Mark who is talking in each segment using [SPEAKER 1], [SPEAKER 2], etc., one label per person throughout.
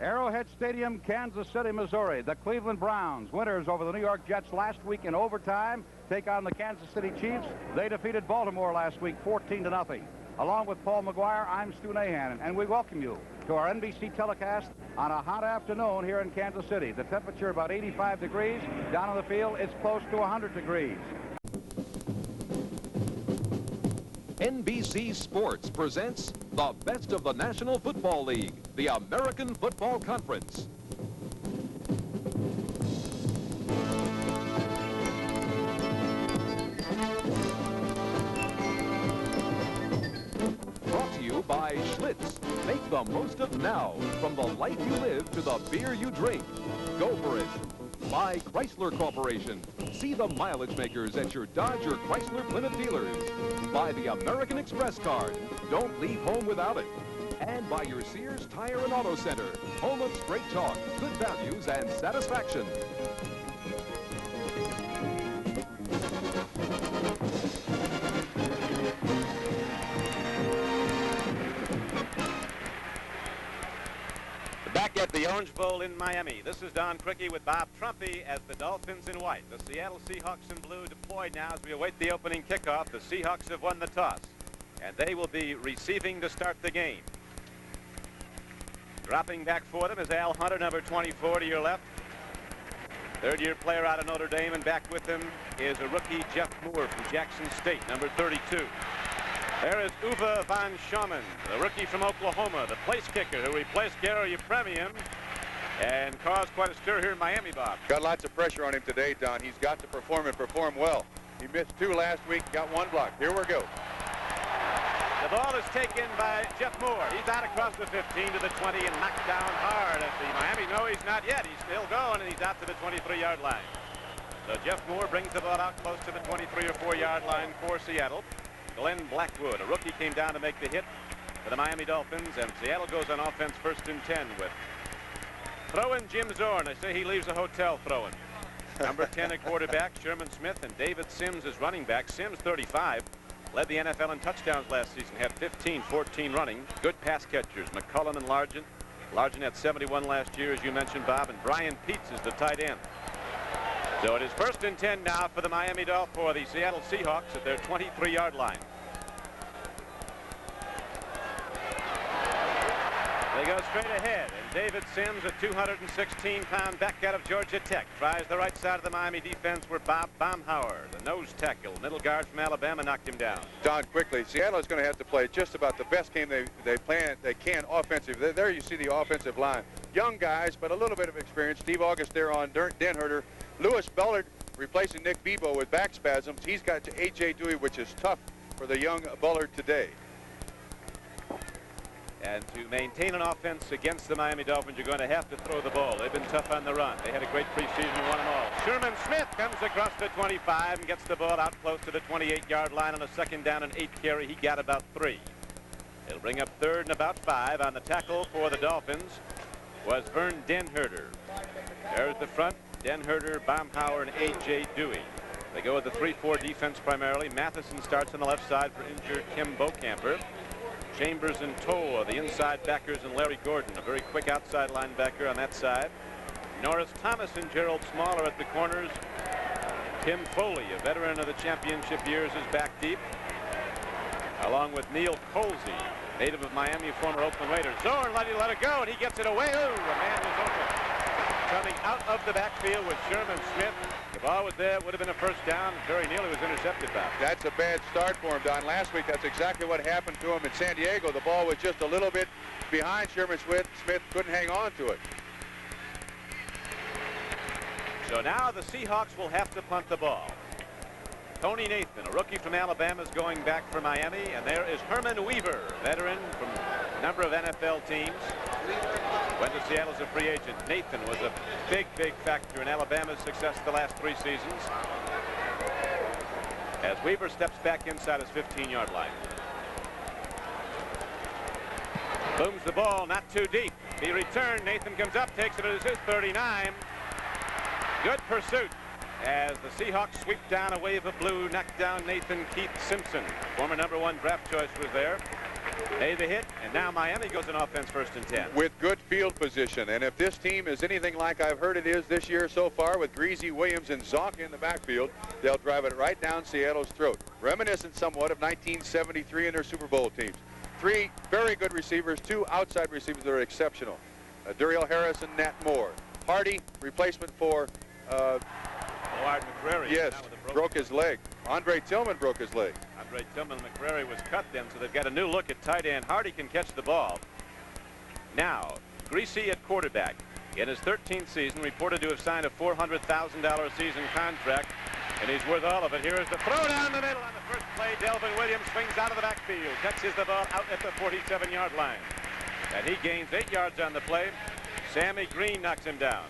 [SPEAKER 1] Arrowhead Stadium, Kansas City, Missouri. The Cleveland Browns, winners over the New York Jets last week in overtime, take on the Kansas City Chiefs. They defeated Baltimore last week 14-0. Along with Paul McGuire, I'm Stu Nahan, and we welcome you to our NBC telecast on a hot afternoon here in Kansas City. The temperature about 85 degrees. Down on the field, it's close to 100 degrees.
[SPEAKER 2] NBC Sports presents the best of the National Football League, the American Football Conference. Brought to you by Schlitz. Make the most of now, from the life you live to the beer you drink. Go for it. By Chrysler Corporation. See the mileage makers at your Dodge or Chrysler Plymouth dealers. By the American Express card. Don't leave home without it. And by your Sears Tire and Auto Center. Home of straight talk, good values, and satisfaction.
[SPEAKER 3] Back at the Orange Bowl in Miami, this is Don Criqui with Bob Trumpy as the Dolphins in white. The Seattle Seahawks in blue deployed now as we await the opening kickoff. The Seahawks have won the toss, and they will be receiving to start the game. Dropping back for them is Al Hunter, number 24 to your left. Third-year player out of Notre Dame, and back with him is a rookie, Jeff Moore from Jackson State, number 32. There is Uwe van Schomen, the rookie from Oklahoma, the place kicker who replaced Gary Premium and caused quite a stir here in Miami, Bob.
[SPEAKER 4] Got lots of pressure on him today, Don. He's got to perform and perform well. He missed 2 last week, got 1 block. Here we go.
[SPEAKER 3] The ball is taken by Jeff Moore. He's out across the 15 to the 20 and knocked down hard at the Miami. No, he's not yet. He's still going, and he's out to the 23-yard line. So Jeff Moore brings the ball out close to the 23 or 4-yard line for Seattle. Glenn Blackwood, a rookie, came down to make the hit for the Miami Dolphins, and Seattle goes on offense 1st and 10 with throw-in Jim Zorn. They say he leaves the hotel throwing. Number 10 at quarterback, Sherman Smith, and David Sims is running back. Sims, 35, led the NFL in touchdowns last season, had 15, 14 running. Good pass catchers, McCullum and Largent. Largent had 71 last year, as you mentioned, Bob, and Brian Peets is the tight end. So it is 1st and 10 now for the Miami Dolphins, for the Seattle Seahawks at their 23-yard line. They go straight ahead, and David Sims, a 216-pound back out of Georgia Tech, tries the right side of the Miami defense where Bob Baumhauer, the nose tackle, middle guard from Alabama, knocked him down.
[SPEAKER 4] Don, quickly, Seattle is going to have to play just about the best game they can offensively. There you see the offensive line. Young guys, but a little bit of experience. Steve August there on Denherter. Lewis Bullard replacing Nick Bebo with back spasms. He's got to A.J. Dewey, which is tough for the young Bullard today.
[SPEAKER 3] And to maintain an offense against the Miami Dolphins, you're going to have to throw the ball. They've been tough on the run. They had a great preseason and won them all. Sherman Smith comes across the 25 and gets the ball out close to the 28-yard line on a 2nd down and 8 carry. He got about 3. It'll bring up 3rd and about 5. On the tackle for the Dolphins was Vern Denherter. There's the front. Denherter, Baumhauer, and A.J. Dewey. They go with the 3-4 defense primarily. Matheson starts on the left side for injured Tim Bocamper. Chambers and Toll are the inside backers, and Larry Gordon, a very quick outside linebacker on that side. Norris Thomas and Gerald Small are at the corners. Tim Foley, a veteran of the championship years, is back deep, along with Neil Colsey, native of Miami, former Oakland Raiders. Zorn let it go, and he gets it away. Ooh, a man was open. Coming out of the backfield with Sherman Smith. The ball was there. It would have been a 1st down. Very nearly was intercepted back.
[SPEAKER 4] That's a bad start for him, Don. Last week, that's exactly what happened to him in San Diego. The ball was just a little bit behind Sherman Smith. Smith couldn't hang on to it.
[SPEAKER 3] So now the Seahawks will have to punt the ball. Tony Nathan, a rookie from Alabama, is going back for Miami. And there is Herman Weaver, veteran from a number of NFL teams. Went to Seattle as a free agent. Nathan was a big factor in Alabama's success the last 3 seasons. As Weaver steps back inside his 15-yard line. Booms the ball, not too deep. He returned. Nathan comes up, takes it as his 39. Good pursuit as the Seahawks sweep down a wave of blue, knocked down Nathan Keith Simpson. Former #1 draft choice was there. Made the hit, and now Miami goes in offense 1st and 10.
[SPEAKER 4] With good field position. And if this team is anything like I've heard it is this year so far, with Greasy, Williams, and Zonka in the backfield, they'll drive it right down Seattle's throat. Reminiscent somewhat of 1973 and their Super Bowl teams. 3 very good receivers, 2 outside receivers that are exceptional. Duriel Harris and Nat Moore. Hardy, replacement for...
[SPEAKER 3] Howard McCrary.
[SPEAKER 4] Yes, broke his leg. Andre Tillman broke his leg.
[SPEAKER 3] Andre Tillman, McCrary was cut then, so they've got a new look at tight end. Hardy can catch the ball. Now, Greasy at quarterback. In his 13th season, reported to have signed a $400,000 season contract, and he's worth all of it. Here is the throw down the middle on the first play. Delvin Williams swings out of the backfield, catches the ball out at the 47-yard line. And he gains 8 yards on the play. Sammy Green knocks him down.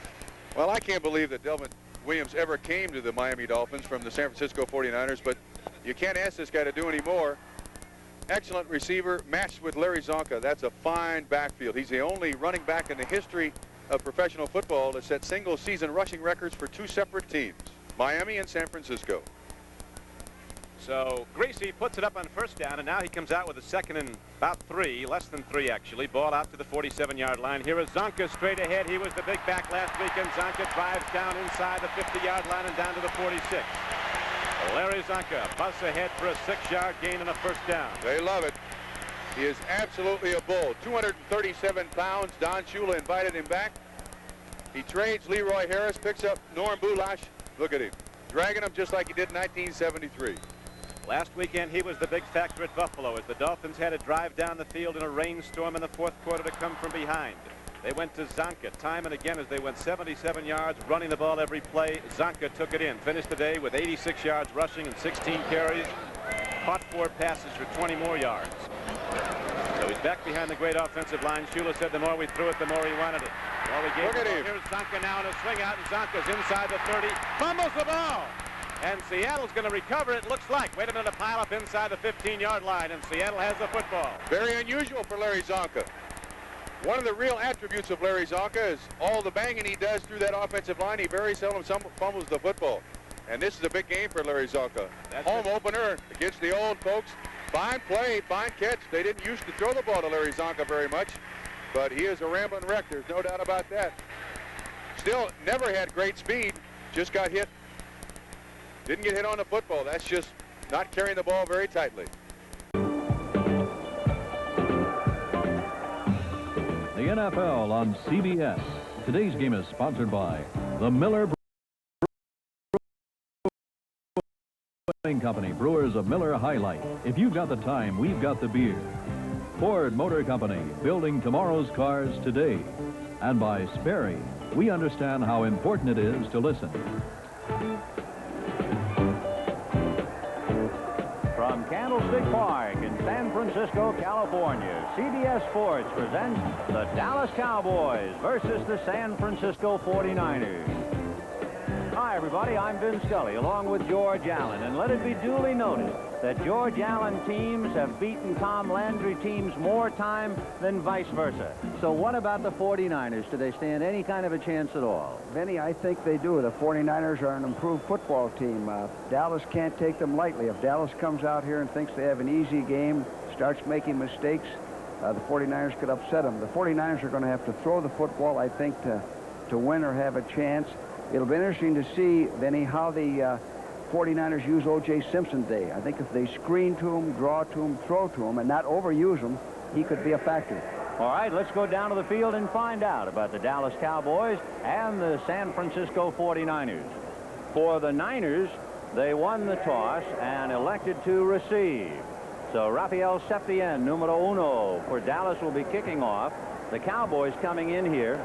[SPEAKER 4] Well, I can't believe that Delvin Williams ever came to the Miami Dolphins from the San Francisco 49ers, but you can't ask this guy to do any more. Excellent receiver, matched with Larry Zonka. That's a fine backfield. He's the only running back in the history of professional football to set single-season rushing records for 2 separate teams, Miami and San Francisco.
[SPEAKER 3] So Greasy puts it up on 1st down, and now he comes out with a 2nd and about 3, less than 3 actually. Ball out to the 47-yard line. Here is Zonka straight ahead. He was the big back last week, and Zonka drives down inside the 50-yard line and down to the 46. Larry Zonka busts ahead for a 6-yard gain and a 1st down.
[SPEAKER 4] They love it. He is absolutely a bull. 237 pounds. Don Shula invited him back. He trades Leroy Harris, picks up Norm Bulash. Look at him, dragging him just like he did in 1973.
[SPEAKER 3] Last weekend, he was the big factor at Buffalo as the Dolphins had to drive down the field in a rainstorm in the 4th quarter to come from behind. They went to Zonka time and again as they went 77 yards, running the ball every play. Zonka took it in, finished the day with 86 yards rushing and 16 carries, caught 4 passes for 20 more yards. So he's back behind the great offensive line. Shula said the more we threw it, the more he wanted it. Well, we gave
[SPEAKER 4] Look at him.
[SPEAKER 3] Here's Zonka now in a swing out, and Zonka's inside the 30, fumbles the ball. And Seattle's going to recover, it looks like. Wait a minute, a pile up inside the 15-yard line, and Seattle has the football.
[SPEAKER 4] Very unusual for Larry Zonka. One of the real attributes of Larry Zonka is all the banging he does through that offensive line. He very seldom fumbles the football. And this is a big game for Larry Zonka. Home opener against the old folks. Fine play, fine catch. They didn't used to throw the ball to Larry Zonka very much, but he is a rambling wreck. There's no doubt about that. Still, never had great speed. Just got hit. Didn't get hit on the football. That's just not carrying the ball very tightly.
[SPEAKER 5] The NFL on CBS. Today's game is sponsored by the Miller Brewing Company, brewers of Miller High Life. If you've got the time, we've got the beer. Ford Motor Company, building tomorrow's cars today. And by Sperry, we understand how important it is to listen.
[SPEAKER 1] From Candlestick Park in San Francisco, California, CBS Sports presents the Dallas Cowboys versus the San Francisco 49ers. Hi, everybody. I'm Vin Scully, along with George Allen. And let it be duly noted that George Allen teams have beaten Tom Landry teams more time than vice versa. So what about the 49ers? Do they stand any kind of a chance at all?
[SPEAKER 6] Vinny, I think they do. The 49ers are an improved football team. Dallas can't take them lightly. If Dallas comes out here and thinks they have an easy game, starts making mistakes, the 49ers could upset them. The 49ers are going to have to throw the football, I think, to win or have a chance. It'll be interesting to see, Vinny, how the 49ers use O.J. Simpson today. I think if they screen to him, draw to him, throw to him, and not overuse him, he could be a factor.
[SPEAKER 1] All right, let's go down to the field and find out about the Dallas Cowboys and the San Francisco 49ers. For the Niners, they won the toss and elected to receive. So Rafael Septien, numero uno, for Dallas will be kicking off. The Cowboys coming in here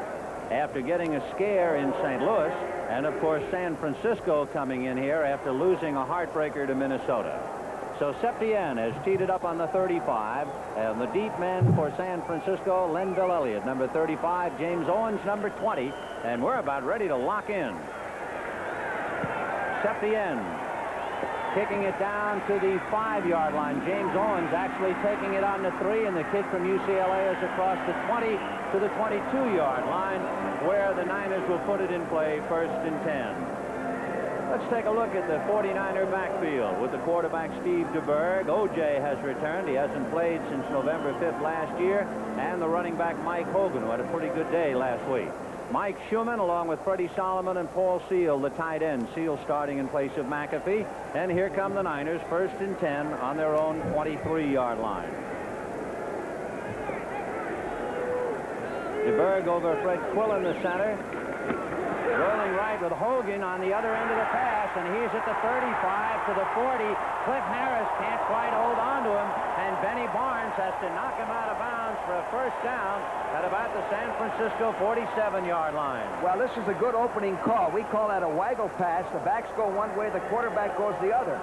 [SPEAKER 1] after getting a scare in St. Louis, and of course San Francisco coming in here after losing a heartbreaker to Minnesota. So Septien has teed it up on the 35, and the deep men for San Francisco, Linville Elliott, number 35, James Owens, number 20, and we're about ready to lock in. Septien kicking it down to the 5-yard line. James Owens actually taking it on the 3, and the kick from UCLA is across the 20 to the 22-yard line, where the Niners will put it in play 1st and 10.
[SPEAKER 7] Let's take a look at the 49er backfield with the quarterback Steve DeBerg. O.J. has returned. He hasn't played since November 5th last year. And the running back Mike Hogan, who had a pretty good day last week. Mike Schumann, along with Freddie Solomon and Paul Seal, the tight end. Seal starting in place of McAfee. And here come the Niners, 1st and 10 on their own 23-yard line. DeBerg over Fred Quill in the center. Rolling right with Hogan on the other end of the pass, and he's at the 35 to the 40. Cliff Harris can't quite hold on to him, and Benny Barnes has to knock him out of bounds for a first down at about the San Francisco 47-yard line.
[SPEAKER 6] Well, this is a good opening call. We call that a waggle pass. The backs go one way, the quarterback goes the other.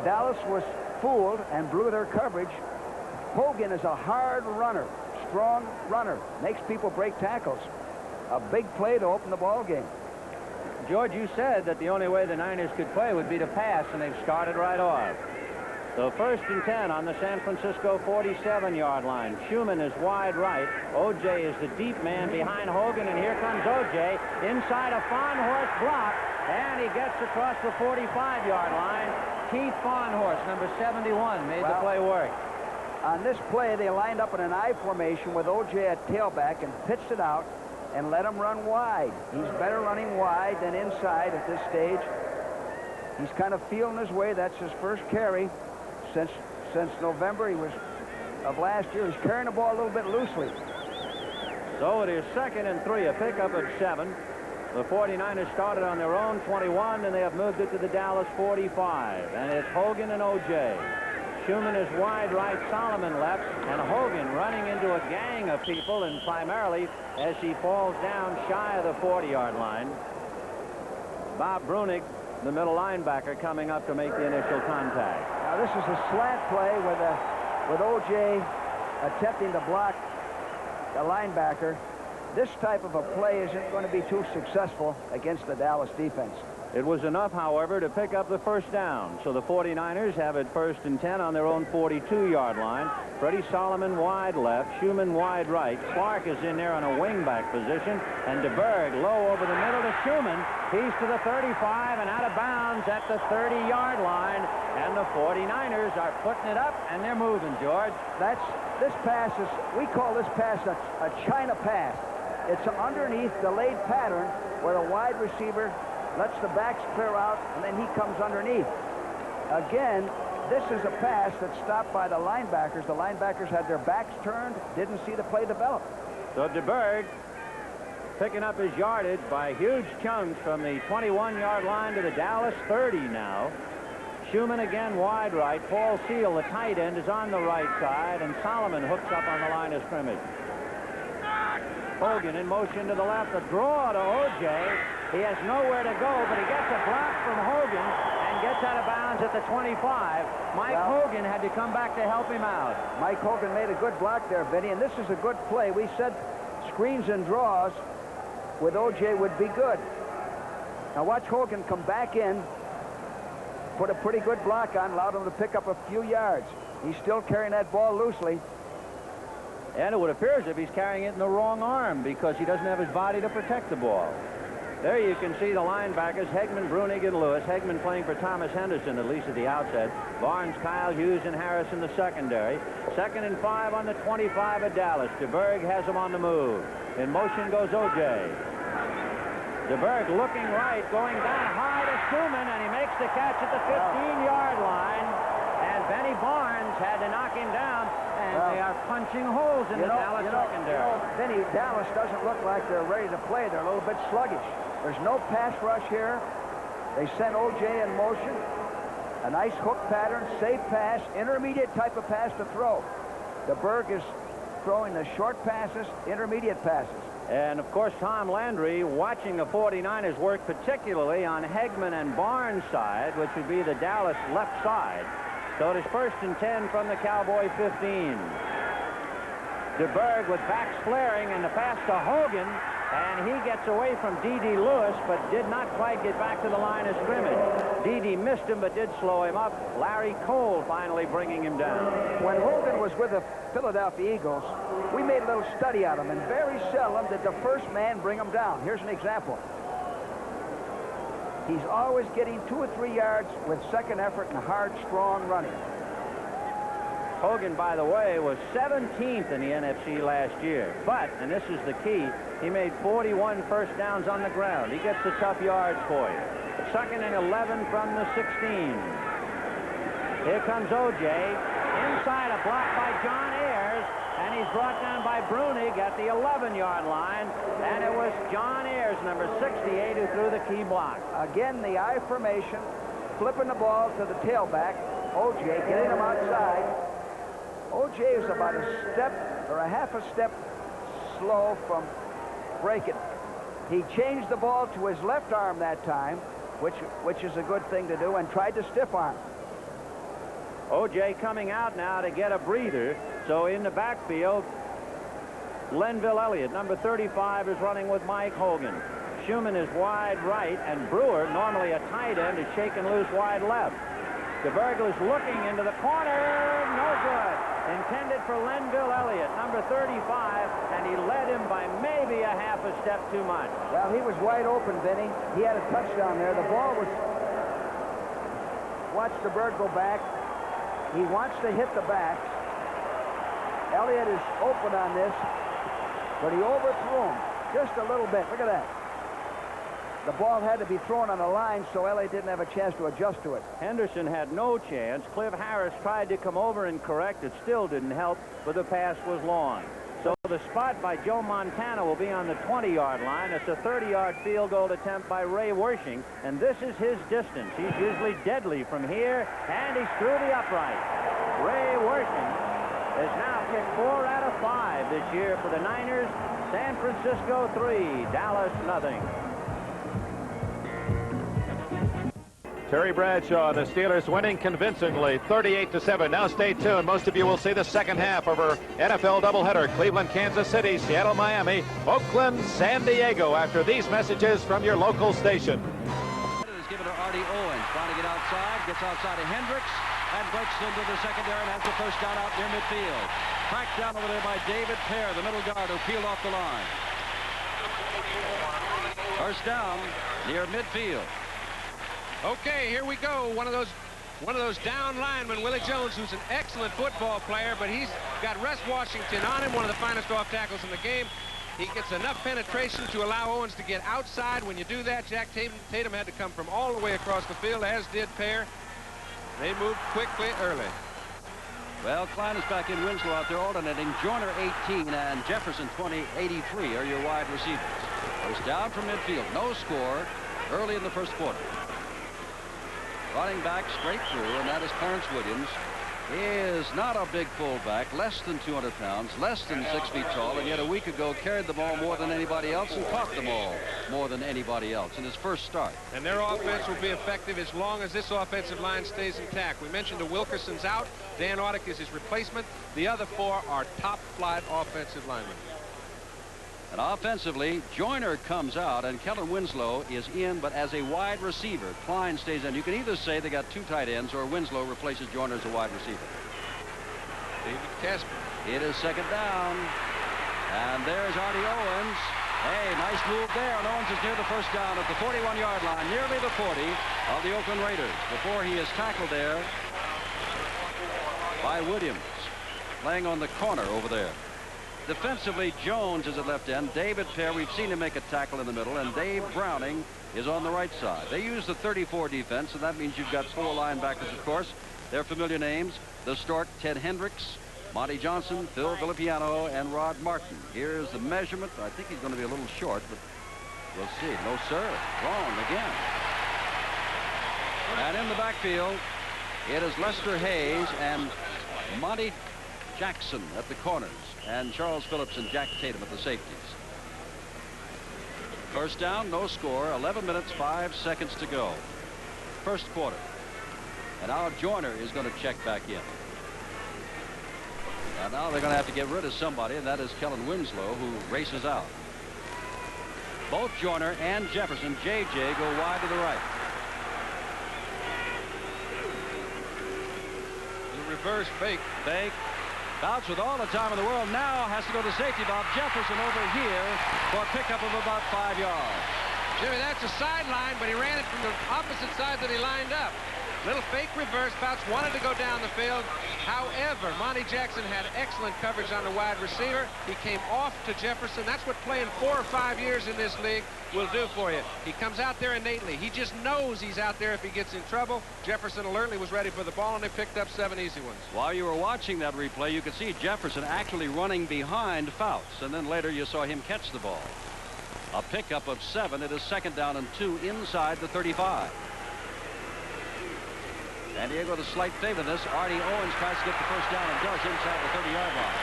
[SPEAKER 6] Dallas was fooled and blew their coverage. Hogan is a hard runner, strong runner, makes people break tackles. A big play to open the ball game.
[SPEAKER 7] George, you said that the only way the Niners could play would be to pass, and they've started right off. So 1st and 10 on the San Francisco 47-yard line. Schumann is wide right. O.J. is the deep man behind Hogan, and here comes O.J. inside a Farnhorse block, and he gets across the 45-yard line. Keith Farnhorse, number 71, made the play work.
[SPEAKER 6] On this play, they lined up in an I formation with O.J. at tailback and pitched it out and let him run wide. He's better running wide than inside at this stage. He's kind of feeling his way. That's his first carry since November of last year. He's carrying the ball a little bit loosely.
[SPEAKER 7] So it is 2nd and 3, a pickup at 7. The 49ers started on their own 21, and they have moved it to the Dallas 45. And it's Hogan and O.J. Schumann is wide right, Solomon left, and Hogan running into a gang of people, and primarily as he falls down shy of the 40-yard line. Bob Brunig, the middle linebacker, coming up to make the initial contact.
[SPEAKER 6] Now this is a slant play with O.J. attempting to block the linebacker. This type of a play isn't going to be too successful against the Dallas defense.
[SPEAKER 7] It was enough, however, to pick up the first down. So the 49ers have it 1st and 10 on their own 42-yard line. Freddie Solomon wide left, Schumann wide right. Clark is in there on a wingback position, and DeBerg low over the middle to Schumann. He's to the 35 and out of bounds at the 30-yard line. And the 49ers are putting it up, and they're moving, George.
[SPEAKER 6] This pass is, we call this pass a China pass. It's an underneath delayed pattern where the wide receiver lets the backs clear out, and then he comes underneath. Again, this is a pass that's stopped by the linebackers. The linebackers had their backs turned, didn't see the play develop.
[SPEAKER 7] So DeBerg picking up his yardage by huge chunks from the 21-yard line to the Dallas 30 now. Schumann again wide right. Paul Seal, the tight end, is on the right side, and Solomon hooks up on the line of scrimmage. Hogan in motion to the left, a draw to O.J. He has nowhere to go, but he gets a block from Hogan and gets out of bounds at the 25. Mike Hogan had to come back to help him out.
[SPEAKER 6] Mike Hogan made a good block there, Vinny, and this is a good play. We said screens and draws with O.J. would be good. Now watch Hogan come back in, put a pretty good block on, allowed him to pick up a few yards. He's still carrying that ball loosely.
[SPEAKER 7] And it would appear as if he's carrying it in the wrong arm because he doesn't have his body to protect the ball. There you can see the linebackers, Hegman, Brunig, and Lewis. Hegman playing for Thomas Henderson, at least at the outset. Barnes, Kyle, Hughes, and Harris in the secondary. 2nd and 5 on the 25 at Dallas. DeBerg has him on the move. In motion goes O.J. DeBerg looking right, going down high to Schumann, and he makes the catch at the 15-yard line. And Benny Barnes had to knock him down, and they are punching holes in the Dallas secondary.
[SPEAKER 6] Benny, Dallas doesn't look like they're ready to play. They're a little bit sluggish. There's no pass rush here. They sent O.J. in motion. A nice hook pattern, safe pass, intermediate type of pass to throw. DeBerg is throwing the short passes, intermediate passes.
[SPEAKER 7] And, of course, Tom Landry watching the 49ers work, particularly on Hegman and Barnes' side, which would be the Dallas left side. So it is 1st and 10 from the Cowboy 15. DeBerg with backs flaring and the pass to Hogan, and he gets away from D.D. Lewis, but did not quite get back to the line of scrimmage. D.D. missed him, but did slow him up. Larry Cole finally bringing him down.
[SPEAKER 6] When Hogan was with the Philadelphia Eagles, we made a little study on him, and very seldom did the first man bring him down. Here's an example. He's always getting 2 or 3 yards with second effort and hard, strong running.
[SPEAKER 7] Hogan, by the way, was 17th in the NFC last year. But, and this is the key, he made 41 first downs on the ground. He gets the tough yards for you. 2nd and 11 from the 16. Here comes O.J. Inside, a block by John Ayers, and he's brought down by Brunig at the 11-yard line. And it was John Ayers, number 68, who threw the key block.
[SPEAKER 6] Again, the I formation, flipping the ball to the tailback. O.J. getting him outside. O.J. is about a step or a half a step slow from breaking. He changed the ball to his left arm that time, which is a good thing to do, and tried to stiff arm.
[SPEAKER 7] O.J. coming out now to get a breather. So in the backfield, Lenville Elliott, number 35, is running with Mike Hogan. Schumann is wide right, and Brewer, normally a tight end, is shaken loose wide left. DeBurgler's looking into the corner. No good. Intended for Lenville Elliott, number 35, and he led him by maybe a half a step too much.
[SPEAKER 6] Well, he was wide open, Vinny. He had a touchdown there. The ball was... Watch DeBurg go back. He wants to hit the backs. Elliott is open on this, but he overthrew him just a little bit. Look at that. The ball had to be thrown on the line, so Elliott didn't have a chance to adjust to it.
[SPEAKER 7] Henderson had no chance. Cliff Harris tried to come over and correct. It still didn't help, but the pass was long. So the spot by Joe Montana will be on the 20-yard line. It's a 30-yard field goal attempt by Ray Wershing, and this is his distance. He's usually deadly from here, and he's through the upright. Ray Wershing has now kicked 4 out of 5 this year for the Niners. San Francisco 3, Dallas nothing.
[SPEAKER 8] Terry Bradshaw, the Steelers winning convincingly, 38-7. Now stay tuned. Most of you will see the second half of our NFL doubleheader. Cleveland, Kansas City, Seattle, Miami, Oakland, San Diego, after these messages from your local station.
[SPEAKER 9] It is given to Artie Owens, trying to get outside, gets outside of Hendricks, and breaks into the secondary and has the first down out near midfield. Tracked down over there by David Pear, the middle guard, who peeled off the line. First down near midfield.
[SPEAKER 10] Okay, here we go. One of those down linemen, Willie Jones, who's an excellent football player, but he's got Russ Washington on him, one of the finest off tackles in the game. He gets enough penetration to allow Owens to get outside. When you do that, Jack Tatum had to come from all the way across the field, as did Pear. They moved quickly early.
[SPEAKER 9] Well, Klein is back in. Winslow out there alternating. Joyner 18 and Jefferson 83 are your wide receivers. First down from midfield. No score early in the first quarter. Running back straight through, and that is Clarence Williams. He is not a big fullback, less than 200 pounds, less than 6 feet tall, and yet a week ago carried the ball more than anybody else and caught the ball more than anybody else in his first start.
[SPEAKER 10] And their offense will be effective as long as this offensive line stays intact. We mentioned the Wilkerson's out. Dan Audick is his replacement. The other 4 are top-flight offensive linemen.
[SPEAKER 9] And offensively, Joyner comes out, and Kellen Winslow is in, but as a wide receiver. Klein stays in. You can either say they got 2 tight ends, or Winslow replaces Joyner as a wide receiver.
[SPEAKER 10] David Casper.
[SPEAKER 9] It is second down. And there's Artie Owens. Hey, nice move there, and Owens is near the first down at the 41-yard line, nearly the 40 of the Oakland Raiders, before he is tackled there by Williams, playing on the corner over there. Defensively, Jones is at left end. David Pear, we've seen him make a tackle in the middle, and Dave Browning is on the right side. They use the 34 defense, and that means you've got 4 linebackers, of course. They're familiar names. The Stork, Ted Hendricks, Monty Johnson, Phil Villapiano, and Rod Martin. Here's the measurement. I think he's going to be a little short, but we'll see. No, sir. Wrong again. And in the backfield, it is Lester Hayes and Monty Jackson at the corners, and Charles Phillips and Jack Tatum at the safeties. First down, no score, 11 minutes, 5 seconds to go. First quarter. And now Joyner is going to check back in. And now they're going to have to get rid of somebody, and that is Kellen Winslow, who races out. Both Joyner and Jefferson, J.J., go wide to the right.
[SPEAKER 10] The reverse fake.
[SPEAKER 9] Fake. Bouts with all the time in the world. Now has to go to safety. Bob Jefferson over here for a pickup of about 5 yards.
[SPEAKER 10] Jimmy, that's a sideline, but he ran it from the opposite side that he lined up. Little fake reverse. Fouts wanted to go down the field. However, Monty Jackson had excellent coverage on the wide receiver. He came off to Jefferson. That's what playing 4 or 5 years in this league will do for you. He comes out there innately. He just knows he's out there if he gets in trouble. Jefferson alertly was ready for the ball, and they picked up 7 easy ones.
[SPEAKER 9] While you were watching that replay, you could see Jefferson actually running behind Fouts, and then later you saw him catch the ball. A pickup of 7. It is 2nd down and 2 inside the 35. San Diego with a slight favor in this. Artie Owens tries to get the first down and does inside the 30-yard line.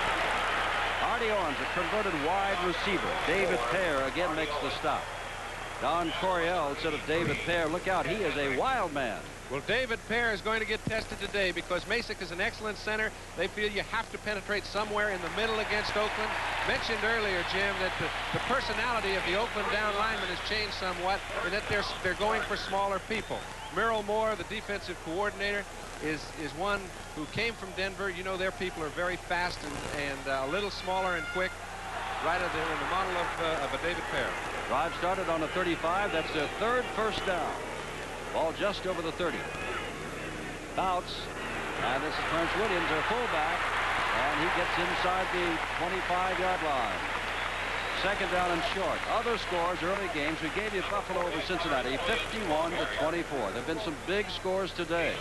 [SPEAKER 9] Artie Owens, a converted wide receiver. David Pear again makes the stop. Don Coryell instead of David Pear. Look out, he is a wild man.
[SPEAKER 10] Well, David Pear is going to get tested today because Masick is an excellent center. They feel you have to penetrate somewhere in the middle against Oakland. Mentioned earlier, Jim, that the personality of the Oakland down lineman has changed somewhat and that they're going for smaller people. Merrill Moore, the defensive coordinator, is one who came from Denver. You know, their people are very fast and a little smaller and quick. Right in the model of a David Pear.
[SPEAKER 9] Drive started on the 35. That's their 3rd first down. Ball just over the 30. Fouts. And this is Clarence Williams, their fullback. And he gets inside the 25-yard line. 2nd down and short. Other scores, early games. We gave you Buffalo over Cincinnati, 51-24. There have been some big scores today.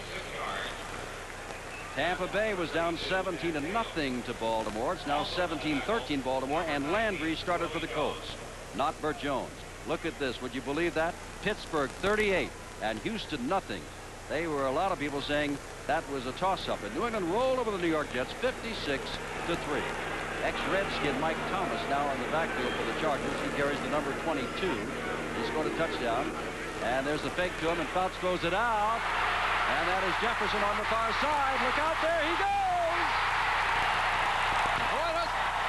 [SPEAKER 9] Tampa Bay was down 17-0 to Baltimore. It's now 17-13 Baltimore, and Landry started for the Colts, not Burt Jones. Look at this. Would you believe that? Pittsburgh 38 and Houston nothing. They were, a lot of people saying that was a toss-up. And New England rolled over the New York Jets 56-3. Ex-Redskin Mike Thomas now on the backfield for the Chargers. He carries the number 22. He scored a touchdown. And there's the fake to him, and Fouts throws it out. And that is Jefferson on the far side. Look out, there he goes!
[SPEAKER 10] Boy,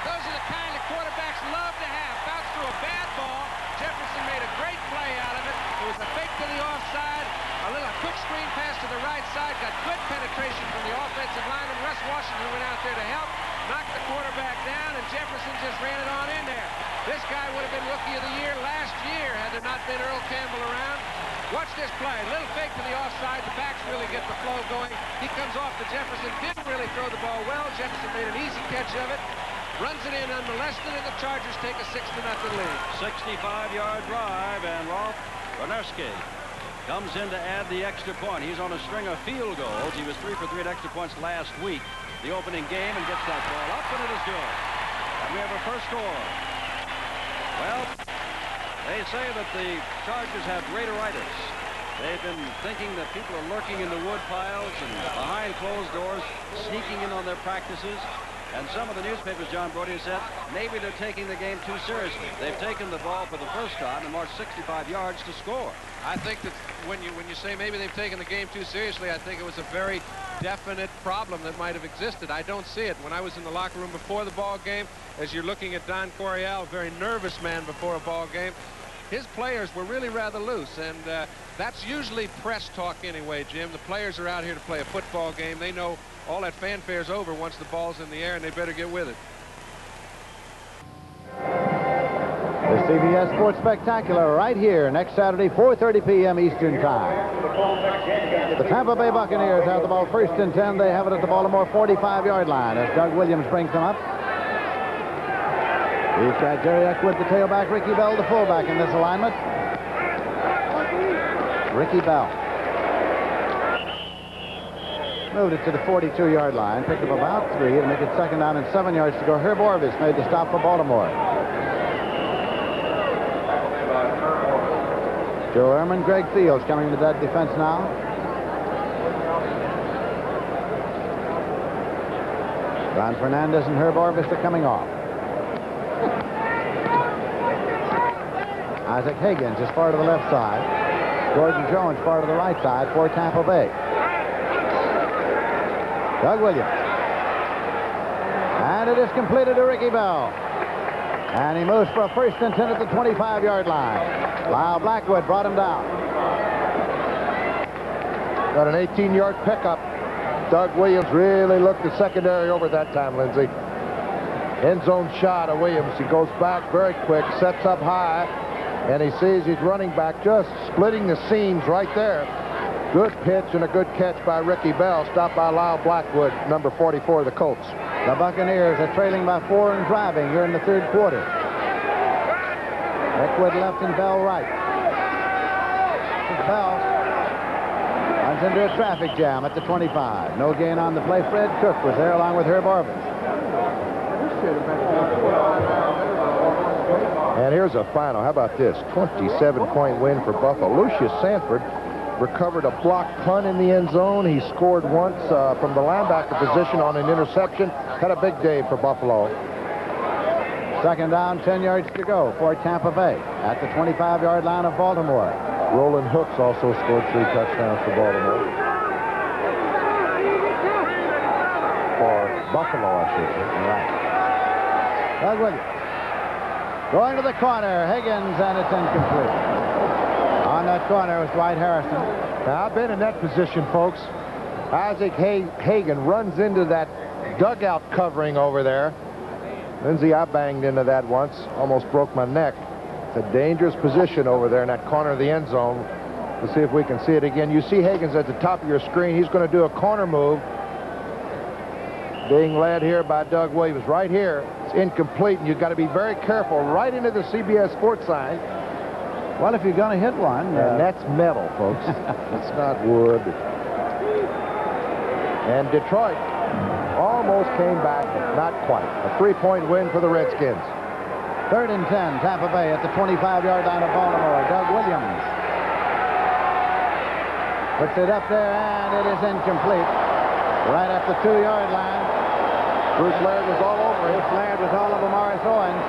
[SPEAKER 10] those are the kind of quarterbacks love to have. Fouts threw a bad ball. Jefferson made a great play out of it. It was a fake to the offside. A little quick screen pass to the right side. Got good penetration from the offensive lineman. Russ Washington went out there to help. Knocked the quarterback down, and Jefferson just ran it on in there. This guy would have been Rookie of the Year last year had there not been Earl Campbell around. Watch this play. Little fake to the offside. The backs really get the flow going. He comes off to Jefferson. Didn't really throw the ball well. Jefferson made an easy catch of it. Runs it in unmolested, and the Chargers take a 6-0 lead.
[SPEAKER 9] 65-yard drive, and Rolf Bonerski comes in to add the extra point. He's on a string of field goals. He was 3 for 3 at extra points last week, the opening game, and gets that ball up, and it is good. And we have a first score. Well, they say that the Chargers have Raideritis. They've been thinking that people are lurking in the wood piles and behind closed doors, sneaking in on their practices. And some of the newspapers, John Brody, said maybe they're taking the game too seriously. They've taken the ball for the first time and marched 65 yards to score.
[SPEAKER 10] I think that when you say maybe they've taken the game too seriously, I think it was a very definite problem that might have existed. I don't see it. When I was in the locker room before the ball game, as you're looking at Don Coryell, a very nervous man before a ball game, his players were really rather loose, and that's usually press talk anyway, Jim. The players are out here to play a football game. They know all that fanfare's over once the ball's in the air, and they better get with it.
[SPEAKER 11] The CBS Sports Spectacular right here next Saturday, 4:30 p.m. Eastern Time. The Tampa Bay Buccaneers have the ball 1st and 10. They have it at the Baltimore 45-yard line as Doug Williams brings them up. He's got Jerry Eckwood, the tailback, Ricky Bell, the fullback in this alignment. Ricky Bell. Moved it to the 42-yard line, picked up about 3 to make it 2nd down and 7 yards to go. Herb Orvis made the stop for Baltimore. Joe Ehrman, Greg Fields coming to that defense now. Ron Fernandez and Herb Orvis are coming off. Isaac Higgins is far to the left side. Gordon Jones far to the right side for Tampa Bay. Doug Williams. And it is completed to Ricky Bell. And he moves for a 1st and 10 at the 25-yard line. Lyle Blackwood brought him down.
[SPEAKER 12] Got an 18-yard pickup. Doug Williams really looked the secondary over that time, Lindsey. End zone shot of Williams. He goes back very quick, sets up high, And he sees his running back just splitting the seams right there. Good pitch and a good catch by Ricky Bell. Stopped by Lyle Blackwood, number 44 of the Colts.
[SPEAKER 11] The Buccaneers are trailing by 4 and driving here in the third quarter. Blackwood left and Bell right. Bell runs into a traffic jam at the 25. No gain on the play. Fred Cook was there along with Herb Orvis.
[SPEAKER 12] And here's a final. How about this? 27-point win for Buffalo. Lucius Sanford recovered a blocked punt in the end zone. He scored once from the linebacker position on an interception. Had a big day for Buffalo.
[SPEAKER 11] Second down, 10 yards to go for Tampa Bay at the 25-yard line of Baltimore.
[SPEAKER 12] Roland Hooks also scored 3 touchdowns for Baltimore. For Buffalo, I should say.
[SPEAKER 11] Right. Doug Williams. Going to the corner, Higgins, and it's incomplete. On that corner was Dwight Harrison.
[SPEAKER 12] Now, I've been in that position, folks. Isaac Hagan runs into that dugout covering over there. Lindsey, I banged into that once. Almost broke my neck. It's a dangerous position over there in that corner of the end zone. Let's see if we can see it again. You see Higgins at the top of your screen. He's going to do a corner move. Being led here by Doug Williams. Right here, it's incomplete, and you've got to be very careful. Right into the CBS Sports sign.
[SPEAKER 11] Well, if you're going to hit one...
[SPEAKER 12] And that's metal, folks. It's not wood. And Detroit almost came back, not quite. A 3-point win for the Redskins.
[SPEAKER 11] 3rd and 10, Tampa Bay at the 25-yard line of Baltimore. Doug Williams puts it up there, and it is incomplete. Right at the 2-yard line.
[SPEAKER 12] Bruce Laird was all over him.
[SPEAKER 11] Bruce Laird was all over Morris Owens.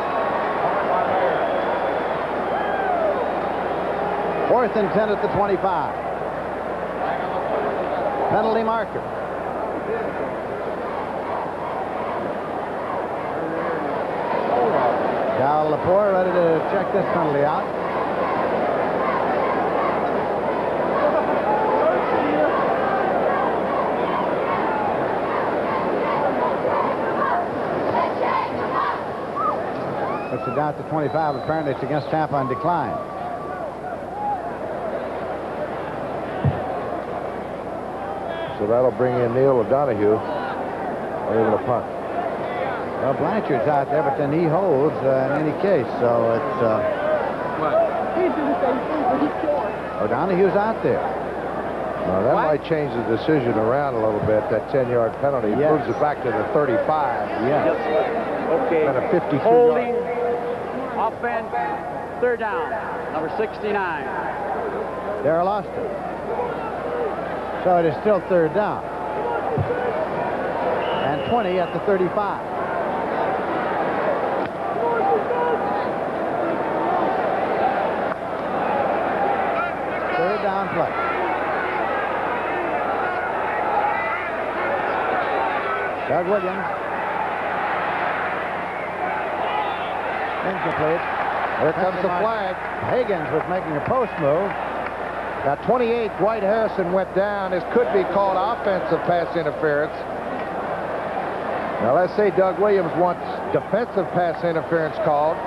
[SPEAKER 11] 4th and 10 at the 25. Penalty marker. Cal Lepore ready to check this penalty out. Puts it down to 25. Apparently it's against Tampa on decline.
[SPEAKER 12] So that'll bring in Neil O'Donoghue. Able to punt.
[SPEAKER 11] Well, Blanchard's out there, but then he holds in any case, so it's...
[SPEAKER 13] He did the same thing, but he scored.
[SPEAKER 11] O'Donoghue's out there.
[SPEAKER 12] Now, that might change the decision around a little bit, that 10-yard penalty. Yes. Moves it back to the 35.
[SPEAKER 11] Yes.
[SPEAKER 7] Okay.
[SPEAKER 12] And a 52
[SPEAKER 7] Holding.
[SPEAKER 12] yard.
[SPEAKER 7] Offense. 3rd down. Number 69.
[SPEAKER 11] Darrell Austin. So it is still 3rd down. And 20 at the 35. Down play. Doug Williams. Incomplete.
[SPEAKER 12] Here comes the flag.
[SPEAKER 11] Higgins was making a post move.
[SPEAKER 12] Now 28, Dwight Harrison went down. This could be called offensive pass interference. Now let's say Doug Williams wants defensive pass interference called.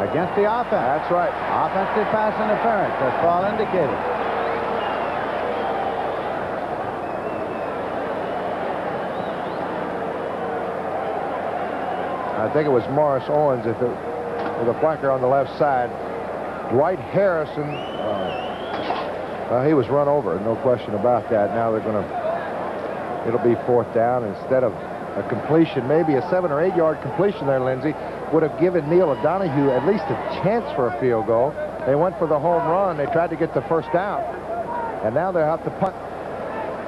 [SPEAKER 11] Against the offense.
[SPEAKER 12] That's right.
[SPEAKER 11] Offensive pass interference, as Paul indicated.
[SPEAKER 12] I think it was Morris Owens with the flanker on the left side. Dwight Harrison, well, he was run over, no question about that. Now they're going to, it'll be 4th down instead of a completion, maybe a 7 or 8 yard completion there, Lindsey. Would have given Neil O'Donoghue at least a chance for a field goal. They went for the home run. They tried to get the 1st down. And now they'll have to punt.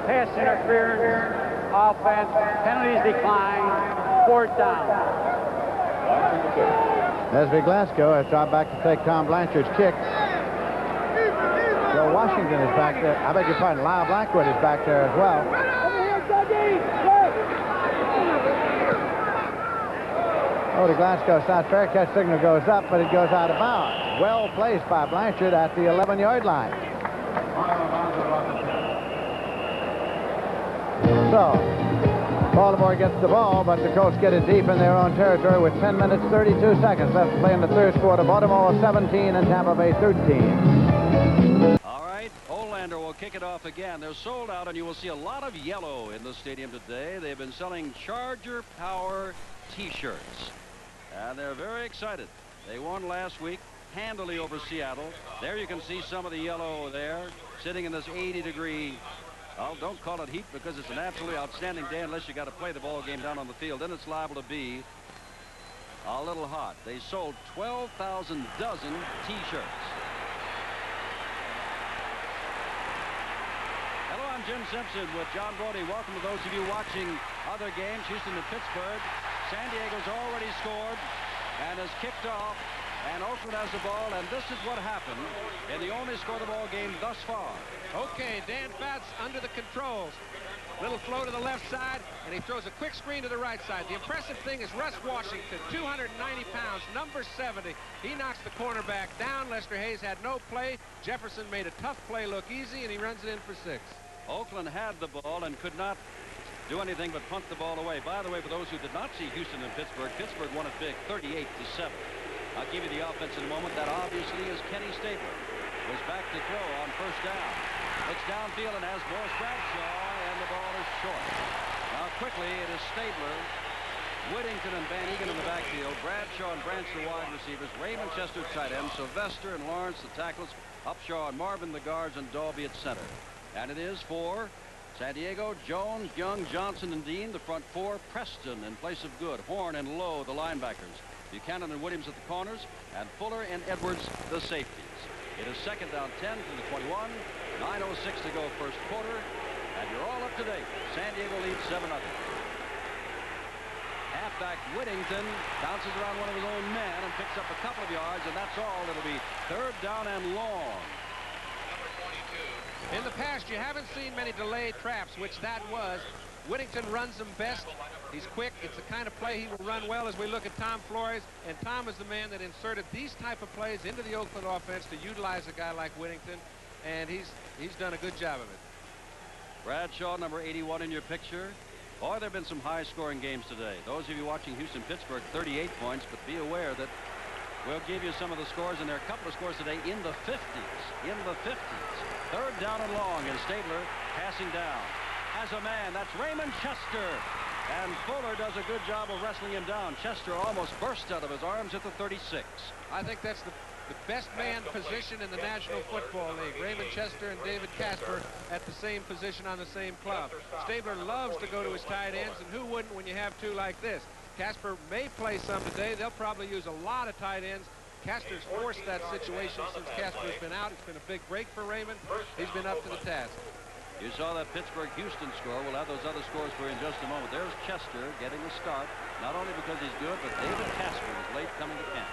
[SPEAKER 7] Pass interference. Offense. Penalties decline. 4th down.
[SPEAKER 11] Nesby Glasgow has dropped back to take Tom Blanchard's kick. Joe Washington is back there. I beg your pardon. Lyle Blackwood is back there as well. Oh, the Glasgow South fair catch signal goes up, but it goes out of bounds. Well placed by Blanchard at the 11-yard line. So, Baltimore gets the ball, but the Colts get it deep in their own territory with 10 minutes, 32 seconds left to play in the third quarter. Baltimore 17 and Tampa Bay 13.
[SPEAKER 9] All right, Olander will kick it off again. They're sold out, and you will see a lot of yellow in the stadium today. They've been selling Charger Power T-shirts, and they're very excited. They won last week handily over Seattle. There you can see some of the yellow there, sitting in this 80-degree. Well, don't call it heat because it's an absolutely outstanding day unless you got to play the ball game down on the field. Then it's liable to be a little hot. They sold 12,000 dozen T-shirts. Hello, I'm Jim Simpson with John Brody. Welcome to those of you watching other games, Houston and Pittsburgh. San Diego's already scored and has kicked off, and Oakland has the ball, and this is what happened in the only score-the-ball game thus far.
[SPEAKER 10] Okay, Dan Fouts under the controls. Little flow to the left side, and he throws a quick screen to the right side. The impressive thing is Russ Washington, 290 pounds, number 70. He knocks the cornerback down. Lester Hayes had no play. Jefferson made a tough play look easy, and he runs it in for 6.
[SPEAKER 9] Oakland had the ball and could not do anything but punt the ball away. By the way, for those who did not see Houston and Pittsburgh won it big, 38-7. I'll give you the offense in a moment. That obviously is Kenny Stabler. Was back to throw on first down. Looks downfield and has Morris Bradshaw, and the ball is short. Now quickly, it is Stabler, Whittington, and Van Egan in the backfield. Bradshaw and Branch the wide receivers. Raymond Chester tight end. Sylvester and Lawrence the tackles. Upshaw and Marvin the guards, and Dalby at center. And it is for San Diego, Jones, Young, Johnson, and Dean. The front four. Preston in place of Good. Horn and Lowe the linebackers. Buchanan and Williams at the corners, and Fuller and Edwards the safeties. It is second down 10 from the 21. 9:06 to go first quarter, and you're all up to date. San Diego leads 7-0. Halfback Whittington bounces around one of his own men and picks up a couple of yards, and that's all. It'll be third down and long.
[SPEAKER 10] In the past, you haven't seen many delayed traps, which that was. Whittington runs them best. He's quick. It's the kind of play he will run well as we look at Tom Flores. And Tom is the man that inserted these type of plays into the Oakland offense to utilize a guy like Whittington. And he's done a good job of it.
[SPEAKER 9] Bradshaw, number 81 in your picture. Boy, there have been some high-scoring games today. Those of you watching Houston-Pittsburgh, 38 points. But be aware that we'll give you some of the scores. And there are a couple of scores today in the 50s. In the 50s. Third down and long. And Stabler passing down. As a man, that's Raymond Chester. And Fuller does a good job of wrestling him down. Chester almost burst out of his arms at the 36.
[SPEAKER 10] I think that's the best man position in the National Football League. Raymond Chester and David Casper at the same position on the same club. Stabler loves to go to his tight ends, and who wouldn't when you have two like this? Casper may play some today. They'll probably use a lot of tight ends. Casper's forced that situation since Casper's been out. It's been a big break for Raymond. He's been up to the task.
[SPEAKER 9] You saw that Pittsburgh-Houston score. We'll have those other scores for you in just a moment. There's Chester getting a start, not only because he's good, but David Casper was late coming to camp.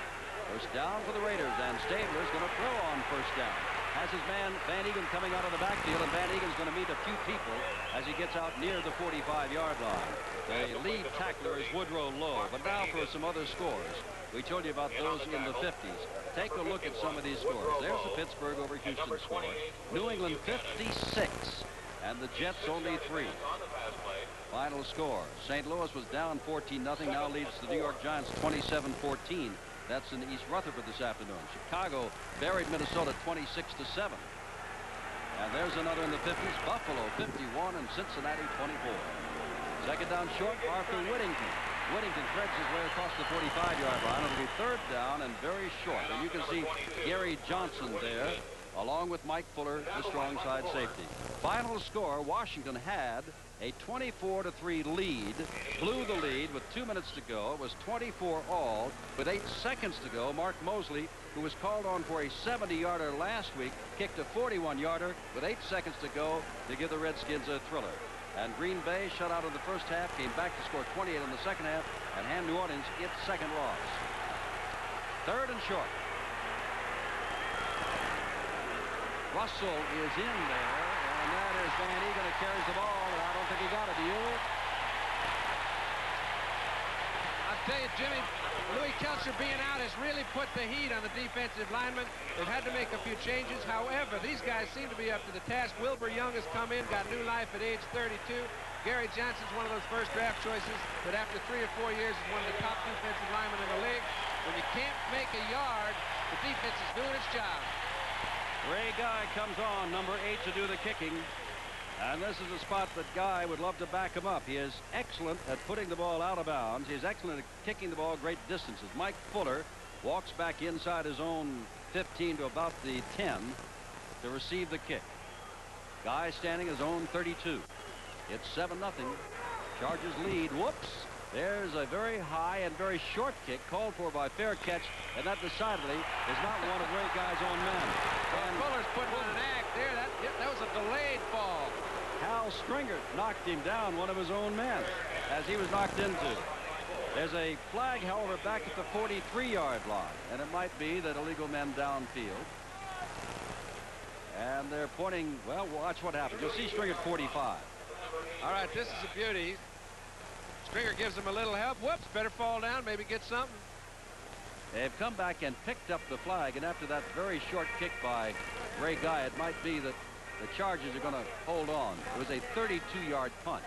[SPEAKER 9] First down for the Raiders, and Stabler's going to throw on first down. Has his man Van Egan coming out of the backfield, and Van Egan's going to meet a few people as he gets out near the 45-yard line. The lead tackler is Woodrow Lowe. But now for some other scores. We told you about those in the 50s. Take a look at some of these scores. There's the Pittsburgh over Houston score. New England 56, and the Jets only 3. Final score. St. Louis was down 14-0, now leads the New York Giants 27-14. That's in East Rutherford this afternoon. Chicago buried Minnesota 26-7. And there's another in the 50s. Buffalo 51 and Cincinnati 24. Second down short, Arthur Whittington. Whittington threads his way across the 45-yard line. It'll be third down and very short. And you can see Gary Johnson there, along with Mike Fuller, the strong side safety. Final score, Washington had a 24-3 lead, blew the lead with 2 minutes to go. It was 24 all with 8 seconds to go. Mark Mosley, who was called on for a 70-yarder last week, kicked a 41-yarder with 8 seconds to go to give the Redskins a thriller. And Green Bay shut out in the first half, came back to score 28 in the second half, and hand New Orleans its second loss. Third and short. Russell is in there, and that is Van Egan that carries the ball, and I don't think he got it. Do you?
[SPEAKER 10] I'll tell you, Jimmy, Louis Kelcher being out has really put the heat on the defensive linemen. They've had to make a few changes. However, these guys seem to be up to the task. Wilbur Young has come in, got new life at age 32. Gary Johnson's one of those first draft choices that after 3 or 4 years is one of the top defensive linemen in the league. When you can't make a yard, the defense is doing its job.
[SPEAKER 9] Ray Guy comes on, number 8, to do the kicking. And this is a spot that Guy would love to back him up. He is excellent at putting the ball out of bounds. He is excellent at kicking the ball great distances. Mike Fuller walks back inside his own 15 to about the 10 to receive the kick. Guy standing his own 32. It's 7-0. Chargers lead. Whoops. There's a very high and very short kick called for by Fair Catch, and that decidedly is not one of Ray Guy's own men.
[SPEAKER 10] And Fuller's putting on an act there. That was a delayed fall.
[SPEAKER 9] Hal Stringer knocked him down, one of his own men, as he was knocked into. There's a flag, however, back at the 43-yard line, and it might be that illegal men downfield. And they're pointing, well, watch what happens. You'll see Stringer at 45.
[SPEAKER 10] All right, this is a beauty. Stringer gives him a little help. Whoops, better fall down, maybe get something.
[SPEAKER 9] They've come back and picked up the flag, and after that very short kick by Ray Guy, it might be that the Chargers are going to hold on. It was a 32-yard punt.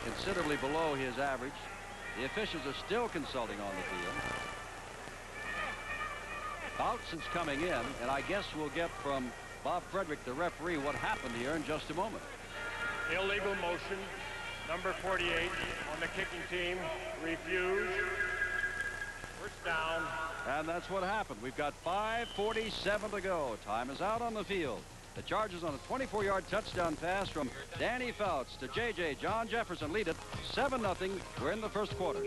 [SPEAKER 9] Considerably below his average. The officials are still consulting on the field. Bouts is coming in, and I guess we'll get from Bob Frederick, the referee, what happened here in just a moment.
[SPEAKER 14] Illegal motion. Number 48 on the kicking team refused. First down.
[SPEAKER 9] And that's what happened. We've got 5:47 to go. Time is out on the field. The Chargers on a 24-yard touchdown pass from Danny Fouts to J.J. John Jefferson lead it 7-0. We're in the first quarter.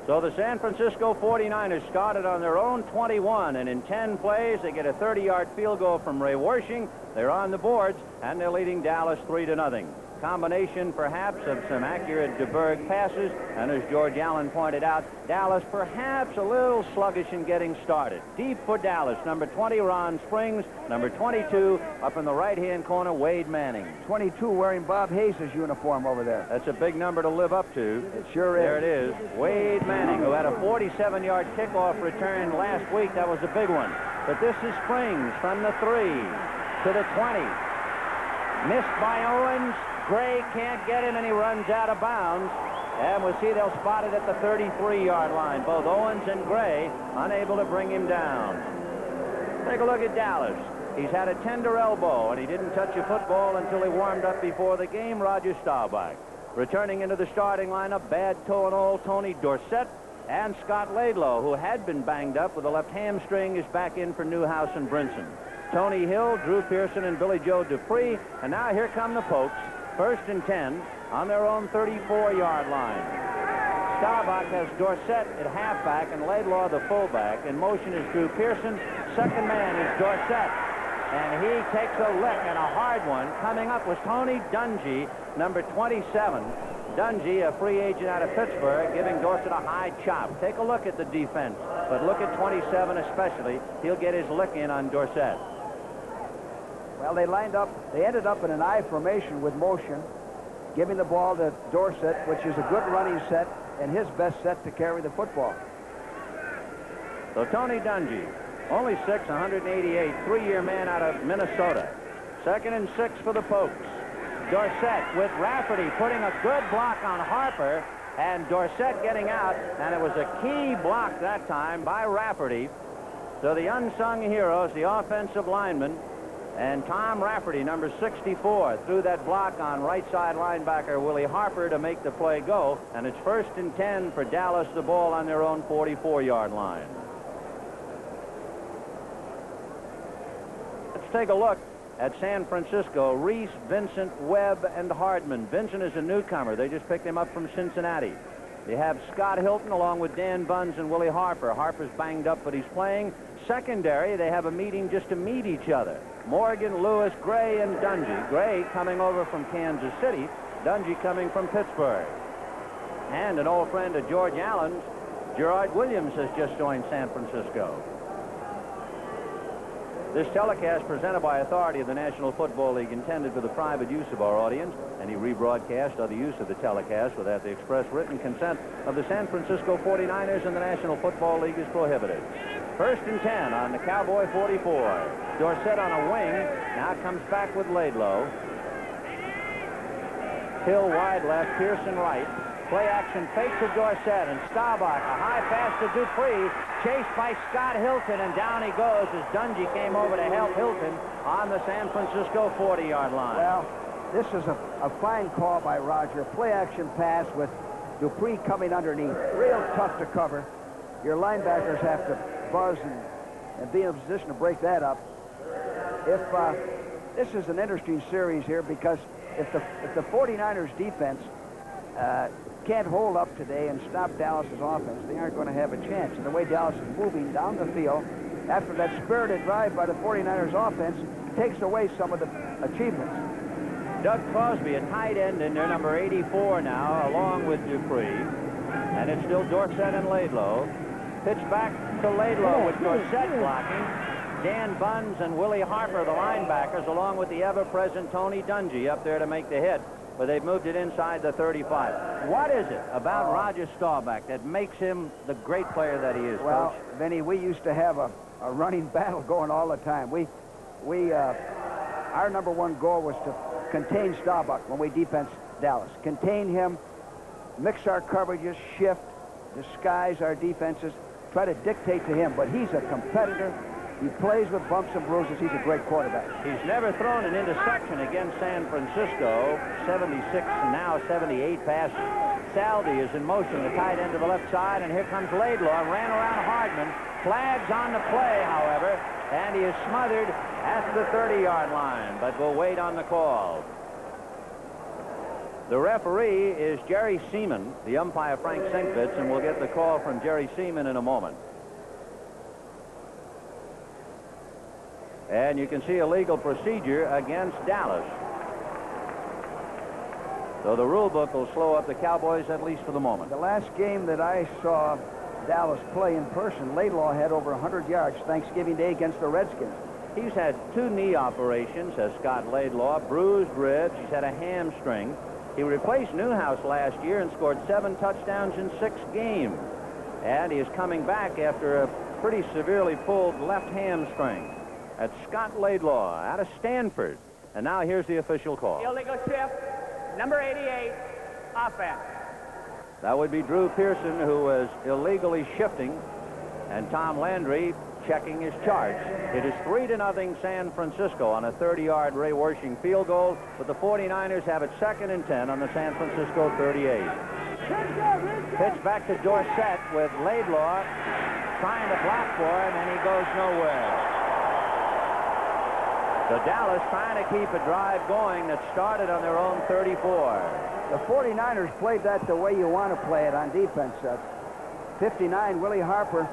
[SPEAKER 7] So the San Francisco 49ers started on their own 21, and in 10 plays they get a 30-yard field goal from Ray Wersching. They're on the boards, and they're leading Dallas 3-0. Combination perhaps of some accurate DeBerg passes, and as George Allen pointed out, Dallas perhaps a little sluggish in getting started. Deep for Dallas, number 20 Ron Springs, number 22 up in the right-hand corner Wade Manning.
[SPEAKER 6] 22 wearing Bob Hayes' uniform over there.
[SPEAKER 7] That's a big number to live up to.
[SPEAKER 6] It sure is.
[SPEAKER 7] There it is. Wade Manning, who had a 47-yard kickoff return last week. That was a big one. But this is Springs from the 3 to the 20. Missed by Owens. Gray can't get him, and he runs out of bounds. And we'll see they'll spot it at the 33-yard line. Both Owens and Gray unable to bring him down. Take a look at Dallas. He's had a tender elbow, and he didn't touch a football until he warmed up before the game. Roger Staubach. Returning into the starting lineup, bad toe and all, Tony Dorsett and Scott Laidlaw, who had been banged up with a left hamstring, is back in for Newhouse and Brinson. Tony Hill, Drew Pearson, and Billy Joe Dupree. And now here come the Pokes. 1st and 10 on their own 34-yard line. Staubach has Dorsett at halfback and Laidlaw the fullback. In motion is Drew Pearson. Second man is Dorsett. And he takes a lick, and a hard one. Coming up was Tony Dungy, number 27. Dungy, a free agent out of Pittsburgh, giving Dorsett a high chop. Take a look at the defense, but look at 27 especially. He'll get his lick in on Dorsett.
[SPEAKER 6] Well, they ended up in an I formation with motion, giving the ball to Dorsett, which is a good running set and his best set to carry the football.
[SPEAKER 7] So Tony Dungy, only 6, 188, 3-year man out of Minnesota. 2nd and 6 for the Pokes. Dorsett with Rafferty putting a good block on Harper, and Dorsett getting out, and it was a key block that time by Rafferty. So the unsung heroes, the offensive lineman, and Tom Rafferty, number 64, threw that block on right side linebacker Willie Harper to make the play go. And it's 1st and 10 for Dallas, the ball on their own 44-yard line. Let's take a look at San Francisco. Reese, Vincent, Webb, and Hardman. Vincent is a newcomer. They just picked him up from Cincinnati. They have Scott Hilton along with Dan Bunz and Willie Harper. Harper's banged up, but he's playing. Secondary, they have a meeting just to meet each other. Morgan, Lewis, Gray, and Dungy. Gray coming over from Kansas City. Dungy coming from Pittsburgh. And an old friend of George Allen's, Gerard Williams, has just joined San Francisco. This telecast presented by authority of the National Football League intended for the private use of our audience. Any rebroadcast or the use of the telecast without the express written consent of the San Francisco 49ers and the National Football League is prohibited. First and 10 on the Cowboy 44. Dorsett on a wing. Now comes back with Laidlaw. Hill wide left, Pearson right. Play action fake to Dorsett, and Staubach, a high pass to Dupree, chased by Scott Hilton, and down he goes as Dungy came over to help Hilton on the San Francisco 40-yard line.
[SPEAKER 6] Well, this is a fine call by Roger. Play action pass with Dupree coming underneath. Real tough to cover. Your linebackers have to buzz and be in a position to break that up. If this is an interesting series here, because if the 49ers defense can't hold up today and stop Dallas's offense, they aren't going to have a chance. And the way Dallas is moving down the field after that spirited drive by the 49ers offense takes away some of the achievements.
[SPEAKER 7] Doug Crosby, a tight end in there, number 84 now, along with Dupree. And it's still Dorsett and Laidlaw. Pitch back to Laidlaw with Dorsett blocking. Dan Buns and Willie Harper, the linebackers, along with the ever-present Tony Dungy up there to make the hit. But they've moved it inside the 35. What is it about Roger Staubach that makes him the great player that he is,
[SPEAKER 6] well,
[SPEAKER 7] Coach?
[SPEAKER 6] Vinny, we used to have a running battle going all the time. Our number one goal was to contain Staubach when we defense Dallas. Contain him, mix our coverages, shift, disguise our defenses, try to dictate to him. But he's a competitor. He plays with bumps and bruises. He's a great quarterback.
[SPEAKER 7] He's never thrown an interception against San Francisco. 76 and now 78 passes. Saldi is in motion, the tight end to the left side, and here comes Laidlaw. Ran around Hardman. Flags on the play, however, and he is smothered at the 30-yard line, but we'll wait on the call. The referee is Jerry Seaman, the umpire Frank Sienkiewicz, and we'll get the call from Jerry Seaman in a moment. And you can see a legal procedure against Dallas. So the rule book will slow up the Cowboys, at least for the moment.
[SPEAKER 6] The last game that I saw Dallas play in person, Laidlaw had over 100 yards Thanksgiving Day against the Redskins.
[SPEAKER 7] He's had 2 knee operations, as Scott Laidlaw, bruised ribs. He's had a hamstring. He replaced Newhouse last year and scored 7 touchdowns in 6 games. And he is coming back after a pretty severely pulled left hamstring. That's Scott Laidlaw out of Stanford. And now here's the official call.
[SPEAKER 15] Illegal shift, number 88, offense.
[SPEAKER 7] That would be Drew Pearson, who was illegally shifting, and Tom Landry checking his charts. It is 3-0 San Francisco on a 30-yard Ray Wersching field goal, but the 49ers have it 2nd and 10 on the San Francisco 38. Pitch back to Dorsett with Laidlaw trying to block for him, and he goes nowhere. So Dallas trying to keep a drive going that started on their own 34.
[SPEAKER 6] The 49ers played that the way you want to play it on defense. 59, Willie Harper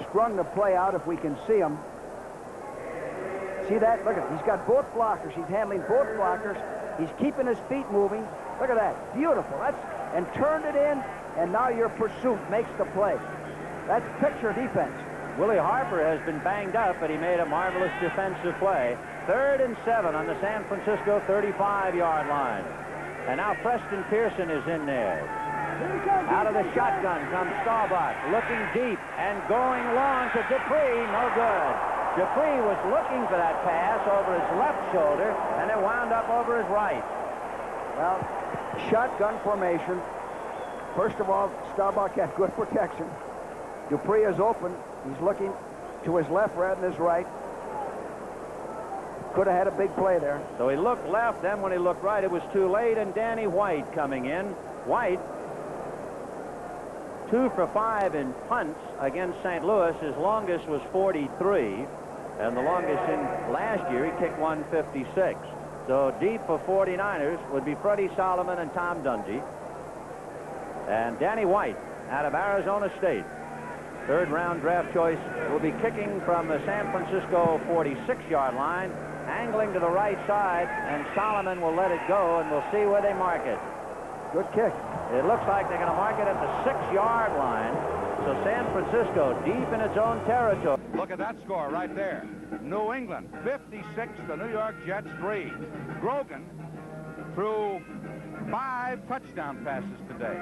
[SPEAKER 6] strung the play out if we can see him. See that? Look at it. He's got both blockers. He's handling both blockers. He's keeping his feet moving. Look at that. Beautiful. And turned it in, and now your pursuit makes the play. That's picture defense.
[SPEAKER 7] Willie Harper has been banged up, but he made a marvelous defensive play. 3rd and 7 on the San Francisco 35-yard line. And now Preston Pearson is in there. Out of the shotgun comes Staubach, looking deep and going long to Dupree. No good. Dupree was looking for that pass over his left shoulder, and it wound up over his right.
[SPEAKER 6] Well, shotgun formation. First of all, Staubach had good protection. Dupree is open. He's looking to his left rather than his right. Could have had a big play there.
[SPEAKER 7] So he looked left, then when he looked right, it was too late, and Danny White coming in. White, 2 for 5 in punts against St. Louis. His longest was 43, and the longest in last year, he kicked 156. So deep for 49ers would be Freddie Solomon and Tom Dungy. And Danny White out of Arizona State. 3rd-round draft choice will be kicking from the San Francisco 46-yard line, angling to the right side, and Solomon will let it go, and we'll see where they mark it.
[SPEAKER 6] Good kick.
[SPEAKER 7] It looks like they're going to mark it at the 6-yard line. So San Francisco deep in its own territory.
[SPEAKER 1] Look at that score right there. New England 56, the New York Jets 3. Grogan threw 5 touchdown passes today.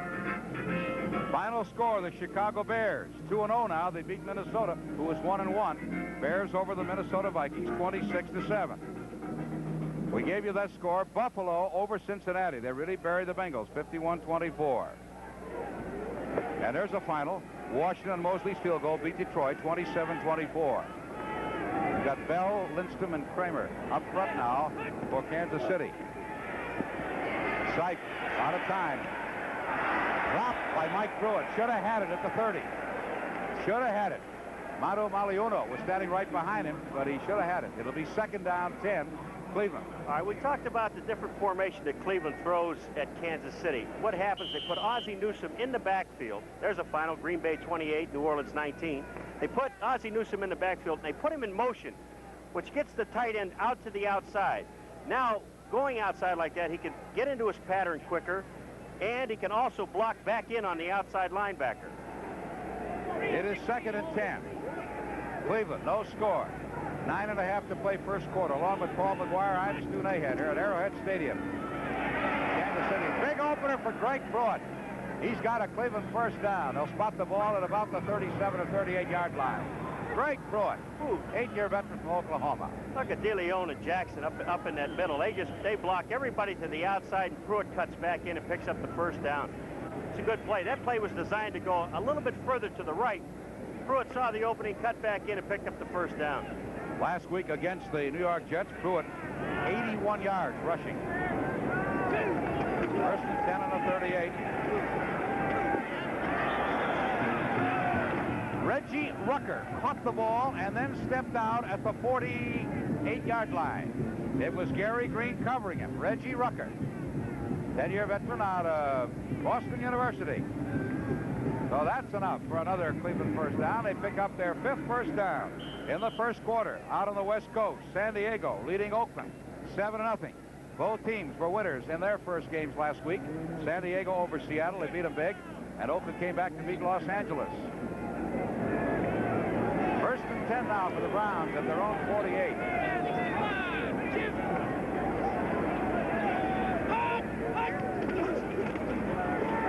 [SPEAKER 1] Final score, the Chicago Bears, 2-0 now. They beat Minnesota, who was 1-1. Bears over the Minnesota Vikings, 26-7. We gave you that score. Buffalo over Cincinnati. They really buried the Bengals, 51-24. And there's a final. Washington Mosley's field goal beat Detroit, 27-24. We've got Bell, Lindstrom, and Kramer up front now for Kansas City. Sipe, out of time. Dropped by Mike Pruitt. Should have had it at the 30. Should have had it. Mato Maliuno was standing right behind him, but he should have had it. It'll be 2nd down, 10, Cleveland.
[SPEAKER 16] All right, we talked about the different formation that Cleveland throws at Kansas City. What happens, they put Ozzie Newsome in the backfield. There's a final, Green Bay 28, New Orleans 19. They put Ozzie Newsome in the backfield, and they put him in motion, which gets the tight end out to the outside. Now, going outside like that, he can get into his pattern quicker, and he can also block back in on the outside linebacker.
[SPEAKER 1] It is 2nd and 10. Cleveland, no score. 9.5 to play first quarter. Along with Paul McGuire, I'm Stu Nahat here at Arrowhead Stadium. Kansas City, big opener for Greg Pruitt. He's got a Cleveland first down. They'll spot the ball at about the 37 or 38-yard line. Greg Pruitt, 8-year veteran from Oklahoma.
[SPEAKER 16] Look at DeLeon and Jackson up in that middle. They block everybody to the outside, and Pruitt cuts back in and picks up the first down. It's a good play. That play was designed to go a little bit further to the right. Pruitt saw the opening, cut back in, and picked up the first down.
[SPEAKER 1] Last week against the New York Jets, Pruitt, 81 yards rushing. 1st and 10 on the 38. Reggie Rucker caught the ball and then stepped out at the 48-yard line. It was Gary Green covering him. Reggie Rucker, 10-year veteran out of Boston University. So that's enough for another Cleveland first down. They pick up their 5th first down in the first quarter. Out on the West Coast, San Diego leading Oakland 7-0. Both teams were winners in their first games last week. San Diego over Seattle. They beat them big. And Oakland came back to beat Los Angeles. 1st and 10 now for the Browns at their own 48.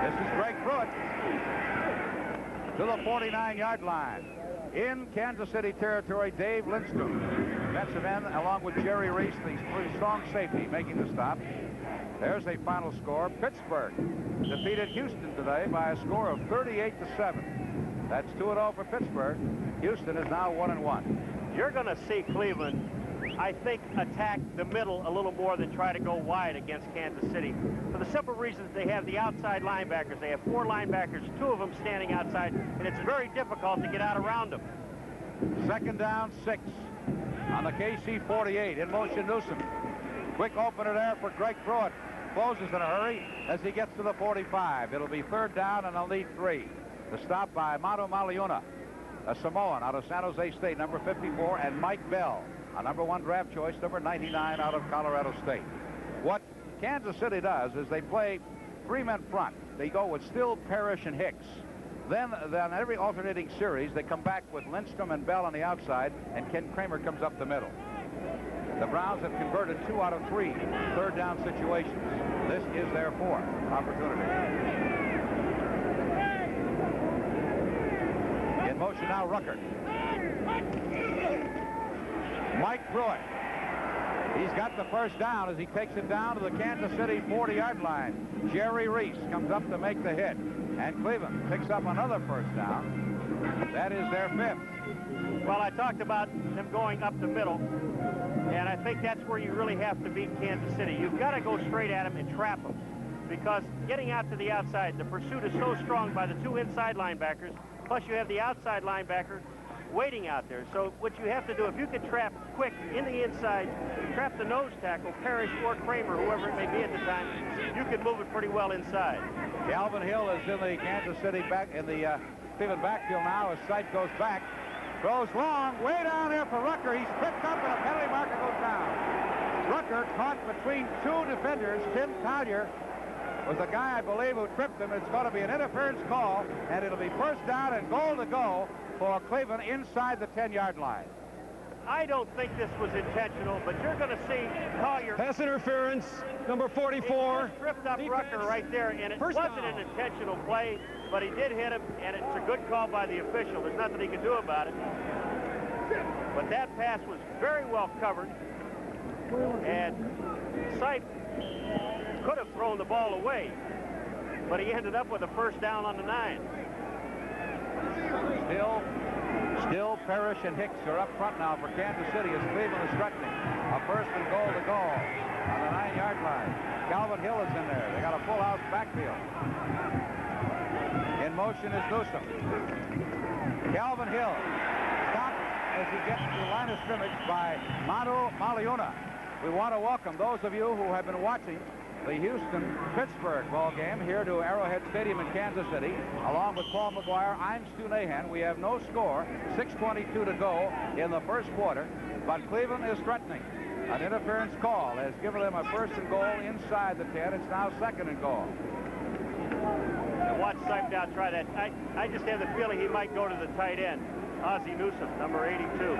[SPEAKER 1] This is Greg Pruitt to the 49-yard line. In Kansas City territory, Dave Lindstrom, defensive end, along with Jerry Reese, the strong safety, making the stop. There's a final score. Pittsburgh defeated Houston today by a score of 38-7. That's 2-0 for Pittsburgh. Houston is now 1-1.
[SPEAKER 16] You're going to see Cleveland, I think, attack the middle a little more than try to go wide against Kansas City. For the simple reasons they have the outside linebackers. They have 4 linebackers, 2 of them standing outside, and it's very difficult to get out around them.
[SPEAKER 1] 2nd down, 6 on the KC 48. In motion, Newsome. Quick opener there for Greg Pruitt. Closes in a hurry as he gets to the 45. It'll be 3rd down, and they'll need 3. The stop by Mato Maliuno, a Samoan out of San Jose State, number 54, and Mike Bell, a number 1 draft choice, number 99 out of Colorado State. What Kansas City does is they play 3-men front. They go with Still, Parrish, and Hicks. Then every alternating series, they come back with Lindstrom and Bell on the outside, and Ken Kramer comes up the middle. The Browns have converted 2 out of 3 3rd down situations. This is their 4th opportunity. In motion now, Rucker. Mike Pruitt. He's got the first down as he takes it down to the Kansas City 40-yard line. Jerry Reese comes up to make the hit. And Cleveland picks up another first down. That is their 5th.
[SPEAKER 16] Well, I talked about them going up the middle, and I think that's where you really have to beat Kansas City. You've got to go straight at them and trap them, because getting out to the outside, the pursuit is so strong by the 2 inside linebackers, plus you have the outside linebacker waiting out there. So what you have to do, if you can trap quick in the inside, trap the nose tackle, Parrish or Kramer, whoever it may be at the time, you can move it pretty well inside.
[SPEAKER 1] Calvin Hill is in the Kansas City Cleveland backfield now as Sipe goes back. Throws long, way down there for Rucker. He's tripped up and a penalty marker goes down. Rucker caught between 2 defenders. Tim Collier was the guy, I believe, who tripped him. It's going to be an interference call, and it'll be first down and goal to go for Cleveland inside the 10-yard line.
[SPEAKER 16] I don't think this was intentional, but you're going to see Collier.
[SPEAKER 17] Pass interference, number 44.
[SPEAKER 16] He tripped up Rucker right there, and it wasn't an intentional play, but he did hit him, and it's a good call by the official. There's nothing he can do about it. But that pass was very well covered, and Sipe could have thrown the ball away, but he ended up with a first down on the 9.
[SPEAKER 1] Still Parrish and Hicks are up front now for Kansas City as Cleveland is threatening. A first and goal to go on the 9-yard line. Calvin Hill is in there. They got a full house backfield. In motion is Newsom. Calvin Hill stopped as he gets to the line of scrimmage by Manu Maliuna. We want to welcome those of you who have been watching the Houston-Pittsburgh ball game here to Arrowhead Stadium in Kansas City. Along with Paul McGuire, I'm Stu Nahan. We have no score, 6:22 to go in the first quarter, but Cleveland is threatening. An interference call has given them a first and goal inside the 10. It's now second and goal.
[SPEAKER 16] And watch Sipe now try that. I just have the feeling he might go to the tight end. Ozzie Newsome, number 82.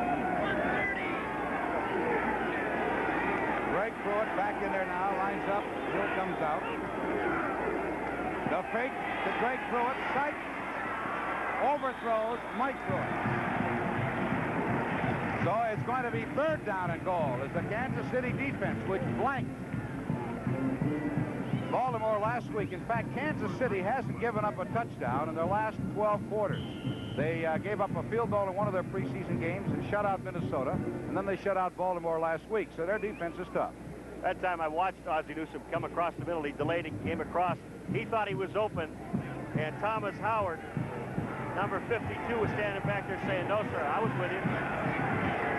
[SPEAKER 1] Greg Pruitt back in there now, lines up. Hill comes out. The fake to Greg Pruitt. Sipe overthrows Mike Pruitt. So it's going to be third down and goal as the Kansas City defense, which blanked Baltimore last week. In fact, Kansas City hasn't given up a touchdown in their last 12 quarters. They gave up a field goal in one of their preseason games and shut out Minnesota, and then they shut out Baltimore last week. So their defense is tough.
[SPEAKER 16] That time I watched Ozzie Newsome come across the middle. He delayed it, came across. He thought he was open, and Thomas Howard, number 52, was standing back there saying, "No, sir, I was with you."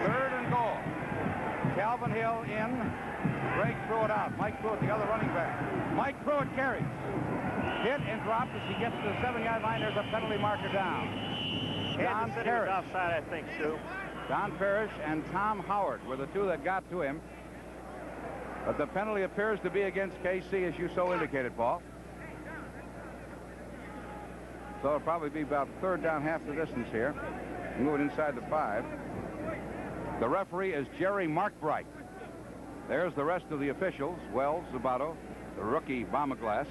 [SPEAKER 1] Third and goal. Calvin Hill in. Greg Pruitt out. Mike Pruitt, the other running back. Mike Pruitt carries. Hit and dropped as he gets to the 7-yard line. There's a penalty marker down.
[SPEAKER 16] Kansas City was offside, I think, Stu.
[SPEAKER 1] Don Parrish and Tom Howard were the two that got to him. But the penalty appears to be against KC, as you so indicated, Paul. So it'll probably be about third down, half the distance here. Moving inside the 5. The referee is Jerry Markbright. There's the rest of the officials. Wells, Zabato, the rookie Bomaglass.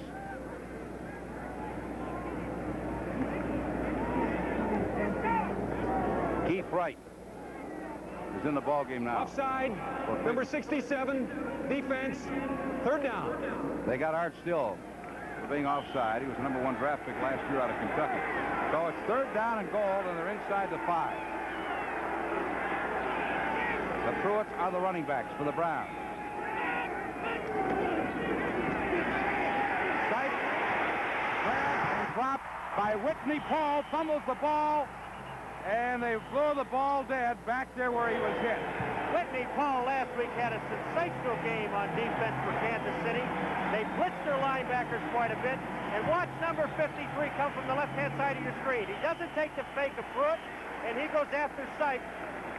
[SPEAKER 1] Keith Wright is in the ball game now.
[SPEAKER 17] Offside, number 67, defense, third down.
[SPEAKER 1] They got Art Still for being offside. He was the number 1 draft pick last year out of Kentucky. So it's third down and goal, and they're inside the 5. The Pruitts are the running backs for the Browns. Sipe, grabbed and dropped by Whitney Paul, fumbles the ball, and they blew the ball dead back there where he was hit.
[SPEAKER 16] Whitney Paul last week had a sensational game on defense for Kansas City. They blitzed their linebackers quite a bit. And watch number 53 come from the left-hand side of your screen. He doesn't take the fake of Pruitt, and he goes after Sipe.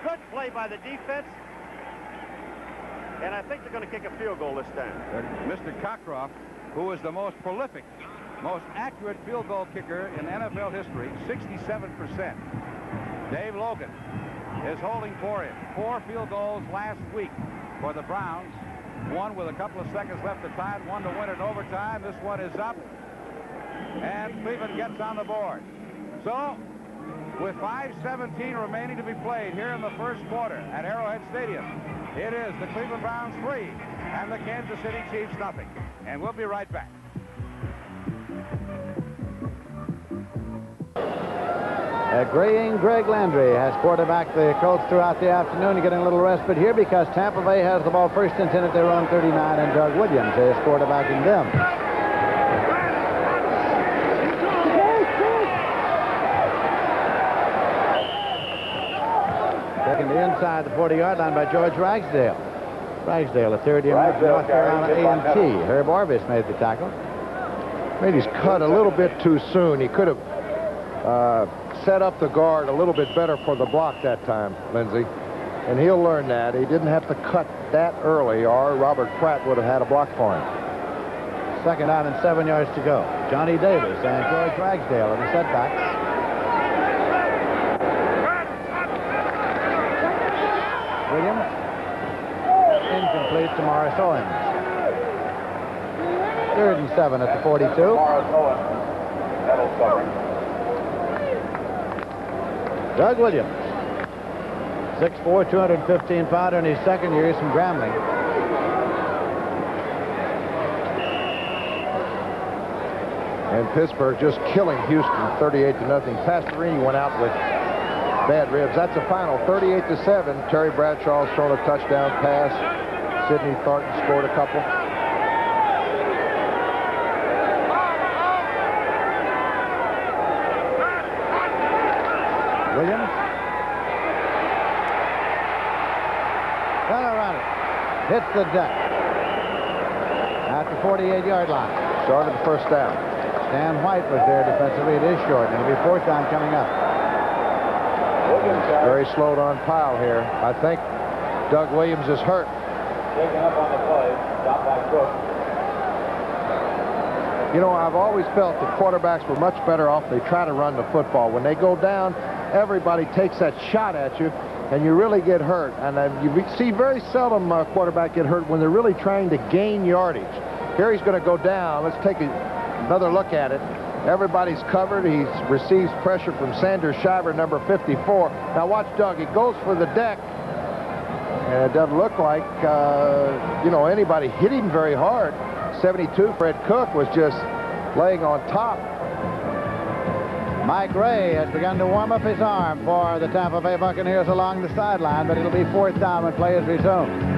[SPEAKER 16] Good play by the defense. And I think they're going to kick a field goal this time.
[SPEAKER 1] Mr. Cockcroft, who is the most prolific, most accurate field goal kicker in NFL history, 67%. Dave Logan is holding for him. 4 field goals last week for the Browns. 1 with a couple of seconds left to tie it, 1 to win it in overtime. This one is up, and Cleveland gets on the board. So, with 5:17 remaining to be played here in the first quarter at Arrowhead Stadium, it is the Cleveland Browns 3 and the Kansas City Chiefs nothing. And we'll be right back.
[SPEAKER 11] Agreeing, Greg Landry has quarterbacked the Colts throughout the afternoon, getting a little respite here because Tampa Bay has the ball first and 10 at their own 39, and Doug Williams is quarterbacking them. Taken to inside the 40-yard line by George Ragsdale. Ragsdale, a third-year man from North Carolina A&T. Herb Orvis made the tackle.
[SPEAKER 12] Made his cut a little bit too soon. He could have set up the guard a little bit better for the block that time, Lindsey. And he'll learn that. He didn't have to cut that early, or Robert Pratt would have had a block for him.
[SPEAKER 11] Second down and 7 yards to go. Johnny Davis and George Ragsdale in the setback. Morris Owens. 3rd and 7 at the 42. Doug Williams, 6'4", 215 pounder in his second year. He's from Grambling.
[SPEAKER 12] And Pittsburgh just killing Houston 38-0. Pastorini went out with bad ribs. That's the final, 38-7. Terry Bradshaw's thrown a touchdown pass. Sidney Thornton scored a couple.
[SPEAKER 11] Williams. Got around it. Hits the deck. At the 48-yard line.
[SPEAKER 12] Short of the first down.
[SPEAKER 11] Stan White was there defensively. It is short. It'll be 4th down coming up.
[SPEAKER 12] Very slowed on pile here. I think Doug Williams is hurt.
[SPEAKER 18] Taken up on the play. Stopped by Cook.
[SPEAKER 12] You know, I've always felt that quarterbacks were much better off they try to run the football. When they go down, everybody takes that shot at you, and you really get hurt. And you see very seldom a quarterback get hurt when they're really trying to gain yardage. Here he's going to go down. Let's take another look at it. Everybody's covered. He receives pressure from Sanders Shiver, number 54. Now watch Doug. He goes for the deck, and it doesn't look like, anybody hit him very hard. 72, Fred Cook was just laying on top.
[SPEAKER 11] Mike Ray has begun to warm up his arm for the Tampa Bay Buccaneers along the sideline, but it'll be 4th down when play is resumed.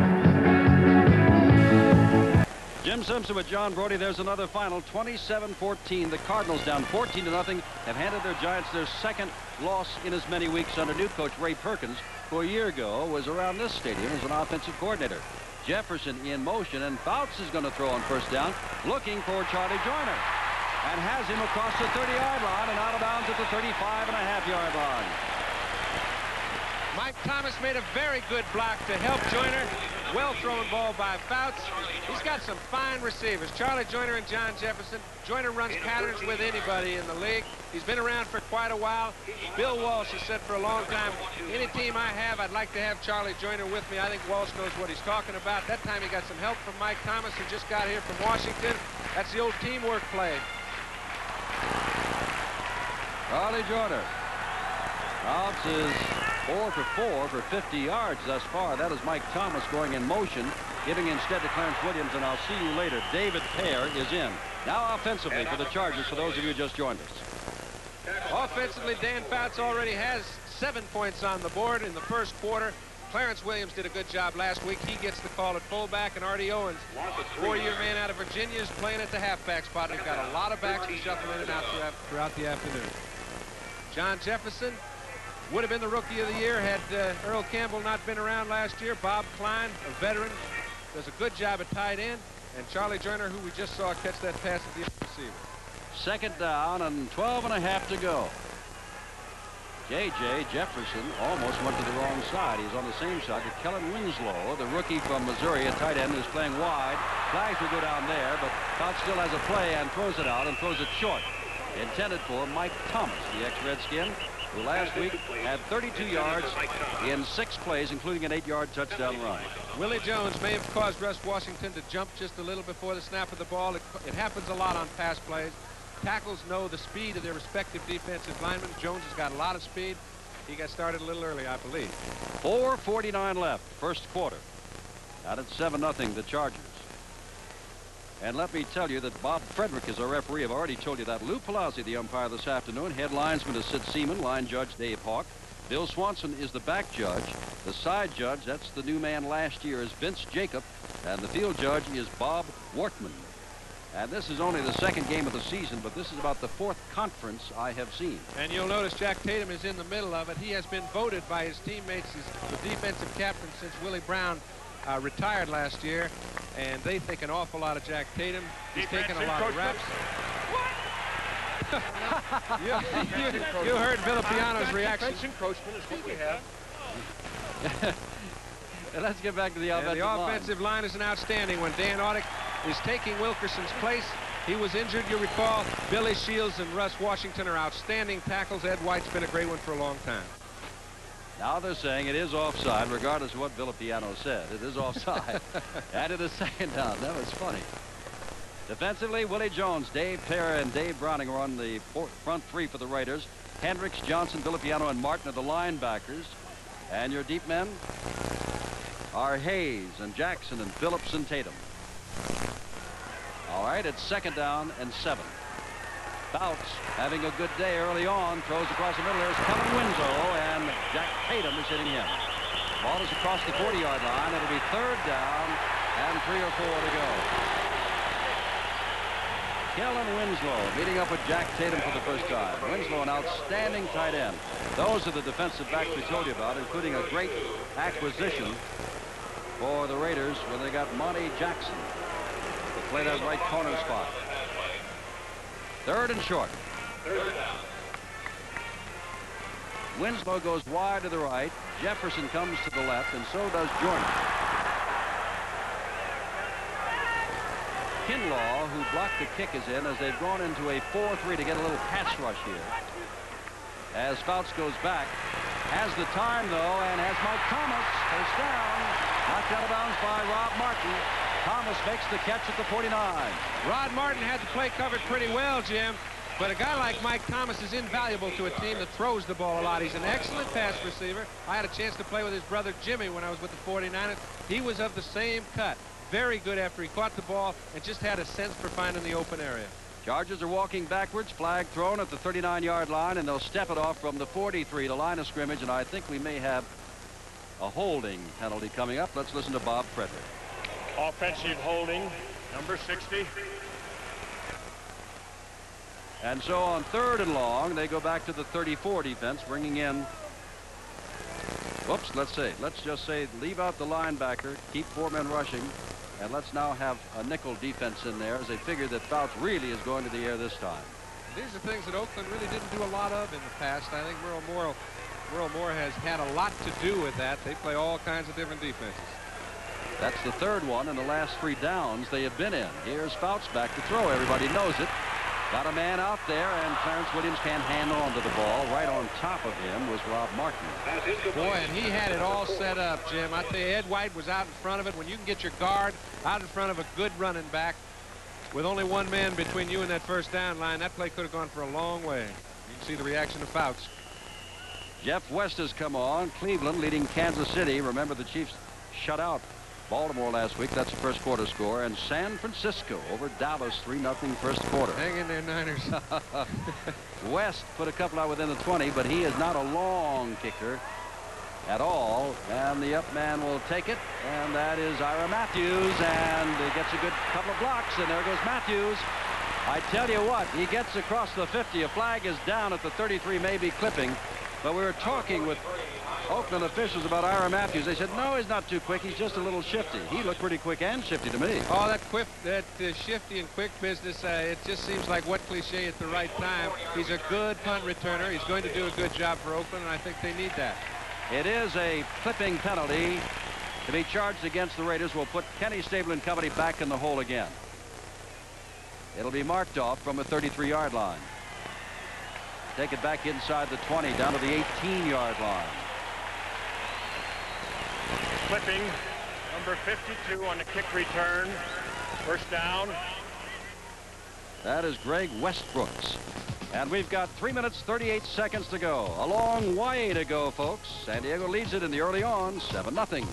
[SPEAKER 9] Jim Simpson with John Brody. There's another final, 27-14. The Cardinals down 14-0 have handed their Giants their second loss in as many weeks under new coach Ray Perkins, who a year ago was around this stadium as an offensive coordinator. Jefferson in motion, and Fouts is going to throw on first down, looking for Charlie Joyner, and has him across the 30-yard line and out of bounds at the 35.5-yard line.
[SPEAKER 10] Mike Thomas made a very good block to help Joyner. Well thrown ball by Fouts. He's got some fine receivers, Charlie Joyner and John Jefferson. Joyner runs patterns with anybody in the league. He's been around for quite a while. Bill Walsh has said for a long time, any team I have, I'd like to have Charlie Joyner with me. I think Walsh knows what he's talking about. That time he got some help from Mike Thomas, who just got here from Washington. That's the old teamwork play.
[SPEAKER 9] Charlie Joyner. Fouts is 4 for 4 for 50 yards thus far. That is Mike Thomas going in motion, giving instead to Clarence Williams, and I'll see you later. David Pear is in. Now offensively for the Chargers, for those of you who just joined us.
[SPEAKER 10] Offensively, Dan Fouts already has 7 points on the board in the first quarter. Clarence Williams did a good job last week. He gets the call at fullback, and Artie Owens, 4-year man out of Virginia, is playing at the halfback spot. They've got a lot of backs to shuffle in and out throughout the afternoon. John Jefferson would have been the rookie of the year had Earl Campbell not been around last year. Bob Klein, a veteran, does a good job at tight end. And Charlie Joyner, who we just saw catch that pass at the receiver.
[SPEAKER 9] 2nd down and 12.5 to go. J.J. Jefferson almost went to the wrong side. He's on the same side that Kellen Winslow, the rookie from Missouri, a tight end, is playing wide. Flags will go down there, but Fouts still has a play and throws it out and throws it short. Intended for Mike Thomas, the ex-Redskin, who last week had 32 yards in 6 plays, including an 8-yard touchdown run.
[SPEAKER 10] Willie Jones may have caused Russ Washington to jump just a little before the snap of the ball. It happens a lot on pass plays. Tackles know the speed of their respective defensive linemen. Jones has got a lot of speed. He got started a little early, I believe.
[SPEAKER 9] 4:49 left, first quarter. Out at 7-0, the Chargers. And let me tell you that Bob Frederick is our referee. I've already told you that. Lou Palazzi, the umpire this afternoon. Head linesman is Sid Seaman. Line judge Dave Hawk. Bill Swanson is the back judge. The side judge, that's the new man last year, is Vince Jacob. And the field judge is Bob Wortman. And this is only the 2nd game of the season, but this is about the 4th conference I have seen.
[SPEAKER 10] And you'll notice Jack Tatum is in the middle of it. He has been voted by his teammates as the defensive captain since Willie Brown retired last year, and they think an awful lot of Jack Tatum. He's taken a lot of reps. you heard Villapiano's reaction.
[SPEAKER 14] Encroachment is what we have.
[SPEAKER 9] And let's get back to the offensive line.
[SPEAKER 10] The offensive line is an outstanding one. Dan Audick is taking Wilkerson's place. He was injured, you recall. Billy Shields and Russ Washington are outstanding tackles. Ed White's been a great one for a long time.
[SPEAKER 9] Now they're saying it is offside, regardless of what Villapiano said. It is offside. And it is second down. That was funny. Defensively, Willie Jones, Dave Terra, and Dave Browning are on the front three for the Raiders. Hendricks, Johnson, Villapiano, and Martin are the linebackers. And your deep men are Hayes and Jackson and Phillips and Tatum. All right, it's second down and 7. Fouts having a good day early on, throws across the middle. There's Kellen Winslow, and Jack Tatum is hitting him. Ball is across the 40-yard line. It'll be third down and 3 or 4 to go. Kellen Winslow meeting up with Jack Tatum for the first time. Winslow, an outstanding tight end. Those are the defensive backs we told you about, including a great acquisition for the Raiders when they got Monty Jackson to play that right corner spot. Third and short. Winslow goes wide to the right. Jefferson comes to the left, and so does Joyner. Kinlaw, who blocked the kick, is in as they've gone into a 4-3 to get a little pass rush here. As Fouts goes back, has the time though, and has Mike Thomas first down, knocked out of bounds by Rob Martin. Thomas makes the catch at the 49.
[SPEAKER 10] Rod Martin had the play covered pretty well, Jim. But a guy like Mike Thomas is invaluable to a team that throws the ball a lot. He's an excellent pass receiver. I had a chance to play with his brother Jimmy when I was with the 49ers. He was of the same cut. Very good after he caught the ball and just had a sense for finding the open area.
[SPEAKER 9] Chargers are walking backwards. Flag thrown at the 39-yard line, and they'll step it off from the 43, the line of scrimmage. And I think we may have a holding penalty coming up. Let's listen to Bob Frederick.
[SPEAKER 14] Offensive holding, number 60.
[SPEAKER 9] And so on third and long, they go back to the 34 defense, bringing in, whoops, let's just say leave out the linebacker, keep 4 men rushing, and let's now have a nickel defense in there as they figure that Fouts really is going to the air this time.
[SPEAKER 10] These are things that Oakland really didn't do a lot of in the past. I think Merle Moore has had a lot to do with that. They play all kinds of different defenses.
[SPEAKER 9] That's the third one in the last 3 downs they have been in. Here's Fouts back to throw. Everybody knows it. Got a man out there, and Clarence Williams can't hang on to the ball. Right on top of him was Rob Martin.
[SPEAKER 10] Boy, and he had it all set up, Jim. I tell you, Ed White was out in front of it. When you can get your guard out in front of a good running back with only 1 man between you and that first down line, that play could have gone for a long way. You can see the reaction of Fouts.
[SPEAKER 9] Jeff West has come on. Cleveland leading Kansas City. Remember, the Chiefs shut out Baltimore last week. That's the first quarter score. And San Francisco over Dallas, 3-0 first quarter.
[SPEAKER 10] Hang in there, Niners.
[SPEAKER 9] West put a couple out within the 20, but he is not a long kicker at all. And the up man will take it, and that is Ira Matthews, and he gets a good couple of blocks, and there goes Matthews. I tell you what, he gets across the 50. A flag is down at the 33, maybe clipping, but we were talking with Oakland officials about Ira Matthews. They said, no, he's not too quick. He's just a little shifty. He looked pretty quick and shifty to me.
[SPEAKER 10] Oh, that shifty and quick business, it just seems like what cliche at the right time. He's a good punt returner. He's going to do a good job for Oakland, and I think they need that.
[SPEAKER 9] It is a clipping penalty to be charged against the Raiders. Will put Kenny Stable and company back in the hole again. It'll be marked off from a 33-yard line. Take it back inside the 20, down to the 18-yard line.
[SPEAKER 14] Clipping, number 52 on the kick return. First down.
[SPEAKER 9] That is Greg Westbrooks. And we've got 3 minutes, 38 seconds to go. A long way to go, folks. San Diego leads it in the early on, 7-0.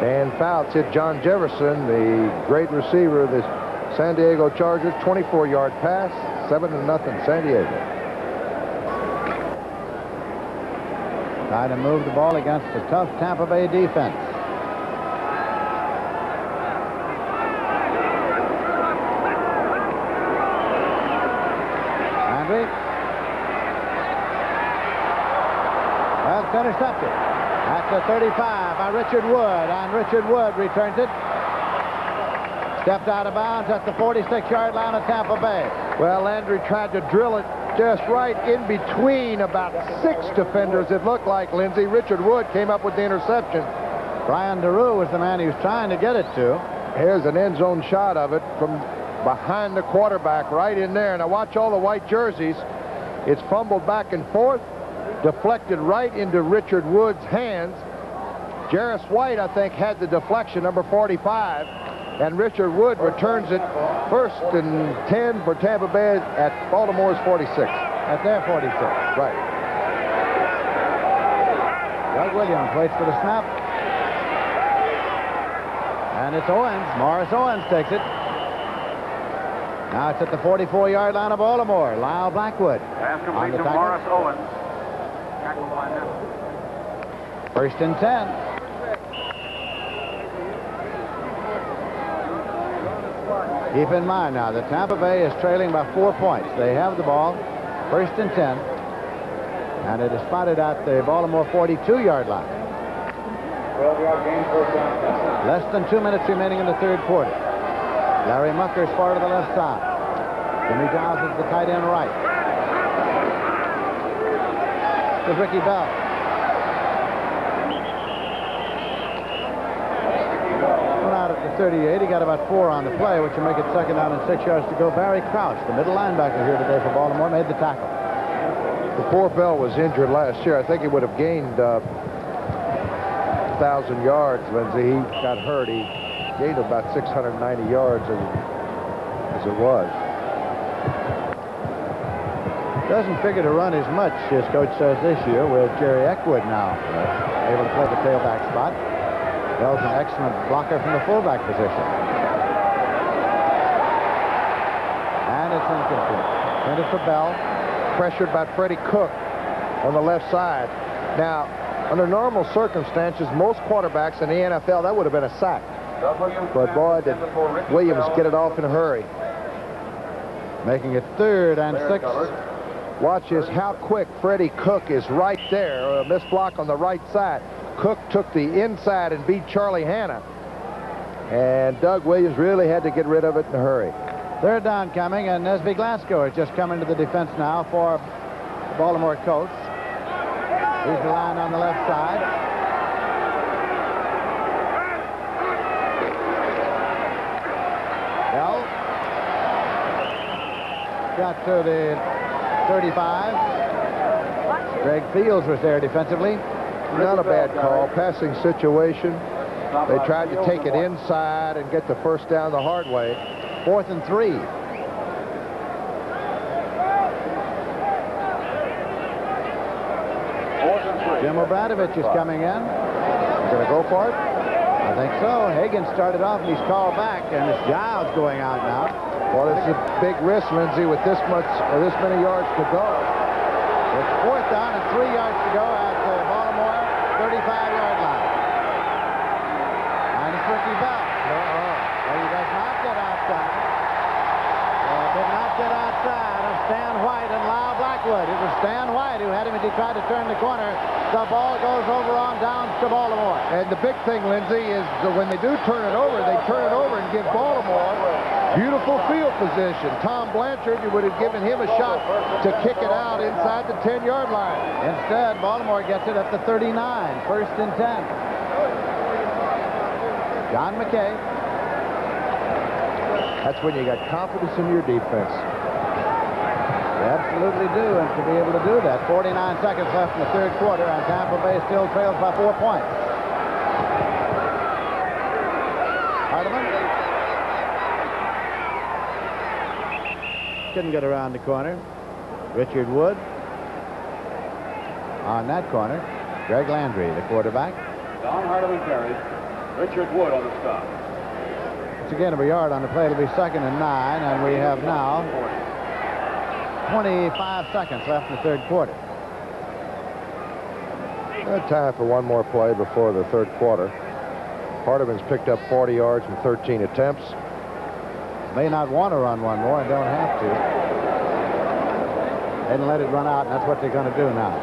[SPEAKER 12] Dan Fouts hit John Jefferson, the great receiver of the San Diego Chargers. 24-yard pass, 7-0 San Diego.
[SPEAKER 11] Trying to move the ball against a tough Tampa Bay defense. Landry. That's intercepted. At the 35 by Richard Wood, and Richard Wood returns it. Stepped out of bounds at the 46-yard line of Tampa Bay.
[SPEAKER 12] Well, Landry tried to drill it just right in between about 6 defenders, it looked like, Lindsey. Richard Wood came up with the interception.
[SPEAKER 11] Brian DeRue was the man he was trying to get it to.
[SPEAKER 12] Here's an end zone shot of it from behind the quarterback right in there. Now watch all the white jerseys. It's fumbled back and forth. deflected right into Richard Wood's hands. Jarris White, I think, had the deflection, number 45, and Richard Wood returns it 1st and 10 for Tampa Bay at Baltimore's 46.
[SPEAKER 11] At their 46.
[SPEAKER 12] Right.
[SPEAKER 11] Doug Williams waits for the snap. And it's Owens. Morris Owens takes it. Now it's at the 44-yard line of Baltimore. Lyle Blackwood.
[SPEAKER 1] Pass complete to Morris Owens.
[SPEAKER 11] 1st and 10. Keep in mind now that Tampa Bay is trailing by 4 points. They have the ball. 1st and 10. And it is spotted at the Baltimore 42-yard line.
[SPEAKER 18] 12-yard gain, first down.
[SPEAKER 11] Less than 2 minutes remaining in the 3rd quarter. Larry Mucker's far to the left side. Jimmy Giles is the tight end right. To Ricky Bell. Went out at the 38. He got about 4 on the play, which will make it 2nd down and 6 yards to go. Barry Crouch, the middle linebacker here today for Baltimore, made the tackle.
[SPEAKER 12] Before Bell was injured last year, I think he would have gained 1,000 yards, Lindsey. He got hurt. He gained about 690 yards as it was.
[SPEAKER 11] Doesn't figure to run as much, as coach says, this year, with Jerry Eckwood now able to play the tailback spot. Bell's an excellent blocker from the fullback position. And it's incomplete. Intended for Bell.
[SPEAKER 12] Pressured by Freddie Cook on the left side. Now, under normal circumstances, most quarterbacks in the NFL, that would have been a sack. But boy, did Williams get it off in a hurry.
[SPEAKER 11] Making it 3rd and 6.
[SPEAKER 12] Watch this, how quick Freddie Cook is right there. A missed block on the right side. Cook took the inside and beat Charlie Hanna. And Doug Williams really had to get rid of it in a hurry.
[SPEAKER 11] 3rd down coming, and Nesby Glasgow has just come into the defense now for the Baltimore Colts. He's the line on the left side. Bell got to the 35. Greg Fields was there defensively.
[SPEAKER 12] Not a bad call. Passing situation. They tried to take it inside and get the 1st down the hard way.
[SPEAKER 11] 4th and 3. Jim Obradovich is coming in. He's going to go for it? I think so. Hagan started off and he's called back, and it's Giles going out now.
[SPEAKER 12] Well, it's a big risk, Lindsey, with this many yards to go.
[SPEAKER 11] It's 4th down and 3 yards to go at the Baltimore 35-yard line. And it's Ricky Bell. Well, he does not get outside. Did not get outside of Stan White and Lyle Blackwood. It was Stan White who had him as he tried to turn the corner. The ball goes over on downs to Baltimore.
[SPEAKER 12] And the big thing, Lindsey, is that when they do turn it over, they turn it over and give Baltimore beautiful field position. Tom Blanchard, you would have given him a shot to kick it out inside the 10-yard line.
[SPEAKER 11] Instead, Baltimore gets it at the 39, 1st and 10. John McKay.
[SPEAKER 12] That's when you got confidence in your defense.
[SPEAKER 11] They absolutely do, and to be able to do that. 49 seconds left in the 3rd quarter, and Tampa Bay still trails by 4 points. Hardeman. Couldn't get around the corner. Richard Wood on that corner. Greg Landry, the quarterback.
[SPEAKER 18] Don Hardeman carries. Richard Wood on the stop.
[SPEAKER 11] It's a gain of a yard on the play. It'll be 2nd and 9, and we have now 25 seconds left in the 3rd quarter.
[SPEAKER 12] Time for one more play before the 3rd quarter. Hardeman's picked up 40 yards in 13 attempts.
[SPEAKER 11] May not want to run one more and don't have to. They didn't let it run out, and that's what they're going to do now.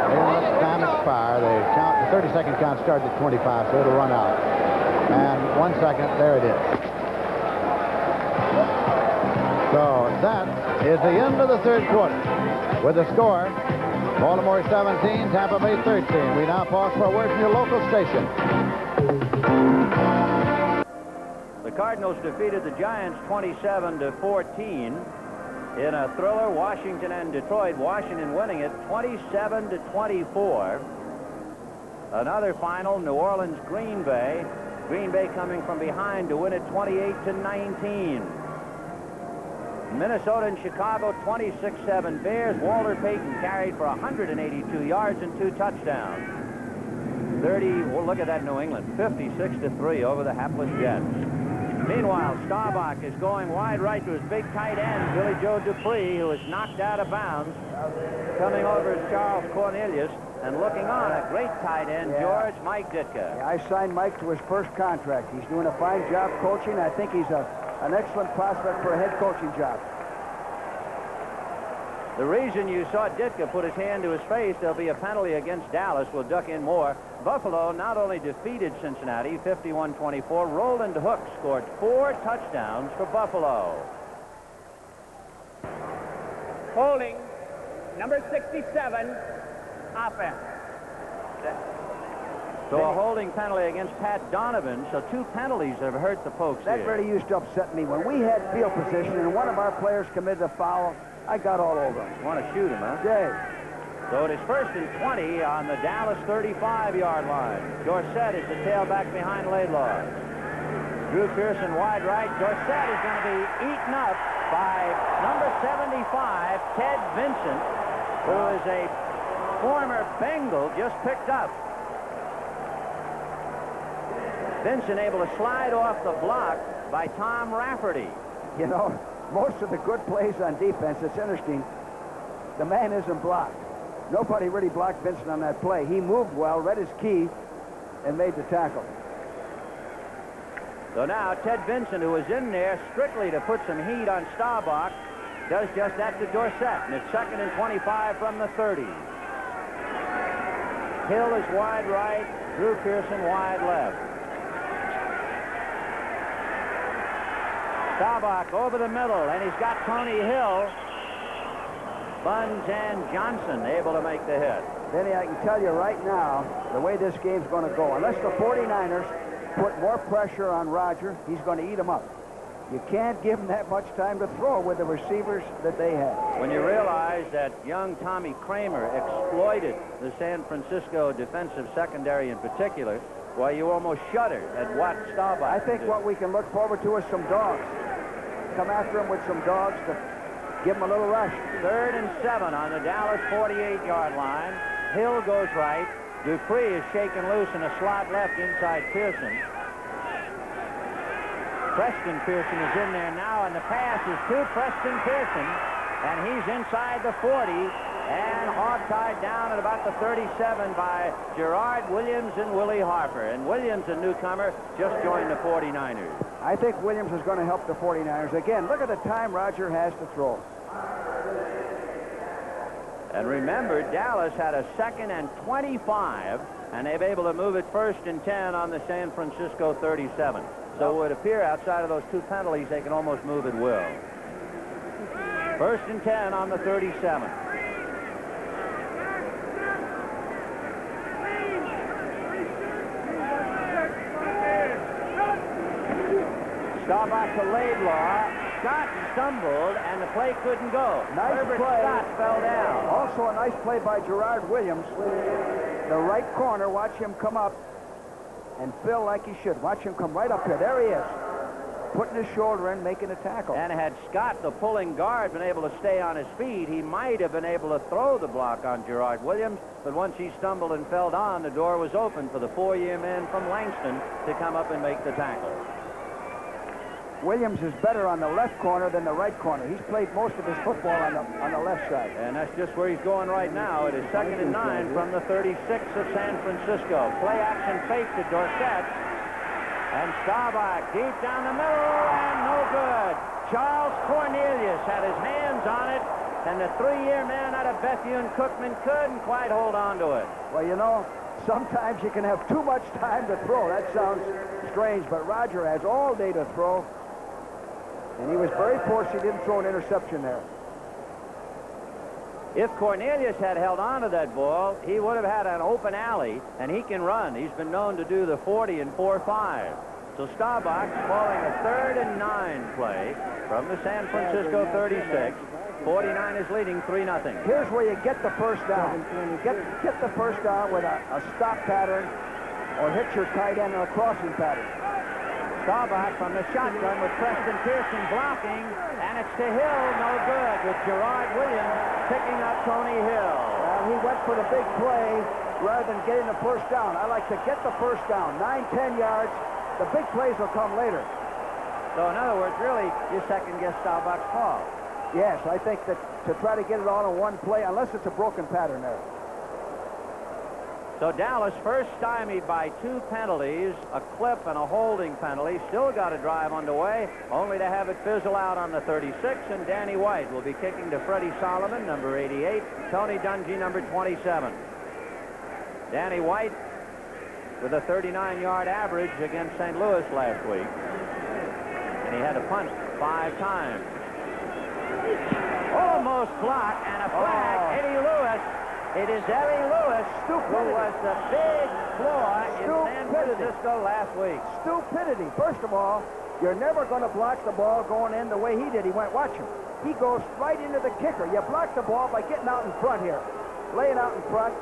[SPEAKER 11] They didn't let the time expire. The 30-second count started at 25, so it'll run out. And 1 second, there it is. So that is the end of the 3rd quarter. With the score, Baltimore 17, Tampa Bay 13. We now pause for a word from your local station.
[SPEAKER 7] The Cardinals defeated the Giants 27-14. in a thriller, Washington and Detroit. Washington winning it 27-24. Another final, New Orleans, Green Bay. Green Bay coming from behind to win it 28-19. Minnesota and Chicago 26-7 Bears. Walter Payton carried for 182 yards and 2 touchdowns. 30, well, look at that New England, 56-3 over the hapless Jets. Meanwhile, Staubach is going wide right to his big tight end, Billy Joe Dupree, who is knocked out of bounds. Coming over is Charles Cornelius, and looking on, a great tight end, George Mike Ditka.
[SPEAKER 6] Yeah, I signed Mike to his first contract. He's doing a fine job coaching. I think he's an excellent prospect for a head coaching job.
[SPEAKER 7] The reason you saw Ditka put his hand to his face, there'll be a penalty against Dallas. We'll duck in more. Buffalo not only defeated Cincinnati 51-24, Roland Hook scored 4 touchdowns for Buffalo.
[SPEAKER 15] Holding, number 67, offense.
[SPEAKER 7] So a holding penalty against Pat Donovan. So 2 penalties have hurt the Pokes
[SPEAKER 6] That
[SPEAKER 7] here.
[SPEAKER 6] really used to upset me. When we had field position and one of our players committed a foul, I got all over him.
[SPEAKER 7] Want to shoot him, huh?
[SPEAKER 6] Yeah.
[SPEAKER 7] So it is 1st and 20 on the Dallas 35-yard line. Dorsett is the tailback behind Laidlaw. Drew Pearson wide right. Dorsett is going to be eaten up by number 75, Ted Vincent, who is a former Bengal, just picked up. Vincent able to slide off the block by Tom Rafferty.
[SPEAKER 6] You know, most of the good plays on defense, it's interesting, the man isn't blocked. Nobody really blocked Vincent on that play. He moved well, read his key, and made the tackle.
[SPEAKER 7] So now Ted Vincent, who was in there strictly to put some heat on Staubach, does just that to Dorsett, and it's 2nd and 25 from the 30. Hill is wide right, Drew Pearson wide left. Staubach over the middle, and he's got Tony Hill, Buns, and Johnson able to make the hit.
[SPEAKER 6] Benny, I can tell you right now, the way this game's going to go, unless the 49ers put more pressure on Roger, he's going to eat him up. You can't give him that much time to throw with the receivers that they have.
[SPEAKER 7] When you realize that young Tommy Kramer exploited the San Francisco defensive secondary in particular, well, you almost shudder at what Staubach
[SPEAKER 6] I think what we can look forward to is some dogs. Come after him with some dogs to give him a little rush.
[SPEAKER 7] 3rd and 7 on the Dallas 48-yard line. Hill goes right. Dupree is shaken loose in a slot left inside Pearson. Preston Pearson is in there now, and the pass is to Preston Pearson, and he's inside the 40 and hog-tied down at about the 37 by Gerard Williams and Willie Harper. And Williams, a newcomer, just joined the 49ers.
[SPEAKER 6] I think Williams is going to help the 49ers. Again, look at the time Roger has to throw.
[SPEAKER 7] And remember, Dallas had a 2nd and 25, and they've been able to move it 1st and 10 on the San Francisco 37. So it would appear outside of those 2 penalties, they can almost move at will. 1st and 10 on the 37. Staubach to Laidlaw. Scott stumbled, and the play couldn't go.
[SPEAKER 6] Nice
[SPEAKER 7] Herbert
[SPEAKER 6] play.
[SPEAKER 7] Scott fell down.
[SPEAKER 6] Also a nice play by Gerard Williams. The right corner, watch him come up and fill like he should. Watch him come right up here. There he is. Putting his shoulder in, making a tackle.
[SPEAKER 7] And had Scott, the pulling guard, been able to stay on his feet, he might have been able to throw the block on Gerard Williams, but once he stumbled and fell down, the door was open for the 4-year man from Langston to come up and make the tackle.
[SPEAKER 6] Williams is better on the left corner than the right corner. He's played most of his football on the left side.
[SPEAKER 7] And that's just where he's going right now. It is 2nd and 9 from the 36 of San Francisco. Play action fake to Dorsett. And Staubach deep down the middle, and no good. Charles Cornelius had his hands on it, and the 3-year man out of Bethune-Cookman couldn't quite hold on to it.
[SPEAKER 6] Well, you know, sometimes you can have too much time to throw. That sounds strange, but Roger has all day to throw. And he was very forced he didn't throw an interception there.
[SPEAKER 7] If Cornelius had held on to that ball, he would have had an open alley, and he can run. He's been known to do the 40 and 4.5. So Staubach calling a 3rd and 9 play from the San Francisco 36. 49ers leading 3-0.
[SPEAKER 6] Here's where you get the first down. Get the first down with a stop pattern or hit your tight end on a crossing pattern.
[SPEAKER 7] Staubach from the shotgun with Preston Pearson blocking, and it's to Hill, no good, with Gerard Williams picking up Tony Hill.
[SPEAKER 6] He went for the big play rather than getting the first down. I like to get the first down, 9-10 yards. The big plays will come later.
[SPEAKER 7] So in other words, really, you second-guess Staubach's call.
[SPEAKER 6] Yes, I think that to try to get it all in one play, unless it's a broken pattern there.
[SPEAKER 7] So Dallas first stymied by 2 penalties, a clip and a holding penalty. Still got a drive underway, only to have it fizzle out on the 36, and Danny White will be kicking to Freddie Solomon, number 88, Tony Dungy, number 27. Danny White with a 39-yard average against St. Louis last week, and he had to punt 5 times. Almost blocked, and a flag. Eddie Lewis. It is Eddie Lewis who was the big flaw in San Francisco last week.
[SPEAKER 6] Stupidity. First of all, you're never going to block the ball going in the way he did. He went, watch him. He goes right into the kicker. You block the ball by getting out in front here. Laying out in front.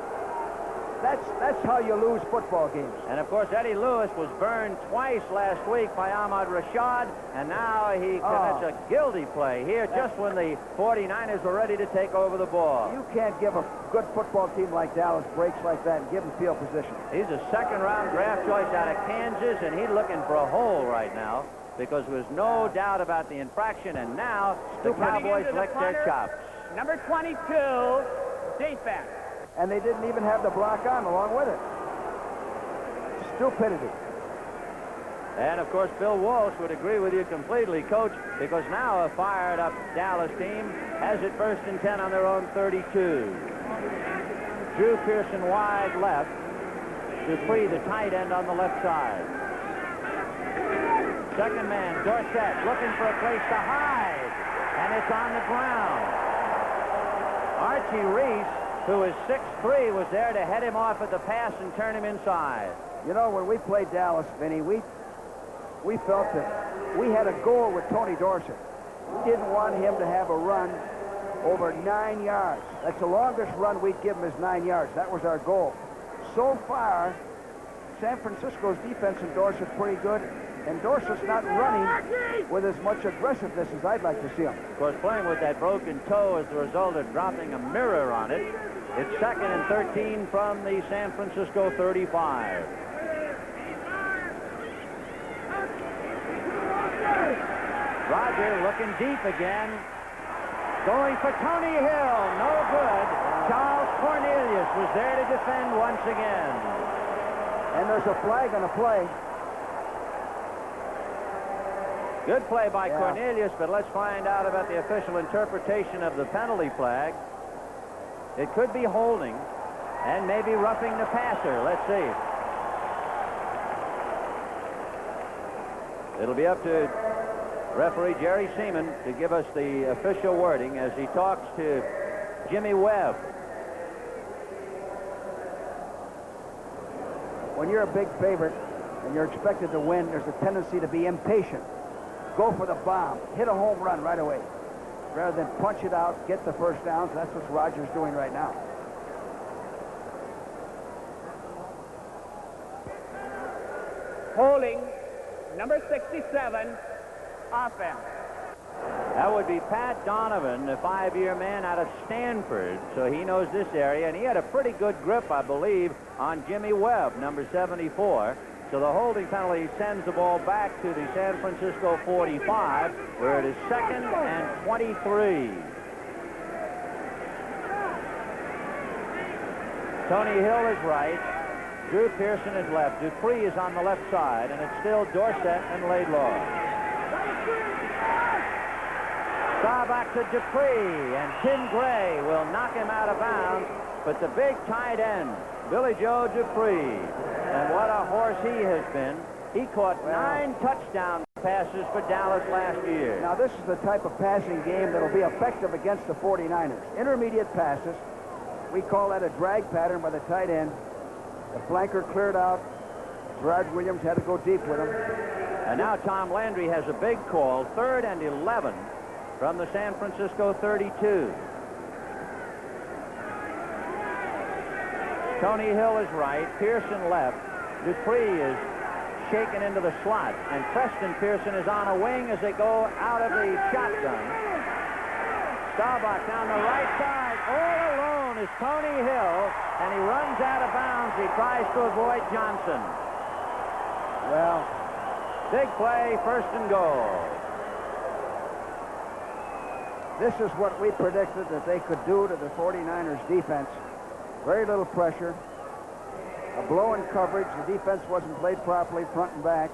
[SPEAKER 6] That's how you lose football games.
[SPEAKER 7] And, of course, Eddie Lewis was burned twice last week by Ahmad Rashad, and now he commits a guilty play here just when the 49ers were ready to take over the ball.
[SPEAKER 6] You can't give a good football team like Dallas breaks like that and give them field position.
[SPEAKER 7] He's a second-round draft choice out of Kansas, and he's looking for a hole right now because there's no doubt about the infraction, and now the Cowboys lick their chops.
[SPEAKER 15] Number 22, defense.
[SPEAKER 6] And they didn't even have the block on along with it. Stupidity.
[SPEAKER 7] And, of course, Bill Walsh would agree with you completely, Coach, because now a fired-up Dallas team has it 1st and 10 on their own 32. Drew Pearson wide left. Dupree, the tight end, on the left side. Second man, Dorsett, looking for a place to hide, and it's on the ground. Archie Reese, who is 6'3", was there to head him off at the pass and turn him inside.
[SPEAKER 6] You know, when we played Dallas, Vinny, we felt that we had a goal with Tony Dorsett. We didn't want him to have a run over 9 yards. That's the longest run we'd give him is 9 yards. That was our goal. So far, San Francisco's defense in Dorsett's pretty good, and Dorsett's not running with as much aggressiveness as I'd like to see him.
[SPEAKER 7] Of course, playing with that broken toe as the result of dropping a mirror on it. It's 2nd and 13 from the San Francisco 35. Roger looking deep again. Going for Tony Hill. No good. Charles Cornelius was there to defend once again.
[SPEAKER 6] And there's a flag on the play.
[SPEAKER 7] Good play by Cornelius, but let's find out about the official interpretation of the penalty flag. It could be holding and maybe roughing the passer. Let's see. It'll be up to referee Jerry Seaman to give us the official wording as he talks to Jimmy Webb.
[SPEAKER 6] When you're a big favorite and you're expected to win, there's a tendency to be impatient. Go for the bomb. Hit a home run right away. Rather than punch it out, get the first down. So that's what Rogers doing right now.
[SPEAKER 15] Holding, number 67, offense.
[SPEAKER 7] That would be Pat Donovan, the 5-year man out of Stanford. So he knows this area, and he had a pretty good grip, I believe, on Jimmy Webb, number 74. So the holding penalty sends the ball back to the San Francisco 45, where it is 2nd and 23. Tony Hill is right. Drew Pearson is left. Dupree is on the left side, and it's still Dorsett and Laidlaw. Staubach to Dupree, and Tim Gray will knock him out of bounds, but the big tight end, Billy Joe Dupree, and what a horse he has been. He caught 9 touchdown passes for Dallas last year.
[SPEAKER 6] Now, this is the type of passing game that will be effective against the 49ers. Intermediate passes. We call that a drag pattern by the tight end. The flanker cleared out. Gerard Williams had to go deep with him.
[SPEAKER 7] And now Tom Landry has a big call, 3rd and 11 from the San Francisco 32. Tony Hill is right, Pearson left. Dupree is shaken into the slot, and Preston Pearson is on a wing as they go out of the shotgun. Staubach down the right side. All alone is Tony Hill, and he runs out of bounds. He tries to avoid Johnson. Well, big play, first and goal.
[SPEAKER 6] This is what we predicted that they could do to the 49ers defense. Very little pressure. A blow in coverage. The defense wasn't played properly front and back.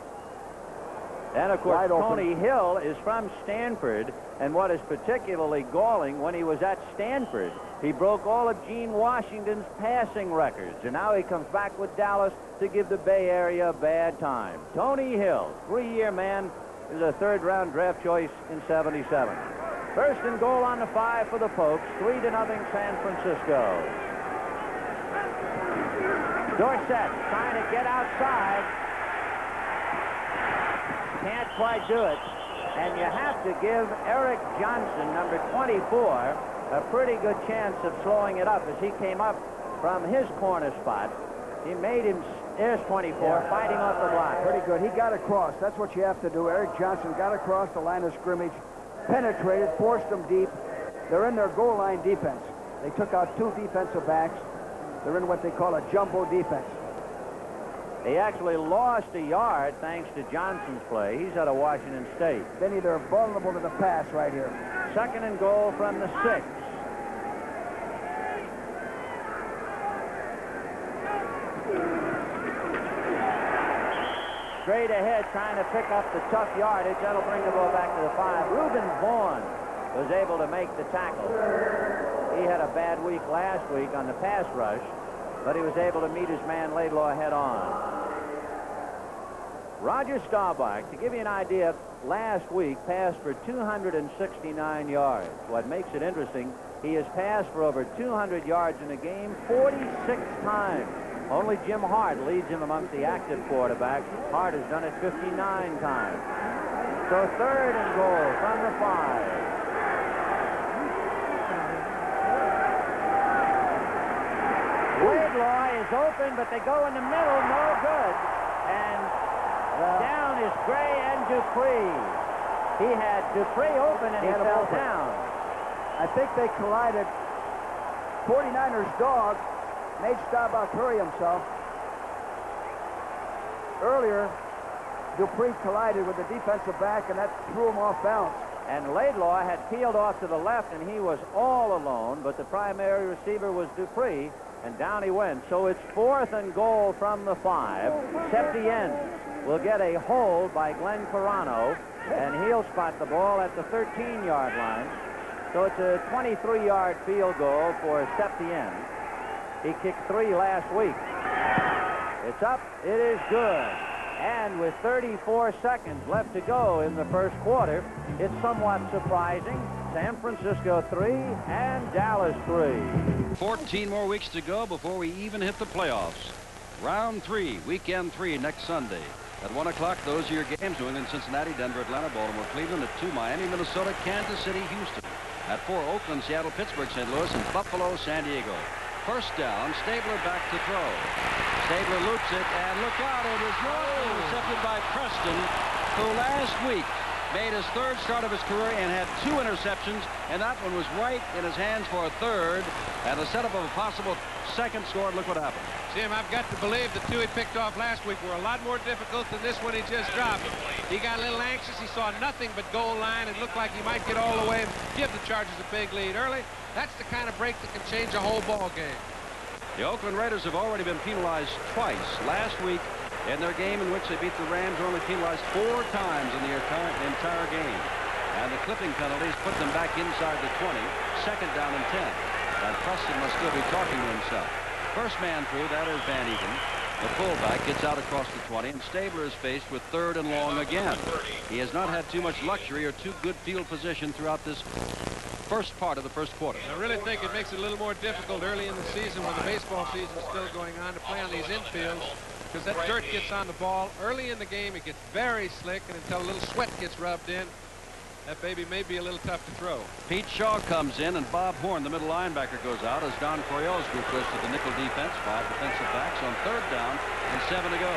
[SPEAKER 7] And, of course, Tony Hill is from Stanford, and what is particularly galling, when he was at Stanford, he broke all of Gene Washington's passing records, and now he comes back with Dallas to give the Bay Area a bad time. Tony Hill, 3-year man, is a third-round draft choice in '77. First and goal on the 5 for the Pokes, 3-0 San Francisco. Dorsett trying to get outside. Can't quite do it. And you have to give Eric Johnson, number 24, a pretty good chance of slowing it up as he came up from his corner spot. He made him, there's 24, fighting off the block.
[SPEAKER 6] Pretty good. He got across. That's what you have to do. Eric Johnson got across the line of scrimmage, penetrated, forced them deep. They're in their goal line defense. They took out 2 defensive backs. They're in what they call a jumbo defense.
[SPEAKER 7] He actually lost a yard thanks to Johnson's play. He's out of Washington State.
[SPEAKER 6] Benny, they're vulnerable to the pass right here.
[SPEAKER 7] Second and goal from the 6. Straight ahead, trying to pick up the tough yardage. That'll bring the ball back to the 5. Reuben Vaughn was able to make the tackle. He had a bad week last week on the pass rush, but he was able to meet his man Laidlaw head on. Roger Staubach, to give you an idea, last week passed for 269 yards. What makes it interesting, he has passed for over 200 yards in a game 46 times. Only Jim Hart leads him amongst the active quarterbacks. Hart has done it 59 times. So third and goal from the 5. Laidlaw is open, but they go in the middle, no good. And down is Gray and Dupree. He had Dupree open, and he fell down.
[SPEAKER 6] I think they collided. 49ers dog made Staubach hurry himself. Earlier, Dupree collided with the defensive back, and that threw him off balance.
[SPEAKER 7] And Laidlaw had peeled off to the left, and he was all alone, but the primary receiver was Dupree, and down he went. So it's fourth and goal from the 5. Septien will get a hold by Glenn Carano, and he'll spot the ball at the 13-yard line. So it's a 23-yard field goal for Septien. He kicked 3 last week. It's up. It is good. And with 34 seconds left to go in the first quarter, it's somewhat surprising. San Francisco 3 and Dallas 3.
[SPEAKER 9] 14 more weeks to go before we even hit the playoffs. Round 3, weekend 3 next Sunday. At 1 o'clock, those are your games. New England, Cincinnati, Denver, Atlanta, Baltimore, Cleveland. At 2, Miami, Minnesota, Kansas City, Houston. At 4, Oakland, Seattle, Pittsburgh, St. Louis, and Buffalo, San Diego. First down, Stabler back to throw. Stabler loops it, and look out, it is intercepted by Preston, who last week made his 3rd start of his career and had 2 interceptions, and that one was right in his hands for a 3rd, and the setup of a possible 2nd score. Look what happened.
[SPEAKER 10] Jim, I've got to believe the 2 he picked off last week were a lot more difficult than this one he just dropped. He got a little anxious. He saw nothing but goal line and looked like he might get all the way and give the Chargers a big lead early. That's the kind of break that can change a whole ball game.
[SPEAKER 9] The Oakland Raiders have already been penalized twice. Last week, in their game in which they beat the Rams, were only penalized 4 times in the entire game. And the clipping penalties put them back inside the 20, 2nd down and 10. And Preston must still be talking to himself. First man through, that is Van Eaton. The fullback gets out across the 20, and Stabler is faced with 3rd and long again. He has not had too much luxury or too good field position throughout this first part of the first quarter.
[SPEAKER 10] I really think it makes it a little more difficult early in the season when the baseball season is still going on to play on these infields, because that dirt gets on the ball. Early in the game, it gets very slick, and until a little sweat gets rubbed in, That baby may be a little tough to throw.
[SPEAKER 9] Pete Shaw comes in, and Bob Horn, the middle linebacker, goes out as Don Coryell's group goes to the nickel defense. 5 defensive backs on 3rd down and 7 to go.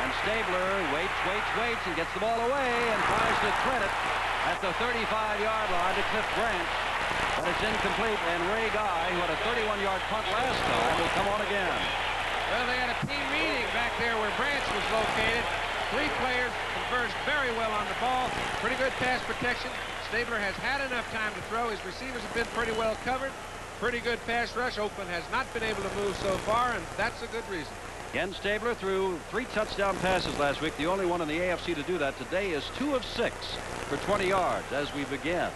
[SPEAKER 9] And Stabler waits, and gets the ball away and tries to thread it at the 35-yard line to Cliff Branch. But it's incomplete, and Ray Guy, who had a 31-yard punt last time, will come on again.
[SPEAKER 10] Well, they had a team meeting back there where Branch was located. 3 players converged very well on the ball. Pretty good pass protection. Stabler has had enough time to throw. His receivers have been pretty well covered. Pretty good pass rush. Oakland has not been able to move so far, and that's a good reason.
[SPEAKER 9] Ken Stabler threw 3 touchdown passes last week, the only one in the AFC to do that. Today is 2 of 6 for 20 yards as we begin.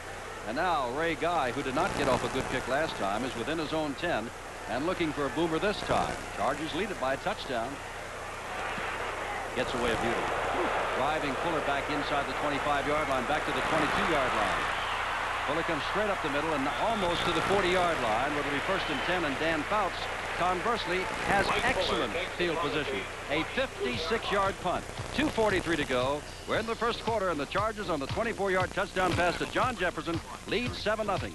[SPEAKER 9] And now Ray Guy, who did not get off a good kick last time, is within his own 10 and looking for a boomer this time. Chargers lead it by a touchdown. Gets away a beauty. Driving Fuller back inside the 25-yard line, back to the 22-yard line. Fuller comes straight up the middle and almost to the 40-yard line, where it'll be 1st and 10, and Dan Fouts, conversely, has excellent field position. A 56-yard punt. 2:43 to go. We're in the first quarter, and the Chargers on the 24-yard touchdown pass to John Jefferson lead 7-0.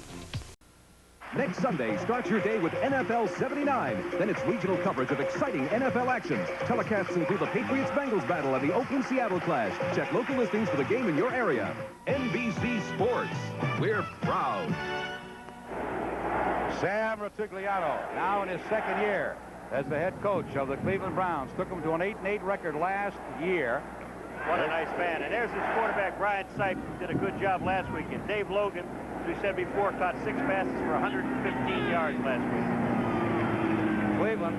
[SPEAKER 19] Next Sunday, start your day with NFL 79. Then it's regional coverage of exciting NFL action. Telecasts include the Patriots-Bengals battle and the Oakland-Seattle clash. Check local listings for the game in your area. NBC Sports. We're proud.
[SPEAKER 1] Sam Rutigliano, now in his 2nd year as the head coach of the Cleveland Browns. Took them to an 8-8 record last year.
[SPEAKER 16] What a nice man. And there's his quarterback, Brian Sipe, who did a good job last week. And Dave Logan, as we said before, caught 6 passes for 115 yards last week.
[SPEAKER 1] Cleveland,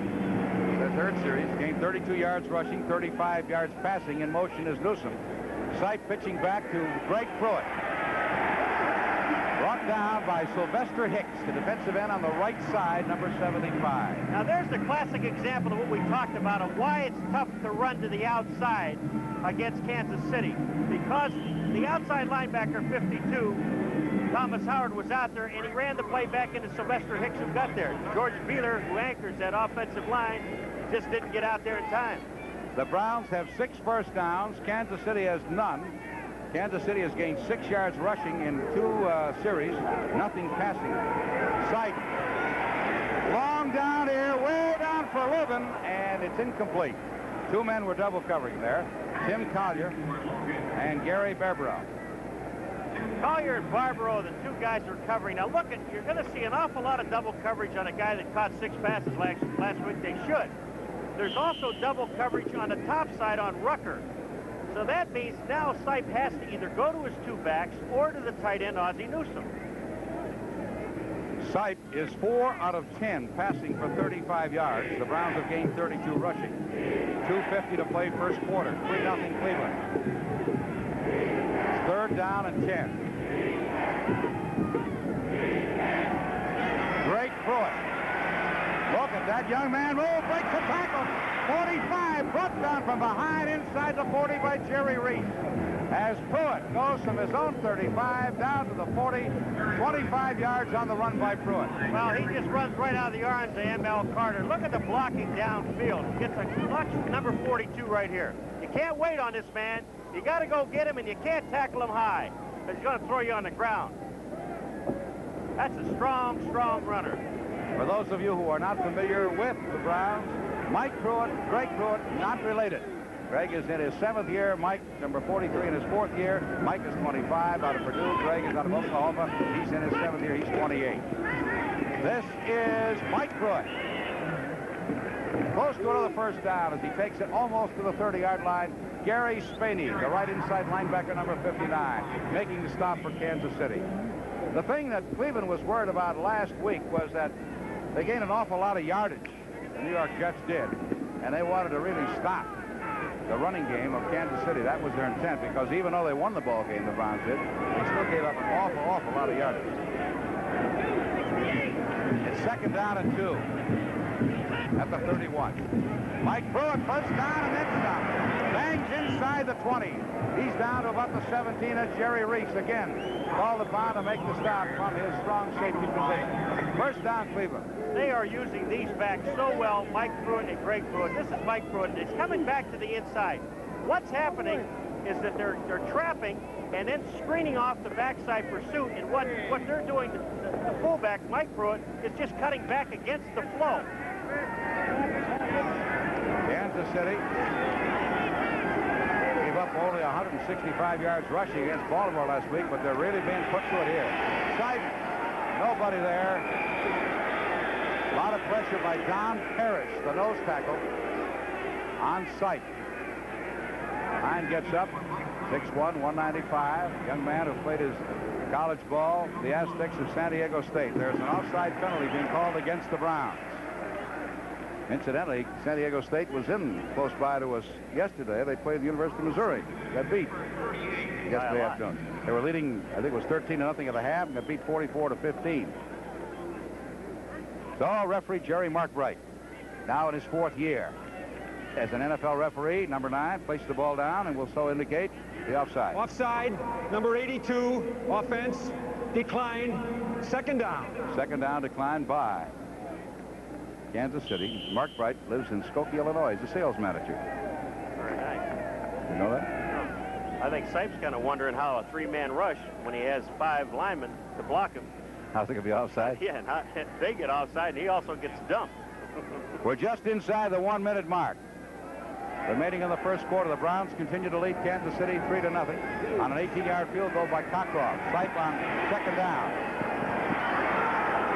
[SPEAKER 1] their 3rd series, gained 32 yards rushing, 35 yards passing. In motion is Newsom. Sipe pitching back to Greg Pruitt. Brought down by Sylvester Hicks, the defensive end on the right side, number 75.
[SPEAKER 16] Now there's the classic example of what we talked about of why it's tough to run to the outside against Kansas City. Because the outside linebacker, 52, Thomas Howard, was out there, and he ran the play back into Sylvester Hicks, who got there. George Beeler, who anchors that offensive line, just didn't get out there in time.
[SPEAKER 1] The Browns have 6 first downs. Kansas City has none. Kansas City has gained 6 yards rushing in 2 series, nothing passing. Sight. Long down here, way down for Lubin, and it's incomplete. 2 men were double covering there. Tim Collier and Gary Barbaro.
[SPEAKER 16] Collier and Barbaro, the 2 guys who are covering. Now look, you're going to see an awful lot of double coverage on a guy that caught 6 passes last week. They should. There's also double coverage on the top side on Rucker. So that means now Sipe has to either go to his 2 backs or to the tight end, Ozzie Newsome.
[SPEAKER 1] Sipe is 4 out of 10 passing for 35 yards. The Browns have gained 32 rushing. 2:50 to play first quarter. 3-0 Cleveland. 3rd down and 10. Great Pruitt. Look at that young man move, breaks the tackle. 45, brought down from behind inside the 40 by Jerry Reese. As Pruitt goes from his own 35 down to the 40, 25 yards on the run by Pruitt.
[SPEAKER 16] Well, he just runs right out of the arms of M.L. Carter. Look at the blocking downfield. He gets a clutch number 42 right here. You can't wait on this man. You got to go get him, and you can't tackle him high, because he's going to throw you on the ground. That's a strong, strong runner.
[SPEAKER 1] For those of you who are not familiar with the Browns, Mike Pruitt, Greg Pruitt, not related. Greg is in his 7th year. Mike, number 43, in his 4th year. Mike is 25 out of Purdue. Greg is out of Oklahoma. He's in his 7th year. He's 28. This is Mike Pruitt. Close to another first down as he takes it almost to the 30-yard line. Gary Spaney, the right inside linebacker, number 59, making the stop for Kansas City. The thing that Cleveland was worried about last week was that they gained an awful lot of yardage. The New York Jets did, and they wanted to really stop the running game of Kansas City. That was their intent, because even though they won the ball game, the Browns did, they still gave up an awful lot of yardage. It's 2nd down and 2 at the 31. Mike Pruitt first down and then stop. Bangs inside the 20. He's down to about the 17 at Jerry Reese again. Called upon to make the stop from his strong safety position. First down, Cleveland.
[SPEAKER 16] They are using these backs so well, Mike Pruitt and Greg Pruitt. This is Mike Pruitt. It's coming back to the inside. What's happening is that they're trapping and then screening off the backside pursuit. And what they're doing, the fullback, Mike Pruitt, is just cutting back against the flow.
[SPEAKER 1] Kansas City gave up only 165 yards rushing against Baltimore last week, but they're really being put to it here. Sight, nobody there. A lot of pressure by Don Parrish, the nose tackle, on Sight. Hine gets up, 6'1", 195. Young man who played his college ball, the Aztecs of San Diego State. There's an offside penalty being called against the Browns. Incidentally, San Diego State was in close by to us yesterday. They played the University of Missouri. Got beat yesterday afternoon. They were leading, I think it was 13-0 at the half, and got beat 44-15. So, referee Jerry Markbright, now in his 4th year as an NFL referee, number 9, placed the ball down and will so indicate the offside.
[SPEAKER 17] Offside, number 82, offense, decline, 2nd down.
[SPEAKER 1] 2nd down, declined by Kansas City. Mark Bright lives in Skokie, Illinois. He's a sales manager.
[SPEAKER 16] Very nice.
[SPEAKER 1] You know that?
[SPEAKER 16] I think Sipes kind of wondering how a 3-man rush, when he has 5 linemen to block him.
[SPEAKER 1] How's it going to be offside?
[SPEAKER 16] Yeah, and they get offside, and he also gets dumped.
[SPEAKER 1] We're just inside the 1-minute mark. Remaining in the first quarter, the Browns continue to lead Kansas City 3-0 on an 18-yard field goal by Cockcroft. Sipe on 2nd down.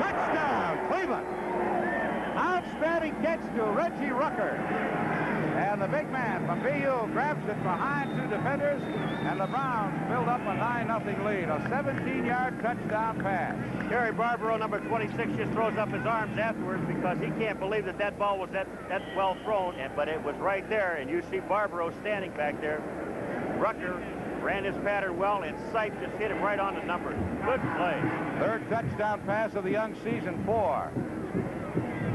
[SPEAKER 1] Touchdown, Cleveland! Outstanding catch to Reggie Rucker. And the big man from BU grabs it behind 2 defenders, and the Browns build up a 9-0 lead. A 17-yard touchdown pass.
[SPEAKER 16] Gary Barbaro, number 26, just throws up his arms afterwards because he can't believe that ball was that well thrown, but it was right there, and you see Barbaro standing back there. Rucker ran his pattern well, and Sipe just hit him right on the numbers. Good play.
[SPEAKER 1] 3rd touchdown pass of the young season for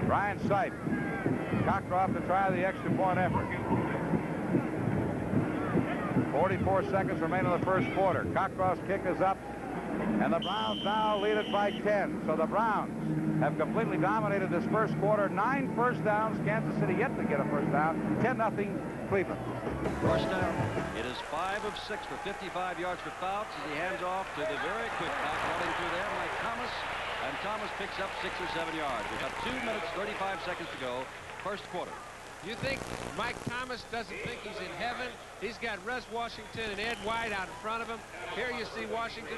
[SPEAKER 1] Brian Sipe. Cockcroft to try the extra point effort. 44 seconds remain in the first quarter. Cockcroft's kick is up, and the Browns now lead it by 10. So the Browns have completely dominated this first quarter. 9 first downs. Kansas City yet to get a first down. 10-0 Cleveland.
[SPEAKER 9] First down. It is 5 of 6 for 55 yards for Fouts as he hands off to the very quick back running through there, Mike Thomas. And Thomas picks up 6 or 7 yards. We have 2 minutes, 35 seconds to go. First quarter.
[SPEAKER 10] You think Mike Thomas doesn't think he's in heaven? He's got Russ Washington and Ed White out in front of him. Here you see Washington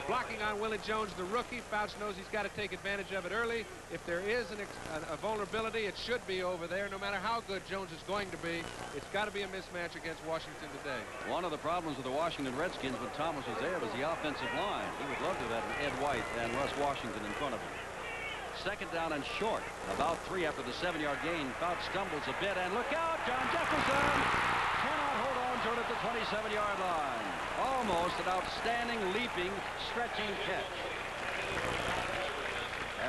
[SPEAKER 10] blocking on Willie Jones, the rookie. Fouts knows he's got to take advantage of it early. If there is a vulnerability, it should be over there. No matter how good Jones is going to be, it's got to be a mismatch against Washington today.
[SPEAKER 9] One of the problems with the Washington Redskins when Thomas was there was the offensive line. He would love to have had Ed White and Russ Washington in front of him. 2nd down and short. About 3 after the 7-yard gain. Fouts stumbles a bit, and look out, John Jefferson cannot hold on to it at the 27-yard line. Almost an outstanding, leaping, stretching catch.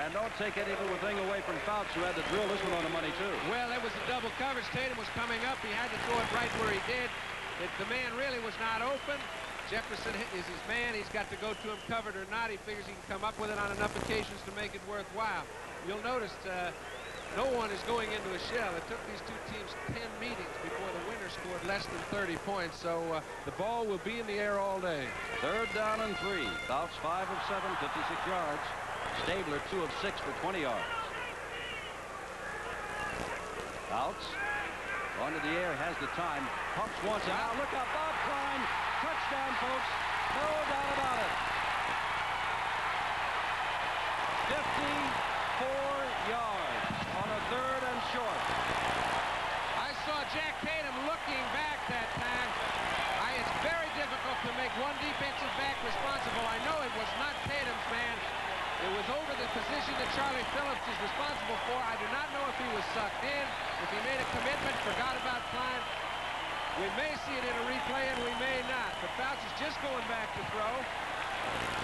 [SPEAKER 9] And don't take anything away from Fouts, who had to drill this one on the money, too.
[SPEAKER 10] Well, it was a double coverage. Tatum was coming up. He had to throw it right where he did. The man really was not open. Jefferson is his man. He's got to go to him covered or not. He figures he can come up with it on enough occasions to make it worthwhile. You'll notice no one is going into a shell. It took these 2 teams 10 meetings before the winner scored less than 30 points. So the ball will be in the air all day.
[SPEAKER 9] 3rd down and 3. Fouts 5 of 7, 56 yards. Stabler 2 of 6 for 20 yards. Fouts going to the air, has the time. Pumps once and now look out, Bob Klein. Touchdown, folks. No doubt about it. 54 yards on a 3rd and short.
[SPEAKER 10] I saw Jack Tatum looking back that time. It's very difficult to make one defensive back responsible. I know it was not Tatum's man. It was over the position that Charlie Phillips is responsible for. I do not know if he was sucked in, if he made a commitment, forgot about Klein. We may see it in a replay, and we may not. But Fouts is just going back to throw.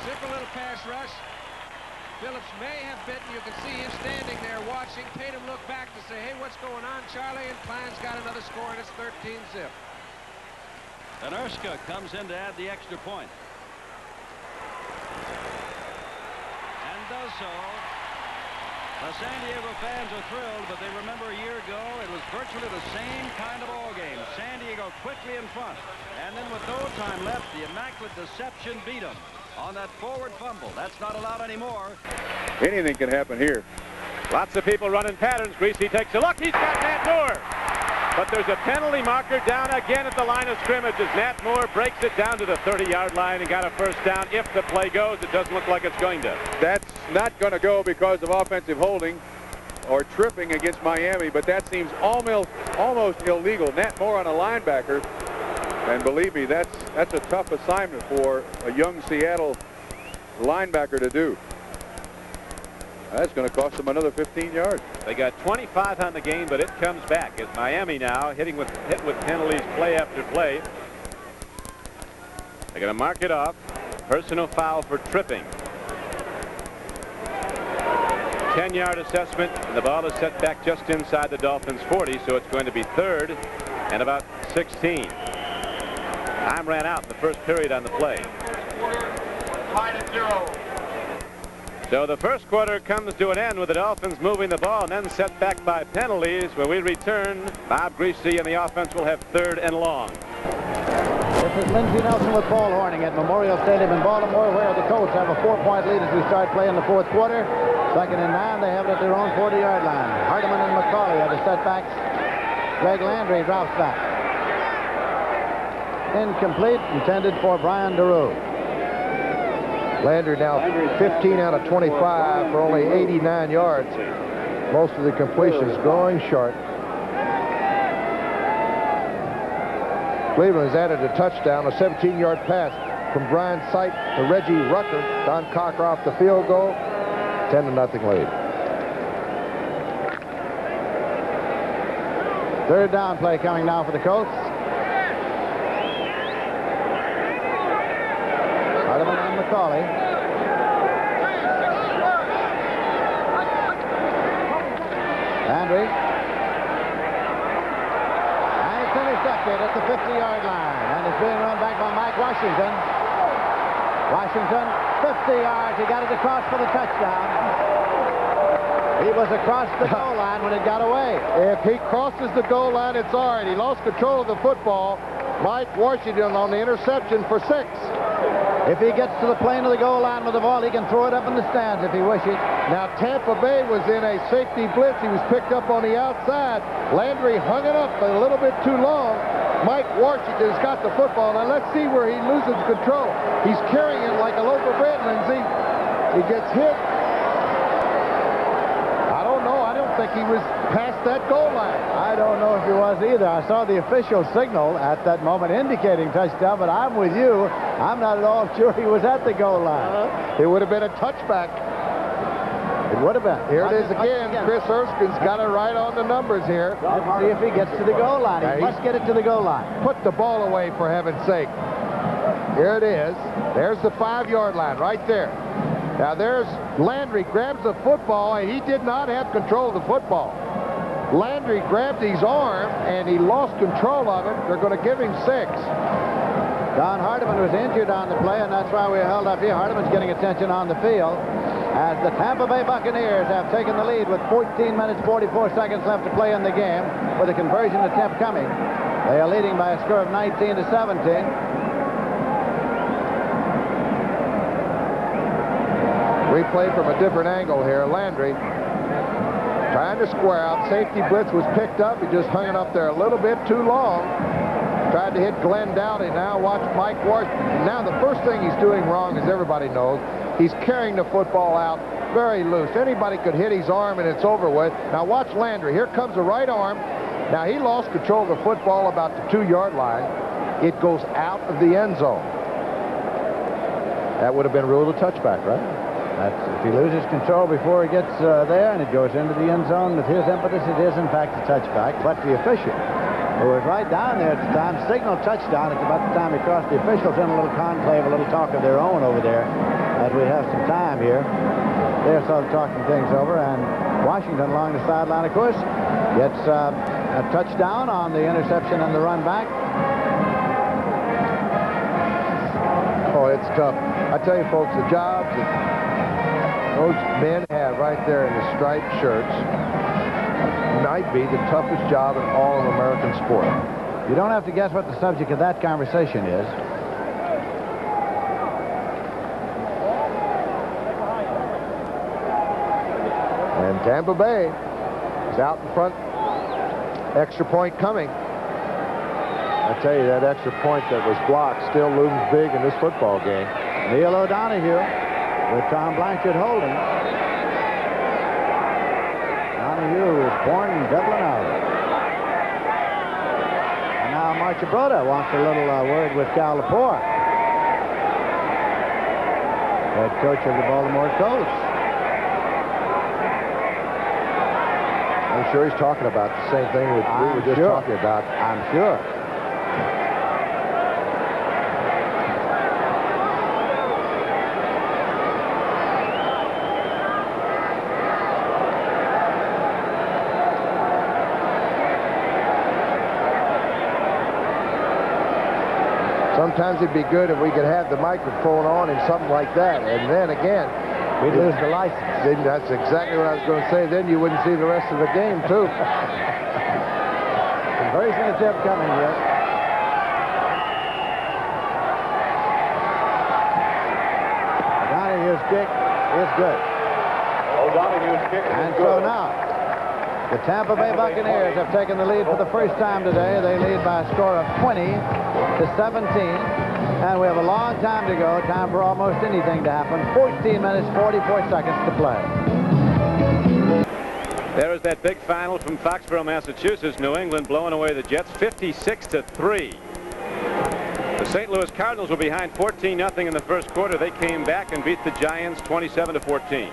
[SPEAKER 10] Simple little pass rush. Phillips may have bitten. You can see him standing there watching. Tatum looked back to say, hey, what's going on, Charlie? And Klein's got another score, and it's 13-zip.
[SPEAKER 9] And Erska comes in to add the extra point. And does so. The San Diego fans are thrilled, but they remember a year ago it was virtually the same kind of ball game. San Diego quickly in front, and then with no time left, the Immaculate Deception beat them on that forward fumble. That's not allowed anymore.
[SPEAKER 4] Anything can happen here.
[SPEAKER 3] Lots of people running patterns. Greasy takes a look. He's got Nat Moore. But there's a penalty marker down again at the line of scrimmage as Nat Moore breaks it down to the 30-yard line and got a first down. If the play goes, it doesn't look like it's going to.
[SPEAKER 4] That's not going to go because of offensive holding or tripping against Miami, but that seems almost illegal. Nat Moore on a linebacker, and believe me, that's a tough assignment for a young Seattle linebacker to do. That's going to cost them another 15 yards.
[SPEAKER 3] They got 25 on the game, but it comes back as Miami now hit with penalties play after play. They're going to mark it off. Personal foul for tripping. 10-yard assessment, and the ball is set back just inside the Dolphins' 40, so it's going to be third and about 16. Time ran out in the first period on the play.
[SPEAKER 18] Tied at 0.
[SPEAKER 3] So the first quarter comes to an end with the Dolphins moving the ball and then set back by penalties. When we return, Bob Greasy and the offense will have third and long.
[SPEAKER 11] This is Lindsey Nelson with Paul Horning at Memorial Stadium in Baltimore, where the Colts have a 4-point lead as we start playing the fourth quarter. Second and 9, they have it at their own 40-yard line. Hardiman and McCauley are the setbacks. Greg Landry drops back. Incomplete, intended for Brian DeRue.
[SPEAKER 12] Landry now 15 out of 25 for only 89 yards. Most of the completions going short. Cleveland has added a touchdown, a 17-yard pass from Brian Sight to Reggie Rucker. Don Cocker off the field goal. 10-0 lead.
[SPEAKER 11] Third down play coming now for the Colts. Hardiman and McCauley. Landry. And it's intercepted at the 50-yard line. And it's being run back by Mike Washington. Washington, 50 yards. He got it across for the touchdown. He was across the goal line when it got away.
[SPEAKER 12] If he crosses the goal line, it's all right. He lost control of the football. Mike Washington on the interception for 6.
[SPEAKER 11] If he gets to the plane of the goal line with the ball, he can throw it up in the stands if he wishes.
[SPEAKER 12] Now, Tampa Bay was in a safety blitz. He was picked up on the outside. Landry hung it up a little bit too long. Mike Washington's got the football. Now, let's see where he loses control. He's carrying it like a loaf of bread, Lindsey. He gets hit. I don't know. I don't think he was past that goal line.
[SPEAKER 11] I don't know if he was either. I saw the official signal at that moment indicating touchdown, but I'm with you. I'm not at all sure he was at the goal line.
[SPEAKER 12] It would have been a touchback.
[SPEAKER 11] It would have been.
[SPEAKER 12] Here it is again. Chris Erskine's got it right on the numbers here.
[SPEAKER 11] Let's see if he gets to the goal line. He must get it to the goal line.
[SPEAKER 12] Put the ball away, for heaven's sake. Here it is. There's the 5-yard line right there. Now there's Landry grabs the football, and he did not have control of the football. Landry grabbed his arm, and he lost control of it. They're going to give him 6.
[SPEAKER 11] Don Hardiman was injured on the play, and that's why we held up here. Hardiman's getting attention on the field as the Tampa Bay Buccaneers have taken the lead with 14 minutes, 44 seconds left to play in the game with a conversion attempt coming. They are leading by a score of 19-17.
[SPEAKER 12] Replay from a different angle here. Landry trying to square out. Safety blitz was picked up. He just hung it up there a little bit too long. Tried to hit Glenn Dowdy. Now watch Mike Washington. Now the first thing he's doing wrong, as everybody knows, he's carrying the football out very loose. Anybody could hit his arm and it's over with. Now watch Landry. Here comes the right arm. Now he lost control of the football about the 2-yard line. It goes out of the end zone. That would have been ruled a touchback, right?
[SPEAKER 11] That's, if he loses control before he gets there and it goes into the end zone with his impetus, it is in fact a touchback. But the official, who was right down there at the time, signaled touchdown at about the time he crossed. The officials in a little conclave, a little talk of their own over there as we have some time here. They're sort of talking things over, and Washington along the sideline, of course, gets a touchdown on the interception and the run back.
[SPEAKER 12] Oh, it's tough. I tell you, folks, the jobs that Those men have right there in the striped shirts might be the toughest job in all of American sport.
[SPEAKER 11] You don't have to guess what the subject of that conversation is.
[SPEAKER 12] And Tampa Bay is out in front. Extra point coming. I tell you, that extra point that was blocked still looms big in this football game.
[SPEAKER 11] Neil O'Donoghue with Tom Blanchard holding. O'Donoghue was born in Dublin, Ireland. And now Marchibroda wants a little word with Cal Lepore, head coach of the Baltimore Colts.
[SPEAKER 12] I'm sure he's talking about the same thing that we were just talking about.
[SPEAKER 11] I'm sure.
[SPEAKER 12] Sometimes it'd be good if we could have the microphone on and something like that. And then again,
[SPEAKER 11] we'd lose the license.
[SPEAKER 12] Then that's exactly what I was going to say. Then you wouldn't see the rest of the game, too.
[SPEAKER 11] Conversion attempt coming here. O'Donoghue's kick is good.
[SPEAKER 18] O'Donoghue's kick is
[SPEAKER 11] and
[SPEAKER 18] good.
[SPEAKER 11] So now, the Tampa Bay Buccaneers have taken the lead for the first time today. They lead by a score of 20-17. And we have a long time to go, time for almost anything to happen. 14 minutes, 44 seconds to play.
[SPEAKER 3] There is that big final from Foxborough, Massachusetts. New England blowing away the Jets 56-3. The St. Louis Cardinals were behind 14-0 in the first quarter. They came back and beat the Giants 27-14.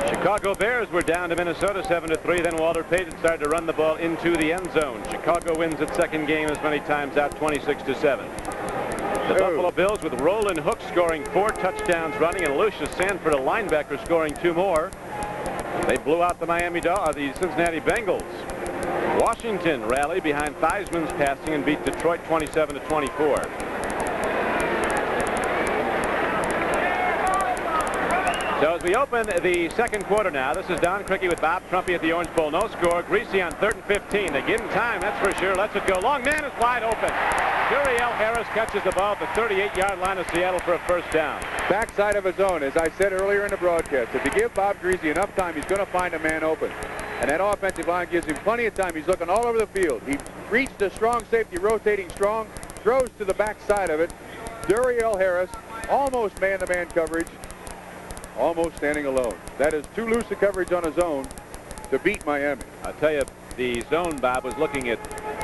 [SPEAKER 3] Chicago Bears were down to Minnesota 7-3. Then Walter Payton started to run the ball into the end zone. Chicago wins its second game as many times out, 26-7. The Buffalo Bills with Roland Hook scoring 4 touchdowns running, and Lucius Sanford, a linebacker, scoring 2 more. They blew out the the Cincinnati Bengals. Washington rallied behind Theismann's passing and beat Detroit 27-24. So as we open the second quarter now, this is Don Criqui with Bob Trumpy at the Orange Bowl. No score. Greasy on 3rd and 15. They give him time, that's for sure. Lets it go. Long man is wide open. Duriel Harris catches the ball at the 38-yard line of Seattle for a first down.
[SPEAKER 4] Backside of his own, as I said earlier in the broadcast. If you give Bob Greasy enough time, he's going to find a man open. And that offensive line gives him plenty of time. He's looking all over the field. He reached a strong safety, rotating strong, throws to the backside of it. Duriel Harris almost man-to-man coverage. Almost standing alone. That is too loose a coverage on his own to beat Miami.
[SPEAKER 3] I'll tell you, the zone, Bob, was looking at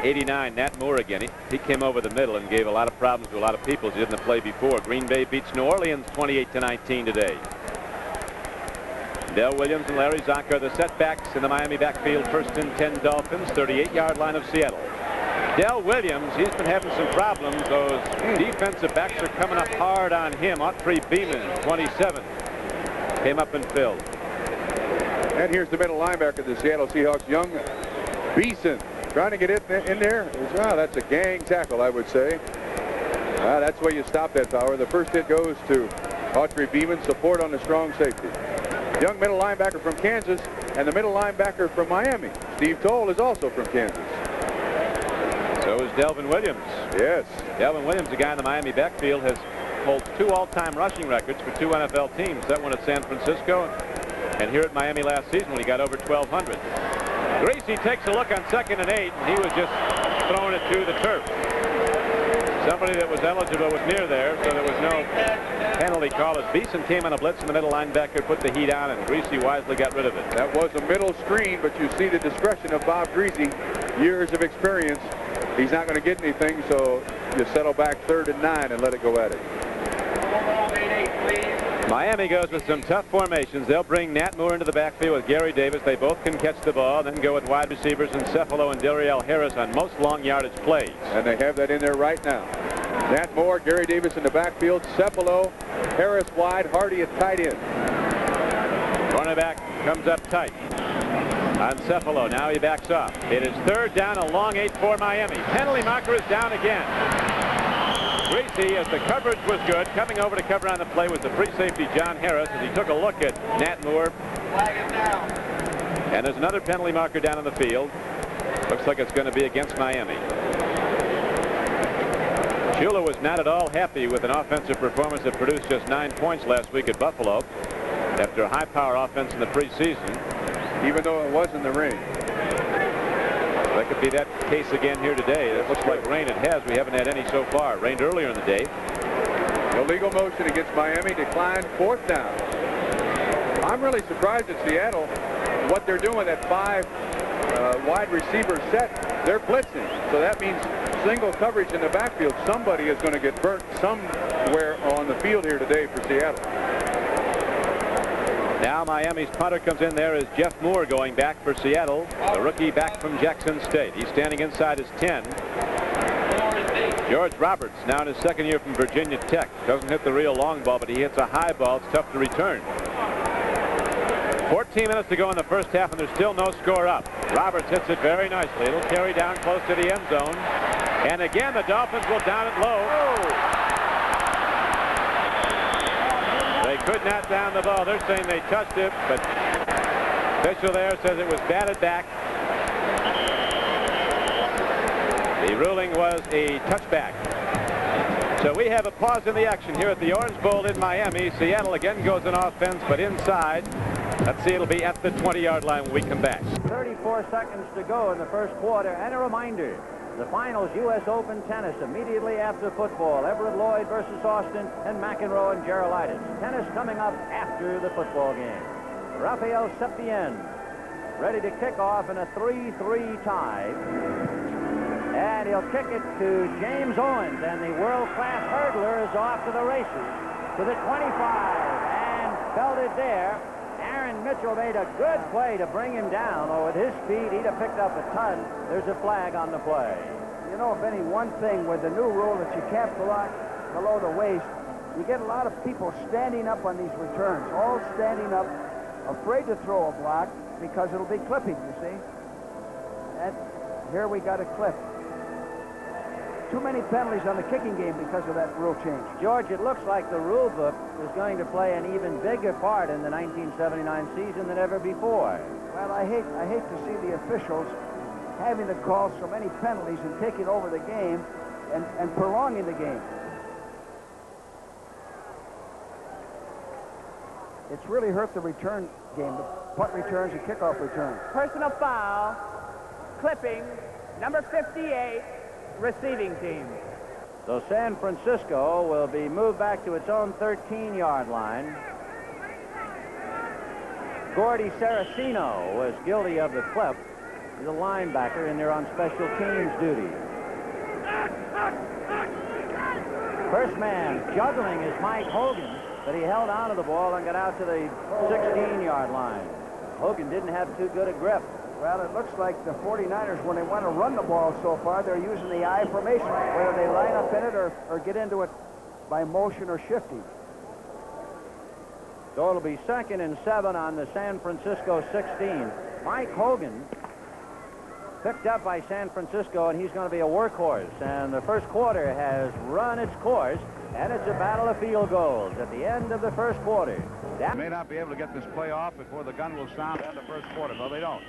[SPEAKER 3] 89, Nat Moore again. He came over the middle and gave a lot of problems to a lot of people he didn't play before. Green Bay beats New Orleans 28-19 today. Del Williams and Larry Zonk are the setbacks in the Miami backfield. 1st and 10 Dolphins, 38-yard line of Seattle. Del Williams, he's been having some problems. Those defensive backs are coming up hard on him. Autry Beeman, 27. Came up and filled.
[SPEAKER 4] And here's the middle linebacker of the Seattle Seahawks, young Beeson, trying to get it in there. Wow, that's a gang tackle, I would say. That's where you stop that power. The first hit goes to Autry Beeman, support on the strong safety. Young middle linebacker from Kansas, and the middle linebacker from Miami. Steve Toll is also from Kansas.
[SPEAKER 3] So is Delvin Williams.
[SPEAKER 4] Yes.
[SPEAKER 3] Delvin Williams, the guy in the Miami backfield, holds 2 all-time rushing records for 2 NFL teams. That one at San Francisco and here at Miami last season when he got over 1,200. Greasy takes a look on 2nd and 8, and he was just throwing it to the turf. Somebody that was eligible was near there, so there was no penalty call as Beeson came on a blitz and the middle linebacker put the heat on, and Greasy wisely got rid of it.
[SPEAKER 4] That was a middle screen, but you see the discretion of Bob Greasy. Years of experience. He's not going to get anything, so you settle back 3rd and 9 and let it go at it.
[SPEAKER 3] Miami goes with some tough formations. They'll bring Nat Moore into the backfield with Gary Davis. They both can catch the ball, then go with wide receivers and Cephalo and Duriel Harris on most long yardage plays.
[SPEAKER 4] And they have that in there right now. Nat Moore, Gary Davis in the backfield, Cephalo, Harris wide, Hardy at tight end.
[SPEAKER 3] Cornerback comes up tight on Cephalo. Now he backs off. It is 3rd down, a long 8 for Miami. Penalty marker is down again. Greasy, as the coverage was good, coming over to cover on the play was the free safety John Harris as he took a look at Nat Moore.
[SPEAKER 20] Flag it down.
[SPEAKER 3] And there's another penalty marker down on the field. Looks like it's going to be against Miami. Shula was not at all happy with an offensive performance that produced just 9 points last week at Buffalo after a high-power offense in the preseason.
[SPEAKER 4] Even though it was in the rain.
[SPEAKER 3] That could be that case again here today. It looks like rain. It has. We haven't had any so far. It rained earlier in the day.
[SPEAKER 4] Illegal motion against Miami, declined, 4th down. I'm really surprised at Seattle, what they're doing at 5 wide receiver set. They're blitzing. So that means single coverage in the backfield. Somebody is going to get burnt somewhere on the field here today for Seattle.
[SPEAKER 3] Now Miami's punter comes in there as Jeff Moore going back for Seattle, the rookie back from Jackson State. He's standing inside his 10. George Roberts, now in his 2nd year from Virginia Tech. Doesn't hit the real long ball, but he hits a high ball. It's tough to return. 14 minutes to go in the first half, and there's still no score up. Roberts hits it very nicely. It'll carry down close to the end zone. And again, the Dolphins will down it low. They could not down the ball. They're saying they touched it, but official there says it was batted back. The ruling was a touchback. So we have a pause in the action here at the Orange Bowl in Miami. Seattle again goes in offense, but inside. Let's see, it'll be at the 20-yard line when we come back.
[SPEAKER 7] 34 seconds to go in the first quarter. And a reminder, the finals U.S. Open tennis immediately after football. Everett Lloyd versus Austin and McEnroe and Gerolaitis. Tennis coming up after the football game. Rafael Septien ready to kick off in a 3-3 tie. And he'll kick it to James Owens, and the world-class hurdler is off to the races to the 25 and belted there. Aaron Mitchell made a good play to bring him down. Oh, with his speed, he'd have picked up a ton. There's a flag on the play.
[SPEAKER 6] You know, Benny, one thing with the new rule that you can't block below the waist, you get a lot of people standing up on these returns, all standing up, afraid to throw a block because it'll be clipping, you see. And here we got a clip. Too many penalties on the kicking game because of that rule change.
[SPEAKER 7] George, it looks like the rule book is going to play an even bigger part in the 1979 season than ever before.
[SPEAKER 6] Well, I hate to see the officials having to call so many penalties and taking over the game and prolonging the game. It's really hurt the return game, the punt returns and kickoff returns.
[SPEAKER 15] Personal foul, clipping, number 58, receiving team.
[SPEAKER 7] So San Francisco will be moved back to its own 13-yard line. Gordy Saraceno was guilty of the clip. He's a linebacker in there on special teams duty. First man juggling is Mike Hogan, but he held on to the ball and got out to the 16-yard line. Hogan didn't have too good a grip.
[SPEAKER 6] Well, it looks like the 49ers, when they want to run the ball so far, they're using the I formation, whether they line up in it or get into it by motion or shifting.
[SPEAKER 7] So it'll be 2nd and 7 on the San Francisco 16. Mike Hogan picked up by San Francisco, and he's going to be a workhorse. And the first quarter has run its course, and it's a battle of field goals at the end of the first quarter.
[SPEAKER 1] They may not be able to get this play off before the gun will sound in the first quarter. No, they don't.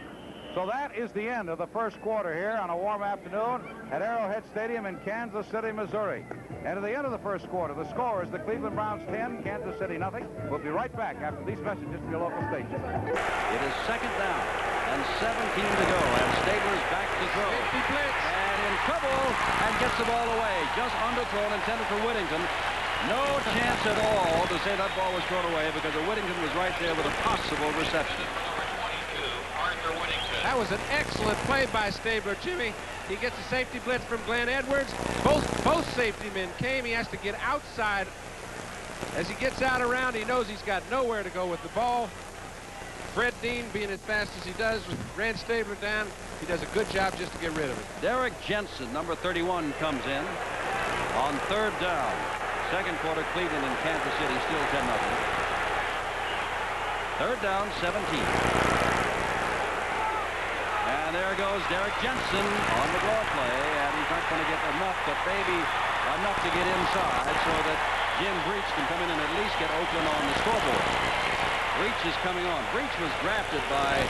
[SPEAKER 1] So that is the end of the first quarter here on a warm afternoon at Arrowhead Stadium in Kansas City, Missouri. And at the end of the first quarter, the score is the Cleveland Browns 10, Kansas City nothing. We'll be right back after these messages to your local station.
[SPEAKER 9] It is 2nd down and 17 to go, and Stabler's back to throw. And in trouble, and gets the ball away. Just underthrown, intended for Whittington. No chance at all to say that ball was thrown away because Whittington was right there with a possible reception.
[SPEAKER 10] That was an excellent play by Stabler, Jimmy. He gets a safety blitz from Glenn Edwards. Both safety men came. He has to get outside. As he gets out around, he knows he's got nowhere to go with the ball. Fred Dean, being as fast as he does, ran Stabler down. He does a good job just to get rid of it.
[SPEAKER 9] Derek Jensen, number 31, comes in on 3rd down. Second quarter, Cleveland and Kansas City still 10-0. 3rd down, 17. And there goes Derek Jensen on the draw play, and he's not going to get enough, but maybe enough to get inside so that Jim Breach can come in and at least get Oakland on the scoreboard. Breach is coming on. Breach was drafted by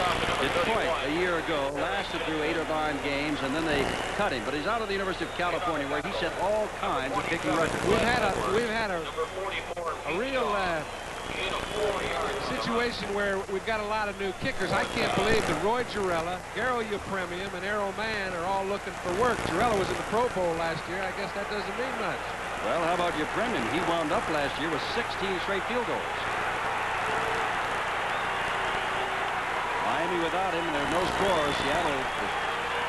[SPEAKER 9] Detroit a year ago, lasted through 8 or 9 games, and then they cut him. But he's out of the University of California, where he set all kinds of kicking records.
[SPEAKER 10] We've had a real situation where we've got a lot of new kickers. I can't believe that Roy Girella, Garo Yepremian, and Errol Mann are all looking for work. Girella was in the Pro Bowl last year. I guess that doesn't mean much.
[SPEAKER 9] Well, how about Yepremian? He wound up last year with 16 straight field goals. Miami without him, and there's no score. Seattle was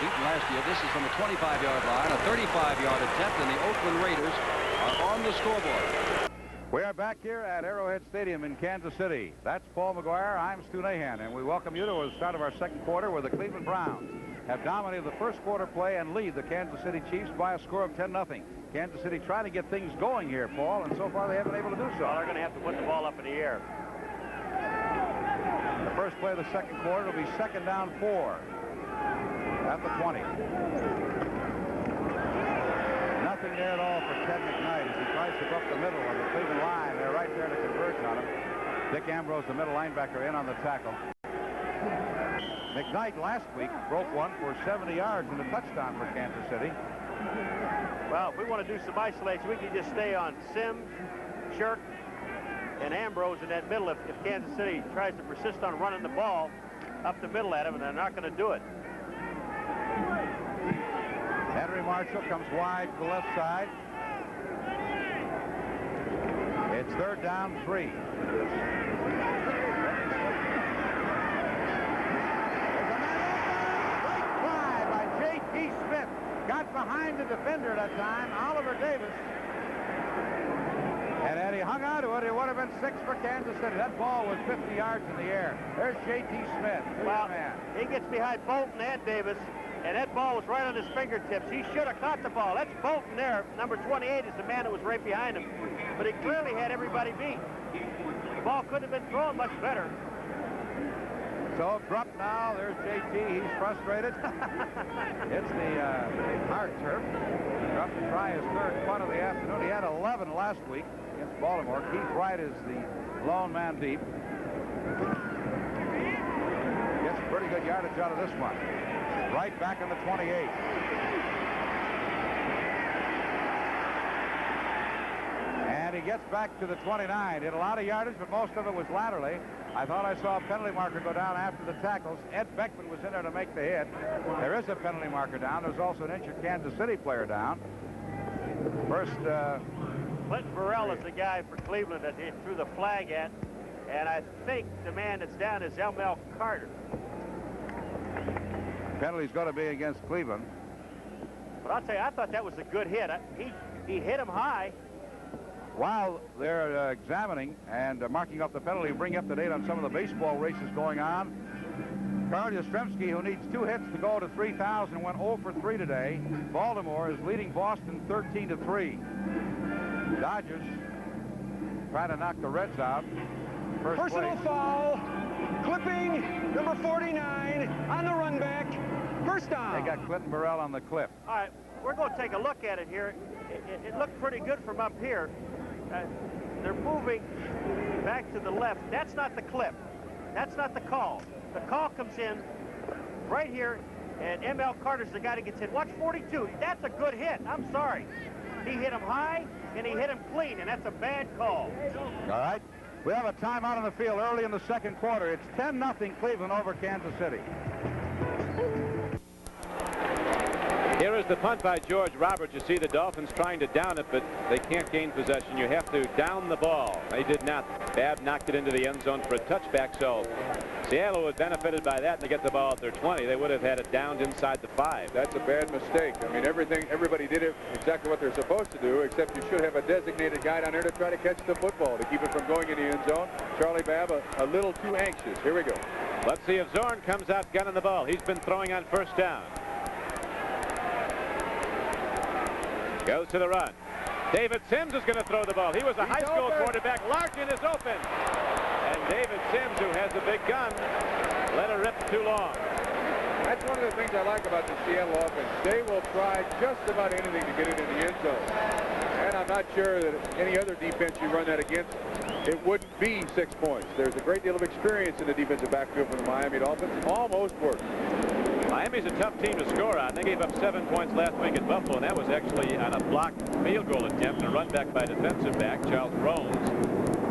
[SPEAKER 9] beaten last year. This is from the 25-yard line, a 35-yard attempt, and the Oakland Raiders are on the scoreboard.
[SPEAKER 1] We are back here at Arrowhead Stadium in Kansas City. That's Paul McGuire. I'm Stu Nahan, and we welcome you to the start of our second quarter, where the Cleveland Browns have dominated the first quarter play and lead the Kansas City Chiefs by a score of 10-0. Kansas City trying to get things going here, Paul, and so far they haven't been able to do so.
[SPEAKER 16] Well, they're going to have to put the ball up in the air.
[SPEAKER 1] The first play of the second quarter will be 2nd down 4 at the 20. Nothing there at all for Ted McKnight as he tries to go up the middle of the Cleveland line. They're right there to converge on him. Dick Ambrose, the middle linebacker, in on the tackle. McKnight last week broke one for 70 yards and a touchdown for Kansas City.
[SPEAKER 16] Well, if we want to do some isolation, we can just stay on Sims, Shirk, and Ambrose in that middle if Kansas City tries to persist on running the ball up the middle at him, and they're not going to do it.
[SPEAKER 1] Henry Marshall comes wide to the left side. It's 3rd down 3. There's a great try by J.T. Smith. Got behind the defender that time, Oliver Davis. And had he hung on to it, it would have been 6 for Kansas City. That ball was 50 yards in the air. There's J.T. Smith.
[SPEAKER 16] Well, he gets behind Bolton and Davis, and that ball was right on his fingertips. He should have caught the ball. That's Bolton there. Number 28 is the man that was right behind him. But he clearly had everybody beat. The ball could have been thrown much better.
[SPEAKER 1] So Drupp now, there's J.T. He's frustrated. It's the hard turf. Drupp to try his 3rd punt of the afternoon. He had 11 last week against Baltimore. Keith Wright is the lone man deep. Gets pretty good yardage out of this one. Right back on the 28. And he gets back to the 29. Hit a lot of yardage, but most of it was laterally. I thought I saw a penalty marker go down after the tackles. Ed Beckman was in there to make the hit. There is a penalty marker down. There's also an injured Kansas City player down. First,
[SPEAKER 16] Clinton Burrell is the guy for Cleveland that they threw the flag at. And I think the man that's down is Elmel Carter.
[SPEAKER 1] Penalty's going to be against Cleveland.
[SPEAKER 16] But I'll tell you, I thought that was a good hit. He hit him high.
[SPEAKER 1] While they're examining and marking up the penalty, bring up to date on some of the baseball races going on. Carl Yastrzemski, who needs 2 hits to go to 3,000, went 0 for 3 today. Baltimore is leading Boston 13-3. Dodgers trying to knock the Reds out.
[SPEAKER 17] Personal foul. Clipping number 49 on the run back. First down.
[SPEAKER 1] They got Clinton Burrell on the clip.
[SPEAKER 16] All right, we're going to take a look at it here. It looked pretty good from up here. They're moving back to the left. That's not the clip. That's not the call. The call comes in right here, and M.L. Carter's the guy that gets hit. Watch 42. That's a good hit. I'm sorry. He hit him high, and he hit him clean, and that's a bad call.
[SPEAKER 1] All right. We have a timeout on the field early in the second quarter. It's 10-0 Cleveland over Kansas City.
[SPEAKER 3] Here is the punt by George Roberts. You see the Dolphins trying to down it, but they can't gain possession. You have to down the ball. They did not. Babb knocked it into the end zone for a touchback, so Seattle was benefited by that, and to get the ball at their 20. They would have had it downed inside the 5.
[SPEAKER 4] That's a bad mistake. I mean, everybody did it exactly what they're supposed to do, except you should have a designated guy down there to try to catch the football, to keep it from going in the end zone. Charlie Babb a little too anxious. Here we go.
[SPEAKER 3] Let's see if Zorn comes out gunning the ball. He's been throwing on first down. Goes to the run. David Sims is going to throw the ball. He was a high school quarterback. Larkin is open. And David Sims, who has a big gun, let it rip too long.
[SPEAKER 4] That's one of the things I like about the Seattle offense. They will try just about anything to get it in the end zone. And I'm not sure that any other defense you run that against, it wouldn't be 6 points. There's a great deal of experience in the defensive backfield for the Miami Dolphins. Almost worked.
[SPEAKER 3] Miami's a tough team to score on. They gave up 7 points last week at Buffalo, and that was actually on a blocked field goal attempt and a run back by defensive back Charles Rones.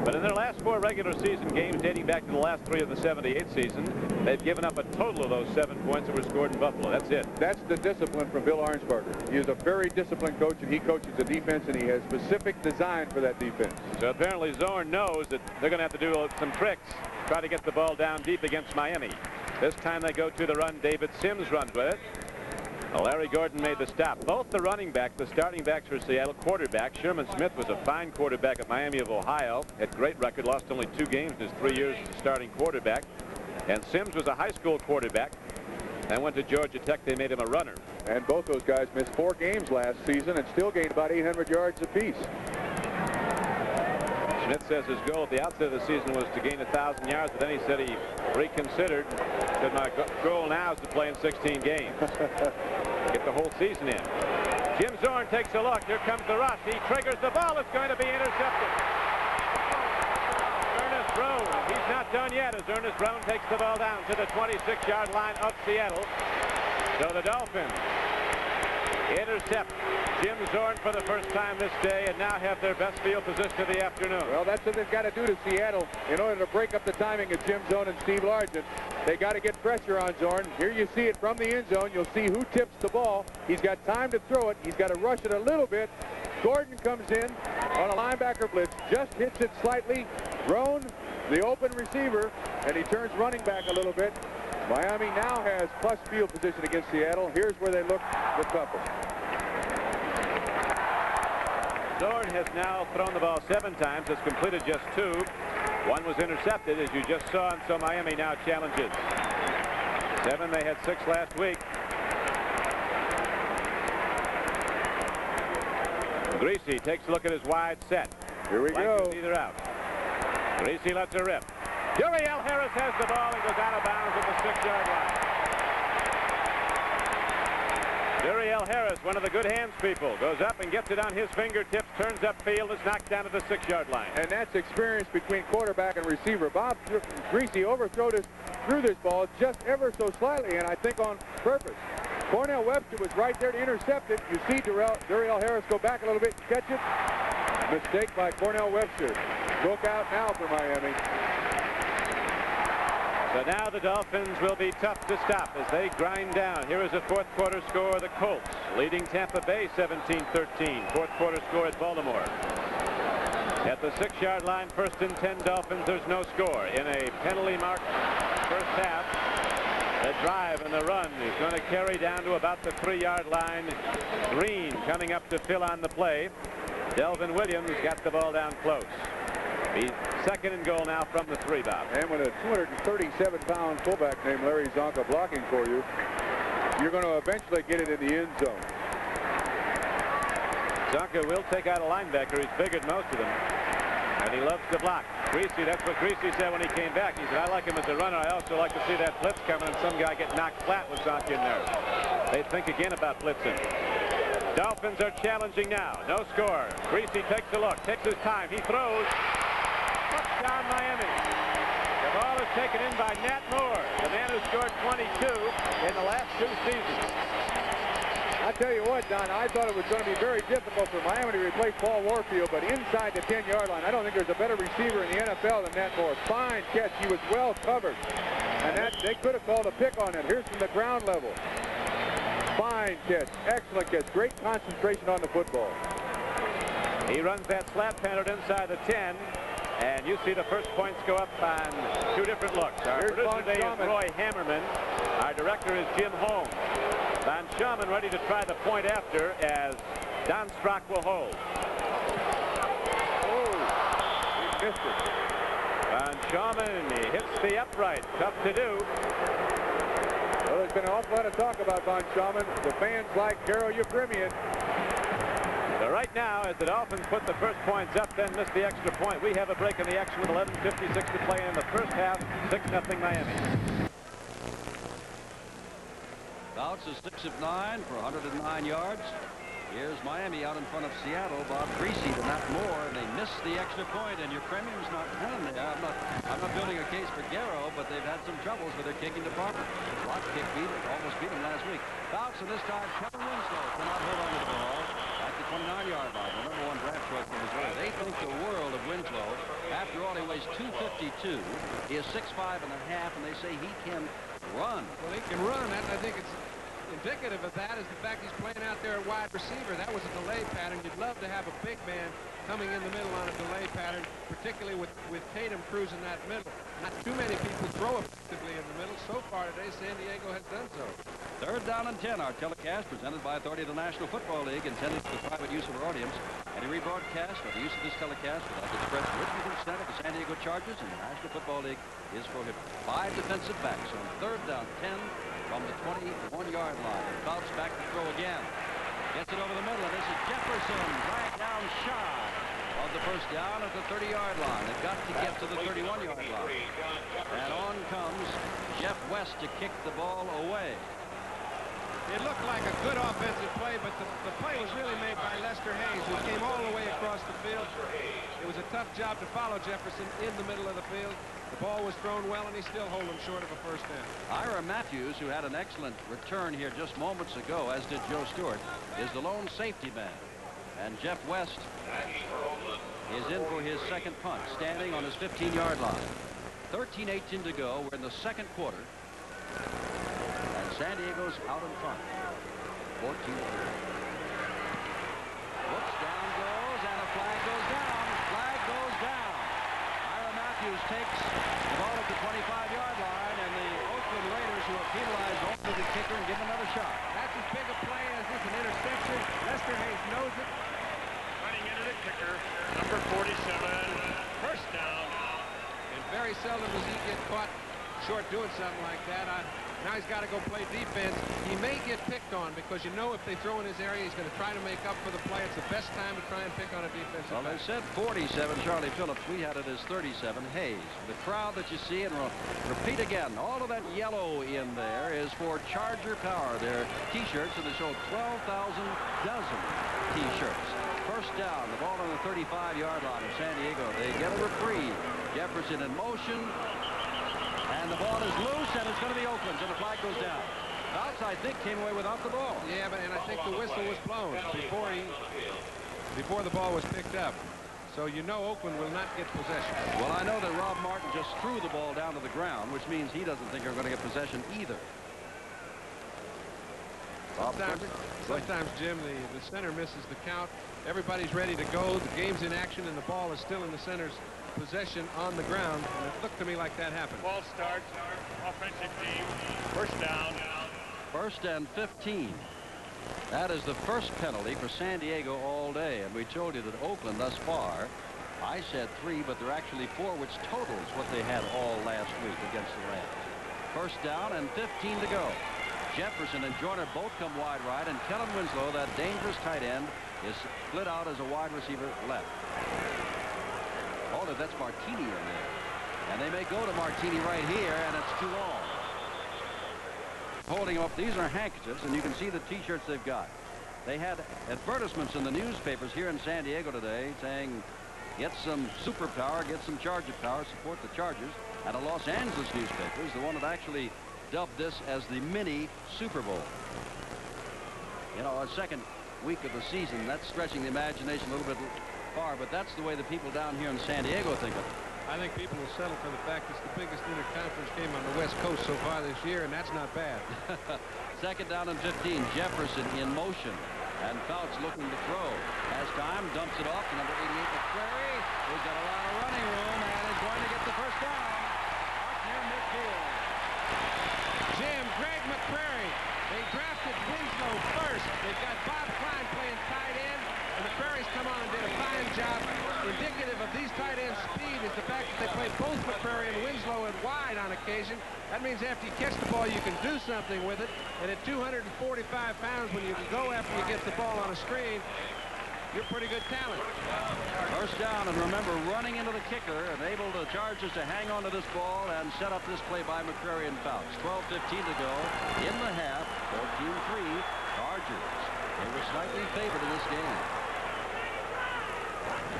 [SPEAKER 3] But in their last 4 regular season games dating back to the last 3 of the 78 season, they've given up a total of those 7 points that were scored in Buffalo. That's it.
[SPEAKER 4] That's the discipline from Bill Arnsparger. He is a very disciplined coach, and he coaches the defense, and he has specific design for that defense.
[SPEAKER 3] So apparently Zorn knows that they're going to have to do some tricks, try to get the ball down deep against Miami. This time they go to the run. David Sims runs with it. Larry Gordon made the stop. Both the running back, the starting backs for Seattle, quarterback. Sherman Smith was a fine quarterback at Miami of Ohio. Had great record, lost only 2 games in his 3 years as a starting quarterback. And Sims was a high school quarterback and went to Georgia Tech. They made him a runner.
[SPEAKER 4] And both those guys missed 4 games last season and still gained about 800 yards apiece.
[SPEAKER 3] Smith says his goal at the outset of the season was to gain 1,000 yards, but then he said he reconsidered. Said, my goal now is to play in 16 games. Get the whole season in. Jim Zorn takes a look. Here comes the rush. He triggers the ball. It's going to be intercepted. Ernest Roan. He's not done yet as Ernest Roan takes the ball down to the 26-yard line of Seattle. So the Dolphins intercept Jim Zorn for the first time this day and now have their best field position of the afternoon.
[SPEAKER 4] Well, that's what they've got to do to Seattle in order to break up the timing of Jim Zorn and Steve Largent. They got to get pressure on Zorn. Here you see it from the end zone. You'll see who tips the ball. He's got time to throw it. He's got to rush it a little bit. Gordon comes in on a linebacker blitz, just hits it slightly. Roan, the open receiver, and he turns running back a little bit. Miami now has plus field position against Seattle. Here's where they look the toughest.
[SPEAKER 3] Zorn has now thrown the ball 7 times. Has completed just 2. 1 was intercepted, as you just saw, and so Miami now challenges. 7, they had 6 last week. Greasy takes a look at his wide set.
[SPEAKER 4] Here we go.
[SPEAKER 3] Either out. Greasy lets her rip. Uriel Harris has the ball and goes out of bounds at the 6-yard line. Uriel Harris, one of the good hands people, goes up and gets it on his fingertips, turns upfield, is knocked down at the 6-yard line.
[SPEAKER 4] And that's experience between quarterback and receiver. Bob Greasy threw this ball just ever so slightly, and I think on purpose. Cornell Webster was right there to intercept it. You see Uriel Harris go back a little bit and catch it. Mistake by Cornell Webster. Look out now for Miami.
[SPEAKER 3] So now the Dolphins will be tough to stop as they grind down. Here is a 4th quarter score. The Colts leading Tampa Bay 17-13. 4th quarter score at Baltimore. At the 6-yard line, 1st and 10 Dolphins. There's no score in a penalty marked first half. The drive and the run is going to carry down to about the 3-yard line. Green coming up to fill on the play. Delvin Williams got the ball down close. He's 2nd and goal now from the 3, Bob.
[SPEAKER 4] And with a 237-pound fullback named Larry Zonka blocking for you, you're going to eventually get it in the end zone.
[SPEAKER 3] Zonka will take out a linebacker. He's bigger than most of them. And he loves to block. Greasy, that's what Greasy said when he came back. He said, I like him as a runner. I also like to see that blitz coming and some guy get knocked flat with Zonka in there. They think again about blitzing. Dolphins are challenging now. No score. Greasy takes a look, takes his time. He throws. Touchdown Miami. The ball is taken in by Nat Moore, the man who scored 22 in the last 2 seasons.
[SPEAKER 4] I tell you what, Don, I thought it was going to be very difficult for Miami to replace Paul Warfield, but inside the 10-yard line, I don't think there's a better receiver in the NFL than Nat Moore. Fine catch. He was well covered. And they could have called a pick on it. Here's from the ground level. Fine catch. Excellent catch. Great concentration on the football.
[SPEAKER 3] He runs that slat pattern inside the 10. And you see the first points go up on 2 different looks. Our producer today is Roy Hammerman. Our director is Jim Holmes. Von Schaman ready to try the point after as Don Strock will hold.
[SPEAKER 4] Oh, he missed it.
[SPEAKER 3] Von Schaman, he hits the upright. Tough to do.
[SPEAKER 4] Well, there's been an awful lot of talk about Von Schaman. The fans like Garo Ukrainian.
[SPEAKER 3] So right now, as the Dolphins put the first points up, then miss the extra point, we have a break in the action with 11:56 to play in the first half. 6-0 Miami.
[SPEAKER 9] Bouts is 6 of 9 for 109 yards. Here's Miami out in front of Seattle. Bob Greasy to Matt Moore, and they missed the extra point. And your premium's not done. I'm not building a case for Garrow, but they've had some troubles with their kicking department. Lock kick almost beat them last week. Bounce, and this time Kevin Winslow cannot hold on to the ball at the 29-yard line. The number 1 draft choice from Missouri. They think the world of Winslow. After all, he weighs 252. He is 6'5 and a half, and they say he can run.
[SPEAKER 10] Well, he can run. I think it's indicative of that is the fact he's playing out there at wide receiver. That was a delay pattern. You'd love to have a big man coming in the middle on a delay pattern, particularly with Tatum cruising that middle. Not too many people throw effectively in the middle. So far today, San Diego has done so.
[SPEAKER 9] 3rd down and 10. Our telecast presented by authority of the National Football League, intended for the private use of our audience. Any rebroadcast or the use of this telecast without the express written consent of the San Diego Chargers and the National Football League is prohibited. 5 defensive backs on 3rd down, 10 from the 21-yard line. And Fouts back to throw again. Gets it over the middle, and this is Jefferson dragged down shy of the first down at the 30-yard line. They've got to get to the 31-yard line. And on comes Jeff West to kick the ball away.
[SPEAKER 10] It looked like a good offensive play, but the play was really made by Lester Hayes, who came all the way across the field. It was a tough job to follow Jefferson in the middle of the field. The ball was thrown well, and he still held him short of a first down.
[SPEAKER 9] Ira Matthews, who had an excellent return here just moments ago, as did Joe Stewart, is the lone safety man. And Jeff West is in for his second punt, standing on his 15-yard line. 13:18 to go. We're in the second quarter. And San Diego's out in front. 14. Whoops, down goes, and a flag goes down. Flag goes down. Ira Matthews takes the ball at the 25-yard line, and the Oakland Raiders, who have penalized onto the kicker and give him another shot.
[SPEAKER 10] That's as big a play as this, an interception. Lester Hayes knows it.
[SPEAKER 14] Running into the kicker, number 47, first down.
[SPEAKER 10] And very seldom does he get caught short doing something like that. Now he's got to go play defense. He may get picked on because you know if they throw in his area, he's going to try to make up for the play. It's the best time to try and pick on a defensive
[SPEAKER 9] Well, they said 47, Charlie Phillips. We had it as 37, Hayes. The crowd that you see, and we'll repeat again, all of that yellow in there is for Charger Power. Their T-shirts, and they show 12,000 dozen T-shirts. First down, the ball on the 35-yard line of San Diego. They get a reprieve. Jefferson in motion. And the ball is loose, and it's going to be Oakland's, and the flag goes down. Fouts, I think, came away without the ball.
[SPEAKER 10] Yeah, and I think the whistle was blown before the ball was picked up. So you know Oakland will not get possession.
[SPEAKER 9] Well, I know that Rob Martin just threw the ball down to the ground, which means he doesn't think they're going to get possession either.
[SPEAKER 10] Sometimes, Jim, the center misses the count. Everybody's ready to go. The game's in action, and the ball is still in the center's possession on the ground. And it looked to me like that happened.
[SPEAKER 14] Ball starts. Offensive team. First down.
[SPEAKER 9] 1st and 15. That is the first penalty for San Diego all day. And we told you that Oakland thus far, I said 3, but they're actually 4, which totals what they had all last week against the Rams. First down and 15 to go. Jefferson and Joyner both come wide right, and Kellen Winslow, that dangerous tight end, is split out as a wide receiver left. Oh, that's Martini in there. And they may go to Martini right here, and it's too long. Holding him up, these are handkerchiefs, and you can see the T-shirts they've got. They had advertisements in the newspapers here in San Diego today saying, get some superpower, get some Charger power, support the Chargers. And a Los Angeles newspaper is the one that actually dubbed this as the mini Super Bowl. You know, our second week of the season, that's stretching the imagination a little bit far, but that's the way the people down here in San Diego think of it.
[SPEAKER 10] I think people will settle for the fact it's the biggest interconference game on the West Coast so far this year, and that's not bad.
[SPEAKER 9] Second down and 15. Jefferson in motion, and Fouts looking to throw. Has time, dumps it off to number 88, McCrary. He's got a lot of running room, and is going to get the first down. Up near midfield.
[SPEAKER 10] Jim, Greg McCrary. They drafted Winslow first. They've got Bob Klein playing tight end, and McCrary's come on and did a fine job. Indicative of these tight ends' speed is the fact that they play both McCrary and Winslow at wide on occasion. That means after you catch the ball, you can do something with it. And at 245 pounds, when you can go after you get the ball on a screen, you're pretty good talent.
[SPEAKER 9] First down, and remember, running into the kicker, enable the Chargers to hang on to this ball and set up this play by McCrary and Fouts. 12:15 to go in the half. 14-3 Chargers. They were slightly favored in this game.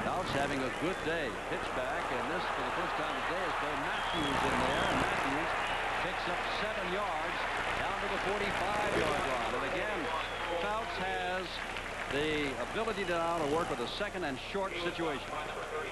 [SPEAKER 9] Fouts having a good day. Pitch back, and this for the first time today is Bo Matthews in there, and Matthews picks up 7 yards down to the 45-yard line. And again, Fouts has the ability now to work with a second and short situation.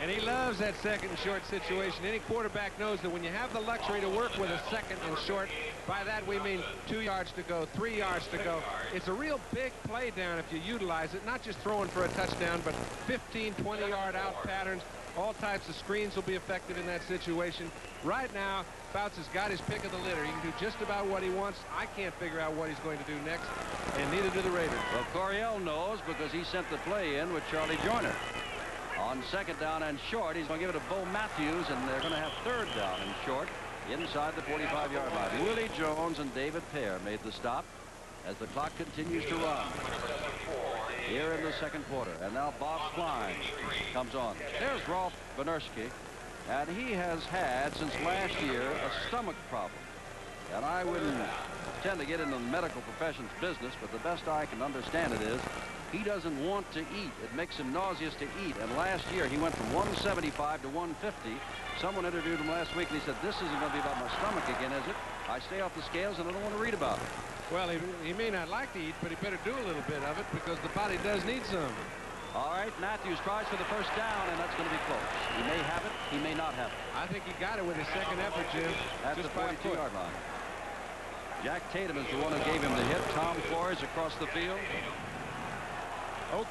[SPEAKER 10] And he loves that second and short situation. Any quarterback knows that when you have the luxury to work with a second and short, by that we mean 2 yards to go, 3 yards to go. It's a real big play down if you utilize it, not just throwing for a touchdown, but 15, 20-yard out patterns. All types of screens will be effective in that situation. Right now, Fouts has got his pick of the litter. He can do just about what he wants. I can't figure out what he's going to do next, and neither do the Raiders.
[SPEAKER 9] Well, Coryell knows because he sent the play in with Charlie Joyner. On second down and short, he's going to give it to Bo Matthews, and they're going to have third down and short inside the 45-yard line. Willie Jones and David Pear made the stop as the clock continues to run here in the second quarter. And now Bob Klein comes on. There's Rolf Benerski, and he has had since last year a stomach problem. And I wouldn't tend to get into the medical profession's business, but the best I can understand it is he doesn't want to eat. It makes him nauseous to eat. And last year he went from 175 to 150. Someone interviewed him last week, and he said, this isn't going to be about my stomach again, is it? I stay off the scales, and I don't want to read about it.
[SPEAKER 10] Well, he may not like to eat, but he better do a little bit of it because the body does need some.
[SPEAKER 9] All right, Matthews tries for the first down, and that's going to be close. He may have it. He may not have it.
[SPEAKER 10] I think he got it with his second effort, Jim.
[SPEAKER 9] At the 42-yard line. Jack Tatum is the one who gave him the hit. Tom Flores across the field.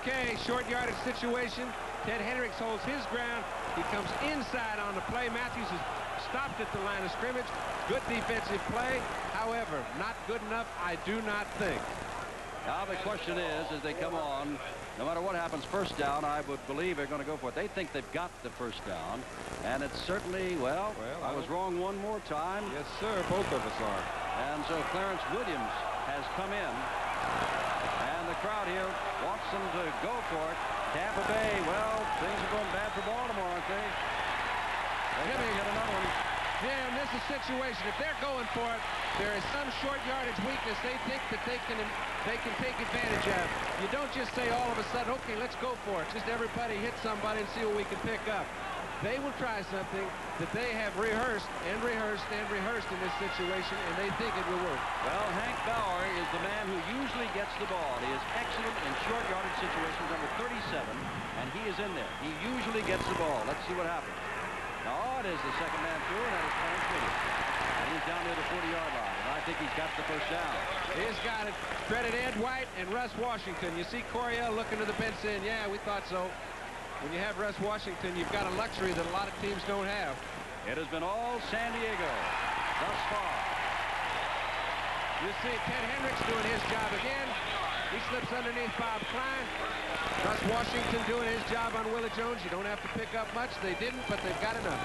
[SPEAKER 10] Okay, short yardage situation. Ted Hendricks holds his ground. He comes inside on the play. Matthews has stopped at the line of scrimmage. Good defensive play. However, not good enough, I do not think.
[SPEAKER 9] Now the question is, as they come on, no matter what happens first down, I would believe they're going to go for it. They think they've got the first down, and it's certainly, well I was wrong one more time.
[SPEAKER 10] Yes, sir, both of us are.
[SPEAKER 9] And so Clarence Williams has come in, and the crowd here wants them to go for it. Tampa Bay, well, things are going bad for Baltimore, aren't they? They're going to get another one.
[SPEAKER 10] Jim, this is a situation. If they're going for it, there is some short yardage weakness they think that they can take advantage of. You don't just say all of a sudden, okay, let's go for it. Just everybody hit somebody and see what we can pick up. They will try something that they have rehearsed and rehearsed and rehearsed in this situation, and they think it will work.
[SPEAKER 9] Well, Hank Bauer is the man who usually gets the ball. He is excellent in short yardage situations, number 37, and he is in there. He usually gets the ball. Let's see what happens. Now, it is the second man through, and that is Clarence Williams. And he's down near the 40-yard line, and I think he's got the first down.
[SPEAKER 10] He's got it. Credit Ed White and Russ Washington. You see Coryell looking to the bench saying, yeah, we thought so. When you have Russ Washington, you've got a luxury that a lot of teams don't have.
[SPEAKER 9] It has been all San Diego thus far.
[SPEAKER 10] You see Ted Hendricks doing his job again. He slips underneath Bob Klein. Russ Washington doing his job on Willie Jones. You don't have to pick up much. They didn't, but they've got enough.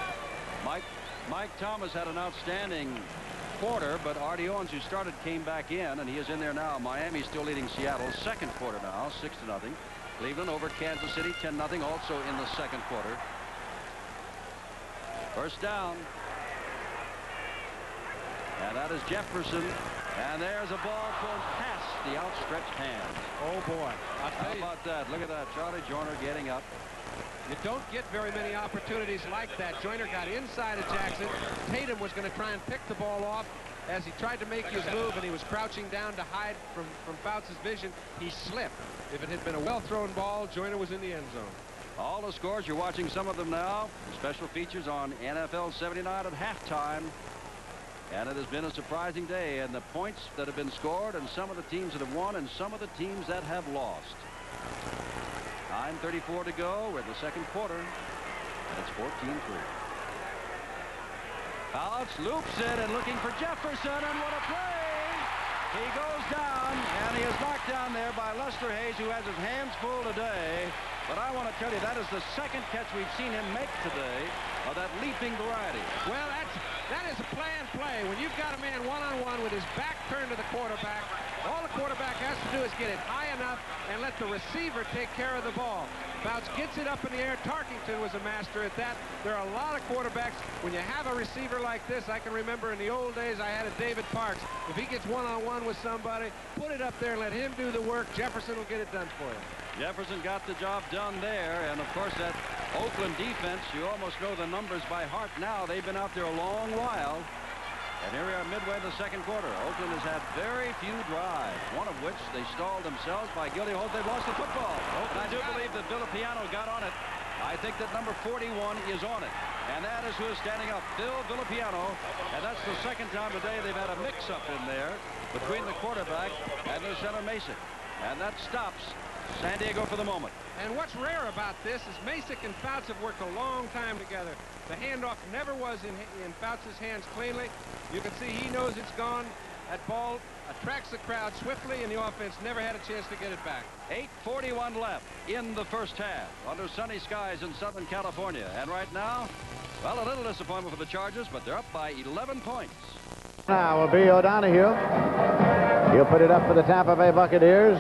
[SPEAKER 9] Mike Thomas had an outstanding quarter, but Artie Owens, who started, came back in, and he is in there now. Miami still leading Seattle. Second quarter now, 6-0. Cleveland over Kansas City, 10-0, also in the second quarter. First down. And that is Jefferson. And there's a ball thrown past the outstretched hands.
[SPEAKER 10] Oh, boy.
[SPEAKER 9] How about that? Look at that. Charlie Joyner getting up.
[SPEAKER 10] You don't get very many opportunities like that. Joyner got inside of Jackson. Tatum was going to try and pick the ball off as he tried to make his move, and he was crouching down to hide from Fouts' vision. He slipped. If it had been a well-thrown ball, Joyner was in the end zone.
[SPEAKER 9] All the scores, you're watching some of them now. Special features on NFL 79 at halftime. And it has been a surprising day, and the points that have been scored, and some of the teams that have won, and some of the teams that have lost. 9:34 to go. We're in the second quarter, and it's 14-3. Fouts loops it and looking for Jefferson, and what a play! He goes down, and he is knocked down there by Lester Hayes, who has his hands full today. But I want to tell you, that is the second catch we've seen him make today of that leaping variety.
[SPEAKER 10] Well, that is a play. When you've got a man one-on-one with his back turned to the quarterback, All the quarterback has to do is get it high enough and let the receiver take care of the ball. Fouts gets it up in the air. Tarkington was a master at that. There are a lot of quarterbacks. When you have a receiver like this, I can remember in the old days I had a David Parks. If he gets one-on-one with somebody, put it up there and let him do the work. Jefferson will get it done for you.
[SPEAKER 9] Jefferson got the job done there, and of course that Oakland defense, you almost know the numbers by heart now. They've been out there a long while. And here we are midway in the second quarter. Oakland has had very few drives, one of which they stalled themselves by guilty hold. They've lost the football. And I do believe that Villapiano got on it. I think that number 41 is on it. And that is who is standing up, Phil Villapiano. And that's the second time today they've had a mix-up in there between the quarterback and their center Masick. And that stops San Diego for the moment.
[SPEAKER 10] And what's rare about this is Masick and Fouts have worked a long time together. The handoff never was in Fouts' hands cleanly. You can see he knows it's gone. That ball attracts the crowd swiftly, and the offense never had a chance to get it back.
[SPEAKER 9] 8:41 left in the first half under sunny skies in Southern California. And right now, well, a little disappointment for the Chargers, but they're up by 11 points.
[SPEAKER 11] Now will be O'Donohue. He'll put it up for the Tampa Bay Buccaneers.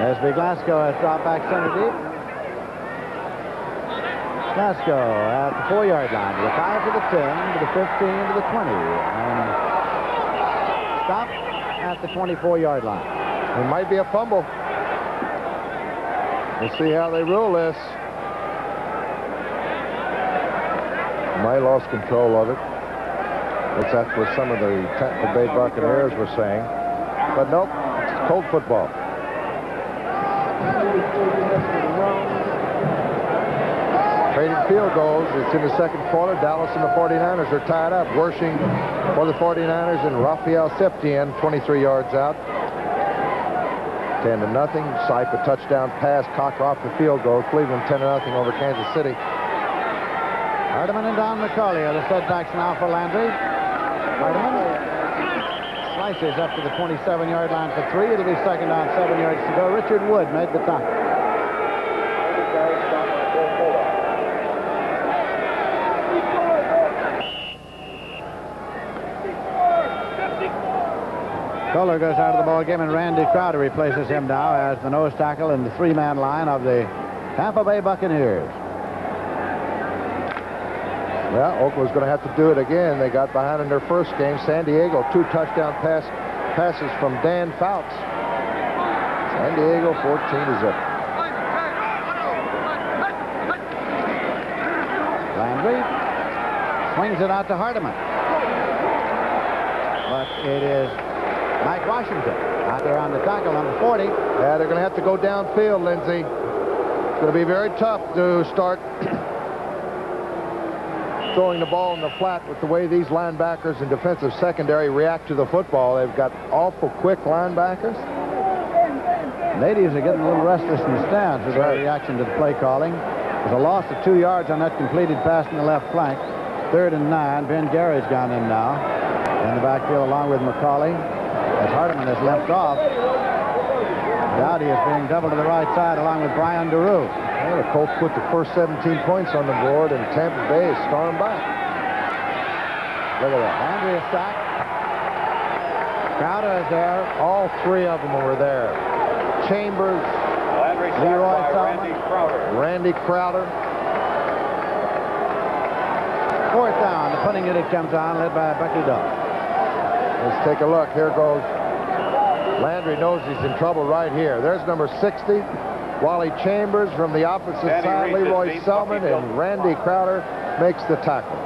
[SPEAKER 11] SB Glasgow has dropped back center deep. Glasgow at the 4-yard line, to the 5, to the 10, to the 15, to the 20, and stop at the 24-yard line.
[SPEAKER 12] It might be a fumble. We'll see how they rule this. Might lost control of it. That's what some of the Tampa Bay Buccaneers were saying. But nope, it's cold football. Trading field goals. It's in the second quarter. Dallas and the 49ers are tied up. Wershing for the 49ers and Raphael Septien, 23 yards out. 10-0. Sipe a touchdown pass. Cocker off the field goal. Cleveland 10-0 over Kansas City.
[SPEAKER 11] Hardeman and Don McCauley are the setbacks now for Landry. Hardeman slices up to the 27-yard line for 3. It'll be second down, 7 yards to go. Richard Wood made the tackle. Kohler goes out of the ball game, and Randy Crowder replaces him now as the nose tackle in the 3-man line of the Tampa Bay Buccaneers.
[SPEAKER 12] Well, Oakland's going to have to do it again. They got behind in their first game. San Diego, 2 touchdown passes from Dan Fouts. San Diego 14-0.
[SPEAKER 11] Landry swings it out to Hardeman. But it is Mike Washington out there on the tackle, number 40.
[SPEAKER 12] Yeah, they're going to have to go downfield, Lindsey. It's going to be very tough to start throwing the ball in the flat with the way these linebackers and defensive secondary react to the football. They've got awful quick linebackers.
[SPEAKER 11] Natives are getting a little restless in the stands with their reaction to the play calling. There's a loss of 2 yards on that completed pass in the left flank. 3rd and 9. Ben Gary's gone in now in the backfield along with McCauley. As Hardeman has left off, Dowdy is being doubled to the right side along with Brian DeRue.
[SPEAKER 12] Well, the Colts put the first 17 points on the board, and Tampa Bay is stormed back.
[SPEAKER 11] Look at that. Landry is sacked. Crowder is there.
[SPEAKER 12] All 3 of them were there. Chambers, Leroy Selman, Randy Crowder.
[SPEAKER 11] 4th down. The punting unit comes on, led by Bucky Dawes.
[SPEAKER 12] Let's take a look. Here goes. Landry knows he's in trouble right here. There's number 60. Wally Chambers from the opposite side. Leroy Selman, and Randy Crowder makes the tackle.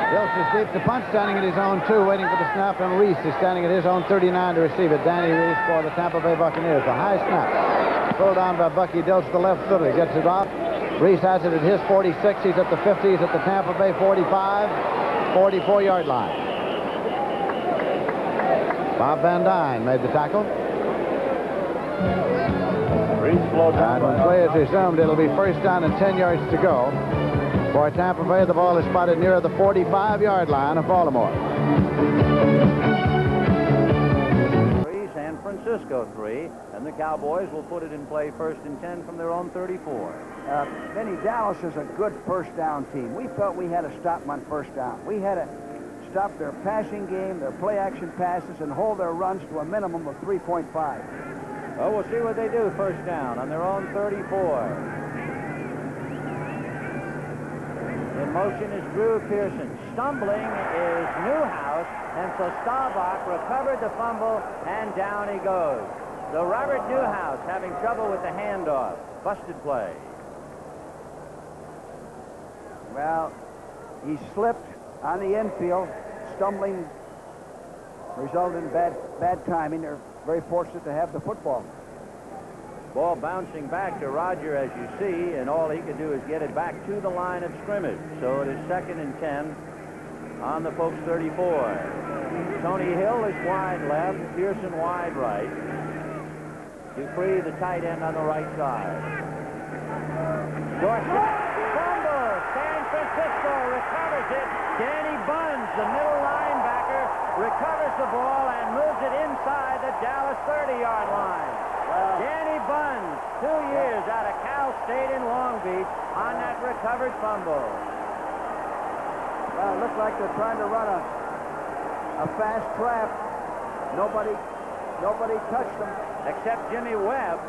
[SPEAKER 11] Dilts is deep to punt, standing at his own 2, waiting for the snap, and Reese is standing at his own 39 to receive it. Danny Reese for the Tampa Bay Buccaneers. A high snap. Pulled on by Bucky Dilts, the left footer. Gets it off. Reese has it at his 46. He's at the 50. He's at the Tampa Bay 45, 44-yard line. Bob Van Dyne made the tackle. And when play is resumed, it'll be first down and 10 yards to go. For Tampa Bay, the ball is spotted near the 45-yard line of Baltimore.
[SPEAKER 7] San Francisco 3, and the Cowboys will put it in play 1st and 10 from their own 34.
[SPEAKER 6] Benny, Dallas is a good first down team. We felt we had to stop them on first down. We had to stop their passing game, their play-action passes, and hold their runs to a minimum of 3.5.
[SPEAKER 7] Well, we'll see what they do first down on their own 34. In motion is Drew Pearson. Stumbling is Newhouse, and so Staubach recovered the fumble, and down he goes. So Robert Newhouse having trouble with the handoff. Busted play.
[SPEAKER 6] Well, he slipped on the infield. Stumbling resulted in bad timing. They're very fortunate to have the football.
[SPEAKER 7] Ball bouncing back to Roger, as you see, and all he could do is get it back to the line of scrimmage. So it is 2nd and 10 on the Folks 34. Tony Hill is wide left, Pearson wide right. Dupree, the tight end, on the right side. Dorsett, fumble. San Francisco recovers it. Danny Buns, the middle linebacker, recovers the ball and moves it inside the Dallas 30-yard line. Danny Buns, 2 years out of Cal State in Long Beach, on that recovered fumble.
[SPEAKER 6] Well, it looked like they're trying to run a fast trap. Nobody touched them.
[SPEAKER 7] Except Jimmy Webb,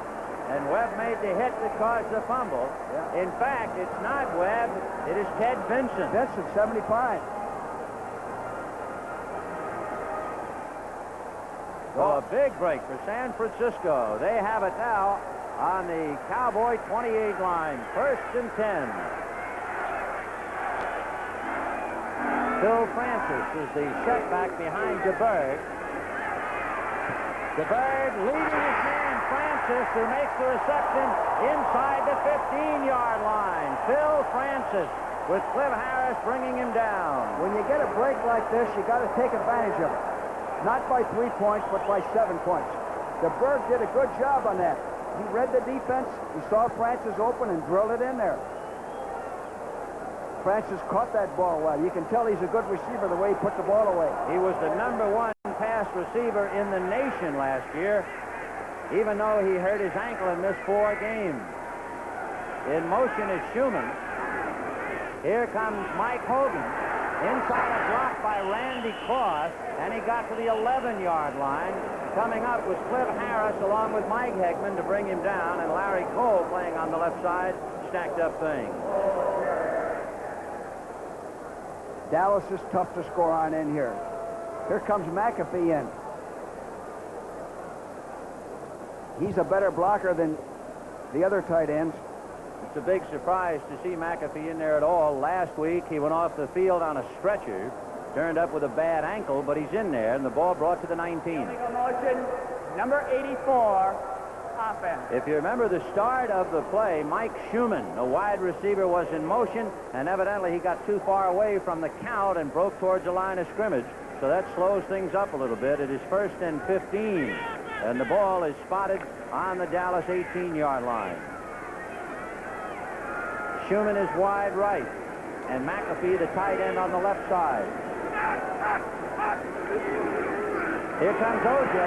[SPEAKER 7] and Webb made the hit that caused the fumble. Yeah. In fact, it's not Webb, it is Ted Vincent.
[SPEAKER 6] Vincent, 75.
[SPEAKER 7] So a big break for San Francisco. They have it now on the Cowboy 28 line. 1st and 10. Phil Francis is the setback behind DeBerg. DeBerg leading his man Francis, who makes the reception inside the 15-yard line. Phil Francis with Cliff Harris bringing him down.
[SPEAKER 6] When you get a break like this, you got to take advantage of it. Not by 3 points, but by 7 points. DeBerg did a good job on that. He read the defense. He saw Francis open and drilled it in there. Francis caught that ball well. You can tell he's a good receiver the way he put the ball away.
[SPEAKER 7] He was the #1 pass receiver in the nation last year, even though he hurt his ankle and missed 4 games. In motion is Schumann. Here comes Mike Hogan. Inside a block by Randy Cross, and he got to the 11-yard line. Coming up was Cliff Harris along with Mike Hegman to bring him down, and Larry Cole playing on the left side, stacked up things.
[SPEAKER 6] Dallas is tough to score on in here. Here comes McAfee in. He's a better blocker than the other tight ends.
[SPEAKER 7] It's a big surprise to see McAfee in there at all. Last week, he went off the field on a stretcher, turned up with a bad ankle, but he's in there, and the ball brought to the 19.
[SPEAKER 15] Motion, number 84, offense.
[SPEAKER 7] If you remember the start of the play, Mike Schumann, a wide receiver, was in motion, and evidently he got too far away from the count and broke towards the line of scrimmage. So that slows things up a little bit. It is 1st and 15, and the ball is spotted on the Dallas 18-yard line. Schumann is wide right, and McAfee, the tight end, on the left side. Here comes O.J.,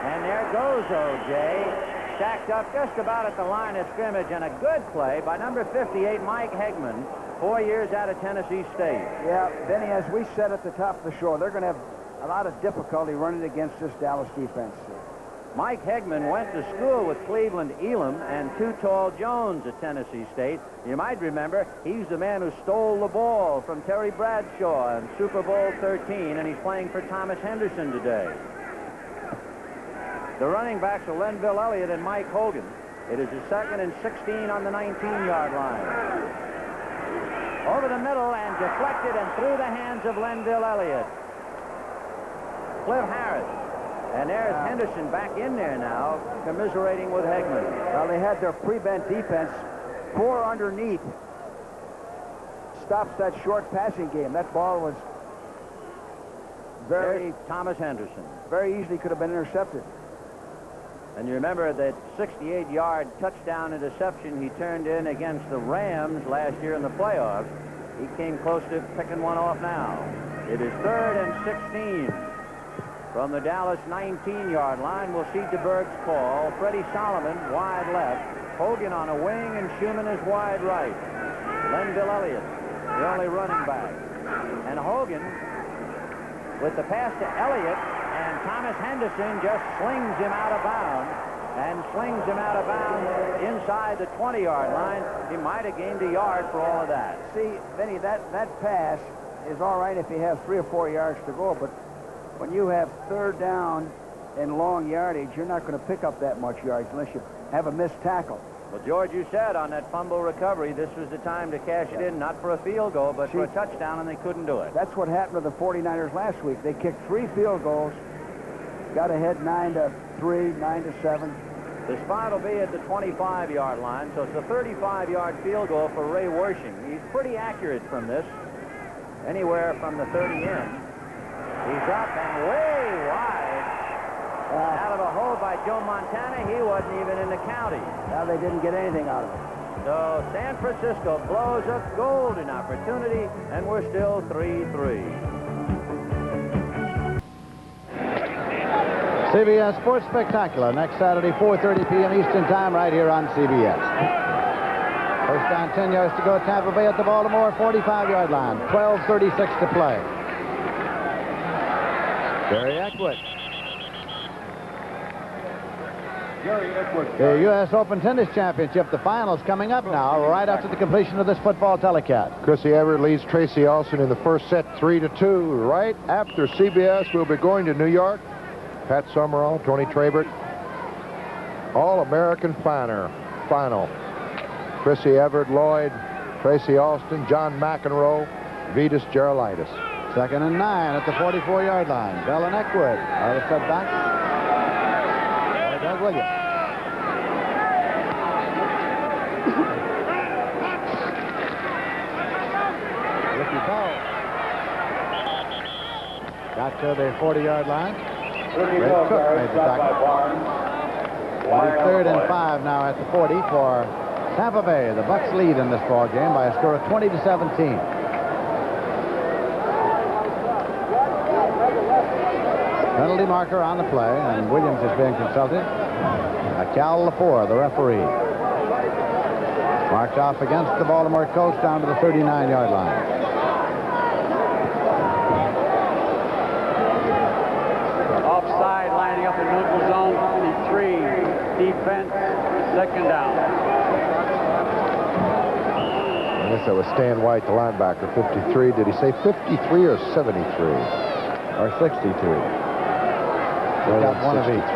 [SPEAKER 7] and there goes O.J., stacked up just about at the line of scrimmage, and a good play by number 58, Mike Hegman, 4 years out of Tennessee State.
[SPEAKER 6] Yeah, Benny, as we said at the top of the show, they're going to have a lot of difficulty running against this Dallas defense.
[SPEAKER 7] Mike Hegman went to school with Cleveland Elam and Too Tall Jones at Tennessee State. You might remember he's the man who stole the ball from Terry Bradshaw in Super Bowl 13, and he's playing for Thomas Henderson today. The running backs are Lenville Elliott and Mike Hogan. It is a 2nd and 16 on the 19-yard line. Over the middle and deflected and through the hands of Lenville Elliott. Cliff Harris. And there's Henderson back in there now, commiserating with Hegman.
[SPEAKER 6] Well, they had their prevent defense 4 underneath. Stops that short passing game. That ball was
[SPEAKER 7] there's Thomas Henderson.
[SPEAKER 6] Very easily could have been intercepted.
[SPEAKER 7] And you remember that 68-yard touchdown interception he turned in against the Rams last year in the playoffs. He came close to picking one off now. It is 3rd and 16. From the Dallas 19-yard line, we'll see DeBerg's call. Freddie Solomon wide left. Hogan on a wing, and Schumann is wide right. Lenville Elliott, the only running back. And Hogan with the pass to Elliott, and Thomas Henderson just slings him out of bounds. And slings him out of bounds inside the 20-yard line. He might have gained a yard for all of that.
[SPEAKER 6] See, Vinny, that pass is all right if you have 3 or 4 yards to go, but when you have third down and long yardage, you're not going to pick up that much yards unless you have a missed tackle.
[SPEAKER 7] Well, George, you said on that fumble recovery, this was the time to cash it in, not for a field goal, but for a touchdown, and they couldn't do it.
[SPEAKER 6] That's what happened to the 49ers last week. They kicked 3 field goals, got ahead 9-3, 9-7.
[SPEAKER 7] The spot will be at the 25-yard line, so it's a 35-yard field goal for Ray Wershing. He's pretty accurate from this, anywhere from the 30 in. He's up and way wide. Out of a hole by Joe Montana. He wasn't even in the county.
[SPEAKER 6] Now they didn't get anything out of it.
[SPEAKER 7] So San Francisco blows a golden opportunity, and we're still 3-3.
[SPEAKER 11] CBS Sports Spectacular next Saturday, 4:30 p.m. Eastern Time, right here on CBS. First down, 10 yards to go. Tampa Bay at the Baltimore 45-yard line. 12:36 to play. Jerry Eckwood. The U.S. Open Tennis Championship, the finals coming up now, right after the completion of this football telecast.
[SPEAKER 12] Chrissy Everett leads Tracy Olson in the first set, 3-2. Right after CBS, we'll be going to New York. Pat Summerall, Tony Trabert, All-American final. Chrissy Everett, Lloyd, Tracy Alston, John McEnroe, Vitas Gerulaitis.
[SPEAKER 11] 2nd and 9 at the 44-yard line. Bell and Eckwood are the setback. Doug Williams. Ricky Bell got to the 40-yard line. Ray Cook made the tackle. 3rd and 5 now at the 40 for Tampa Bay. The Bucs lead in this ball game by a score of 20-17. Penalty marker on the play, and Williams is being consulted. Cal Lepore, the referee. Marked off against the Baltimore Colts down to the 39-yard line.
[SPEAKER 20] Offside, lining up in neutral zone, 3. Defense, 2nd down.
[SPEAKER 12] I guess that was Stan White, the linebacker, 53. Did he say 53 or 73?
[SPEAKER 11] Or 62? We got one of each.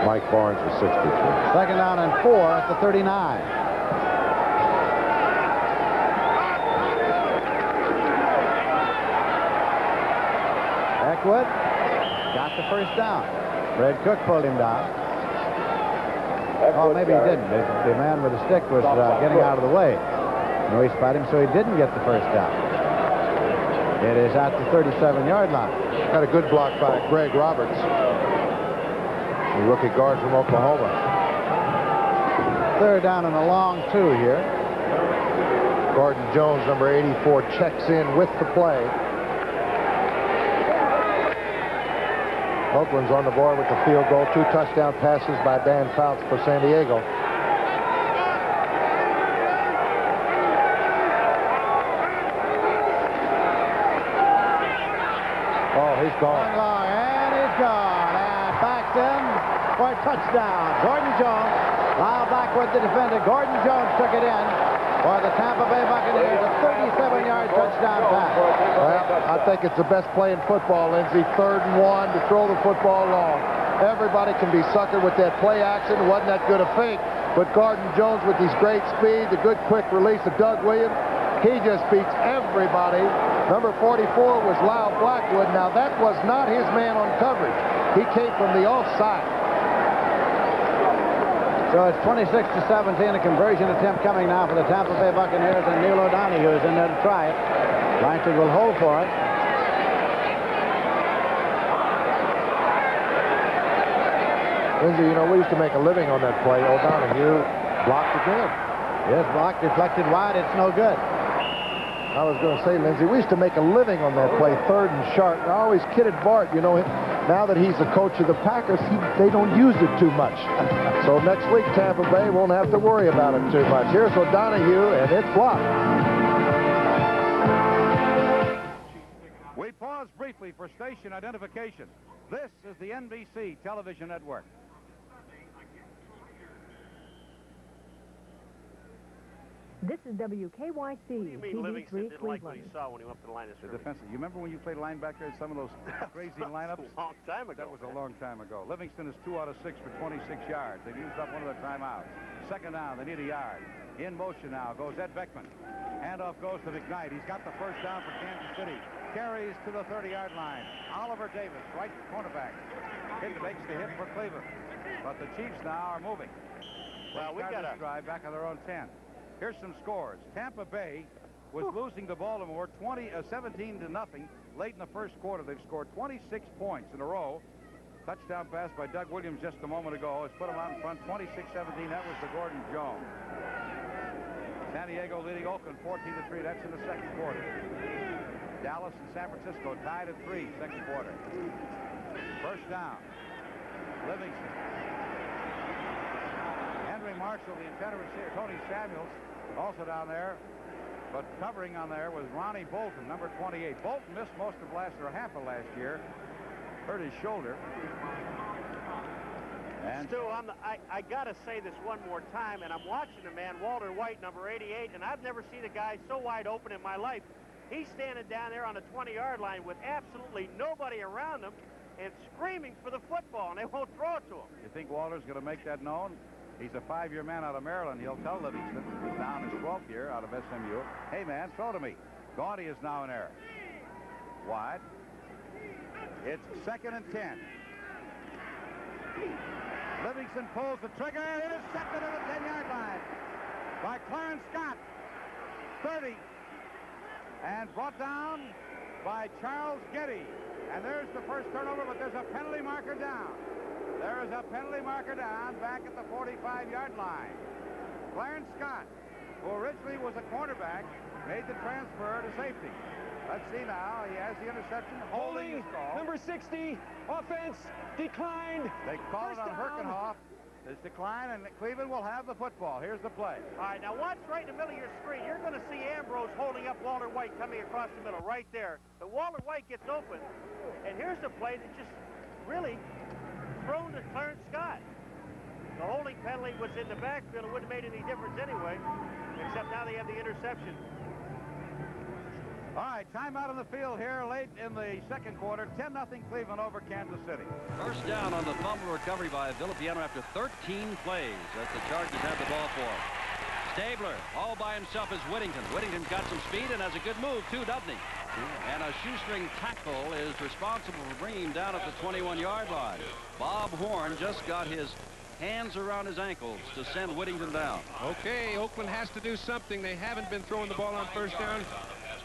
[SPEAKER 12] Mike Barnes was 63.
[SPEAKER 11] 2nd down and 4 at the 39. Eckwood got the first down. Fred Cook pulled him down. Oh, maybe he didn't. The man with the stick was getting out of the way. No, he spot him, so he didn't get the first down. It is at the 37-yard line.
[SPEAKER 12] Got a good block by Greg Roberts, the rookie guard from Oklahoma.
[SPEAKER 11] 3rd down and a long 2 here.
[SPEAKER 12] Gordon Jones, number 84, checks in with the play. Oakland's on the board with the field goal. 2 touchdown passes by Dan Fouts for San Diego. Oh, he's gone.
[SPEAKER 11] Long, and he's gone. And backs in for a touchdown. Gordon Jones, now back with the defender. Gordon Jones took it in for the Tampa Bay Buccaneers. A 37-yard touchdown pass.
[SPEAKER 12] Well, I think it's the best play in football, Lindsey. 3rd and 1 to throw the football long. Everybody can be suckered with that play action. It wasn't that good a fake. But Gordon Jones with his great speed, the good quick release of Doug Williams, he just beats everybody. Number 44 was Lyle Blackwood. Now, that was not his man on coverage. He came from the offside.
[SPEAKER 11] So it's 26-17, a conversion attempt coming now for the Tampa Bay Buccaneers, and Neil O'Donoghue is in there to try it. Blanchard will hold for it.
[SPEAKER 12] Lindsey, you know, we used to make a living on that play. O'Donoghue blocked again.
[SPEAKER 11] Yes, blocked, deflected wide. It's no good.
[SPEAKER 12] I was going to say, Lindsey, we used to make a living on that play, 3rd and short. And I always kidded Bart, you know, now that he's the coach of the Packers, they don't use it too much. So next week, Tampa Bay won't have to worry about it too much. Here's O'Donoghue, and it's blocked.
[SPEAKER 1] We pause Pause briefly for station identification. This is the NBC television network.
[SPEAKER 21] This is WKYC.
[SPEAKER 16] What do you mean
[SPEAKER 21] TV3
[SPEAKER 16] Livingston didn't like what
[SPEAKER 21] Cleveland.
[SPEAKER 16] he saw when he went up to the line of
[SPEAKER 1] The
[SPEAKER 16] scrimmage?
[SPEAKER 1] defensive. You remember when you played linebacker in some of those crazy lineups?
[SPEAKER 16] That was a long time ago.
[SPEAKER 1] That was a long time ago. Livingston is 2 out of 6 for 26 yards. They've used up one of their timeouts. Second down, they need a yard. In motion now goes Ed Beckman. Handoff goes to McKnight. He's got the first down for Kansas City. Carries to the 30-yard line. Oliver Davis, right cornerback. Makes the hit for Cleveland. But the Chiefs now are moving.
[SPEAKER 16] Well, we got to
[SPEAKER 1] drive back on their own 10. Here's some scores. Tampa Bay was losing to Baltimore 17-0 late in the first quarter. They've scored 26 points in a row. Touchdown pass by Doug Williams just a moment ago has put them out in front 26-17. That was the Gordon Jones. San Diego leading Oakland 14-3. That's in the second quarter. Dallas and San Francisco tied at 3, second quarter. First down. Livingston. Henry Marshall, the intended receiver. Tony Samuels also down there. But covering on there was Ronnie Bolton, number 28. Bolton missed most of half of last year. Hurt his shoulder. And
[SPEAKER 16] Stu, I got to say this one more time, and I'm watching a man, Walter White, number 88, and I've never seen a guy so wide open in my life. He's standing down there on the 20-yard line with absolutely nobody around him and screaming for the football, and they won't throw it to him.
[SPEAKER 1] You think Walter's going to make that known? He's a 5-year man out of Maryland. He'll tell Livingston, who's down his 12th year out of SMU, hey, man, throw to me. Gaudy is now in error. Wide. It's 2nd and 10. Livingston pulls the trigger and intercepted at the 10-yard line by Clarence Scott. 30. And brought down by Charles Getty. And there's the first turnover, but there's a penalty marker down. There is a penalty marker down back at the 45-yard line. Clarence Scott, who originally was a cornerback, made the transfer to safety. Let's see now. He has the interception. Holding is called.
[SPEAKER 17] Number 60, offense, declined.
[SPEAKER 1] They call it on
[SPEAKER 17] down.
[SPEAKER 1] Herkenhoff. There's decline, and Cleveland will have the football. Here's the play.
[SPEAKER 16] All right, now watch right in the middle of your screen. You're going to see Ambrose holding up Walter White coming across the middle right there. But Walter White gets open, and here's the play that just really thrown to Clarence Scott. The holding penalty was in the backfield. It wouldn't have made any difference anyway, except now they have the interception.
[SPEAKER 1] All right, timeout on the field here late in the second quarter. 10-0 Cleveland over Kansas City.
[SPEAKER 9] First down on the fumble recovery by Villapiano after 13 plays that the Chargers had the ball for. Stabler all by himself is Whittington. Whittington's got some speed and has a good move too, doesn't he? And a shoestring tackle is responsible for bringing him down at the 21-yard line. Bob Horn just got his hands around his ankles to send Whittington down.
[SPEAKER 10] Okay, Oakland has to do something. They haven't been throwing the ball on first down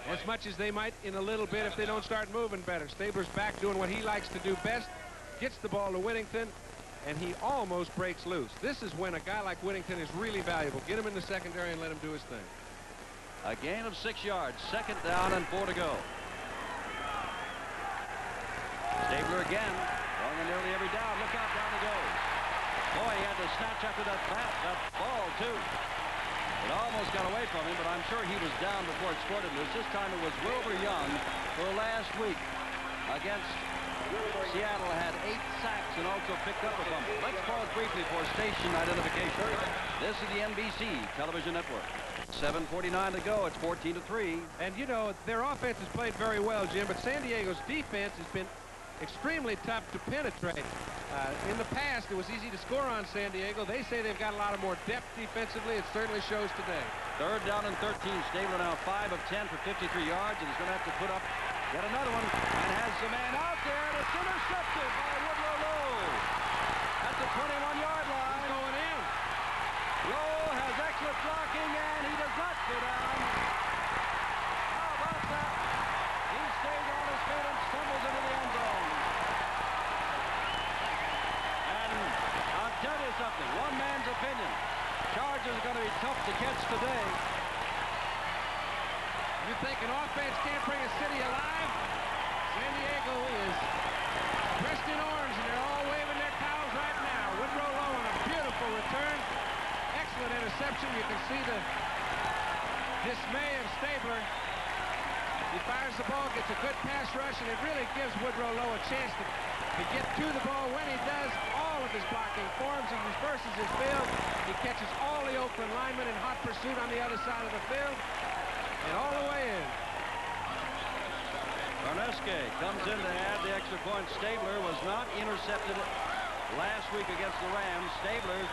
[SPEAKER 10] as much as they might in a little bit if they don't start moving better. Stabler's back doing what he likes to do best, gets the ball to Whittington, and he almost breaks loose. This is when a guy like Whittington is really valuable. Get him in the secondary and let him do his thing.
[SPEAKER 9] A gain of 6 yards, second down and 4 to go. Stabler again, going on nearly every down. Look out, down he goes. Boy, he had to snatch after that ball, too. It almost got away from him, but I'm sure he was down before it scored him loose. This time it was Wilbur Young, who last week against Seattle had 8 sacks and also picked up a fumble. Let's pause briefly for station identification. This is the NBC television network. 7:49 to go. It's 14-3.
[SPEAKER 10] And, you know, their offense has played very well, Jim, but San Diego's defense has been extremely tough to penetrate. In the past, it was easy to score on San Diego. They say they've got a lot of more depth defensively. It certainly shows today.
[SPEAKER 9] Third down and 13. Stabler now 5 of 10 for 53 yards, and he's going to have to put up yet another one, and has the man out there, and it's intercepted by Woodrow Lowe at the 21-yard line.
[SPEAKER 10] He's going in.
[SPEAKER 9] Lowe has excellent blocking, and he does not go down. How about that? He stays on his feet and stumbles into the end zone. I'll tell you something, one man's opinion. Chargers are going to be tough to catch today.
[SPEAKER 10] You think an offense can't bring a city alive? San Diego is dressed in orange, and they're all waving their towels right now. Woodrow Lowe on a beautiful return. Excellent interception. You can see the dismay of Stabler. He fires the ball, gets a good pass rush, and it really gives Woodrow Lowe a chance to get to the ball. When he does, all of his blocking forms and reverses his field. He catches all the Oakland linemen in hot pursuit on the other side of the field, and all the way in.
[SPEAKER 9] Barneske comes in to add the extra point. Stabler was not intercepted last week against the Rams. Stabler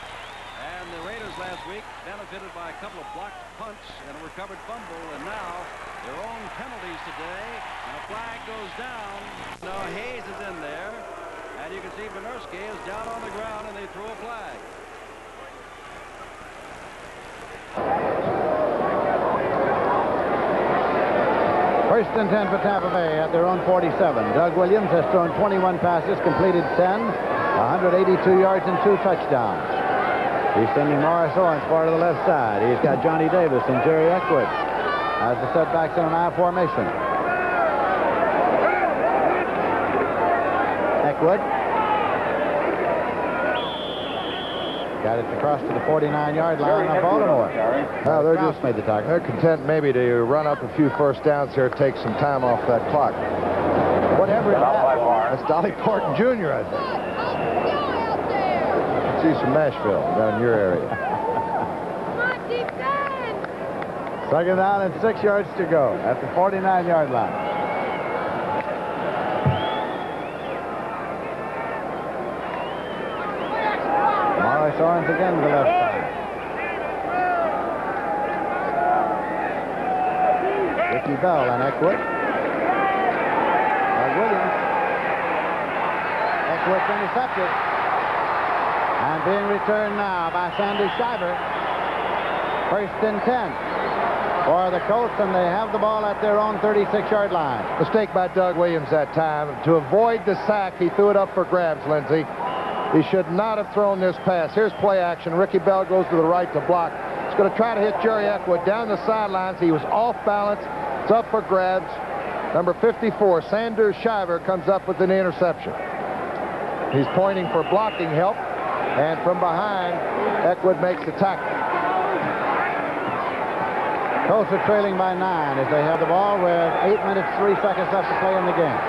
[SPEAKER 9] and the Raiders last week benefited by a couple of blocked punts and a recovered fumble, and now their own penalties today, and a flag goes down. Now Hayes is in there, and you can see Barneske is down on the ground, and they threw a flag.
[SPEAKER 11] First and 10 for Tampa Bay at their own 47. Doug Williams has thrown 21 passes, completed 10, 182 yards and 2 touchdowns. He's sending Morris Owens far to the left side. He's got Johnny Davis and Jerry Eckwood as the setbacks in an I formation. Eckwood got it across to the 49-yard line of Baltimore.
[SPEAKER 12] No, they're
[SPEAKER 11] Strauss
[SPEAKER 12] just
[SPEAKER 11] made the tackle.
[SPEAKER 12] They're content maybe to run up a few first downs here, take some time off that clock.
[SPEAKER 11] Whatever it is.
[SPEAKER 12] That's Dolly Parton Jr., I think. She's from Nashville, down in your area.
[SPEAKER 11] Second down and 6 yards to go at the 49-yard line. Morris Owens again to the left side. Ricky Bell and Eckwood. Williams. Eckwood's intercepted. And being returned now by Sandy Shiver. First and 10 for the Colts, and they have the ball at their own 36-yard line.
[SPEAKER 12] Mistake by Doug Williams that time. To avoid the sack, he threw it up for grabs, Lindsey. He should not have thrown this pass. Here's play action. Ricky Bell goes to the right to block. He's going to try to hit Jerry Eckwood down the sidelines. He was off balance. It's up for grabs. Number 54, Sanders Shiver, comes up with an interception. He's pointing for blocking help, and from behind, Eckwood makes the tackle.
[SPEAKER 11] Colts are trailing by 9 as they have the ball with 8 minutes, 3 seconds left to play in the game.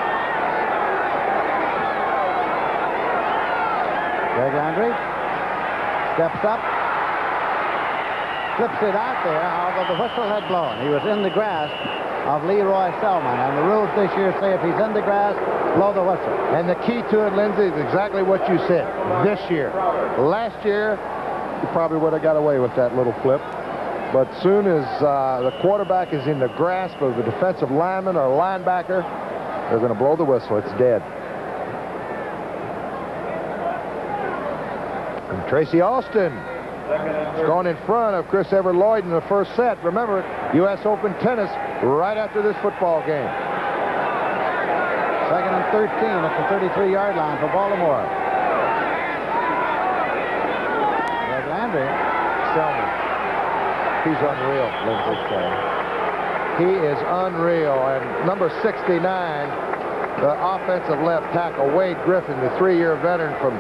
[SPEAKER 11] Greg Landry steps up, flips it out there, although the whistle had blown. He was in the grasp of Leroy Selman, and the rules this year say if he's in the grass, blow the whistle.
[SPEAKER 12] And the key to it, Lindsey, is exactly what you said. This year. Last year, he probably would have got away with that little flip. But soon as the quarterback is in the grasp of the defensive lineman or linebacker, they're going to blow the whistle. It's dead. And Tracy Austin has gone in front of Chris Everett Lloyd in the first set. Remember, U.S. Open tennis right after this football game.
[SPEAKER 11] Second and 13 at the 33-yard line for Baltimore. Greg Landry.
[SPEAKER 12] Selman. He's unreal, Lindsey. He is unreal. And number 69, the offensive left tackle, Wade Griffin, the 3-year veteran from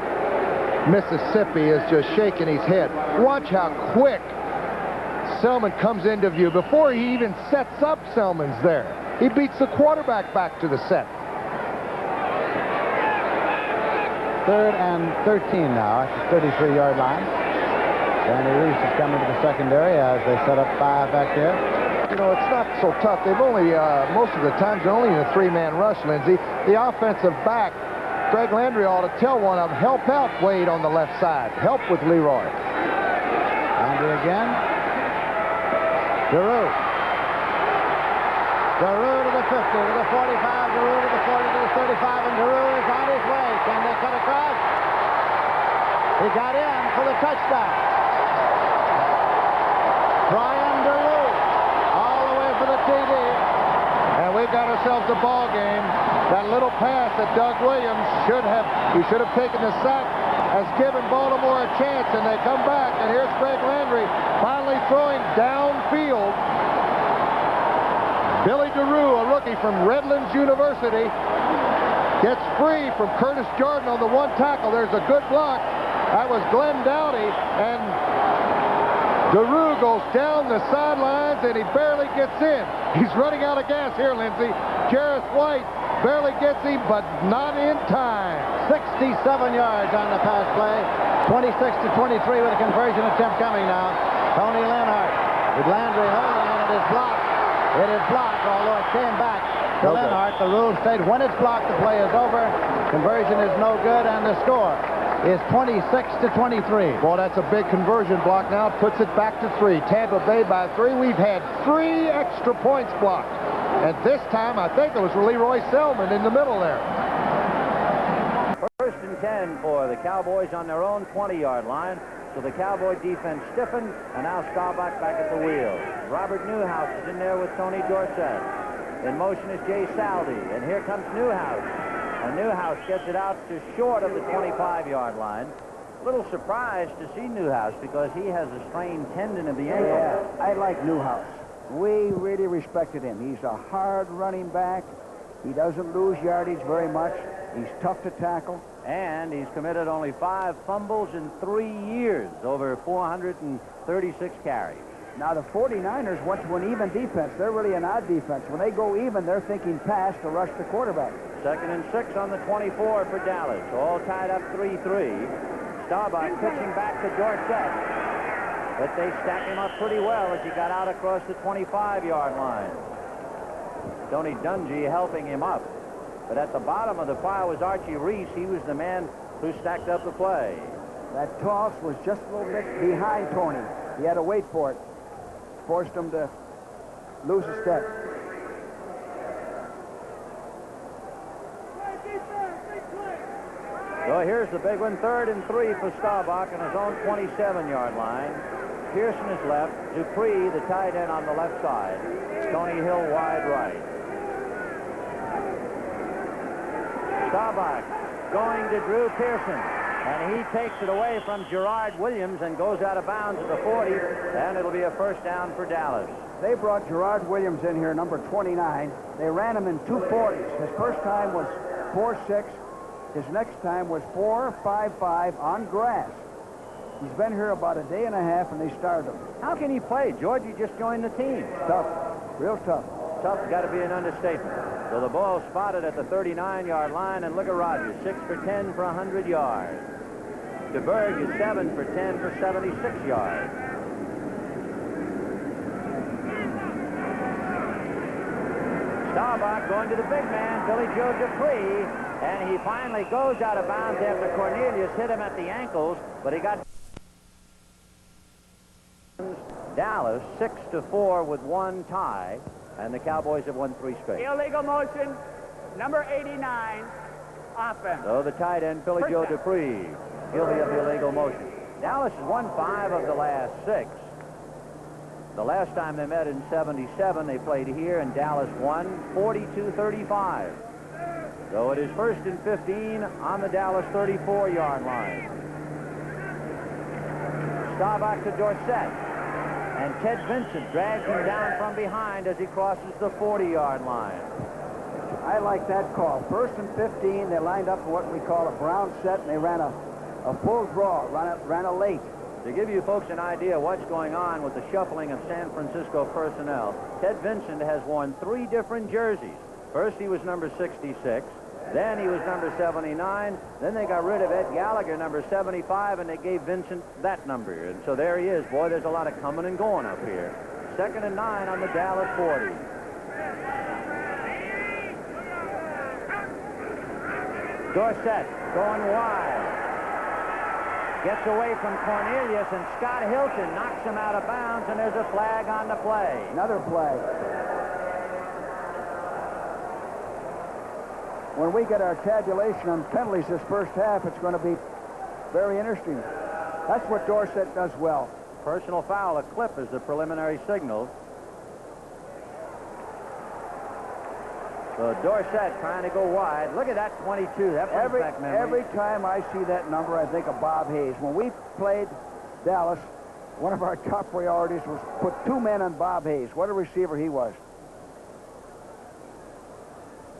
[SPEAKER 12] Mississippi, is just shaking his head. Watch how quick Selman comes into view. Before he even sets up, Selman's there. He beats the quarterback back to the set.
[SPEAKER 11] Third and 13 now at the 33-yard line. Danny Reese is coming to the secondary as they set up 5 back there.
[SPEAKER 12] You know, it's not so tough. They've only, most of the times, they're only in a 3-man rush, Lindsey. The offensive back, Greg Landry, ought to tell one of them, help out Wade on the left side. Help with Leroy.
[SPEAKER 11] Landry again. Giroux. Giroux to the 50, to the 45, Giroux to the 40, to the 35, and Giroux is on his way. Can they cut across? He got in for the touchdown. Brian Giroux all the way for the TD.
[SPEAKER 12] And we've got ourselves a ball game. That little pass that Doug Williams should have taken the sack, has given Baltimore a chance, and they come back, and here's Greg Landry finally throwing downfield. Billy Giroux, a rookie from Redlands University, gets free from Curtis Jordan on the one tackle. There's a good block. That was Glenn Dowdy, and DeRue goes down the sidelines, and he barely gets in. He's running out of gas here, Lindsey. Jarris White barely gets him, but not in time.
[SPEAKER 11] 67 yards on the pass play. 26-23 with a conversion attempt coming now. Tony Lenhart with Landry holding, and it is blocked. It is blocked, although it came back to Lenhart. The rule states when it's blocked, the play is over. Conversion is no good, and the score is 26-23.
[SPEAKER 12] Well, that's a big conversion block now. Puts it back to 3. Tampa Bay by 3. We've had 3 extra points blocked. And this time, I think it was Leroy Selman in the middle there.
[SPEAKER 7] First and 10 for the Cowboys on their own 20-yard line. So the Cowboy defense stiffened, and now Staubach back at the wheel. Robert Newhouse is in there with Tony Dorsett. In motion is Jay Saldi, and here comes Newhouse. And Newhouse gets it out to short of the 25-yard line. A little surprised to see Newhouse because he has a strained tendon of the ankle.
[SPEAKER 6] Yeah, I like Newhouse. We really respected him. He's a hard running back. He doesn't lose yardage very much. He's tough to tackle.
[SPEAKER 7] And he's committed only 5 fumbles in 3 years, over 436 carries.
[SPEAKER 6] Now, the 49ers went to an even defense. They're really an odd defense. When they go even, they're thinking pass to rush the quarterback.
[SPEAKER 7] 2nd and 6 on the 24 for Dallas. All tied up 3-3. Staubach pitching back to Dorsett. But they stack him up pretty well as he got out across the 25-yard line. Tony Dungy helping him up. But at the bottom of the pile was Archie Reese. He was the man who stacked up the play.
[SPEAKER 6] That toss was just a little bit behind Tony. He had to wait for it. Forced him to lose a step.
[SPEAKER 7] So here's the big one. 3rd and 3 for Staubach on his own 27-yard line. Pearson is left. Dupree, the tight end, on the left side. Tony Hill wide right. Staubach going to Drew Pearson. And he takes it away from Gerard Williams and goes out of bounds at the 40. And it'll be a first down for Dallas.
[SPEAKER 6] They brought Gerard Williams in here, number 29. They ran him in 240s. His first time was 4.6. His next time was 4.55 on grass. He's been here about a day and a half, and they started him.
[SPEAKER 7] How can he play? George, he just joined the team.
[SPEAKER 6] Tough. Real tough.
[SPEAKER 7] Tough got to be an understatement. So the ball spotted at the 39-yard line, and look at Rogers, 6 for 10 for 100 yards. DeBerg is 7 for 10 for 76 yards. Staubach going to the big man, Billy Joe Dupree, and he finally goes out of bounds after Cornelius hit him at the ankles, but he got Dallas 6-4 with 1 tie, and the Cowboys have won 3 straight.
[SPEAKER 15] Illegal motion, number 89, offense.
[SPEAKER 7] So the tight end, Billy Joe Dupree, guilty of illegal motion. Dallas has won 5 of the last 6. The last time they met in 77, they played here, and Dallas won 42-35. So it is 1st and 15 on the Dallas 34-yard line. Staubach to Dorsett. And Ted Vincent drags him down from behind as he crosses the 40-yard line.
[SPEAKER 6] I like that call. 1st and 15, they lined up for what we call a brown set, and they ran a full draw, ran a late.
[SPEAKER 7] To give you folks an idea of what's going on with the shuffling of San Francisco personnel, Ted Vincent has worn 3 different jerseys. First, he was number 66. Then he was number 79. Then they got rid of Ed Gallagher, number 75, and they gave Vincent that number. And so there he is. Boy, there's a lot of coming and going up here. 2nd and 9 on the Dallas 40. Dorsett going wide. Gets away from Cornelius, and Scott Hilton knocks him out of bounds, and there's a flag on the play.
[SPEAKER 6] Another flag. When we get our tabulation on penalties this first half, it's going to be very interesting. That's what Dorsett does well.
[SPEAKER 7] Personal foul, a clip is the preliminary signal. So Dorsett trying to go wide. Look at that 22. That brings back memory.
[SPEAKER 6] Every time I see that number, I think of Bob Hayes. When we played Dallas, one of our top priorities was put 2 men on Bob Hayes. What a receiver he was.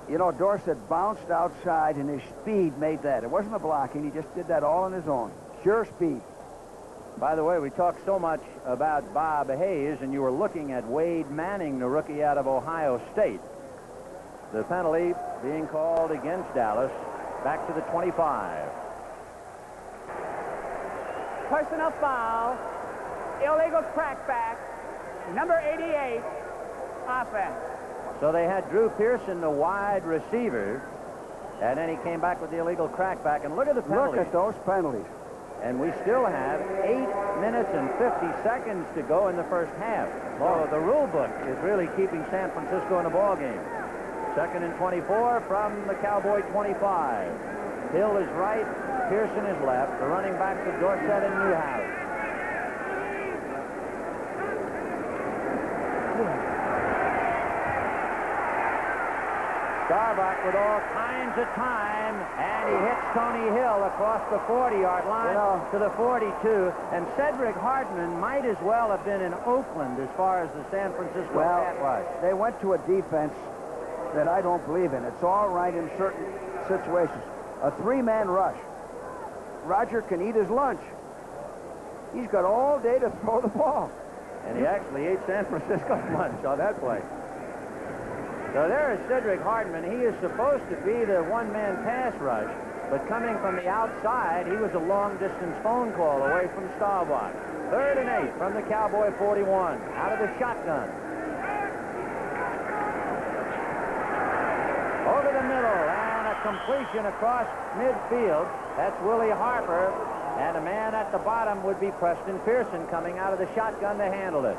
[SPEAKER 6] You know, Dorsett bounced outside, and his speed made that. It wasn't a blocking. He just did that all on his own. Sure speed.
[SPEAKER 7] By the way, we talked so much about Bob Hayes, and you were looking at Wade Manning, the rookie out of Ohio State. The penalty being called against Dallas. Back to the 25.
[SPEAKER 15] Personal foul. Illegal crackback. Number 88. Offense.
[SPEAKER 7] So they had Drew Pearson, the wide receiver, and then he came back with the illegal crackback. And look at the penalties.
[SPEAKER 6] Look at those penalties.
[SPEAKER 7] And we still have 8 minutes and 50 seconds to go in the first half. So the rule book is really keeping San Francisco in the ball game. 2nd and 24 from the Cowboy 25. Hill is right, Pearson is left. The running backs are Dorsett and Newhouse. Starbuck with all kinds of time, and he hits Tony Hill across the 40-yard line to the 42. And Cedric Hartman might as well have been in Oakland as far as the San Francisco Cat was.
[SPEAKER 6] They went to a defense that I don't believe in. It's all right in certain situations. A 3-man rush. Roger can eat his lunch. He's got all day to throw the ball.
[SPEAKER 7] And he actually ate San Francisco's lunch on that play. So there is Cedric Hartman. He is supposed to be the one-man pass rush, but coming from the outside, he was a long-distance phone call away from Starbuck. 3rd and 8 from the Cowboy 41, out of the shotgun. Over the middle, and a completion across midfield. That's Willie Harper, and a man at the bottom would be Preston Pearson coming out of the shotgun to handle it.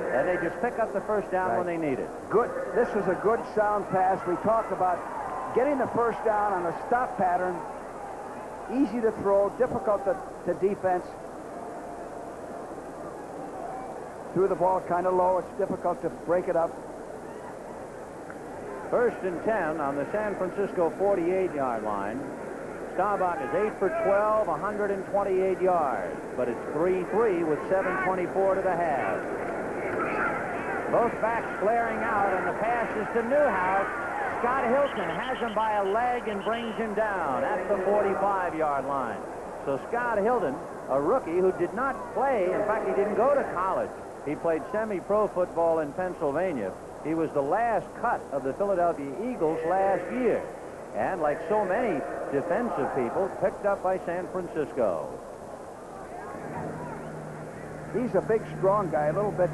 [SPEAKER 7] And they just pick up the first down when they need it.
[SPEAKER 6] Good. This was a good sound pass. We talked about getting the first down on a stop pattern. Easy to throw, difficult to defense. Threw the ball kind of low. It's difficult to break it up.
[SPEAKER 7] 1st and 10 on the San Francisco 48-yard line. Starbuck is 8 for 12, 128 yards. But it's 3-3 with 7:24 to the half. Both backs flaring out, and the pass is to Newhouse. Scott Hilton has him by a leg and brings him down at the 45-yard line. So Scott Hilton, a rookie who did not play, in fact, he didn't go to college. He played semi-pro football in Pennsylvania. He was the last cut of the Philadelphia Eagles last year. And like so many defensive people, picked up by San Francisco.
[SPEAKER 6] He's a big, strong guy, a little bit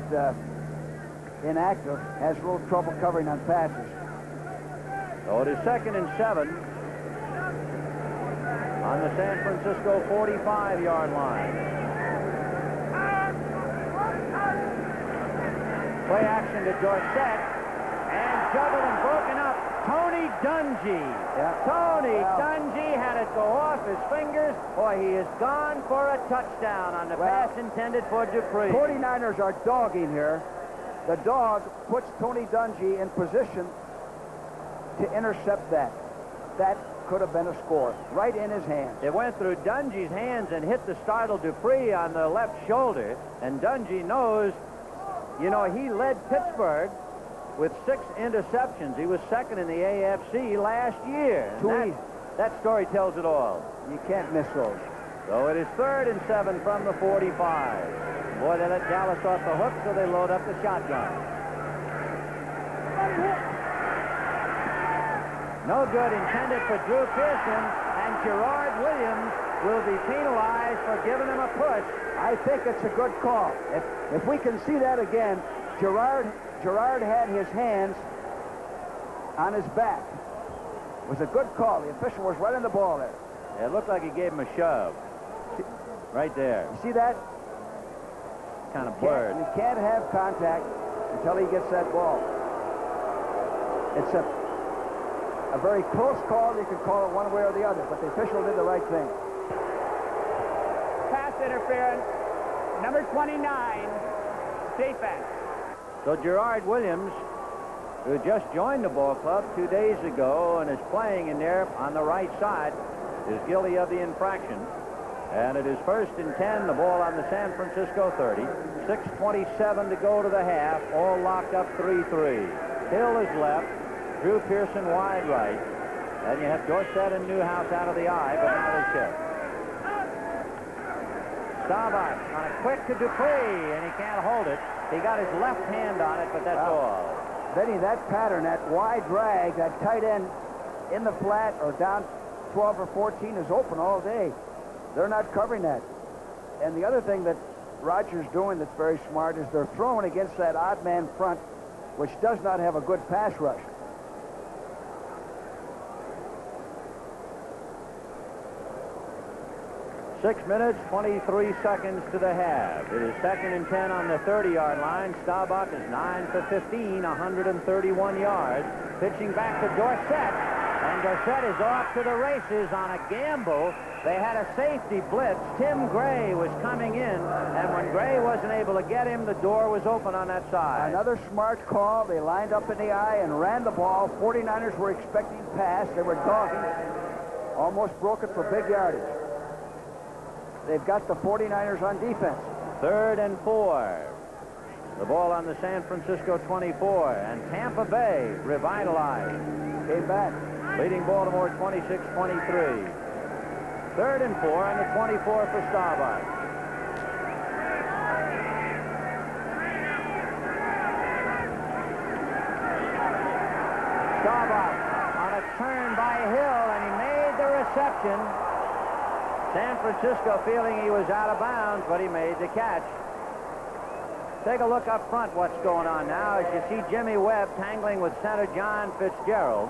[SPEAKER 6] inactive, has a little trouble covering on passes.
[SPEAKER 7] So it is 2nd and 7 on the San Francisco 45-yard line. Play action to Dorsett, and juggled and broken up. Tony Dungy. Tony Dungy had it go off his fingers. Boy, he is gone for a touchdown on the pass intended for Dupree.
[SPEAKER 6] 49ers are dogging here. The dog puts Tony Dungy in position to intercept that. That could have been a score right in his hands.
[SPEAKER 7] It went through Dungy's hands and hit the startled Dupree on the left shoulder. And Dungy knows, you know, he led Pittsburgh with 6 interceptions. He was 2nd in the AFC last year. That story tells it all.
[SPEAKER 6] You can't miss those.
[SPEAKER 7] So it is 3rd and 7 from the 45. Boy, they let Dallas off the hook, so they load up the shotgun. No good intended for Drew Pearson, and Gerard Williams will be penalized for giving him a push.
[SPEAKER 6] I think it's a good call. If we can see that again, Gerard had his hands on his back. It was a good call. The official was right on the ball there.
[SPEAKER 7] It looked like he gave him a shove. Right there.
[SPEAKER 6] You see that?
[SPEAKER 7] Kind of blurred.
[SPEAKER 6] You can't have contact until he gets that ball. It's a very close call. You can call it one way or the other, but the official did the right thing.
[SPEAKER 15] Pass interference. Number 29, defense.
[SPEAKER 7] So Gerard Williams, who just joined the ball club 2 days ago and is playing in there on the right side, is guilty of the infraction. And it is 1st and 10, the ball on the San Francisco 30. 6:27 to go to the half, all locked up 3-3. Hill is left, Drew Pearson wide right. And you have Dorsett and Newhouse out of the eye, but now they check. Staubach on a quick to Dupree, and he can't hold it. He got his left hand on it, but that's all.
[SPEAKER 6] Benny, that pattern, that wide drag, that tight end in the flat or down 12 or 14 is open all day. They're not covering that. And the other thing that Rogers doing that's very smart is they're throwing against that odd man front, which does not have a good pass rush.
[SPEAKER 7] Six minutes, 23 seconds to the half. It is 2nd and 10 on the 30-yard line. Staubach is 9 for 15, 131 yards. Pitching back to Dorsett, and Dorsett is off to the races on a gamble. They had a safety blitz. Tim Gray was coming in, and when Gray wasn't able to get him, the door was open on that side.
[SPEAKER 6] Another smart call. They lined up in the eye and ran the ball. 49ers were expecting pass. They were dogging. Almost broke it for big yardage. They've got the 49ers on defense.
[SPEAKER 7] 3rd and 4. The ball on the San Francisco 24, and Tampa Bay revitalized.
[SPEAKER 6] Came back.
[SPEAKER 7] Leading Baltimore 26-23. 3rd and 4 on the 24 for Staubach. Staubach on a turn by Hill, and he made the reception. San Francisco feeling he was out of bounds, but he made the catch. Take a look up front what's going on now as you see Jimmy Webb tangling with center John Fitzgerald.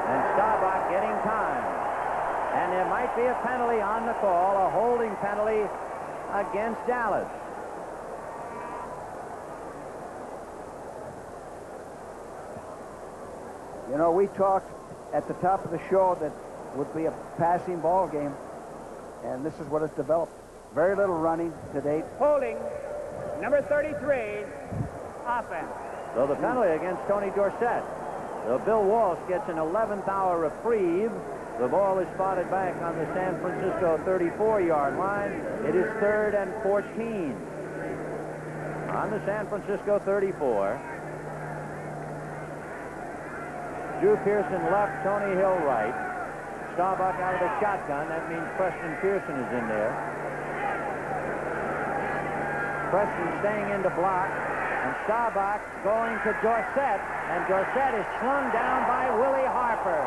[SPEAKER 7] And Staubach getting time. And there might be a penalty on the call, a holding penalty against Dallas.
[SPEAKER 6] You know, we talked at the top of the show that would be a passing ball game, and this is what has developed. Very little running to date.
[SPEAKER 15] Holding, number 33, offense.
[SPEAKER 7] So the penalty against Tony Dorsett. So Bill Walsh gets an 11th hour reprieve. The ball is spotted back on the San Francisco 34-yard line. It is 3rd and 14. On the San Francisco 34. Drew Pearson left, Tony Hill right. Staubach out of the shotgun. That means Preston Pearson is in there. Preston staying in to block. And Staubach going to Dorsett. And Dorsett is slung down by Willie Harper.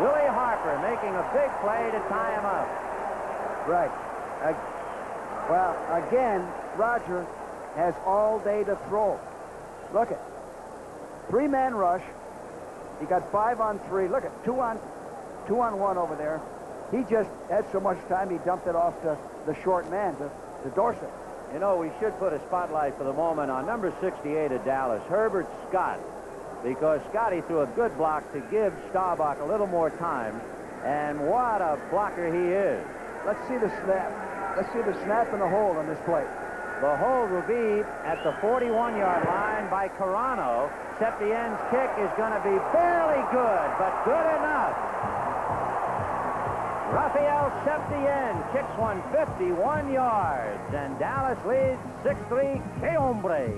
[SPEAKER 7] Willie Harper making a big play to tie him up.
[SPEAKER 6] Right. Well, again, Roger has all day to throw. Look at 3-man rush. He got 5 on 3. Look at 2 on 1 over there. He just had so much time he dumped it off to the short man, to Dorsett.
[SPEAKER 7] You know, we should put a spotlight for the moment on number 68 of Dallas, Herbert Scott, because Scotty threw a good block to give Staubach a little more time, and what a blocker he is.
[SPEAKER 6] Let's see the snap. Let's see the snap and the hold on this play.
[SPEAKER 7] The hold will be at the 41-yard line by Carano. Septien's kick is going to be barely good, but good enough. Rafael Septien kicks one 51 yards, and Dallas leads 6-3, que hombre.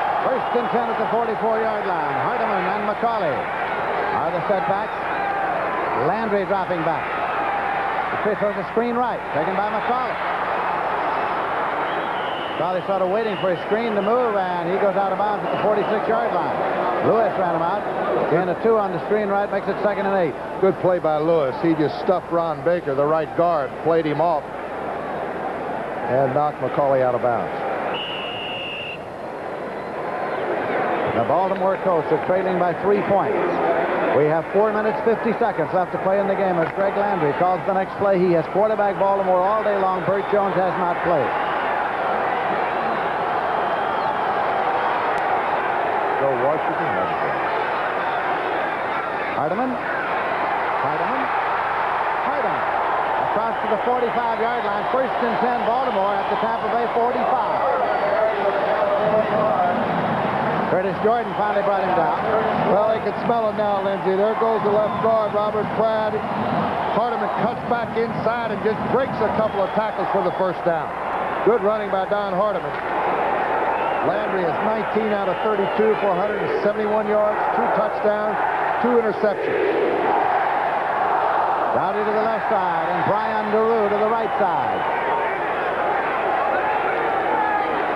[SPEAKER 11] 1st and 10 at the 44-yard line. Hardeman and McCauley are the setbacks. Landry dropping back. The pitch was a screen right, taken by McCauley. McCauley sort of waiting for his screen to move, and he goes out of bounds at the 46-yard line. Lewis ran him out. Gain of 2 on the screen right, makes it 2nd and 8.
[SPEAKER 12] Good play by Lewis. He just stuffed Ron Baker, the right guard, played him off, and knocked McCauley out of bounds.
[SPEAKER 11] The Baltimore Colts are trailing by 3 points. We have 4 minutes, 50 seconds left to play in the game as Greg Landry calls the next play. He has quarterbacked Baltimore all day long. Burt Jones has not played.
[SPEAKER 12] So Washington has it.
[SPEAKER 11] Hardeman. Across to the 45-yard line. 1st and 10, Baltimore at the Tampa Bay 45. Curtis Jordan finally brought him down.
[SPEAKER 12] Well, they can smell it now, Lindsey. There goes the left guard, Robert Pratt. Hardeman cuts back inside and just breaks a couple of tackles for the 1st down. Good running by Don Hardeman. Landry is 19 out of 32 for 171 yards, 2 touchdowns, 2 interceptions.
[SPEAKER 11] Dowdy to the left side, and Brian DeRue to the right side.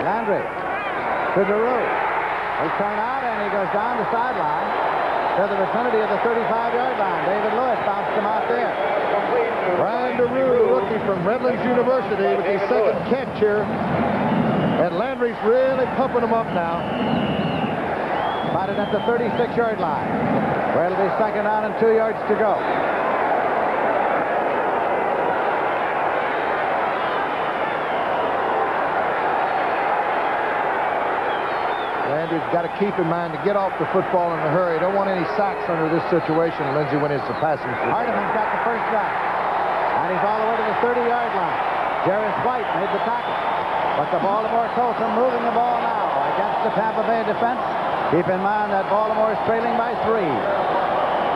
[SPEAKER 11] Landry to DeRue. He'll turn out, and he goes down the sideline to the vicinity of the 35-yard line. David Lewis bounced him out there.
[SPEAKER 12] Brian DeRue, the rookie from Redlands University, with his second catch here. And Landry's really pumping him up now.
[SPEAKER 11] Spotted at the 36-yard line, where it'll be second down and 2 yards to go.
[SPEAKER 12] Landry's got to keep in mind to get off the football in a hurry. Don't want any sacks under this situation, Lindsey, when it's a passing football.
[SPEAKER 11] Hardeman's got the first down, and he's all the way to the 30-yard line. Jarvis White made the tackle, but the Baltimore Colts are moving the ball now against the Tampa Bay defense. Keep in mind that Baltimore is trailing by 3.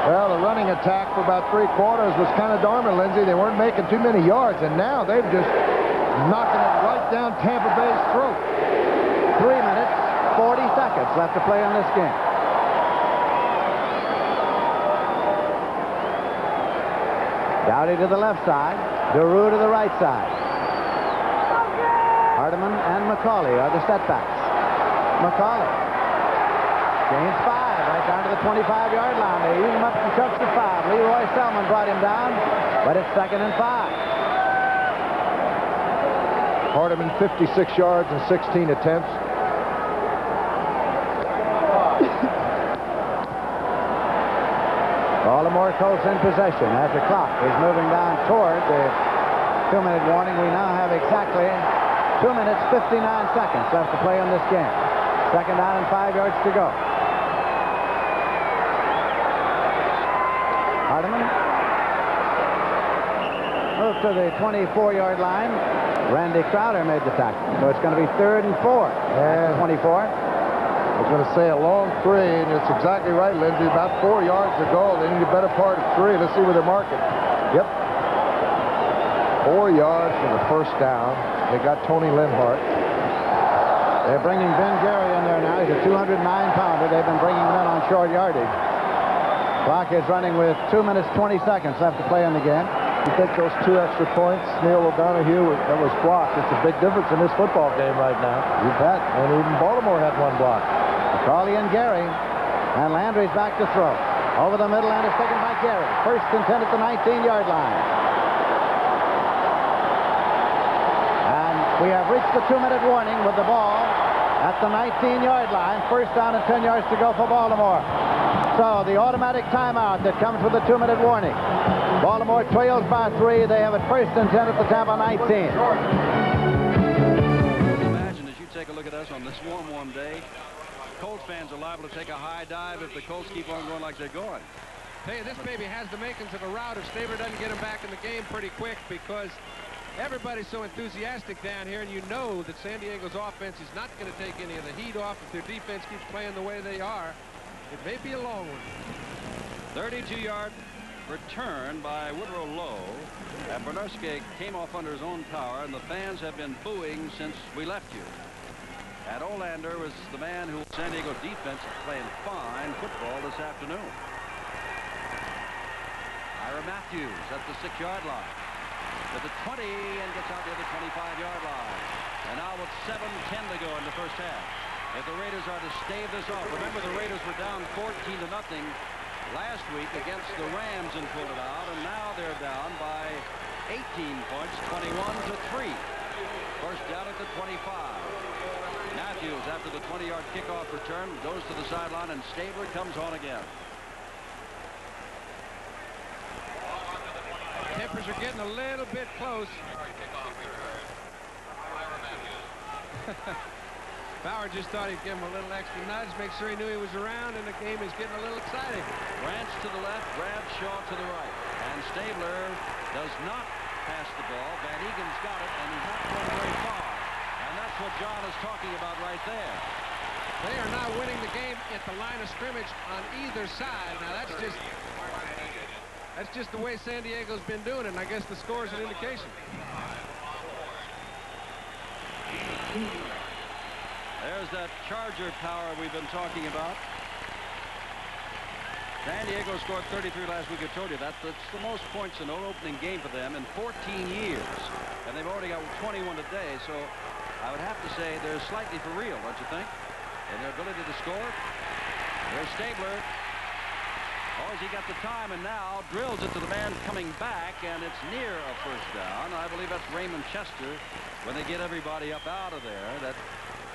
[SPEAKER 12] Well, the running attack for about 3 quarters was kind of dormant, Lindsey. They weren't making too many yards, and now they've just knocking it right down Tampa Bay's throat.
[SPEAKER 11] 3 minutes, 40 seconds left to play in this game. Dowdy to the left side, DeRue to the right side. Hardeman and McCauley are the setbacks. McCauley gains 5 right down to the 25-yard line. They use him up and chucks to 5. Leroy Selman brought him down, but it's 2nd and 5.
[SPEAKER 12] Hardeman 56 yards and 16 attempts.
[SPEAKER 11] Baltimore Colts in possession as the clock is moving down toward the 2-minute warning. We now have exactly 2 minutes, 59 seconds left to play in this game. Second down and 5 yards to go. Hardeman moved to the 24-yard line. Randy Crowder made the tackle. So it's going to be 3rd and 4 at the 24.
[SPEAKER 12] I was going to say a long 3, and it's exactly right, Lindsey. About 4 yards to go. They need a better part of 3. Let's see where they're marking. Yep. 4 yards for the first down. They got Tony Linhart.
[SPEAKER 11] They're bringing Ben Gary in there now. He's a 209-pounder. They've been bringing him in on short yardage. Clock is running with 2 minutes, 20 seconds left to play in the game.
[SPEAKER 12] You think those 2 extra points, Neil O'Donoghue, that was blocked. It's a big difference in this football game right now.
[SPEAKER 11] You bet.
[SPEAKER 12] And even Baltimore had 1 block.
[SPEAKER 11] McCauley and Gary. And Landry's back to throw. Over the middle, and it's taken by Gary. 1st and 10 at the 19-yard line. And we have reached the 2-minute warning with the ball at the 19-yard line. 1st down and 10 yards to go for Baltimore. So the automatic timeout that comes with the 2-minute warning. Baltimore trails by 3. They have it 1st and 10 at the Tampa 19.
[SPEAKER 9] Imagine as you take a look at us on this warm day, Colts fans are liable to take a high dive if the Colts keep on going like they're going.
[SPEAKER 10] Hey, this baby has the makings of a rout if Stabler doesn't get him back in the game pretty quick, because everybody's so enthusiastic down here, and you know that San Diego's offense is not going to take any of the heat off if their defense keeps playing the way they are. It may be a long one.
[SPEAKER 9] 32-yard return by Woodrow Lowe. And Bernarski came off under his own power, and the fans have been booing since we left you. And Olander was the man who San Diego defense is playing fine football this afternoon. Ira Matthews at the 6-yard line. To the 20 and gets out to the 25-yard line. And now with 7:10 to go in the first half. If the Raiders are to stave this off, remember the Raiders were down 14-0 last week against the Rams and pulled it out, and now they're down by 18 points, 21-3. First down at the 25. Matthews, after the 20-yard kickoff return, goes to the sideline, and Stabler comes on again.
[SPEAKER 10] Tempers are getting a little bit close. Bauer just thought he'd give him a little extra nudge, make sure he knew he was around, and the game is getting a little exciting.
[SPEAKER 9] Branch to the left, Bradshaw to the right. And Stabler does not pass the ball. Van Egen's got it, and he's not going very far. And that's what John is talking about right there.
[SPEAKER 10] They are now winning the game at the line of scrimmage on either side. Now that's just the way San Diego's been doing it, and I guess the score is an indication.
[SPEAKER 9] There's that Charger power we've been talking about. San Diego scored 33 last week. I told you that. That's the most points in an opening game for them in 14 years. And they've already got 21 today, so I would have to say they're slightly for real, don't you think? In their ability to score. There's Stabler. Oh, he got the time and now drills it to the man coming back, and it's near a first down. I believe that's Raymond Chester when they get everybody up out of there that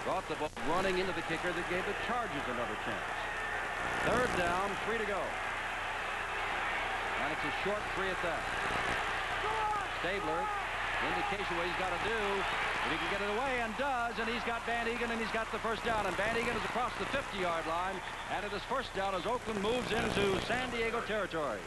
[SPEAKER 9] brought the ball running into the kicker that gave the Chargers another chance. Third down, 3 to go. And it's a short 3 at that. Stabler, indication what he's got to do. If he can get it away, and does, and he's got Van Egan, and he's got the first down. And Van Egan is across the 50-yard line, and it is first down as Oakland moves into San Diego territory.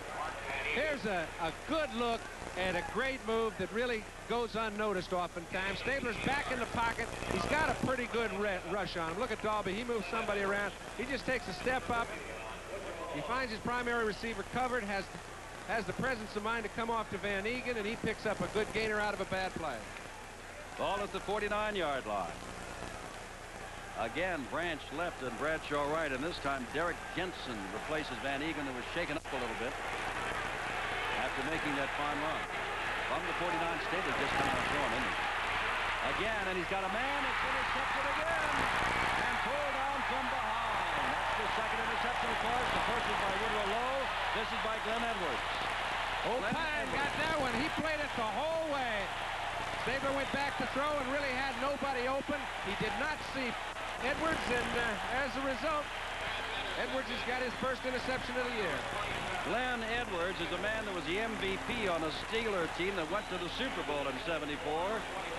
[SPEAKER 10] Here's a good look and a great move that really goes unnoticed oftentimes. Stabler's back in the pocket. He's got a pretty good rush on him. Look at Dalby. He moves somebody around. He just takes a step up. He finds his primary receiver covered, has the presence of mind to come off to Van Egan, and he picks up a good gainer out of a bad play.
[SPEAKER 9] Ball at the 49-yard line. Again, Branch left and Bradshaw right, and this time Derek Jensen replaces Van Egan, who was shaken up a little bit after making that fine run. From the 49, Stabler just coming out throwing, isn't he? Again, and he's got a man that's intercepted again and pulled down from behind. That's the second interception, of course. The first is by Woodrow Lowe. This is by Glenn Edwards.
[SPEAKER 10] O'Pine got that one. He played it the whole way. Stabler went back to throw and really had nobody open. He did not see Edwards, and as a result, Edwards has got his first interception of the year.
[SPEAKER 9] Glenn Edwards is a man that was the MVP on a Steeler team that went to the Super Bowl in '74,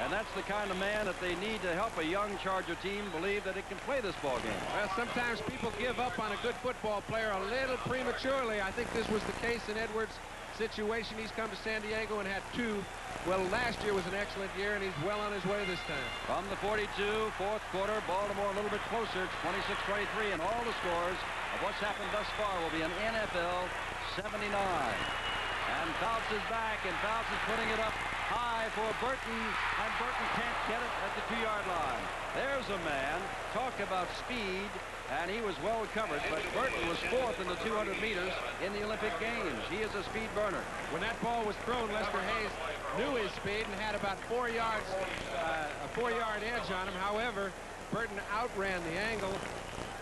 [SPEAKER 9] and that's the kind of man that they need to help a young Charger team believe that it can play this ball game.
[SPEAKER 10] Well, sometimes people give up on a good football player a little prematurely. I think this was the case in Edwards' situation. He's come to San Diego and had 2. Well, last year was an excellent year, and he's well on his way this time.
[SPEAKER 9] From the 42, fourth quarter, Baltimore a little bit closer. It's 26-23, and all the scores of what's happened thus far will be an NFL 79. And Fouts is back, and Fouts is putting it up high for Burton, and Burton can't get it at the 2-yard line. There's a man, talk about speed, and he was well covered, but Burton was 4th in the 200 meters in the Olympic Games. He is a speed burner.
[SPEAKER 10] When that ball was thrown, Lester Hayes knew his speed and had about 4 yards, a 4-yard edge on him. However, Burton outran the angle.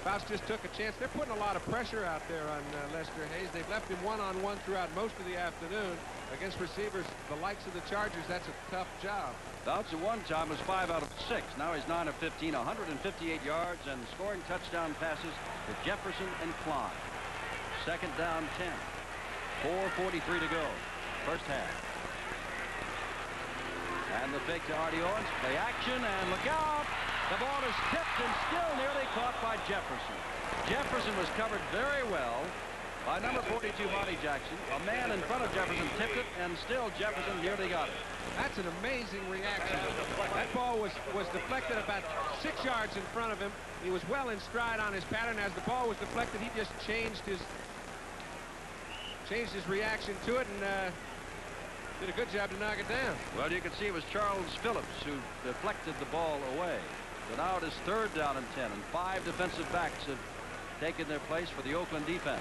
[SPEAKER 10] Faust just took a chance. They're putting a lot of pressure out there on Lester Hayes. They've left him one-on-one throughout most of the afternoon. Against receivers the likes of the Chargers, that's a tough job.
[SPEAKER 9] Fouts at one time was 5 out of 6. Now he's 9 of 15, 158 yards, and scoring touchdown passes to Jefferson and Klein. Second down 10. 4:43 to go. First half. And the fake to Artie Owens. Play action, and look out! The ball is tipped and still nearly caught by Jefferson. Jefferson was covered very well by number 42, Monty Jackson. A man in front of Jefferson tipped it, and still Jefferson nearly got it.
[SPEAKER 10] That's an amazing reaction. That ball was deflected about 6 yards in front of him. He was well in stride on his pattern. As the ball was deflected, he just changed his reaction to it and did a good job to knock it down.
[SPEAKER 9] Well, you can see it was Charles Phillips who deflected the ball away. So now it is third down and 10, and 5 defensive backs have taken their place for the Oakland defense.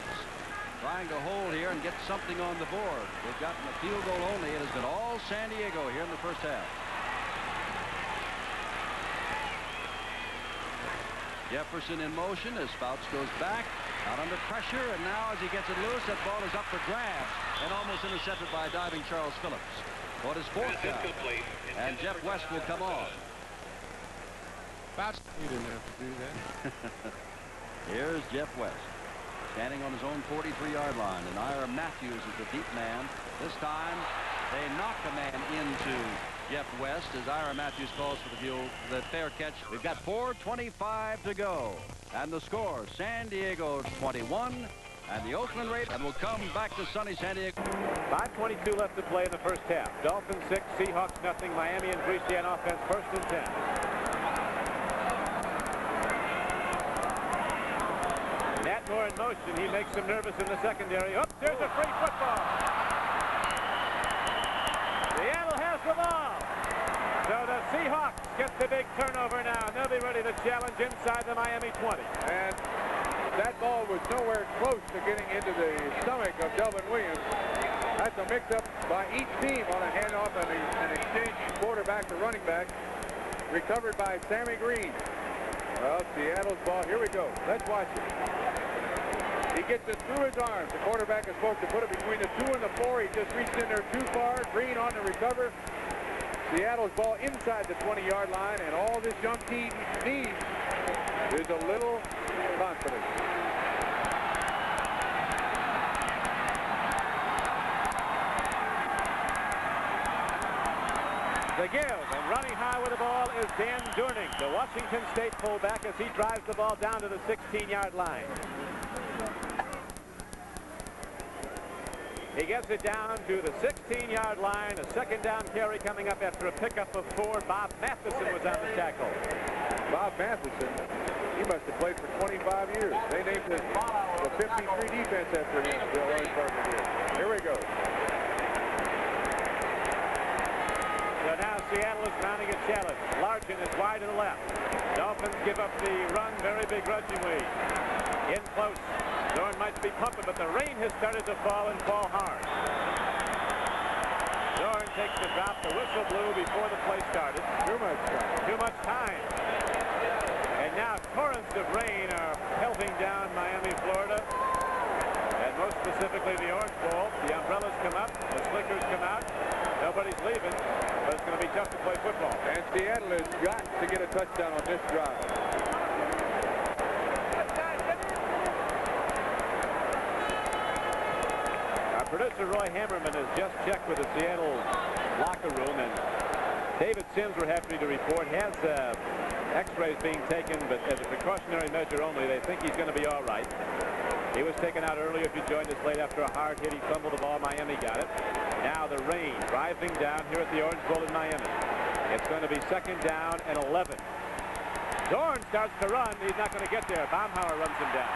[SPEAKER 9] Trying to hold here and get something on the board. They've gotten a field goal only. It has been all San Diego here in the first half. Jefferson in motion as Fouts goes back, out under pressure, and now as he gets it loose, that ball is up for grabs and almost intercepted by a diving Charles Phillips. What is fourth down? And Jeff West will come on.
[SPEAKER 10] Fouts, he didn't have to do that.
[SPEAKER 9] Here's Jeff West, standing on his own 43-yard line, and Ira Matthews is the deep man. This time, they knock a man into Jeff West as Ira Matthews calls for the fair catch. We've got 4:25 to go, and the score: San Diego 21, and the Oakland Raiders. And we'll come back to sunny San Diego.
[SPEAKER 3] 5:22 left to play in the first half. Dolphins 6, Seahawks nothing. Miami and Greasy on offense. First and 10. Nat Moore in motion. He makes them nervous in the secondary. Oops, there's a free football. Seattle has the ball. So the Seahawks get the big turnover now. They'll be ready to challenge inside the Miami 20.
[SPEAKER 4] And That ball was nowhere close to getting into the stomach of Delvin Williams. That's a mix-up by each team on a handoff and an exchange from quarterback to running back. Recovered by Sammy Green. Well, Seattle's ball. Here we go. Let's watch it. He gets it through his arms. The quarterback is supposed to put it between the 2 and the 4. He just reached in there too far. Green on the recover. Seattle's ball inside the 20-yard line, and all this young team needs is a little confidence.
[SPEAKER 3] The give, and running high with the ball is Dan Durning, the Washington State fullback, as he drives the ball down to the 16-yard line. He gets it down to the 16-yard line. A second down carry coming up after a pickup of 4. Bob Matheson was on the tackle.
[SPEAKER 4] Bob Matheson, he must have played for 25 years. They named the 53 defense after him. Bill Orangeburger did. Here we go.
[SPEAKER 3] So now Seattle is mounting a challenge. Larkin is wide to the left. Dolphins give up the run very begrudgingly. In close. Zorn might be pumping, but the rain has started to fall and fall hard. Zorn takes the drop. The whistle blew before the play started.
[SPEAKER 4] Too much time.
[SPEAKER 3] Too much time. And now torrents of rain are pelting down Miami, Florida. And most specifically the Orange Bowl. The umbrellas come up. The slickers come out. Nobody's leaving, but it's going to be tough to play football.
[SPEAKER 4] And Seattle has got to get a touchdown on this drive.
[SPEAKER 3] Producer Roy Hammerman has just checked with the Seattle locker room, and David Sims, we're happy to report, has x-rays being taken, but as a precautionary measure only. They think he's going to be all right. He was taken out earlier. If you joined us late after a hard hit, he fumbled the ball. Miami got it. Now the rain driving down here at the Orange Bowl in Miami. It's going to be second down and 11. Zorn starts to run. He's not going to get there. Baumhauer runs him down.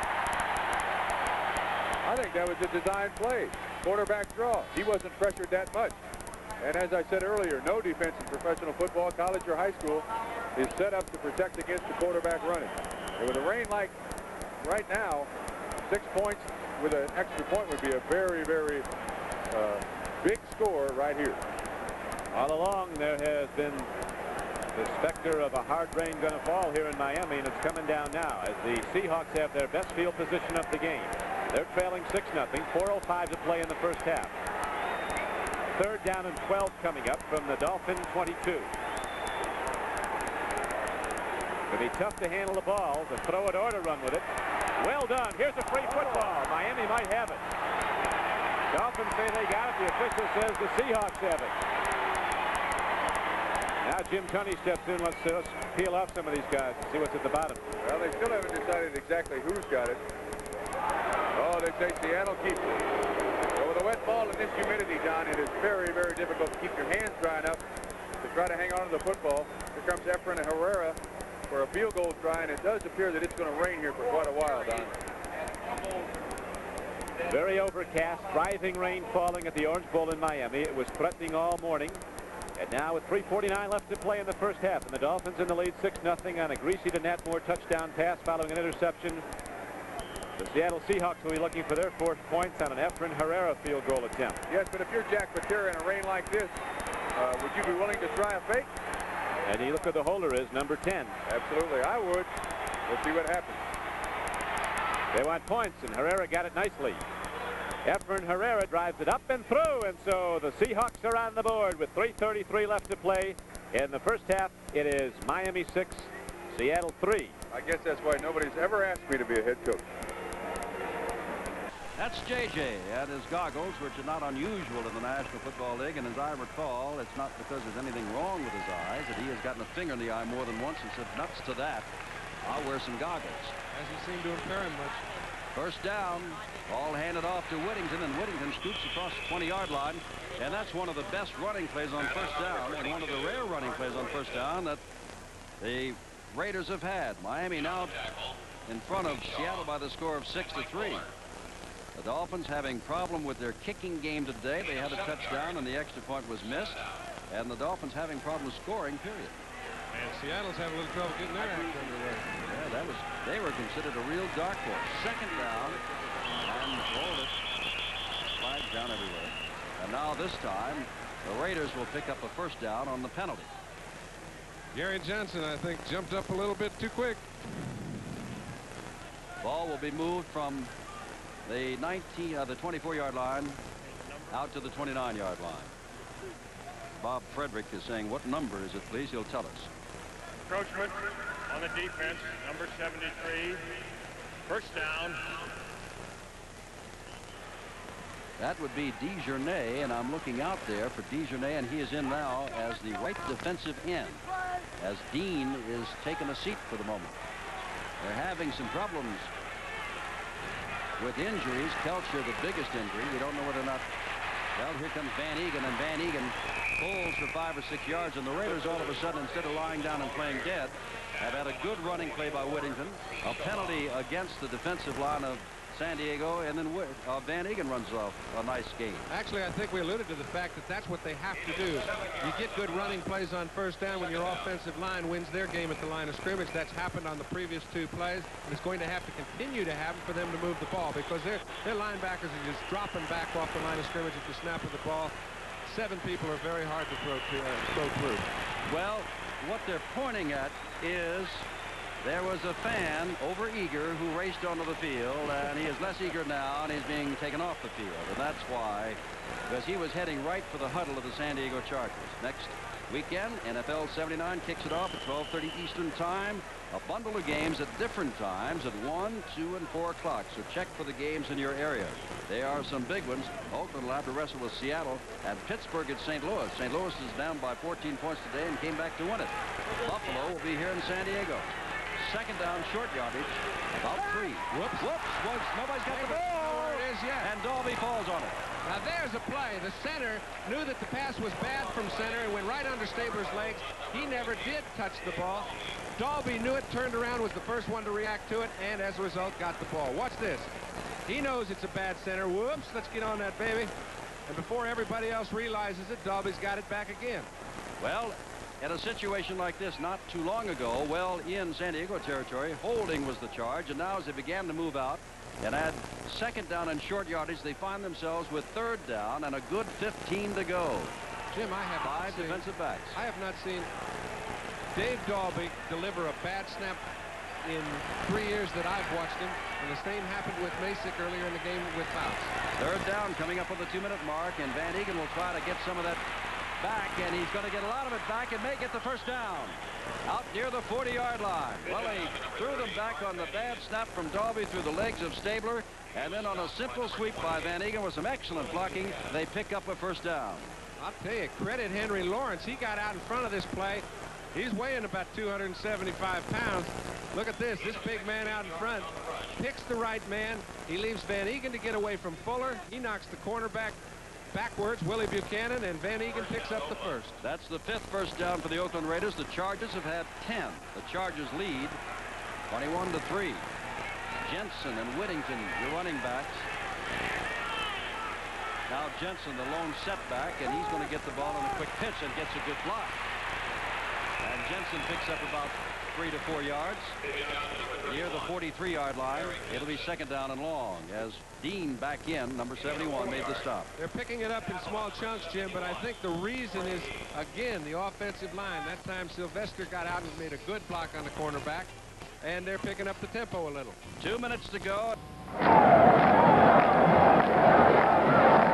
[SPEAKER 4] I think that was a design play. Quarterback draw. He wasn't pressured that much. And as I said earlier, no defense in professional football, college or high school, is set up to protect against the quarterback running. And with a rain like right now, 6 points with an extra point would be a very, very big score right here.
[SPEAKER 3] All along, there has been the specter of a hard rain going to fall here in Miami, and it's coming down now as the Seahawks have their best field position of the game. They're trailing 6-0, 4:05 to play in the first half. Third down and 12 coming up from the Dolphin 22. It'll be tough to handle the ball, to throw it or to run with it. Well done. Here's a free football. Miami might have it. Dolphins say they got it. The official says the Seahawks have it. Now Jim Tunney steps in. Let's peel off some of these guys and see what's at the bottom.
[SPEAKER 4] Well, they still haven't decided exactly who's got it. Oh, they say Seattle keeps it. So with a wet ball in this humidity, Don, it is very, very difficult to keep your hands dry enough to try to hang on to the football. Here comes Efren Herrera for a field goal try, and it does appear that it's going to rain here for quite a while, Don.
[SPEAKER 3] Very overcast, driving rain falling at the Orange Bowl in Miami. It was threatening all morning. And now with 3:49 left to play in the first half, and the Dolphins in the lead 6-0 on a Greasy to Nat Moore touchdown pass following an interception. The Seattle Seahawks will be looking for their 4 points on an Efren Herrera field goal attempt.
[SPEAKER 4] Yes, but if you're Jack Patera in a rain like this, would you be willing to try a fake?
[SPEAKER 3] And you look who the holder is, number 10.
[SPEAKER 4] Absolutely, I would. We'll see what happens.
[SPEAKER 3] They want points, and Herrera got it nicely. Efren Herrera drives it up and through, and so the Seahawks are on the board with 3:33 left to play. In the first half, it is Miami 6, Seattle 3.
[SPEAKER 4] I guess that's why nobody's ever asked me to be a head coach.
[SPEAKER 9] That's J.J. at his goggles, which are not unusual in the National Football League. And as I recall, it's not because there's anything wrong with his eyes that he has gotten a finger in the eye more than once and said, nuts to that. I'll wear some goggles.
[SPEAKER 10] Hasn't seemed to impair him much.
[SPEAKER 9] First down, ball handed off to Whittington, and Whittington scoots across the 20-yard line. And that's one of the best running plays on first down, and one of the rare running plays on first down that the Raiders have had. Miami now in front of Seattle by the score of 6-3. The Dolphins having problem with their kicking game today. They had a touchdown and the extra point was missed. And the Dolphins having problems scoring, period.
[SPEAKER 10] And Seattle's having a little trouble getting their act underway.
[SPEAKER 9] Yeah, They were considered a real dark horse. Second down, and rolled it. Flags down everywhere. And now this time, the Raiders will pick up a first down on the penalty.
[SPEAKER 10] Gary Johnson, I think, jumped up a little bit too quick.
[SPEAKER 9] Ball will be moved from the 24-yard line out to the 29-yard line. Bob Frederick is saying, what number is it, please? He'll tell us.
[SPEAKER 14] Encroachment on the defense, number 73. First down.
[SPEAKER 9] That would be DeJournay, and I'm looking out there for DeJournay, and he is in now as the right defensive end, as Dean is taking a seat for the moment. They're having some problems with injuries. Kelcher, the biggest injury. We don't know whether or not. Well, here comes Van Egan, and Van Egan pulls for 5 or 6 yards, and the Raiders all of a sudden, instead of lying down and playing dead, have had a good running play by Whittington, a penalty against the defensive line of San Diego, and then Van Egan runs off a nice game.
[SPEAKER 10] Actually, I think we alluded to the fact that that's what they have to do. You get good running plays on first down when your offensive line wins their game at the line of scrimmage. That's happened on the previous 2 plays, and it's going to have to continue to happen for them to move the ball, because their linebackers are just dropping back off the line of scrimmage at the snap of the ball. 7 people are very hard to throw through.
[SPEAKER 9] Well, what they're pointing at is there was a fan over-eager who raced onto the field, and he is less eager now, and he's being taken off the field. And that's why, because he was heading right for the huddle of the San Diego Chargers. Next weekend, NFL 79 kicks it off at 12:30 Eastern Time. A bundle of games at different times at 1, 2, and 4 o'clock. So check for the games in your area. There are some big ones. Oakland will have to wrestle with Seattle, and Pittsburgh at St. Louis. St. Louis is down by 14 points today and came back to win it. Buffalo will be here in San Diego. Second down, short yardage, about 3. Whoops. Nobody's got the ball.
[SPEAKER 10] There it is, yeah.
[SPEAKER 9] And Dalby falls on it.
[SPEAKER 10] Now there's a play. The center knew that the pass was bad from center and went right under Stabler's legs. He never did touch the ball. Dalby knew it, turned around, was the first one to react to it, and as a result got the ball. Watch this. He knows it's a bad center. Whoops, let's get on that, baby. And before everybody else realizes it, Dalby's got it back again.
[SPEAKER 9] Well, in a situation like this not too long ago, well, in San Diego territory, holding was the charge, and now as they began to move out and add second down and short yardage, they find themselves with third down and a good 15 to go.
[SPEAKER 10] Jim, I have
[SPEAKER 9] 5 defensive backs.
[SPEAKER 10] I have not seen Dave Dalby deliver a bad snap in 3 years that I've watched him, and the same happened with Masick earlier in the game with Fouts.
[SPEAKER 9] Third down coming up on the 2-minute mark, and Van Egan will try to get some of that back, and he's going to get a lot of it back and may get the first down out near the 40-yard line. Well, he threw them back on the bad snap from Dalby through the legs of Stabler, and then on a simple sweep by Van Egan with some excellent blocking, they pick up a first down.
[SPEAKER 10] I'll tell you, credit Henry Lawrence. He got out in front of this play. He's weighing about 275 pounds. Look at this. This big man out in front picks the right man. He leaves Van Egan to get away from Fuller. He knocks the cornerback backwards, Willie Buchanan, and Van Egan picks up the first.
[SPEAKER 9] That's the 5th first down for the Oakland Raiders. The Chargers have had 10. The Chargers lead 21-3. Jensen and Whittington, your running backs. Now Jensen, the lone setback, and he's going to get the ball on a quick pitch and gets a good block. And Jensen picks up about 3 to 4 yards near the 43-yard line. It'll be second down and long as Dean back in, number 71, made the stop.
[SPEAKER 10] They're picking it up in small chunks, Jim, but I think the reason is, again, the offensive line. That time Sylvester got out and made a good block on the cornerback, and they're picking up the tempo a little.
[SPEAKER 9] 2 minutes to go.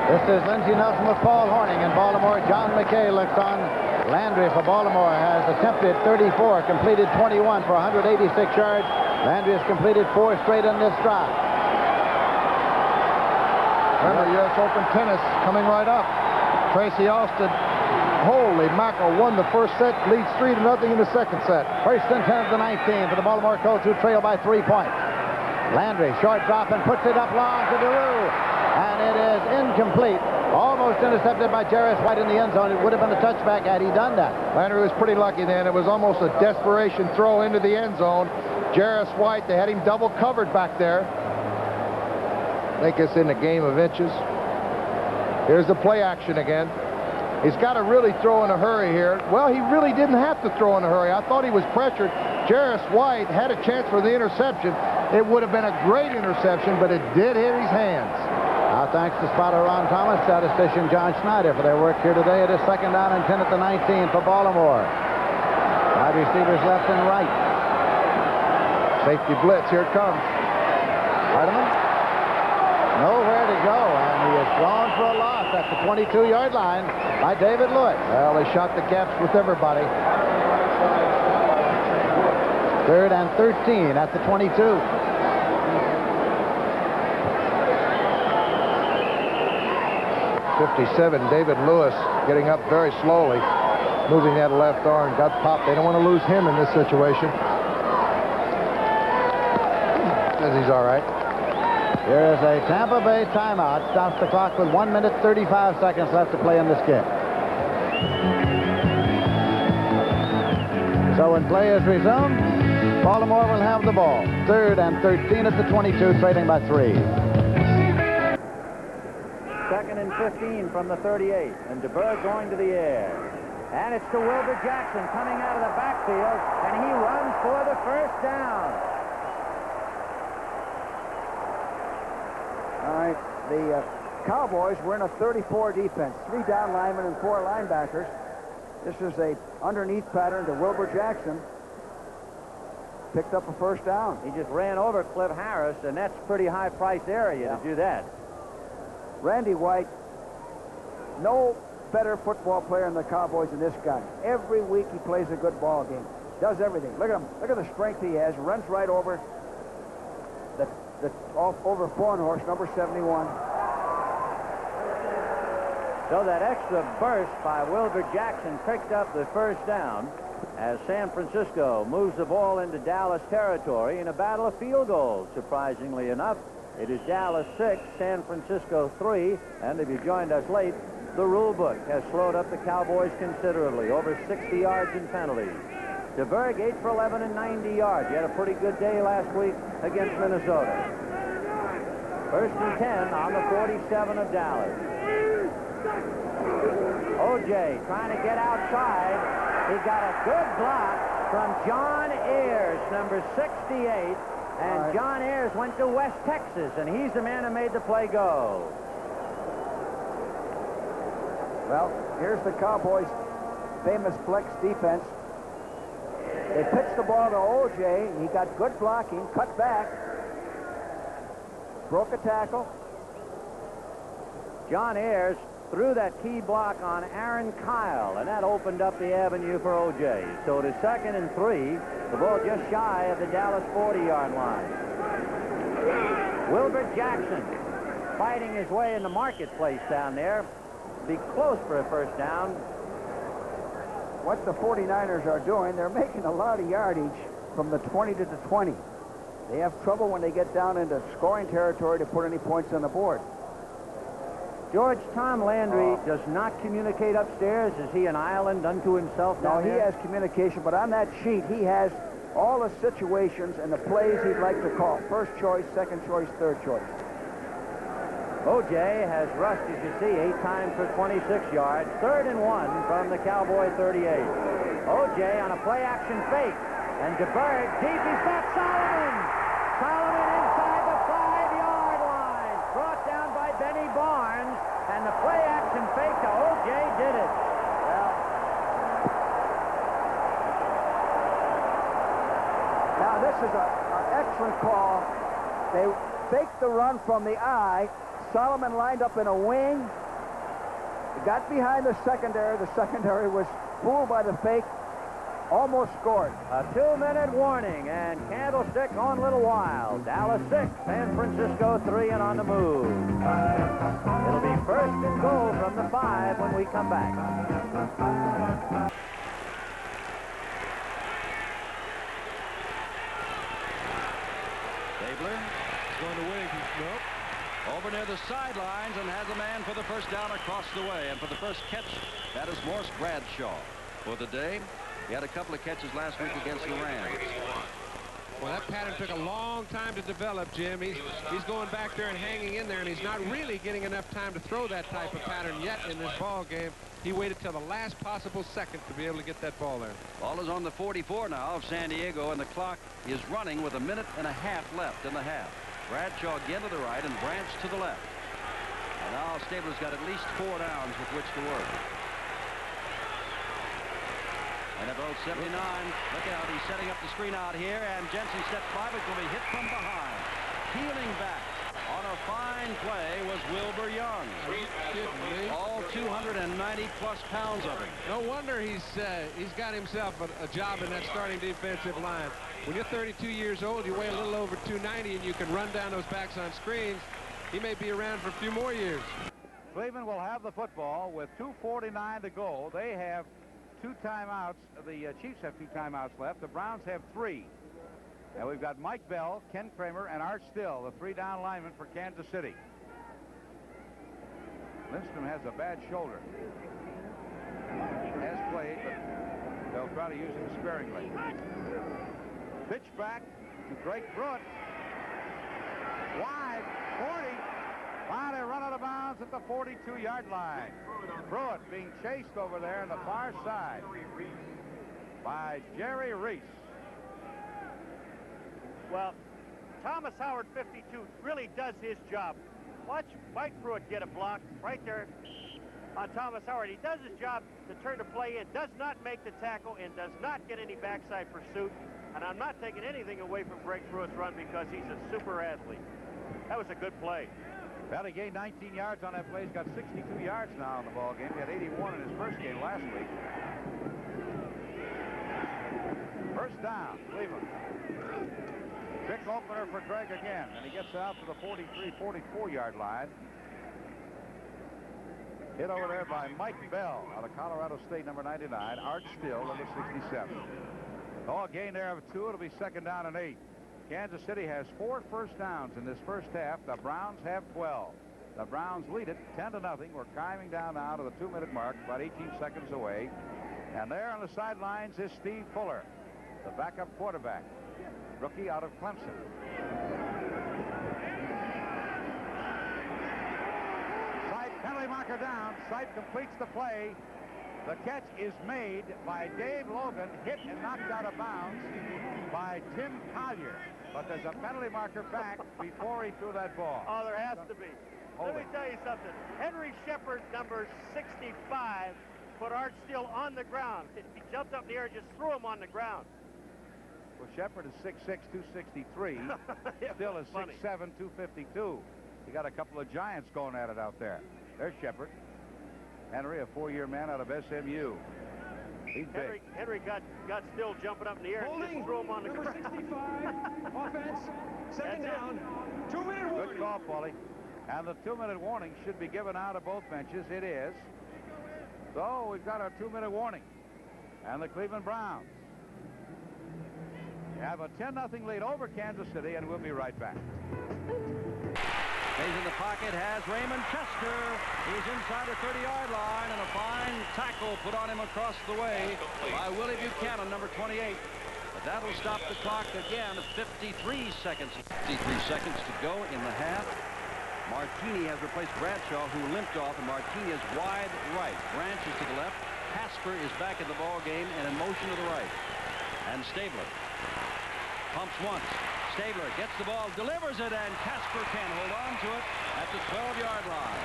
[SPEAKER 11] This is Lindsey Nelson with Paul Horning in Baltimore. John McKay looks on. Landry for Baltimore has attempted 34, completed 21 for 186 yards. Landry has completed 4 straight in this drive.
[SPEAKER 12] Remember, U.S. Open tennis coming right up. Tracy Austin, holy mackerel, won the first set, leads 3-0 in the second set.
[SPEAKER 11] First and 10 of the 19 for the Baltimore Colts, who trail by 3 points. Landry, short drop and puts it up long to DeRue. And it is incomplete. Almost intercepted by Jarris White in the end zone. It would have been a touchback had he done that.
[SPEAKER 12] Landry was pretty lucky then. It was almost a desperation throw into the end zone. Jarris White, they had him double covered back there. I think it's in a game of inches. Here's the play action again. He's got to really throw in a hurry here. Well, he really didn't have to throw in a hurry. I thought he was pressured. Jarris White had a chance for the interception. It would have been a great interception, but it did hit his hands.
[SPEAKER 11] Now, thanks to spotter Ron Thomas, statistician John Schneider for their work here today. It is 2nd down and 10 at the 19 for Baltimore. Wide receivers left and right.
[SPEAKER 12] Safety blitz. Here it comes.
[SPEAKER 11] Hardeman. Nowhere to go, and he is gone for a loss at the 22-yard line by David Lewis.
[SPEAKER 12] Well, they shot the gaps with everybody.
[SPEAKER 11] 3rd and 13 at the 22.
[SPEAKER 12] 57, David Lewis getting up very slowly, moving that left arm. Got popped. They don't want to lose him in this situation. Says he's all right.
[SPEAKER 11] Here is a Tampa Bay timeout. Stops the clock with 1 minute 35 seconds left to play in this game. So when play is resumed, Baltimore will have the ball. 3rd and 13 at the 22, trailing by 3.
[SPEAKER 7] 2nd and 15 from the 38, and DeBerg going to the air. And it's to Wilbur Jackson coming out of the backfield, and he runs for the first down.
[SPEAKER 6] All right, the Cowboys were in a 34 defense, 3 down linemen and 4 linebackers. This is a underneath pattern to Wilbur Jackson. Picked up a first down.
[SPEAKER 7] He just ran over Cliff Harris, and that's pretty high-priced area to do that.
[SPEAKER 6] Randy White, no better football player in the Cowboys than this guy. Every week he plays a good ball game. Does everything. Look at him. Look at the strength he has. Runs right over over Fornhorst, number 71.
[SPEAKER 7] So that extra burst by Wilbur Jackson picked up the first down as San Francisco moves the ball into Dallas territory in a battle of field goals. Surprisingly enough, it is Dallas 6, San Francisco 3, and if you joined us late, the rule book has slowed up the Cowboys considerably, over 60 yards in penalties. DeBerg 8 for 11 and 90 yards. He had a pretty good day last week against Minnesota. 1st and 10 on the 47 of Dallas. O.J. trying to get outside. He got a good block from John Ayers, number 68. And John Ayers went to West Texas, and he's the man who made the play go.
[SPEAKER 6] Well, here's the Cowboys' famous flex defense. They pitched the ball to O.J. He got good blocking, cut back, broke a tackle.
[SPEAKER 7] John Ayers threw that key block on Aaron Kyle, and that opened up the avenue for O.J. So it is 2nd and 3. The ball just shy of the Dallas 40-yard line. Wilbur Jackson fighting his way in the marketplace down there. Be close for a first down.
[SPEAKER 6] What the 49ers are doing, they're making a lot of yardage from the 20 to the 20. They have trouble when they get down into scoring territory to put any points on the board.
[SPEAKER 7] George, Tom Landry does not communicate upstairs. Is he an island unto himself down there?
[SPEAKER 6] No, he has communication, but on that sheet, he has all the situations and the plays he'd like to call. First choice, second choice, third choice.
[SPEAKER 7] O.J. has rushed, as you see, 8 times for 26 yards. 3rd and 1 from the Cowboy 38. O.J. on a play-action fake. And DeBerg deep. He's got Solomon. Solomon inside the 5-yard line. Brought down by Benny Barnes. And the play-action fake to O.J. did it. Well,
[SPEAKER 6] now this is an excellent call. They faked the run from the eye. Solomon lined up in a wing. He got behind the secondary. The secondary was fooled by the fake. Almost scored.
[SPEAKER 7] A 2-minute warning, and Candlestick on a little while. Dallas 6, San Francisco 3, and on the move. It'll be 1st and goal from the 5 when we come back.
[SPEAKER 9] Stabler is going to wing. Nope. Over near the sidelines and has a man for the first down across the way. And for the first catch, that is Morse Bradshaw. For the day, he had a couple of catches last week against the Rams.
[SPEAKER 10] Well, that pattern took a long time to develop, Jim. He's going back there and hanging in there, and he's not really getting enough time to throw that type of pattern yet in this ball game. He waited till the last possible second to be able to get that ball there.
[SPEAKER 9] Ball is on the 44 now of San Diego, and the clock is running with 1.5 minutes left in the half. Bradshaw again to the right and Branch to the left. And now Stabler's got at least 4 downs with which to work. NFL 79. Look out, he's setting up the screen out here, and Jensen steps by, but will be hit from behind. Peeling back on a fine play was Wilbur Young. All 290-plus pounds of him.
[SPEAKER 10] No wonder he's got himself a job in that starting defensive line. When you're 32 years old, you weigh a little over 290, and you can run down those backs on screens. He may be around for a few more years.
[SPEAKER 1] Cleveland will have the football with 2:49 to go. They have 2 timeouts. The Chiefs have 2 timeouts left. The Browns have 3. And we've got Mike Bell, Ken Kramer, and Art Still, the 3 down linemen for Kansas City. Lindstrom has a bad shoulder. Has played, but they'll try to use him sparingly. Pitch back to Greg Pruitt. Wide, 40. Finally run out of bounds at the 42-yard line. Pruitt being chased over there on the far side by Jerry Reese.
[SPEAKER 16] Well, Thomas Howard, 52, really does his job. Watch Mike Pruitt get a block right there on Thomas Howard. He does his job to turn the play in, does not make the tackle, and does not get any backside pursuit. And I'm not taking anything away from Greg Pruitt's run because he's a super athlete. That was a good play.
[SPEAKER 1] Well, he gained 19 yards on that play. He's got 62 yards now in the ball game. He had 81 in his first game last week. First down, Cleveland. Big opener for Greg again, and he gets out to the 43, 44-yard line. Hit over there by Mike Bell out of Colorado State, number 99. Art Still, number 67. Oh, gain there of 2. It'll be 2nd down and 8. Kansas City has 4 first downs in this first half. The Browns have 12. The Browns lead it 10-0. We're climbing down now to the 2-minute mark, about 18 seconds away. And there on the sidelines is Steve Fuller, the backup quarterback, rookie out of Clemson. Sipe, penalty marker down. Sipe completes the play. The catch is made by Dave Logan, hit and knocked out of bounds by Tim Collier. But there's a penalty marker back before he threw that ball.
[SPEAKER 16] Oh, there has to be. Let me tell you something. Henry Shepard, number 65, put Art Still on the ground. He jumped up in the air and just threw him on the ground.
[SPEAKER 1] Well, Shepard is 6'6", 263. Still is 6'7", 252. You got a couple of giants going at it out there. There's Shepard. Henry, a 4-year man out of SMU. He's big.
[SPEAKER 16] Henry got Still jumping up in the air and just threw him on the ground.
[SPEAKER 17] 65, offense, 2nd down, 2-minute warning.
[SPEAKER 1] Good call, Paulie. And the 2-minute warning should be given out of both benches. It is. So we've got our 2-minute warning. And the Cleveland Browns have a 10-0 lead over Kansas City, and we'll be right back.
[SPEAKER 9] Stays in the pocket, has Raymond Chester. He's inside the 30-yard line, and a fine tackle put on him across the way by Willie Buchanan, number 28. But that'll stop the clock again at 53 seconds. 53 seconds to go in the half. Martini has replaced Bradshaw, who limped off, and Martini is wide right. Branch is to the left. Casper is back in the ball game and in motion to the right. And Stabler pumps once. Stabler gets the ball, delivers it, and Casper can hold on to it at the 12-yard line.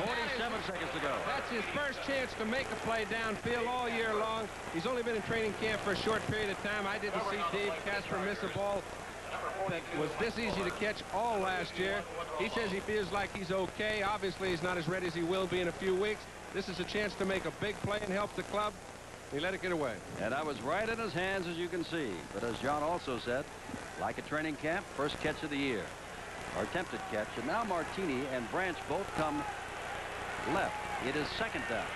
[SPEAKER 9] 47 seconds to go.
[SPEAKER 10] That's his first chance to make a play downfield all year long. He's only been in training camp for a short period of time. I didn't see Dave Casper miss a ball that was this easy to catch all last year. He says he feels like he's okay. Obviously, he's not as ready as he will be in a few weeks. This is a chance to make a big play and help the club. He let it get away.
[SPEAKER 9] And I was right in his hands, as you can see. But as John also said, like a training camp, first catch of the year, or attempted catch. And now Martini and Branch both come left. It is 2nd down.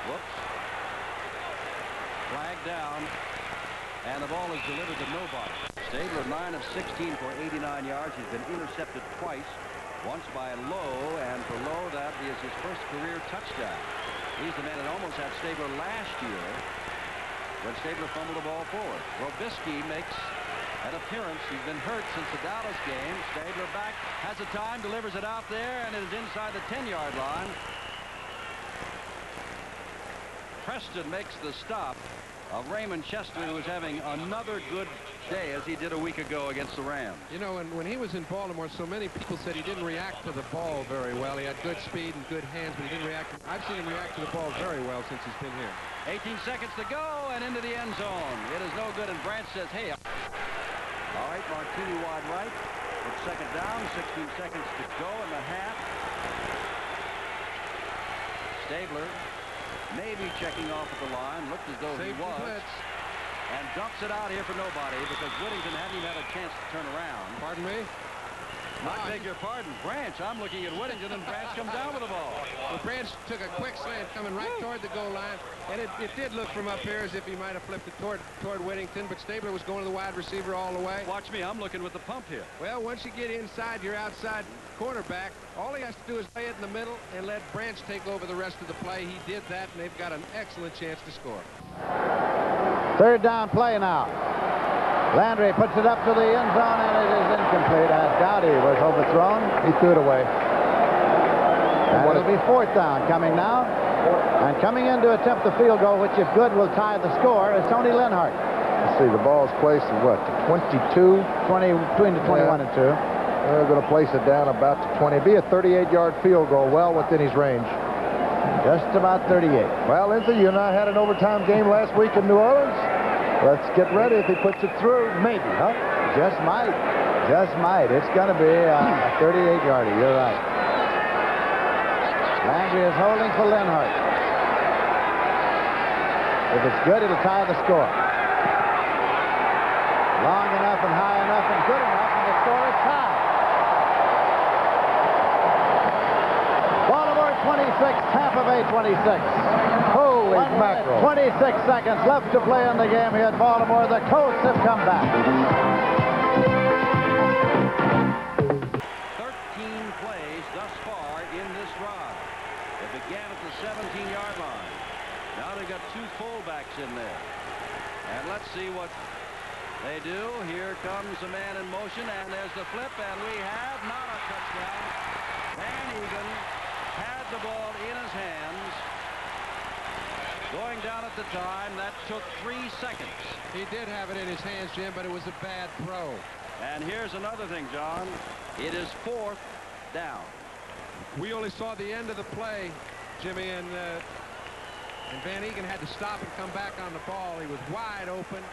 [SPEAKER 9] Whoops. Flag down. And the ball is delivered to nobody. Stabler, 9 of 16 for 89 yards. He's been intercepted twice. Once by Lowe, and for Lowe, that is his first career touchdown. He's the man that almost had Stabler last year. when Stabler fumbled the ball forward. Robisky makes an appearance. He's been hurt since the Dallas game. Stabler back, has a time, delivers it out there, and it is inside the 10-yard line. Preston makes the stop of Raymond Chester, who is having another good day as he did a week ago against the Rams.
[SPEAKER 10] You know, when he was in Baltimore, so many people said he didn't react to the ball very well. He had good speed and good hands, but he didn't react. I've seen him react to the ball very well since he's been here.
[SPEAKER 9] 18 seconds to go and into the end zone. It is no good, and Branch says, hey. All right, Martini wide right. It's second down, 16 seconds to go in the half. Stabler maybe checking off at the line. Looked as though he was.
[SPEAKER 10] Blitz.
[SPEAKER 9] And dumps it out here for nobody because Whittington hadn't even had a chance to turn around.
[SPEAKER 10] Pardon me?
[SPEAKER 9] I beg your pardon. Branch. I'm looking at Whittington, and Branch comes down with the ball.
[SPEAKER 10] Well, Branch took a quick slant coming right toward the goal line, and it did look from up here as if he might have flipped it toward Whittington, but Stabler was going to the wide receiver all the way.
[SPEAKER 9] Watch me. I'm looking with the pump here.
[SPEAKER 10] Well, once you get inside your outside cornerback, all he has to do is lay it in the middle and let Branch take over the rest of the play. He did that, and they've got an excellent chance to score.
[SPEAKER 11] Third down play now. Landry puts it up to the end zone, and it is incomplete as Dowdy was overthrown. He threw it away. And it'll be fourth down coming now. And coming in to attempt the field goal, which if good will tie the score, is Tony Linhart.
[SPEAKER 12] Let's see, the ball's placed at what, 22?
[SPEAKER 11] 20, between the 21 and 2.
[SPEAKER 12] They're going to place it down about to 20. It'd be a 38-yard field goal, well within his range.
[SPEAKER 11] Just about 38.
[SPEAKER 12] Well, Lindsay, you and I had an overtime game last week in New Orleans. Let's get ready if he puts it through. Maybe, huh?
[SPEAKER 11] Just might. Just might. It's going to be a 38-yarder. You're right. Landry is holding for Linhart. If it's good, it'll tie the score. Long enough and high enough and good enough, and the score is tied. Baltimore 26, Tampa Bay 26.
[SPEAKER 12] Holy mackerel.
[SPEAKER 11] 26 seconds left to play in the game here at Baltimore. The Colts have come back.
[SPEAKER 9] 13 plays thus far in this drive. It began at the 17-yard line. Now they've got two fullbacks in there. And let's see what they do. Here comes a man in motion, and there's the flip, and we have not a touchdown. Van Egan had the ball in his hands. Going down at the time, that took 3 seconds.
[SPEAKER 10] He did have it in his hands, Jim, but it was a bad throw.
[SPEAKER 9] And here's another thing, John. It is fourth down.
[SPEAKER 10] We only saw the end of the play, Jimmy, and Van Egan had to stop and come back on the ball. He was wide open.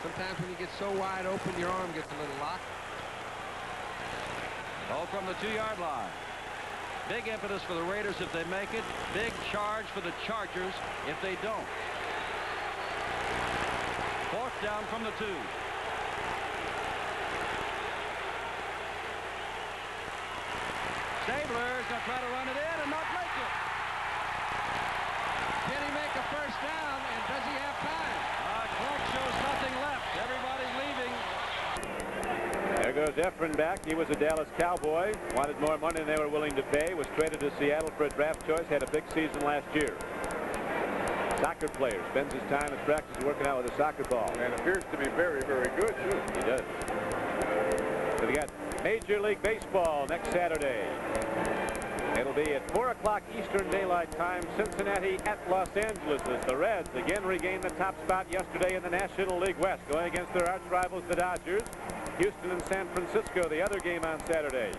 [SPEAKER 10] Sometimes when you get so wide open, your arm gets a little locked.
[SPEAKER 9] Ball from the 2-yard line. Big impetus for the Raiders if they make it. Big charge for the Chargers if they don't. Fourth down from the 2. Stabler is going to try to run it in and not make it.
[SPEAKER 10] Can he make a first down, and does he have time?
[SPEAKER 9] Clock shows nothing left. Everybody's leaving.
[SPEAKER 3] There goes Efren back. He was a Dallas Cowboy. Wanted more money than they were willing to pay. Was traded to Seattle for a draft choice. Had a big season last year. Soccer player. Spends his time at practice working out with a soccer ball.
[SPEAKER 4] And appears to be very, very good, too.
[SPEAKER 3] He does. So we got Major League Baseball next Saturday. It'll be at 4 o'clock Eastern Daylight Time. Cincinnati at Los Angeles as the Reds again regained the top spot yesterday in the National League West, going against their arch rivals, the Dodgers. Houston and San Francisco, the other game on Saturday.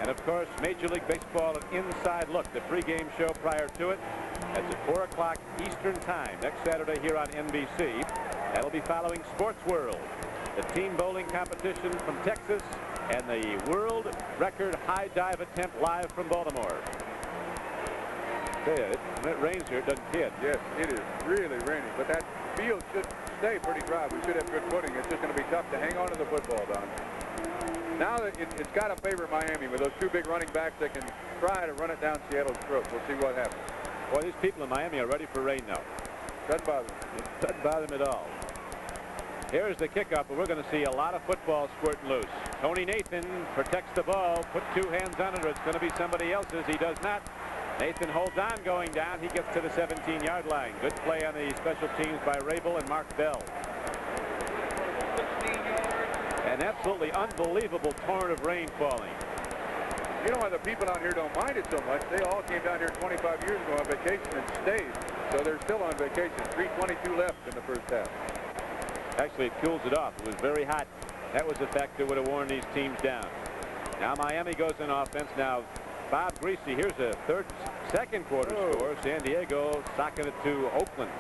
[SPEAKER 3] And of course, Major League Baseball, an inside look, the pregame show prior to it. That's at 4 o'clock Eastern Time next Saturday here on NBC. That'll be following Sports World, the team bowling competition from Texas, and the world record high dive attempt live from Baltimore. When it rains here, it doesn't kid.
[SPEAKER 4] Yes, it is really raining, but that field should stay pretty dry. We should have good footing. It's just going to be tough to hang on to the football, Don. Now that it's got to favor Miami with those two big running backs that can try to run it down Seattle's throat. We'll see what happens.
[SPEAKER 3] Boy, these people in Miami are ready for rain now.
[SPEAKER 4] Doesn't bother them.
[SPEAKER 3] It doesn't bother them at all. Here's the kickoff, but we're going to see a lot of football squirting loose. Tony Nathan protects the ball, put two hands on it, or it's going to be somebody else's. He does not. Nathan holds on going down. He gets to the 17-yard line. Good play on the special teams by Rabel and Mark Bell. An absolutely unbelievable torrent of rain falling.
[SPEAKER 4] You know why the people out here don't mind it so much? They all came down here 25 years ago on vacation and stayed. So they're still on vacation. 3:22 left in the first half.
[SPEAKER 3] Actually, it cools it off. It was very hot. That was the factor that would have worn these teams down. Now Miami goes in offense. Now Bob Greasy, here's a second quarter score. San Diego socking it to Oakland.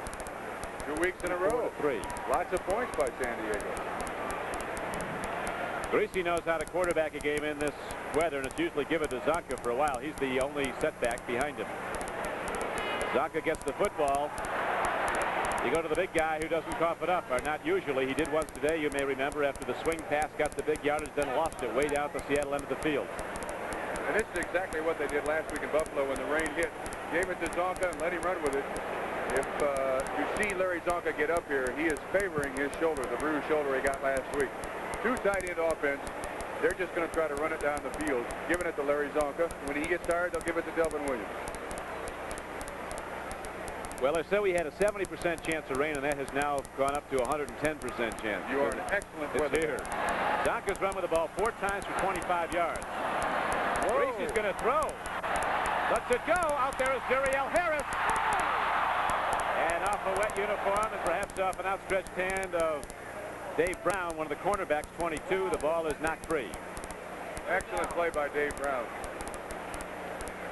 [SPEAKER 4] 2 weeks in a row.
[SPEAKER 3] 4-3.
[SPEAKER 4] Lots of points by San Diego.
[SPEAKER 3] Greasy knows how to quarterback a game in this weather, and it's usually given to Zonka for a while. He's the only setback behind him. Zonka gets the football. You go to the big guy who doesn't cough it up, or not usually. He did once today, you may remember, after the swing pass got the big yardage, then lost it way down at the Seattle end of the field.
[SPEAKER 4] And this is exactly what they did last week in Buffalo when the rain hit. Gave it to Zonka and let him run with it. If you see Larry Zonka get up here, he is favoring his shoulder, the bruised shoulder he got last week. Two tight end offense. They're just going to try to run it down the field, giving it to Larry Zonka. When he gets tired, they'll give it to Delvin Williams.
[SPEAKER 3] Well, they said we had a 70% chance of rain, and that has now gone up to 110% chance.
[SPEAKER 4] You are an excellent
[SPEAKER 3] it's
[SPEAKER 4] weather.
[SPEAKER 3] Here. Zonka's run with the ball 4 times for 25 yards. Greasy's going to throw. Lets it go. Out there is Jeriel Harris. And off a wet uniform and perhaps off an outstretched hand of Dave Brown, one of the cornerbacks, 22. The ball is knocked free. Excellent play by Dave Brown.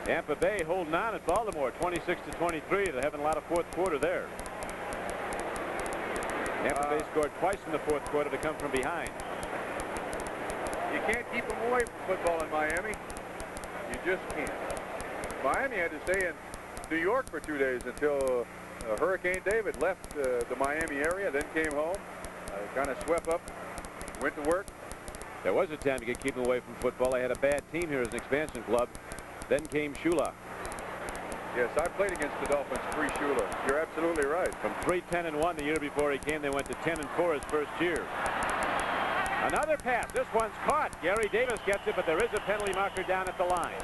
[SPEAKER 3] Tampa Bay holding on at Baltimore, 26-23. They're having a lot of fourth quarter there. Tampa Bay scored twice in the fourth quarter to come from behind.
[SPEAKER 4] You can't keep them away from football in Miami. You just can't. Miami had to stay in New York for 2 days until Hurricane David left the Miami area, then came home, kind of swept up, went to work.
[SPEAKER 3] There was a time to keep them away from football. They had a bad team here as an expansion club. Then came Shula.
[SPEAKER 4] Yes, I played against the Dolphins pre-Shula. You're absolutely right.
[SPEAKER 3] From 3-10-1 the year before he came, they went to 10-4 his first year. Another pass. This one's caught. Gary Davis gets it, but there is a penalty marker down at the line.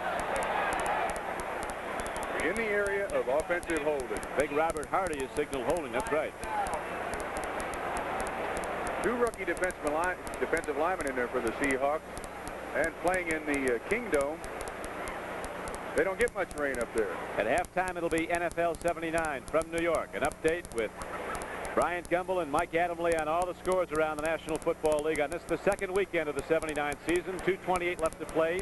[SPEAKER 4] In the area of offensive holding.
[SPEAKER 3] Big Robert Hardy is signaled holding. That's right.
[SPEAKER 4] 2 rookie defensive linemen in there for the Seahawks. And playing in the Kingdome. They don't get much rain up there.
[SPEAKER 3] At halftime, it'll be NFL 79 from New York. An update with Bryant Gumbel and Mike Adamle on all the scores around the National Football League on this, the second weekend of the 79 season. 2:28 left to play.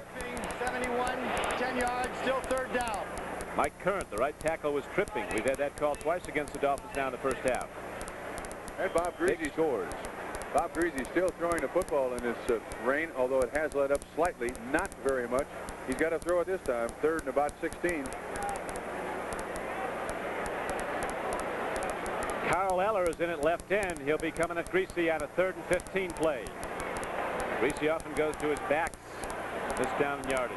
[SPEAKER 2] 71, 10 yards, still third down.
[SPEAKER 3] Mike Current, the right tackle, was tripping. We've had that call twice against the Dolphins now in the first half.
[SPEAKER 4] And Bob Greasy scores. Bob Greasy still throwing the football in this rain, although it has let up slightly, not very much. He's got to throw it this time, 3rd and about 16.
[SPEAKER 3] Carl Eller is in at left end. He'll be coming at Greasy on a 3rd and 15 play. Greasy often goes to his backs this down in yardage.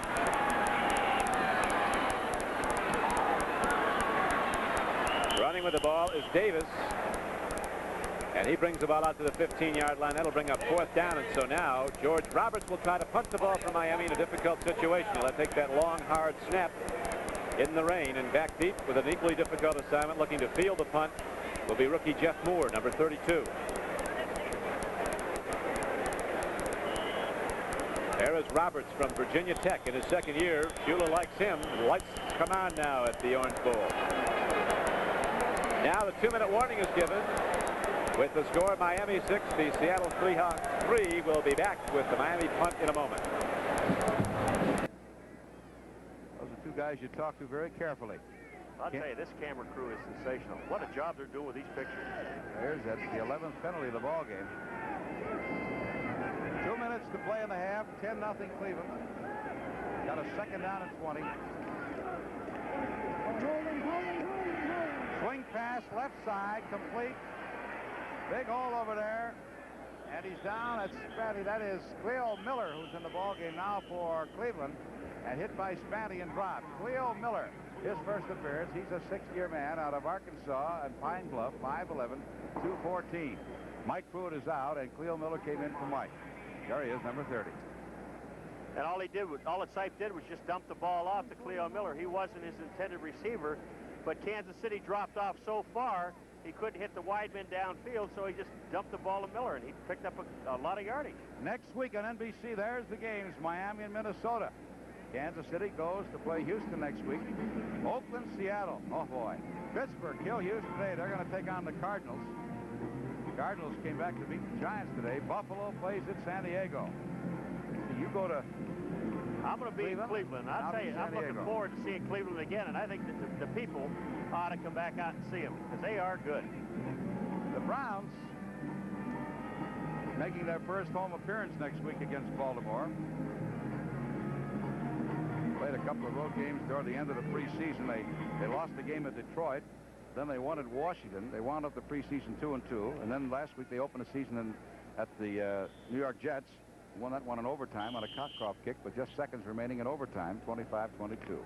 [SPEAKER 3] Running with the ball is Davis. And he brings the ball out to the 15-yard line. That'll bring up 4th down. And so now George Roberts will try to punt the ball for Miami in a difficult situation. He'll take that long, hard snap in the rain and back deep with an equally difficult assignment. Looking to field the punt will be rookie Jeff Moore, number 32. There is Roberts from Virginia Tech in his second year. Shula likes him. Lights come on now at the Orange Bowl. Now the 2-minute warning is given. With the score, Miami 6, the Seattle Seahawks 3. We'll be back with the Miami punt in a moment.
[SPEAKER 1] Those are 2 guys you talk to very carefully.
[SPEAKER 16] I'll tell you, this camera crew is sensational. What a job they're doing with these pictures.
[SPEAKER 1] That's the 11th penalty of the ball game. 2 minutes to play in the half. 10-0 Cleveland. Got a 2nd down and 20. Swing pass left side, complete. Big hole over there, and he's down. That's Spanty. That is Cleo Miller, who's in the ball game now for Cleveland, and hit by Spanty and dropped. Cleo Miller, his first appearance. He's a 6th-year man out of Arkansas and Pine Bluff, 5'11", 214. Mike Pruitt is out, and Cleo Miller came in for Mike. There he is, number 30.
[SPEAKER 16] And all that Sipe did was just dump the ball off to Cleo Miller. He wasn't his intended receiver, but Kansas City dropped off so far he couldn't hit the wide men downfield, so he just dumped the ball to Miller, and he picked up a lot of yardage.
[SPEAKER 1] Next week on NBC, there's the games, Miami and Minnesota. Kansas City goes to play Houston next week. Oakland, Seattle. Oh, boy. Pittsburgh kill Houston today. They're going to take on the Cardinals. The Cardinals came back to beat the Giants today. Buffalo plays at San Diego. So you go to
[SPEAKER 16] I'm going to be in Cleveland. I'll tell you, I'm looking forward to seeing Cleveland again, and I think that the people ought to come back out and see them because they are good.
[SPEAKER 1] The Browns making their first home appearance next week against Baltimore. Played a couple of road games toward the end of the preseason. They lost the game at Detroit. Then they won at Washington. They wound up the preseason 2-2. And then last week they opened the season at the New York Jets. Won that one in overtime on a Cockcroft kick, but just seconds remaining in overtime, 25-22.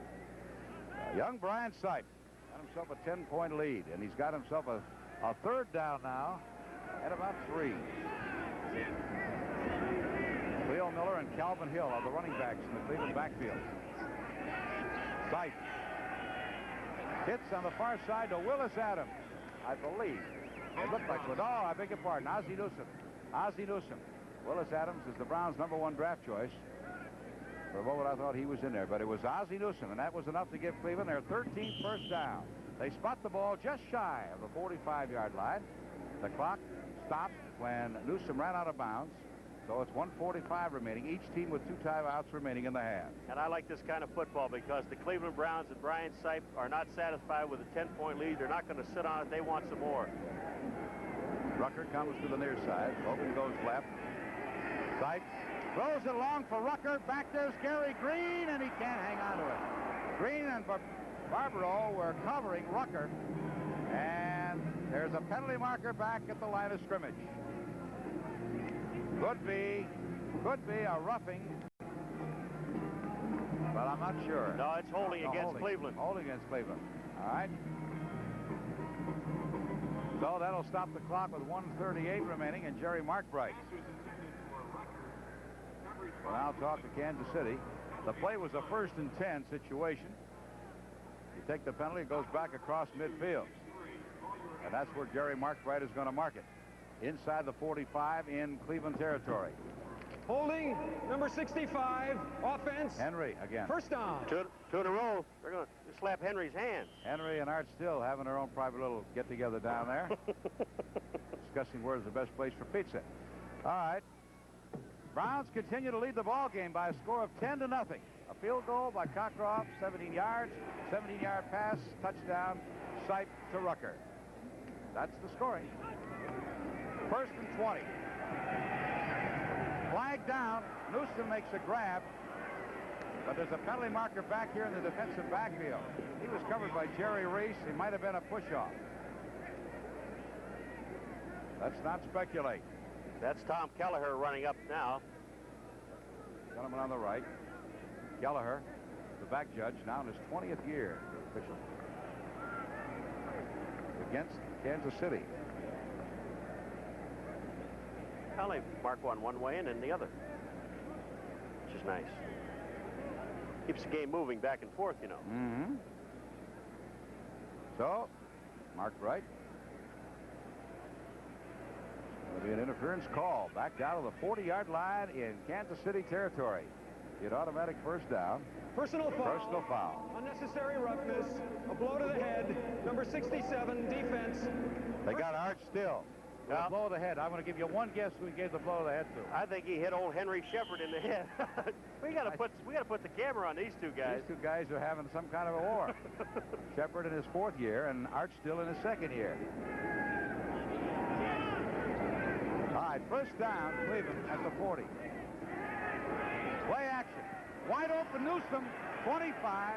[SPEAKER 1] Young Brian Sipe got himself a 10-point lead, and he's got himself a third down now at about 3. Cleo Miller and Calvin Hill are the running backs in the Cleveland backfield. Sipe hits on the far side to Willis Adams, I believe. It looked like it. Oh, I beg your pardon. Ozzie Newsome. Willis Adams is the Browns' #1 draft choice. For a moment, I thought he was in there, but it was Ozzie Newsome, and that was enough to give Cleveland their 13th first down. They spot the ball just shy of the 45-yard line. The clock stopped when Newsome ran out of bounds, so it's 1:45 remaining, each team with 2 timeouts remaining in the half.
[SPEAKER 16] And I like this kind of football because the Cleveland Browns and Brian Sipe are not satisfied with a 10-point lead. They're not going to sit on it. They want some more.
[SPEAKER 1] Rucker comes to the near side. Hogan goes left. Sipe throws it long for Rucker. Back there's Gary Green, and he can't hang on to it. Green and Barbaro were covering Rucker, and there's a penalty marker back at the line of scrimmage. Could be a roughing, but I'm not sure.
[SPEAKER 16] No, it's holding against Cleveland.
[SPEAKER 1] Holding against Cleveland. All right. So that'll stop the clock with 1:38 remaining, and Jerry Markbright will now talk to Kansas City. The play was a 1st and 10 situation. You take the penalty, it goes back across midfield. And that's where Jerry Markbright is going to mark it. Inside the 45 in Cleveland territory.
[SPEAKER 17] Holding, number 65, offense.
[SPEAKER 1] Henry again.
[SPEAKER 17] First down.
[SPEAKER 16] Two in a row. They're going to slap Henry's hands.
[SPEAKER 1] Henry and Art Still having their own private little get-together down there. Discussing where's the best place for pizza. All right. Browns continue to lead the ball game by a score of 10-0. A field goal by Cockcroft, 17 yards, 17-yard pass, touchdown, Sipe to Rucker. That's the scoring. 1st and 20. Flag down. Newsome makes a grab, but there's a penalty marker back here in the defensive backfield. He was covered by Jerry Reese. He might have been a push-off. Let's not speculate.
[SPEAKER 16] That's Tom Kelleher running up now.
[SPEAKER 1] Gentleman on the right. Kelleher, the back judge, now in his 20th year official. Against Kansas City.
[SPEAKER 16] Well, they mark one way and then the other, which is nice. Keeps the game moving back and forth, you know.
[SPEAKER 1] Mm-hmm. So, Markbright. It'll be an interference call back down to the 40-yard line in Kansas City territory. Get automatic first down.
[SPEAKER 17] Personal foul.
[SPEAKER 1] Personal foul.
[SPEAKER 17] Unnecessary roughness. A blow to the head. Number 67, defense.
[SPEAKER 1] They got Art Still. A blow to the head. I'm going to give you one guess who he gave the blow to the head to.
[SPEAKER 16] I think he hit old Henry Shepard in the head. we got to put the camera on these two guys.
[SPEAKER 1] These two guys are having some kind of a war. Shepard in his 4th year and Art Still in his 2nd year. All right, first down, Cleveland at the 40. Play action. Wide open Newsome, 25.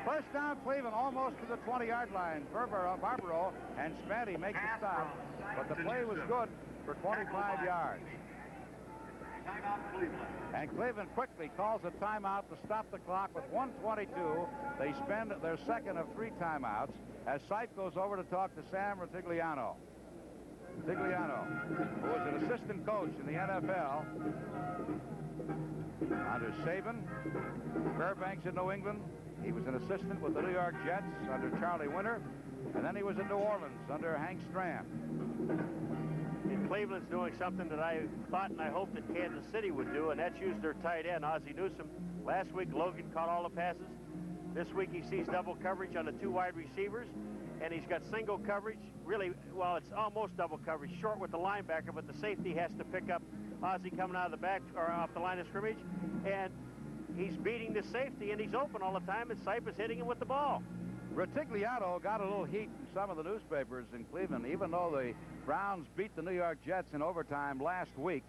[SPEAKER 1] First down, Cleveland, almost to the 20-yard line. Barbaro and Smitty make the stop, but the play was good for 25 yards. And Cleveland quickly calls a timeout to stop the clock with 1:22. They spend their 2nd of 3 timeouts as Sipe goes over to talk to Sam Ratigliano. Tigliano, who was an assistant coach in the NFL under Saban, Fairbanks in New England. He was an assistant with the New York Jets under Charlie Winter, and then he was in New Orleans under Hank Stram.
[SPEAKER 16] And Cleveland's doing something that I thought and I hoped that Kansas City would do, and that's use their tight end, Ozzie Newsome. Last week, Logan caught all the passes. This week, he sees double coverage on the 2 wide receivers, and he's got single coverage. Really, well, it's almost double coverage, short with the linebacker, but the safety has to pick up Ozzie coming out of the back or off the line of scrimmage, and he's beating the safety, and he's open all the time, and Sipe is hitting him with the ball.
[SPEAKER 1] Retigliano got a little heat from some of the newspapers in Cleveland. Even though the Browns beat the New York Jets in overtime last week,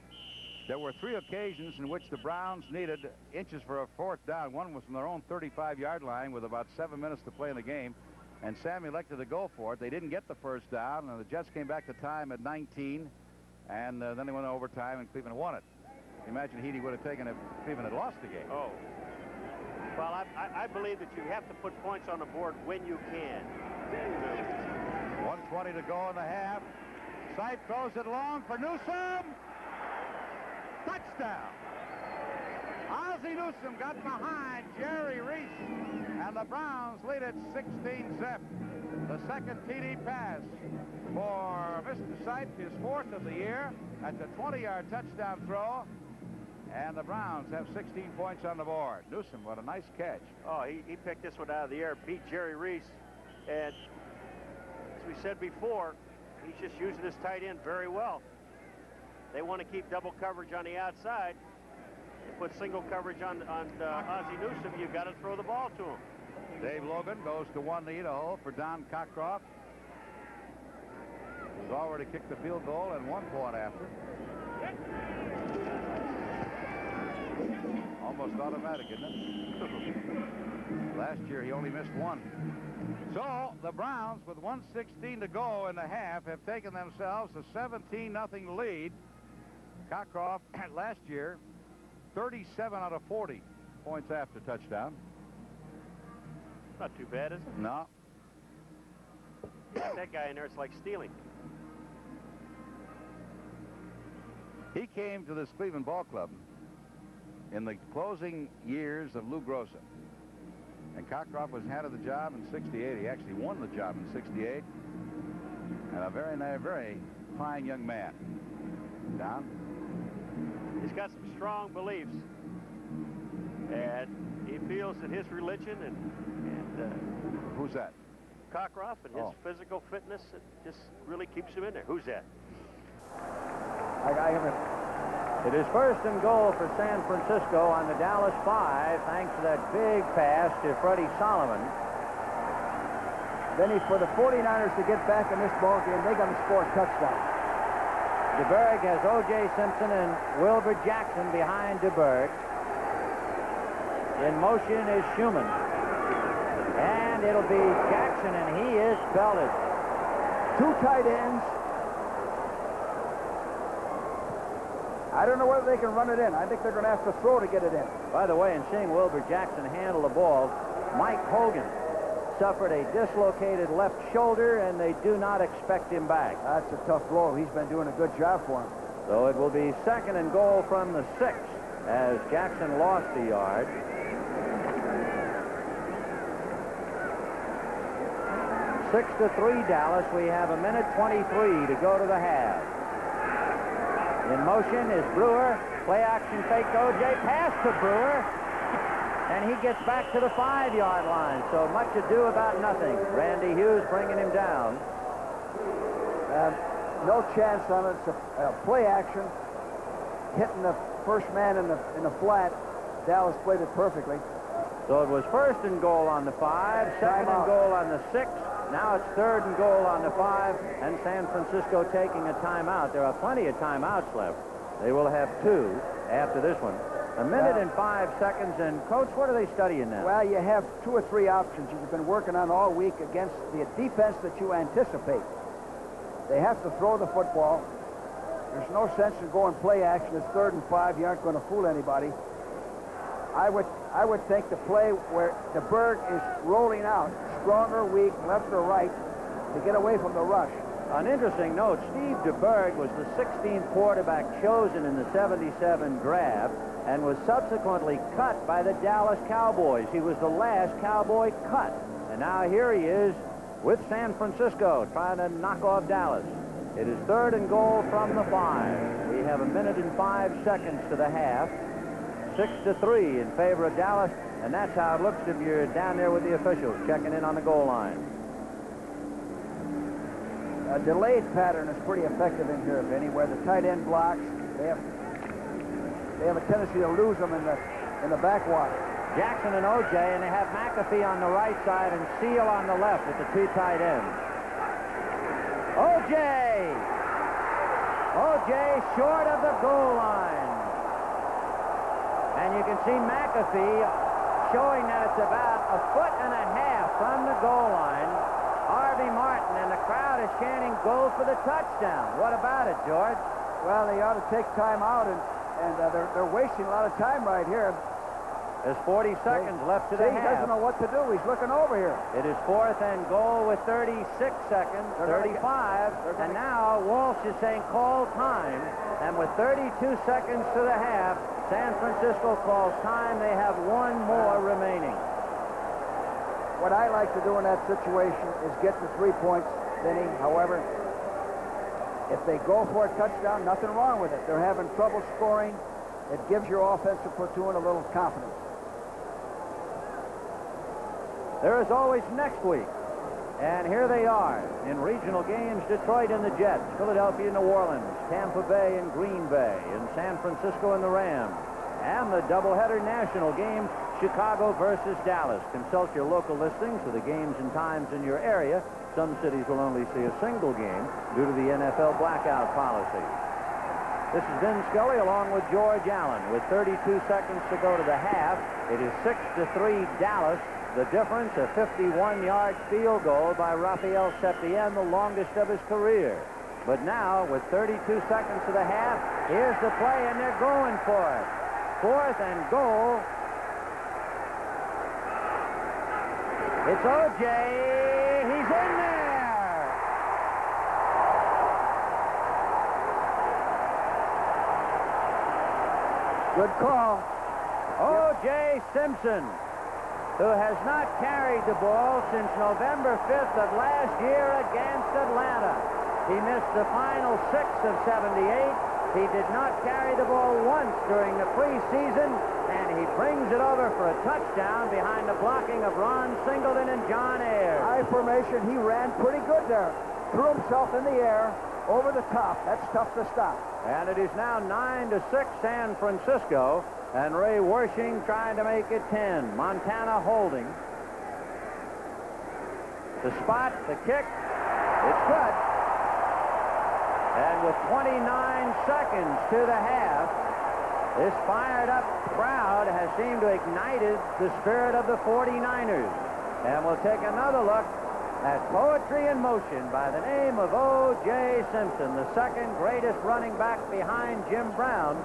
[SPEAKER 1] there were 3 occasions in which the Browns needed inches for a 4th down. One was from their own 35-yard line with about 7 minutes to play in the game, and Sammy elected to go for it. They didn't get the 1st down, and the Jets came back to time at 19, and then they went to overtime, and Cleveland won it. Imagine he would have taken if Cleveland had lost the game.
[SPEAKER 16] Oh. Well, I believe that you have to put points on the board when you can.
[SPEAKER 1] 1:20 to go in the half. Sipe throws it long for Newsome. Touchdown. Ozzie Newsome got behind Jerry Reese, and the Browns lead it 16-zip. The second TD pass for Mr. Sipe, his 4th of the year. That's a 20-yard touchdown throw. And the Browns have 16 points on the board. Newsome, what a nice catch.
[SPEAKER 16] Oh, he picked this one out of the air, beat Jerry Reese. And as we said before, he's just using his tight end very well. They want to keep double coverage on the outside. You put single coverage on Ozzie Newsome, you've got to throw the ball to him.
[SPEAKER 1] Dave Logan goes to one knee to hole for Don Cockcroft. He's already kicked the field goal and 1 point after. Almost automatic, isn't it? Last year, he only missed 1. So, the Browns, with 1:16 to go in the half, have taken themselves a 17-0 lead. Cockcroft, last year, 37 out of 40 points after touchdown.
[SPEAKER 16] Not too bad, is it?
[SPEAKER 1] No.
[SPEAKER 16] That guy in there, it's like stealing.
[SPEAKER 1] He came to this Cleveland ball club in the closing years of Lou Grossa. And Cockcroft was head of the job in '68. He actually won the job in '68. And a very fine young man. Don?
[SPEAKER 16] He's got some strong beliefs. And he feels that his religion and
[SPEAKER 1] who's that?
[SPEAKER 16] Cockcroft and his physical fitness, it just really keeps him in there. Who's that?
[SPEAKER 6] I haven't.
[SPEAKER 7] It is 1st and goal for San Francisco on the Dallas 5, thanks to that big pass to Freddie Solomon.
[SPEAKER 6] Then for the 49ers to get back in this ball game, they got to score a touchdown.
[SPEAKER 7] DeBerg has O.J. Simpson and Wilbur Jackson behind DeBerg. In motion is Schumann. And it'll be Jackson, and he is belted.
[SPEAKER 6] 2 tight ends. I don't know whether they can run it in. I think they're going to have to throw to get it in.
[SPEAKER 7] By the way, in seeing Wilbur Jackson handle the ball, Mike Hogan suffered a dislocated left shoulder, and they do not expect him back.
[SPEAKER 6] That's a tough blow. He's been doing a good job for him.
[SPEAKER 7] So it will be 2nd and goal from the 6 as Jackson lost a yard. 6-3 Dallas. We have 1:23 to go to the half. In motion is Brewer. Play action fake to O.J. Pass to Brewer. And he gets back to the 5-yard line. So much ado about nothing. Randy Hughes bringing him down.
[SPEAKER 6] No chance on it. It's a play action. Hitting the first man in the flat. Dallas played it perfectly.
[SPEAKER 7] So it was 1st and goal on the 5, 2nd and goal on the 6. Now it's 3rd and goal on the 5, and San Francisco taking a timeout. There are plenty of timeouts left. They will have 2 after this one. 1 minute and 5 seconds, and Coach, what are they studying now?
[SPEAKER 6] Well, you have 2 or 3 options you've been working on all week against the defense that you anticipate. They have to throw the football. There's no sense in going play action. It's 3rd and 5. You aren't going to fool anybody. I would think the play where DeBerg is rolling out, strong or weak, left or right, to get away from the rush.
[SPEAKER 7] An interesting note, Steve DeBerg was the 16th quarterback chosen in the '77 draft and was subsequently cut by the Dallas Cowboys. He was the last Cowboy cut. And now here he is with San Francisco trying to knock off Dallas. It is 3rd and goal from the 5. We have 1 minute and 5 seconds to the half. 6-3 in favor of Dallas, and that's how it looks if you're down there with the officials checking in on the goal line.
[SPEAKER 6] A delayed pattern is pretty effective in here, Vinny, where the tight end blocks. They have a tendency to lose them in the backwash.
[SPEAKER 7] Jackson and O.J., and they have McAfee on the right side and Seal on the left with the 2 tight ends. O.J. short of the goal line. And you can see McAfee showing that it's about 1.5 feet from the goal line. Harvey Martin and the crowd is chanting, "Go for the touchdown." What about it, George?
[SPEAKER 6] Well, they ought to take time out, and they're wasting a lot of time right here.
[SPEAKER 7] There's 40 seconds left to the half.
[SPEAKER 6] He doesn't know what to do. He's looking over here.
[SPEAKER 7] It is 4th and goal with 36 seconds, 35, and now Walsh is saying call time. And with 32 seconds to the half, San Francisco calls time. They have 1 more remaining.
[SPEAKER 6] What I like to do in that situation is get the 3 points, Vinny. However, if they go for a touchdown, nothing wrong with it. They're having trouble scoring. It gives your offensive platoon a little confidence.
[SPEAKER 7] There is always next week. And here they are in regional games: Detroit and the Jets, Philadelphia and New Orleans, Tampa Bay and Green Bay, and San Francisco and the Rams. And the doubleheader national game, Chicago versus Dallas. Consult your local listings for the games and times in your area. Some cities will only see a single game due to the NFL blackout policy. This is Vin Scully along with George Allen with 32 seconds to go to the half. It is 6-3 Dallas. The difference, a 51-yard field goal by Rafael Septien, the longest of his career. But now, with 32 seconds to the half, here's the play, and they're going for it. 4th and goal. It's O.J. He's in there.
[SPEAKER 6] Good call.
[SPEAKER 7] O.J. Simpson, who has not carried the ball since November 5th of last year against Atlanta. He missed the final 6 of 78. He did not carry the ball once during the preseason, and he brings it over for a touchdown behind the blocking of Ron Singleton and John Ayers.
[SPEAKER 6] High formation. He ran pretty good there. Threw himself in the air over the top. That's tough to stop.
[SPEAKER 7] And it is now 9-6 San Francisco. And Ray Wersching trying to make it 10. Montana holding. The spot, the kick, it's good. And with 29 seconds to the half, this fired-up crowd has seemed to have ignited the spirit of the 49ers. And we'll take another look at poetry in motion by the name of O.J. Simpson, the 2nd greatest running back behind Jim Brown.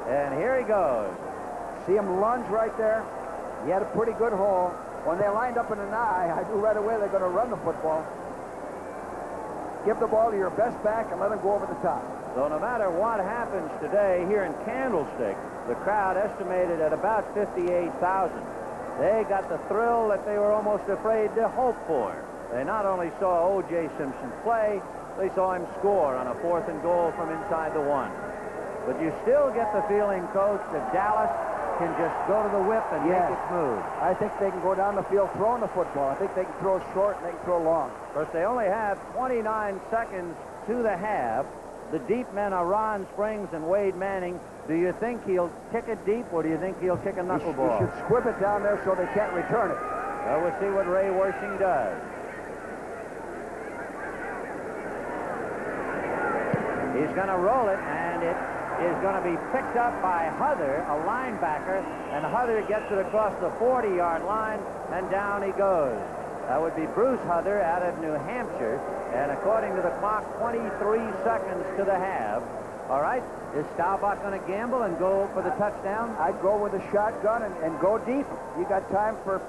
[SPEAKER 7] And here he goes.
[SPEAKER 6] See him lunge right there? He had a pretty good haul. When they lined up in an eye, I knew right away they're going to run the football. Give the ball to your best back and let him go over the top.
[SPEAKER 7] So no matter what happens today here in Candlestick, the crowd estimated at about 58,000. They got the thrill that they were almost afraid to hope for. They not only saw O.J. Simpson play, they saw him score on a 4th and goal from inside the 1. But you still get the feeling, Coach, that Dallas can just go to the whip and make it smooth.
[SPEAKER 6] I think they can go down the field throwing the football. I think they can throw short and they can throw long.
[SPEAKER 7] Of course, they only have 29 seconds to the half. The deep men are Ron Springs and Wade Manning. Do you think he'll kick it deep, or do you think he'll kick a knuckleball?
[SPEAKER 6] He should squib it down there so they can't return it.
[SPEAKER 7] Well, we'll see what Ray Wersching does. He's going to roll it, and it is going to be picked up by Huther, a linebacker, and Huther gets it across the 40-yard line, and down he goes. That would be Bruce Huther out of New Hampshire, and according to the clock, 23 seconds to the half. All right, is Staubach going to gamble and go for the touchdown?
[SPEAKER 6] I'd go with a shotgun and go deep. You got time for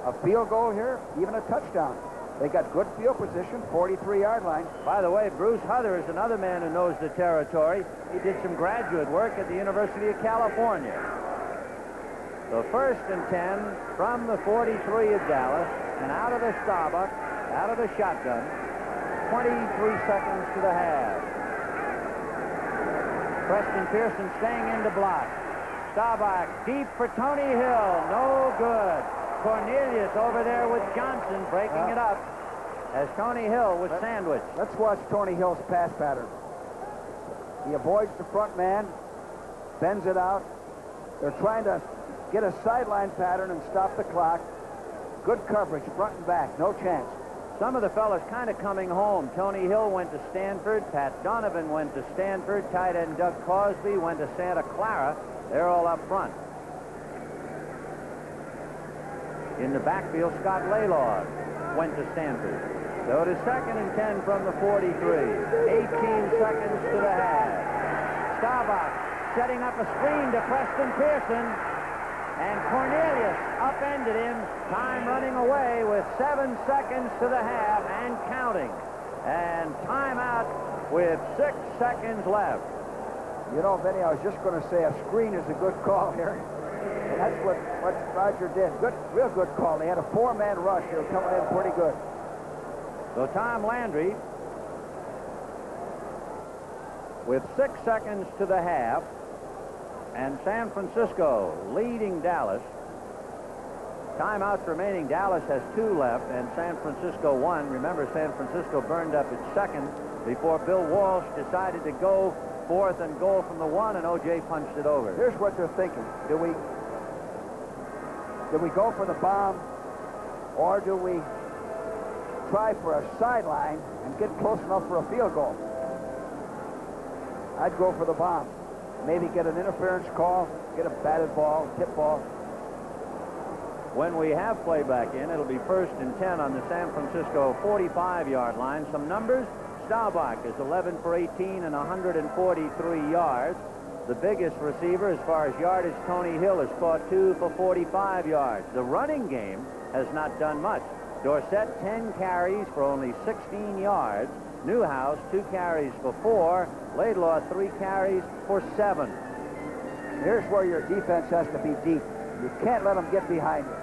[SPEAKER 6] a field goal here, even a touchdown. They got good field position, 43-yard line.
[SPEAKER 7] By the way, Bruce Huther is another man who knows the territory. He did some graduate work at the University of California. So 1st and 10 from the 43 of Dallas, and out of the Starbuck, out of the shotgun, 23 seconds to the half. Preston Pearson staying in to block. Starbuck deep for Tony Hill, no good. Cornelius over there with Johnson breaking it up as Tony Hill was sandwiched.
[SPEAKER 6] Let's watch Tony Hill's pass pattern. He avoids the front man, bends it out. They're trying to get a sideline pattern and stop the clock. Good coverage, front and back, no chance.
[SPEAKER 7] Some of the fellas kind of coming home. Tony Hill went to Stanford. Pat Donovan went to Stanford. Tight end Doug Cosby went to Santa Clara. They're all up front. In the backfield, Scott Laylaw went to Stanford. So it is 2nd and 10 from the 43. 18 seconds to the half. Starbuck setting up a screen to Preston Pearson. And Cornelius upended him. Time running away with 7 seconds to the half and counting. And timeout with 6 seconds left.
[SPEAKER 6] You know, Vinny, I was just going to say a screen is a good call here. And that's what Roger did. Good, real good call. They had a 4-man rush. They were coming in pretty good.
[SPEAKER 7] So Tom Landry, with 6 seconds to the half, and San Francisco leading Dallas. Timeouts remaining. Dallas has 2 left, and San Francisco 1. Remember, San Francisco burned up its second before Bill Walsh decided to go 4th and goal from the 1, and O.J. punched it over.
[SPEAKER 6] Here's what they're thinking. Do we go for the bomb, or do we try for a sideline and get close enough for a field goal? I'd go for the bomb. Maybe get an interference call, get a batted ball, tip ball.
[SPEAKER 7] When we have playback in, it'll be 1st and 10 on the San Francisco 45-yard line. Some numbers. Staubach is 11 for 18 and 143 yards. The biggest receiver as far as yardage, Tony Hill, has caught 2 for 45 yards. The running game has not done much. Dorsett, 10 carries for only 16 yards. Newhouse, 2 carries for 4. Laidlaw, 3 carries for 7.
[SPEAKER 6] Here's where your defense has to be deep. You can't let them get behind you.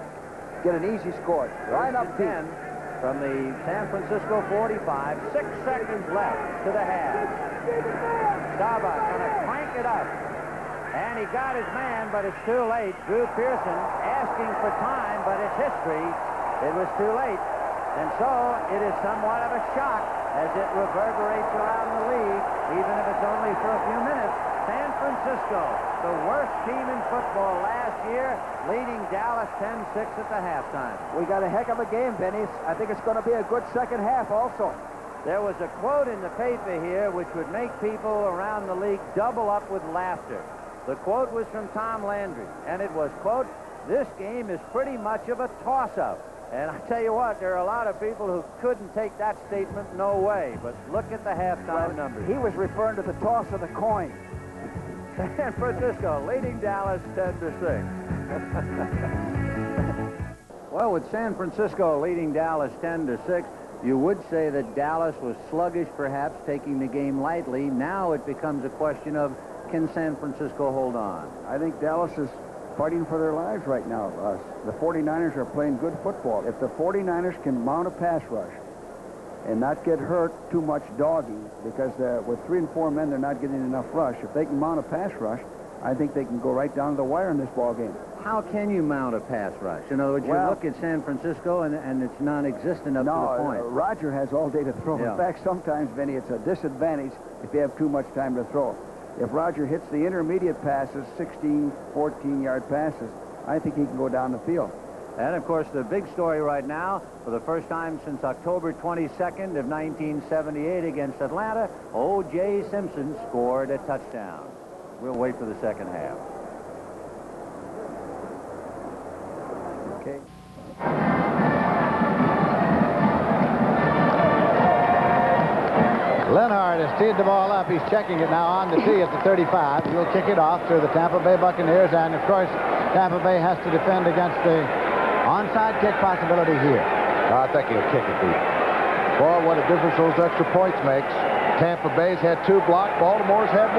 [SPEAKER 6] Get an easy score. Line up 10
[SPEAKER 7] from the San Francisco 45. 6 seconds left to the half. Staubach going to crank it up. And he got his man, but it's too late. Drew Pearson asking for time, but it's history. It was too late. And so it is somewhat of a shock as it reverberates around the league, even if it's only for a few minutes. San Francisco, the worst team in football last year, leading Dallas 10-6 at the halftime.
[SPEAKER 6] We got a heck of a game, Benny. I think it's going to be a good second half also.
[SPEAKER 7] There was a quote in the paper here which would make people around the league double up with laughter. The quote was from Tom Landry, and it was, quote, "This game is pretty much of a toss-up." And I tell you what, there are a lot of people who couldn't take that statement no way. But look at the halftime numbers.
[SPEAKER 6] He was referring to the toss of the coin.
[SPEAKER 7] San Francisco leading Dallas 10-6. Well, with San Francisco leading Dallas 10-6, you would say that Dallas was sluggish, perhaps taking the game lightly. Now it becomes a question of, can San Francisco hold on?
[SPEAKER 6] I think Dallas is fighting for their lives right now. The 49ers are playing good football. If the 49ers can mount a pass rush and not get hurt too much dogging, because with 3 and 4 men, they're not getting enough rush. If they can mount a pass rush, I think they can go right down to the wire in this ball game.
[SPEAKER 7] How can you mount a pass rush? In other words, you look at San Francisco, and it's non-existent up to the point.
[SPEAKER 6] Roger has all day to throw.
[SPEAKER 7] Yeah.
[SPEAKER 6] In fact, sometimes, Vinny, it's a disadvantage if you have too much time to throw. If Roger hits the intermediate passes, 16, 14-yard passes, I think he can go down the field.
[SPEAKER 7] And, of course, the big story right now, for the first time since October 22nd of 1978 against Atlanta, O.J. Simpson scored a touchdown. We'll wait for the second half. Okay.
[SPEAKER 11] Lenhart has teed the ball up. He's checking it now on the tee at the 35. He'll kick it off to the Tampa Bay Buccaneers, and of course Tampa Bay has to defend against the onside kick possibility here.
[SPEAKER 12] I think he'll kick it deep. Boy, what a difference those extra points makes. Tampa Bay's had 2 blocked. Baltimore's had 1.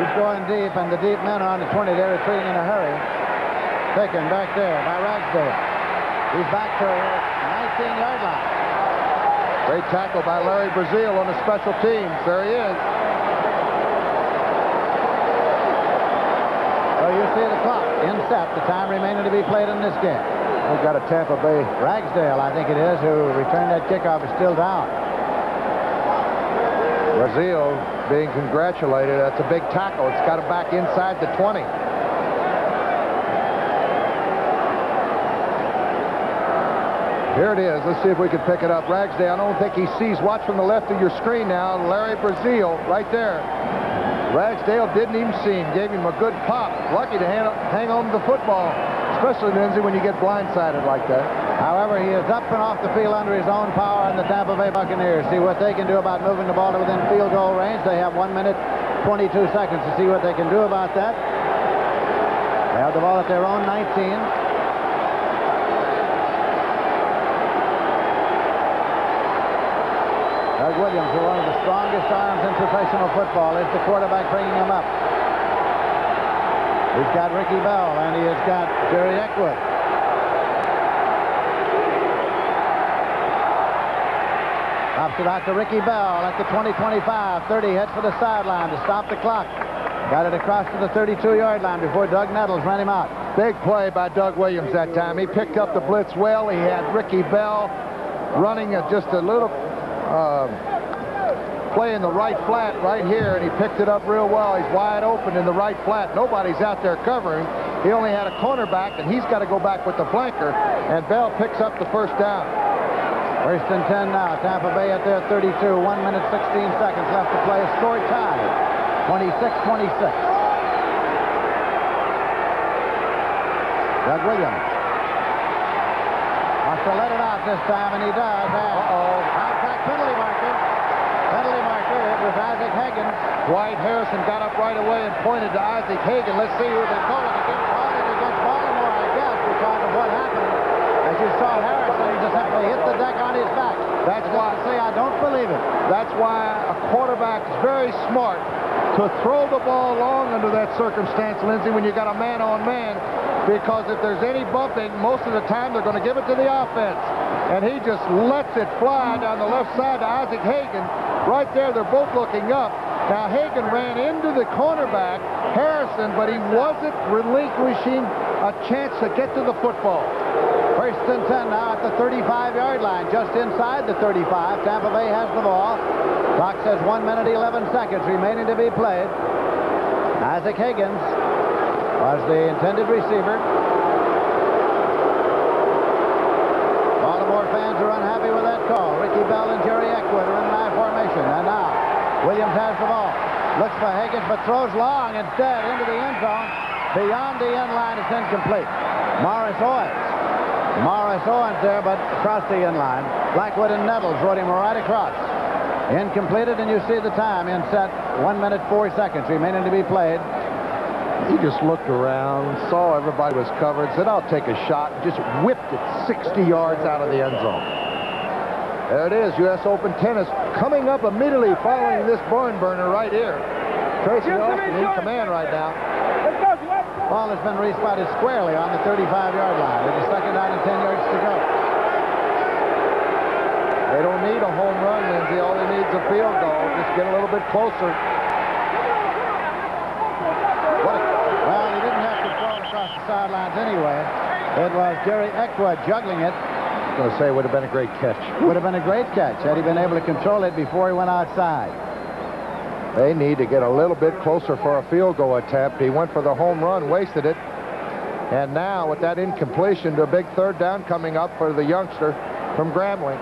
[SPEAKER 11] He's going deep, and the deep men are on the 20. They're retreating in a hurry. Taken back there by Ragsdale. He's back to 19-yard line.
[SPEAKER 12] Great tackle by Larry Brazil on the special teams. There he is.
[SPEAKER 11] So you see the clock in set. The time remaining to be played in this game.
[SPEAKER 12] We've got a Tampa Bay.
[SPEAKER 11] Ragsdale, I think it is, who returned that kickoff, is still down.
[SPEAKER 12] Brazil being congratulated. That's a big tackle. It's got him back inside the 20. Here it is. Let's see if we can pick it up. Ragsdale, I don't think he sees. Watch from the left of your screen now. Larry Brazil right there. Ragsdale didn't even see him. Gave him a good pop. Lucky to hang on to the football, especially, Lindsay, when you get blindsided like that.
[SPEAKER 11] However, he is up and off the field under his own power, and the Tampa Bay Buccaneers see what they can do about moving the ball to within field goal range. They have 1 minute, 22 seconds to see what they can do about that. They have the ball at their own 19. Doug Williams, who one of the strongest arms in professional football, is the quarterback bringing him up. He's got Ricky Bell, and he has got Jerry Eckwood. Pops it out to Ricky Bell at the 20, 25, 30, heads for the sideline to stop the clock. Got it across to the 32-yard line before Doug Nettles ran him out.
[SPEAKER 12] Big play by Doug Williams that time. He picked up the blitz well. He had Ricky Bell running just a little play in the right flat right here, and he picked it up real well. He's wide open in the right flat. Nobody's out there covering. He only had a cornerback, and he's got to go back with the flanker, and Bell picks up the first down.
[SPEAKER 11] First and 10 now. Tampa Bay at their 32. 1 minute, 16 seconds left to play. A score tied. 26-26. Doug Williams wants to let it out this time, and he does. Contact penalty marker. Penalty marker. It was Isaac Hagen.
[SPEAKER 12] Dwight Harrison got up right away and pointed to Isaac Hagen. Let's see who they're calling against.
[SPEAKER 11] Calling against Baltimore, I guess, because of what happened. As you saw, Harrison just simply hit the deck on his back.
[SPEAKER 12] That's why I
[SPEAKER 11] say I don't believe it.
[SPEAKER 12] That's why a quarterback is very smart to throw the ball long under that circumstance, Lindsay, when you got a man-on-man, because if there's any bumping, most of the time they're going to give it to the offense. And he just lets it fly down the left side to Isaac Hagen. Right there, they're both looking up. Now, Hagen ran into the cornerback, Harrison, but he wasn't relinquishing a chance to get to the football.
[SPEAKER 11] First and 10 now at the 35-yard line, just inside the 35. Tampa Bay has the ball. Clock says 1 minute, 11 seconds remaining to be played. Isaac Higgins was the intended receiver. Baltimore fans are unhappy with that call. Ricky Bell and Jerry Eckwood are in an I formation. And now Williams has the ball. Looks for Higgins, but throws long instead into the end zone. Beyond the end line, it's incomplete. Morris Owens there, but across the end line. Blackwood and Nettles rode him right across. Incompleted, and you see the time in set. 1 minute, 4 seconds remaining to be played.
[SPEAKER 12] He just looked around, saw everybody was covered, said, I'll take a shot, and just whipped it 60 yards out of the end zone. There it is, U.S. Open tennis coming up immediately following this barn burner right here. Tracy Austin in command right now.
[SPEAKER 11] Ball has been respotted squarely on the 35-yard line. It is second down and 10 yards to go.
[SPEAKER 12] They don't need a home run, Lindsay. All they need is a field goal. Just get a little bit closer.
[SPEAKER 11] Well, he didn't have to throw it across the sidelines anyway. It was Jerry Eckwood juggling it.
[SPEAKER 12] I was going to say it would have been a great catch.
[SPEAKER 11] Would have been a great catch had he been able to control it before he went outside.
[SPEAKER 12] They need to get a little bit closer for a field goal attempt. He went for the home run, wasted it. And now with that incompletion to a big third down coming up for the youngster from Grambling.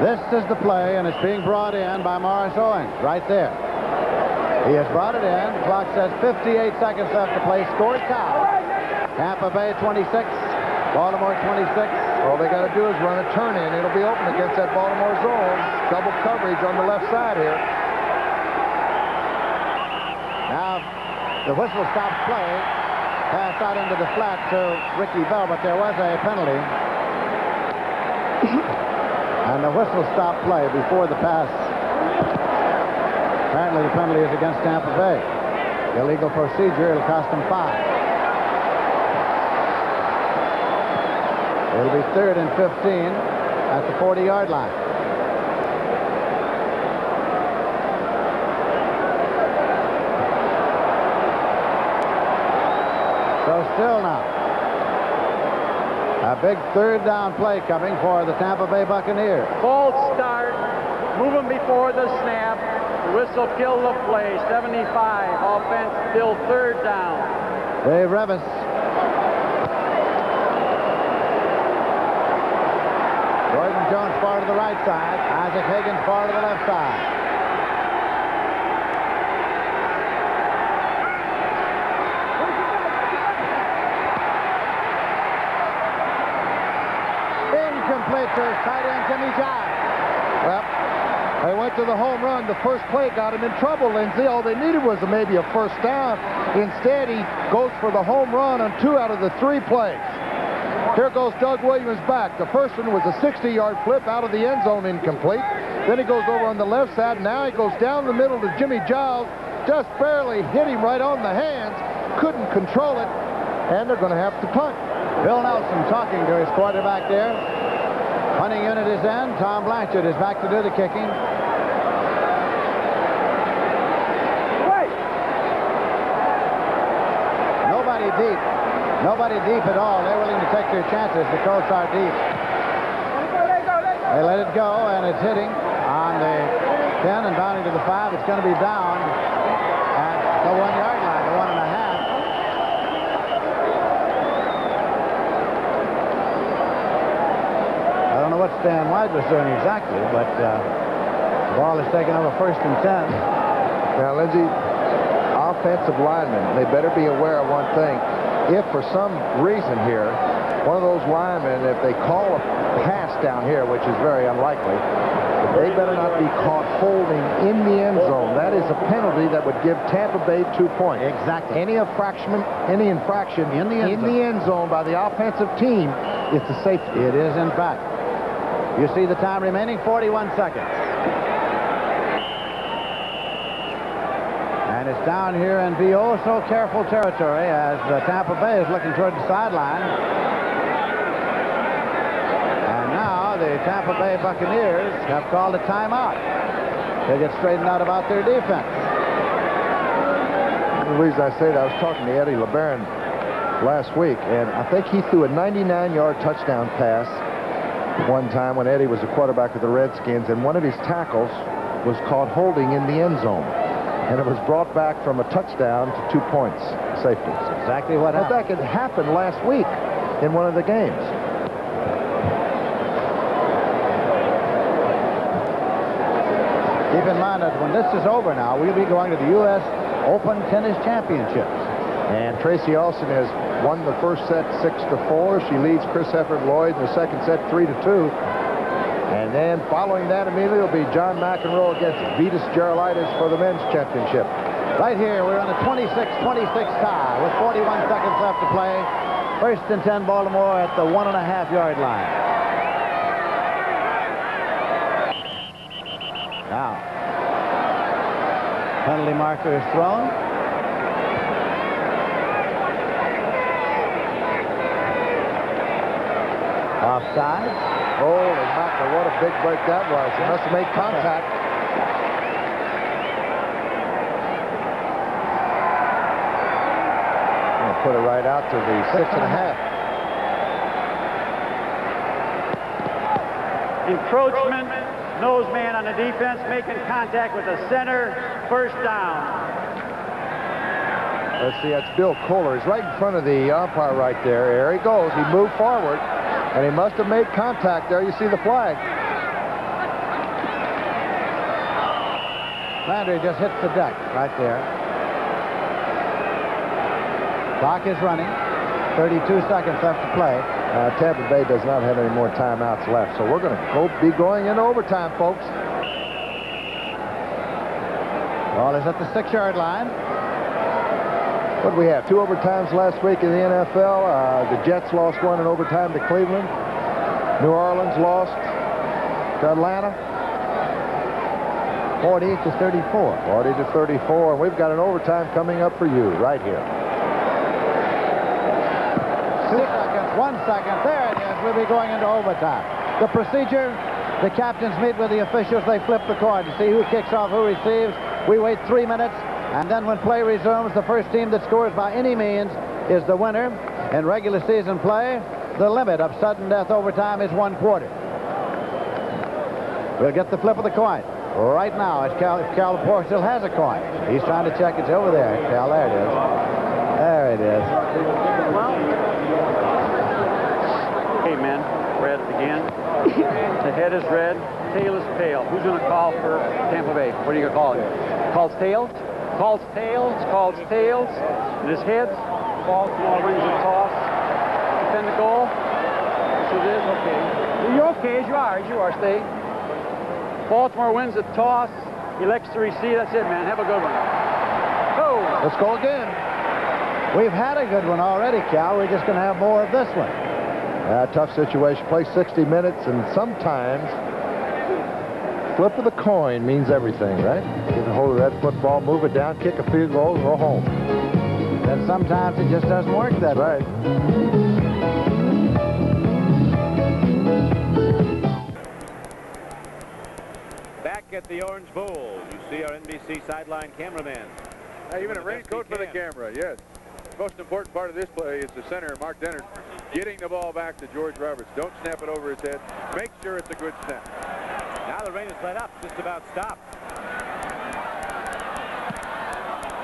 [SPEAKER 11] This is the play, and it's being brought in by Morris Owens right there. He has brought it in. The clock says 58 seconds left to play. Score tie. Tampa Bay 26, Baltimore 26.
[SPEAKER 12] All they got to do is run a turn in. It'll be open against that Baltimore zone. Double coverage on the left side here.
[SPEAKER 11] Now, the whistle stops play. Pass out into the flat to Ricky Bell, but there was a penalty. And the whistle stopped play before the pass. Apparently the penalty is against Tampa Bay. Illegal procedure. It'll cost them 5. It'll be 3rd and 15 at the 40-yard line. So still now. A big 3rd down play coming for the Tampa Bay Buccaneers.
[SPEAKER 20] False start. Move them before the snap. The whistle killed the play. 75. Offense still 3rd down.
[SPEAKER 11] Dave Revis. Gordon Jones far to the right side. Isaac Higgins far to the left side. Incomplete to tight end Jimmy Giles.
[SPEAKER 12] Well, they went to the home run. The first play got him in trouble, Lindsay. All they needed was maybe a first down. Instead, he goes for the home run on 2 out of the 3 plays. Here goes Doug Williams back. The first one was a 60-yard flip out of the end zone, incomplete. Then he goes over on the left side. Now he goes down the middle to Jimmy Giles. Just barely hit him right on the hands. Couldn't control it. And they're going to have to punt.
[SPEAKER 11] Bill Nelson talking to his quarterback there. Punting unit is in. Tom Blanchard is back to do the kicking. Nobody deep. Nobody deep at all. They're willing to take their chances. The Colts are deep. They let it go, and it's hitting on the 10 and bounding to the 5. It's going to be down at the 1-yard line, the 1.5. I don't know what Stan White was doing exactly, but the ball is taken over 1st and 10.
[SPEAKER 12] Now, Lindsay, offensive linemen, they better be aware of one thing. If for some reason here, one of those linemen, if they call a pass down here, which is very unlikely, they better not be caught holding in the end zone. That is a penalty that would give Tampa Bay 2 points.
[SPEAKER 11] Exactly.
[SPEAKER 12] Any infraction in the end zone by the offensive team, it's a safety.
[SPEAKER 11] It is, in fact. You see the time remaining, 41 seconds. And it's down here in be oh so careful territory as Tampa Bay is looking toward the sideline. And now the Tampa Bay Buccaneers have called a timeout. They get straightened out about their defense.
[SPEAKER 12] The reason I say that, I was talking to Eddie LeBaron last week, and I think he threw a 99-yard touchdown pass one time when Eddie was the quarterback of the Redskins, and one of his tackles was caught holding in the end zone. And it was brought back from a touchdown to 2 points. Safety.
[SPEAKER 11] That's exactly what happened.
[SPEAKER 12] That could happen last week in one of the games.
[SPEAKER 11] Keep in mind that when this is over now, we'll be going to the U.S. Open Tennis Championships.
[SPEAKER 12] And Tracy Austin has won the first set 6-4. She leads Chris Hefford-Lloyd in the second set 3-2. And then following that immediately will be John McEnroe against Vitas Gerulaitis for the men's championship.
[SPEAKER 11] Right here, we're on a 26-26 tie with 41 seconds left to play. 1st and 10 Baltimore at the 1.5-yard line. Now, penalty marker is thrown. Offside.
[SPEAKER 12] Holy mackerel, what a big break that was. He must have made contact. I'll put it right out to the 6.5.
[SPEAKER 20] Encroachment, nose man on the defense, making contact with the center, 1st down.
[SPEAKER 12] Let's see, that's Bill Kohler. He's right in front of the umpire right there. There he goes. He moved forward. And he must have made contact there. You see the flag.
[SPEAKER 11] Landry just hits the deck right there. Clock is running. 32 seconds left to play.
[SPEAKER 12] Tampa Bay does not have any more timeouts left, so we're going to be going into overtime, folks.
[SPEAKER 11] Ball is at the 6-yard line.
[SPEAKER 12] What do we have? 2 overtimes last week in the NFL. The Jets lost one in overtime to Cleveland. New Orleans lost to Atlanta. 48 to 34. 40 to 34, and we've got an overtime coming up for you right here.
[SPEAKER 11] 2 seconds, 1 second. There it is. We'll be going into overtime. The procedure, the captains meet with the officials. They flip the coin to see who kicks off, who receives. We wait 3 minutes, and then when play resumes, the first team that scores by any means is the winner. In regular season play, the limit of sudden death overtime is 1/4. We'll get the flip of the coin right now. As Cal Lepore still has a coin. He's trying to check. It's over there. Cal, there it is. There it is.
[SPEAKER 20] Hey, men, red again. The head is red, tail is pale. Who's going to call for Tampa Bay? What are you going to call it? Calls tails? Calls tails, calls tails. It is heads. Baltimore wins the toss. Defend the goal. So it is okay. You're okay as you are. Stay. Baltimore wins the toss. Elects to receive. That's it, man. Have a good one. Oh!
[SPEAKER 12] Let's go again.
[SPEAKER 11] We've had a good one already, Cal. We're just going to have more of this one.
[SPEAKER 12] Tough situation. Play 60 minutes, and sometimes flip of the coin means everything, right? Get a hold of that football, move it down, kick a field goal, go home.
[SPEAKER 11] And sometimes it just doesn't work that way.
[SPEAKER 3] Back at the Orange Bowl, you see our NBC sideline cameraman.
[SPEAKER 4] Even a raincoat for the camera, yes. The most important part of this play is the center, Mark Dennard, getting the ball back to George Roberts. Don't snap it over his head. Make sure it's a good snap.
[SPEAKER 3] Now the rain is let up, just about stopped.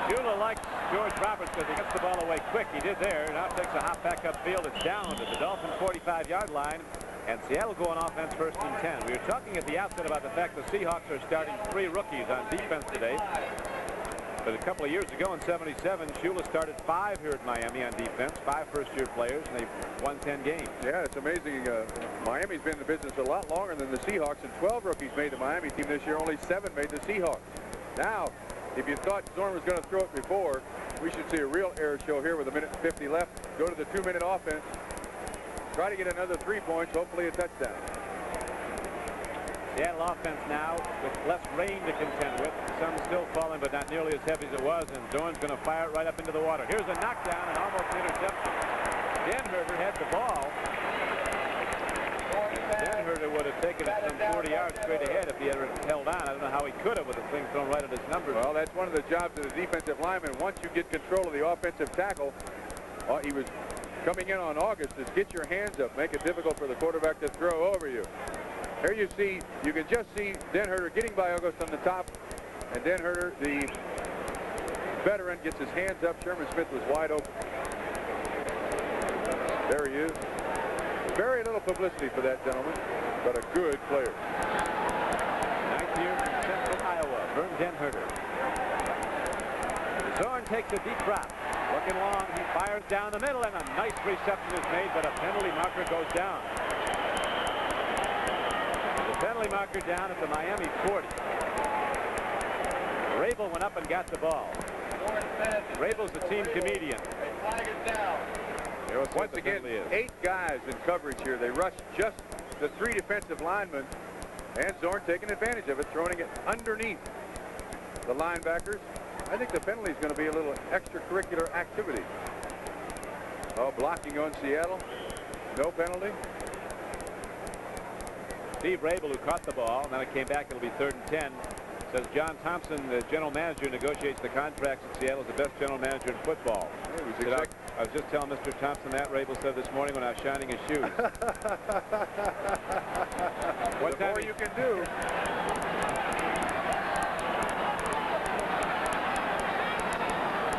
[SPEAKER 3] Shula likes George Roberts because he gets the ball away quick. He did there. Now takes a hop back upfield. It's down at the Dolphin 45-yard line. And Seattle go on offense 1st and 10. We were talking at the outset about the fact the Seahawks are starting 3 rookies on defense today. But a couple of years ago in '77, Shula started 5 here at Miami on defense, 5 first-year players, and they won 10 games.
[SPEAKER 4] Yeah, it's amazing. Miami's been in the business a lot longer than the Seahawks, and 12 rookies made the Miami team this year. Only 7 made the Seahawks. Now, if you thought Zorn was going to throw it before, we should see a real air show here with 1:50 left. Go to the 2-minute offense. Try to get another 3 points, hopefully a touchdown.
[SPEAKER 3] Seattle offense now with less rain to contend with. The sun's still falling, but not nearly as heavy as it was, and Zorn's going to fire it right up into the water. Here's a knockdown and almost an interception. Denherter had the ball. Denherter would have taken it some 40 yards straight ahead if he had held on. I don't know how he could have with the thing thrown right at his numbers.
[SPEAKER 4] Well, that's one of the jobs of the defensive lineman. Once you get control of the offensive tackle, he was coming in on August, is get your hands up, make it difficult for the quarterback to throw over you. Here you can just see Denherter getting by August on the top, and Denherter, the veteran, gets his hands up. Sherman Smith was wide open. There he is. Very little publicity for that gentleman, but a good player.
[SPEAKER 3] 9th year from Central Iowa, Vern Denherter. Zorn takes a deep drop. Looking long, he fires down the middle, and a nice reception is made, but a penalty marker goes down. The penalty marker down at the Miami 40. Rabel went up and got the ball. Rabel's the team comedian.
[SPEAKER 4] Once again, 8 guys in coverage here. They rush just the 3 defensive linemen, and Zorn taking advantage of it, throwing it underneath the linebackers. I think the penalty is going to be a little extracurricular activity. Oh, blocking on Seattle. No penalty.
[SPEAKER 3] Steve Rabel, who caught the ball, and then it came back. It'll be 3rd and 10. Says John Thompson, the general manager, negotiates the contracts at Seattle, is the best general manager in football. I was just telling Mr. Thompson that Rabel said this morning when I was shining his shoes.
[SPEAKER 4] What more you can do.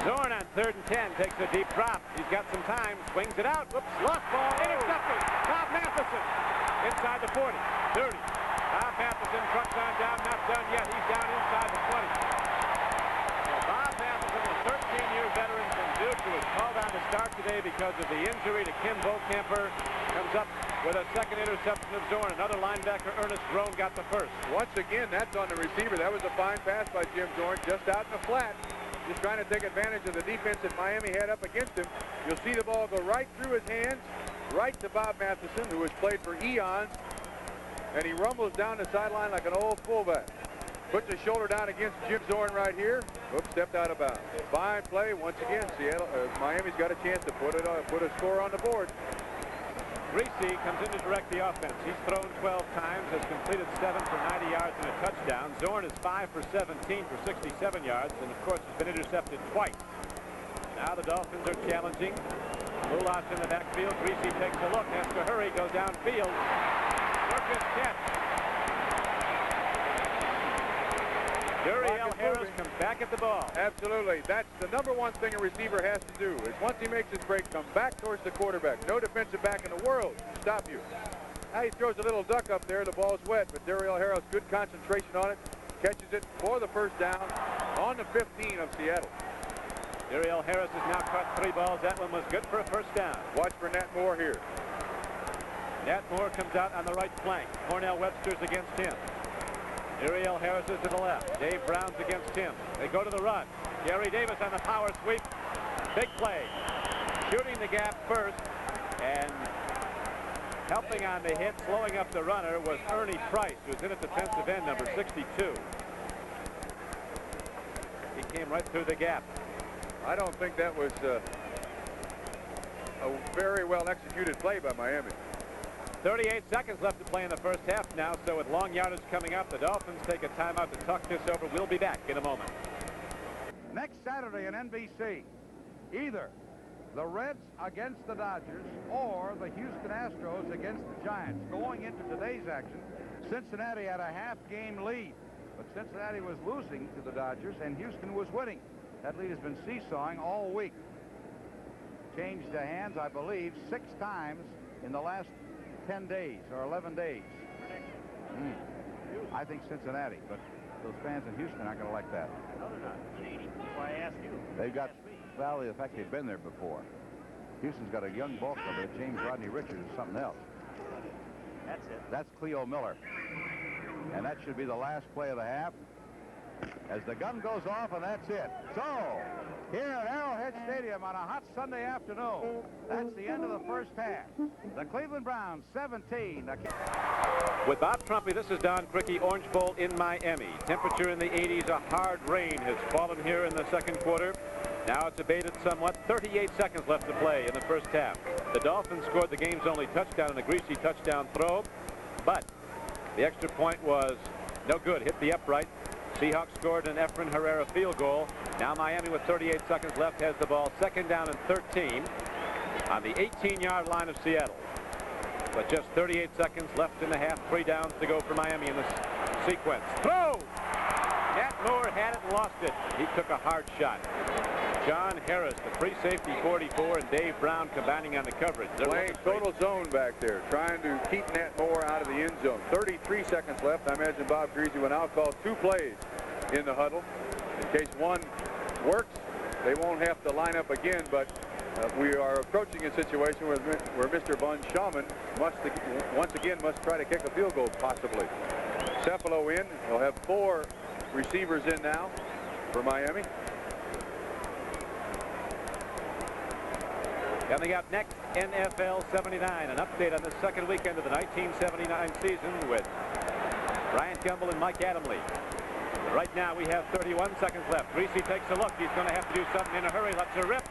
[SPEAKER 3] Zorn on 3rd and 10 takes a deep drop. He's got some time, swings it out. Whoops, lost ball, intercepted. Bob Matheson inside the 40, 30. Bob Matheson trucks on down, not done yet. He's down inside the 20. So Bob Matheson, a 13-year veteran from Duke, who was called on to start today because of the injury to Kim Bokamper, comes up with a 2nd interception of Zorn. Another linebacker, Ernest Roan, got the 1st.
[SPEAKER 4] Once again, that's on the receiver. That was a fine pass by Jim Zorn, just out in the flat. Just trying to take advantage of the defense that Miami had up against him. You'll see the ball go right through his hands, right to Bob Matheson, who has played for eons. and he rumbles down the sideline like an old fullback. Puts his shoulder down against Jim Zorn right here. Oops, stepped out of bounds. Fine play once again. Miami's got a chance to put a score on the board.
[SPEAKER 8] Greasy comes in to direct the offense. He's thrown 12 times, has completed 7 for 90 yards and a touchdown. Zorn is 5 for 17 for 67 yards, and of course has been intercepted twice. Now the Dolphins are challenging. Mulas in the backfield. Greasy takes a look, has to hurry, go downfield. Circus catch. Duriel Harris comes back at the ball.
[SPEAKER 4] Absolutely. That's the number one thing a receiver has to do is once he makes his break, come back towards the quarterback. No defensive back in the world can stop you. Now he throws a little duck up there. The ball's wet, but Duriel Harris, good concentration on it. Catches it for the first down on the 15 of Seattle.
[SPEAKER 8] Duriel Harris has now caught 3 balls. That one was good for a first down.
[SPEAKER 4] Watch for Nat Moore here.
[SPEAKER 8] Nat Moore comes out on the right flank. Cornell Webster's against him. Duriel Harris is to the left. Dave Brown's against him. They go to the run. Gary Davis on the power sweep. Big play. Shooting the gap first and helping on the hit, slowing up the runner was Ernie Price, who's in at defensive end, number 62. He came right through the gap.
[SPEAKER 4] I don't think that was a very well executed play by Miami.
[SPEAKER 8] 38 seconds left to play in the first half now, so with long yardage coming up, the Dolphins take a timeout to talk this over. We'll be back in a moment.
[SPEAKER 1] Next Saturday on NBC, either the Reds against the Dodgers or the Houston Astros against the Giants. Going into today's action, Cincinnati had a half-game lead, but Cincinnati was losing to the Dodgers and Houston was winning. That lead has been seesawing all week. Changed the hands, I believe, 6 times in the last 10 days or 11 days. I think Cincinnati, but those fans in Houston aren't going to like that.
[SPEAKER 16] No, they're not. That's why I asked you.
[SPEAKER 1] They've got Valley, the fact they've been there before. Houston's got a young ball club, but James Rodney Richards is something else.
[SPEAKER 16] That's it.
[SPEAKER 1] That's Cleo Miller. And that should be the last play of the half. As the gun goes off, and that's it. So, here at Arrowhead Stadium on a hot Sunday afternoon, that's the end of the first half. The Cleveland Browns, 17.
[SPEAKER 8] With Bob Trumpy, this is Don Crickey, Orange Bowl in Miami. Temperature in the 80s, a hard rain has fallen here in the second quarter. Now it's abated somewhat. 38 seconds left to play in the first half. The Dolphins scored the game's only touchdown in a Greasy touchdown throw, but the extra point was no good. Hit the upright. Seahawks scored an Efren Herrera field goal. Now Miami with 38 seconds left has the ball. Second down and 13 on the 18-yard line of Seattle. But just 38 seconds left in the half. 3 downs to go for Miami in this sequence. Throw! Nat Moore had it and lost it. He took a hard shot. John Harris, the free safety 44, and Dave Brown combining on the coverage. They're
[SPEAKER 4] playing total zone back there, trying to keep Nat Moore out of the end zone. 33 seconds left. I imagine Bob Greasy will now call 2 plays in the huddle. In case one works, they won't have to line up again, but we are approaching a situation where Mr. Von Schaumann once again must try to kick a field goal, possibly. Cephalo in. He'll have 4 receivers in now for Miami.
[SPEAKER 8] Coming up next, NFL 79, an update on the second weekend of the 1979 season with Brian Kimball and Mike Adamle. Right now we have 31 seconds left. Greasy takes a look. He's going to have to do something in a hurry. Let's a rip.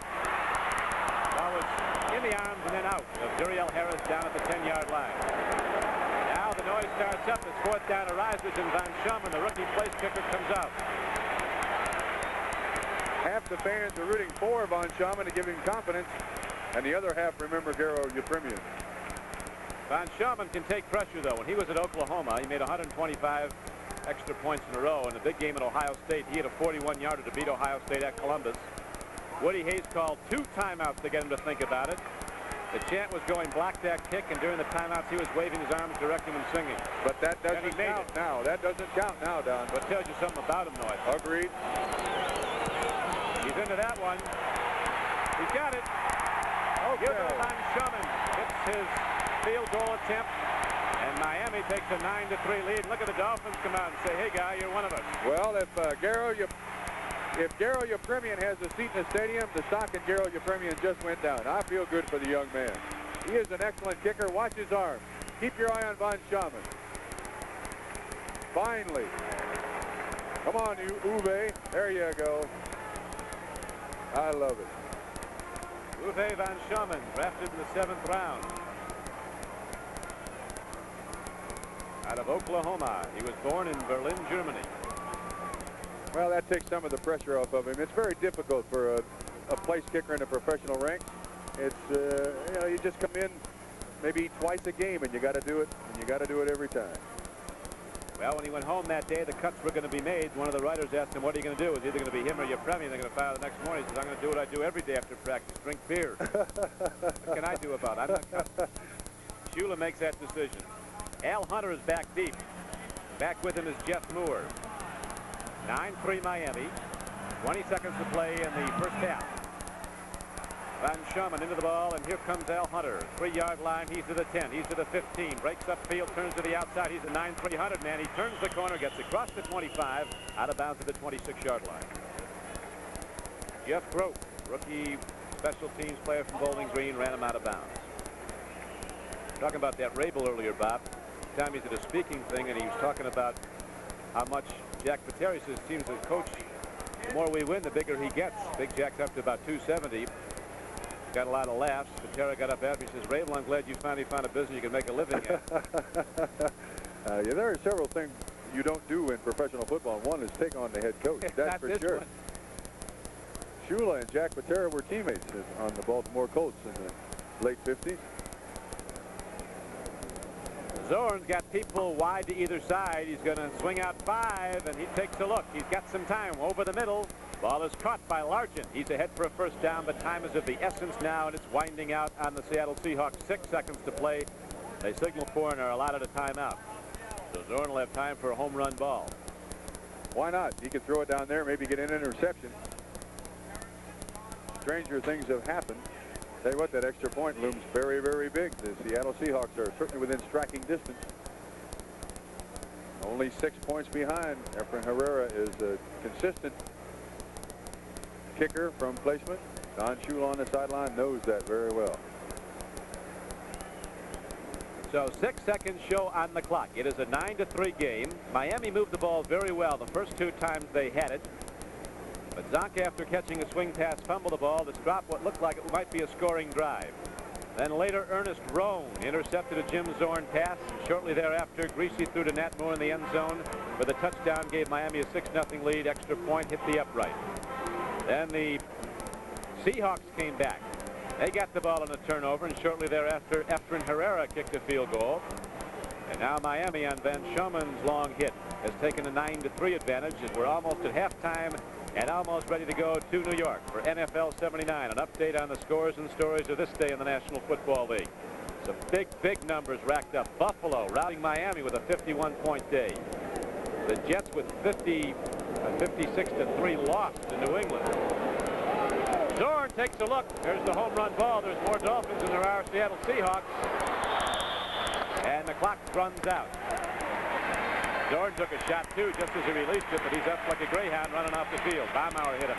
[SPEAKER 8] Ball was in the arms and then out of Duriel Harris down at the 10-yard line. Now the noise starts up as 4th down arises, and Von Schaumann, the rookie place kicker, comes out.
[SPEAKER 4] Half the fans are rooting for Von Schaumann to give him confidence, and the other half remember Garo Yepremian.
[SPEAKER 8] Von Schaumann can take pressure, though. When he was at Oklahoma, he made 125 extra points in a row. In the big game at Ohio State, he had a 41-yarder to beat Ohio State at Columbus. Woody Hayes called 2 timeouts to get him to think about it. The chant was going block that kick, and during the timeouts, he was waving his arms, directing and singing.
[SPEAKER 4] But that doesn't count now. That doesn't count now, Don.
[SPEAKER 8] But tells you something about him, though.
[SPEAKER 4] Agreed.
[SPEAKER 8] He's into that one. He's got it. Hugo Von Schaumann hits his field goal attempt, and Miami takes a 9-3 lead. Look at the Dolphins come out and say, "Hey, guy, you're one of us."
[SPEAKER 4] Well, if Garo Yepremian has a seat in the stadium, the stock in Garo Yepremian just went down. I feel good for the young man. He is an excellent kicker. Watch his arm. Keep your eye on Von Schaumann. Finally. Come on, you Uwe. There you go. I love it.
[SPEAKER 3] Uwe van Schumann, drafted in the 7th round. Out of Oklahoma. He was born in Berlin, Germany.
[SPEAKER 4] Well, that takes some of the pressure off of him. It's very difficult for a place kicker in the professional ranks. It's, you know, you just come in maybe twice a game, and you got to do it, and you got to do it every time.
[SPEAKER 3] Well, when he went home that day, the cuts were going to be made. One of the writers asked him, what are you going to do? It's either going to be him or your premie. They're going to fire the next morning. He says, I'm going to do what I do every day after practice, drink beer. What can I do about it? I'm not cut. Shula makes that decision. Al Hunter is back deep. Back with him is Jeff Moore. 9-3 Miami. 20 seconds to play in the first half. Van Schumann into the ball, and here comes Al Hunter. 3-yard line. He's to the 10. He's to the 15. Breaks upfield, turns to the outside. He's a 9-300 man. He turns the corner, gets across the 25, out of bounds to the 26-yard line. Jeff Grote, rookie special teams player from Bowling Green, ran him out of bounds. Talking about that Rabel earlier, Bob. Time he's at a speaking thing, and he was talking about how much Jack Pateri says teams as coach, the more we win, the bigger he gets. Big Jack's up to about 270. Got a lot of laughs. Patera got up after. He says, Rabel, I'm glad you finally found a business you can make a living at.
[SPEAKER 4] Yeah, there are several things you don't do in professional football. One is take on the head coach. That's for sure. One. Shula and Jack Patera were teammates on the Baltimore Colts in the late 50s.
[SPEAKER 3] Zorn's got people wide to either side. He's going to swing out 5, and he takes a look. He's got some time over the middle. Ball is caught by Largent. He's ahead for a first down, but time is of the essence now, and it's winding out on the Seattle Seahawks. 6 seconds to play. They signal for and are allotted a timeout. So Zorn will have time for a home run ball.
[SPEAKER 4] Why not? He could throw it down there, maybe get an interception. Stranger things have happened. Tell you what, that extra point looms very, very big. The Seattle Seahawks are certainly within striking distance. Only 6 points behind. Efrain Herrera is a consistent kicker from placement. Don Shula on the sideline knows that very well.
[SPEAKER 3] So 6 seconds show on the clock. It is a 9-3 game. Miami moved the ball very well the first 2 times they had it. But Zonk, after catching a swing pass, fumbled the ball to drop what looked like it might be a scoring drive. Then later, Ernest Roan intercepted a Jim Zorn pass. And shortly thereafter, Greasy threw to Nat Moore in the end zone, where the touchdown gave Miami a 6-0 lead. Extra point hit the upright. Then the Seahawks came back. They got the ball on a turnover, and shortly thereafter, Efrain Herrera kicked a field goal. And now Miami, on Van Schumann's long hit, has taken a 9-3 advantage, as we're almost at halftime and almost ready to go to New York for NFL 79. An update on the scores and stories of this day in the National Football League. Some big, big numbers racked up. Buffalo routing Miami with a 51-point day. The Jets with 56-3 loss to New England. Zorn takes a look. There's the home run ball. There's more Dolphins than there are Seattle Seahawks. And the clock runs out. Zorn took a shot, too, just as he released it, but he's up like a greyhound running off the field. Baumauer hit him.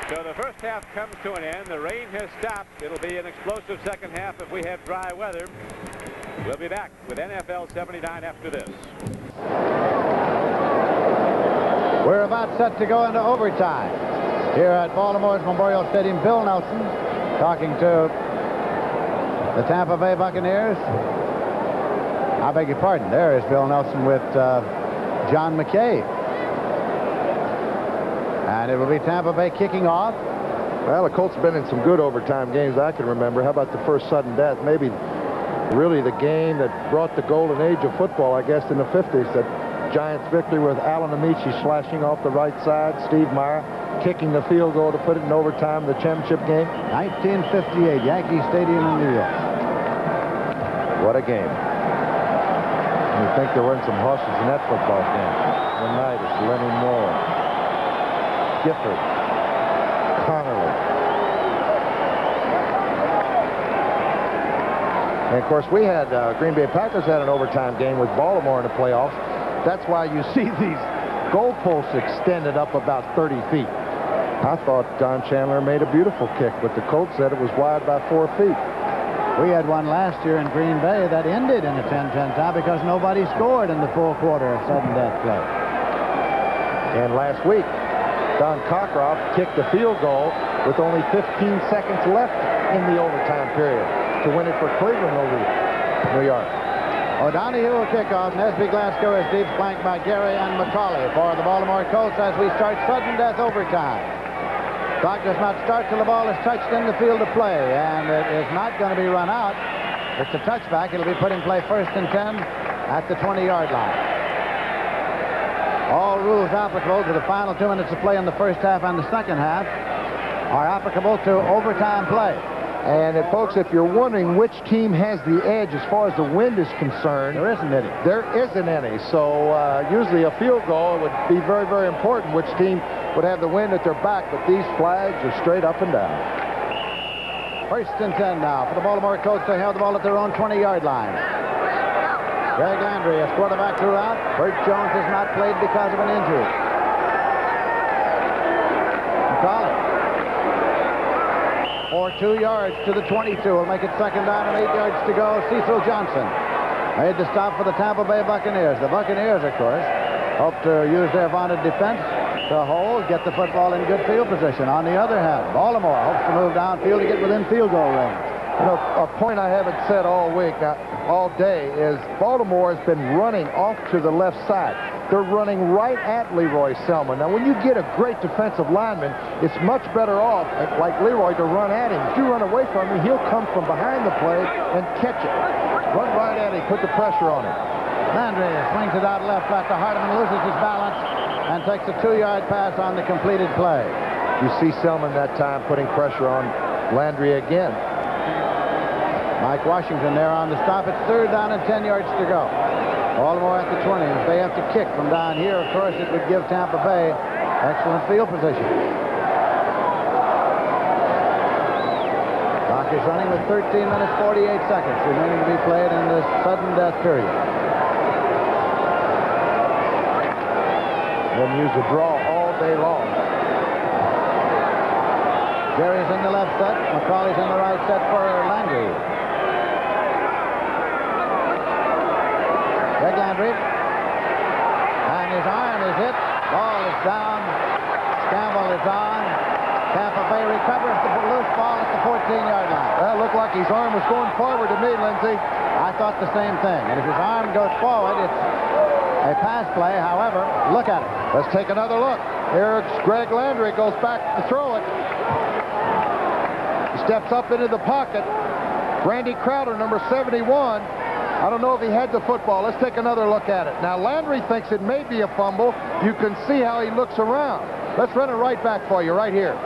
[SPEAKER 3] So the first half comes to an end. The rain has stopped. It'll be an explosive second half if we have dry weather. We'll be back with NFL 79 after this.
[SPEAKER 11] We're about set to go into overtime here at Baltimore's Memorial Stadium. Bill Nelson talking to the Tampa Bay Buccaneers. I beg your pardon. There is Bill Nelson with John McKay. And it will be Tampa Bay kicking off.
[SPEAKER 12] Well, the Colts have been in some good overtime games I can remember. How about the first sudden death? Maybe really the game that brought the golden age of football, I guess, in the 50s. That Giants victory with Alan Amici slashing off the right side. Steve Meyer kicking the field goal to put it in overtime, the championship game.
[SPEAKER 11] 1958, Yankee Stadium in New York.
[SPEAKER 12] What a game. You think there weren't some horses in that football game. Leonidas, Lenny Moore, Gifford, Connolly. And of course, we had Green Bay Packers had an overtime game with Baltimore in the playoffs. That's why you see these goalposts extended up about 30 feet. I thought Don Chandler made a beautiful kick, but the Colts said it was wide by 4 feet.
[SPEAKER 11] We had one last year in Green Bay that ended in a 10-10 tie because nobody scored in the full quarter of sudden death play.
[SPEAKER 12] And last week, Don Cockroft kicked a field goal with only 15 seconds left in the overtime period to win it for Cleveland over New York.
[SPEAKER 11] O'Donohue will kick off. Nesby Glasgow is deep flanked by Gary and McCauley for the Baltimore Colts as we start sudden death overtime. Clock does not start till the ball is touched in the field of play, and it is not going to be run out. It's a touchback. It'll be put in play 1st and 10 at the 20-yard line. All rules applicable to the final 2 minutes of play in the first half and the second half are applicable to overtime play.
[SPEAKER 12] And folks, if you're wondering which team has the edge as far as the wind is concerned,
[SPEAKER 11] there isn't any.
[SPEAKER 12] There isn't any. So usually a field goal would be very, very important which team would have the wind at their back, but these flags are straight up and down.
[SPEAKER 11] 1st and 10 now for the Baltimore Colts. They have the ball at their own 20-yard line. Greg Landry, as quarterback throughout. Bert Jones has not played because of an injury. McCauley. For 2 yards to the 22. Will make it 2nd down and 8 yards to go. Cecil Johnson made the stop for the Tampa Bay Buccaneers. The Buccaneers, of course, hope to use their vaunted defense to hold, get the football in good field position. On the other hand, Baltimore hopes to move downfield to get within field goal range.
[SPEAKER 12] You know, a point I haven't said all week, all day, is Baltimore has been running off to the left side. They're running right at Leroy Selmon. Now, when you get a great defensive lineman, it's much better off, like Leroy, to run at him. If you run away from him, he'll come from behind the play and catch it. Run right at him, put the pressure on him.
[SPEAKER 11] Landry swings it out left after Hardeman loses his balance and takes a 2-yard pass on the completed play.
[SPEAKER 12] You see Selmon that time putting pressure on Landry again.
[SPEAKER 11] Mike Washington there on the stop. It's 3rd down and 10 yards to go. Baltimore at the 20. If they have to kick from down here, of course, it would give Tampa Bay excellent field position. Clock is running with 13 minutes, 48 seconds remaining to be played in this sudden death period.
[SPEAKER 12] Then use the draw all day long.
[SPEAKER 11] Gary's in the left set. McCauley's in the right set for Landry. Greg Landry. And his arm is hit. Ball is down. Scramble is on. Tampa Bay recovers the loose ball at the 14-yard line.
[SPEAKER 12] That looked like his arm was going forward to me, Lindsey.
[SPEAKER 11] I thought the same thing. And if his arm goes forward, it's a pass play. However, look at it.
[SPEAKER 12] Let's take another look. Here's Greg Landry. Goes back to throw it. He steps up into the pocket. Randy Crowder, number 71. I don't know if he had the football. Let's take another look at it. Now, Landry thinks it may be a fumble. You can see how he looks around. Let's run it right back for you, right here.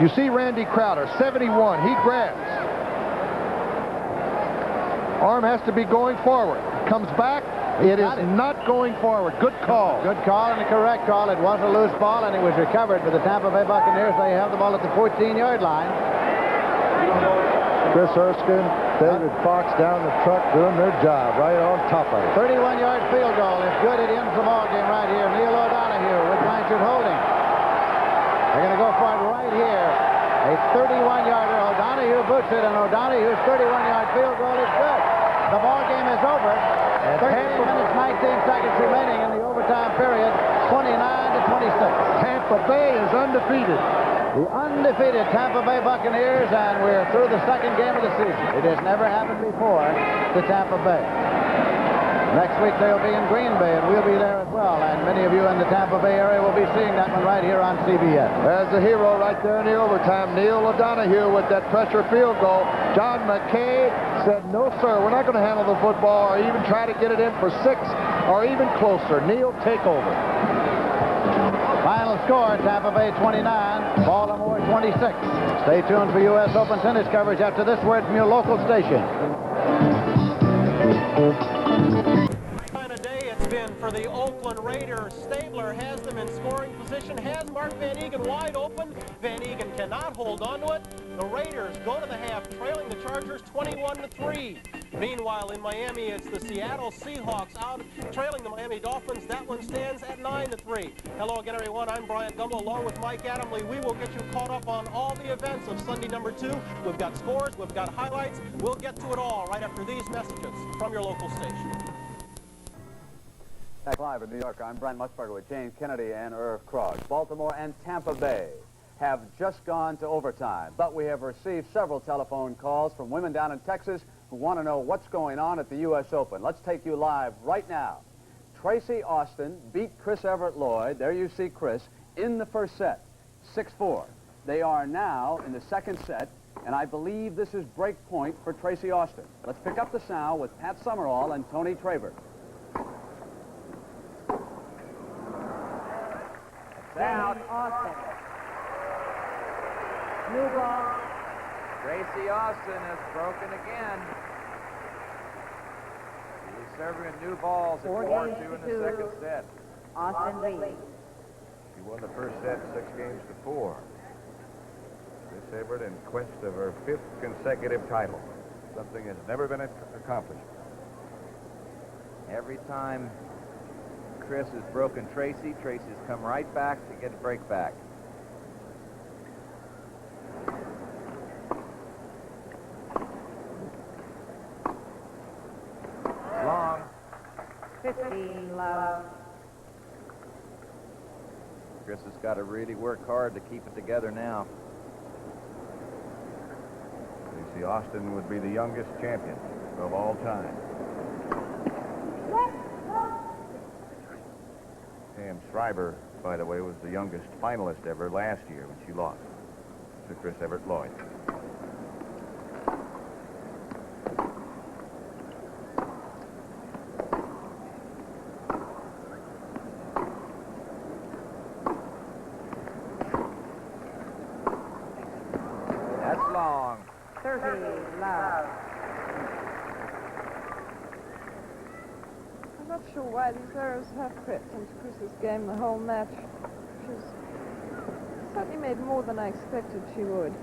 [SPEAKER 12] You see Randy Crowder, 71. He grabs. Arm has to be going forward. Comes back. It is not going forward. Good call.
[SPEAKER 11] Good call and a correct call. It was a loose ball, and it was recovered by the Tampa Bay Buccaneers. They have the ball at the 14-yard line.
[SPEAKER 12] Chris Erskine, David Fox down the truck doing their job right on top of it.
[SPEAKER 11] 31-yard field goal. If good, it ends the ball game right here. Neil O'Donohue with Blanchard holding. They're going to go for it right here. A 31-yarder. O'Donohue boots it, and O'Donohue's 31-yard field goal is good. The ball game is over. 13 minutes, 19 seconds remaining in the overtime period. 29-26.
[SPEAKER 12] Tampa Bay is undefeated.
[SPEAKER 11] The undefeated Tampa Bay Buccaneers, and we're through the second game of the season. It has never happened before to Tampa Bay. Next week they'll be in Green Bay, and we'll be there as well. And many of you in the Tampa Bay area will be seeing that one right here on CBS.
[SPEAKER 12] There's a hero right there in the overtime. Neil O'Donohue with that pressure field goal. John McKay said, no, sir, we're not going to handle the football or even try to get it in for 6 or even closer. Neil, take over.
[SPEAKER 11] Final score, Tampa Bay 29, Baltimore 26. Stay tuned for U.S. Open tennis coverage after this word from your local station.
[SPEAKER 5] It's been for for the Oakland Raiders. Stabler has them in scoring position, has Mark Van Eegen wide open. Van Eegen cannot hold on to it. The Raiders go to the half, trailing the Chargers 21-3. Meanwhile, in Miami, it's the Seattle Seahawks out, trailing the Miami Dolphins. That one stands at 9-3. Hello again, everyone. I'm Brian Gumbel, along with Mike Adamley. We will get you caught up on all the events of Sunday number 2. We've got scores, we've got highlights. We'll get to it all right after these messages from your local station.
[SPEAKER 1] Back live in New York, I'm Brent Musburger with James Kennedy and Irv Krog. Baltimore and Tampa Bay have just gone to overtime, but we have received several telephone calls from women down in Texas who want to know what's going on at the U.S. Open. Let's take you live right now. Tracy Austin beat Chris Everett Lloyd, there you see Chris, in the first set, 6-4. They are now in the second set, and I believe this is break point for Tracy Austin. Let's pick up the sound with Pat Summerall and Tony Traver.
[SPEAKER 22] Down. Austin. New ball.
[SPEAKER 23] Tracy Austin has broken again. He's serving a new balls at 4-2 in the second set.
[SPEAKER 22] Austin leads.
[SPEAKER 12] She won the first set 6-4. Miss Everett in quest of her 5th consecutive title, something that's never been accomplished.
[SPEAKER 23] Every time Chris has broken Tracy, Tracy's come right back to get a break back. Long.
[SPEAKER 22] 15 love.
[SPEAKER 23] Chris has got to really work hard to keep it together now.
[SPEAKER 12] Tracy Austin would be the youngest champion of all time. Pam Schreiber, by the way, was the youngest finalist ever last year when she lost to Chris Everett Lloyd.
[SPEAKER 23] That's long.
[SPEAKER 22] 30 love.
[SPEAKER 24] I'm not sure why these errors have crept into Chris's game the whole match. She's certainly made more than I expected she would.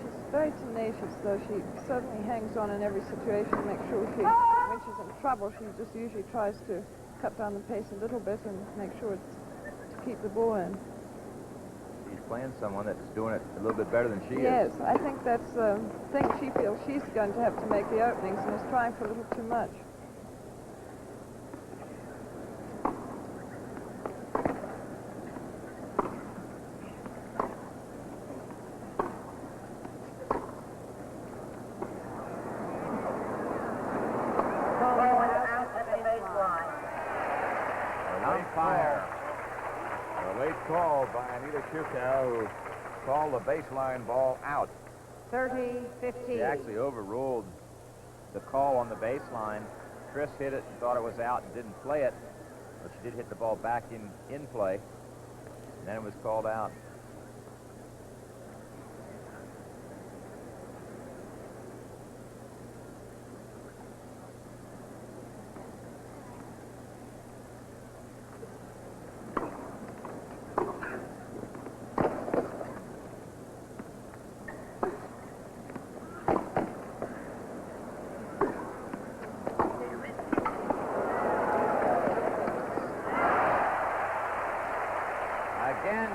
[SPEAKER 24] She's very tenacious, though. She certainly hangs on in every situation to make sure when she's in trouble, she just usually tries to cut down the pace a little bit and make sure to keep the ball in.
[SPEAKER 23] She's playing someone that's doing it a little bit better than she is.
[SPEAKER 24] Yes, I think that's the thing she feels she's going to have to make the openings and is trying for a little too much.
[SPEAKER 12] Call by Anita Schukow, who called the baseline ball out.
[SPEAKER 22] 30-15.
[SPEAKER 23] She actually overruled the call on the baseline. Chris hit it and thought it was out and didn't play it, but she did hit the ball back in play, and then it was called out.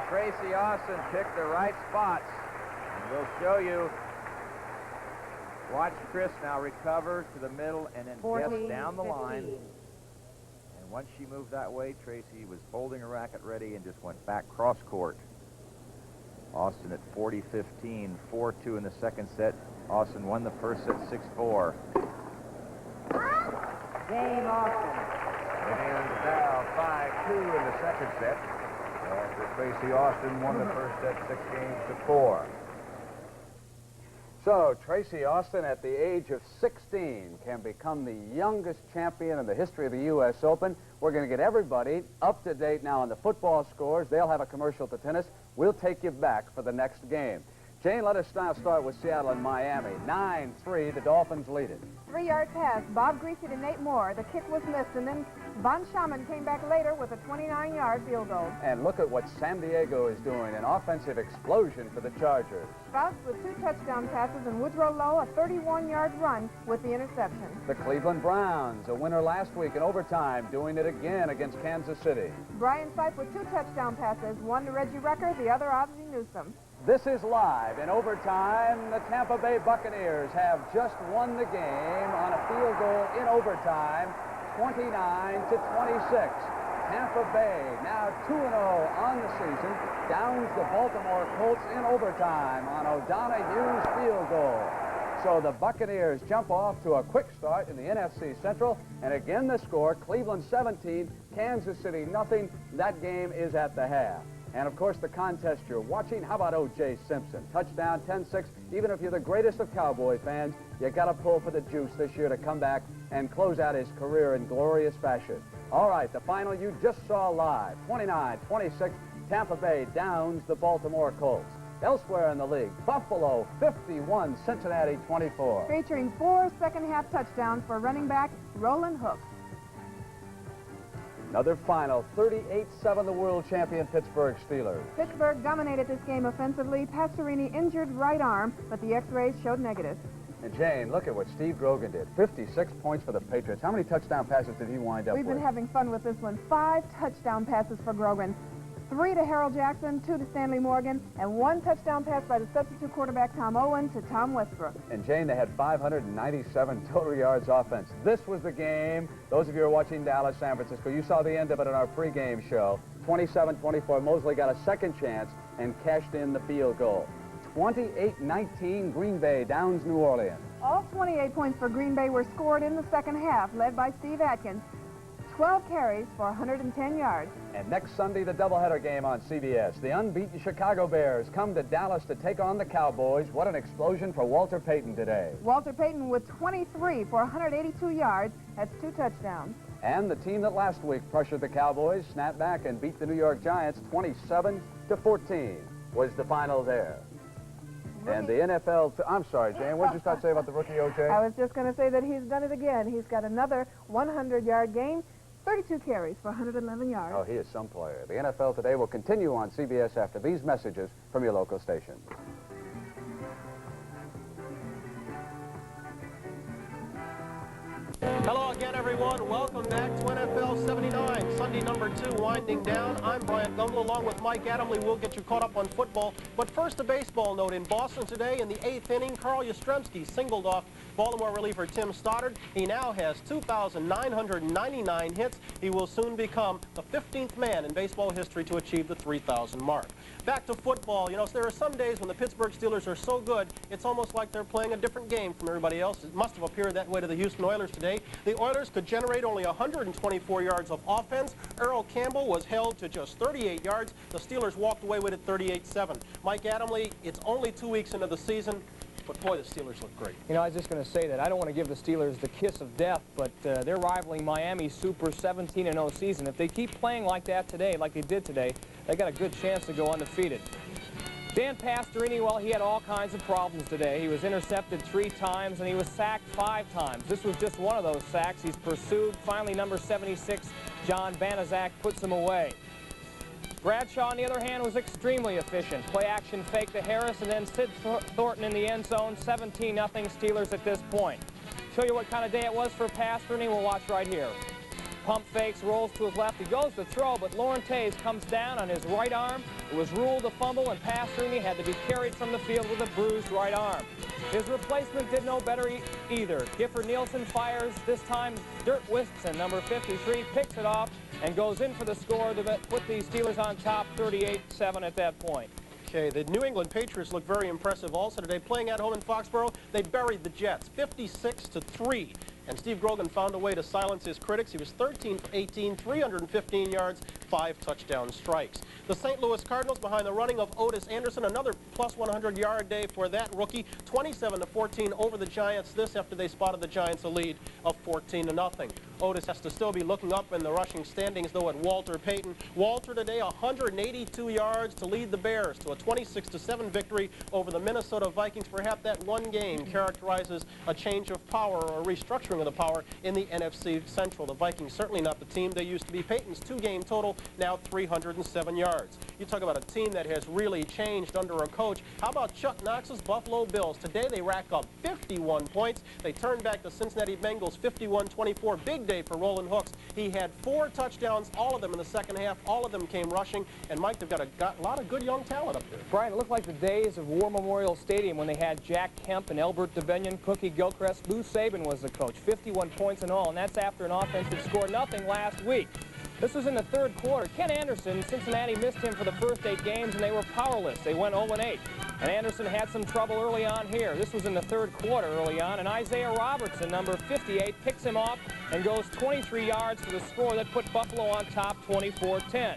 [SPEAKER 23] Tracy Austin picked the right spots, and we'll show you. Watch Chris now recover to the middle and then guess down the line. And once she moved that way, Tracy was holding her racket ready and just went back cross court. Austin at 40-15, 4-2 in the second set. Austin won the first set 6-4.
[SPEAKER 22] Game Austin.
[SPEAKER 12] And now 5-2 in the second set. After Tracy Austin won the first set 6-4.
[SPEAKER 1] So, Tracy Austin, at the age of 16, can become the youngest champion in the history of the U.S. Open. We're going to get everybody up to date now on the football scores. They'll have a commercial to tennis. We'll take you back for the next game. Jane, let us now start with Seattle and Miami. 9-3, the Dolphins lead it.
[SPEAKER 22] 3-yard pass. Bob Greasy to Nate Moore. The kick was missed, and then Von Schaman came back later with a 29-yard field goal.
[SPEAKER 1] And look at what San Diego is doing, an offensive explosion for the Chargers.
[SPEAKER 22] Sprouts with 2 touchdown passes, and Woodrow Lowe a 31-yard run with the interception.
[SPEAKER 1] The Cleveland Browns, a winner last week in overtime, doing it again against Kansas City.
[SPEAKER 22] Brian Fife with 2 touchdown passes, one to Reggie Rucker, the other Ozzie Newsome.
[SPEAKER 1] This is live. In overtime, the Tampa Bay Buccaneers have just won the game on a field goal in overtime, 29-26. Tampa Bay now 2-0 on the season, downs the Baltimore Colts in overtime on O'Donoghue's field goal. So the Buccaneers jump off to a quick start in the NFC Central, and again the score, Cleveland 17, Kansas City nothing. That game is at the half. And, of course, the contest you're watching, how about O.J. Simpson? Touchdown, 10-6. Even if you're the greatest of Cowboy fans, you got to pull for the juice this year to come back and close out his career in glorious fashion. All right, the final you just saw live, 29-26, Tampa Bay downs the Baltimore Colts. Elsewhere in the league, Buffalo 51, Cincinnati 24.
[SPEAKER 22] Featuring 4 second-half touchdowns for running back Roland Hook.
[SPEAKER 1] Another final, 38-7, the world champion Pittsburgh Steelers.
[SPEAKER 22] Pittsburgh dominated this game offensively. Pastorini injured right arm, but the x-rays showed negative.
[SPEAKER 1] And Jane, look at what Steve Grogan did. 56 points for the Patriots. How many touchdown passes did he wind up with?
[SPEAKER 22] We've been having fun with this one. 5 touchdown passes for Grogan. 3 to Harold Jackson, 2 to Stanley Morgan, and 1 touchdown pass by the substitute quarterback Tom Owen to Tom Westbrook.
[SPEAKER 1] And Jane, they had 597 total yards offense. This was the game. Those of you who are watching Dallas, San Francisco, you saw the end of it in our pregame show. 27-24, Mosley got a second chance and cashed in the field goal. 28-19, Green Bay downs New Orleans.
[SPEAKER 22] All 28 points for Green Bay were scored in the second half, led by Steve Atkins. 12 carries for 110 yards.
[SPEAKER 1] And next Sunday, the doubleheader game on CBS. The unbeaten Chicago Bears come to Dallas to take on the Cowboys. What an explosion for Walter Payton today.
[SPEAKER 22] Walter Payton with 23 for 182 yards. That's 2 touchdowns.
[SPEAKER 1] And the team that last week pressured the Cowboys snapped back and beat the New York Giants 27-14 was the final there. And the NFL, I'm sorry, Jane, what did you start to say about the rookie O.J.?
[SPEAKER 22] I was just going to say that he's done it again. He's got another 100-yard game. 32 carries for 111 yards.
[SPEAKER 1] Oh, he is some player. The NFL Today will continue on CBS after these messages from your local station.
[SPEAKER 5] Hello again, everyone. Welcome back to NFL 79, Sunday number 2, winding down. I'm Brian Gumble, along with Mike Adamley. We'll get you caught up on football. But first, a baseball note. In Boston today, in the 8th inning, Carl Yastrzemski singled off Baltimore reliever Tim Stoddard. He now has 2,999 hits. He will soon become the 15th man in baseball history to achieve the 3,000 mark. Back to football. You know, there are some days when the Pittsburgh Steelers are so good, it's almost like they're playing a different game from everybody else. It must have appeared that way to the Houston Oilers today. The Oilers could generate only 124 yards of offense. Earl Campbell was held to just 38 yards. The Steelers walked away with it 38-7. Mike Adamley, it's only 2 weeks into the season, but boy, the Steelers look great.
[SPEAKER 13] You know, I was just going to say that. I don't want to give the Steelers the kiss of death, but they're rivaling Miami's super 17-0 season. If they keep playing like that today, like they did today, they got a good chance to go undefeated. Dan Pastorini, well, he had all kinds of problems today. He was intercepted 3 times, and he was sacked 5 times. This was just one of those sacks. He's pursued. Finally, number 76, John Banaszak, puts him away. Bradshaw, on the other hand, was extremely efficient. Play action fake to Harris, and then Sid Thornton in the end zone. 17-0 Steelers at this point. Show you what kind of day it was for Pastorini. We'll watch right here. Pump fakes, rolls to his left. He goes to throw, but Lauren-Taze comes down on his right arm. It was ruled a fumble, and Pastorini had to be carried from the field with a bruised right arm. His replacement did no better either. Gifford Nielsen fires. This time, Dirk Whitson, number 53, picks it off and goes in for the score to put the Steelers on top 38-7 at that point.
[SPEAKER 5] Okay, the New England Patriots look very impressive also today. Playing at home in Foxborough, they buried the Jets 56-3. And Steve Grogan found a way to silence his critics. He was 13 for 18, 315 yards, 5 touchdown strikes. The St. Louis Cardinals, behind the running of Otis Anderson, another plus 100-yard day for that rookie. 27-14 over the Giants. This after they spotted the Giants a lead of 14-0. Otis has to still be looking up in the rushing standings, though, at Walter Payton. Walter today 182 yards to lead the Bears to a 26-7 victory over the Minnesota Vikings. Perhaps that one game characterizes a change of power or a restructuring of the power in the NFC Central. The Vikings certainly not the team they used to be. Payton's two-game total now 307 yards. You talk about a team that has really changed under a coach. How about Chuck Knox's Buffalo Bills? Today they rack up 51 points. They turned back the Cincinnati Bengals 51-24. Big day for Roland Hooks. He had 4 touchdowns, all of them in the second half. All of them came rushing. And Mike, they've got a lot of good young talent up there.
[SPEAKER 13] Brian, it looked like the days of War Memorial Stadium when they had Jack Kemp and Elbert DeVenian, Cookie Gilchrist. Lou Saban was the coach. 51 points in all, and that's after an offense that scored nothing last week. This was in the third quarter. Ken Anderson, Cincinnati missed him for the first 8 games, and they were powerless. They went 0-8. And Anderson had some trouble early on here. This was in the third quarter early on, and Isaiah Robertson, number 58, picks him off and goes 23 yards for the score that put Buffalo on top 24-10.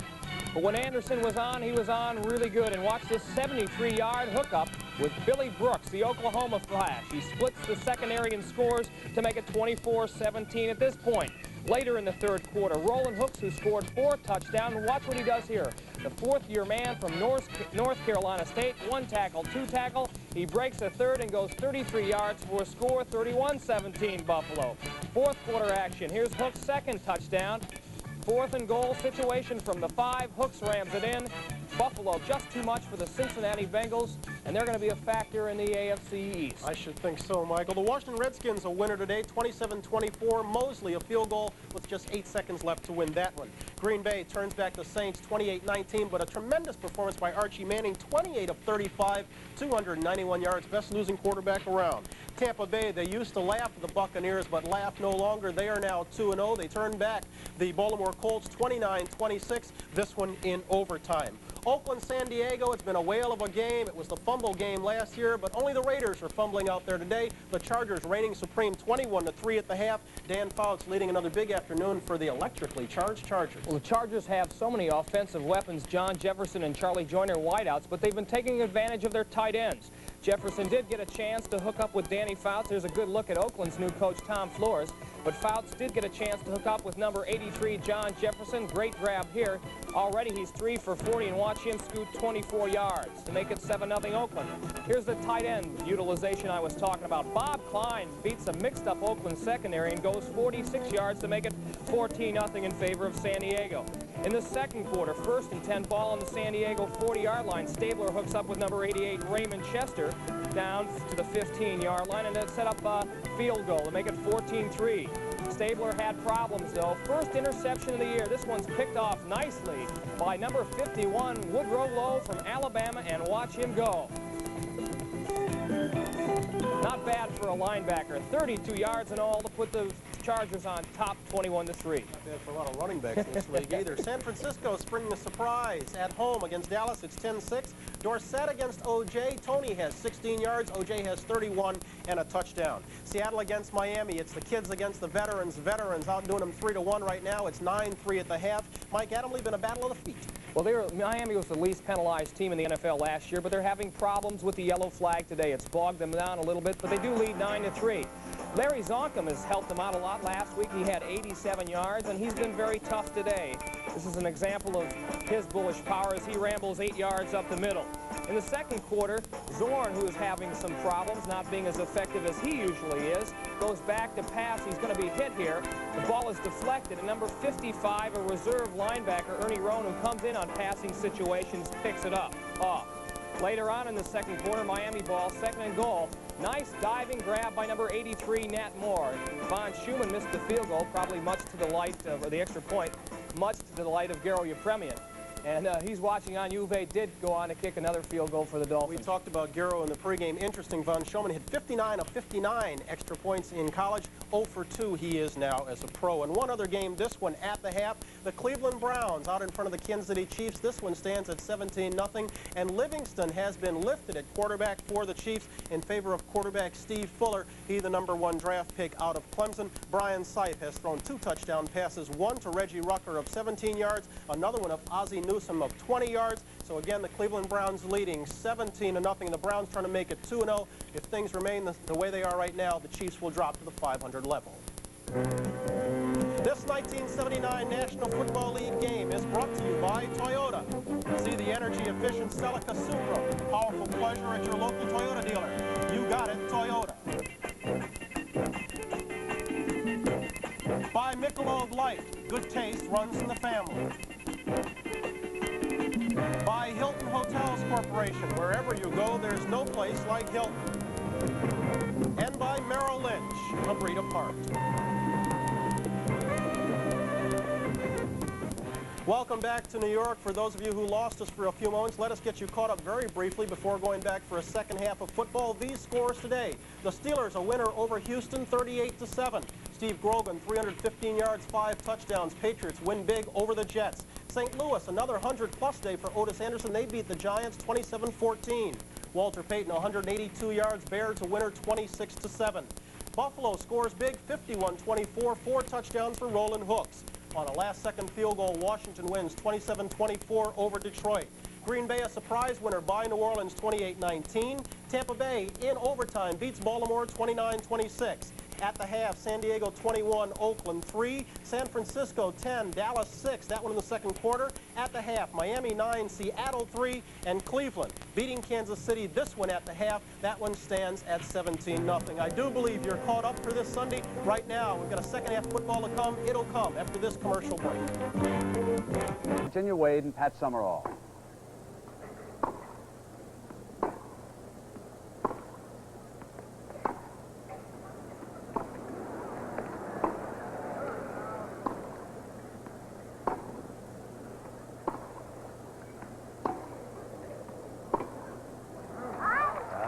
[SPEAKER 13] But when Anderson was on, he was on really good. And watch this 73-yard hookup with Billy Brooks, the Oklahoma Flash. He splits the secondary and scores to make it 24-17 at this point. Later in the third quarter, Roland Hooks, who scored 4 touchdowns, watch what he does here. The fourth-year man from North Carolina State, 1 tackle, 2 tackle. He breaks a third and goes 33 yards for a score, 31-17 Buffalo. Fourth quarter action. Here's Hooks' second touchdown. 4th and goal situation from the 5. Hooks rams it in. Buffalo just too much for the Cincinnati Bengals, and they're going to be a factor in the AFC East.
[SPEAKER 5] I should think so, Michael. The Washington Redskins a winner today, 27-24. Mosley a field goal with just 8 seconds left to win that one. Green Bay turns back the Saints 28-19, but a tremendous performance by Archie Manning, 28 of 35, 291 yards, best losing quarterback around. Tampa Bay, they used to laugh at the Buccaneers, but laugh no longer. They are now 2-0. They turn back the Baltimore Colts 29-26, this one in overtime. Oakland, San Diego, it's been a whale of a game. It was the fumble game last year, but only the Raiders are fumbling out there today. The Chargers reigning supreme 21-3 at the half. Dan Fouts leading another big afternoon for the electrically charged Chargers.
[SPEAKER 13] Well, the Chargers have so many offensive weapons, John Jefferson and Charlie Joyner wideouts, but they've been taking advantage of their tight ends. Jefferson did get a chance to hook up with Danny Fouts. There's a good look at Oakland's new coach, Tom Flores. But Fouts did get a chance to hook up with number 83, John Jefferson. Great grab here. Already he's 3 for 40, and watch him scoot 24 yards to make it 7-0 Oakland. Here's the tight end utilization I was talking about. Bob Klein beats a mixed-up Oakland secondary and goes 46 yards to make it 14-0 in favor of San Diego. In the second quarter, 1st and 10 ball on the San Diego 40-yard line. Stabler hooks up with number 88, Raymond Chester, down to the 15-yard line, and then set up a field goal to make it 14-3. Stabler had problems, though. First interception of the year. This one's picked off nicely by number 51, Woodrow Lowe from Alabama, and watch him go. Not bad for a linebacker. 32 yards in all to put the Chargers on top 21-3.
[SPEAKER 5] Not bad for a lot of running backs in this league either. San Francisco springing a surprise at home against Dallas. It's 10-6. Dorset against OJ. Tony has 16 yards. OJ has 31 and a touchdown. Seattle against Miami. It's the kids against the veterans. Veterans outdoing them 3-1 right now. It's 9-3 at the half. Mike Adamle been a battle of the feet.
[SPEAKER 13] Well, Miami was the least penalized team in the NFL last year, but they're having problems with the yellow flag today. It's bogged them down a little bit, but they do lead 9-3. Larry Zonkum has helped them out a lot last week. He had 87 yards, and he's been very tough today. This is an example of his bullish power as he rambles 8 yards up the middle. In the second quarter, Zorn, who is having some problems, not being as effective as he usually is, goes back to pass. He's going to be hit here. The ball is deflected, and number 55, a reserve linebacker, Ernie Rohn, who comes in on passing situations, picks it up off. Later on in the second quarter, Miami ball, 2nd and goal. Nice diving grab by number 83, Nat Moore. Von Schumann missed the field goal, probably much to the delight of the extra point, much to the delight of Garo Yepremian. And he's watching on. Juve did go on to kick another field goal for the Dolphins.
[SPEAKER 5] We talked about Garo in the pregame. Interesting, Von Schumann hit 59 of 59 extra points in college. 0 for 2 he is now as a pro. And one other game, this one at the half, the Cleveland Browns out in front of the Kansas City Chiefs. This one stands at 17-0. And Livingston has been lifted at quarterback for the Chiefs in favor of quarterback Steve Fuller. He the #1 draft pick out of Clemson. Brian Sipe has thrown 2 touchdown passes, one to Reggie Rucker of 17 yards, another one of Ozzie Newsome reduce them of 20 yards. So again, the Cleveland Browns leading 17-0. The Browns trying to make it 2-0. If things remain the way they are right now, the Chiefs will drop to the 500 level. This 1979 National Football League game is brought to you by Toyota. See the energy-efficient Celica Supra. Powerful pleasure at your local Toyota dealer. You got it, Toyota. By Michelob Light. Good taste runs in the family. By Hilton Hotels Corporation. Wherever you go, there's no place like Hilton. And by Merrill Lynch, a breed apart. Welcome back to New York. For those of you who lost us for a few moments, let us get you caught up very briefly before going back for a second half of football. These scores today. The Steelers a winner over Houston, 38-7. Steve Grogan, 315 yards, 5 touchdowns. Patriots win big over the Jets. St. Louis, another 100-plus day for Otis Anderson. They beat the Giants 27-14. Walter Payton, 182 yards. Bears a winner, 26-7. Buffalo scores big, 51-24. 4 touchdowns for Roland Hooks. On a last-second field goal, Washington wins 27-24 over Detroit. Green Bay a surprise winner by New Orleans 28-19. Tampa Bay in overtime beats Baltimore 29-26. At the half, San Diego 21, Oakland 3, San Francisco 10, Dallas 6. That one in the second quarter. At the half, Miami 9, Seattle 3, and Cleveland beating Kansas City. This one at the half, that one stands at 17-0. I do believe you're caught up for this Sunday. Right now, we've got a second half football to come. It'll come after this commercial break.
[SPEAKER 1] Virginia Wade and Pat Summerall.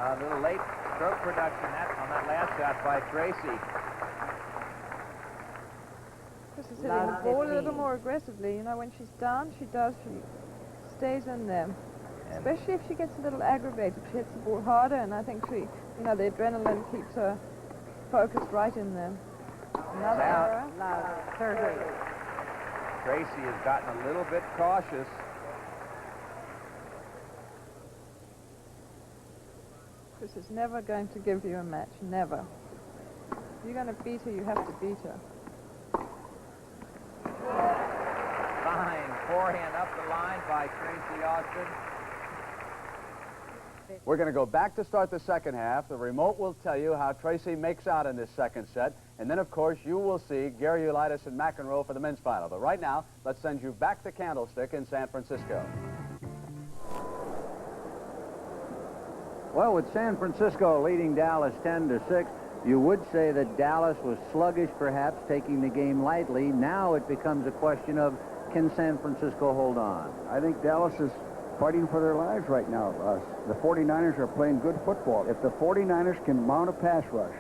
[SPEAKER 23] A little late stroke production on that last shot by Tracy.
[SPEAKER 24] Chris is hitting the ball a little more aggressively. You know, when she's down, she stays in there. Especially if she gets a little aggravated. She hits the ball harder, and I think she, you know, the adrenaline keeps her focused right in there. Another error.
[SPEAKER 23] Tracy has gotten a little bit cautious.
[SPEAKER 24] Chris is never going to give you a match, never. If you're going to beat her, you have to beat her.
[SPEAKER 23] Fine forehand up the line by Tracy Austin.
[SPEAKER 1] We're going to go back to start the second half. The remote will tell you how Tracy makes out in this second set. And then, of course, you will see Gary Ulitis and McEnroe for the men's final. But right now, let's send you back to Candlestick in San Francisco.
[SPEAKER 11] Well, with San Francisco leading Dallas 10-6, you would say that Dallas was sluggish, perhaps, taking the game lightly. Now it becomes a question of, can San Francisco hold on?
[SPEAKER 6] I think Dallas is fighting for their lives right now. The 49ers are playing good football. If the 49ers can mount a pass rush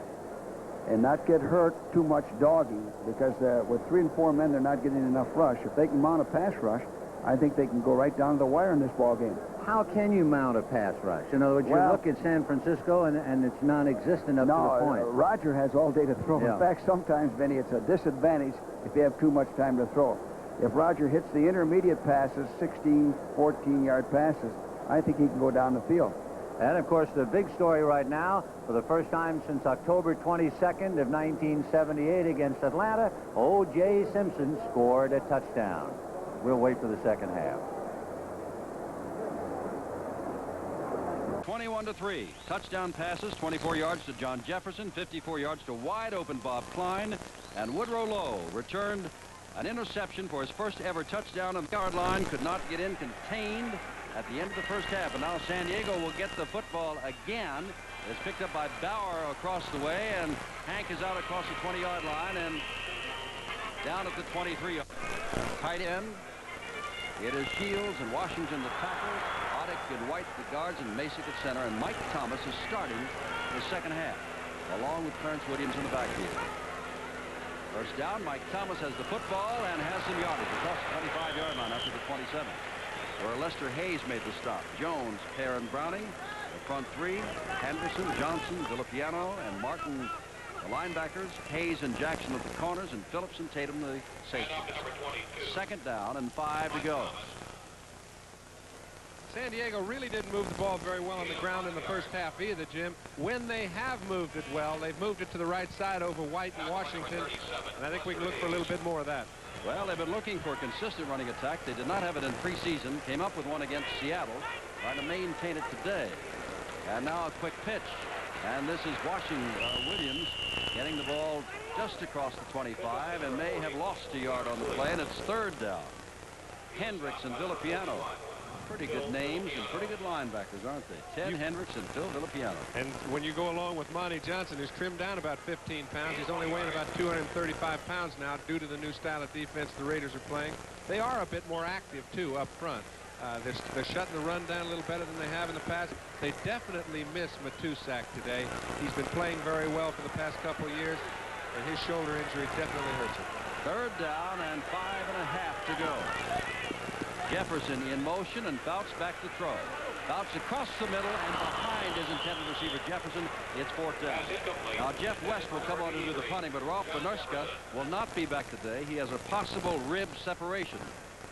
[SPEAKER 6] and not get hurt too much dogging, because with 3 and 4 men, they're not getting enough rush. If they can mount a pass rush, I think they can go right down to the wire in this ball game.
[SPEAKER 11] How can you mount a pass rush? In other words, you look at San Francisco, and it's non-existent up to the point.
[SPEAKER 6] Roger has all day to throw.
[SPEAKER 11] Yeah.
[SPEAKER 6] In fact, sometimes, Vinny, it's a disadvantage if you have too much time to throw. If Roger hits the intermediate passes, 16, 14-yard passes, I think he can go down the field.
[SPEAKER 11] And, of course, the big story right now, for the first time since October 22nd of 1978 against Atlanta, O.J. Simpson scored a touchdown. We'll wait for the second half.
[SPEAKER 9] 21-3. Touchdown passes, 24 yards to John Jefferson, 54 yards to wide-open Bob Klein, and Woodrow Lowe returned an interception for his first ever touchdown on the yard line. Could not get in, contained at the end of the first half. And now San Diego will get the football again. It's picked up by Bauer across the way, and Hank is out across the 20-yard line and down at the 23-yard. Tight end. It is Shields and Washington the tackles, Oddick and White the guards, and Masick at center. And Mike Thomas is starting the second half, along with Clarence Williams in the backfield. First down, Mike Thomas has the football and has some yardage across the 25-yard line after the 27, where Lester Hayes made the stop. Jones, Pear, and Browning, the front three. Henderson, Johnson, Villapiano, and Martin, the linebackers. Hayes and Jackson at the corners, and Phillips and Tatum the safety. Second down and 5 to go.
[SPEAKER 10] San Diego really didn't move the ball very well on the ground in the first half either, Jim. When they have moved it well, they've moved it to the right side over White and Washington, and I think we can look for a little bit more of that.
[SPEAKER 9] Well, they've been looking for a consistent running attack. They did not have it in preseason. Came up with one against Seattle, trying to maintain it today. And now a quick pitch. And this is Williams getting the ball just across the 25 and may have lost a yard on the play, and it's third down. Hendricks and Villapiano. Pretty good names and pretty good linebackers, aren't they? Ted Hendricks and Phil Villapiano. And
[SPEAKER 10] when you go along with Monty Johnson, who's trimmed down about 15 pounds, he's only weighing about 235 pounds now due to the new style of defense the Raiders are playing. They are a bit more active, too, up front. They're shutting the run down a little better than they have in the past. They definitely miss Matusak today. He's been playing very well for the past couple of years, and his shoulder injury definitely hurts him.
[SPEAKER 9] Third down and 5.5 to go. Jefferson in motion, and Fouts back to throw. Fouts across the middle and behind his intended receiver Jefferson. It's fourth down. Now Jeff West will come on to do the punting, but Rolf Benerska will not be back today. He has a possible rib separation.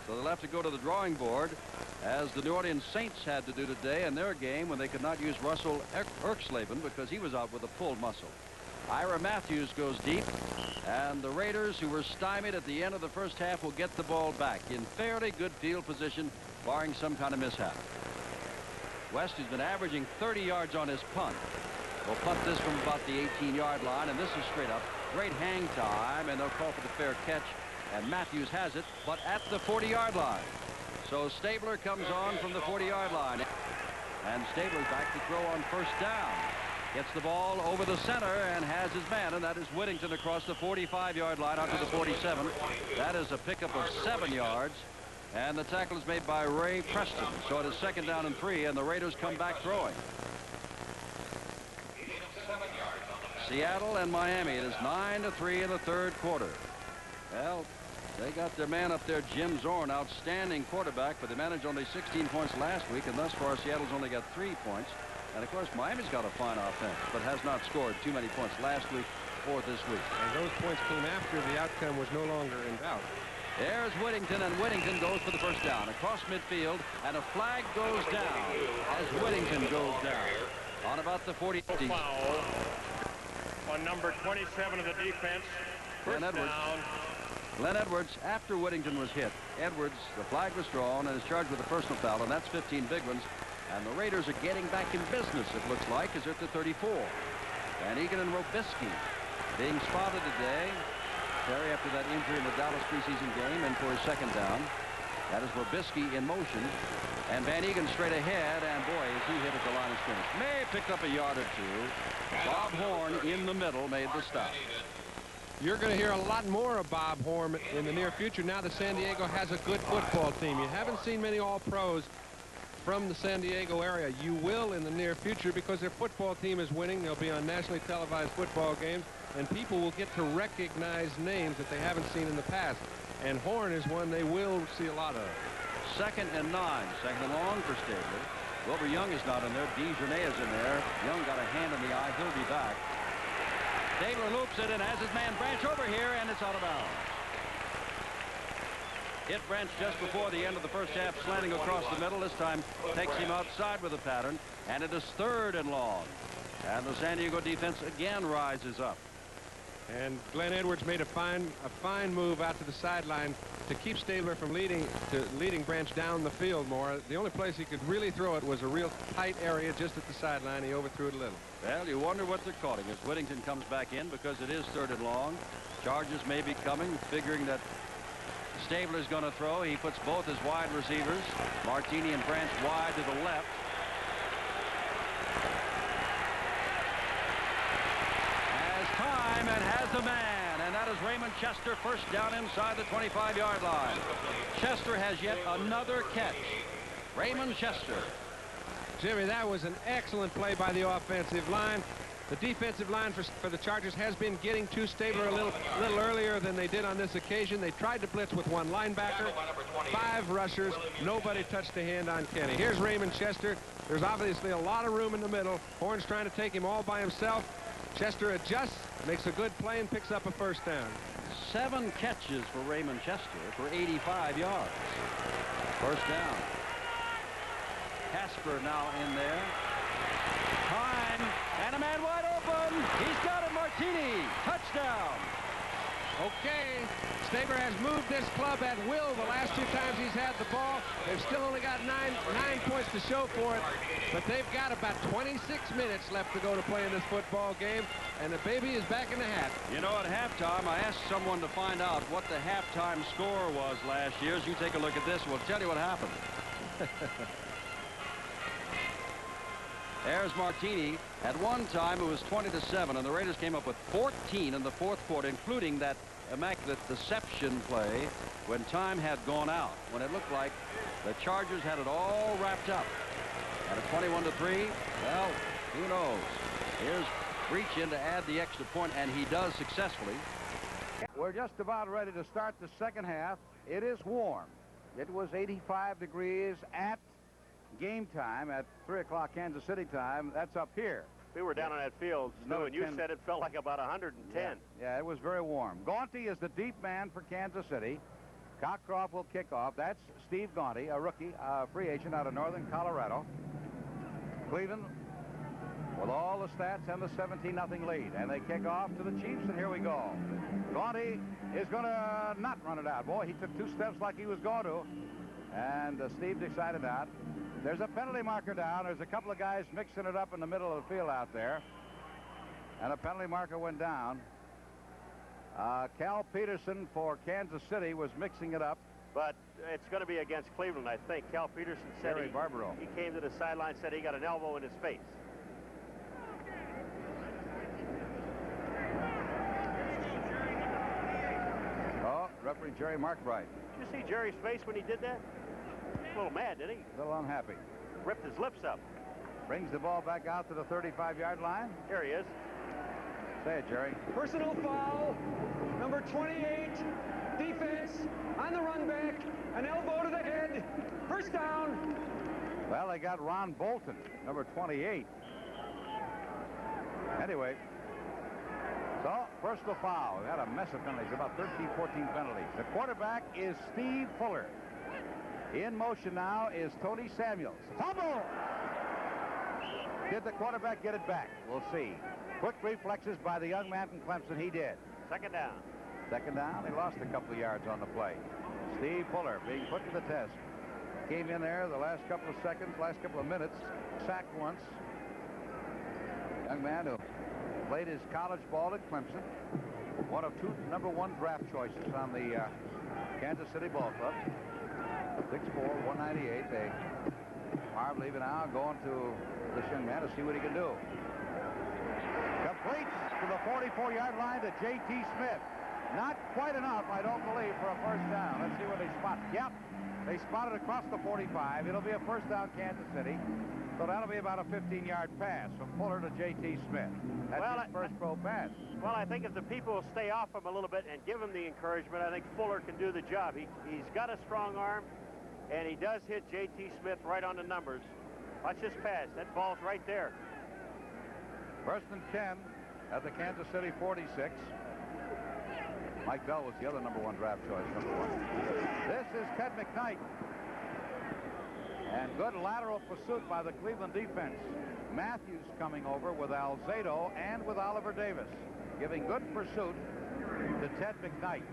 [SPEAKER 9] So they'll have to go to the drawing board, as the New Orleans Saints had to do today in their game when they could not use Russell Erxleben because he was out with a pulled muscle. Ira Matthews goes deep, and the Raiders, who were stymied at the end of the first half, will get the ball back in fairly good field position, barring some kind of mishap. West, who's been averaging 30 yards on his punt, will punt this from about the 18-yard line, and this is straight up. Great hang time, and they'll call for the fair catch, and Matthews has it, but at the 40-yard line. So Stabler comes on from the 40-yard line, and Stabler's back to throw on first down. Gets the ball over the center and has his man, and that is Whittington across the 45-yard line out to the 47. That is a pickup of 7 yards, and the tackle is made by Ray Preston. So it is second down and 3, and the Raiders come back throwing. Seattle and Miami. It is 9-3 in the third quarter. Well, they got their man up there, Jim Zorn, outstanding quarterback, but they managed only 16 points last week, and thus far Seattle's only got 3 points. And of course Miami's got a fine offense, but has not scored too many points last week or this week.
[SPEAKER 10] And those points came after the outcome was no longer in doubt.
[SPEAKER 9] There's Whittington, and Whittington goes for the first down across midfield, and a flag goes down as Whittington goes down on about the 40.
[SPEAKER 14] Foul on number 27 of the defense. First down.
[SPEAKER 9] Glenn Edwards, after Whittington was hit, Edwards, the flag was drawn and is charged with a personal foul, and that's 15 big ones. And the Raiders are getting back in business, it looks like, as they're at the 34. Van Egan and Robisky being spotted today. Terry, after that injury in the Dallas preseason game, and for his second down. That is Robisky in motion. And Van Egan straight ahead, and boy, is he hit at the line of scrimmage. May have picked up a yard or two. Bob Horn in the middle made the stop.
[SPEAKER 10] You're going to hear a lot more of Bob Horn in the near future now that San Diego has a good football team. You haven't seen many All-Pros from the San Diego area. You will in the near future because their football team is winning. They'll be on nationally televised football games, and people will get to recognize names that they haven't seen in the past. And Horn is one they will see a lot of.
[SPEAKER 9] Second and 9. Second and long for Stabler. Wilbur Young is not in there. DeJournay is in there. Young got a hand in the eye. He'll be back. Stabler loops it and has his man Branch over here, and it's out of bounds. Hit Branch just before the end of the first half, slanting across the middle. This time takes him outside with a pattern, and it is third and long. And the San Diego defense again rises up.
[SPEAKER 10] And Glenn Edwards made a fine move out to the sideline to keep Stabler from leading Branch down the field more. The only place he could really throw it was a real tight area just at the sideline. He overthrew it a little.
[SPEAKER 9] Well, you wonder what they're calling as Whittington comes back in because it is third and long. Charges may be coming, figuring that Stabler's going to throw. He puts both his wide receivers, Martini and Branch, wide to the left. Has time and has the man, and that is Raymond Chester, first down inside the 25-yard line. Chester has yet another catch. Raymond Chester.
[SPEAKER 10] Jimmy, that was an excellent play by the offensive line. The defensive line for the Chargers has been getting to Stabler a little earlier than they did on this occasion. They tried to blitz with one linebacker, 5 rushers. Nobody touched a hand on Kenny. Here's Raymond Chester. There's obviously a lot of room in the middle. Horn's trying to take him all by himself. Chester adjusts, makes a good play, and picks up a first down.
[SPEAKER 9] 7 catches for Raymond Chester for 85 yards. First down. Casper now in there. Time, and a man wide open. He's got it, Martini. Touchdown.
[SPEAKER 10] Okay, Stabler has moved this club at will the last 2 times he's had the ball. They've still only got nine points to show for it, but they've got about 26 minutes left to go to play in this football game, and the baby is back in the hat.
[SPEAKER 9] You know, at halftime, I asked someone to find out what the halftime score was last year. As you take a look at this, we'll tell you what happened. There's Martini. At one time, it was 20-7, and the Raiders came up with 14 in the fourth quarter, including that immaculate deception play when time had gone out, when it looked like the Chargers had it all wrapped up. At a 21-3, well, who knows? Here's Breach in to add the extra point, and he does successfully.
[SPEAKER 1] We're just about ready to start the second half. It is warm. It was 85 degrees at game time at 3 o'clock Kansas City time. That's up here.
[SPEAKER 16] We were down on that field, Stu, and you said it felt like about 110.
[SPEAKER 1] Yeah, it was very warm. Gaunty is the deep man for Kansas City. Cockcroft will kick off. That's Steve Gaunty, a rookie, free agent out of northern Colorado. Cleveland with all the stats and the 17-0 lead. And they kick off to the Chiefs, and here we go. Gaunty is going to not run it out. Boy, he took 2 steps like he was going to. And Steve decided not. There's a penalty marker down. There's a couple of guys mixing it up in the middle of the field out there. And a penalty marker went down. Cal Peterson for Kansas City was mixing it up.
[SPEAKER 16] But it's going to be against Cleveland, I think. Cal Peterson said he came to the sideline, said he got an elbow in his face.
[SPEAKER 1] Oh, referee Jerry Markbright.
[SPEAKER 16] Did you see Jerry's face when he did that? A little mad, didn't he?
[SPEAKER 1] A little unhappy.
[SPEAKER 16] Ripped his lips up.
[SPEAKER 1] Brings the ball back out to the 35-yard line.
[SPEAKER 16] Here he is.
[SPEAKER 1] Say it, Jerry.
[SPEAKER 17] Personal foul, number 28, defense on the run back, an elbow to the head, first down.
[SPEAKER 1] Well, they got Ron Bolton, number 28. Anyway, so personal foul. We had a mess of penalties, about 13, 14 penalties. The quarterback is Steve Fuller. In motion now is Tony Samuels. Fumble! Did the quarterback get it back? We'll see. Quick reflexes by the young man from Clemson. He did.
[SPEAKER 16] Second down.
[SPEAKER 1] Second down. He lost a couple of yards on the play. Steve Fuller being put to the test. Came in there the last couple of seconds, last couple of minutes. Sacked once. Young man who played his college ball at Clemson. One of 2 #1 draft choices on the Kansas City Ball Club. 6'4", 198. They are leaving now, going to this young man to see what he can do. Completes to the 44-yard line to J.T. Smith. Not quite enough, I don't believe, for a first down. Let's see what they spot. Yep, they spotted across the 45. It'll be a first down, Kansas City. So that'll be about a 15-yard pass from Fuller to J.T. Smith. That's his first pro pass.
[SPEAKER 16] Well, I think if the people will stay off him a little bit and give him the encouragement, I think Fuller can do the job. He's got a strong arm, and he does hit J.T. Smith right on the numbers. Watch this pass. That ball's right there.
[SPEAKER 1] First and 10 at the Kansas City 46. Mike Bell was the other #1 draft choice, #1. This is Ted McKnight. And good lateral pursuit by the Cleveland defense. Matthews coming over with Alzado and with Oliver Davis, giving good pursuit to Ted McKnight.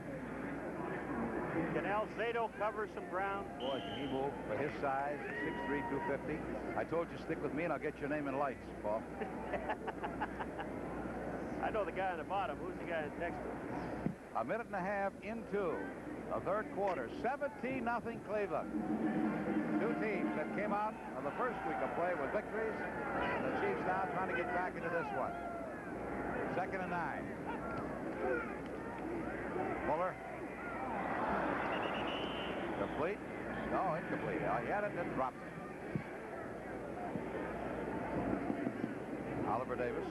[SPEAKER 16] Can Alzado cover some ground?
[SPEAKER 1] Boy, can he move for his size, 6'3", 250. I told you, stick with me and I'll get your name in lights, Paul.
[SPEAKER 16] I know the guy on the bottom. Who's the guy next to him?
[SPEAKER 1] A minute and a half into the third quarter. 17-0 Cleveland. 2 teams that came out of the first week of play with victories. And the Chiefs now trying to get back into this one. 2nd and 9. Fuller. Complete? No, incomplete. He had it and dropped it. Oliver Davis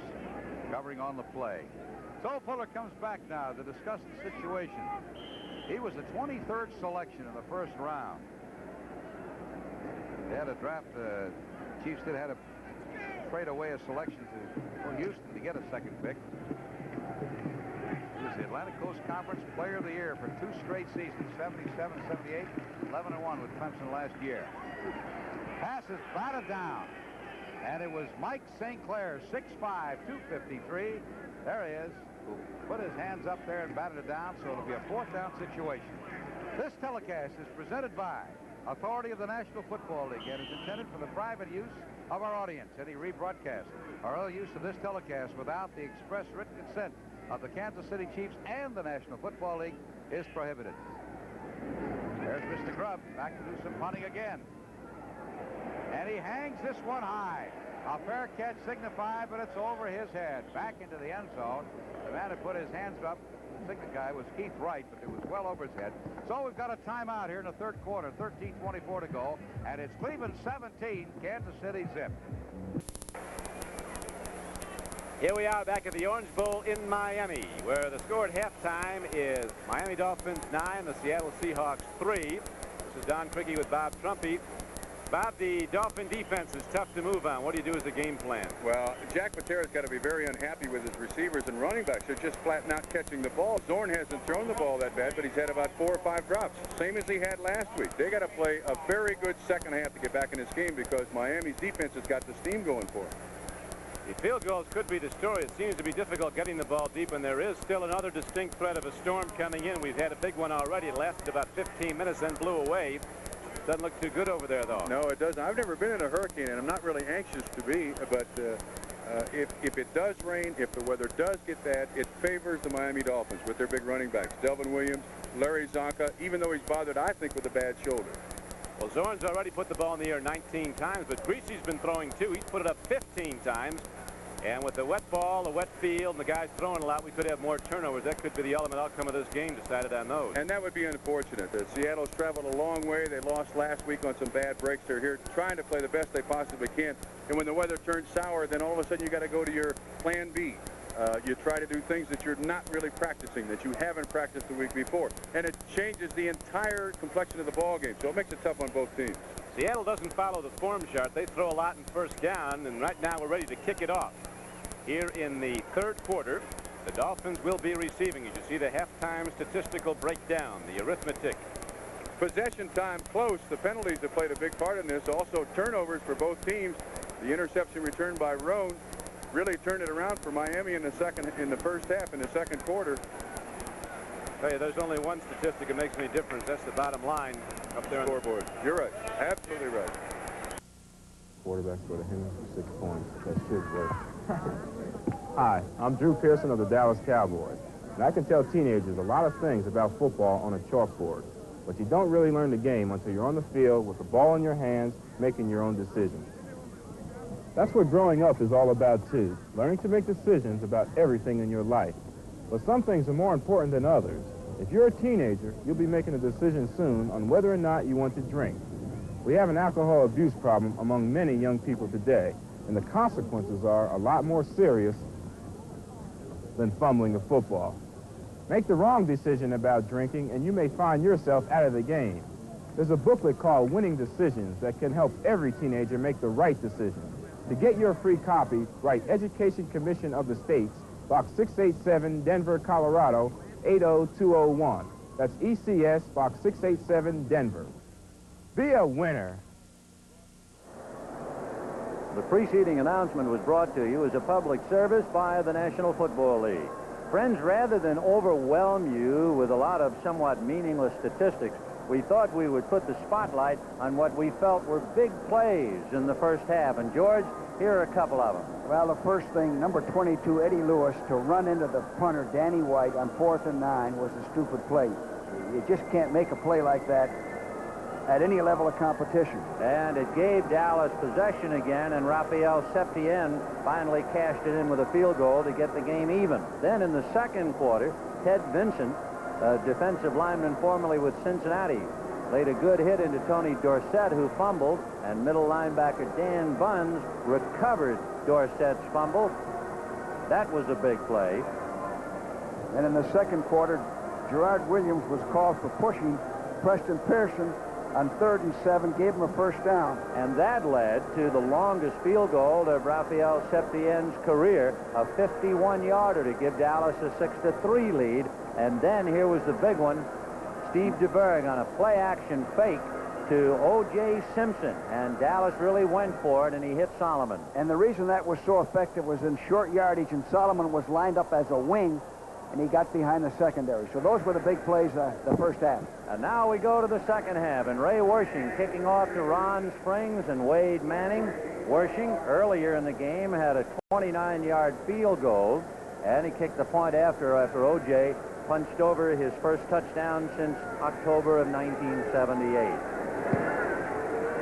[SPEAKER 1] covering on the play. So Fuller comes back now to discuss the situation. He was the 23rd selection in the first round. They had a draft. Chiefs did have to trade away a selection to Houston to get a second pick. He was the Atlantic Coast Conference Player of the Year for 2 straight seasons, 77-78, 11-1 with Clemson last year. Pass is batted down. And it was Mike St. Clair, 6'5", 253. There he is, who put his hands up there and batted it down, so it'll be a 4th down situation. This telecast is presented by authority of the National Football League and is intended for the private use of our audience. Any rebroadcast or other use of this telecast without the express written consent of the Kansas City Chiefs and the National Football League is prohibited. There's Mr. Grubb back to do some punting again. And he hangs this one high. A fair catch signified, but it's over his head. Back into the end zone. The man who put his hands up, the signal guy, was Keith Wright, but it was well over his head. So we've got a timeout here in the 3rd quarter. 13:24 to go. And it's Cleveland 17, Kansas City zip.
[SPEAKER 3] Here we are back at the Orange Bowl in Miami, where the score at halftime is Miami Dolphins 9, the Seattle Seahawks 3. This is Don Criqui with Bob Trumpy. Bob, the Dolphin defense is tough to move on. What do you do as a game plan?
[SPEAKER 4] Well, Jack Patera's got to be very unhappy with his receivers and running backs. They're just flat not catching the ball. Zorn hasn't thrown the ball that bad, but he's had about 4 or 5 drops, same as he had last week. They got to play a very good second half to get back in this game because Miami's defense has got the steam going for them.
[SPEAKER 3] The field goals could be the story. It seems to be difficult getting the ball deep, and there is still another distinct threat of a storm coming in. We've had a big one already. It lasted about 15 minutes, then blew away. Doesn't look too good over there, though.
[SPEAKER 4] No, it doesn't. I've never been in a hurricane, and I'm not really anxious to be, but if it does rain, if the weather does get bad, it favors the Miami Dolphins with their big running backs, Delvin Williams, Larry Zonka, even though he's bothered, I think, with a bad shoulder.
[SPEAKER 3] Well, Zorn's already put the ball in the air 19 times, but Creasy's been throwing too. He's put it up 15 times. And with the wet ball, the wet field, and the guys throwing a lot, we could have more turnovers. That could be the ultimate outcome of this game decided on those.
[SPEAKER 4] And that would be unfortunate. Seattle's traveled a long way. They lost last week on some bad breaks. They're here trying to play the best they possibly can. And when the weather turns sour, then all of a sudden you got to go to your plan B. You try to do things that you're not really practicing, that you haven't practiced the week before. And it changes the entire complexion of the ball game. So it makes it tough on both teams.
[SPEAKER 3] Seattle doesn't follow the form chart. They throw a lot in first down, and right now we're ready to kick it off. Here in the 3rd quarter, the Dolphins will be receiving. As you see the halftime statistical breakdown, the arithmetic.
[SPEAKER 4] Possession time close. The penalties have played a big part in this. Also turnovers for both teams. The interception returned by Roan really turned it around for Miami in the first half, in the 2nd quarter.
[SPEAKER 3] Hey, there's only one statistic that makes any difference. That's the bottom line up there on the
[SPEAKER 4] scoreboard. You're right. Absolutely right.
[SPEAKER 15] Quarterback go to him for 6 points. That should work. Hi, I'm Drew Pearson of the Dallas Cowboys. And I can tell teenagers a lot of things about football on a chalkboard. But you don't really learn the game until you're on the field with the ball in your hands, making your own decisions. That's what growing up is all about, too. Learning to make decisions about everything in your life. But some things are more important than others. If you're a teenager, you'll be making a decision soon on whether or not you want to drink. We have an alcohol abuse problem among many young people today, and the consequences are a lot more serious than fumbling a football. Make the wrong decision about drinking, and you may find yourself out of the game. There's a booklet called Winning Decisions that can help every teenager make the right decision. To get your free copy, write Education Commission of the States, Box 687, Denver, Colorado, 80201. That's ECS, Box 687, Denver. Be a winner.
[SPEAKER 7] The preceding announcement was brought to you as a public service by the National Football League. Friends, rather than overwhelm you with a lot of somewhat meaningless statistics, we thought we would put the spotlight on what we felt were big plays in the first half. And, George, here are a couple of them.
[SPEAKER 6] Well, the first thing, number 22, Eddie Lewis, to run into the punter, Danny White, on 4th and 9 was a stupid play. You just can't make a play like that at any level of competition.
[SPEAKER 7] And it gave Dallas possession again, and Rafael Septien finally cashed it in with a field goal to get the game even. Then in the 2nd quarter, Ted Vincent, a defensive lineman formerly with Cincinnati, laid a good hit into Tony Dorsett, who fumbled, and middle linebacker Dan Buns recovered Dorsett's fumble. That was a big play.
[SPEAKER 6] And in the 2nd quarter, Gerard Williams was called for pushing Preston Pearson on 3rd and 7, gave him a first down.
[SPEAKER 7] And that led to the longest field goal of Rafael Septien's career, a 51-yarder to give Dallas a 6-3 lead. And then here was the big one, Steve DeBerg on a play-action fake to O.J. Simpson, and Dallas really went for it, and he hit Solomon.
[SPEAKER 6] And the reason that was so effective was in short yardage, and Solomon was lined up as a wing, and he got behind the secondary. So those were the big plays the first half.
[SPEAKER 7] And now we go to the second half, and Ray Wershing kicking off to Ron Springs and Wade Manning. Wershing, earlier in the game, had a 29-yard field goal, and he kicked the point after O.J. punched over his first touchdown since October of 1978.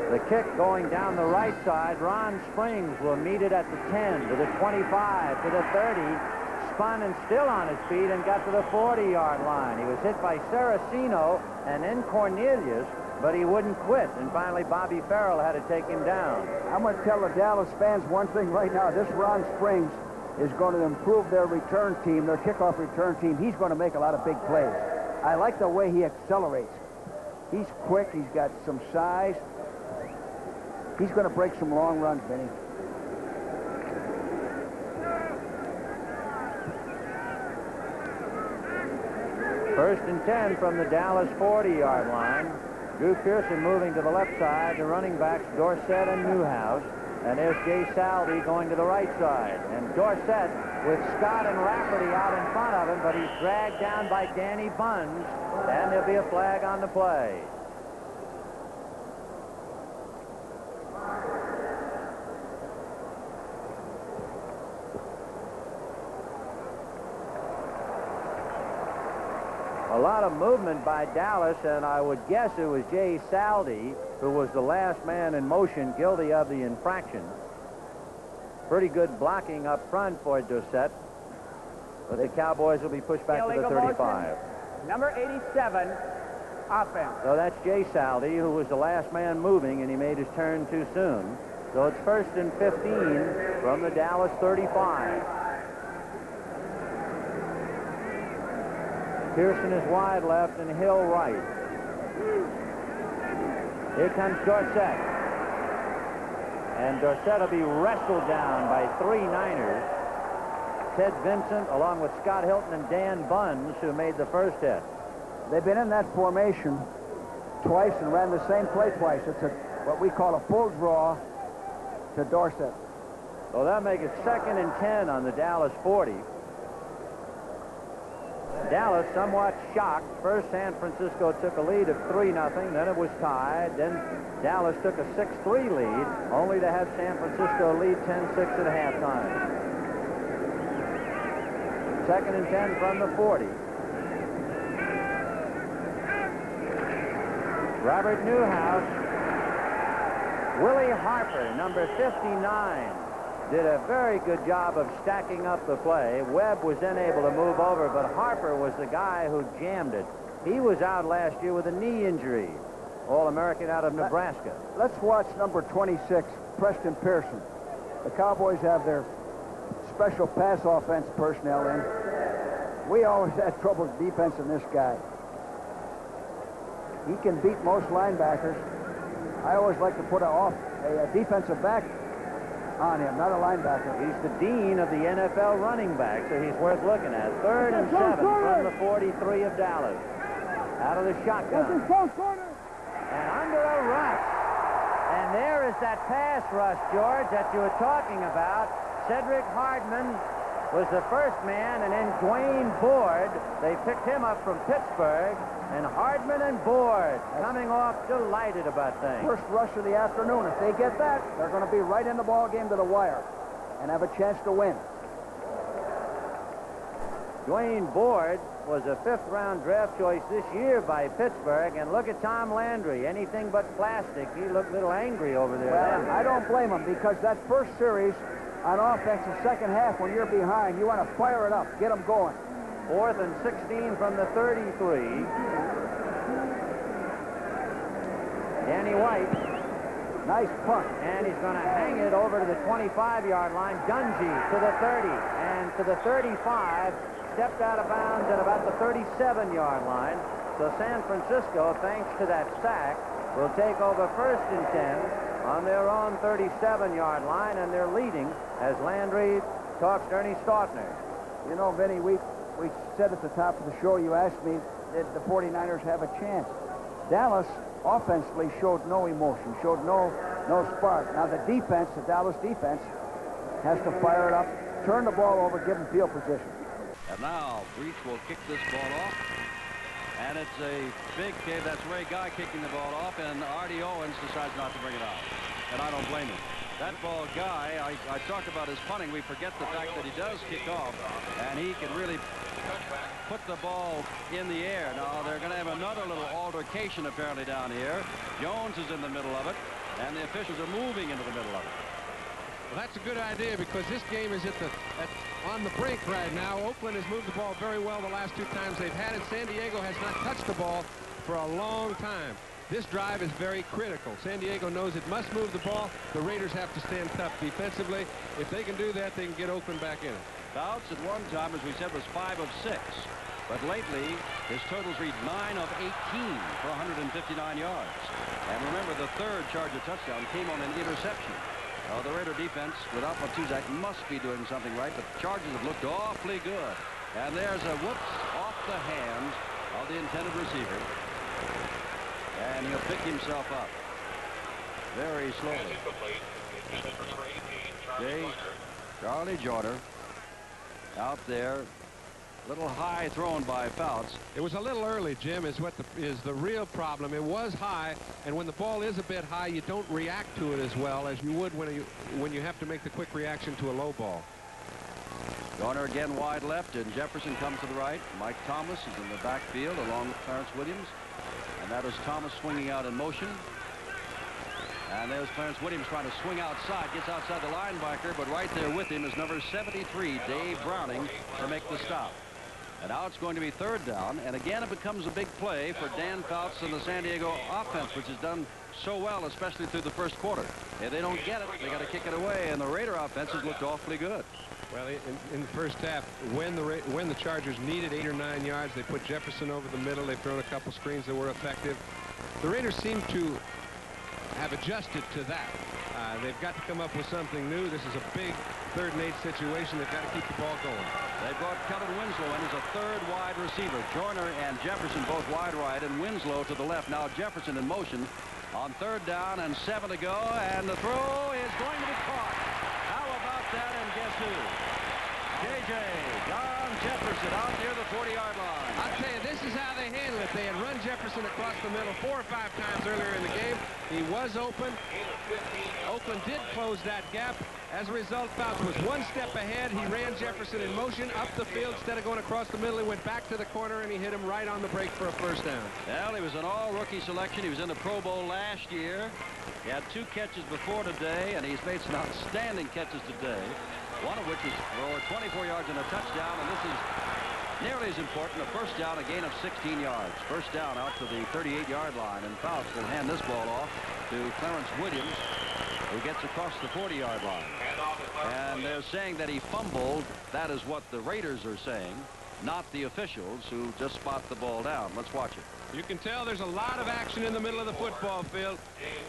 [SPEAKER 7] The kick going down the right side. Ron Springs will meet it at the 10, to the 25, to the 30. Spun and still on his feet and got to the 40-yard line. He was hit by Saraceno and then Cornelius, but he wouldn't quit. And finally, Bobby Farrell had to take him down.
[SPEAKER 6] I'm going to tell the Dallas fans one thing right now. This Ron Springs is going to improve their return team, their kickoff return team. He's going to make a lot of big plays. I like the way he accelerates. He's quick. He's got some size. He's going to break some long runs, Benny.
[SPEAKER 7] First and 10 from the Dallas 40-yard line. Drew Pearson moving to the left side. The running backs Dorsett and Newhouse. And there's Jay Saldy going to the right side. And Dorsett with Scott and Rafferty out in front of him, but he's dragged down by Danny Bunds. And there'll be a flag on the play. A lot of movement by Dallas, and I would guess it was Jay Saldy who was the last man in motion guilty of the infraction. Pretty good blocking up front for Dorsett, but the Cowboys will be pushed back to the 35.
[SPEAKER 2] Motion, number 87, offense.
[SPEAKER 7] So that's Jay Saldy, who was the last man moving, and he made his turn too soon. So it's first and 15 from the Dallas 35. Pearson is wide left and Hill right. Here comes Dorsett. And Dorsett will be wrestled down by 3 Niners. Ted Vincent, along with Scott Hilton and Dan Bunds, who made the first hit.
[SPEAKER 6] They've been in that formation twice and ran the same play twice. It's what we call a full draw to Dorsett.
[SPEAKER 7] So that'll make it second and 10 on the Dallas 40. Dallas somewhat shocked. First, San Francisco took a lead of 3-0. Then it was tied. Then Dallas took a 6-3 lead, only to have San Francisco lead 10-6 at halftime. Second and 10 from the 40. Robert Newhouse. Willie Harper, number 59. Did a very good job of stacking up the play. Webb was then able to move over, but Harper was the guy who jammed it. He was out last year with a knee injury. All-American out of Nebraska.
[SPEAKER 6] Let's watch number 26, Preston Pearson. The Cowboys have their special pass offense personnel in. We always had trouble with defense in this guy. He can beat most linebackers. I always like to put a defensive back on him, not a linebacker.
[SPEAKER 7] He's the dean of the NFL running back, so he's worth looking at. 3rd and 7 from the 43 of Dallas. Out of the shotgun. And under a rush. And there is that pass rush, George, that you were talking about. Cedric Hardman was the first man, and then Dwayne Board. They picked him up from Pittsburgh. And Hardman and Board coming off delighted about things.
[SPEAKER 6] First rush of the afternoon. If they get that, they're going to be right in the ball game to the wire and have a chance to win.
[SPEAKER 7] Dwayne Board was a 5th-round draft choice this year by Pittsburgh. And look at Tom Landry. Anything but plastic. He looked a little angry over there.
[SPEAKER 6] Well, I don't blame him, because that first series on offense, the second half, when you're behind, you want to fire it up, get them going.
[SPEAKER 7] 4th and 16 from the 33. Danny White.
[SPEAKER 6] Nice punt.
[SPEAKER 7] And he's going to hang it over to the 25-yard line. Dungy to the 30 and to the 35. Stepped out of bounds at about the 37-yard line. So San Francisco, thanks to that sack, will take over first and 10 on their own 37-yard line, and they're leading as Landry talks to Ernie Stautner.
[SPEAKER 6] You know, Vinny, we said at the top of the show, you asked me, did the 49ers have a chance? Dallas offensively showed no emotion, showed no spark. Now the defense, the Dallas defense, has to fire it up, turn the ball over, give them field position.
[SPEAKER 9] And now Breach will kick this ball off. And it's a big cave. That's Ray Guy kicking the ball off, and Artie Owens decides not to bring it out. And I don't blame him. That ball Guy, I talk about his punting. We forget the fact that he does kick off, and he can really put the ball in the air. Now, they're going to have another little altercation apparently down here. Jones is in the middle of it, and the officials are moving into the middle of it.
[SPEAKER 10] Well, that's a good idea because this game is on the brink right now. Oakland has moved the ball very well the last 2 times they've had it. San Diego has not touched the ball for a long time. This drive is very critical. San Diego knows it must move the ball. The Raiders have to stand tough defensively. If they can do that, they can get Oakland back in it.
[SPEAKER 9] Fouts at one time, as we said, was 5 of 6. But lately, his totals read 9 of 18 for 159 yards. And remember, the third Charger touchdown came on an interception. The Raider defense, without Matuzak, must be doing something right, but the Chargers have looked awfully good. And there's a whoops off the hands of the intended receiver. And he'll pick himself up very slowly. Charlie Joyner out there. Little high thrown by Fouts.
[SPEAKER 10] It was a little early, Jim, is the real problem. It was high, and when the ball is a bit high, you don't react to it as well as you would when you have to make the quick reaction to a low ball.
[SPEAKER 9] Joyner again wide left, and Jefferson comes to the right. Mike Thomas is in the backfield along with Clarence Williams, and that is Thomas swinging out in motion. And there's Clarence Williams trying to swing outside, gets outside the linebacker, but right there with him is number 73, Dave Browning, to make the stop. And now it's going to be 3rd down, and again it becomes a big play for Dan Fouts and the San Diego offense, which has done so well, especially through the first quarter. If they don't get it, they got to kick it away, and the Raider offense has looked awfully good.
[SPEAKER 10] Well, in the first half, when the Chargers needed 8 or 9 yards, they put Jefferson over the middle. They've thrown a couple screens that were effective. The Raiders seem to have adjusted to that. They've got to come up with something new. This is a big 3rd and 8 situation. They've got to keep the ball going.
[SPEAKER 9] They brought Kevin Winslow in as a 3rd wide receiver. Joyner and Jefferson both wide right, and Winslow to the left. Now Jefferson in motion on 3rd down and 7 to go, and the throw is going to be caught. How about that? And guess who? J.J. John Jefferson out near the 40-yard line.
[SPEAKER 10] I'll tell you, this is how they handle it. They had run Jefferson across the middle 4 or 5 times earlier in the game. He was open. Oakland did close that gap. As a result, Fouts was 1 step ahead. He ran Jefferson in motion up the field. Instead of going across the middle, he went back to the corner, and he hit him right on the break for a 1st down.
[SPEAKER 9] Well, he was an all-rookie selection. He was in the Pro Bowl last year. He had 2 catches before today, and he's made some outstanding catches today, one of which was for 24 yards and a touchdown, and this is nearly as important, a 1st down, a gain of 16 yards. 1st down out to the 38-yard line, and Fouts will hand this ball off to Clarence Williams, who gets across the 40-yard line. And they're saying that he fumbled. That is what the Raiders are saying, not the officials who just spot the ball down. Let's watch it.
[SPEAKER 10] You can tell there's a lot of action in the middle of the football field.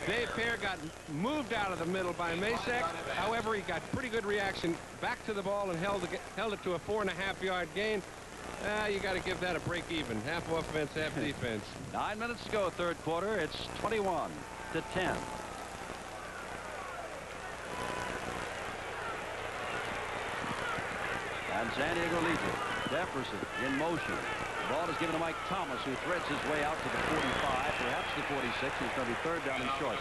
[SPEAKER 10] Dave Pear got moved out of the middle by Masek. However, he got pretty good reaction back to the ball and held it to a 4.5-yard gain. You got to give that a break even. Half offense, half defense.
[SPEAKER 9] 9 minutes to go, 3rd quarter. It's 21-10. And San Diego leads it. Jefferson in motion. The ball is given to Mike Thomas, who threads his way out to the 45, perhaps the 46. It's going to be 3rd down and short.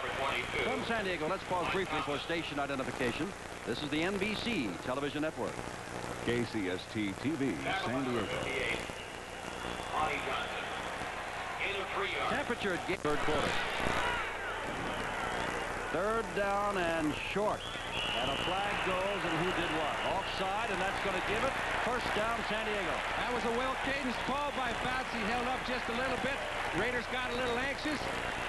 [SPEAKER 9] From San Diego, let's pause briefly for station identification. This is the NBC television network.
[SPEAKER 18] KCST TV, San Diego.
[SPEAKER 9] Temperature at 3rd quarter. 3rd down and short. And a flag goes, and who did what? Offside, and that's going to give it 1st down, San Diego.
[SPEAKER 10] That was a well-cadenced call by Fouts. He held up just a little bit. Raiders got a little anxious,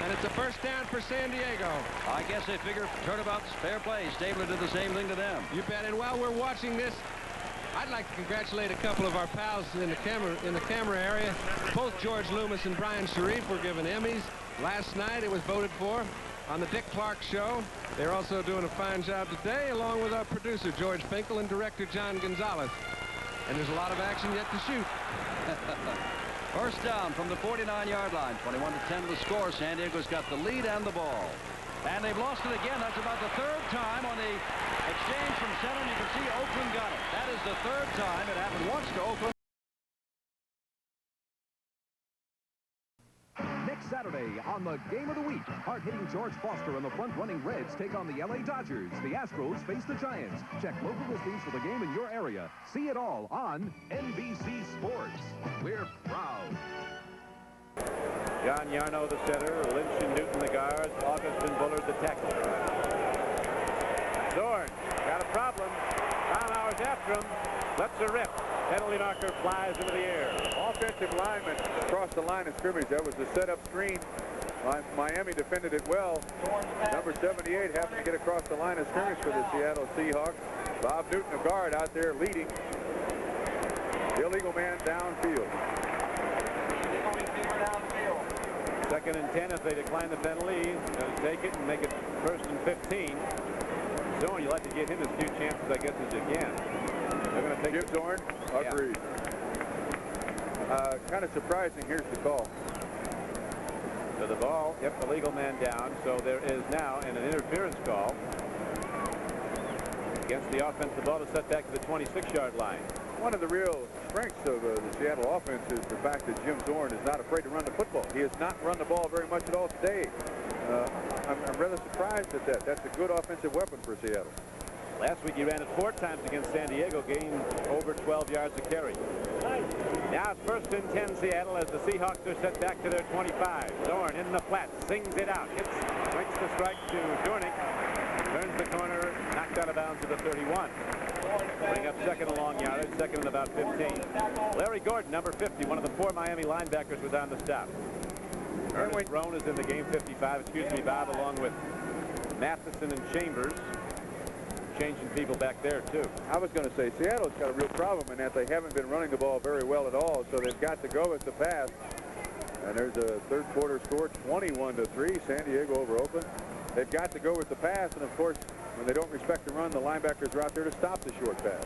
[SPEAKER 10] and it's a 1st down for San Diego.
[SPEAKER 9] I guess they figure turnabout's fair play. Stabler did the same thing to them.
[SPEAKER 10] You bet. And while we're watching this, I'd I'd like to congratulate a couple of our pals in the camera area. Both George Loomis and Brian Sharif were given Emmys last night. It was voted for on the Dick Clark Show. They're also doing a fine job today, along with our producer George Finkel and director John Gonzalez. And there's a lot of action yet to shoot.
[SPEAKER 9] First down from the 49-yard line. 21-10 the score. San Diego's got the lead and the ball. And they've lost it again. That's about the third time on the exchange from center. You can see Oakland got it. That is the third time. It happened once to Oakland.
[SPEAKER 8] Next Saturday on the Game of the Week, hard-hitting George Foster and the front-running Reds take on the LA Dodgers. The Astros face the Giants. Check local listings for the game in your area. See it all on NBC Sports. We're proud.
[SPEAKER 3] John Yarno, the setter, Lynch and Newton, the guards, August and Bullard, the tackle. Zorn got a problem. Baumhauer's after him. Lets a rip. Penalty marker flies into the air.
[SPEAKER 4] Offensive lineman across the line of scrimmage. That was the setup screen. Miami defended it well. Number 78 happened to get across the line of scrimmage for the Seattle Seahawks. Bob Newton, a guard out there leading. Illegal man downfield.
[SPEAKER 3] Second and 10 if they decline the penalty. Going to take it and make it 1st and 15. Zorn, you like to give him as few chances, I guess, as you can. They're going to take
[SPEAKER 4] Jim Zorn. Agreed. Kind of surprising. Here's the call.
[SPEAKER 3] So the ball, yep, the legal man down. So there is now an interference call against the offense. The ball is set back to the 26-yard line.
[SPEAKER 4] One of the real strengths of the Seattle offense is the fact that Jim Zorn is not afraid to run the football. He has not run the ball very much at all today. I'm rather surprised at that. That's a good offensive weapon for Seattle.
[SPEAKER 3] Last week he ran it 4 times against San Diego, gained over 12 yards a carry. Now it's 1st and 10 Seattle as the Seahawks are set back to their 25. Zorn in the flat, sings it out, makes the strike to Dornick, turns the corner, knocked out of bounds to the 31. Bring up second and long yardage, second and about 15. Larry Gordon, number 50, one of the 4 Miami linebackers, was on the stop. Ernest Roan is in the game, 55. Excuse me, Bob, along with Matheson and Chambers. Changing people back there, too.
[SPEAKER 4] I was going to say, Seattle's got a real problem in that they haven't been running the ball very well at all, so they've got to go with the pass. And there's a third quarter score, 21-3, San Diego over Oakland. They've got to go with the pass, and of course, when they don't respect the run, the linebackers are out there to stop the short pass.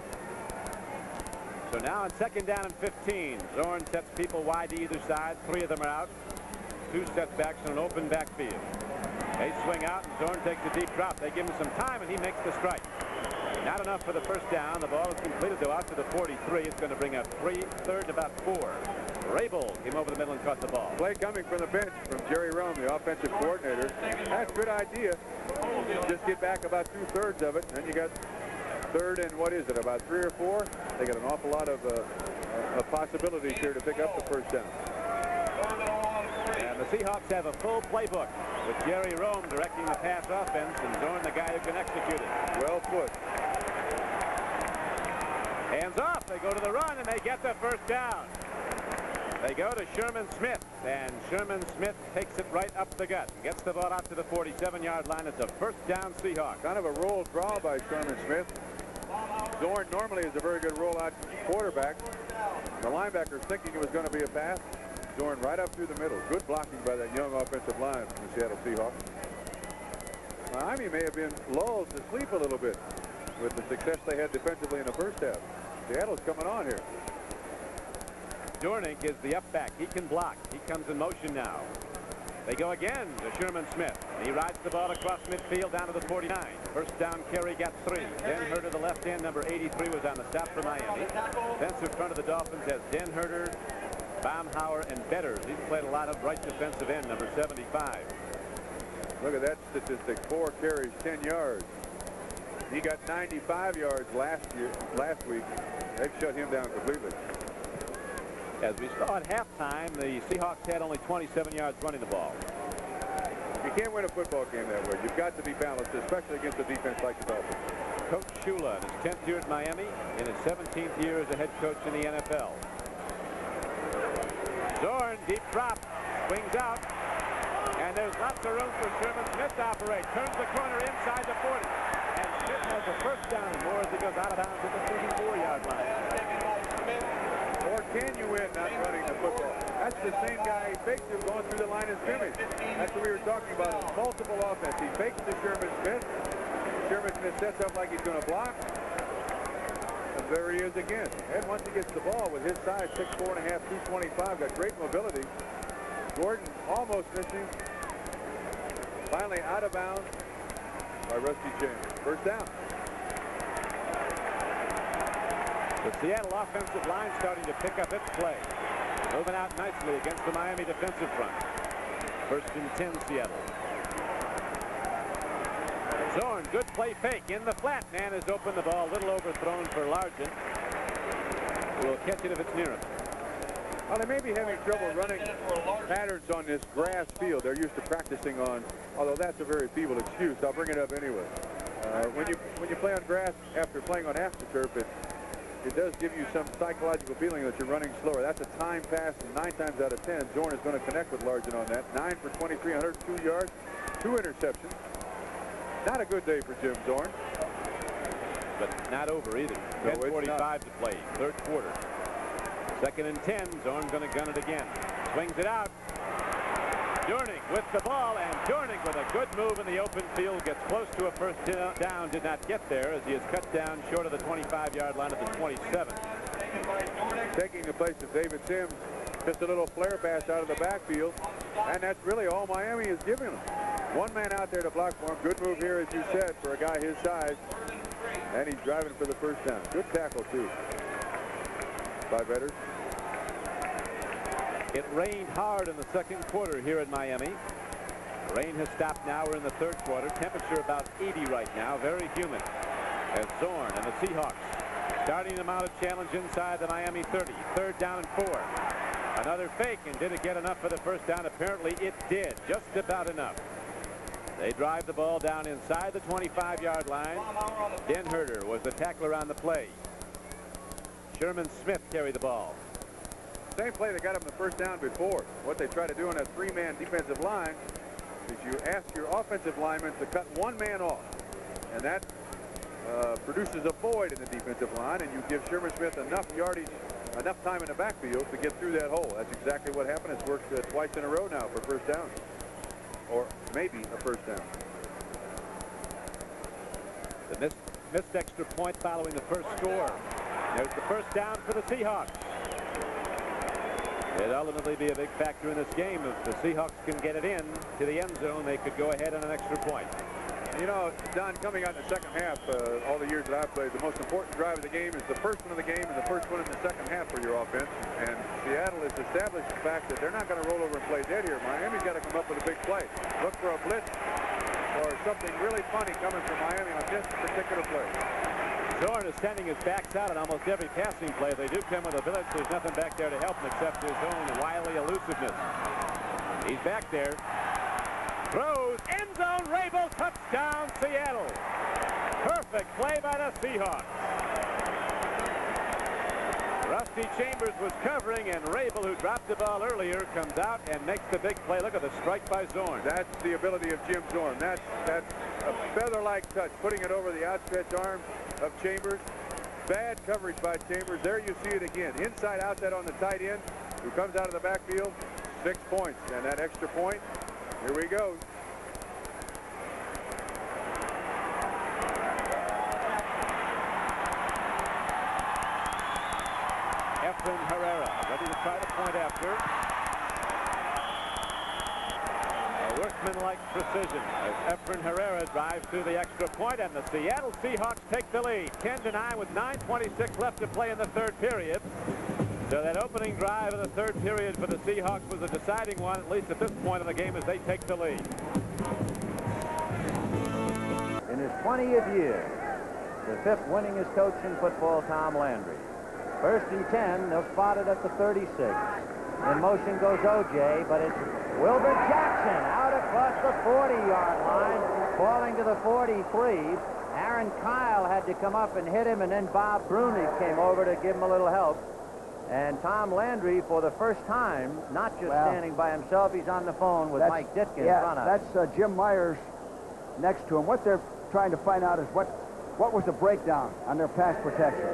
[SPEAKER 3] So now on 2nd down and 15, Zorn sets people wide to either side. 3 of them are out. 2 setbacks in an open backfield. They swing out, and Zorn takes a deep drop. They give him some time, and he makes the strike. Not enough for the first down. The ball is completed, though, out to the 43. It's going to bring up 3rd, about 4. Rabel came over the middle and caught the ball.
[SPEAKER 4] Play coming from the bench from Jerry Rome, the offensive coordinator. That's a good idea. Just get back about 2/3 of it, and then you got 3rd and what is it, about 3 or 4? They got an awful lot of possibilities here to pick up the first down.
[SPEAKER 3] And the Seahawks have a full playbook with Jerry Rome directing the pass offense and Zorn the guy who can execute it.
[SPEAKER 4] Well put.
[SPEAKER 3] Hands off. They go to the run, and they get the first down. They go to Sherman Smith, and Sherman Smith takes it right up the gut. Gets the ball out to the 47-yard line. It's a 1st down Seahawks.
[SPEAKER 4] Kind of a roll draw by Sherman Smith. Zorn normally is a very good rollout quarterback. The linebackers thinking it was going to be a pass. Zorn right up through the middle. Good blocking by that young offensive line from the Seattle Seahawks. Miami may have been lulled to sleep a little bit with the success they had defensively in the first half. Seattle's coming on here.
[SPEAKER 3] Dornick is the up back. He can block. He comes in motion now. They go again to Sherman Smith. He rides the ball across midfield down to the 49. 1st down carry got 3. Den-Herter, the left end, number 83, was on the stop for Miami. Defensive front of the Dolphins has Den-Herter, Baumhauer, and Betters. He's played a lot of right defensive end, number 75.
[SPEAKER 4] Look at that statistic. 4 carries, 10 yards. He got 95 yards last week. They've shut him down completely.
[SPEAKER 3] As we saw at halftime, the Seahawks had only 27 yards running the ball.
[SPEAKER 4] You can't win a football game that way. You've got to be balanced, especially against a defense like the Dolphins.
[SPEAKER 3] Coach Shula in his 10th year at Miami, in his 17th year as a head coach in the NFL. Zorn, deep drop, swings out, and there's lots of room for Sherman Smith to operate. Turns the corner inside the 40, And Smith has a first down and more as he goes out of bounds at the 34-yard line.
[SPEAKER 4] Or can you win not running the football? That's the same guy he faked him going through the line of scrimmage. That's what we were talking about. Multiple offense. He fakes to Sherman Smith. Sherman Smith sets up like he's going to block. And there he is again. And once he gets the ball with his size, 6'4 and a half, 225, got great mobility. Gordon almost missing. Finally out of bounds by Rusty Chambers. First down.
[SPEAKER 3] The Seattle offensive line starting to pick up its play. Moving out nicely against the Miami defensive front. First and 10, Seattle. Zorn, good play fake in the flat. Man has opened the ball, a little overthrown for Largent. We'll catch it if it's near him.
[SPEAKER 4] Well, they may be having trouble running patterns on this grass field they're used to practicing on, although that's a very feeble excuse. I'll bring it up anyway. When you play on grass after playing on AstroTurf, it does give you some psychological feeling that you're running slower. That's a time pass, and 9 times out of 10, Zorn is going to connect with Largent on that. 9 for 23, 102 yards, 2 interceptions. Not a good day for Jim Zorn.
[SPEAKER 3] But not over either.
[SPEAKER 4] No,
[SPEAKER 3] 10:45 to play, third quarter. Second and 10, Zorn going to gun it again. Swings it out. Durning with the ball, and Durning with a good move in the open field, gets close to a first down, did not get there as he is cut down short of the 25-yard line at the 27.
[SPEAKER 4] Taking the place of David Sims, just a little flare pass out of the backfield, and that's really all Miami is giving him. One man out there to block for him. Good move here, as you said, for a guy his size, and he's driving for the first down. Good tackle, too, by Vetters.
[SPEAKER 3] It rained hard in the second quarter here in Miami. Rain has stopped now. We're in the third quarter. Temperature about 80 right now. Very humid. As Zorn and the Seahawks starting to mount a challenge inside the Miami 30. Third down and 4. Another fake, and did it get enough for the first down? Apparently it did. Just about enough. They drive the ball down inside the 25-yard line. Denherter was the tackler on the play. Sherman Smith carried the ball.
[SPEAKER 4] Same play that got him the first down before. What they try to do on that 3-man defensive line is you ask your offensive linemen to cut one man off, and that produces a void in the defensive line, and you give Sherman Smith enough yardage, enough time in the backfield to get through that hole. That's exactly what happened. It's worked twice in a row now for first down, or maybe a first down.
[SPEAKER 3] The missed extra point following the first score. There's the first down for the Seahawks. It'll ultimately be a big factor in this game. If the Seahawks can get it in to the end zone, they could go ahead on an extra point.
[SPEAKER 4] You know, Don, coming out in the second half, all the years that I've played, the most important drive of the game is the first one of the game and the first one in the second half for your offense. And Seattle has established the fact that they're not going to roll over and play dead here. Miami's got to come up with a big play. Look for a blitz or something really funny coming from Miami on this particular play.
[SPEAKER 3] Zorn is sending his backs out on almost every passing play. They do come with a blitz. There's nothing back there to help him except his own wily elusiveness. He's back there. Throws, end zone, Rabel, touchdown, Seattle. Perfect play by the Seahawks. Rusty Chambers was covering, and Rabel, who dropped the ball earlier, comes out and makes the big play. Look at the strike by Zorn.
[SPEAKER 4] That's the ability of Jim Zorn. That's a feather-like touch, putting it over the outstretched arm of Chambers. Bad coverage by Chambers. There you see it again. Inside outside on the tight end, who comes out of the backfield. 6 points, and that extra point. Here we go.
[SPEAKER 3] Efren Herrera ready to try the point after. A workmanlike precision as Efren Herrera drives through the extra point, and the Seattle Seahawks take the lead. 10-9 with 9:26 left to play in the third period. So that opening drive of the third period for the Seahawks was a deciding one, at least at this point of the game, as they take the lead.
[SPEAKER 7] In his 20th year, the 5th winningest coach in football, Tom Landry. First and 10, they'll spot it at the 36. In motion goes O.J., but it's Wilbur Jackson out across the 40-yard line, falling to the 43. Aaron Kyle had to come up and hit him, and then Bob Brunig came over to give him a little help. And Tom Landry, for the first time, not just standing by himself, he's on the phone with Mike Ditka in front of him.
[SPEAKER 6] That's Jim Myers next to him. What they're trying to find out is what was the breakdown on their pass protection.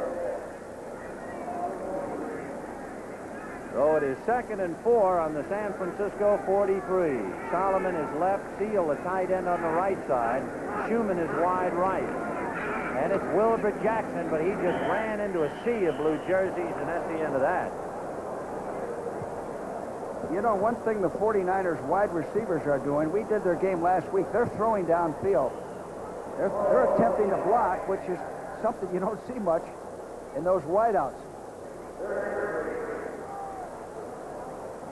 [SPEAKER 7] So it is 2nd and 4 on the San Francisco 43. Solomon is left, Seal, the tight end, on the right side. Schumann is wide right. And it's Wilbur Jackson, but he just ran into a sea of blue jerseys, and that's the end of that.
[SPEAKER 6] You know, one thing the 49ers wide receivers are doing, we did their game last week, they're throwing downfield. They're attempting to block, which is something you don't see much in those wideouts.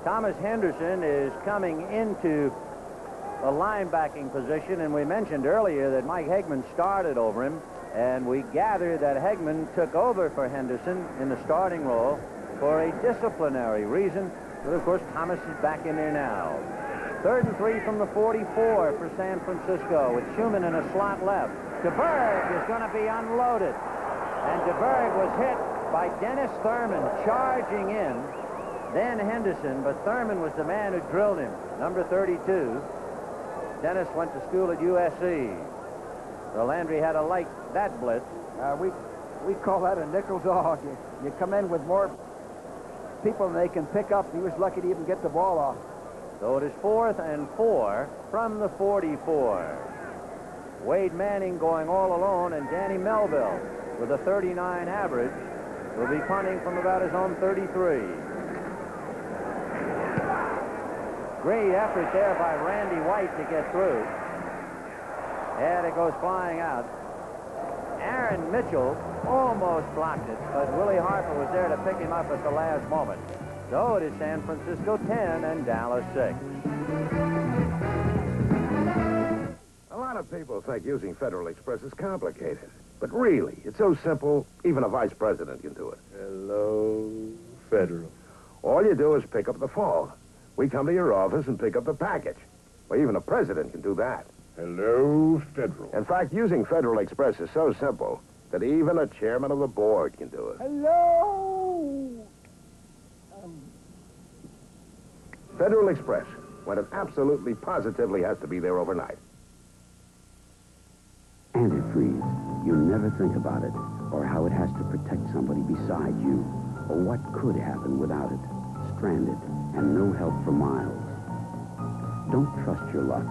[SPEAKER 7] Thomas Henderson is coming into a linebacking position, and we mentioned earlier that Mike Hegman started over him, and we gathered that Hegman took over for Henderson in the starting role for a disciplinary reason. But of course, Thomas is back in there now. 3rd and 3 from the 44 for San Francisco with Schumann in a slot left. DeBerg is going to be unloaded. And DeBerg was hit by Dennis Thurman charging in. Then Henderson, but Thurman was the man who drilled him. Number 32. Dennis went to school at USC. So Landry had to like that blitz.
[SPEAKER 6] We call that a nickel dog. You come in with more people than they can pick up. He was lucky to even get the ball off.
[SPEAKER 7] So it is 4th and 4 from the 44. Wade Manning going all alone, and Danny Melville with a 39 average will be punting from about his own 33. Great effort there by Randy White to get through. And it goes flying out. Aaron Mitchell almost blocked it, but Willie Harper was there to pick him up at the last moment. So it is San Francisco 10 and Dallas 6.
[SPEAKER 12] A lot of people think using Federal Express is complicated. But really, it's so simple, even a vice president can do it.
[SPEAKER 19] Hello, Federal.
[SPEAKER 12] All you do is pick up the phone. We come to your office and pick up the package. Well, even a president can do that.
[SPEAKER 19] Hello, Federal.
[SPEAKER 12] In fact, using Federal Express is so simple that even a chairman of the board can do it.
[SPEAKER 6] Hello!
[SPEAKER 12] Federal Express, when it absolutely, positively has to be there overnight.
[SPEAKER 20] Antifreeze. You never think about it, or how it has to protect somebody beside you, or what could happen without it. Stranded, and no help for miles. Don't trust your luck.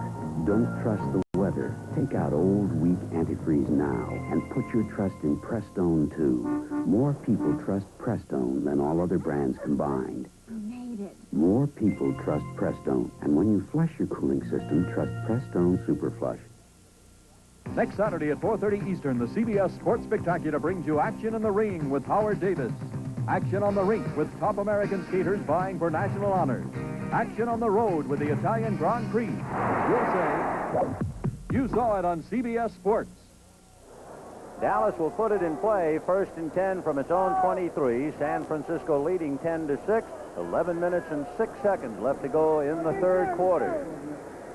[SPEAKER 20] Don't trust the weather. Take out old, weak antifreeze now and put your trust in Prestone, too. More people trust Prestone than all other brands combined.
[SPEAKER 21] We made it.
[SPEAKER 20] More people trust Prestone. And when you flush your cooling system, trust Prestone Super Flush.
[SPEAKER 25] Next Saturday at 4:30 Eastern, the CBS Sports Spectacular brings you action in the ring with Howard Davis. Action on the rink with top American skaters vying for national honors. Action on the road with the Italian Grand Prix. You'll say, you saw it on CBS Sports.
[SPEAKER 7] Dallas will put it in play, 1st and 10 from its own 23. San Francisco leading 10-6. 11 minutes and 6 seconds left to go in the 3rd quarter.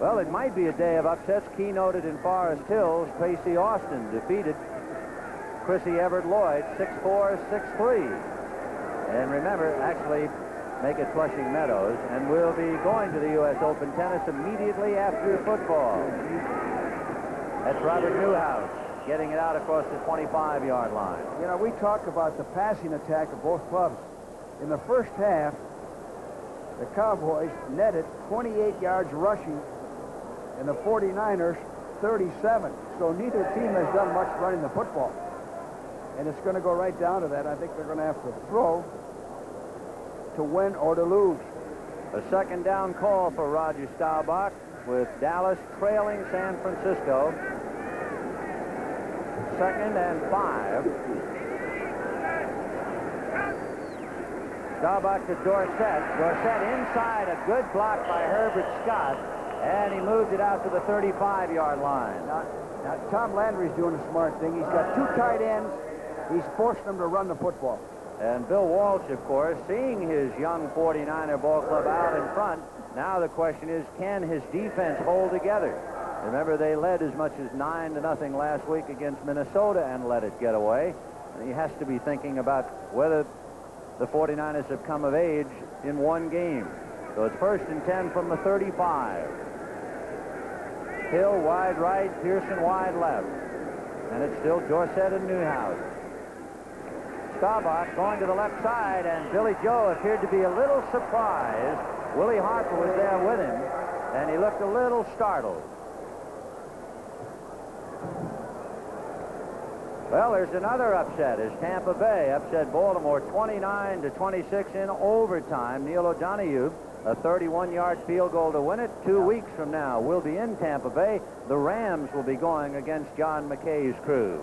[SPEAKER 7] Well, it might be a day of upsets. Keynoted in Forest Hills, Tracy Austin defeated Chrissy Everett Lloyd 6-4, 6-3. And remember, actually make it Flushing Meadows, and we'll be going to the U.S. Open Tennis immediately after football. That's Robert Newhouse getting it out across the 25-yard line.
[SPEAKER 6] You know, we talk about the passing attack of both clubs. In the first half, the Cowboys netted 28 yards rushing, and the 49ers 37. So neither team has done much running the football. And it's going to go right down to that. I think they're going to have to throw to win or to lose.
[SPEAKER 7] A 2nd down call for Roger Staubach with Dallas trailing San Francisco. 2nd and 5. Staubach to Dorsett. Dorsett inside, a good block by Herbert Scott, and he moved it out to the 35-yard line.
[SPEAKER 6] Now, Tom Landry's doing a smart thing. He's got 2 tight ends. He's forced them to run the football.
[SPEAKER 7] And Bill Walsh, of course, seeing his young 49er ball club out in front, now the question is, can his defense hold together? Remember, they led as much as 9-0 last week against Minnesota and let it get away. And he has to be thinking about whether the 49ers have come of age in one game. So it's 1st and 10 from the 35. Hill wide right, Pearson wide left. And it's still Dorsett and Newhouse. Staubach going to the left side, and Billy Joe appeared to be a little surprised. Willie Harper was there with him, and he looked a little startled. Well, there's another upset as Tampa Bay upset Baltimore 29-26 in overtime. Neil O'Donoghue, a 31-yard field goal to win it. 2 weeks from now, we'll be in Tampa Bay. The Rams will be going against John McKay's crew.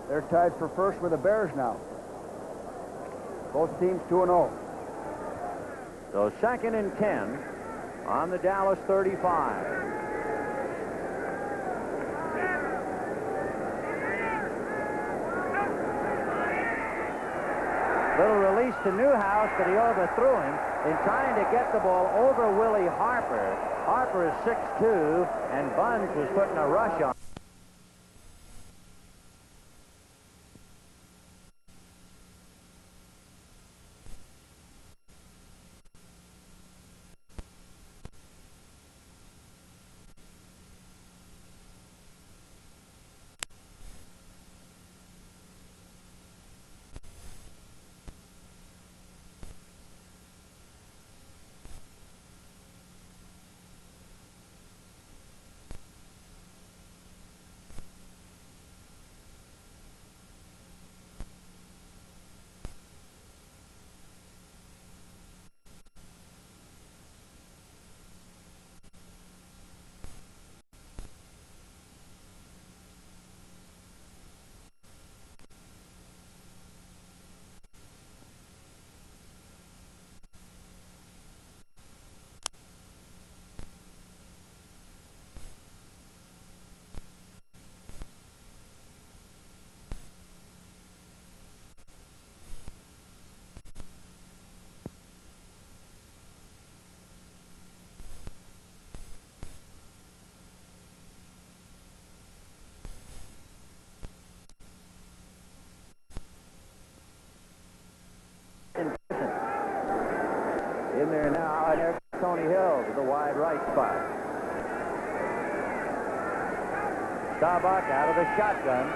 [SPEAKER 6] They're tied for first with the Bears now. Both teams 2-0.
[SPEAKER 7] So 2nd and 10 on the Dallas 35. Little release to Newhouse, but he overthrew him in trying to get the ball over Willie Harper. Harper is 6'2", and Bunch was putting a rush on. In there now, and there's Tony Hill to the wide right spot. Staubach out of the shotgun.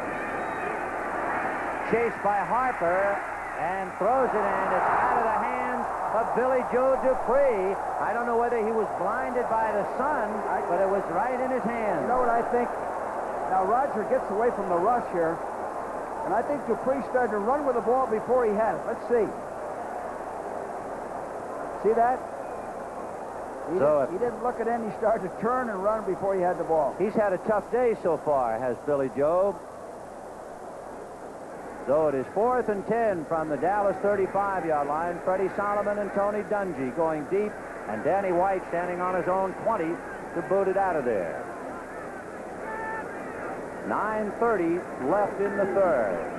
[SPEAKER 7] Chased by Harper, and throws it, and it's out of the hands of Billy Joe Dupree. I don't know whether he was blinded by the sun, but it was right in his hand.
[SPEAKER 6] You know what I think? Now, Roger gets away from the rush here, and I think Dupree started to run with the ball before he had it. Let's see. See that? He didn't look at it. He started to turn and run before he had the ball.
[SPEAKER 7] He's had a tough day so far, has Billy Joe. So it is 4th and 10 from the Dallas 35-yard line. Freddie Solomon and Tony Dungy going deep, and Danny White standing on his own 20 to boot it out of there. 9:30 left in the third.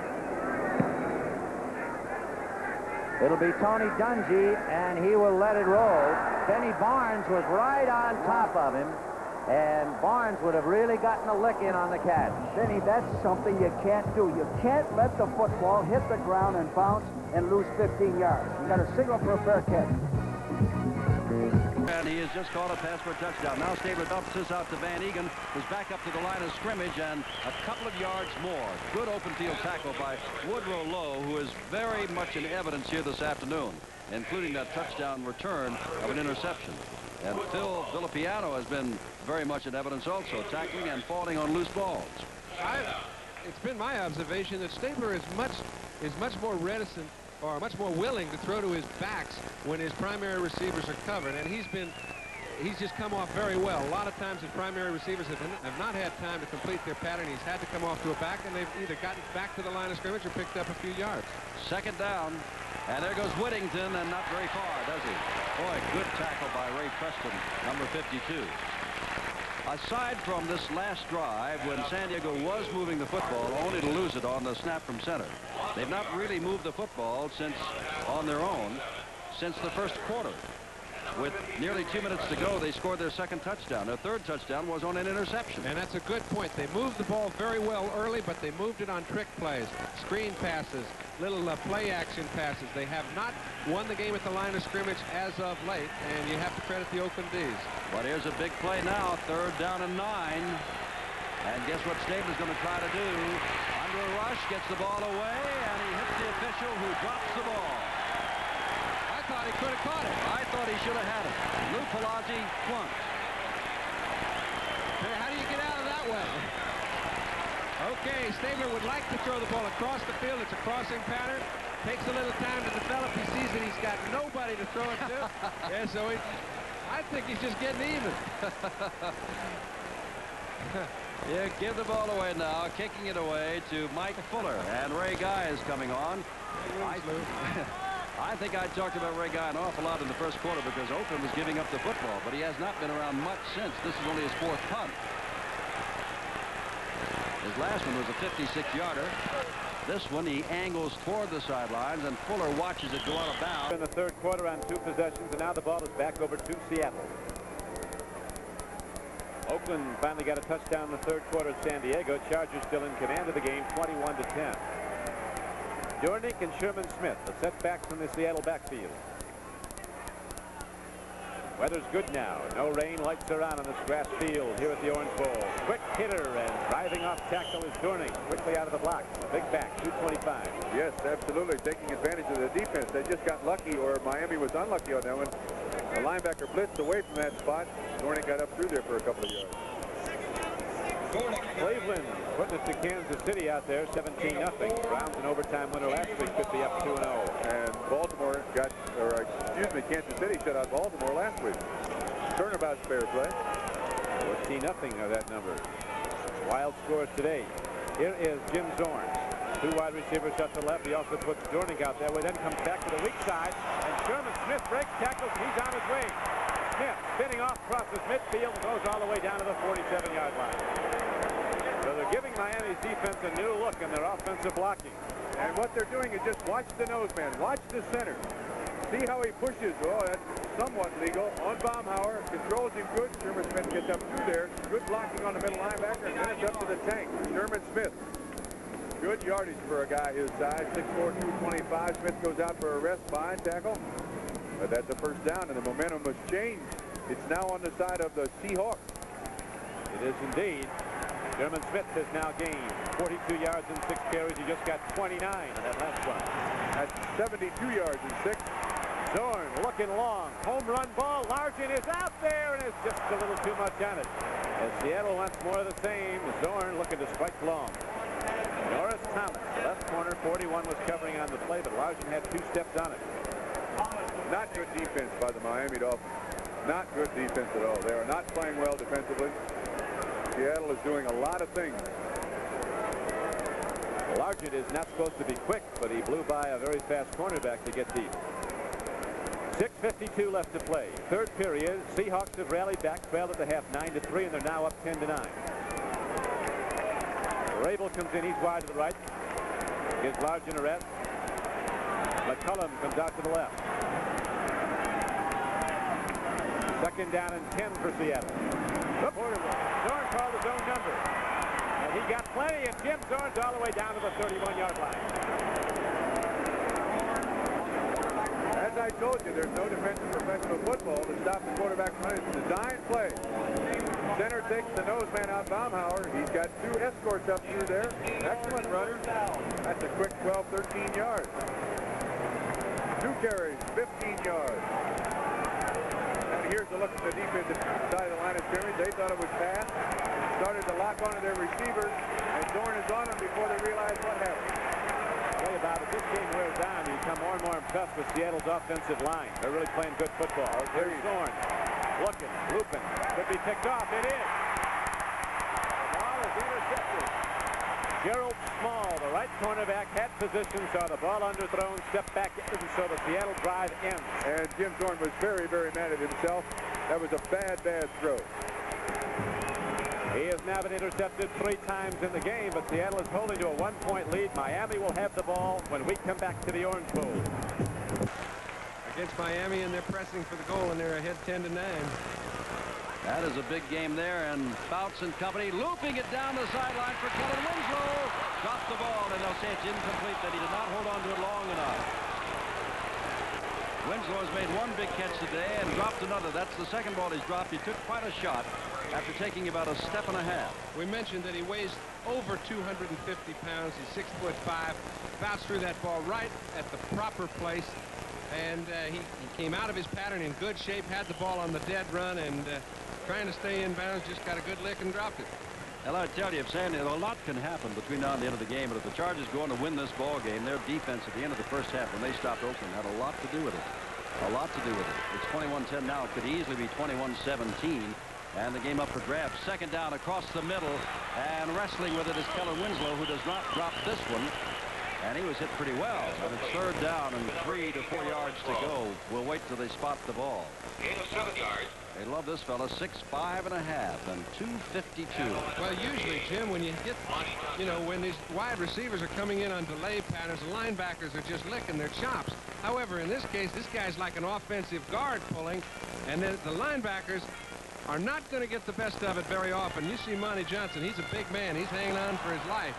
[SPEAKER 7] It'll be Tony Dungy, and he will let it roll. Benny Barnes was right on top of him, and Barnes would have really gotten a lick in on the catch.
[SPEAKER 6] Benny, that's something you can't do. You can't let the football hit the ground and bounce and lose 15 yards. You got to signal for a fair catch.
[SPEAKER 9] And he has just caught a pass for a touchdown. Now Stabler dumps this out to Van Egan, who's back up to the line of scrimmage, and a couple of yards more. Good open field tackle by Woodrow Lowe, who is very much in evidence here this afternoon, including that touchdown return of an interception. And Phil Villapiano has been very much in evidence also, tackling and falling on loose balls.
[SPEAKER 10] It's been my observation that Stabler is much more reticent, or much more willing to throw to his backs when his primary receivers are covered, and he's just come off very well. A lot of times his primary receivers have not had time to complete their pattern. He's had to come off to a back, and they've either gotten back to the line of scrimmage or picked up a few yards.
[SPEAKER 9] 2nd down, and there goes Whittington, and not very far, does he? Boy, good tackle by Ray Preston, number 52. Aside from this last drive, when San Diego was moving the football, only to lose it on the snap from center, they've not really moved the football on their own since the first quarter. With nearly 2 minutes to go, they scored their 2nd touchdown. Their 3rd touchdown was on an interception.
[SPEAKER 10] And that's a good point. They moved the ball very well early, but they moved it on trick plays, screen passes, little play action passes. They have not won the game at the line of scrimmage as of late, and you have to credit the Oakland D's.
[SPEAKER 9] But here's a big play now, 3rd down and 9. And guess what Stabler's going to try to do? Under a rush, gets the ball away, and he hits the official who drops the ball.
[SPEAKER 10] I thought he could have caught it.
[SPEAKER 9] I thought he should have had it. Lou Palazzi flunks.
[SPEAKER 10] Hey, how do you get out of that way? Okay, Stabler would like to throw the ball across the field. It's a crossing pattern. Takes a little time to develop. He sees that he's got nobody to throw it to. Yeah, so I think he's just getting even.
[SPEAKER 9] Yeah, give the ball away now, kicking it away to Mike Fuller. And Ray Guy is coming on. I think I talked about Ray Guy an awful lot in the first quarter because Oakland was giving up the football, but he has not been around much since. This is only his 4th punt. His last one was a 56-yarder. This one, he angles toward the sidelines, and Fuller watches it go out of bounds.
[SPEAKER 3] In the third quarter on 2 possessions, and now the ball is back over to Seattle. Oakland finally got a touchdown in the third quarter at San Diego. Chargers still in command of the game, 21-10. Dornick and Sherman Smith, the setbacks from the Seattle backfield. Weather's good now. No rain. Lights are on this grass field here at the Orange Bowl. Quick hitter and driving off tackle is Dornick. Quickly out of the block. Big back, 225.
[SPEAKER 4] Yes, absolutely. Taking advantage of the defense. They just got lucky, or Miami was unlucky on that one. The linebacker blitzed away from that spot. Dornick got up through there for a couple of yards.
[SPEAKER 3] Cleveland putting it to Kansas City out there, 17-0. Browns an overtime winner last week could be up 2-0.
[SPEAKER 4] And Baltimore got, or excuse me, Kansas City shut out Baltimore last week. Turnabout's fair play.
[SPEAKER 3] 14-0 of that number. Wild scores today. Here is Jim Zorn. 2 wide receivers up to left. He also puts Dornick out there. He then comes back to the weak side. And Sherman Smith breaks tackles. He's on his way. Smith spinning off crosses midfield and goes all the way down to the 47-yard line. So they're giving Miami's defense a new look in their offensive blocking.
[SPEAKER 4] And what they're doing is just watch the nose man. Watch the center. See how he pushes. Oh, that's somewhat legal. On Baumhauer. Controls him good. Sherman Smith gets up through there. Good blocking on the middle linebacker. And then it's up to the tank. Sherman Smith. Good yardage for a guy his size. 6'4", 225. Smith goes out for a rest behind tackle. But that's a first down, and the momentum has changed. It's now on the side of the Seahawks.
[SPEAKER 3] It is indeed. Sherman Smith has now gained 42 yards and 6 carries. He just got 29 on that last one.
[SPEAKER 4] That's 72 yards and 6.
[SPEAKER 3] Zorn looking long. Home run ball. Largent is out there, and it's just a little too much on it. As Seattle wants more of the same, Zorn looking to strike long. Norris Thomas, the left corner, 41 was covering on the play, but Largent had 2 steps on it.
[SPEAKER 4] Not good defense by the Miami Dolphins. Not good defense at all. They are not playing well defensively. Seattle is doing a lot of things.
[SPEAKER 3] Largent is not supposed to be quick, but he blew by a very fast cornerback to get deep. 6:52 left to play. Third period. Seahawks have rallied back, trailed at the half 9-3, and they're now up 10-9. Rabel comes in. He's wide to the right. Gives Largent a rest. McCullum comes out to the left. Second down and 10 for Seattle. Zorn called his own number. And he got plenty, and Jim Zorn's all the way down to the 31-yard line.
[SPEAKER 4] As I told you, there's no defense in professional football to stop the quarterback from running. It's a design play. Center takes the nose man out, Baumhauer. He's got 2 escorts up through there. Excellent runner. That's a quick 12, 13 yards. 2 carries, 15 yards. And here's a look at the defensive side of the line of scrimmage. They thought it was pass. Started to lock onto their receivers, and Zorn is on them before they realize what happened.
[SPEAKER 3] Tell you about it. This game wears on. You become more and more impressed with Seattle's offensive line. They're really playing good football. Here's Zorn. Looking, looping. Could be picked off. It is. The ball is intercepted. Gerald Small, the right cornerback, had position, saw the ball underthrown, stepped back, and so the Seattle drive ends.
[SPEAKER 4] And Jim Zorn was very, very mad at himself. That was a bad, bad throw.
[SPEAKER 3] He has now been intercepted 3 times in the game, but Seattle is holding to a 1-point lead. Miami will have the ball when we come back to the Orange Bowl.
[SPEAKER 10] Against Miami, and they're pressing for the goal, and they're ahead 10-9.
[SPEAKER 9] That is a big game there, and Fouts and company looping it down the sideline for Kellen Winslow. Drops the ball, and they'll say it's incomplete, that he did not hold on to it long enough. Winslow has made one big catch today and dropped another. That's the second ball he's dropped. He took quite a shot after taking about a step and a half.
[SPEAKER 10] We mentioned that he weighs over 250 pounds. He's 6'5". Bounced through that ball right at the proper place. And he came out of his pattern in good shape, had the ball on the dead run, and trying to stay in bounds, just got a good lick and dropped it.
[SPEAKER 9] Well, I tell you, if Sandy, a lot can happen between now and the end of the game, but if the Chargers go on to win this ball game, their defense at the end of the first half, when they stopped Oakland, had a lot to do with it. A lot to do with it. It's 21-10 now. It could easily be 21-17. And the game up for grabs. Second down across the middle. And wrestling with it is Kellen Winslow, who does not drop this one. And he was hit pretty well. And it's third down and 3 to 4 yards to go. We'll wait till they spot the ball.
[SPEAKER 5] Gain of 7 yards.
[SPEAKER 9] They love this fella. 6'5" and a half and 252.
[SPEAKER 10] Well, usually, Jim, when you get, you know, when these wide receivers are coming in on delay patterns, the linebackers are just licking their chops. However, in this case, this guy's like an offensive guard pulling, and then the linebackers are not going to get the best of it very often. You see Monty Johnson, he's a big man. He's hanging on for his life.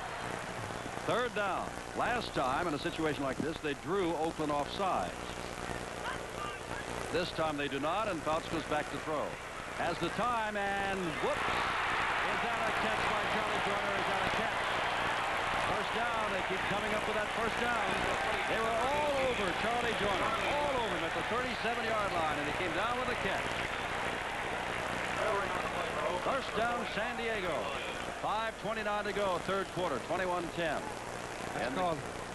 [SPEAKER 9] Third down. Last time in a situation like this, they drew Oakland off sides. This time they do not, and Fouts goes back to throw. Has the time, and whoops. Is that a catch by Charlie Joyner? Is that a catch? First down. They keep coming up with that first down. They were all over Charlie Joyner. All over him at the 37-yard line, and he came down with a catch. First down, San Diego. 5:29 to go, third quarter, 21-10.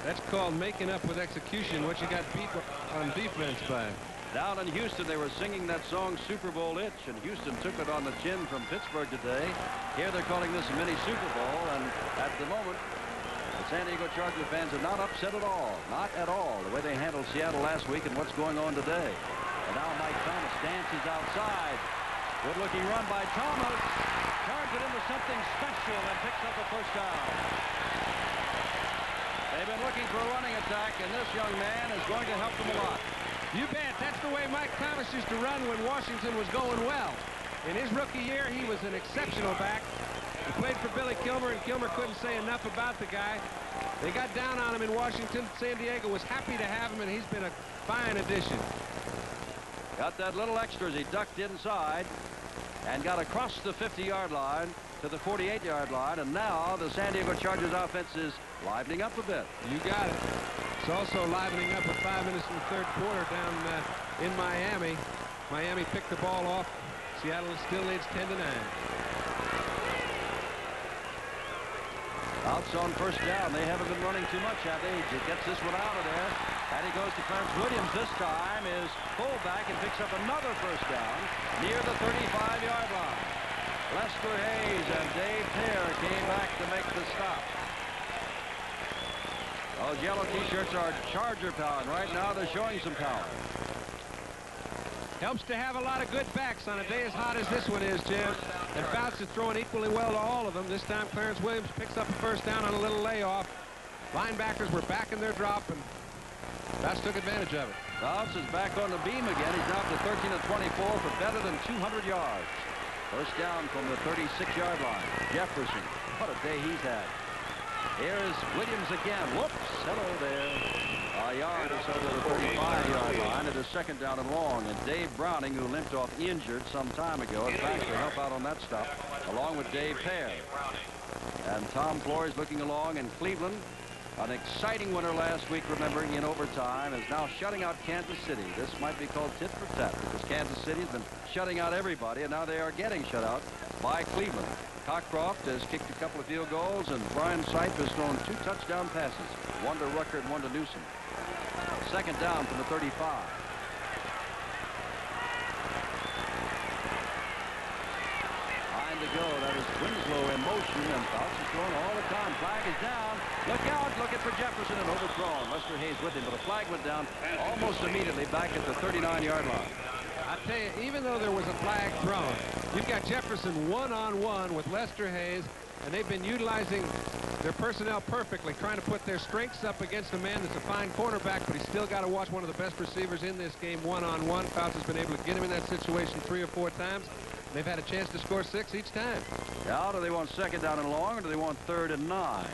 [SPEAKER 10] That's called making up with execution, what you got beat on defense by.
[SPEAKER 9] Down in Houston, they were singing that song Super Bowl Itch, and Houston took it on the chin from Pittsburgh today. Here they're calling this a mini Super Bowl, and at the moment, the San Diego Charger fans are not upset at all. Not at all, the way they handled Seattle last week and what's going on today. And now Mike Thomas dances outside. Good-looking run by Thomas. Turns it into something special and picks up a first down. They've been looking for a running attack, and this young man is going to help them a lot.
[SPEAKER 10] You bet. That's the way Mike Thomas used to run when Washington was going well. In his rookie year, he was an exceptional back. He played for Billy Kilmer, and Kilmer couldn't say enough about the guy. They got down on him in Washington. San Diego was happy to have him, and he's been a fine addition.
[SPEAKER 9] Got that little extra as he ducked inside and got across the 50-yard line to the 48-yard line, and now the San Diego Chargers offense is livening up a bit.
[SPEAKER 10] You got it. It's also livening up with 5 minutes in the third quarter down in Miami. Miami picked the ball off. Seattle still leads 10-9.
[SPEAKER 9] Outs on first down. They haven't been running too much, have they? He gets this one out of there. And he goes to Clarence Williams this time, is fullback and picks up another first down near the 35-yard line. Lester Hayes and Dave Pear came back to make the stop. Those yellow T-shirts are Charger power, and right now they're showing some power.
[SPEAKER 10] Helps to have a lot of good backs on a day as hot as this one is, Jim. And Fouts is throwing equally well to all of them. This time Clarence Williams picks up a first down on a little layoff. Linebackers were back in their drop, and Fouts took advantage of it.
[SPEAKER 9] Fouts is back on the beam again. He's now up to 13 of 24 for better than 200 yards. First down from the 36-yard line. Jefferson, what a day he's had. Here's Williams again. Whoops, hello there. A yard or so to the 35-yard line. It is second down and long. And Dave Browning, who limped off injured some time ago, is back to help out on that stop, along with Dave Pear. And Tom Flores looking along in Cleveland. An exciting winner last week, remember, in overtime, is now shutting out Kansas City. This might be called tit for tat, because Kansas City has been shutting out everybody, and now they are getting shut out by Cleveland. Cockcroft has kicked a couple of field goals, and Brian Sipe has thrown 2 touchdown passes, one to Rucker and one to Newsom. Second down from the 35. To go. That is Winslow in motion, and Fouts is throwing all the time. Flag is down. Look out. Looking for Jefferson and overthrown. Lester Hayes with him, but the flag went down almost immediately back at the 39-yard line.
[SPEAKER 10] I tell you, even though there was a flag thrown, you've got Jefferson one-on-one with Lester Hayes, and they've been utilizing their personnel perfectly, trying to put their strengths up against a man that's a fine cornerback, but he's still got to watch one of the best receivers in this game one-on-one. Fouts has been able to get him in that situation 3 or 4 times. They've had a chance to score 6 each time.
[SPEAKER 9] Now, do they want second down and long, or do they want 3rd and 9?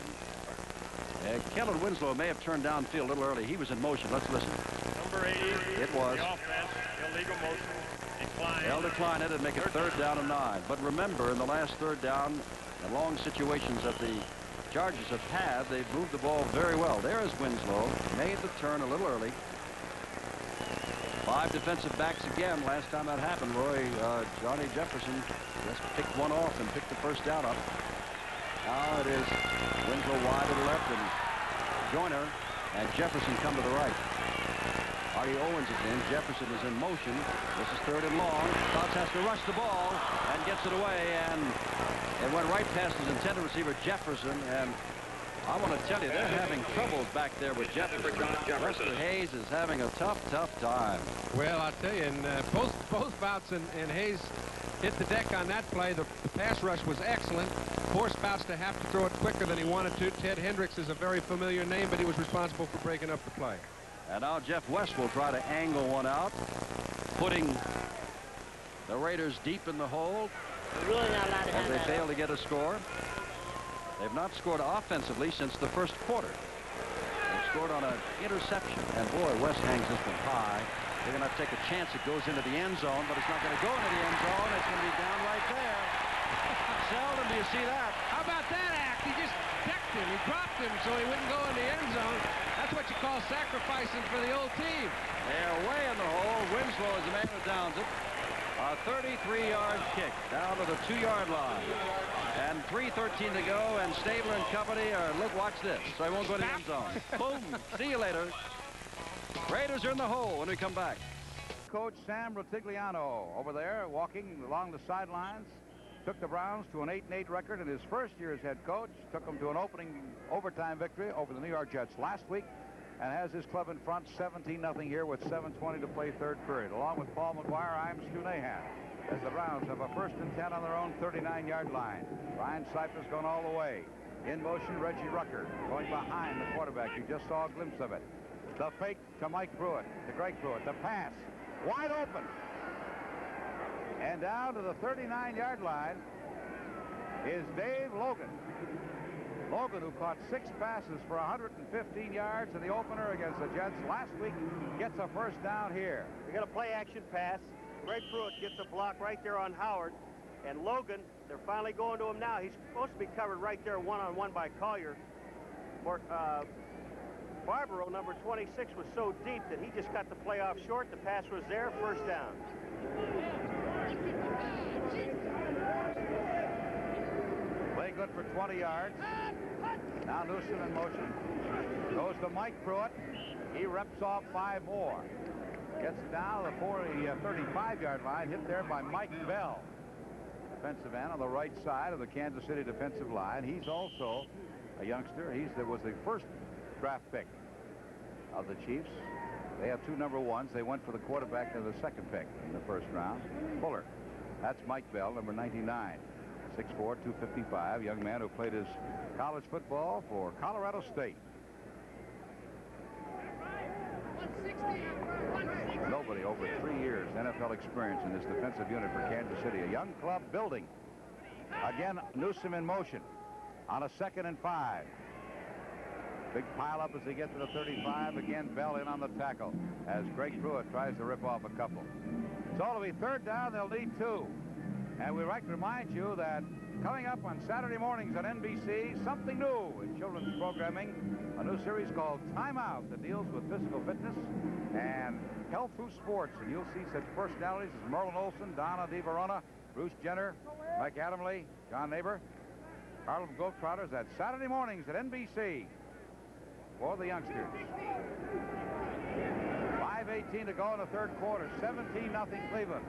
[SPEAKER 9] Kellen Winslow may have turned downfield a little early. He was in motion. Let's listen.
[SPEAKER 14] Number Number 80.
[SPEAKER 9] It was.
[SPEAKER 14] The offense, illegal motion, decline.
[SPEAKER 9] They'll decline it and make it third down and 9. But remember, in the last third down, the long situations that the Chargers have had, they've moved the ball very well. There is Winslow. Made the turn a little early. 5 defensive backs again. Last time that happened, Roy, Johnny Jefferson just picked one off and picked the first down up. Now it is Winslow wide to the left and Joyner and Jefferson come to the right. Artie Owens is in. Jefferson is in motion. This is third and long. Stotts has to rush the ball and gets it away, and it went right past his intended receiver, Jefferson, and I want to tell you, they're having trouble back there with Jefferson. Lester Hayes is having a tough time.
[SPEAKER 10] Well, I'll tell you, and both Bouts and Hayes hit the deck on that play. The pass rush was excellent. Forced Bouts to have to throw it quicker than he wanted to. Ted Hendricks is a very familiar name, but he was responsible for breaking up the play.
[SPEAKER 9] And now Jeff West will try to angle one out, putting the Raiders deep in the hole as they fail to get a score. They've not scored offensively since the first quarter. They scored on an interception, and boy, West hangs this one high. They're going to take a chance it goes into the end zone, but it's not going to go into the end zone. It's going to be down right there. Seldom do you see that.
[SPEAKER 10] How about that act? He just decked him. He dropped him so he wouldn't go in the end zone. That's what you call sacrificing for the old team.
[SPEAKER 9] They're way in the hole. Winslow is the man who downs it. A 33-yard kick down to the 2-yard line. And 3:13 to go, and Stabler and company are, look, watch this. So he won't go to the end zone. Boom. See you later. Raiders are in the hole when we come back.
[SPEAKER 1] Coach Sam Rutigliano over there walking along the sidelines. Took the Browns to an 8-8 record in his first year as head coach. Took them to an opening overtime victory over the New York Jets last week, and has his club in front 17-0 here with 7:20 to play third period. Along with Paul McGuire, I'm Stu Nahan, as the Browns have a 1st and 10 on their own 39-yard line. Ryan Cypress going all the way. In motion, Reggie Rucker going behind the quarterback. You just saw a glimpse of it. The fake to Mike Pruitt, to Greg Pruitt. The pass, wide open. And down to the 39-yard line is Dave Logan. Logan, who caught 6 passes for 115 yards in the opener against the Jets last week, gets a first down here.
[SPEAKER 16] We got a play-action pass. Greg Pruitt gets a block right there on Howard. And Logan, they're finally going to him now. He's supposed to be covered right there one-on-one by Collier. Barbaro, number 26, was so deep that he just got the play off short. The pass was there, first down.
[SPEAKER 1] Play good for 20 yards. Now Newsom in motion. Goes to Mike Pruitt. He reps off 5 more. Gets down to the 35-yard line, hit there by Mike Bell. Defensive end on the right side of the Kansas City defensive line. He's also a youngster. He was the first draft pick of the Chiefs. They have 2 number 1s. They went for the quarterback as the 2nd pick in the first round. Fuller. That's Mike Bell, number 99. 6'4", 255. Young man who played his college football for Colorado State. Nobody over 3 years NFL experience in this defensive unit for Kansas City. A young club building. Again, Newsom in motion on a 2nd and 5. Big pile up as they get to the 35. Again, Bell in on the tackle as Greg Pruitt tries to rip off a couple. So it'll be third down. They'll need 2. And we'd like to remind you that coming up on Saturday mornings on NBC, something new in children's programming, a new series called Time Out that deals with physical fitness and health through sports. And you'll see such personalities as Merlin Olsen, Donna DeVerona, Bruce Jenner, Mike Adamley, John Neighbor, Harlem Globetrotters. That's Saturday mornings at NBC for the youngsters. 5:18 to go in the third quarter. 17-0 Cleveland.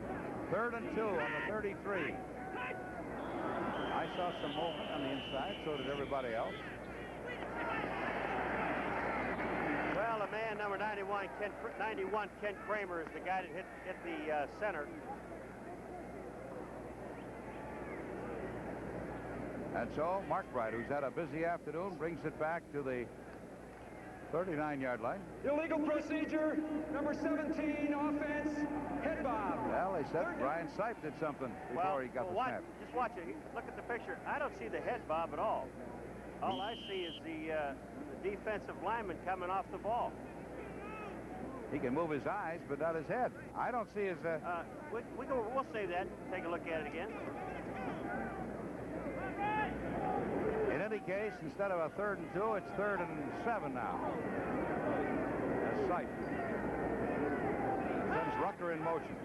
[SPEAKER 1] 3rd and 2 on the 33. I saw some movement on the inside. So did everybody else.
[SPEAKER 16] Well, the man, number 91, Ken Kramer, is the guy that hit the center.
[SPEAKER 1] And so Mark Bright, who's had a busy afternoon, brings it back to the 39-yard line.
[SPEAKER 17] Illegal procedure, number 17, offense, head bob.
[SPEAKER 1] Well, they said Brian Sipe did something before he got the snap.
[SPEAKER 16] Just watch it. Look at the picture. I don't see the head bob at all. All I see is the defensive lineman coming off the ball.
[SPEAKER 1] He can move his eyes, but not his head. I don't see his...
[SPEAKER 16] We'll save that. Take a look at it again.
[SPEAKER 1] In any case, instead of a 3rd and 2, it's 3rd and 7 now. As Sipe sends Rucker in motion.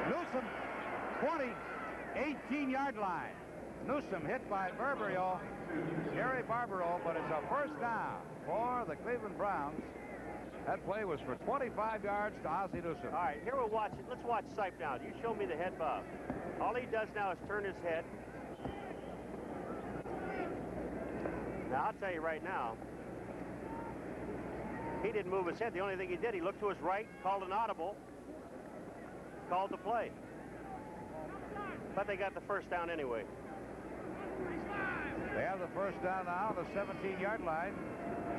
[SPEAKER 1] Newsom, 20, 18-yard line. Newsom hit by Barbaro, Gary Barbaro, but it's a first down for the Cleveland Browns. That play was for 25 yards to Ozzie Newsom.
[SPEAKER 16] All right, here we'll watch it. Let's watch Sipe now. You show me the head bob. All he does now is turn his head. Now, I'll tell you right now, he didn't move his head. The only thing he did, he looked to his right, called an audible, called the play. But they got the first down anyway.
[SPEAKER 1] They have the first down now, the 17-yard line.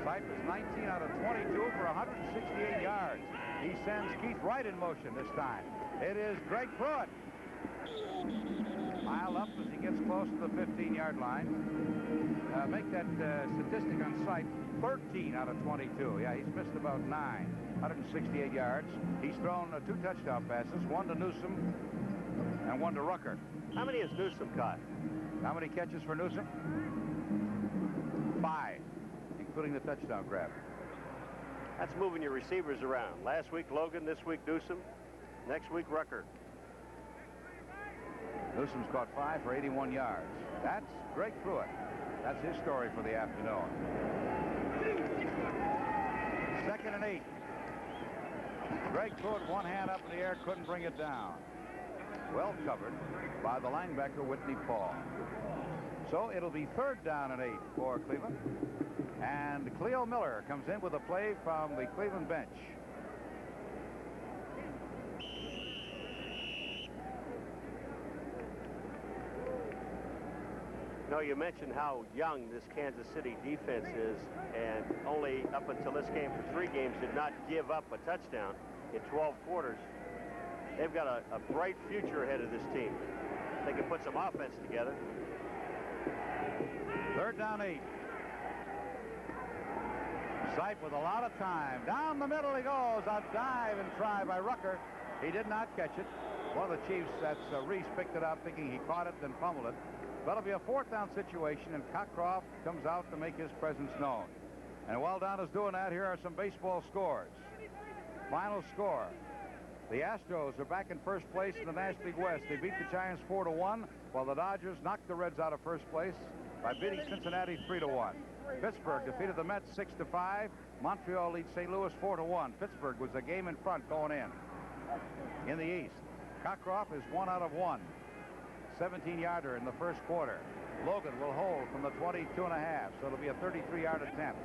[SPEAKER 1] Sipe is 19 out of 22 for 168 yards. He sends Keith Wright in motion this time. It is Greg Pruitt. Mile up as he gets close to the 15-yard line. Make that statistic on Sipe 13 out of 22. Yeah, he's missed about 9. 168 yards. He's thrown 2 touchdown passes, 1 to Newsom and 1 to Rucker.
[SPEAKER 16] How many has Newsom caught?
[SPEAKER 1] How many catches for Newsom? 5, including the touchdown grab.
[SPEAKER 16] That's moving your receivers around. Last week, Logan. This week, Newsom. Next week, Rucker.
[SPEAKER 1] Newsom's caught 5 for 81 yards. That's Greg Pruitt. That's his story for the afternoon. 2nd and 8. Greg Pruitt, one hand up in the air, couldn't bring it down. Well covered by the linebacker, Whitney Paul. So it'll be 3rd down and 8 for Cleveland. And Cleo Miller comes in with a play from the Cleveland bench.
[SPEAKER 16] No, you mentioned how young this Kansas City defense is, and only up until this game for 3 games did not give up a touchdown in 12 quarters. They've got a bright future ahead of this team. They can put some offense together.
[SPEAKER 1] 3rd down 8. Sipe with a lot of time. Down the middle he goes. A dive and try by Rucker. He did not catch it. One of the Chiefs, that's Reese, picked it up thinking he caught it, then fumbled it. But it'll be a 4th down situation, and Cockcroft comes out to make his presence known. And while Don is doing that, here are some baseball scores. Final score. The Astros are back in first place in the National League West. They beat the Giants 4-1, while the Dodgers knocked the Reds out of first place by beating Cincinnati 3-1. Pittsburgh defeated the Mets 6-5. Montreal leads St. Louis 4-1. Pittsburgh was a game in front going in. In the East, Cockcroft is 1 out of 1. 17-yarder in the first quarter. Logan will hold from the 22.5, so it'll be a 33-yard attempt.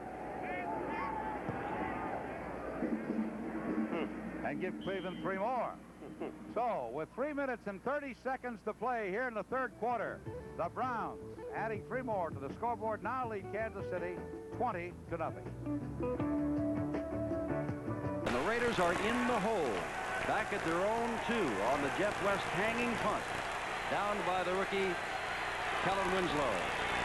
[SPEAKER 1] And give Cleveland 3 more. So, with 3 minutes and 30 seconds to play here in the 3rd quarter, the Browns, adding 3 more to the scoreboard, now lead Kansas City 20-0.
[SPEAKER 9] And the Raiders are in the hole, back at their own 2 on the Jeff West hanging punt. Down by the rookie, Kellen Winslow.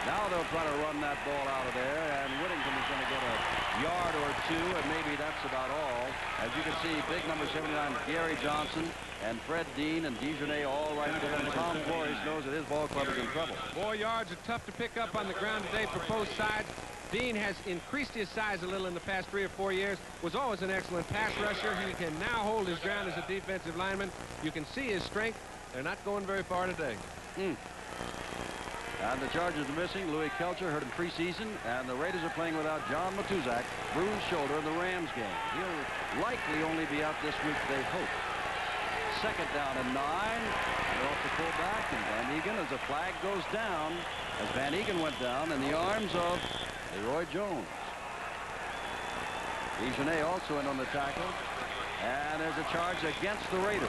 [SPEAKER 9] Now they'll try to run that ball out of there, and Whittington is going to get a yard or 2, and maybe that's about all. As you can see, big number 79, Gary Johnson, and Fred Dean and DeJournay all right there, and Tom Flores knows that his ball club is in trouble.
[SPEAKER 10] 4 yards are tough to pick up on the ground today for both sides. Dean has increased his size a little in the past 3 or 4 years, was always an excellent pass rusher. He can now hold his ground as a defensive lineman. You can see his strength. They're not going very far today.
[SPEAKER 9] And the Chargers are missing Louis Kelcher, hurt in preseason, and the Raiders are playing without John Matuzak, bruised shoulder in the Rams game. He'll likely only be out this week, they hope. 2nd down and 9. They're off the fullback, and Van Egan, as the flag goes down, as Van Egan went down in the arms of Leroy Jones. DeJournay also in on the tackle, and there's a charge against the Raiders.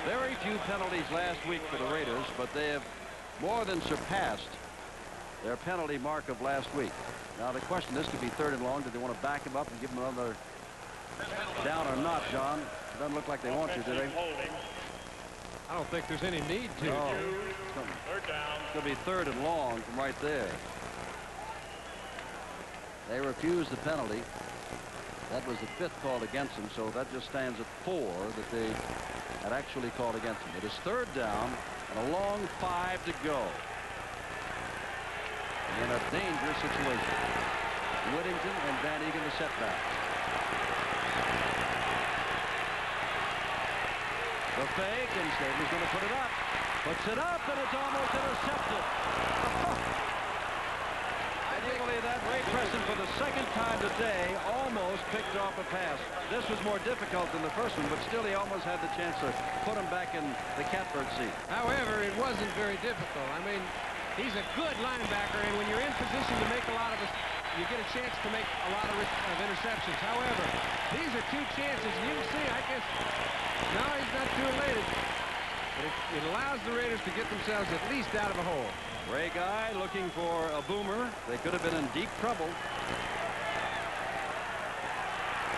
[SPEAKER 9] Very few penalties last week for the Raiders, but they have more than surpassed their penalty mark of last week. Now the question, this could be 3rd and long. Do they want to back him up and give him another down or not, John? It doesn't look like they want to, do they?
[SPEAKER 10] I don't think there's any need to.
[SPEAKER 9] No.
[SPEAKER 14] 3rd down.
[SPEAKER 9] It's going to be 3rd and long from right there. They refused the penalty. That was the 5th called against them, so that just stands at 4 that they had actually called against them. It is 3rd down and a long 5 to go. In a dangerous situation. Whittington and Van Egan the setback. The fake, and Stabler's going to put it up. Puts it up, and it's almost intercepted. Can you believe that? Ray Preston, for the 2nd time today, almost picked off a pass. This was more difficult than the first one, but still he almost had the chance to put him back in the catbird seat.
[SPEAKER 10] However, it wasn't very difficult. I mean, he's a good linebacker, and when you're in position to make a lot of this, you get a chance to make a lot of interceptions. However, these are 2 chances, and you can see, I guess, no, he's not too elated. But it allows the Raiders to get themselves at least out of a hole.
[SPEAKER 9] Ray Guy looking for a boomer. They could have been in deep trouble.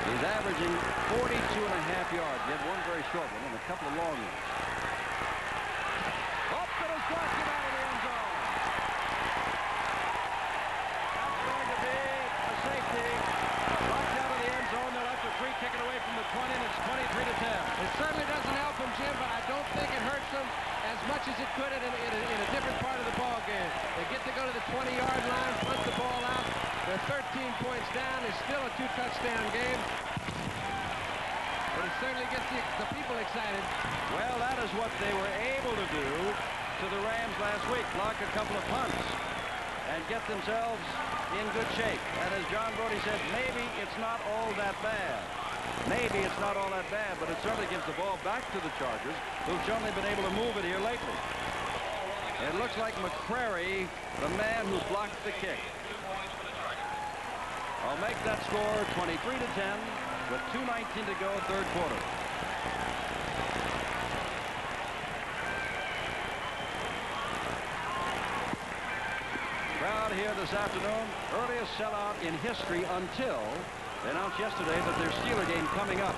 [SPEAKER 9] He's averaging 42.5 yards. He had one very short one and a couple of long ones. Up to the block, get out of the end zone. That's going to be a safety. Blocked out of the end zone. They'll have to free kick it away from the 20, and it's 23-10.
[SPEAKER 10] It certainly doesn't help him, Jim, but I don't think it hurts him as much as it could in a different part of the ball game. They get to go to the 20-yard line, punt the ball out. They're 13 points down. It's still a 2-touchdown game. But it certainly gets the people excited.
[SPEAKER 9] Well, that is what they were able to do to the Rams last week. Block a couple of punts and get themselves in good shape. And as John Brody said, maybe it's not all that bad. Maybe it's not all that bad, but it certainly gives the ball back to the Chargers, who've certainly been able to move it here lately. It looks like McCrary, the man who blocked the kick. I'll make that score 23-10 with 2:19 to go, 3rd quarter. Crowd here this afternoon, earliest sellout in history until they announced yesterday that their Steeler game coming up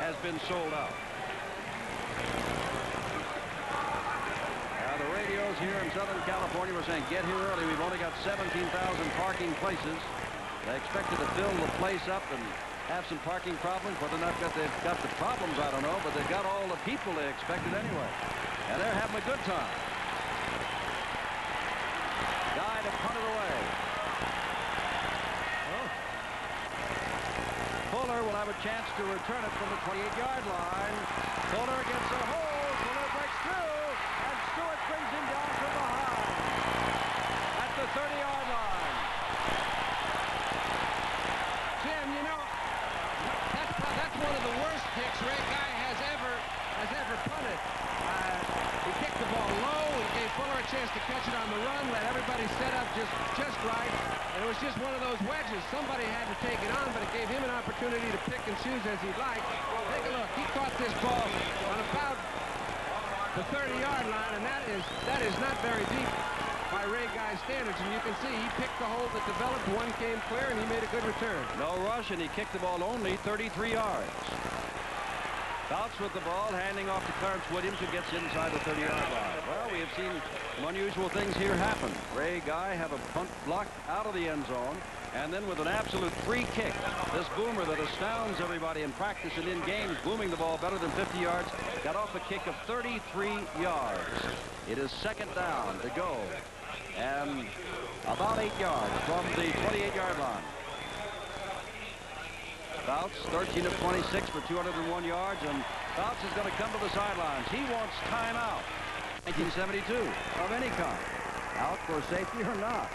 [SPEAKER 9] has been sold out. Now the radios here in Southern California were saying, get here early. We've only got 17,000 parking places. They expected to fill the place up and have some parking problems. Whether or not they've got the problems, I don't know, but they've got all the people they expected anyway. And they're having a good time. Guy to punt it away. Fuller will have a chance to return it from the 28-yard line. Fuller gets a hold. Fuller breaks through, and Stewart brings him down from behind at the 30-yard line.
[SPEAKER 10] Jim, you know, that's one of the worst kicks Ray Guy has ever punted. He kicked the ball low. He gave Fuller a chance to catch it on the run, let everybody set up just right, and it was just one of those wedges. Somebody had to take it on, but it gave him an opportunity to pick and choose as he'd like. Take a look. He caught this ball on about the 30-yard line, and that is not very deep by Ray Guy's standards, and you can see he picked the hole that developed. One came clear, and he made a good return.
[SPEAKER 9] No rush, and he kicked the ball only 33 yards. Fouts with the ball, handing off to Clarence Williams, who gets inside the 30-yard line. Well, we have seen some unusual things here happen. Ray Guy have a punt blocked out of the end zone, and then with an absolute free kick, this boomer that astounds everybody in practice and in games, booming the ball better than 50 yards, got off a kick of 33 yards. It is 2nd down to go, and about 8 yards from the 28-yard line. Fouts, 13 of 26 for 201 yards, and Fouts is going to come to the sidelines. He wants timeout. 1972 of any kind. Out for safety or not.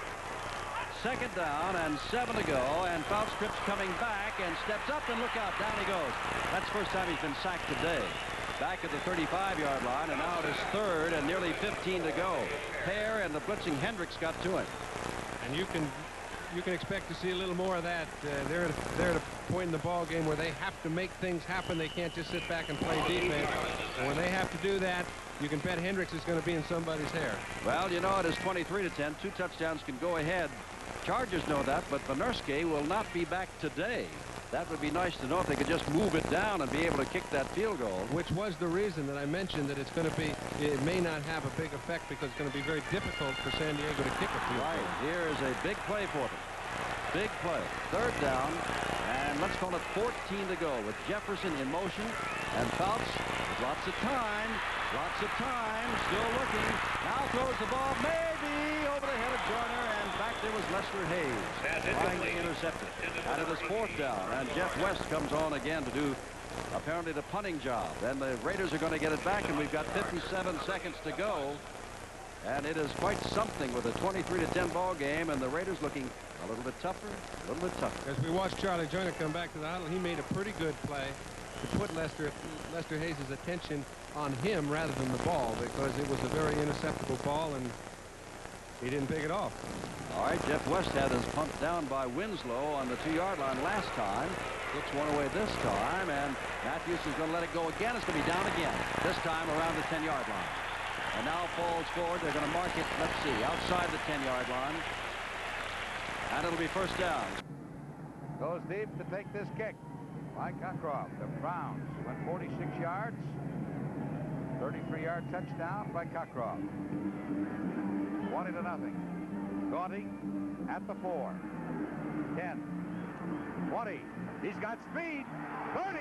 [SPEAKER 9] 2nd down and 7 to go, and Fouts trips coming back and steps up, and look out, down he goes. That's the first time he's been sacked today. Back at the 35-yard line, and now it is 3rd and nearly 15 to go. Hare and the blitzing Hendricks got to him.
[SPEAKER 10] And you can expect to see a little more of that. They're at a point in the ball game where they have to make things happen. They can't just sit back and play defense. And when they have to do that, you can bet Hendricks is going to be in somebody's hair.
[SPEAKER 9] Well, you know, it is 23-10. 2 touchdowns can go ahead. Chargers know that, but Vinerski will not be back today. That would be nice to know if they could just move it down and be able to kick that field goal.
[SPEAKER 10] Which was the reason that I mentioned that it's going to be, it may not have a big effect because it's going to be very difficult for San Diego to kick a field goal.
[SPEAKER 9] Right, here is a big play for them. Big play. Third down, and let's call it 14 to go with Jefferson in motion, and Fouts with lots of time, still looking. Now throws the ball, maybe over the head of Joyner, and back there was Lester Hayes trying to intercept it. And it is fourth down, and Jeff West comes on again to do apparently the punting job. Then the Raiders are going to get it back, and we've got 57 seconds to go. And it is quite something with a 23-10 ball game, and the Raiders looking a little bit tougher,
[SPEAKER 10] As we watched Charlie Joyner come back to the huddle, he made a pretty good play to put Lester Hayes' attention on him rather than the ball, because it was a very interceptable ball, and he didn't pick it off.
[SPEAKER 9] All right, Jeff West had his punt down by Winslow on the 2-yard line last time. Kicks one away this time, and Matthews is going to let it go again. It's going to be down again, this time around the 10-yard line. And now falls forward. They're going to mark it, let's see, outside the 10-yard line. And it'll be first down.
[SPEAKER 1] Goes deep to take this kick by Cockcroft. The Browns went 46 yards. 33-yard touchdown by Cockcroft. 20-0. Gaudy at the 4. 10. 20. He's got speed. 30.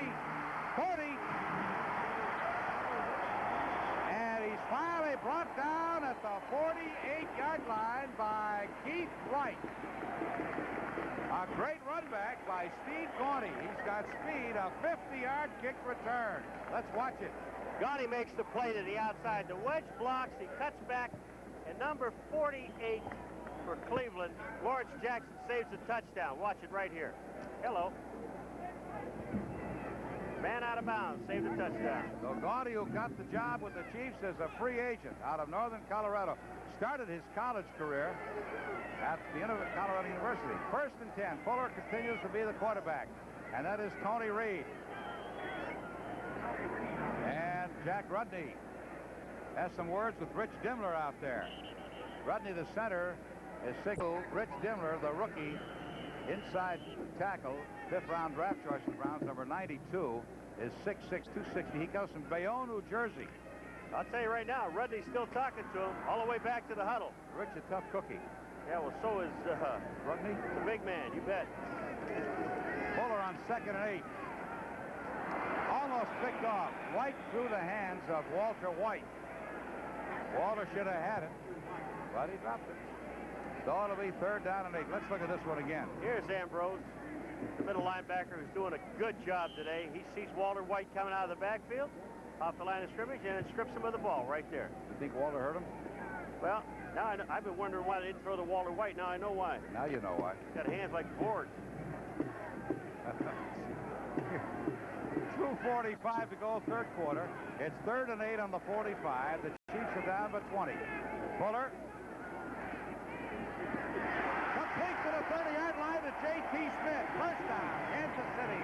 [SPEAKER 1] 40. And he's finally brought down at the 48-yard line by Keith Wright. A great run back by Steve Gaudy. He's got speed, a 50-yard kick return. Let's watch it.
[SPEAKER 16] Gaudy makes the play to the outside. The wedge blocks. He cuts back. And number 48 for Cleveland, Lawrence Jackson, saves the touchdown. Watch it right here. Hello. Man out of bounds, saved the touchdown.
[SPEAKER 1] So Gaudy, who got the job with the Chiefs as a free agent out of Northern Colorado, started his college career at the Colorado University. First and 10. Fuller continues to be the quarterback, and that is Tony Reed. And Jack Rudney has some words with Rich Dimler out there. Rudney, the center, is signal. Rich Dimler, the rookie, inside tackle, 5th-round draft choice of the Browns, number 92, is 6'6", 260. He comes from Bayonne, New Jersey.
[SPEAKER 16] I'll tell you right now, Rudney's still talking to him all the way back to the huddle.
[SPEAKER 1] Rich, a tough cookie.
[SPEAKER 16] Yeah, well, so is
[SPEAKER 1] Rudney.
[SPEAKER 16] The big man, you bet.
[SPEAKER 1] Fuller on 2nd and 8. Almost picked off. Right through the hands of Walter White. Walter should have had it, but he dropped it. So it'll be 3rd down and 8. Let's look at this one again.
[SPEAKER 16] Here's Ambrose, the middle linebacker, who's doing a good job today. He sees Walter White coming out of the backfield, off the line of scrimmage, and strips him of the ball right there.
[SPEAKER 1] You think Walter hurt him?
[SPEAKER 16] Well, now I've been wondering why they didn't throw the Walter White. Now I know why.
[SPEAKER 1] Now you know why.
[SPEAKER 16] He's got hands like boards.
[SPEAKER 1] 2:45 to go, 3rd quarter. It's 3rd and 8 on the 45. The Chiefs are down by 20. Fuller. Complete to the 30-yard line to J.T. Smith. First down, Kansas City.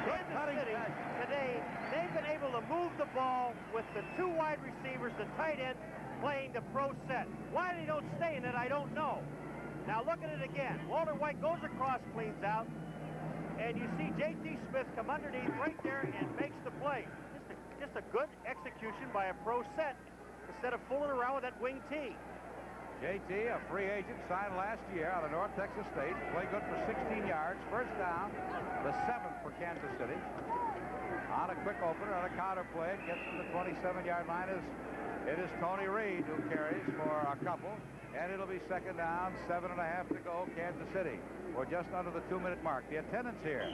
[SPEAKER 16] Kansas City today, they've been able to move the ball with the 2 wide receivers, the tight end, playing the pro set. Why they don't stay in it, I don't know. Now look at it again. Walter White goes across, cleans out, and you see J.T. Smith come underneath right there and makes the play. Just a good execution by a pro set instead of fooling around with that wing T.
[SPEAKER 1] J.T., a free agent, signed last year out of North Texas State. Play good for 16 yards. First down, the 7th for Kansas City. On a quick opener, on a counter play, gets to the 27-yard line. It is Tony Reed who carries for a couple, and it'll be 2nd down, 7.5 to go, Kansas City. We're just under the 2-minute mark. The attendance here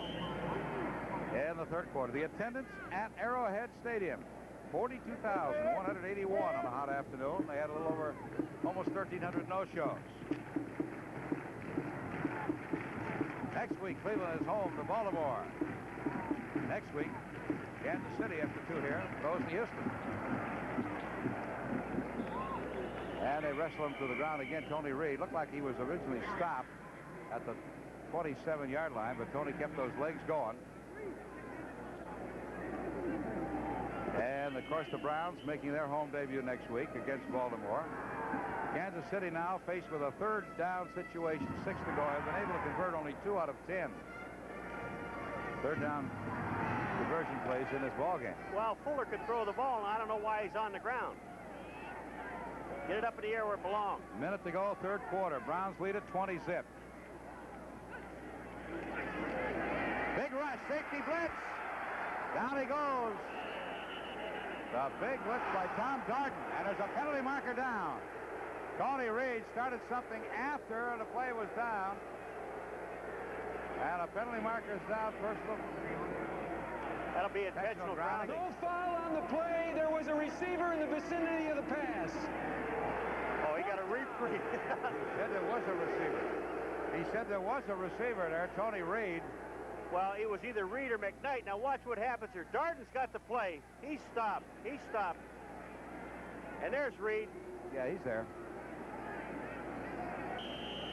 [SPEAKER 1] in the 3rd quarter. The attendance at Arrowhead Stadium, 42,181 on a hot afternoon. They had a little over almost 1,300 no-shows. Next week, Cleveland is home to Baltimore. Next week, Kansas City, after 2 here, goes to Houston. And they wrestle him to the ground again. Tony Reed looked like he was originally stopped at the 27-yard line, but Tony kept those legs going. And, of course, the Browns making their home debut next week against Baltimore. Kansas City now faced with a 3rd down situation, 6 to go. Have been able to convert only 2 out of 10. 3rd down conversion plays in this ballgame.
[SPEAKER 16] Well, Fuller could throw the ball, and I don't know why he's on the ground. Get it up in the air where it belongs.
[SPEAKER 1] Minute to go, 3rd quarter. Browns lead at 20-zip. Big rush, safety blitz. Down he goes. The big blitz by Tom Darden, and there's a penalty marker down. Tony Reed started something after the play was down. And a penalty marker is down. Personal.
[SPEAKER 16] That'll be intentional grounding.
[SPEAKER 17] No foul on the play. There was a receiver in the vicinity of the pass.
[SPEAKER 16] Oh, he got a reprieve.
[SPEAKER 1] He said there was a receiver. He said there was a receiver there, Tony Reed.
[SPEAKER 16] Well, it was either Reed or McKnight. Now watch what happens here. Darden's got the play. He stopped. He stopped. And there's Reed.
[SPEAKER 1] Yeah, he's there.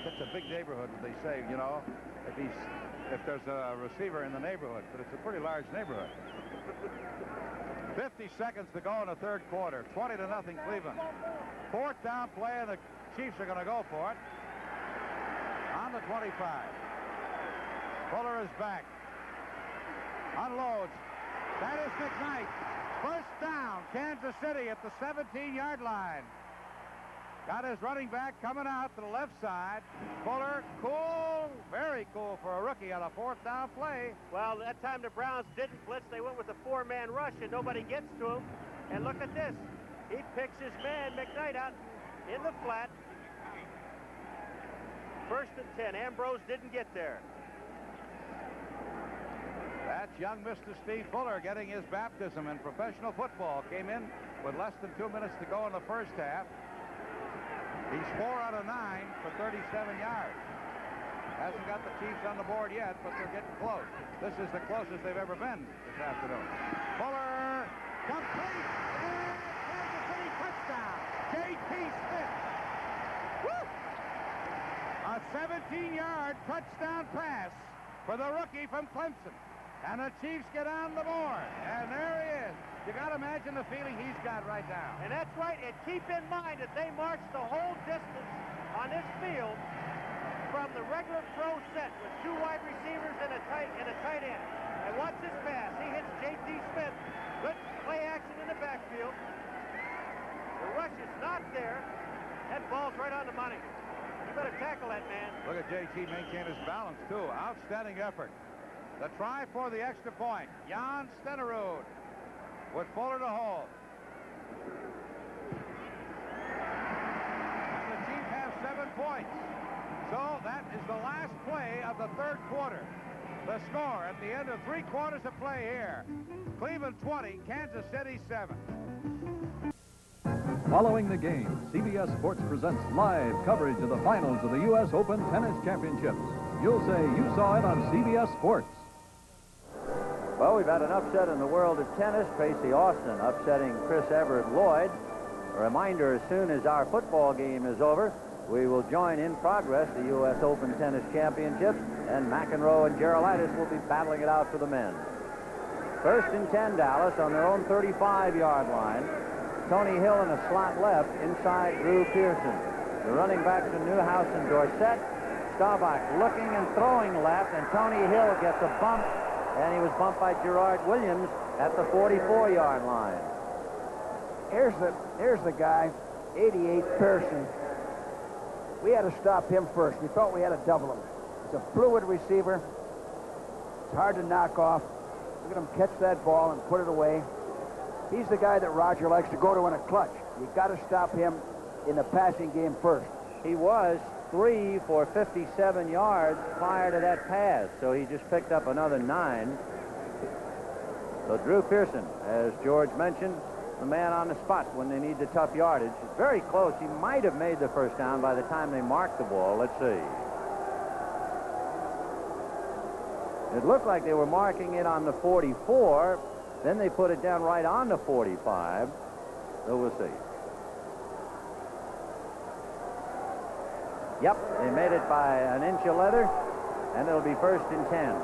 [SPEAKER 1] It's a big neighborhood, they say, you know, if there's a receiver in the neighborhood, but it's a pretty large neighborhood. 50 seconds to go in the third quarter. 20-0 Cleveland. Fourth down play, and the Chiefs are going to go for it. On the 25. Fuller is back. Unloads. That is McKnight. First down, Kansas City at the 17-yard line. Got his running back coming out to the left side. Fuller, cool, very cool for a rookie on a fourth down play.
[SPEAKER 16] Well, that time the Browns didn't blitz. They went with a four-man rush, and nobody gets to him. And look at this. He picks his man, McKnight, out in the flat. First and 10. Ambrose didn't get there.
[SPEAKER 1] That's young Mr. Steve Fuller getting his baptism in professional football. Came in with less than 2 minutes to go in the first half. He's 4 out of 9 for 37 yards. Hasn't got the Chiefs on the board yet, but they're getting close. This is the closest they've ever been this afternoon. Fuller, complete, and Kansas City touchdown. J.T. Smith. Woo! A 17-yard touchdown pass for the rookie from Clemson. And the Chiefs get on the board. And there he is. You got to imagine the feeling he's got right now.
[SPEAKER 16] And that's right. And keep in mind that they marched the whole distance on this field from the regular pro set with 2 wide receivers and a tight end. And watch this pass. He hits J.T. Smith. Good play action in the backfield. The rush is not there. That ball's right on the money. You better tackle that man.
[SPEAKER 1] Look at J.T. maintain his balance, too. Outstanding effort. The try for the extra point. Jan Stenerud with Fuller to hold. And the Chiefs have 7 points. So that is the last play of the third quarter. The score at the end of 3 quarters of play here. Cleveland 20, Kansas City 7.
[SPEAKER 25] Following the game, CBS Sports presents live coverage of the finals of the U.S. Open Tennis Championships. You'll say you saw it on CBS Sports.
[SPEAKER 7] Well, we've had an upset in the world of tennis. Tracy Austin upsetting Chris Everett Lloyd. A reminder, as soon as our football game is over, we will join in progress the U.S. Open Tennis Championships, and McEnroe and Gerolaitis will be battling it out for the men. First and 10, Dallas on their own 35-yard line. Tony Hill in a slot left inside Drew Pearson. The running backs are Newhouse and Dorsett. Staubach looking and throwing left, and Tony Hill gets a bump, and he was bumped by Gerard Williams at the 44-yard line.
[SPEAKER 6] Here's the guy, 88 Pearson. We had to stop him first. We thought we had to double him. He's a fluid receiver. It's hard to knock off. Look at him catch that ball and put it away. He's the guy that Roger likes to go to in a clutch. You got to stop him in the passing game first.
[SPEAKER 7] He was 3 for 57 yards prior to that pass, so he just picked up another 9. So Drew Pearson, as George mentioned, the man on the spot when they need the tough yardage. It's very close. He might have made the first down by the time they marked the ball. Let's see. It looked like they were marking it on the 44. Then they put it down right on the 45. So we'll see. Yep, they made it by an inch of leather, and it'll be first and 10.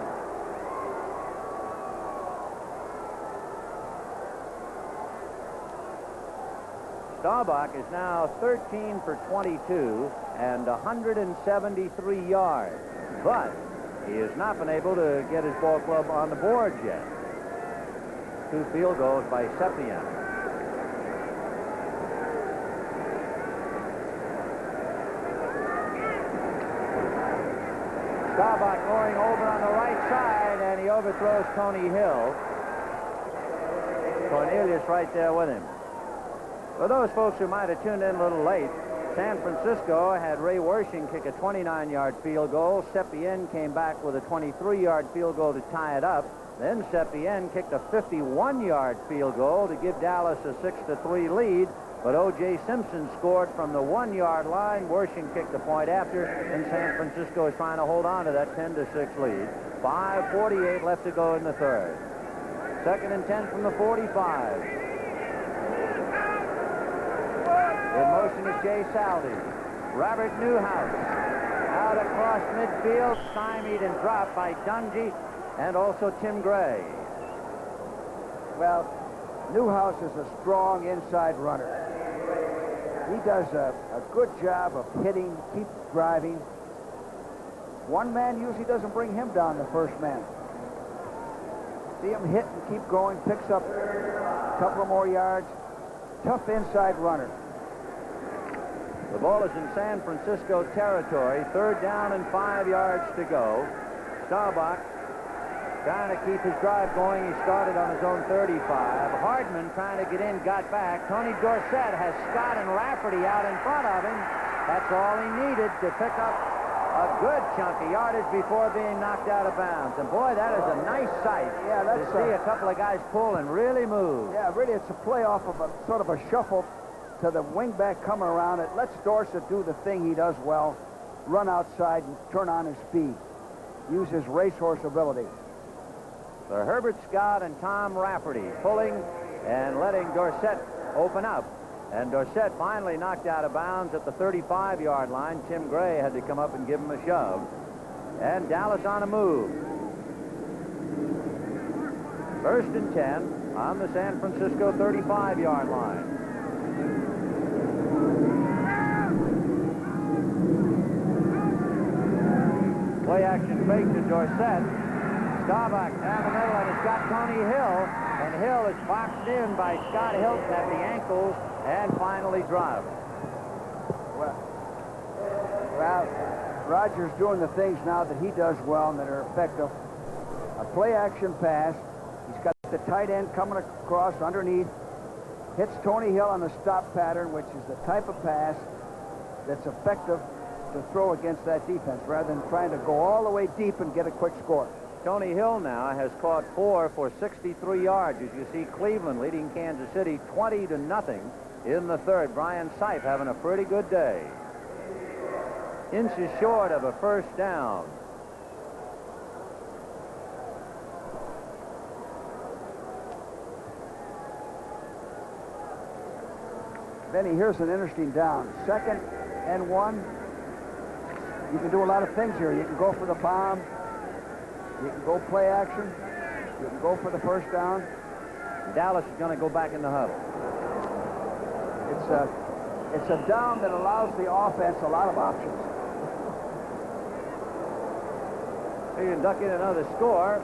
[SPEAKER 7] Staubach is now 13 for 22 and 173 yards, but he has not been able to get his ball club on the board yet. 2 field goals by Sepien. Staubach going over on the right side, and he overthrows Tony Hill. Cornelius right there with him. For those folks who might have tuned in a little late, San Francisco had Ray Wershing kick a 29-yard field goal. Sepien came back with a 23-yard field goal to tie it up. Then Sepien kicked a 51-yard field goal to give Dallas a 6-3 lead. But O.J. Simpson scored from the 1-yard line. Wershing kicked the point after, and San Francisco is trying to hold on to that 10-6 lead. 5:48 left to go in the third. 2nd and 10 from the 45. In motion is Jay Saldi. Robert Newhouse out across midfield, stymied and dropped by Dungy and also Tim Gray.
[SPEAKER 6] Well, Newhouse is a strong inside runner. He does a good job of hitting, keep driving. One man usually doesn't bring him down, the first man. See him hit and keep going, picks up a couple of more yards. Tough inside runner.
[SPEAKER 7] The ball is in San Francisco territory. 3rd down and 5 yards to go. Staubach trying to keep his drive going. He started on his own 35. Hardman trying to get in, got back. Tony Dorsett has Scott and Rafferty out in front of him. That's all he needed to pick up a good chunk of yardage before being knocked out of bounds. And boy, that is a nice sight to see a couple of guys pull and really move.
[SPEAKER 6] Yeah, really, it's a play off of a sort of a shuffle to the wingback coming around. It lets Dorsett do the thing he does well, run outside and turn on his speed, use his racehorse ability.
[SPEAKER 7] So Herbert Scott and Tom Rafferty pulling and letting Dorsett open up. And Dorsett finally knocked out of bounds at the 35-yard line. Tim Gray had to come up and give him a shove. And Dallas on a move. 1st and 10 on the San Francisco 35-yard line. Play action fake to Dorsett. Staubach down the middle, and it's got Tony Hill. And Hill is boxed in by Scott Hilton at the ankles and finally dropped.
[SPEAKER 6] Well, Rogers doing the things now that he does well and that are effective. A play action pass. He's got the tight end coming across underneath. Hits Tony Hill on the stop pattern, which is the type of pass that's effective to throw against that defense rather than trying to go all the way deep and get a quick score.
[SPEAKER 7] Tony Hill now has caught 4 for 63 yards. As you see, Cleveland leading Kansas City 20-0 in the third. Brian Sipe having a pretty good day. Inches short of a 1st down.
[SPEAKER 6] Benny, here's an interesting down. 2nd and 1. You can do a lot of things here. You can go for the bomb. You can go play action. You can go for the 1st down.
[SPEAKER 7] Dallas is going to go back in the huddle.
[SPEAKER 6] It's a down that allows the offense a lot of options.
[SPEAKER 7] You can duck in another score.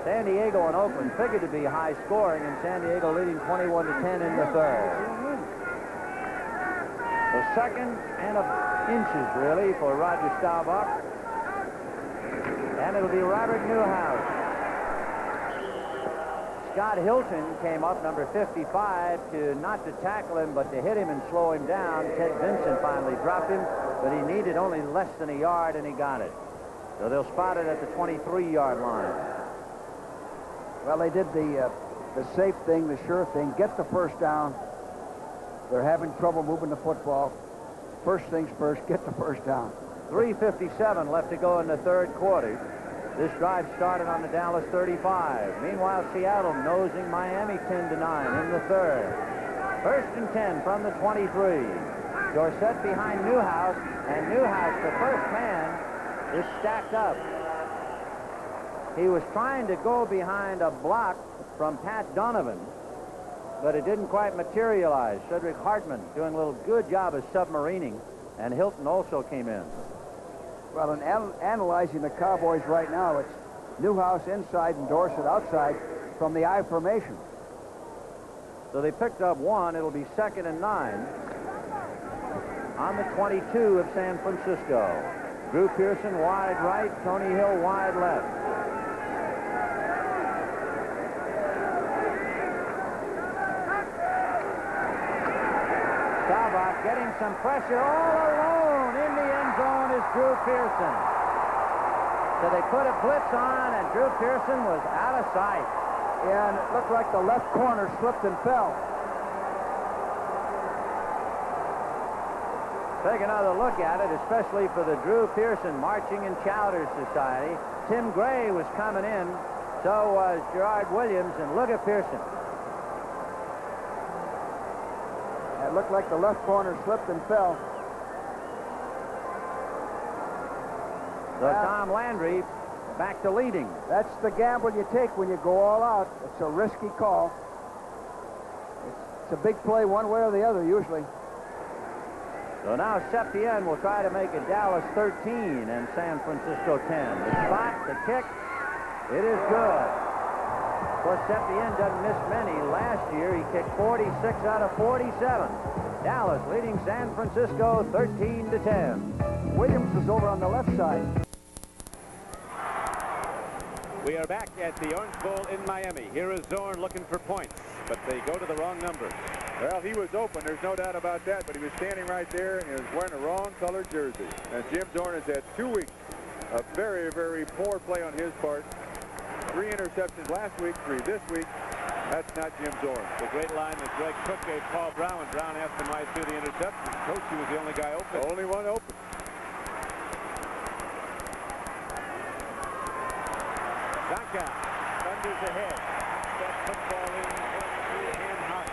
[SPEAKER 7] San Diego and Oakland figured to be high scoring, and San Diego leading 21-10 in the third. The 2nd and inches, really, for Roger Staubach. And it'll be Robert Newhouse. Scott Hilton came up, number 55, not to tackle him, but to hit him and slow him down. Ted Vincent finally dropped him, but he needed only less than a yard, and he got it. So they'll spot it at the 23-yard line.
[SPEAKER 6] Well, they did the safe thing, the sure thing, get the 1st down. They're having trouble moving the football. First things first, get the 1st down.
[SPEAKER 7] 3:57 left to go in the third quarter. This drive started on the Dallas 35. Meanwhile, Seattle nosing Miami 10-9 in the third. 1st and 10 from the 23. Dorsett behind Newhouse, and Newhouse, the first man, is stacked up. He was trying to go behind a block from Pat Donovan, but it didn't quite materialize. Cedric Hartman doing a little good job of submarining, and Hilton also came in.
[SPEAKER 6] Well, in analyzing the Cowboys right now, it's Newhouse inside and Dorsett outside from the I formation.
[SPEAKER 7] So they picked up 1. It'll be 2nd and 9 on the 22 of San Francisco. Drew Pearson wide right, Tony Hill wide left. Staubach getting some pressure all alone in the end zone is Drew Pearson. So they put a blitz on, and Drew Pearson was out of sight.
[SPEAKER 6] Yeah, and it looked like the left corner slipped and fell.
[SPEAKER 7] Take another look at it, especially for the Drew Pearson Marching and Chowder Society. Tim Gray was coming in, so was Gerard Williams, and look at Pearson.
[SPEAKER 6] It looked like the left corner slipped and fell.
[SPEAKER 7] So Tom Landry back to leading.
[SPEAKER 6] That's the gamble you take when you go all out. It's a risky call. It's a big play one way or the other, usually.
[SPEAKER 7] So now Septien will try to make it Dallas 13 and San Francisco 10. The spot, the kick, it is good. Of course, Septien doesn't miss many. Last year, he kicked 46 out of 47. Dallas leading San Francisco 13-10.
[SPEAKER 6] Williams was over on the left side.
[SPEAKER 3] We are back at the Orange Bowl in Miami. Here is Zorn looking for points, but they go to the wrong number.
[SPEAKER 4] Well, he was open, there's no doubt about that, but he was standing right there and he was wearing the wrong colored jersey. And Jim Zorn has had 2 weeks of very, very poor play on his part. 3 interceptions last week, 3 this week. That's not Jim Zorn.
[SPEAKER 3] The great line that Greg Cook gave Paul Brown when Brown asked him why he threw the interception. Coach, he was the only guy open.
[SPEAKER 4] The only one open.
[SPEAKER 3] Zonka thunders ahead. That football in.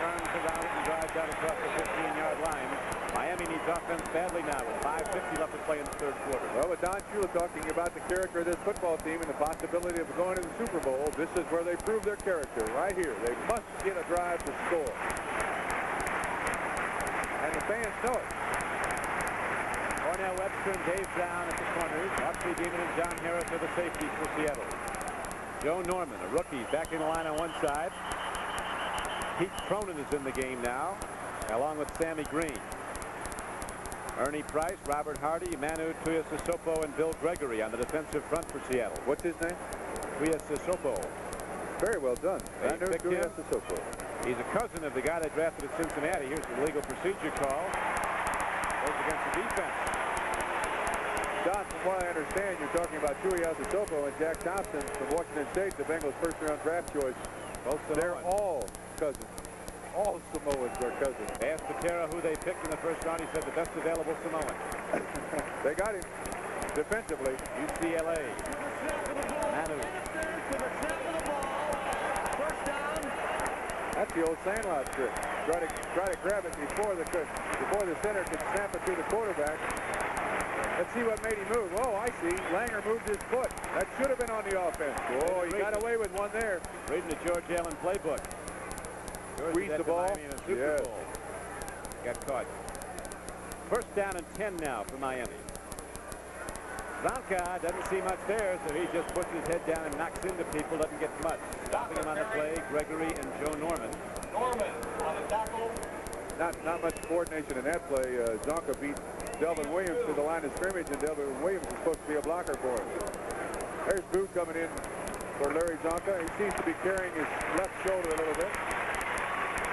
[SPEAKER 3] Turns around and drives out across the 15-yard line. Miami needs offense badly now with 5:50 left to play in the third quarter.
[SPEAKER 4] Well, with Don Shula talking about the character of this football team and the possibility of going to the Super Bowl, this is where they prove their character, right here. They must get a drive to score. And the fans know it.
[SPEAKER 3] Cornell Webster and Dave Brown at the corners. Oxley Beeman and John Harris are the safeties for Seattle. Joe Norman, a rookie, back in the line on one side. Pete Cronin is in the game now, along with Sammy Green. Ernie Price, Robert Hardy, Manu Tuiasosopo, and Bill Gregory on the defensive front for Seattle.
[SPEAKER 4] What's his name?
[SPEAKER 3] Tuiasosopo.
[SPEAKER 4] Very well done. Manu Tuiasosopo.
[SPEAKER 3] He's a cousin of the guy they drafted at Cincinnati. Here's the legal procedure call. Goes against the defense.
[SPEAKER 4] Don, from what I understand, you're talking about Tuiasosopo and Jack Thompson from Washington State, the Bengals' first-round draft choice.
[SPEAKER 3] Both
[SPEAKER 4] They're all cousins. All Samoans are cousins.
[SPEAKER 3] They asked Patera who they picked in the first round. He said the best available Samoan.
[SPEAKER 4] They got him defensively.
[SPEAKER 3] UCLA. Manu.
[SPEAKER 4] That's the old Sandlot trick. Try to grab it before the center can snap it to the quarterback. Let's see what made him move. Oh, I see. Langer moved his foot. That should have been on the offense. Oh, he got away with one there.
[SPEAKER 3] Reading the George Allen playbook.
[SPEAKER 4] Squeeze the ball.
[SPEAKER 3] In a Super Bowl. Got caught. First down and 10 now for Miami. Zonka doesn't see much there, so he just puts his head down and knocks into people, doesn't get much. Stopping him on the play, Gregory and Joe Norman.
[SPEAKER 4] Norman on the tackle. Not much coordination in that play. Zonka beat Delvin Williams to the line of scrimmage, and Delvin Williams is supposed to be a blocker for him. There's Booth coming in for Larry Zonka. He seems to be carrying his left shoulder a little bit.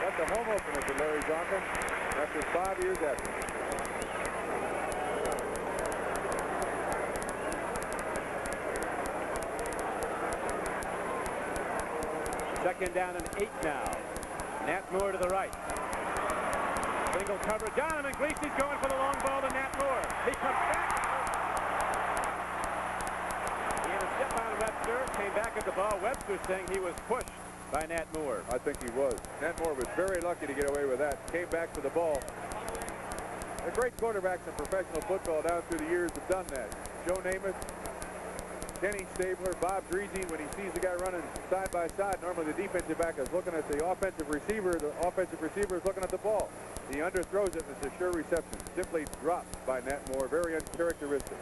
[SPEAKER 4] That's the home opener for Larry Zonka after 5 years after.
[SPEAKER 3] Second down and 8 now. Nat Moore to the right. Single cover. Donovan Gleason's going for the long ball to Nat Moore. He comes back. He had a step on Webster. Came back at the ball. Webster saying he was pushed by Nat Moore.
[SPEAKER 4] I think he was. Nat Moore was very lucky to get away with that. Came back for the ball. The great quarterbacks in professional football down through the years have done that. Joe Namath, Kenny Stabler, Bob Dreese, when he sees the guy running side by side, normally the defensive back is looking at the offensive receiver is looking at the ball. He underthrows it, and it's a sure reception. Simply dropped by Nat Moore, very uncharacteristic.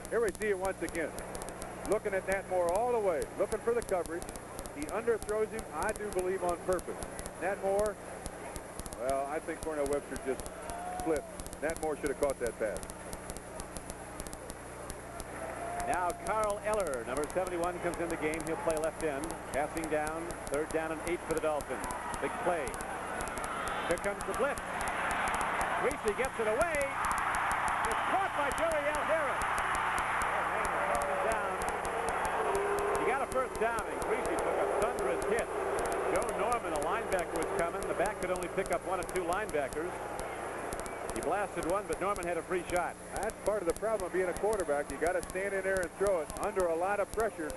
[SPEAKER 4] Here we see it once again. Looking at Nat Moore all the way, looking for the coverage. He underthrows him, I do believe, on purpose. Nat Moore, well, I think Cornell Webster just slipped. Nat Moore should have caught that pass.
[SPEAKER 3] Now Carl Eller, number 71, comes in the game. He'll play left end. Passing down, 3rd down and 8 for the Dolphins. Big play. Here comes the blitz. Greasy gets it away. It's caught by Duriel Harris. He got a first down, and Greasy took a thunderous hit. Joe Norman, a linebacker, was coming. The back could only pick up 1 or 2 linebackers. He blasted one, but Norman had a free shot.
[SPEAKER 4] That's part of the problem of being a quarterback. You got to stand in there and throw it under a lot of pressure.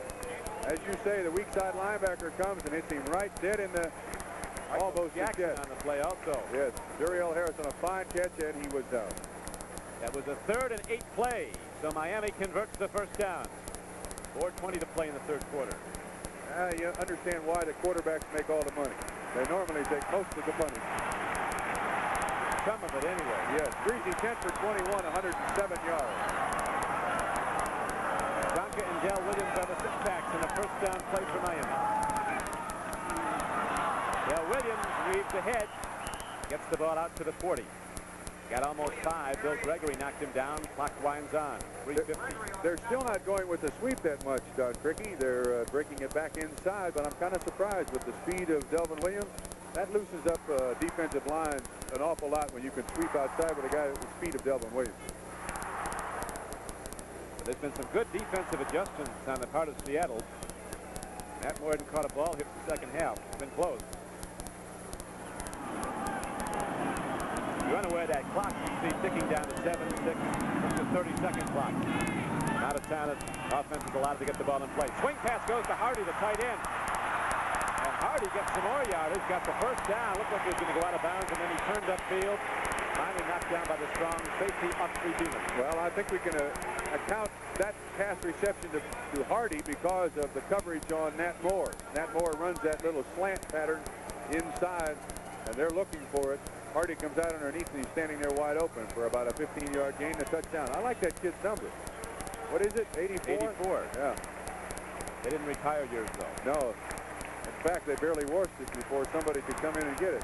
[SPEAKER 4] As you say, the weak side linebacker comes and hits him right dead in the almost
[SPEAKER 3] Jackson on the play also.
[SPEAKER 4] Yes, Duriel Harris on a fine catch, and he was down.
[SPEAKER 3] That was a 3rd and 8 play. So Miami converts the first down. 4:20 to play in the 3rd quarter.
[SPEAKER 4] You understand why the quarterbacks make all the money. They normally take most of the money.
[SPEAKER 3] Some of it anyway.
[SPEAKER 4] Yes, Greasy 10 for 21, 107 yards.
[SPEAKER 3] Zonka and Dell Williams are the six-backs in the first down play for Miami. Dell Williams weaves ahead, gets the ball out to the 40. Got almost 5. Bill Gregory knocked him down. Clock winds on. 3:50.
[SPEAKER 4] They're still not going with the sweep that much, Don Cricky. They're breaking it back inside, but I'm kind of surprised with the speed of Delvin Williams. That loosens up defensive line an awful lot when you can sweep outside with a guy with the speed of Delvin Williams.
[SPEAKER 3] There's been some good defensive adjustments on the part of Seattle. Matt Morton caught a ball hit in the second half. It's been close. You want to wear that clock you see ticking down to 7-6. It's a 30-second clock. Out of town, offense is allowed to get the ball in play. Swing pass goes to Hardy, the tight end. And Hardy gets some more yardage, got the first down. Looked like he was going to go out of bounds, and then he turned upfield. Finally knocked down by the strong safety Oxley Beeman.
[SPEAKER 4] Well, I think we can account that pass reception to Hardy because of the coverage on Nat Moore. Nat Moore runs that little slant pattern inside, and they're looking for it. Hardy comes out underneath, and he's standing there wide open for about a 15-yard gain, a touchdown. I like that kid's number. What is it, 84?
[SPEAKER 3] 84.
[SPEAKER 4] Yeah.
[SPEAKER 3] They didn't retire years ago.
[SPEAKER 4] No. In fact, they barely washed it before somebody could come in and get it.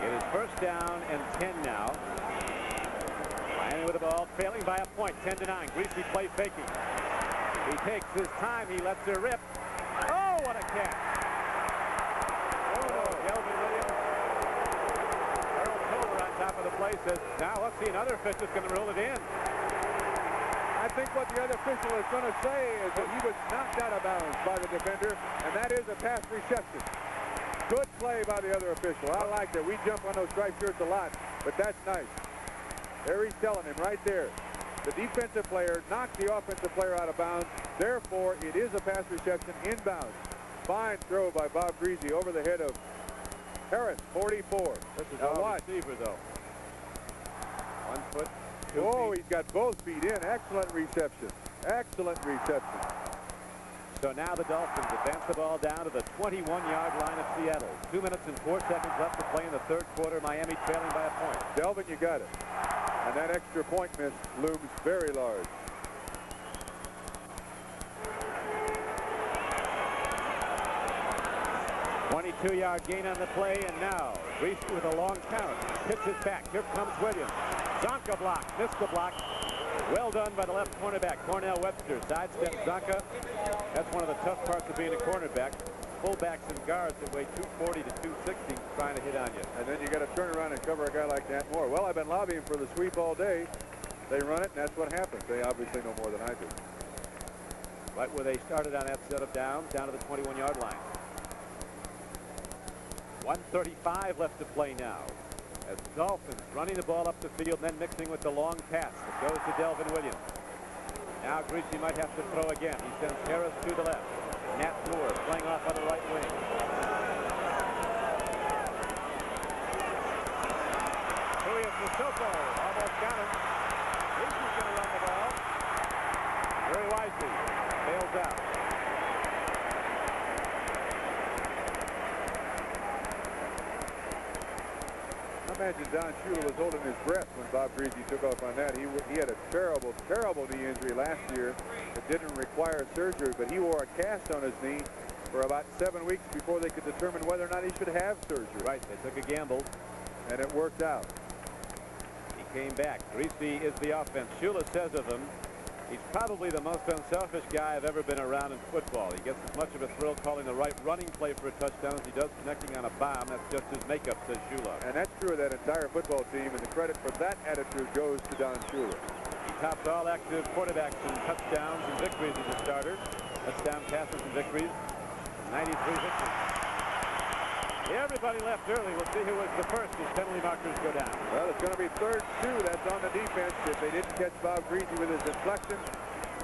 [SPEAKER 3] It is first down and 10 now. Miami with the ball, trailing by a point, 10-9. Greasy play faking. He takes his time. He lets her rip. Oh, what a catch. Delvin Williams. Earl Toller on top of the play says, now let's see another official is going to roll it in.
[SPEAKER 4] I think what the other official is going to say is that he was knocked out of bounds by the defender, and that is a pass reception. Good play by the other official. I like that. We jump on those striped shirts a lot, but that's nice. There he's telling him right there. The defensive player knocked the offensive player out of bounds. Therefore, it is a pass reception inbounds. Fine throw by Bob Greasy over the head of Harris, 44.
[SPEAKER 3] This is
[SPEAKER 4] now
[SPEAKER 3] a
[SPEAKER 4] watch.
[SPEAKER 3] receiver, though. 1 foot, 2
[SPEAKER 4] Oh,
[SPEAKER 3] feet.
[SPEAKER 4] he's got both feet in. Excellent reception. Excellent reception.
[SPEAKER 3] So now the Dolphins advance the ball down to the 21-yard line of Seattle. 2 minutes and 4 seconds left to play in the 3rd quarter. Miami trailing by a point.
[SPEAKER 4] Delvin, you got it. And that extra point miss looms very large.
[SPEAKER 3] Two-yard gain on the play, and now Greasy with a long count. Hits it back. Here comes Williams. Zonka block. Missed the block. Well done by the left cornerback, Cornell Webster. Sidestep Zonka. That's one of the tough parts of being a cornerback. Fullbacks and guards that weigh 240 to 260 trying to hit on you.
[SPEAKER 4] And then you got to turn around and cover a guy like Nat Moore. Well, I've been lobbying for the sweep all day. They run it, and that's what happens. They obviously know more than I do.
[SPEAKER 3] Right where they started on that set of downs, down to the 21-yard line. 1:35 left to play now. As the Dolphins running the ball up the field, then mixing with the long pass that goes to Delvin Williams. Now Greasy might have to throw again. He sends Harris to the left. Nat Moore playing off on the right wing. Julio Sissoko almost got him. Greasy's going to run the ball. Very wisely. Bails out.
[SPEAKER 4] I imagine Don Shula was holding his breath when Bob Greasy took off on that. He had a terrible, terrible knee injury last year that didn't require surgery, but he wore a cast on his knee for about 7 weeks before they could determine whether or not he should have surgery.
[SPEAKER 3] Right, they took a gamble.
[SPEAKER 4] And it worked out.
[SPEAKER 3] He came back. Greasy is the offense. Shula says of him, he's probably the most unselfish guy I've ever been around in football. He gets as much of a thrill calling the right running play for a touchdown as he does connecting on a bomb. That's just his makeup, says Shula.
[SPEAKER 4] And that's true of that entire football team, and the credit for that attitude goes to Don Shula.
[SPEAKER 3] He tops all active quarterbacks in touchdowns and victories as a starter. Touchdown passes and victories. 93 victories. Everybody left early. We'll see who was the first as penalty markers go down.
[SPEAKER 4] Well, it's going to be 3rd and 2. That's on the defense. If they didn't catch Bob Greasy with his inflection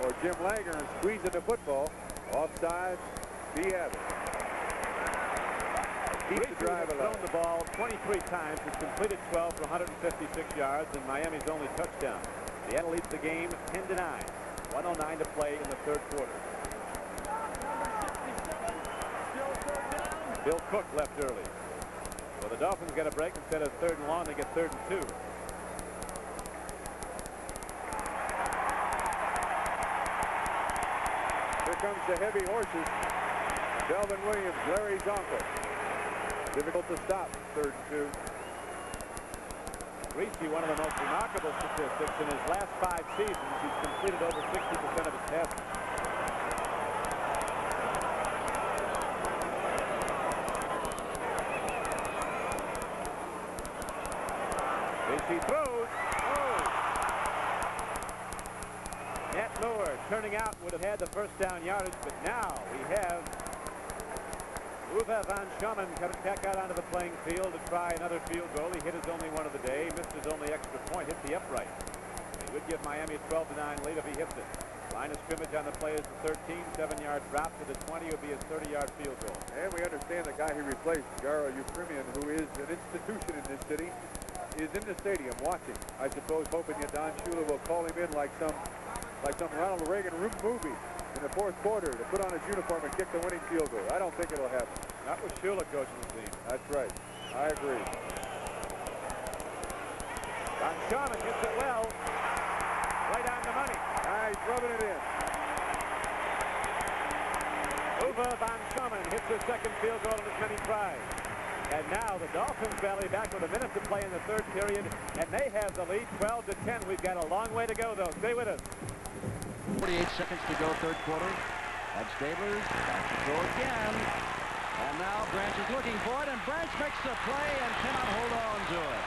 [SPEAKER 4] or Jim Langer squeezing the football, offside, be have it. Keeps the drive alive.
[SPEAKER 3] Thrown the ball 23 times. He's completed 12 for 156 yards, and Miami's only touchdown. Seattle leads the game 10-9. 1:09 to play in the 3rd quarter. Bill Cook left early. So the Dolphins get a break. Instead of 3rd and long, they get 3rd and 2.
[SPEAKER 4] Here comes the heavy horses. Delvin Williams, Larry's uncle. Difficult to stop, 3rd and 2.
[SPEAKER 3] Greasy, one of the most remarkable statistics in his last 5 seasons. He's completed over 60% of his passes. He throws. Oh! Net lower. Turning out would have had the first down yardage, but now we have Uwe van Schomen coming back out onto the playing field to try another field goal. He hit his only one of the day, missed his only extra point, hit the upright. He would give Miami a 12-9 lead if he hits it. Line of scrimmage on the play is the 13, 7-yard drop to the 20 would be his 30-yard field goal.
[SPEAKER 4] And we understand the guy he replaced, Garo Euphemian, who is an institution in this city, is in the stadium watching, I suppose, hoping that Don Shula will call him in like some Ronald Reagan movie in the 4th quarter to put on his uniform and kick the winning field goal. I don't think it'll happen.
[SPEAKER 3] Not with Shula coaching the team.
[SPEAKER 4] That's right. I agree.
[SPEAKER 3] Van Schomen hits it well. Right on the money.
[SPEAKER 4] He's rubbing it in.
[SPEAKER 3] Uwe van Schomen hits his 2nd field goal in as many tries. And now the Dolphins rally back with a minute to play in the 3rd period, and they have the lead 12-10. We've got a long way to go, though. Stay with us.
[SPEAKER 9] 48 seconds to go, 3rd quarter. That's Stabler. Back to throw again. And now Branch is looking for it, and Branch makes the play and cannot hold on to it.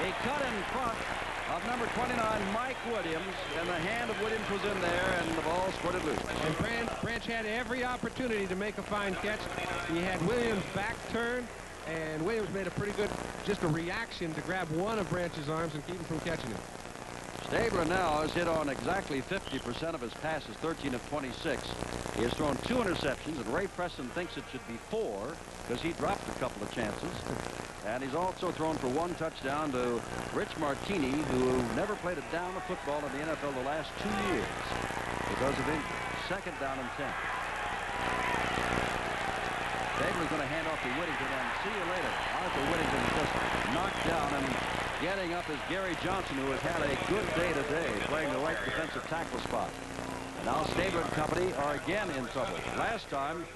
[SPEAKER 9] A cut in front of number 29, Mike Williams, and the hand of Williams was in there, and the ball squirted loose.
[SPEAKER 10] And Branch had every opportunity to make a fine catch. He had Williams back turn, and Williams made a pretty good, just a reaction to grab one of Branch's arms and keep him from catching him.
[SPEAKER 9] Stabler now has hit on exactly 50% of his passes, 13 of 26. He has thrown 2 interceptions, and Ray Preston thinks it should be 4 because he dropped a couple of chances. And he's also thrown for 1 touchdown to Rich Martini, who never played a down of football in the NFL the last 2 years because of injury. 2nd down and 10. Stabler's going to hand off to Whittington, and see you later. Arthur Whittington just knocked down, and getting up is Gary Johnson, who has had a good day today, playing the right defensive tackle spot. And now Stabler and company are again in trouble. Last time,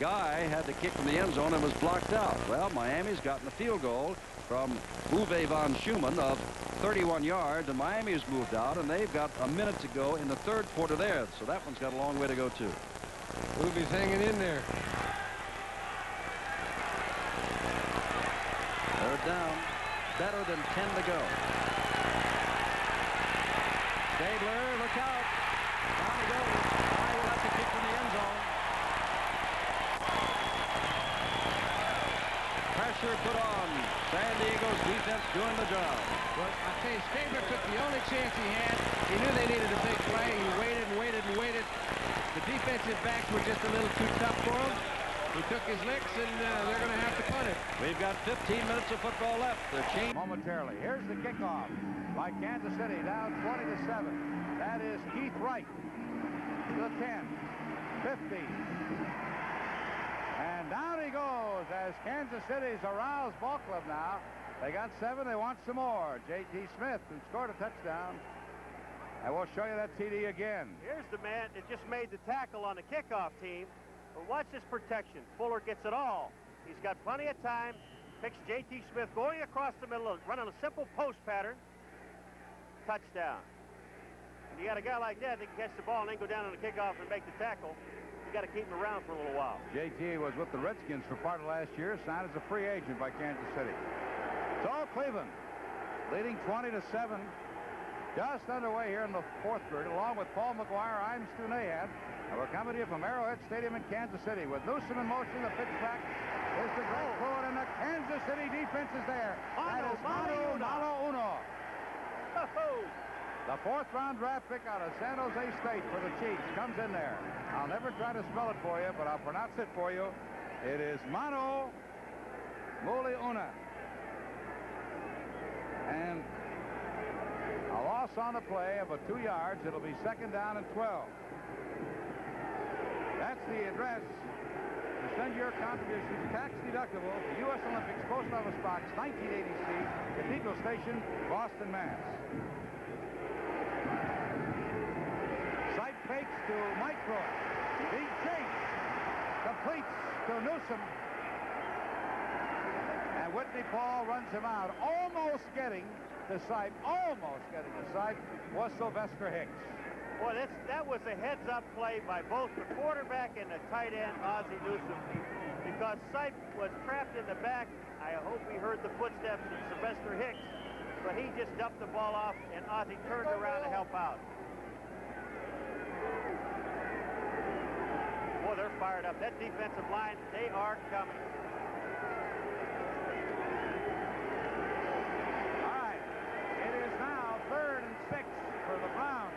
[SPEAKER 9] Guy had to kick from the end zone and was blocked out. Well, Miami's gotten a field goal from Uwe van Schomen of 31 yards, and Miami's moved out, and they've got a minute to go in the 3rd quarter there. So that one's got a long way to go, too.
[SPEAKER 10] Uwe's hanging in there.
[SPEAKER 9] 3rd down. Better than 10 to go. Stabler, look out. Down he goes. I will have to kick from the end zone. Pressure put on. San Diego's defense doing the job.
[SPEAKER 10] Well, I tell you, Stabler took the only chance he had. He knew they needed a big play. He waited and waited and waited. The defensive backs were just a little too tough for him. He took his licks, and they're going to have to punt it.
[SPEAKER 9] We've got 15 minutes of football left. They're changing
[SPEAKER 1] momentarily. Here's the kickoff by Kansas City, down 20-7. That is Keith Wright to the 10, 15. And down he goes as Kansas City's aroused ball club now. They got 7. They want some more. J.T. Smith, who scored a touchdown. And we'll show you that TD again.
[SPEAKER 16] Here's the man that just made the tackle on the kickoff team. But watch this protection. Fuller gets it all. He's got plenty of time. Picks J.T. Smith going across the middle, running a simple post pattern. Touchdown. When you got a guy like that can catch the ball and then go down on the kickoff and make the tackle, you got to keep him around for a little while.
[SPEAKER 1] J.T. was with the Redskins for part of last year, signed as a free agent by Kansas City. It's all Cleveland, leading 20-7. Just underway here in the fourth period, along with Paul McGuire. I'm Stu Nahan, and we're coming to you from Arrowhead Stadium in Kansas City. With Newsom in motion, the pitch back is to Greg Pruitt, and the Kansas City defense is there. That is Mano Uno. The fourth-round draft pick out of San Jose State for the Chiefs comes in there. I'll never try to spell it for you, but I'll pronounce it for you. It is Mano Una. And a loss on the play of 2 yards. It'll be 2nd down and 12. That's the address to send your contributions tax deductible to U.S. Olympics, Post Office Box 1980C, Cathedral Station, Boston, Mass. Sight fakes to Mike Pruitt. Big chase. Completes to Newsom. And Whitney Paul runs him out. Almost getting the sight, was Sylvester Hicks.
[SPEAKER 16] Boy, that was a heads-up play by both the quarterback and the tight end, Ozzie Newsom, because Sipe was trapped in the back. I hope he heard the footsteps of Sylvester Hicks, but he just dumped the ball off, and Ozzie turned around to help out. Boy, they're fired up. That defensive line, they are coming.
[SPEAKER 1] For the Browns,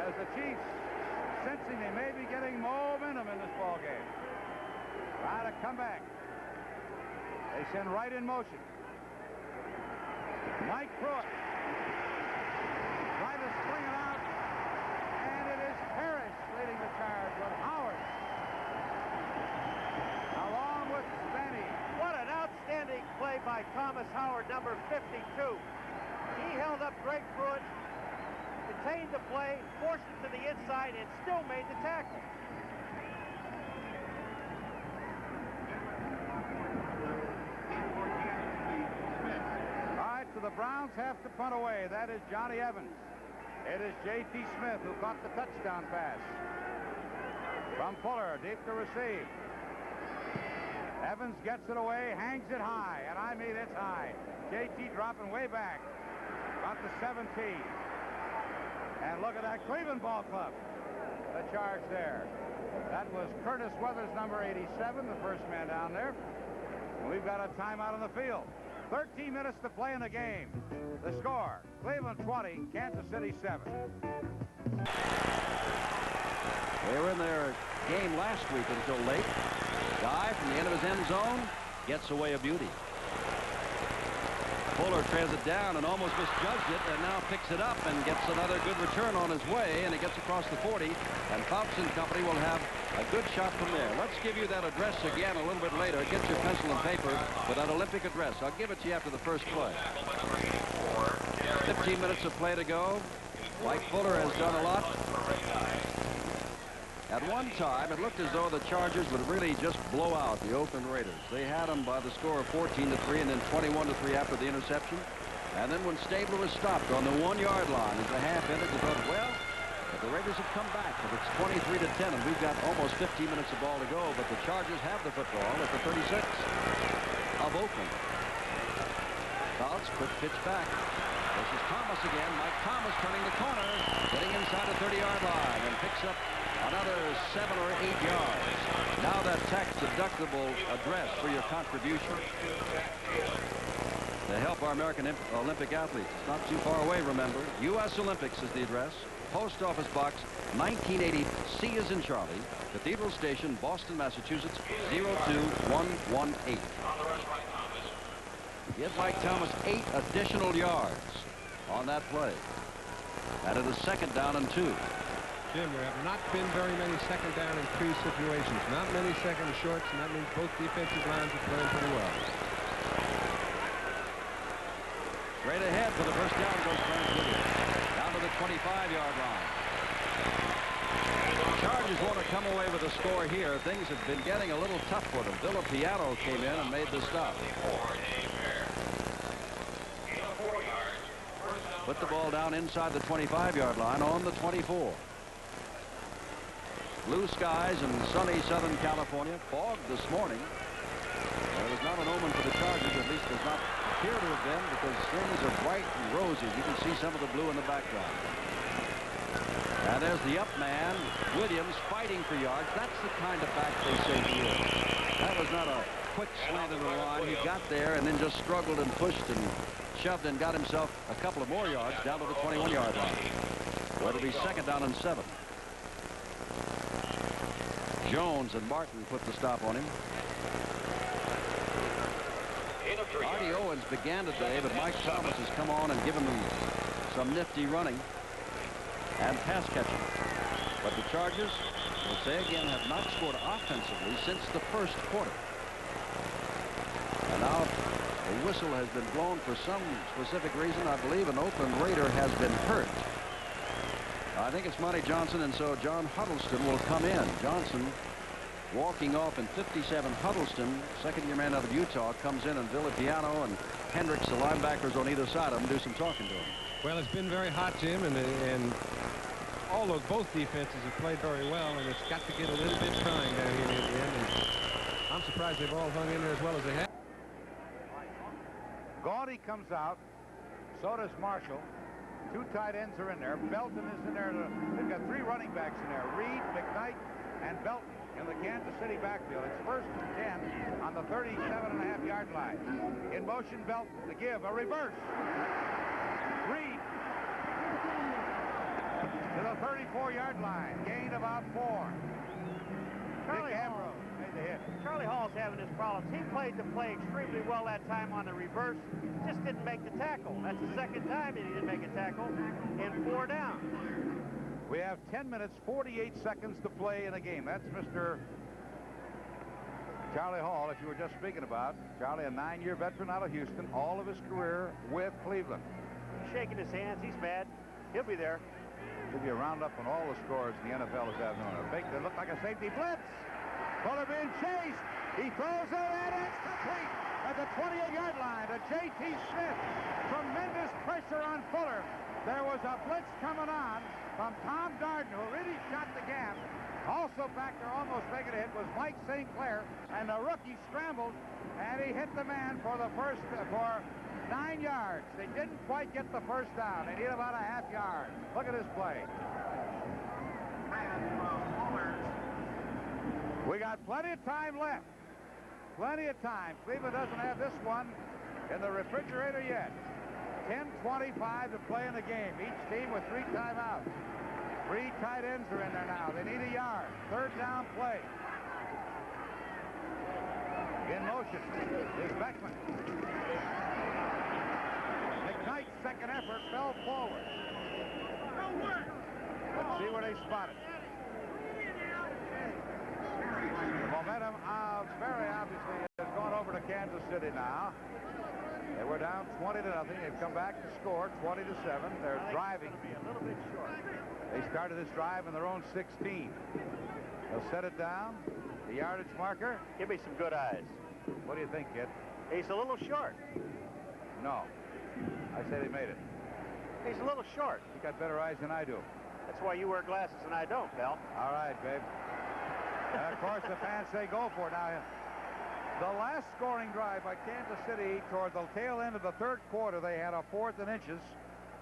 [SPEAKER 1] as the Chiefs, sensing they may be getting momentum in this ball game, try to come back. They send right in motion. Mike Pruitt trying to spring it out, and it is Parrish leading the charge with Howard, along with Spenny.
[SPEAKER 16] What an outstanding play by Thomas Howard, number 52. He held up Greg Pruitt, contained the play, forced it to the inside, and still made the tackle.
[SPEAKER 1] All right, so the Browns have to punt away. That is Johnny Evans. It is J.T. Smith who caught the touchdown pass. From Fuller, deep to receive. Evans gets it away, hangs it high, and I mean it's high. J.T. dropping way back. About the 17. And look at that Cleveland Ball Club. The charge there. That was Curtis Weathers, number 87, the first man down there. And we've got a timeout on the field. 13 minutes to play in the game. The score, Cleveland 20, Kansas City 7.
[SPEAKER 9] They were in their game last week until late. Guy from the end of his end zone gets away a beauty. Fuller trails it down and almost misjudged it, and now picks it up and gets another good return on his way, and it gets across the 40, and Fouts and company will have a good shot from there. Let's give you that address again a little bit later. Get your pencil and paper for that Olympic address. I'll give it to you after the first play. 15 minutes of play to go. Mike Fuller has done a lot. At one time, it looked as though the Chargers would really just blow out the Oakland Raiders. They had them by the score of 14-3 and then 21-3 after the interception. And then when Stabler was stopped on the 1-yard line as the half ended, they thought, well, but the Raiders have come back. But it's 23-10, and we've got almost 15 minutes of ball to go. But the Chargers have the football at the 36 of Oakland. Fouts, quick pitch back. This is Thomas again. Mike Thomas turning the corner, getting inside the 30-yard line, and picks up another 7 or 8 yards. Now that tax-deductible address for your contribution to help our American Olympic athletes. It's not too far away, remember. U.S. Olympics is the address. Post Office Box 1980, C as in Charlie, Cathedral Station, Boston, Massachusetts, 02118. Give Mike Thomas 8 additional yards on that play. And it is 2nd down and 2.
[SPEAKER 10] Jim, there have not been very many 2nd down and 2 situations. Not many second shorts, and that means both defensive lines are playing pretty well.
[SPEAKER 9] Straight ahead for the first down goes Frank Williams. Down to the 25-yard line. Chargers want to come away with a score here. Things have been getting a little tough for them. Villapiano came in and made the stop. Put the ball down inside the 25-yard line on the 24. Blue skies in sunny Southern California. Fog this morning. It was not an omen for the Chargers, at least does not appear to have been, because things are bright and rosy. You can see some of the blue in the background. And there's the up man, Williams, fighting for yards. That's the kind of back they say he is. That was not a quick slant in the line. He got there and then just struggled and pushed and shoved and got himself a couple of more yards down to the 21-yard line. Well, it'll be 2nd down and 7. Jones and Martin put the stop on him. Artie Owens began today, but Mike Thomas has come on and given them some nifty running and pass catching. But the Chargers, we'll say again, have not scored offensively since the first quarter. And now the whistle has been blown for some specific reason. I believe an Oakland Raider has been hurt. I think it's Monty Johnson, and so John Huddleston will come in. Johnson walking off in 57. Huddleston, second-year man out of Utah, comes in, and Villapiano and Hendricks, the linebackers on either side of him, do some talking to him.
[SPEAKER 10] Well, it's been very hot, Jim, and all of both defenses have played very well, and it's got to get a little bit trying down here near the end. And I'm surprised they've all hung in there as well as they have.
[SPEAKER 1] Gaudy comes out. So does Marshall. 2 tight ends are in there. Belton is in there. They've got 3 running backs in there. Reed, McKnight, and Belton in the Kansas City backfield. It's 1st and 10 on the 37.5-yard line. In motion, Belton to give a reverse. Reed to the 34-yard line. Gain about 4.
[SPEAKER 16] Charlie Hall
[SPEAKER 1] made the hit.
[SPEAKER 16] Charlie Hall's having his problems. He played the play extremely well that time on the reverse. Just didn't make the tackle. That's the 2nd time that he didn't make a tackle. And 4 down.
[SPEAKER 1] We have 10 minutes, 48 seconds to play in the game. That's Mr. Charlie Hall, if you were just speaking about. Charlie, a 9-year veteran out of Houston, all of his career with Cleveland.
[SPEAKER 16] He's shaking his hands. He's mad. He'll be there.
[SPEAKER 1] Give you a roundup on all the scores in the NFL this afternoon. A big, they look like a safety blitz. Fuller being chased. He throws it, and it's complete at the 28-yard line to J.T. Smith. Tremendous pressure on Fuller. There was a blitz coming on from Tom Darden, who really shot the gap. Also back there, almost making a hit, was Mike St. Clair, and the rookie scrambled, and he hit the man for 9 yards. They didn't quite get the 1st down. They need about a half yard. Look at this play. We got plenty of time left. Plenty of time. Cleveland doesn't have this one in the refrigerator yet. 10:25 to play in the game. Each team with 3 timeouts. 3 tight ends are in there now. They need a yard. 3rd down play. In motion is Beckman. McKnight's second effort fell forward. Let's see where they spot it. The momentum of Sperry obviously has gone over to Kansas City now. They were down 20-0. They've come back to score 20-7. They're driving.
[SPEAKER 16] A little bit short.
[SPEAKER 1] They started this drive in their own 16. They'll set it down. The yardage marker.
[SPEAKER 16] Give me some good eyes.
[SPEAKER 1] What do you think, kid?
[SPEAKER 16] He's a little short.
[SPEAKER 1] No. I say they made it.
[SPEAKER 16] He's a little short.
[SPEAKER 1] You got better eyes than I do.
[SPEAKER 16] That's why you wear glasses and I don't, pal.
[SPEAKER 1] All right, babe. And of course, the fans say go for it. Now, the last scoring drive by Kansas City toward the tail end of the 3rd quarter, they had a 4th and inches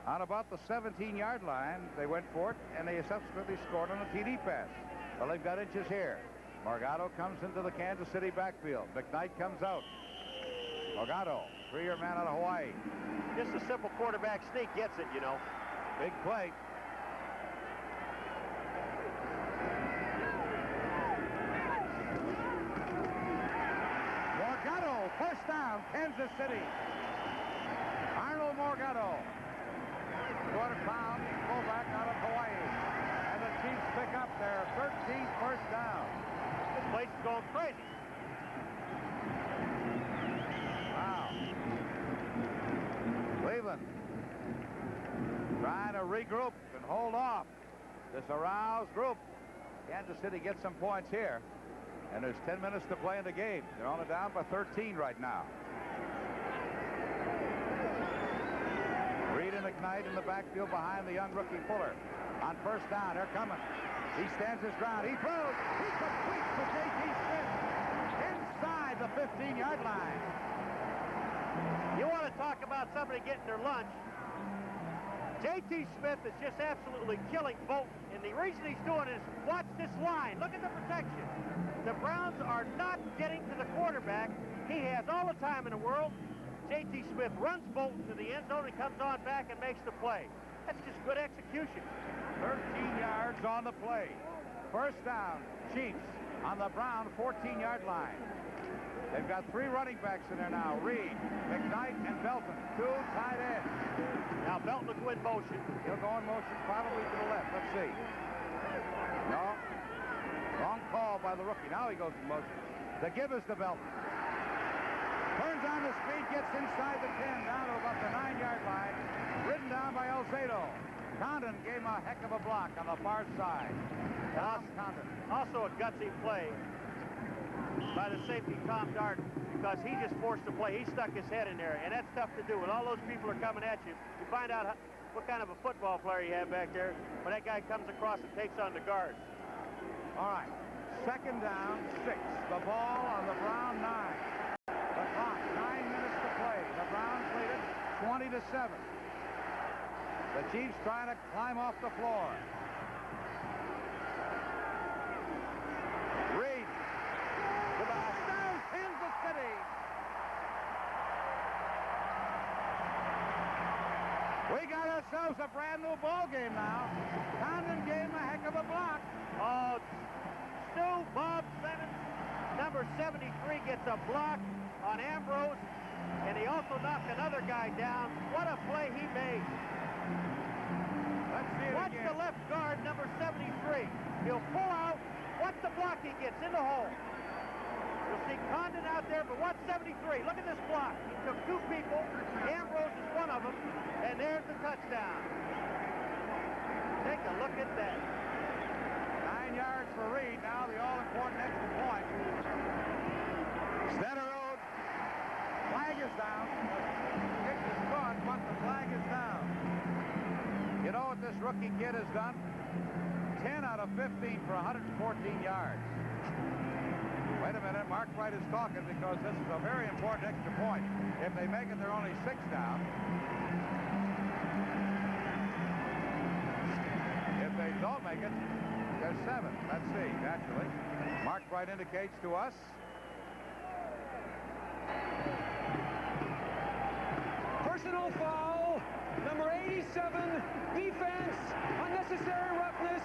[SPEAKER 1] on about the 17-yard line. They went for it, and they subsequently scored on a TD pass. Well, they've got inches here. Morgado comes into the Kansas City backfield. McKnight comes out. Morgado, 3-year man out of Hawaii.
[SPEAKER 16] Just a simple quarterback sneak gets it, you know.
[SPEAKER 1] Big play. Morgado, 1st down, Kansas City. Arnold Morgado, 200-pound fullback out of Hawaii. And the Chiefs pick up their 13th 1st down.
[SPEAKER 16] This place is going crazy.
[SPEAKER 1] Wow. Cleveland trying to regroup and hold off this aroused group. Kansas City gets some points here. And there's 10 minutes to play in the game. They're only down by 13 right now. Reed and McKnight in the backfield behind the young rookie Fuller. On first down, they're coming. He stands his ground. He throws. He completes to J.T. Smith inside the 15-yard line.
[SPEAKER 16] You want to talk about somebody getting their lunch. J.T. Smith is just absolutely killing Bolton. And the reason he's doing it is watch this line. Look at the protection. The Browns are not getting to the quarterback. He has all the time in the world. J.T. Smith runs Bolton to the end zone and comes on back and makes the play. That's just good execution.
[SPEAKER 1] 13 yards on the play. First down, Chiefs on the Brown 14-yard line. They've got 3 running backs in there now. Reed, McKnight, and Belton. 2 tight ends.
[SPEAKER 16] Now Belton will go in motion.
[SPEAKER 1] He'll go in motion probably to the left. Let's see. No. Wrong call by the rookie. Now he goes in motion. The give is to Belton. Turns on the speed, gets inside the 10, down to about the 9-yard line. Ridden down by Alzado. Condon gave him a heck of a block on the far side. Condon.
[SPEAKER 16] Also a gutsy play by the safety, Tom Darden, because he just forced the play. He stuck his head in there, and that's tough to do. When all those people are coming at you, you find out what kind of a football player you have back there when that guy comes across and takes on the guard.
[SPEAKER 1] All right. Second down, 6. The ball on the Brown 9. The clock, 9 minutes to play. The Browns lead it 20-7. The Chiefs trying to climb off the floor. Reed. Touchdown, Kansas City. We got ourselves a brand new ball game now. Condon gave him a heck of a block.
[SPEAKER 16] Oh, Stu Bob Simmons, number 73, gets a block on Ambrose, and he also knocked another guy down. What a play he made.
[SPEAKER 1] Let's see it
[SPEAKER 16] Watch
[SPEAKER 1] again.
[SPEAKER 16] the left guard, number 73. He'll pull out. Watch the block he gets in the hole. You'll see Condon out there, but watch 73. Look at this block. He took 2 people. Ambrose is one of them, and there's the touchdown. Take a look at that.
[SPEAKER 1] 9 yards for Reed. Now the all-important extra point. Center road. Flag is down. Kick is good, but the flag is down. You know what this rookie kid has done? 10 out of 15 for 114 yards. Wait a minute. Mark Wright is talking because this is a very important extra point. If they make it, they're only 6 down. If they don't make it, they're 7. Let's see, naturally. Mark Wright indicates to us.
[SPEAKER 17] Personal foul, number 87, defense, unnecessary roughness,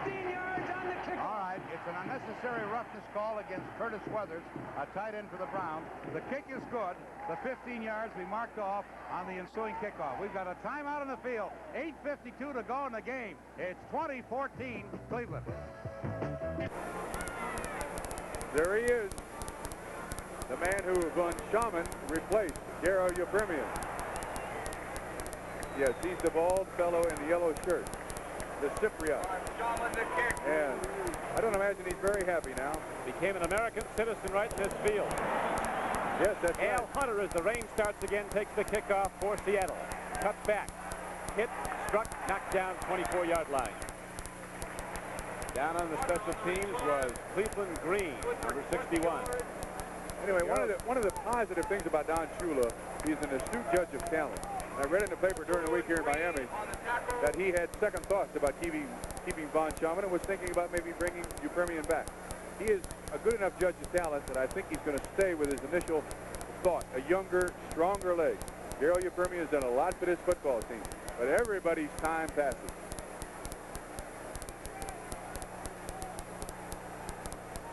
[SPEAKER 17] 15 yards on the kick.
[SPEAKER 1] All right, it's an unnecessary roughness call against Curtis Weathers, a tight end for the Browns. The kick is good. The 15 yards we marked off on the ensuing kickoff. We've got a timeout on the field. 8:52 to go in the game. It's 20-14 Cleveland.
[SPEAKER 4] There he is. The man who Von Schaman replaced, Garo Yepremian. Yes, he's the bald fellow in the yellow shirt, the Cypriot. And I don't imagine he's very happy now.
[SPEAKER 3] Became an American citizen right in this field.
[SPEAKER 4] Yes, that's
[SPEAKER 3] Al
[SPEAKER 4] right.
[SPEAKER 3] Hunter, as the rain starts again, takes the kickoff for Seattle. Cut back. Hit, struck, knocked down, 24-yard line. Down on the special teams was Cleveland Green, number 61.
[SPEAKER 4] Anyway, one of the positive things about Don Shula, he's an astute judge of talent. I read in the paper during the week here in Miami that he had second thoughts about keeping Von Schaman and was thinking about maybe bringing Yepremian back. He is a good enough judge of talent that I think he's going to stay with his initial thought, a younger, stronger leg. Garo Yepremian has done a lot for this football team, but everybody's time passes.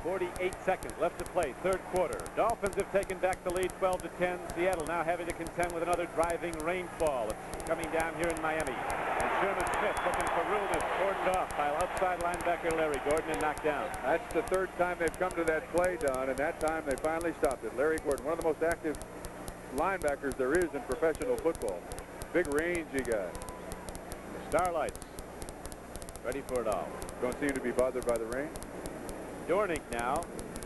[SPEAKER 3] 48 seconds left to play, third quarter. Dolphins have taken back the lead 12-10. Seattle now having to contend with another driving rainfall. It's coming down here in Miami. And Sherman Smith looking for room is cordoned off by outside linebacker Larry Gordon and knocked down.
[SPEAKER 4] That's the third time they've come to that play, Don, and that time they finally stopped it. Larry Gordon, one of the most active linebackers there is in professional football. Big rangy guy.
[SPEAKER 3] Starlights ready for it all.
[SPEAKER 4] Don't seem to be bothered by the rain.
[SPEAKER 3] Dornick now.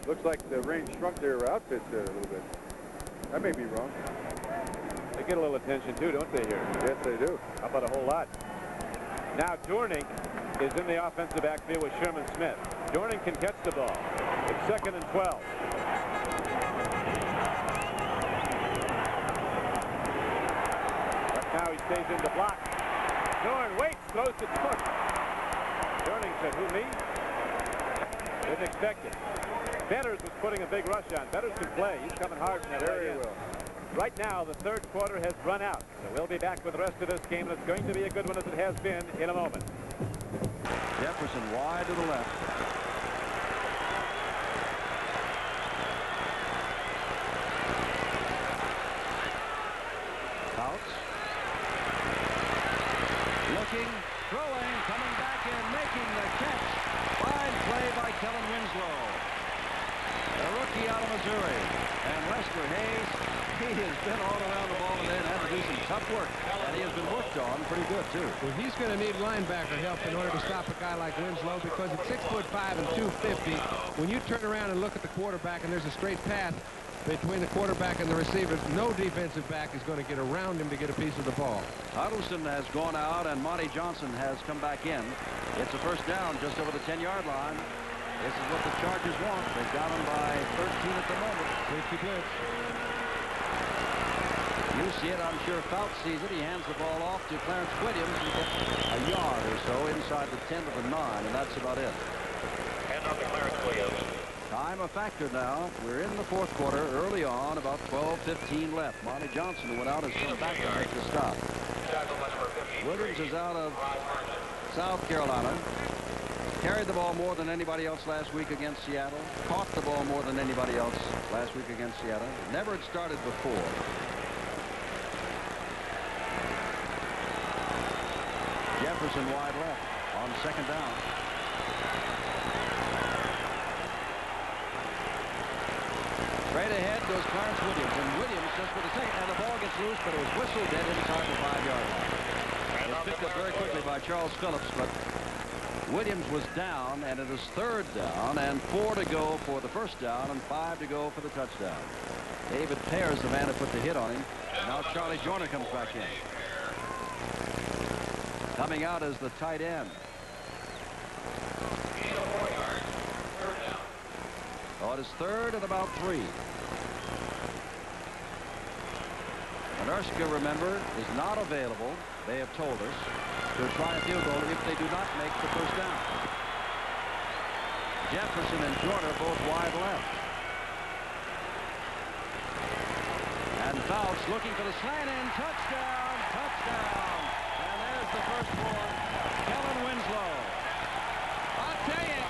[SPEAKER 4] Looks like the rain shrunk their outfits there a little bit. I may be wrong.
[SPEAKER 3] They get a little attention too, don't they here?
[SPEAKER 4] Yes, they do.
[SPEAKER 3] How about a whole lot? Now Dornick is in the offensive backfield with Sherman Smith. Dornick can catch the ball. It's 2nd and 12. But now he stays in the block. Dorn waits, throws to Dorn. Dornick said, who, me? Didn't expect it. Betters was putting a big rush on. Betters can play. He's coming hard from that
[SPEAKER 4] Very
[SPEAKER 3] right
[SPEAKER 4] well.
[SPEAKER 3] Right now, the third quarter has run out. So we'll be back with the rest of this game, and it's going to be a good one as it has been in a moment.
[SPEAKER 9] Jefferson wide to the left. Fouts. Looking, throwing, coming back and making the catch. Fine play by Kellen Winslow, the rookie out of Missouri. And Lester Hayes, he has been all around the ball today and had to do some tough work. And he has been worked on pretty good, too.
[SPEAKER 10] Well, he's going to need linebacker help in order to stop a guy like Winslow, because at 6'5" and 250, when you turn around and look at the quarterback and there's a straight path between the quarterback and the receiver, no defensive back is going to get around him to get a piece of the ball.
[SPEAKER 9] Huddleston has gone out and Monty Johnson has come back in. It's a first down just over the 10-yard line. This is what the Chargers want. They've got them by 13 at the moment.
[SPEAKER 10] Safety blitz.
[SPEAKER 9] You see it, I'm sure Fouts sees it. He hands the ball off to Clarence Williams. He gets a yard or so inside the 10 to the 9, and that's about it.
[SPEAKER 5] Hand off to Clarence Williams.
[SPEAKER 9] Time a factor now. We're in the fourth quarter, early on, about 12-15 left. Monty Johnson, who went out, has come back to make the stop. Williams is out of South Carolina. Carried the ball more than anybody else last week against Seattle. Caught the ball more than anybody else last week against Seattle. Never had started before. Jefferson wide left on second down. Straight ahead goes Clarence Williams, and Williams just with a second, and the ball gets loose, but it was whistled dead inside the 5-yard line. It was picked up very quickly by Charles Phillips, but Williams was down, and it is third down, and 4 to go for the first down, and 5 to go for the touchdown. David Pear's the man who put the hit on him. Now Charlie Joyner comes back in. Coming out as the tight end. Oh, it is third and about 3. Menerska, remember, is not available, they have told us, to try a field goal if they do not make the first down. Jefferson and Joyner both wide left. And Fouts looking for the slant in. Touchdown! Touchdown! And there's the first one. Kellen Winslow.
[SPEAKER 10] I'll tell you,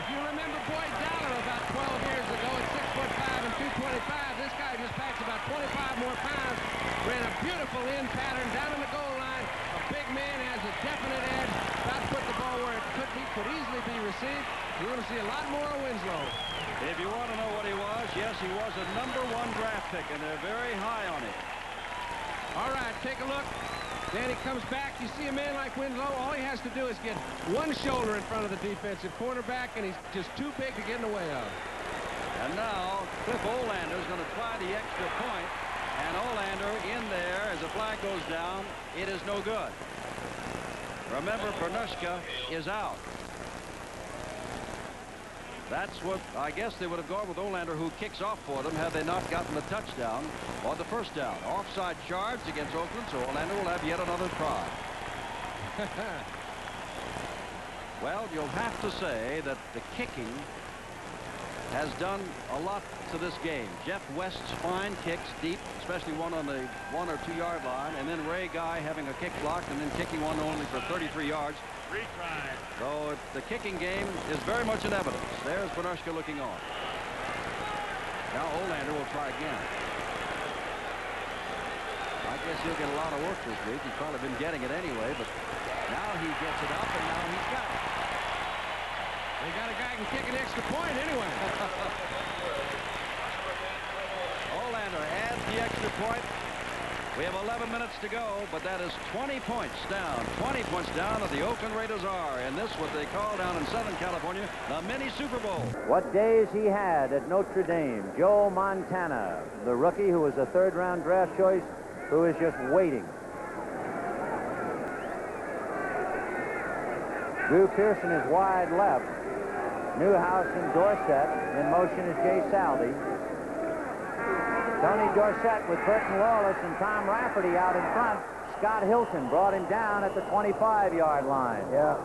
[SPEAKER 10] if you remember Boyd Dowler about 12 years ago at 6'5" and 225, this guy just packed about 25 more pounds. Ran a beautiful in pattern down in the goal line. A big man has a definite edge. About to put the ball where it could easily be received. You're going to see a lot more of Winslow.
[SPEAKER 9] If you want to know what he was, yes, he was a #1 draft pick, and they're very high on him.
[SPEAKER 10] All right, take a look. Then he comes back. You see a man like Winslow, all he has to do is get one shoulder in front of the defensive cornerback, and he's just too big to get in the way of.
[SPEAKER 9] And now Cliff Olander is going to try the extra point, and Olander in there as the flag goes down. It is no good. Remember, Bernushka is out. That's what I guess they would have gone with Olander, who kicks off for them had they not gotten the touchdown or the first down. Offside charge against Oakland, so Olander will have yet another try. Well, you'll have to say that the kicking has done a lot to this game. Jeff West's fine kicks deep, especially one on the 1 or 2 yard line, and then Ray Guy having a kick blocked and then kicking one only for 33 yards.
[SPEAKER 14] Retry.
[SPEAKER 9] So the kicking game is very much in evidence. There's Bernushka looking on. Now Olander will try again. I guess he'll get a lot of work this week. He's probably been getting it anyway, but now he gets it up, and now he's got it.
[SPEAKER 10] They got a guy who can kick an extra point anyway.
[SPEAKER 9] Olander adds the extra point. We have 11 minutes to go, but that is 20 points down. 20 points down that the Oakland Raiders are in this, what they call down in Southern California, the mini Super Bowl.
[SPEAKER 7] What days he had at Notre Dame. Joe Montana, the rookie who was a third-round draft choice, who is just waiting. Drew Pearson is wide left. Newhouse and Dorsett. In motion is Jay Saldi. Tony Dorsett with Burton Lawless and Tom Rafferty out in front. Scott Hilton brought him down at the 25-yard line.
[SPEAKER 6] Yeah.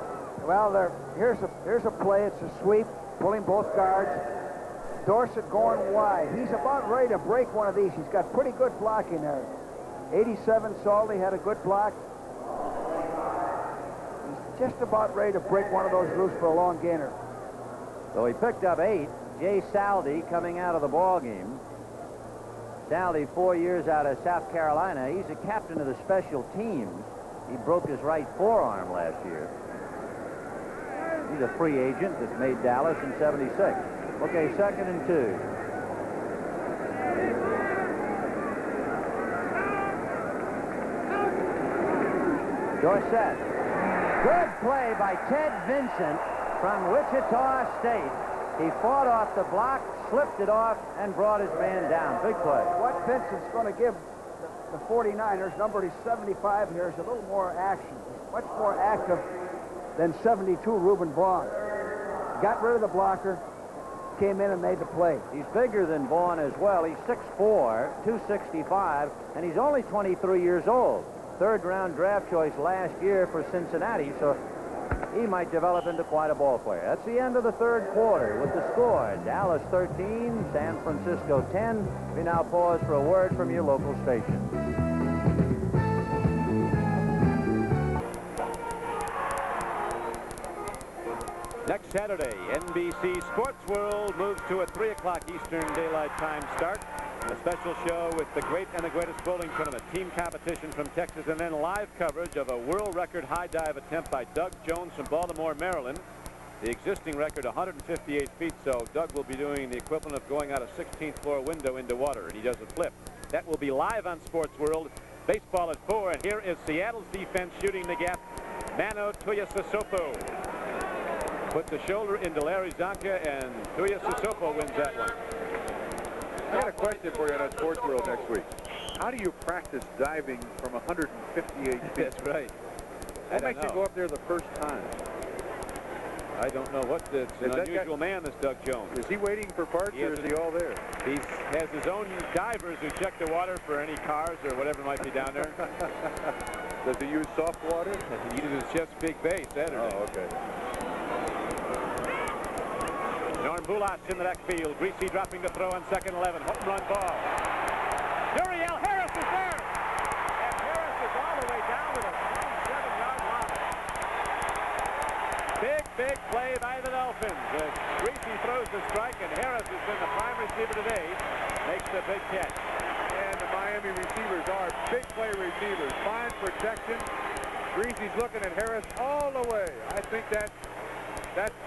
[SPEAKER 6] Well, here's a play. It's a sweep, pulling both guards. Dorsett going wide. He's about ready to break one of these. He's got pretty good blocking there. 87 Saldi had a good block. He's just about ready to break one of those loose for a long gainer.
[SPEAKER 7] So he picked up 8. Jay Saldi coming out of the ball game. Saldi, 4 years out of South Carolina. He's a captain of the special teams. He broke his right forearm last year. He's a free agent that made Dallas in '76. Okay, 2nd and 2. Dorsett. Good play by Ted Vincent from Wichita State. He fought off the block, slipped it off, and brought his man down. Big play.
[SPEAKER 6] What Vincent's going to give the 49ers, number 75 here, is a little more action. Much more active than 72 Reuben Vaughn. Got rid of the blocker, came in and made the play.
[SPEAKER 7] He's bigger than Vaughn as well. He's 6'4", 265, and he's only 23 years old. Third-round draft choice last year for Cincinnati, so he might develop into quite a ball player. That's the end of the third quarter with the score. Dallas 13, San Francisco 10. We now pause for a word from your local station.
[SPEAKER 3] Next Saturday, NBC Sports World moves to a 3 o'clock Eastern Daylight Time start. A special show with the great and the greatest bowling tournament, team competition from Texas, and then live coverage of a world record high dive attempt by Doug Jones from Baltimore, Maryland. The existing record 158 feet, so Doug will be doing the equivalent of going out a 16th floor window into water, and he does a flip. That will be live on Sports World. Baseball at 4, and here is Seattle's defense shooting the gap. Mano Tuiasosopo put the shoulder into Larry Zonka, and Tuiasosopo wins that one.
[SPEAKER 4] I got a question for you on Sports World next week. How do you practice diving from 158 feet?
[SPEAKER 3] That's right.
[SPEAKER 4] What makes you go up there the first time?
[SPEAKER 3] I don't know what it's an unusual man, this Doug Jones.
[SPEAKER 4] Is he waiting for parts, or is he all there?
[SPEAKER 3] He has his own divers who check the water for any cars or whatever might be down there.
[SPEAKER 4] Does he use soft water?
[SPEAKER 3] He uses Chesapeake Bay Saturday.
[SPEAKER 4] Oh, okay.
[SPEAKER 3] Norm Bulatz in the backfield. Greasy dropping to throw on 2nd 11. Home run ball. Uriel Harris is there. And Harris is all the way down to the 27-yard line. Big play by the Dolphins. Greasy throws the strike, and Harris has been the prime receiver today. Makes the big catch.
[SPEAKER 4] And the Miami receivers are big play receivers. Fine protection. Greasy's looking at Harris all the way. I think that's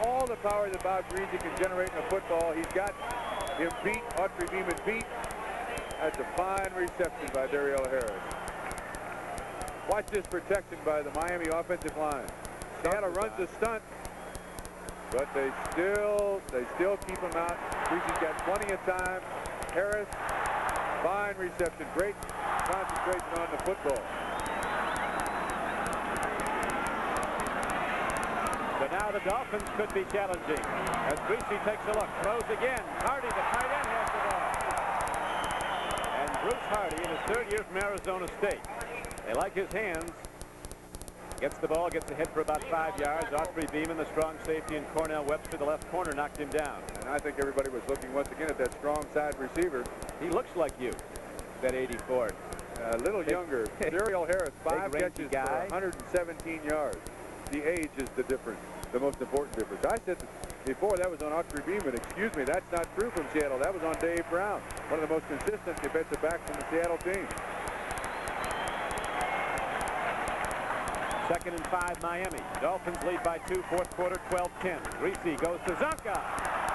[SPEAKER 4] all the power that Bob Greasy can generate in a football. He's got him beat, Autry Beeman beat. That's a fine reception by Dariel Harris. Watch this protection by the Miami offensive line. Seattle runs the stunt, but they still keep him out. Greasy's got plenty of time. Harris, fine reception. Great concentration on the football.
[SPEAKER 3] But now the Dolphins could be challenging. As Greasy takes a look, throws again. Hardy, the tight end, has the ball. And Bruce Hardy, in his 3rd year from Arizona State. They like his hands. Gets the ball, gets ahead for about 5 yards. Autry Beeman, the strong safety, and Cornell Webster, the left corner, knocked him down.
[SPEAKER 4] And I think everybody was looking once again at that strong side receiver.
[SPEAKER 3] He looks like you, that 84.
[SPEAKER 4] A little younger. Dariel Harris, 5 catches
[SPEAKER 3] guy.
[SPEAKER 4] for 117 yards. The age is the difference, the most important difference. I said before that was on Autry Beeman. Excuse me, that's not true from Seattle. That was on Dave Brown, one of the most consistent defensive backs from the Seattle team.
[SPEAKER 3] 2nd and 5, Miami. Dolphins lead by 2, 4th quarter, 12-10. Greasy goes to Zonka,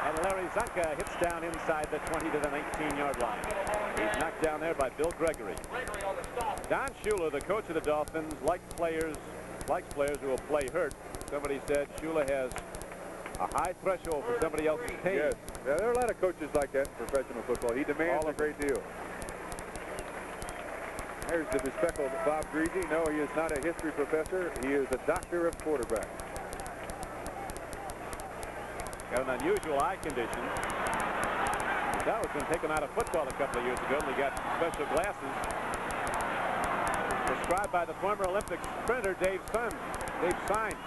[SPEAKER 3] and Larry Zonka hits down inside the 20 to the 19-yard line. He's knocked touchdown there by Bill Gregory. Don Shula, the coach of the Dolphins, likes players who will play hurt. Somebody said Shula has a high threshold for somebody else's pain.
[SPEAKER 4] Yes. Yeah, there are a lot of coaches like that in professional football. He demands a great deal. There's the bespectacled Bob Greasy. No, he is not a history professor. He is a doctor of quarterback.
[SPEAKER 3] Got an unusual eye condition. That was been taken out of football a couple of years ago, and he got special glasses prescribed by the former Olympic sprinter Dave Sine.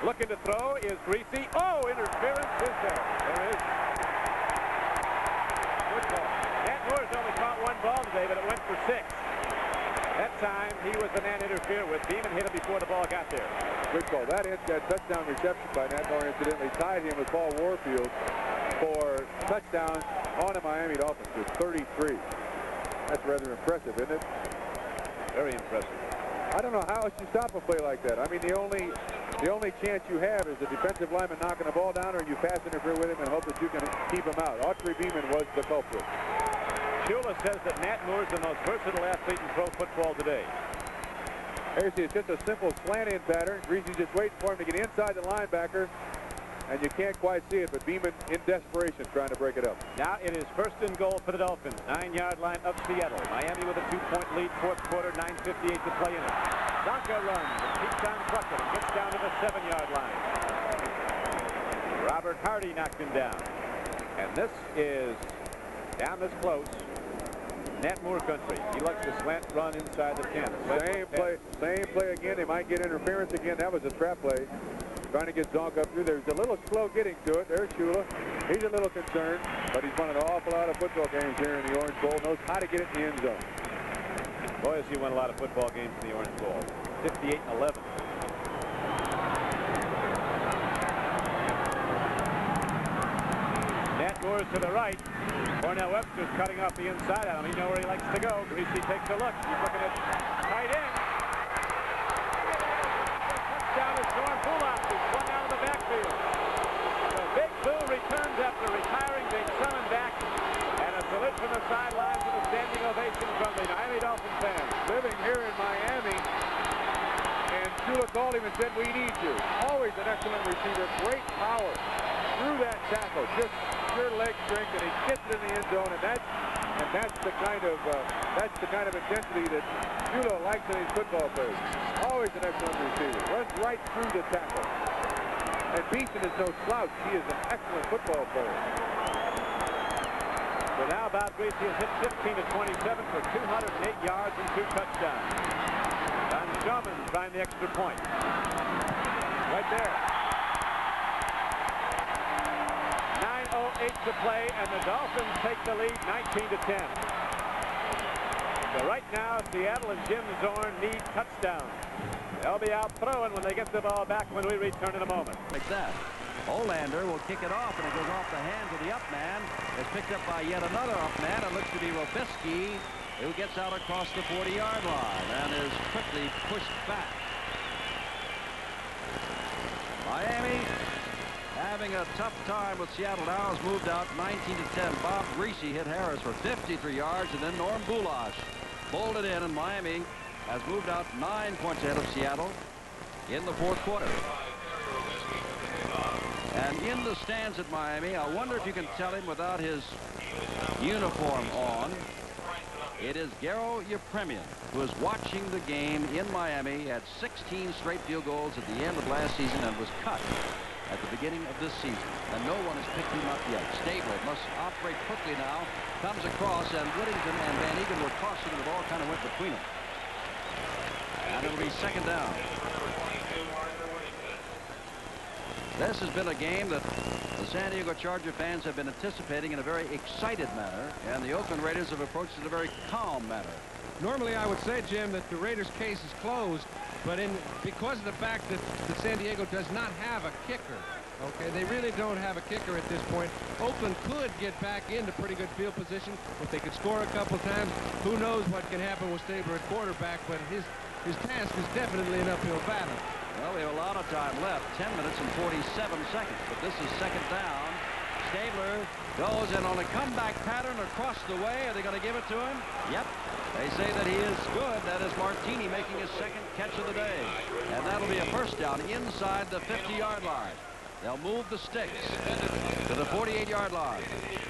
[SPEAKER 3] Looking to throw is Greasy. Oh, interference is there. There is. Good ball. Nat Moore's only caught one ball today, but it went for 6. That time, he was the man interfered with. Beeman hit him before the ball got there.
[SPEAKER 4] Good call. That touchdown reception by Nat Moore incidentally tied him with Paul Warfield for touchdown on the Miami Dolphins with 33. That's rather impressive, isn't it?
[SPEAKER 3] Very impressive.
[SPEAKER 4] I don't know how else you stop a play like that. I mean, the only chance you have is the defensive lineman knocking the ball down, or you pass interfere with him and hope that you can keep him out. Autry Beeman was the culprit.
[SPEAKER 3] Shula says that Nat Moore is the most versatile athlete in pro football today.
[SPEAKER 4] Here you see, it's just a simple slant-in pattern. Greasy's just waiting for him to get inside the linebacker, and you can't quite see it, but Beeman in desperation trying to break it up.
[SPEAKER 3] Now it is 1st and goal for the Dolphins. 9-yard line of Seattle. Miami with a 2-point lead, 4th quarter, 9:58 to play in it. Zonka runs and keeps on trucking and gets down to the 7-yard line. Robert Hardy knocked him down. And this is down this close. Nat Moore country. He likes to slant run inside the 10.
[SPEAKER 4] Same play again. They might get interference again. That was a trap play. Trying to get Zonk up through there. He's a little slow getting to it. There's Shula. He's a little concerned, but he's won an awful lot of football games here in the Orange Bowl. Knows how to get it in the end zone.
[SPEAKER 3] Boy, has he won a lot of football games in the Orange Bowl. 58-11. Nat Moore's to the right. Cornell Webster's cutting off the inside out. He knows where he likes to go. Greasy takes a look. He's looking at tight end. Touchdown is Norm Bullock, who's swung out of the backfield. So Big Blue returns after retiring, being summoned back. And a salute from the sidelines with a standing ovation from the Miami Dolphins fans.
[SPEAKER 4] Living here in Miami, and Shula called him and said, "We need you." Always an excellent receiver, great power through that tackle, just pure leg strength, and he gets it in the end zone, and that's the kind of intensity that Shula likes in his football players. Always an excellent receiver, runs right through the tackle. And Beeson is no slouch. He is an excellent football player.
[SPEAKER 3] So now Bob Greasy has hit 15 of 27 for 208 yards and 2 touchdowns. Don Shulman trying the extra point. Right there. 9:08 to play, and the Dolphins take the lead 19-10. So right now, Seattle and Jim Zorn need touchdowns. They'll be out throwing when they get the ball back when we return in a moment.
[SPEAKER 9] Like that. Olander will kick it off, and it goes off the hands of the up man. It's picked up by yet another up man. It looks to be Robisky, who gets out across the 40-yard line and is quickly pushed back. Miami having a tough time with Seattle now has moved out 19-10. Bob Greasy hit Harris for 53 yards, and then Norm Bulash pulled it in, and Miami has moved out 9 points ahead of Seattle in the 4th quarter. And in the stands at Miami, I wonder if you can tell him without his uniform on, it is Garo Yepremian, who is watching the game in Miami, had 16 straight field goals at the end of last season and was cut at the beginning of this season. And no one has picked him up yet. Stabler must operate quickly now, comes across, and Whittington and Van Egan were crossing, and the ball kind of went between them. And it'll be 2nd down. This has been a game that the San Diego Charger fans have been anticipating in a very excited manner, and the Oakland Raiders have approached it in a very calm manner.
[SPEAKER 10] Normally, I would say, Jim, that the Raiders' case is closed, but because of the fact that San Diego does not have a kicker, okay, they really don't have a kicker at this point. Oakland could get back into pretty good field position if they could score a couple times. Who knows what can happen with Stabler at quarterback, but his task is definitely an uphill battle.
[SPEAKER 9] Well, we have a lot of time left, 10 minutes and 47 seconds, but this is 2nd down. Stabler goes, and on a comeback pattern across the way, are they going to give it to him? Yep. They say that he is good. That is Martini making his second catch of the day. And that'll be a first down inside the 50-yard line. They'll move the sticks to the 48-yard line.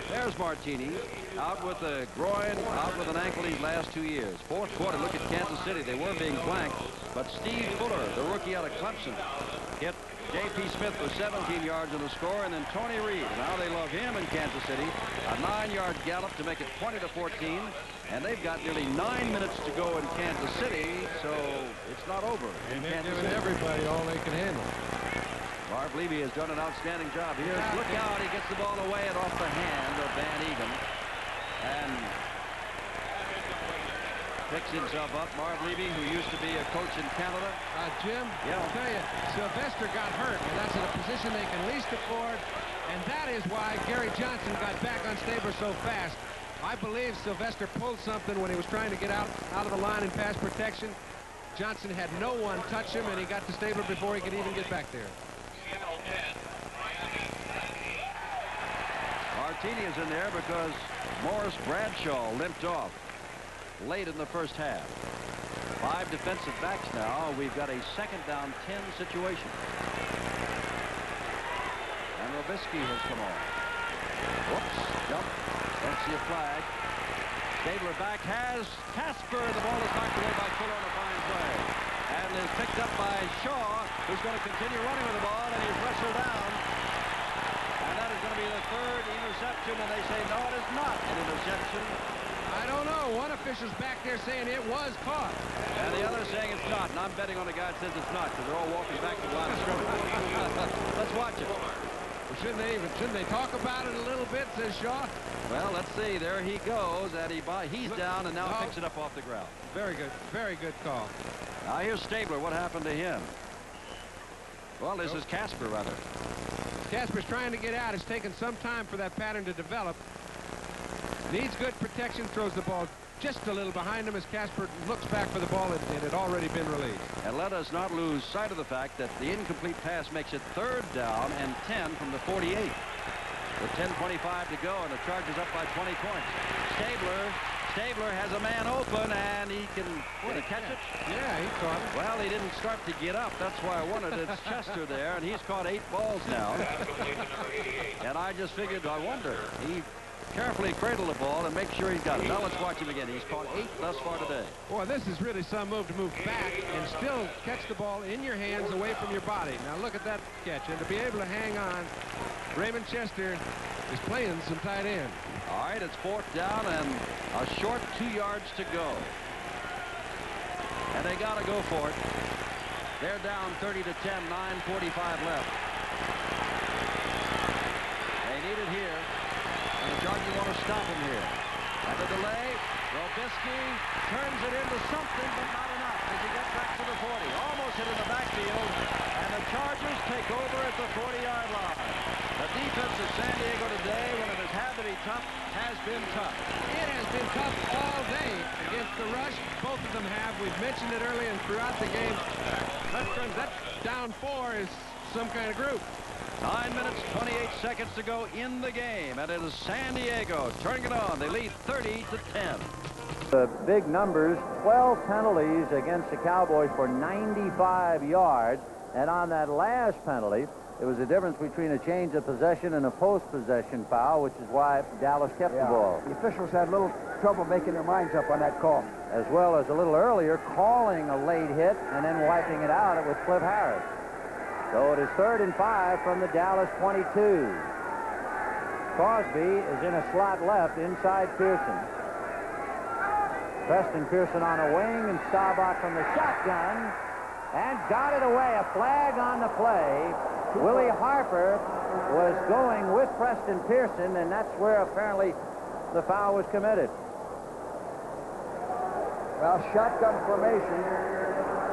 [SPEAKER 9] There's Martini, out with a groin, out with an ankle these last 2 years. Fourth quarter, look at Kansas City. They were being blanked, but Steve Fuller, the rookie out of Clemson, hit J.P. Smith with 17 yards in the score, and then Tony Reed. Now they love him in Kansas City. A 9-yard gallop to make it 20-14, and they've got nearly 9 minutes to go in Kansas City, so it's not over.
[SPEAKER 10] And they're giving everybody all they can handle.
[SPEAKER 9] Marv Levy has done an outstanding job here. Look out, he gets the ball away and off the hand of Van Egan. And picks himself up. Marv Levy, who used to be a coach in Canada.
[SPEAKER 10] Jim, I'll tell you, Sylvester got hurt, and that's in a position they can least afford. And that is why Gary Johnson got back on Stabler so fast. I believe Sylvester pulled something when he was trying to get out of the line in pass protection. Johnson had no one touch him, and he got to Stabler before he could even get back there.
[SPEAKER 9] Martini is in there because Morris Bradshaw limped off late in the first half. 5 defensive backs now. We've got a second down 10 situation. And Robisky has come on. Whoops, jump. Don't see a flag. Stabler back has Casper. The ball is knocked away by Fuller on a fine play. And is picked up by Shaw, who's going to continue running with the ball, and he's wrestled down. And that is going to be the third interception, and they say, no, it is not an interception.
[SPEAKER 10] I don't know. One official's back there saying it was caught.
[SPEAKER 9] And the other saying it's not, and I'm betting on the guy that says it's not, because they're all walking back to the line of scrimmage. Let's watch it.
[SPEAKER 10] Well, shouldn't they talk about it a little bit, says Shaw?
[SPEAKER 9] Well, let's see. There he goes, and he's down, and now picks it up off the ground.
[SPEAKER 10] Very good call.
[SPEAKER 9] Now here's Stabler. What happened to him? Well, this is Casper, rather.
[SPEAKER 10] Casper's trying to get out. It's taken some time for that pattern to develop. Needs good protection. Throws the ball just a little behind him as Casper looks back for the ball. It had already been released.
[SPEAKER 9] And let us not lose sight of the fact that the incomplete pass makes it third down and 10 from the 48. With 10:25 to go, and the Chargers up by 20 points. Stabler has a man open, and he can catch it.
[SPEAKER 10] Yeah, he caught it.
[SPEAKER 9] Well, he didn't start to get up. That's why I wanted it's Chester there, and he's caught 8 balls now. And I just figured, I wonder. He carefully cradle the ball and make sure he's got it. Now let's watch him again. He's caught 8 thus far today.
[SPEAKER 10] Boy, this is really some move to move back and still catch the ball in your hands away from your body. Now look at that catch. And to be able to hang on, Raymond Chester is playing some tight end.
[SPEAKER 9] All right, it's 4th down and a short 2 yards to go. And they got to go for it. They're down 30-10, 9:45 left. They need it here. And the Chargers want to stop him here. And the delay, Robisky turns it into something, but not enough as he gets back to the 40. Almost hit in the backfield, and the Chargers take over at the 40-yard line. The defense of San Diego today, when it has had to be tough, has been tough.
[SPEAKER 10] It has been tough all day against the rush. Both of them have. We've mentioned it earlier and throughout the game. That down 4 is some kind of group.
[SPEAKER 9] 9 minutes, 28 seconds to go in the game, and it is San Diego turning it on. They lead 30-10.
[SPEAKER 7] The big numbers, 12 penalties against the Cowboys for 95 yards, and on that last penalty, it was the difference between a change of possession and a post-possession foul, which is why Dallas kept the ball.
[SPEAKER 6] The officials had a little trouble making their minds up on that call.
[SPEAKER 7] As well as a little earlier, calling a late hit and then wiping it out with Cliff Harris. So it is 3rd and 5 from the Dallas 22. Crosby is in a slot left inside Pearson. Preston Pearson on a wing, and Staubach from the shotgun, and got it away. A flag on the play. Willie Harper was going with Preston Pearson, and that's where apparently the foul was committed.
[SPEAKER 6] Well, shotgun formation.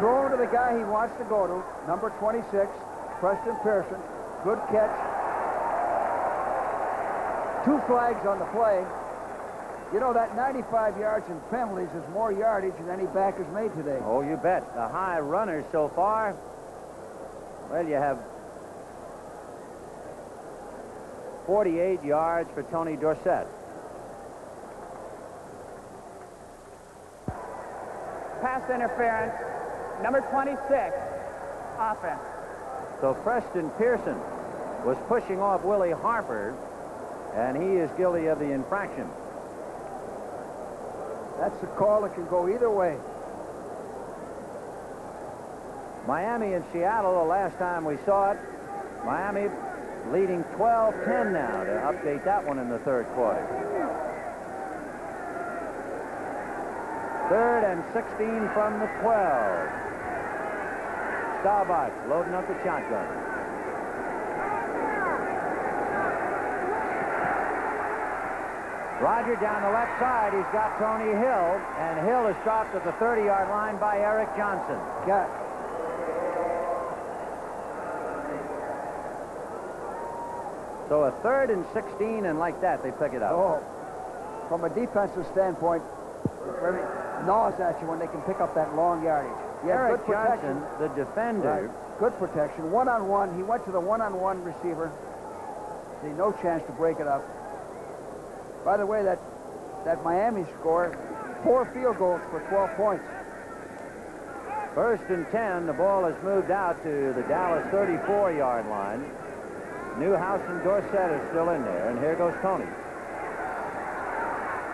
[SPEAKER 6] Thrown to the guy he wants to go to, number 26, Preston Pearson. Good catch. 2 flags on the play. You know, that 95 yards in penalties is more yardage than any back has made today.
[SPEAKER 7] Oh, you bet. The high runners so far. Well, you have 48 yards for Tony Dorsett.
[SPEAKER 2] Pass interference, number 26, offense.
[SPEAKER 7] So Preston Pearson was pushing off Willie Harper, and he is guilty of the infraction.
[SPEAKER 6] That's a call that can go either way.
[SPEAKER 7] Miami and Seattle, the last time we saw it, Miami leading 12-10 now to update that one in the third quarter. 3rd and 16 from the 12. Staubach loading up the shotgun. Roger down the left side. He's got Tony Hill, and Hill is stopped at the 30-yard line by Eric Johnson. So a 3rd and 16, and like that, they pick it up.
[SPEAKER 6] Oh, from a defensive standpoint, it gnaws at you when they can pick up that long yardage.
[SPEAKER 7] Eric Johnson, the defender.
[SPEAKER 6] Right. Good protection. One-on-one. He went to the one-on-one receiver. See, no chance to break it up. By the way, that Miami score, 4 field goals for 12 points.
[SPEAKER 7] 1st and 10. The ball is moved out to the Dallas 34-yard line. Newhouse and Dorsett are still in there, and here goes Tony.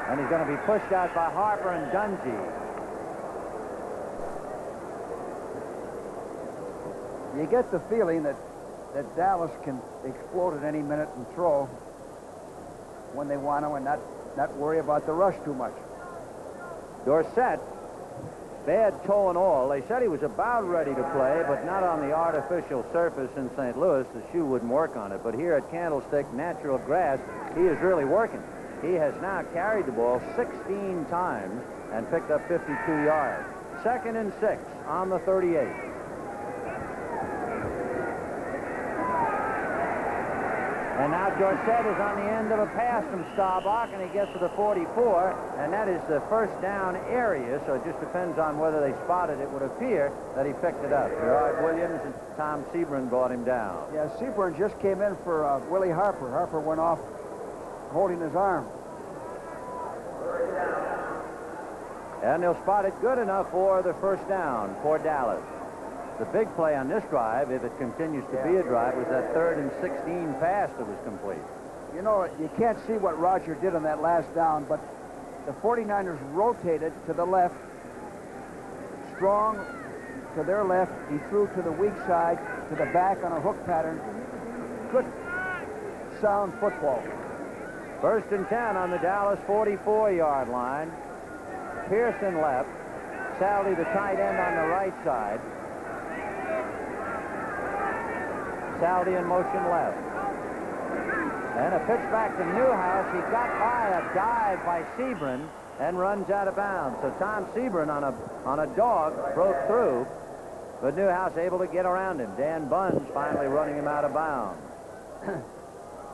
[SPEAKER 7] And he's going to be pushed out by Harper and Dungy.
[SPEAKER 6] You get the feeling that Dallas can explode at any minute and throw when they want to and not worry about the rush too much.
[SPEAKER 7] Dorsett, bad toe and all. They said he was about ready to play, but not on the artificial surface in St. Louis. The shoe wouldn't work on it. But here at Candlestick, natural grass, he is really working. He has now carried the ball 16 times and picked up 52 yards. 2nd and 6 on the 38. And now Dorsett is on the end of a pass from Staubach, and he gets to the 44, and that is the first down area, so it just depends on whether they spotted it. It would appear that he picked it up. Gerard Williams and Tom Seaburn brought him down.
[SPEAKER 6] Yeah, Seaburn just came in for Willie Harper. Harper went off holding his arm.
[SPEAKER 7] And they'll spot it good enough for the first down for Dallas. The big play on this drive, if it continues to be a drive, was that 3rd and 16 pass that was complete.
[SPEAKER 6] You know, you can't see what Roger did on that last down, but the 49ers rotated to the left. Strong to their left. He threw to the weak side, to the back on a hook pattern. Good, sound football.
[SPEAKER 7] 1st and 10 on the Dallas 44-yard line. Pearson left. Saldi, the tight end, on the right side. Saldi in motion left. And a pitch back to Newhouse. He got by a dive by Seaburn and runs out of bounds. So Tom Seaburn on a dog broke through, but Newhouse able to get around him. Dan Buns finally running him out of bounds.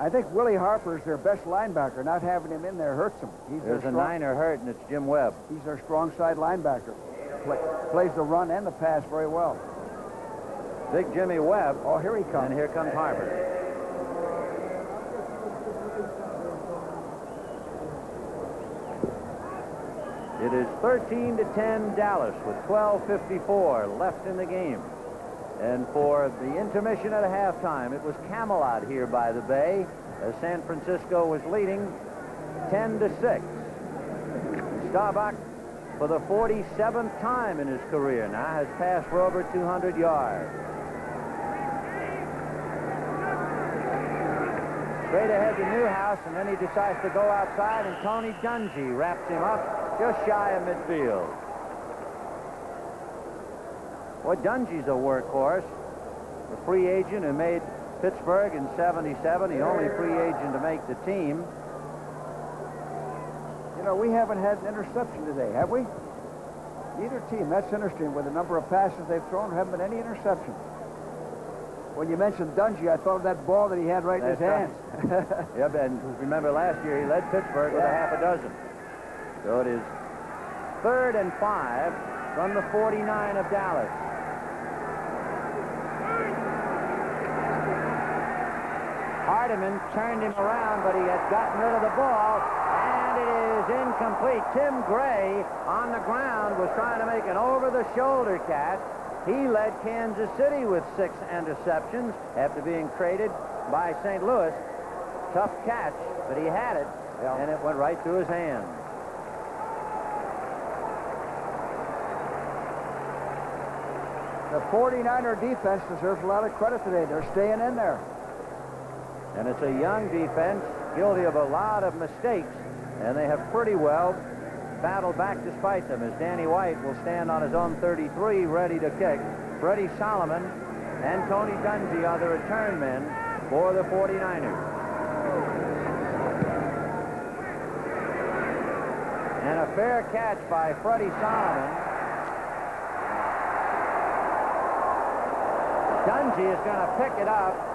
[SPEAKER 6] I think Willie Harper is their best linebacker. Not having him in there hurts them.
[SPEAKER 7] There's a Niner hurt, and it's Jim Webb.
[SPEAKER 6] He's their strong side linebacker. Plays the run and the pass very well.
[SPEAKER 7] Big Jimmy Webb.
[SPEAKER 6] Oh, here he comes.
[SPEAKER 7] And here comes Harper. It is 13-10 Dallas with 12:54 left in the game. And for the intermission at halftime, it was Camelot here by the Bay as San Francisco was leading 10-6. Staubach, for the 47th time in his career now, has passed for over 200 yards. Straight ahead to Newhouse, and then he decides to go outside, and Tony Dungy wraps him up just shy of midfield. Well, Dungy's a workhorse. A free agent who made Pittsburgh in '77, the only free agent to make the team.
[SPEAKER 6] You know, we haven't had an interception today, have we? Neither team. That's interesting. With the number of passes they've thrown, there haven't been any interceptions. When you mentioned Dungy, I thought of that ball that he had right in his hands.
[SPEAKER 7] Yep, and remember last year he led Pittsburgh with a half a dozen. So it is 3rd and 5 from the 49 of Hardiman turned him around, but he had gotten rid of the ball, and it is incomplete. Tim Gray on the ground was trying to make an over-the-shoulder catch. He led Kansas City with 6 interceptions after being traded by St. Louis. Tough catch, but he had it, and it went right through his hand.
[SPEAKER 6] The 49er defense deserves a lot of credit today. They're staying in there.
[SPEAKER 7] And it's a young defense, guilty of a lot of mistakes, and they have pretty well battled back despite them, as Danny White will stand on his own 33 ready to kick. Freddie Solomon and Tony Dungy are the return men for the 49ers. And a fair catch by Freddie Solomon. Dungy is going to pick it up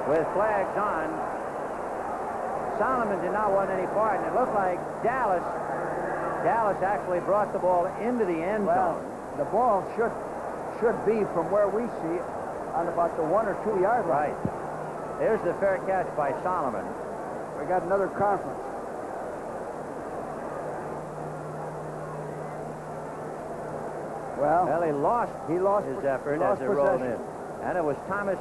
[SPEAKER 7] with flags on. Solomon did not want any part, and it looked like Dallas actually brought the ball into the end zone.
[SPEAKER 6] The ball should be from where we see it on about the 1 or 2 yard line.
[SPEAKER 7] Right. There's the fair catch by Solomon.
[SPEAKER 6] We got another conference. Well,
[SPEAKER 7] he lost his effort as it rolled in. And it was Thomas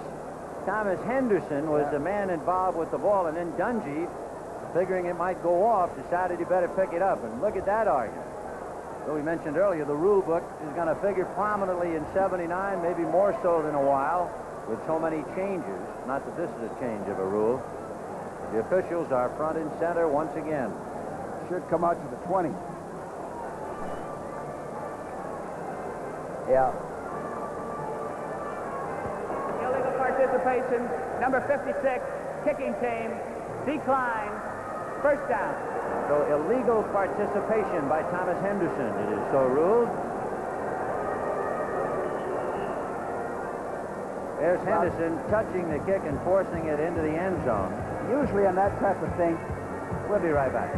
[SPEAKER 7] Henderson was the man involved with the ball, and then Dungy, figuring it might go off, decided he better pick it up. And look at that argument. So we mentioned earlier, the rule book is going to figure prominently in '79, maybe more so than a while, with so many changes. Not that this is a change of a rule. The officials are front and center once again.
[SPEAKER 6] Should come out to the 20. Yeah.
[SPEAKER 2] Illegal participation, number 56, kicking team, declines, first down.
[SPEAKER 7] So illegal participation by Thomas Henderson. It is so ruled. There's Henderson touching the kick and forcing it into the end zone.
[SPEAKER 6] Usually on that type of thing.
[SPEAKER 7] We'll be right back.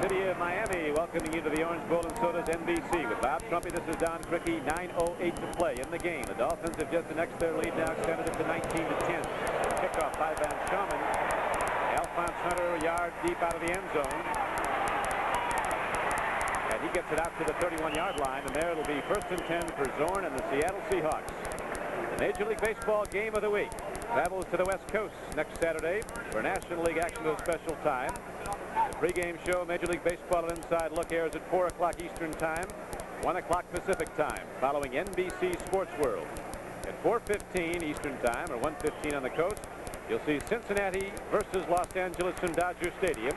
[SPEAKER 3] City of Miami welcoming you to the Orange Bowl and Soda's NBC. With Bob Trumpy, this is Don Crickey. 9:08 to play in the game. The Dolphins have just annexed their lead now, extended it to 19-10. Kickoff by Van Schamen. Alphonse Hunter a yard deep out of the end zone. And he gets it out to the 31-yard line, and there it'll be 1st and 10 for Zorn and the Seattle Seahawks. The Major League Baseball game of the week travels to the West Coast next Saturday for National League action at a special time. The pregame show, Major League Baseball and Inside Look, airs at 4 o'clock Eastern Time, 1 o'clock Pacific Time, following NBC Sports World. At 4:15 Eastern Time, or 1:15 on the coast, you'll see Cincinnati versus Los Angeles in Dodger Stadium,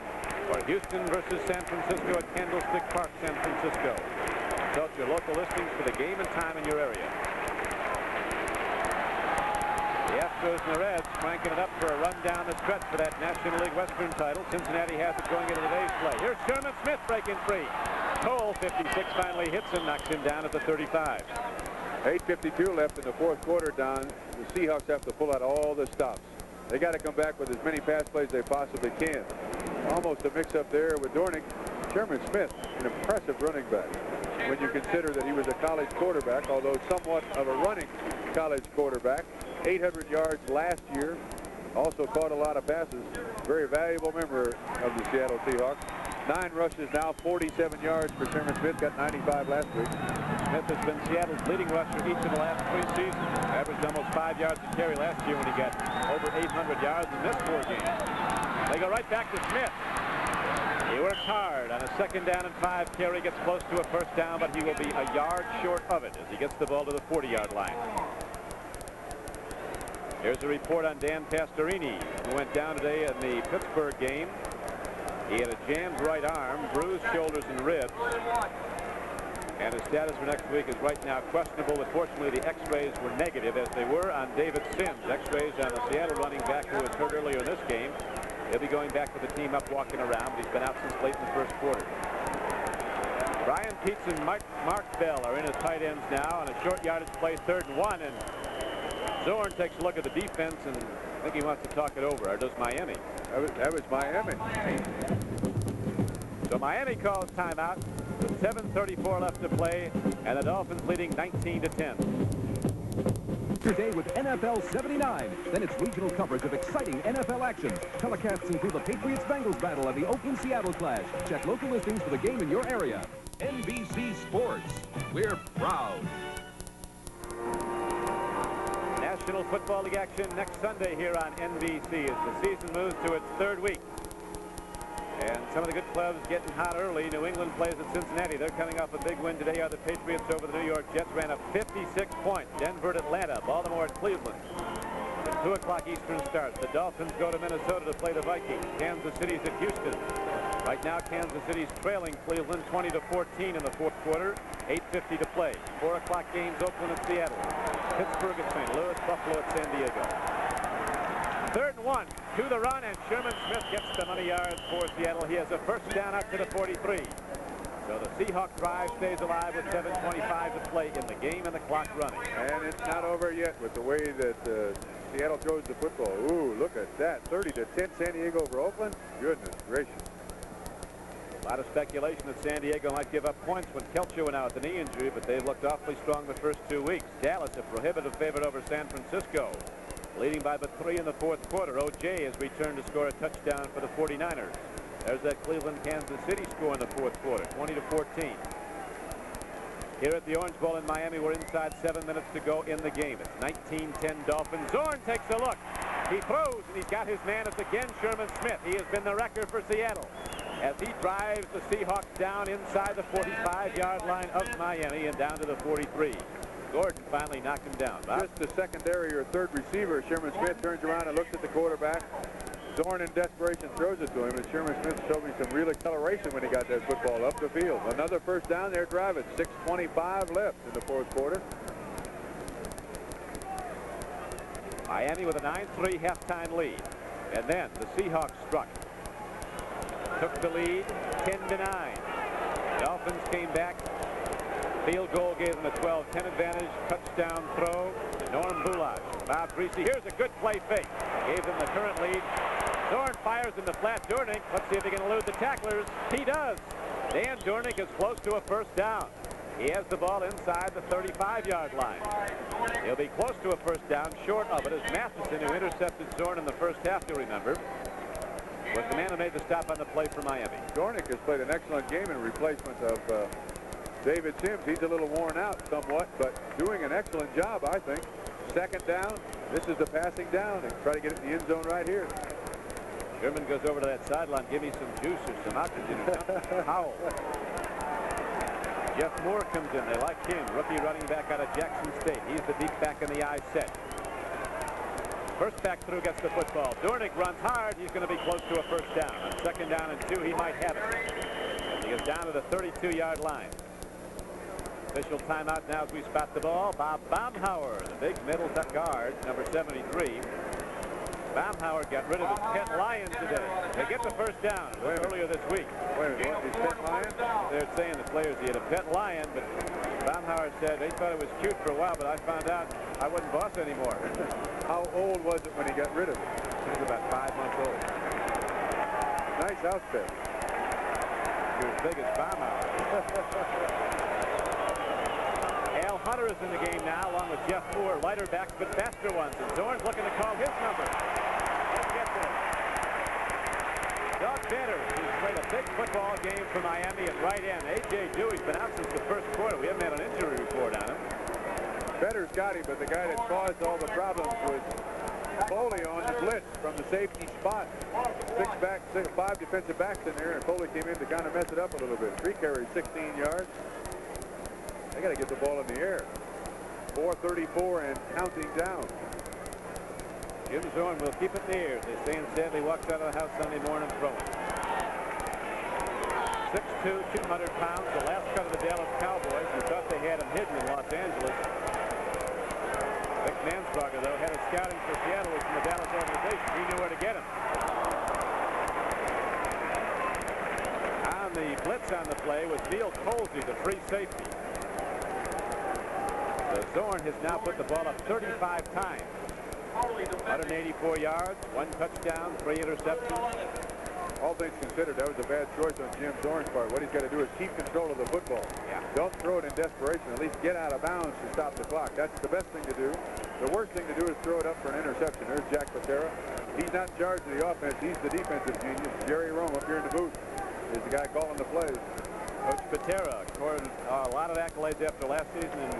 [SPEAKER 3] or Houston versus San Francisco at Candlestick Park, San Francisco. Consult your local listings for the game and time in your area. The Astros and the Reds cranking it up for a run down the stretch for that National League Western title. Cincinnati has it going into today's play. Here's Sherman Smith breaking free. Cole, 56, finally hits him, knocks him down at the 35.
[SPEAKER 4] 8:52 left in the fourth quarter, Don. The Seahawks have to pull out all the stops. They got to come back with as many pass plays they possibly can. Almost a mix-up there with Dornick. Sherman Smith, an impressive running back. When you consider that he was a college quarterback, although somewhat of a running college quarterback. 800 yards last year. Also caught a lot of passes. Very valuable member of the Seattle Seahawks. 9 rushes now, 47 yards for Sherman Smith. Got 95 last week.
[SPEAKER 3] Smith has been Seattle's leading rusher each of the last 3 seasons. Averaged almost 5 yards a carry last year when he got over 800 yards in this 4 games. They go right back to Smith. He works hard on a 2nd down and 5 carry, gets close to a 1st down, but he will be a yard short of it as he gets the ball to the 40-yard line. Here's a report on Dan Pastorini, who went down today in the Pittsburgh game. He had a jammed right arm, bruised shoulders and ribs. And his status for next week is right now questionable, but fortunately the x-rays were negative, as they were on David Sims. X-rays on the Seattle running back who was hurt earlier in this game. He'll be going back with the team up, walking around, but he's been out since late in the 1st quarter. Brian Peets and Mark Bell are in as tight ends now on a short yardage play, 3rd and 1, and Zorn takes a look at the defense, and I think he wants to talk it over. Or does Miami?
[SPEAKER 4] That was Miami.
[SPEAKER 3] So Miami calls timeout with 7:34 left to play, and the Dolphins leading 19-10.
[SPEAKER 8] Start your day with NFL 79. Then it's regional coverage of exciting NFL action. Telecasts include the Patriots-Bengals battle and the Oakland-Seattle clash. Check local listings for the game in your area. NBC Sports. We're proud.
[SPEAKER 3] National Football League action next Sunday here on NBC as the season moves to its third week. And some of the good clubs getting hot early. New England plays at Cincinnati. They're coming off a big win today. The Patriots over the New York Jets ran up 56 points. Denver at Atlanta. Baltimore at Cleveland. At 2 o'clock Eastern starts. The Dolphins go to Minnesota to play the Vikings. Kansas City's at Houston. Right now, Kansas City's trailing Cleveland 20-14 in the fourth quarter. 8:50 to play. 4 o'clock games, Oakland at Seattle. Pittsburgh at St. Louis. Buffalo at San Diego. 3rd and 1 to the run, and Sherman Smith gets the money yards for Seattle. He has a first down up to the 43. So the Seahawks drive stays alive with 7:25 to play in the game and the clock running.
[SPEAKER 4] And it's not over yet with the way that Seattle throws the football. Ooh, look at that. 30-10 San Diego over Oakland. Goodness gracious.
[SPEAKER 3] A lot of speculation that San Diego might give up points when Kelcho went out with a knee injury, but they've looked awfully strong the first 2 weeks. Dallas, a prohibitive favorite over San Francisco, leading by but 3 in the fourth quarter. O.J. has returned to score a touchdown for the 49ers. There's that Cleveland-Kansas City score in the fourth quarter, 20-14. Here at the Orange Bowl in Miami, we're inside 7 minutes to go in the game. It's 19-10 Dolphins. Zorn takes a look. He throws, and he's got his man. It's again Sherman Smith. He has been the wrecker for Seattle as he drives the Seahawks down inside the 45-yard line of Miami and down to the 43. Gordon finally knocked him down. Bob?
[SPEAKER 4] Just the secondary or third receiver. Sherman Smith turns around and looks at the quarterback. Zorn in desperation throws it to him, and Sherman Smith showed me some real acceleration when he got that football up the field. Another first down there driving. 6:25 left in the fourth quarter.
[SPEAKER 3] Miami with a 9-3 halftime lead. And then the Seahawks struck. Took the lead 10-9. Dolphins came back. Field goal gave them a 12-10 advantage. Touchdown throw to Norm Bullock. Bob Greasy. Here's a good play fake. Gave them the current lead. Zorn fires in the flat. Durnick. Let's see if he can elude the tacklers. He does. Dan Durnick is close to a first down. He has the ball inside the 35-yard line. He'll be close to a first down. Short of it is Matheson, who intercepted Zorn in the first half, you'll remember. Was the man who made the stop on the play for Miami.
[SPEAKER 4] Dornick has played an excellent game in replacement of David Sims. He's a little worn out somewhat, but doing an excellent job, I think. Second down. This is the passing down, and try to get it in the end zone right here.
[SPEAKER 3] Sherman goes over to that sideline. Give me some juice or some oxygen or something. Howell. Jeff Moore comes in. They like him. Rookie running back out of Jackson State. He's the deep back in the I set. First back through gets the football. Durnick runs hard. He's going to be close to a first down. On 2nd down and 2, he might have it. He gets down to the 32-yard line. Official timeout now as we spot the ball. Bob Baumhauer, the big middle guard, number 73. Baumhauer got rid of his pet lion today. They get the first down earlier this week.
[SPEAKER 4] Wait a minute, what, his pet lion?
[SPEAKER 3] They're saying the players he had a pet lion, but Baumhauer said they thought it was cute for a while, but I found out I wasn't boss anymore.
[SPEAKER 4] How old was it when he got rid of it?
[SPEAKER 3] He was about 5 months old.
[SPEAKER 4] Nice outfit.
[SPEAKER 3] He was big as Baumhauer. Al Hunter is in the game now, along with Jeff Moore, lighter backs but faster ones. And Zorn's looking to call his number. Let's get there. Doug Bader, who's played a big football game for Miami at right end. A.J. Dewey's been out since the first quarter. We haven't had an injury report on him.
[SPEAKER 4] Bader's got him, but the guy that caused all the problems was Foley on the blitz from the safety spot. 5 defensive backs in there, and Foley came in to kind of mess it up a little bit. 3 carries, 16 yards. They got to get the ball in the air. 4:34 and counting down.
[SPEAKER 3] Jim Zorn will keep it in the air. They say, and sadly walks out of the house Sunday morning throwing. 6'2", 200 pounds. The last cut of the Dallas Cowboys, who thought they had him hidden in Los Angeles. Vic Mansbarger, though, had a scouting for Seattle from the Dallas organization. He knew where to get him. On the blitz on the play was Neil Colsey, the free safety. So Zorn has now put the ball up 35 times. 184 yards, 1 touchdown, 3 interceptions.
[SPEAKER 4] all things considered, that was a bad choice on Jim Zorn's part. What he's got to do is keep control of the football.
[SPEAKER 3] Yeah.
[SPEAKER 4] Don't throw it in desperation. At least get out of bounds to stop the clock. That's the best thing to do. The worst thing to do is throw it up for an interception. There's Jack Patera. He's not in charge of the offense. He's the defensive genius. Jerry Rome up here in the booth is the guy calling the plays.
[SPEAKER 3] Coach Patera scored a lot of accolades after last season, and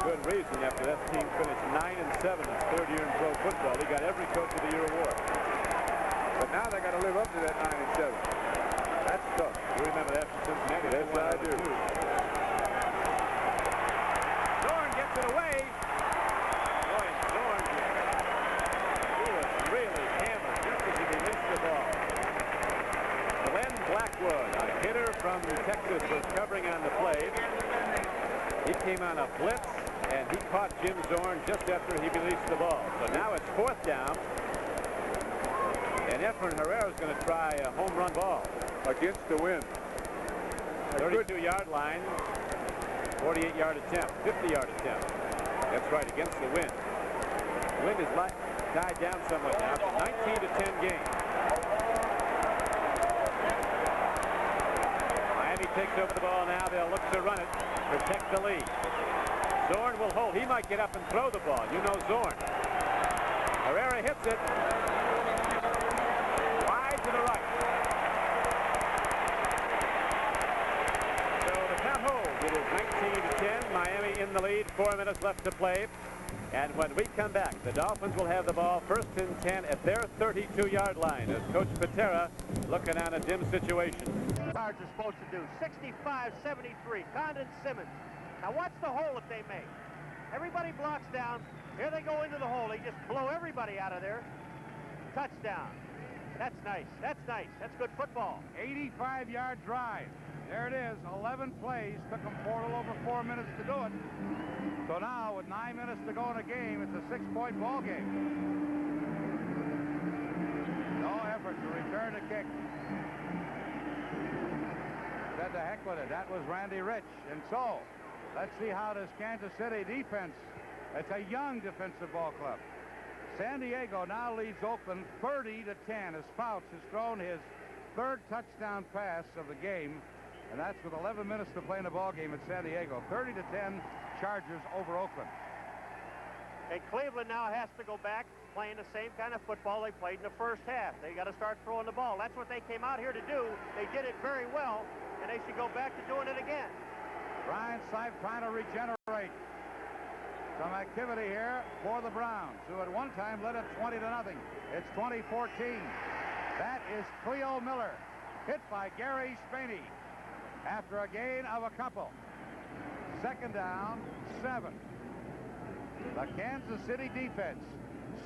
[SPEAKER 3] good reason. After that team finished 9-7 his third year in pro football, he got every Coach of the Year award.
[SPEAKER 4] But now they got to live up to that 9-7. That's tough.
[SPEAKER 3] You remember that from Cincinnati?
[SPEAKER 4] Yes, I do.
[SPEAKER 3] Zorn gets it away. Boy, Zorn, he was really hammered just as he released the ball. Glenn Blackwood, a hitter from Texas, was covering on the play. He came on a blitz, and he caught Jim Zorn just after he released the ball. So now it's 4th down. And Efren Herrera is going to try a home run ball.
[SPEAKER 4] Against the wind.
[SPEAKER 3] 32-yard line, 48-yard attempt, 50-yard attempt. That's right, against the wind. The wind is died down somewhat now. It's a 19-10 game. Miami takes over the ball now. They'll look to run it, protect the lead. Zorn will hold. He might get up and throw the ball. You know Zorn. Herrera hits it. Wide to the right. So the count holds. It is 19-10. Miami in the lead. 4 minutes left to play. And when we come back, the Dolphins will have the ball 1st and 10 at their 32-yard line as Coach Patera looking on a dim situation.
[SPEAKER 16] Cards are supposed to do 65-73. Condon Simmons. Now watch the hole that they make. Everybody blocks down. Here they go into the hole. They just blow everybody out of there. Touchdown. That's nice. That's nice. That's good football.
[SPEAKER 1] 85-yard drive. There it is. 11 plays. Took them a little over 4 minutes to do it. So now, with 9 minutes to go in a game, it's a 6-point ball game. No effort to return the kick. Said to heck with it. That was Randy Rich. And so, let's see how this Kansas City defense, it's a young defensive ball club. San Diego now leads Oakland 30-10 as Fouts has thrown his 3rd touchdown pass of the game, and that's with 11 minutes to play in the ball game at San Diego. 30-10 Chargers over Oakland.
[SPEAKER 16] And Cleveland now has to go back playing the same kind of football they played in the first half. They got to start throwing the ball. That's what they came out here to do. They did it very well, and they should go back to doing it again.
[SPEAKER 1] Brian Sipe trying to regenerate. Some activity here for the Browns, who at one time led it 20-0. It's 2014. That is Cleo Miller, hit by Gary Spaney after a gain of a couple. 2nd down, 7. The Kansas City defense,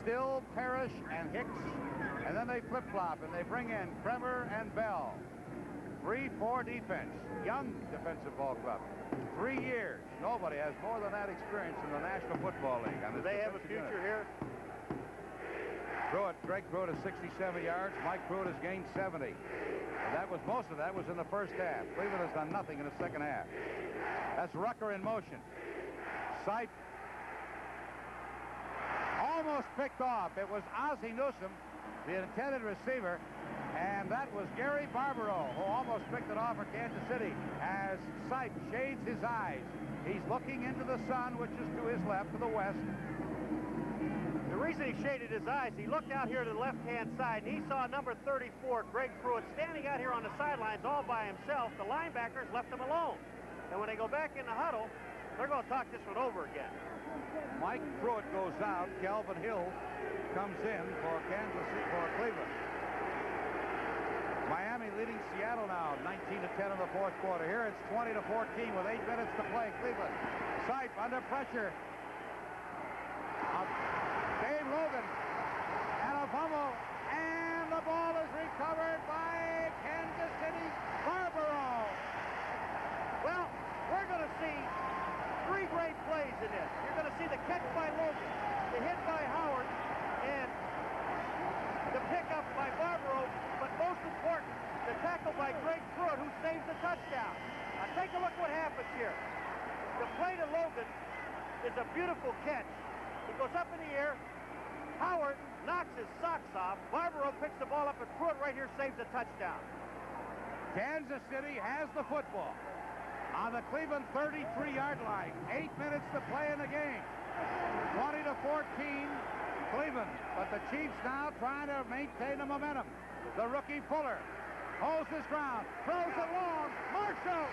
[SPEAKER 1] still Parrish and Hicks, and then they flip-flop and they bring in Kremer and Bell. 3-4 defense, young defensive ball club. 3 years. Nobody has more than that experience in the National Football League.
[SPEAKER 16] Do they have a future here?
[SPEAKER 1] Pruitt, Greg Pruitt is 67 yards. Mike Pruitt has gained 70. And that was most of that was in the first half. Cleveland has done nothing in the second half. That's Rucker in motion. Sipe almost picked off. It was Ozzie Newsome, the intended receiver, and that was Gary Barbaro, who almost picked it off for Kansas City as Sipe shades his eyes. He's looking into the sun, which is to his left, to the west.
[SPEAKER 16] The reason he shaded his eyes, he looked out here to the left-hand side, and he saw number 34, Greg Pruitt, standing out here on the sidelines all by himself. The linebackers left him alone. And when they go back in the huddle, they're going to talk this one over again.
[SPEAKER 1] Mike Pruitt goes out. Calvin Hill comes in for Kansas City, for Cleveland. Miami leading Seattle now, 19-10 in the 4th quarter. Here it's 20-14 with 8 minutes to play. Cleveland. Sipe under pressure. Dave Logan. And a fumble. And the ball is recovered by Kansas City's Barbaro.
[SPEAKER 16] Well, we're going to see 3 great plays in this. You're going to see the catch by Logan, the hit by Howard, and the pickup by Barbaro, but most important, the tackle by Greg Pruitt, who saves the touchdown. Now take a look what happens here. The play to Logan is a beautiful catch. He goes up in the air. Howard knocks his socks off. Barbaro picks the ball up, and Pruitt right here saves a touchdown.
[SPEAKER 1] Kansas City has the football on the Cleveland 33-yard line. 8 minutes to play in the game. 20-14, Cleveland. But the Chiefs now trying to maintain the momentum. The rookie Fuller holds his ground, throws it long. Marshall!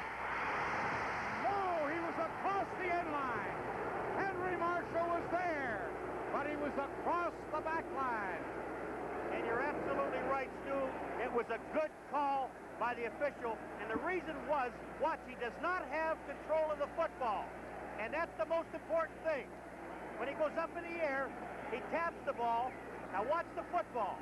[SPEAKER 1] No, he was across the end line. Henry Marshall was there, but he was across the back line.
[SPEAKER 16] And you're absolutely right, Stu. It was a good call by the official, and the reason was, watch, he does not have control of the football, and that's the most important thing. When he goes up in the air, he taps the ball. Now watch the football.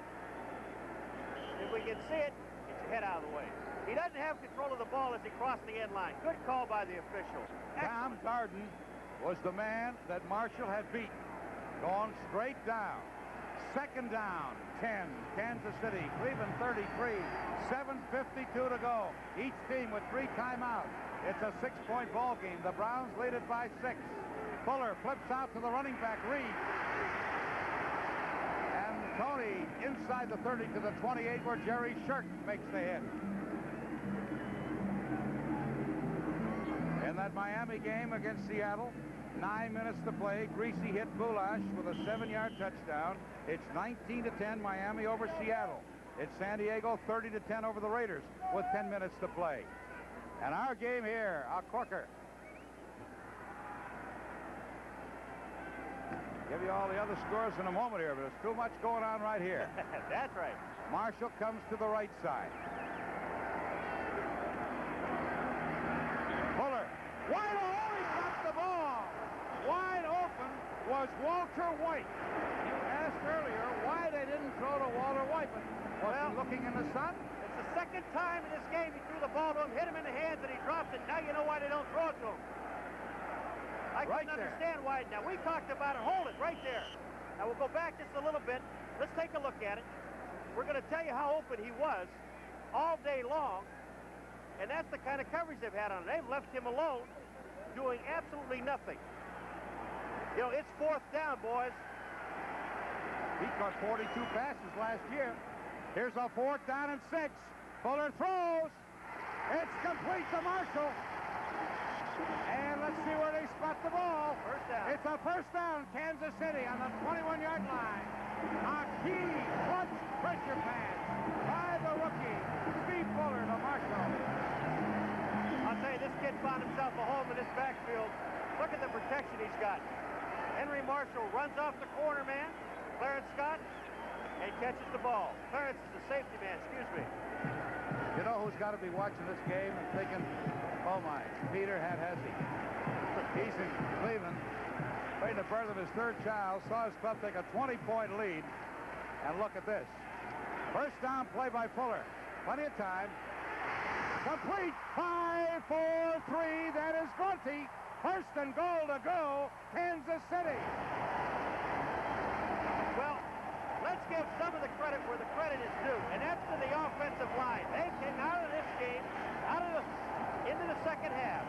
[SPEAKER 16] If we can see it, get your head out of the way. He doesn't have control of the ball as he crossed the end line. Good call by the official.
[SPEAKER 1] Tom Garden was the man that Marshall had beaten. Going straight down. Second down, 10, Kansas City. Cleveland 33, 7:52 to go. Each team with 3 timeouts. It's a 6-point ball game. The Browns lead it by 6. Fuller flips out to the running back, Reed. And Tony inside the 30 to the 28 where Jerry Shirk makes the hit. In that Miami game against Seattle, 9 minutes to play. Greasy hit Boulash with a 7-yard touchdown. It's 19-10 Miami over Seattle. It's San Diego 30-10 over the Raiders with 10 minutes to play. And our game here, a corker. Give you all the other scores in a moment here, but there's too much going on right here.
[SPEAKER 16] That's right.
[SPEAKER 1] Marshall comes to the right side. Fuller. Wide open, he got the ball. Wide open was Walter White. You asked earlier why they didn't throw to Walter White, but was he looking in the sun?
[SPEAKER 16] It's the second time in this game he threw the ball to him, hit him in the hands, and he drops it. Now you know why they don't throw it to him. I couldn't understand why. Now, we talked about it. Hold it right there. Now, we'll go back just a little bit. Let's take a look at it. We're going to tell you how open he was all day long, and that's the kind of coverage they've had on him. They've left him alone doing absolutely nothing. You know, it's 4th down, boys.
[SPEAKER 1] He caught 42 passes last year. Here's a 4th down and 6. Fuller throws. It's complete to Marshall. And let's see where they spot the ball.
[SPEAKER 16] First down.
[SPEAKER 1] It's a first down, Kansas City on the 21-yard line. A key clutch pressure pass by the rookie, Steve Fuller to Marshall.
[SPEAKER 16] I'll tell you, this kid found himself a home in this backfield. Look at the protection he's got. Henry Marshall runs off the corner man, Clarence Scott, and catches the ball. Clarence is the safety man, excuse me.
[SPEAKER 1] You know who's got to be watching this game and thinking, oh my, Peter Hadhesi. He's in Cleveland, waiting the birth of his 3rd child, saw his club take a 20-point lead, and look at this. First down play by Fuller. Plenty of time. Complete. 5-4-3. That is Grunty. First and goal to go, Kansas City.
[SPEAKER 16] Well, let's give some of the credit where the credit is due, and that's to the offensive line. They came out of this game, into the second half,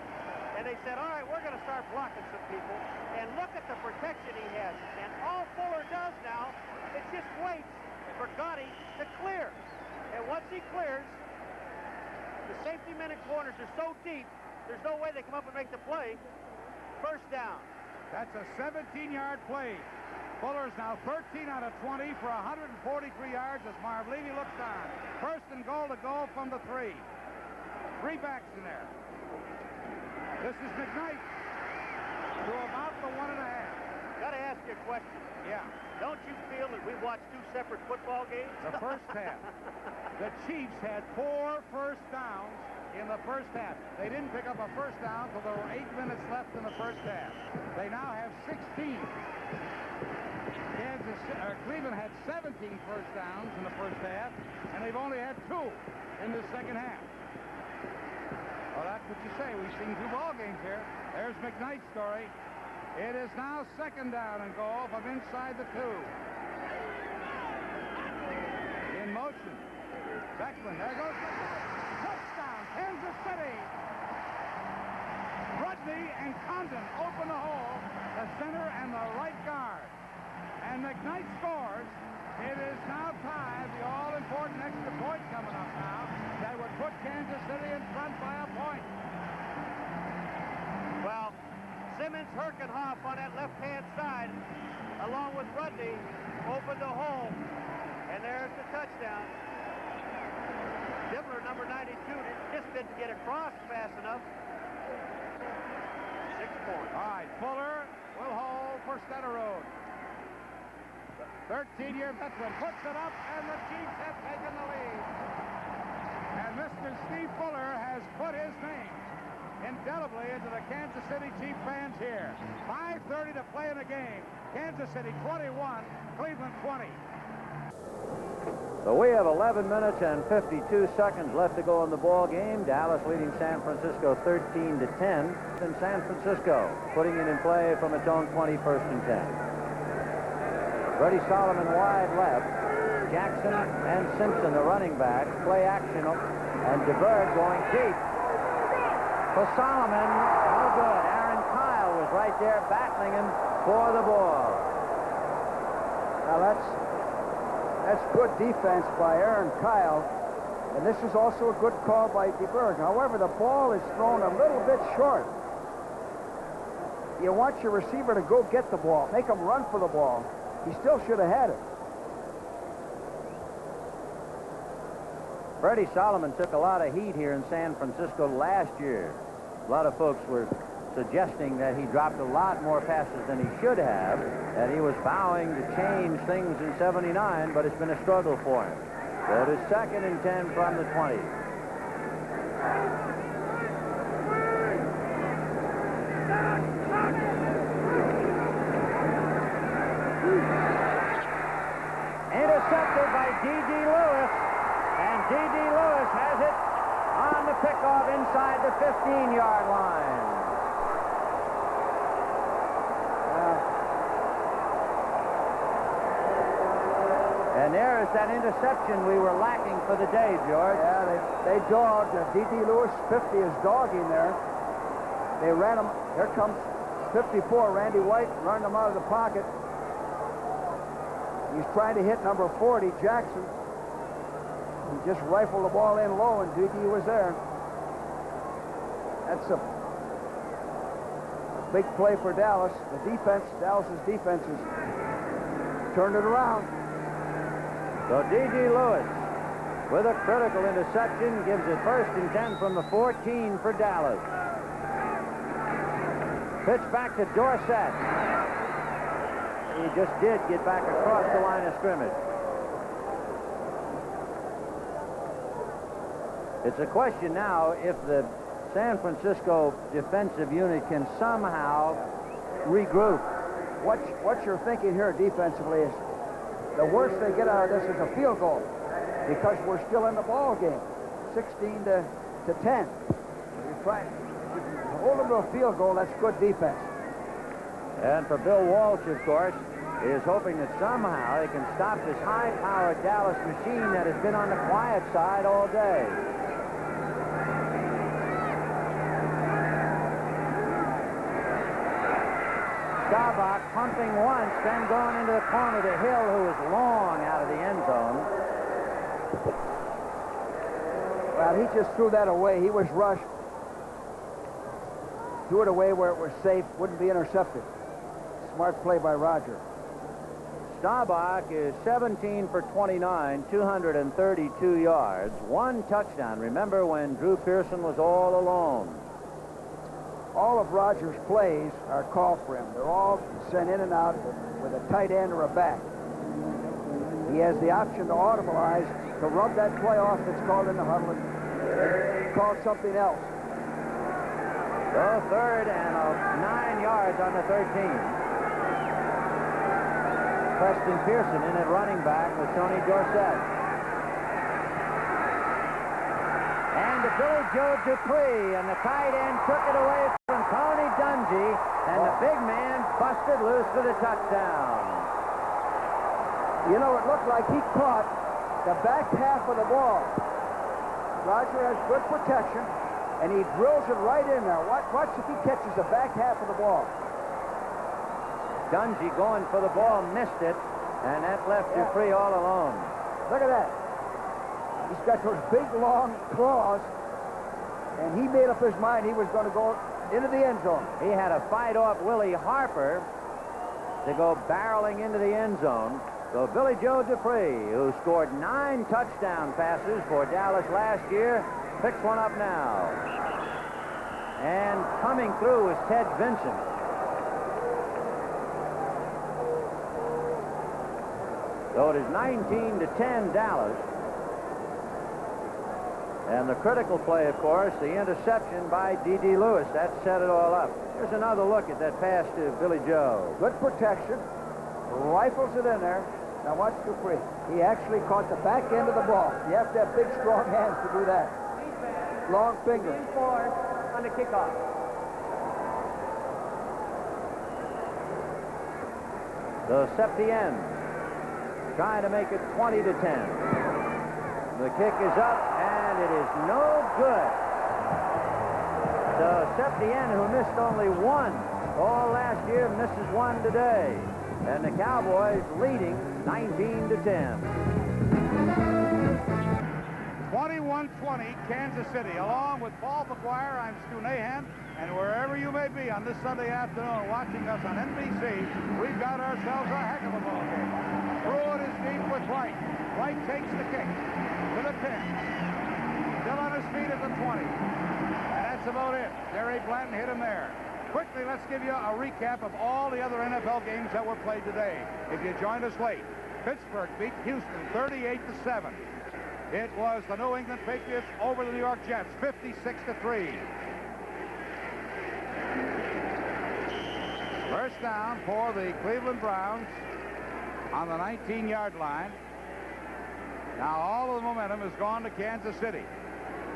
[SPEAKER 16] and they said, all right, we're going to start blocking some people, and look at the protection he has. And all Fuller does now is just waits for Gotti to clear. And once he clears, the safety men and corners are so deep, there's no way they come up and make the play. First down.
[SPEAKER 1] That's a 17-yard play. Fuller's now 13 out of 20 for 143 yards as Marv Levy looks on. First and goal to go from the 3. 3 backs in there. This is McKnight to about the 1.5.
[SPEAKER 16] Got to ask you a question.
[SPEAKER 1] Yeah.
[SPEAKER 16] Don't you feel that we've watched 2 separate football games?
[SPEAKER 1] The first half. The Chiefs had 4 first downs in the first half. They didn't pick up a first down until there were 8 minutes left in the first half. They now have 16. Cleveland had 17 first downs in the first half, and they've only had 2 in the second half. Well, that's what you say. We've seen 2 ball games here. There's McKnight's story. It is now second down and goal from inside the 2. In motion. Beckman, there goes Beckman. Touchdown, Kansas City. Rudney and Condon open the hole, the center and the right guard. And McKnight scores
[SPEAKER 16] Herkenhoff on that left-hand side, along with Rudney, opened the hole. And there's the touchdown. Dibbler, number 92, just didn't get across fast enough. 6 points.
[SPEAKER 1] All right, Fuller will hold for Center Road. 13-year veteran puts it up, and the Chiefs have taken the lead. And Mr. Steve Fuller has put his name indelibly into the Kansas City Chief fans here. 5:30 to play in the game. Kansas City 21, Cleveland 20.
[SPEAKER 7] So we have 11 minutes and 52 seconds left to go in the ball game. Dallas leading San Francisco 13-10. And San Francisco putting it in play from its own 21st and 10. Freddie Solomon wide left. Jackson and Simpson, the running back, play action, and DeBerg going deep. For Solomon, no good. Aaron Kyle was right there battling him for the ball.
[SPEAKER 6] Now that's good defense by Aaron Kyle, and this is also a good call by DeBerg. However, the ball is thrown a little bit short. You want your receiver to go get the ball, make him run for the ball. He still should have had it.
[SPEAKER 7] Freddie Solomon took a lot of heat here in San Francisco last year. A lot of folks were suggesting that he dropped a lot more passes than he should have, that he was vowing to change things in '79, but it's been a struggle for him. So it is 2nd and 10 from the 20. Intercepted by D.D. Lewis, and D.D. Lewis has it on the pickoff inside the 15-yard line. And there is that interception we were lacking for the day, George.
[SPEAKER 6] Yeah, they dogged. D.D. Lewis, 50, is dogging there. They ran him. Here comes 54, Randy White, running him out of the pocket. He's trying to hit number 40, Jackson. He just rifled the ball in low, and D.D. was there. That's a big play for Dallas. The defense, Dallas's defense has turned it around.
[SPEAKER 7] So D.D. Lewis, with a critical interception, gives it 1st and 10 from the 14 for Dallas. Pitch back to Dorsett. He just did get back across the line of scrimmage. It's a question now if the San Francisco defensive unit can somehow regroup.
[SPEAKER 6] What you're thinking here defensively is the worst they get out of this is a field goal, because we're still in the ball game, 16 to 10. You're trying to hold them to a field goal. That's good defense.
[SPEAKER 7] And for Bill Walsh, of course, is hoping that somehow they can stop this high-powered Dallas machine that has been on the quiet side all day. Staubach pumping once, then going into the corner to Hill, who is long out of the end zone.
[SPEAKER 6] Well, he just threw that away. He was rushed. Threw it away where it was safe, wouldn't be intercepted. Smart play by Roger.
[SPEAKER 7] Staubach is 17 for 29, 232 yards, 1 touchdown. Remember when Drew Pearson was all alone?
[SPEAKER 6] All of Rogers' plays are called for him. They're all sent in and out with a tight end or a back. He has the option to audibilize, to rub that play off that's called in the huddle and call something else.
[SPEAKER 7] So 3rd and 9 yards on the 13. Preston Pearson in at running back with Tony Dorsett. And to Billy Joe Dupree, and the tight end took it away from Tony Dungy, and the big man busted loose for the touchdown.
[SPEAKER 6] You know, it looked like he caught the back half of the ball. Roger has good protection, and he drills it right in there. Watch if he catches the back half of the ball.
[SPEAKER 7] Dungy going for the ball, missed it, and that left Dupree all alone.
[SPEAKER 6] Look at that. He's got those big, long claws, and he made up his mind he was going to go into the end zone.
[SPEAKER 7] He had to fight off Willie Harper to go barreling into the end zone. So Billy Joe Dupree, who scored 9 touchdown passes for Dallas last year, picks one up now. And coming through is Ted Vincent. So it is 19-10 Dallas. And the critical play, of course, the interception by D.D. Lewis. That set it all up. Here's another look at that pass to Billy Joe.
[SPEAKER 6] Good protection. Rifles it in there. Now watch Dupree. He actually caught the back end of the ball. You have to have big, strong hands to do that. Long fingers.
[SPEAKER 2] On the kickoff.
[SPEAKER 7] So Septien trying to make it 20-10. The kick is up, and it is no good. So Septien, who missed only one all last year, misses one today. And the Cowboys leading 19-10.
[SPEAKER 1] 21-20, Kansas City. Along with Paul McGuire, I'm Stu Nahan. And wherever you may be on this Sunday afternoon watching us on NBC, we've got ourselves a heck of a ball game. Pruitt is deep with Wright. Wright takes the kick to the 10. Still on his feet at the 20. And that's about it. Jerry Blanton hit him there. Quickly, let's give you a recap of all the other NFL games that were played today. If you joined us late, Pittsburgh beat Houston 38-7. It was the New England Patriots over the New York Jets 56-3. First down for the Cleveland Browns on the 19-yard line. Now all of the momentum has gone to Kansas City.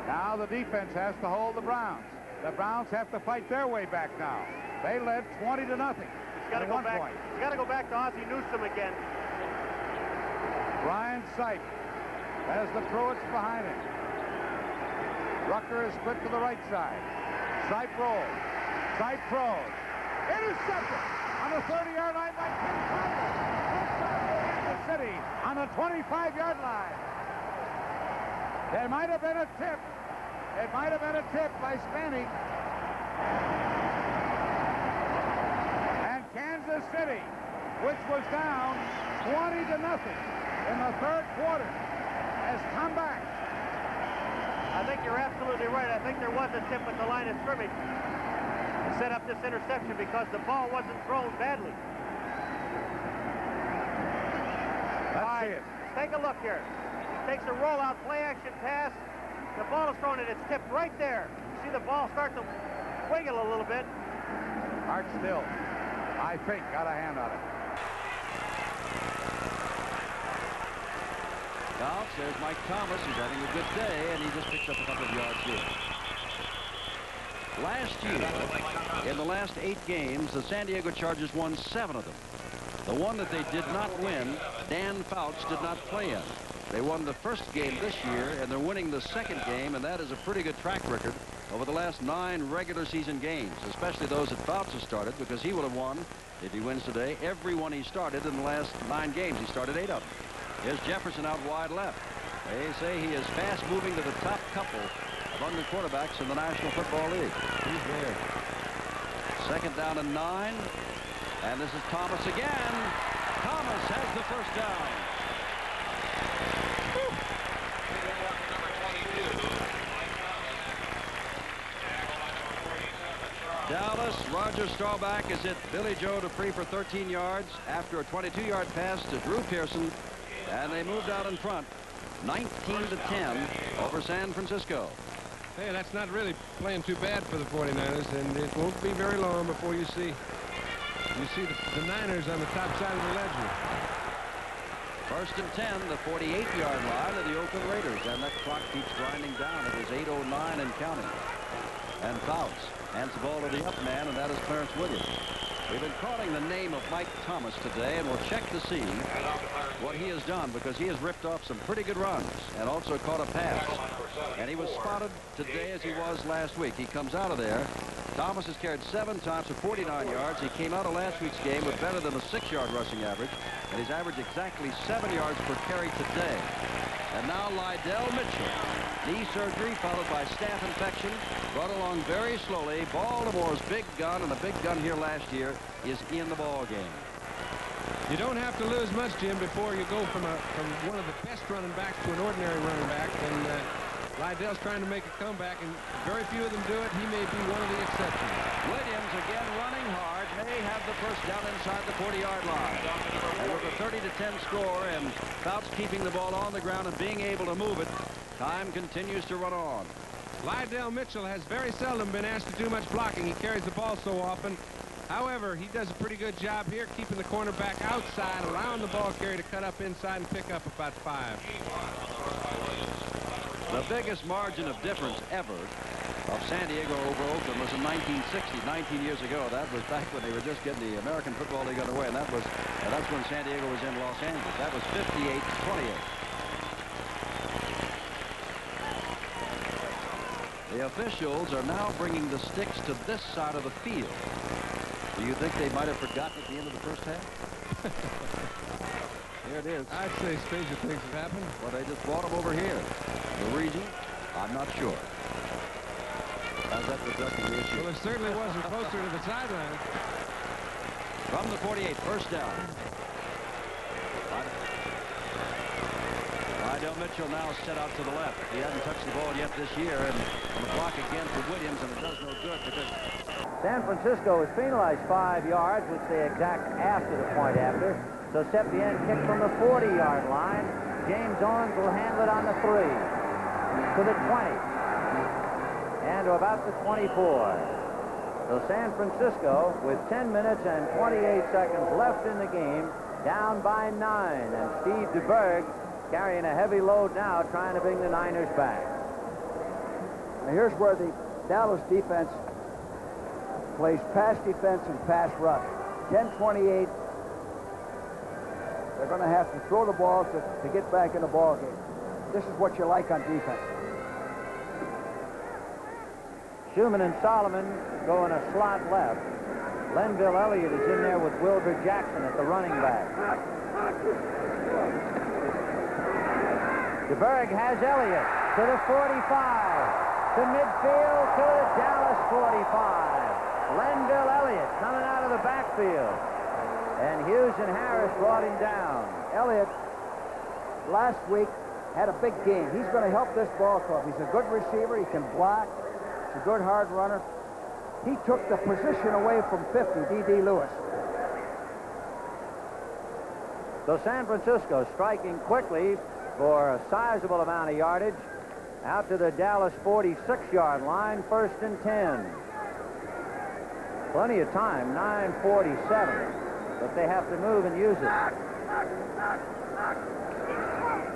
[SPEAKER 1] Now the defense has to hold the Browns. The Browns have to fight their way back now. They led 20-0.
[SPEAKER 16] He's got to go back. He's got to go back to Ozzie Newsome again.
[SPEAKER 1] Brian Sipe has the Pruitts behind him. Rucker is split to the right side. Sipe rolls. Sipe throws. Intercepted on the 30-yard line by Ken Conley. Kansas City on the 25-yard line. There might have been a tip. It might have been a tip by Spanny. And Kansas City, which was down 20-0 in the third quarter, has come back.
[SPEAKER 16] I think you're absolutely right. I think there was a tip at the line of scrimmage to set up this interception because the ball wasn't thrown badly.
[SPEAKER 1] Let's see it.
[SPEAKER 16] Take a look here. Takes a rollout play-action pass. The ball is thrown and it's tipped right there. You see the ball start to wiggle a little bit.
[SPEAKER 1] Art Still, I think, got a hand on it.
[SPEAKER 9] Now, there's Mike Thomas, who's having a good day, and he just picks up a couple of yards here. Last year, in the last 8 games, the San Diego Chargers won 7 of them. The one that they did not win, Dan Fouts did not play in. They won the first game this year, and they're winning the second game, and that is a pretty good track record over the last 9 regular season games, especially those that Fouts has started, because he would have won, if he wins today, every one he started in the last 9 games. He started 8 of them. Here's Jefferson out wide left. They say he is fast moving to the top couple among the quarterbacks in the National Football League. He's there. Second down and 9. And this is Thomas again. Thomas has the first down. Dallas, Roger Staubach has hit Billy Joe Dupree for 13 yards after a 22-yard pass to Drew Pearson, and they moved out in front 19-10 over San Francisco.
[SPEAKER 10] Hey, that's not really playing too bad for the 49ers, and it won't be very long before you see the Niners on the top side of the ledger.
[SPEAKER 9] First and 10, the 48-yard line of the Oakland Raiders, and that clock keeps grinding down. It is 8:09 and counting. And Fouts hands the ball to the up man, and that is Clarence Williams. We've been calling the name of Mike Thomas today, and we'll check to see what he has done, because he has ripped off some pretty good runs and also caught a pass. And he was spotted today as he was last week. He comes out of there. Thomas has carried 7 times for 49 yards. He came out of last week's game with better than a 6-yard rushing average, and he's averaged exactly 7 yards per carry today. And now Lydell Mitchell. Knee surgery followed by staph infection. Brought along very slowly. Baltimore's big gun, and the big gun here last year, is in the ball game.
[SPEAKER 10] You don't have to lose much, Jim, before you go from one of the best running backs to an ordinary running back. And Lydell's trying to make a comeback, and very few of them do it. He may be one of the exceptions.
[SPEAKER 9] Williams again running hard, may have the first down inside the 40-yard line. And with a 30-10 score and Fouts keeping the ball on the ground and being able to move it, time continues to run on.
[SPEAKER 10] Lydell Mitchell has very seldom been asked to do much blocking. He carries the ball so often. However, he does a pretty good job here, keeping the cornerback outside, allowing the ball carrier to cut up inside and pick up about 5.
[SPEAKER 9] The biggest margin of difference ever of San Diego over Oakland was in 1960, 19 years ago. That was back when they were just getting the American Football League underway, and that's when San Diego was in Los Angeles. That was 58-28. The officials are now bringing the sticks to this side of the field. Do you think they might have forgotten at the end of the first half? Here it is.
[SPEAKER 10] I'd say stranger things have happened.
[SPEAKER 9] Well, they just brought them over here. The reason? I'm not sure. How's that addressing the issue?
[SPEAKER 10] Well, it certainly wasn't closer to the sideline.
[SPEAKER 9] From the 48, first down. Lydell Mitchell now set out to the left. He hasn't touched the ball yet this year, and on the block again for Williams, and it does no good because
[SPEAKER 7] San Francisco was penalized 5 yards, which they exact after the point after. So Septien kicked from the 40-yard line. James Owens will handle it on the 3 to the 20 and to about the 24. So San Francisco, with 10 minutes and 28 seconds left in the game, down by 9, and Steve DeBerg carrying a heavy load now, trying to bring the Niners back.
[SPEAKER 6] Now here's where the Dallas defense plays pass defense and pass rush. 10-28. They're going to have to throw the ball to get back in the ball game. This is what you like on defense.
[SPEAKER 7] Schumann and Solomon go in a slot left. Lenville Elliott is in there with Wilbur Jackson at the running back. DeBerg has Elliott to the 45, to midfield, to the Dallas 45. Lenville Elliott coming out of the backfield. And Hughes and Harris brought him down.
[SPEAKER 6] Elliott, last week, had a big game. He's going to help this ball club. He's a good receiver. He can block. He's a good hard runner. He took the position away from 50, D.D. Lewis.
[SPEAKER 7] So San Francisco striking quickly for a sizable amount of yardage out to the Dallas 46-yard line, 1st and 10. Plenty of time, 9:47, but they have to move and use it.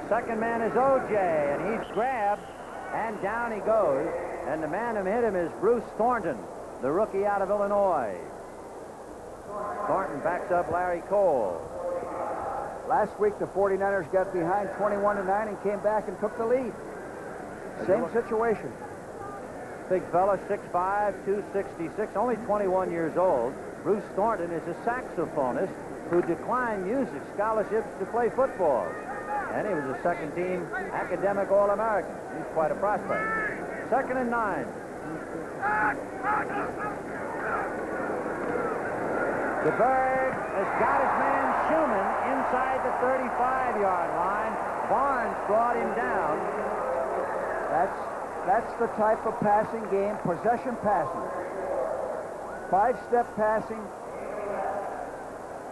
[SPEAKER 7] Second man is O.J., and he's grabbed, and down he goes. And the man who hit him is Bruce Thornton, the rookie out of Illinois. Thornton backs up Larry Cole.
[SPEAKER 6] Last week, the 49ers got behind 21-9 and came back and took the lead. Same situation.
[SPEAKER 7] Big fella, 6'5", 266, only 21 years old. Bruce Thornton is a saxophonist who declined music scholarships to play football. And he was a second-team academic All-American. He's quite a prospect. 2nd and 9. DeBerg has got his man Schumann inside the 35-yard line. Barnes brought him down.
[SPEAKER 6] That's the type of passing game, possession passing. 5-step passing.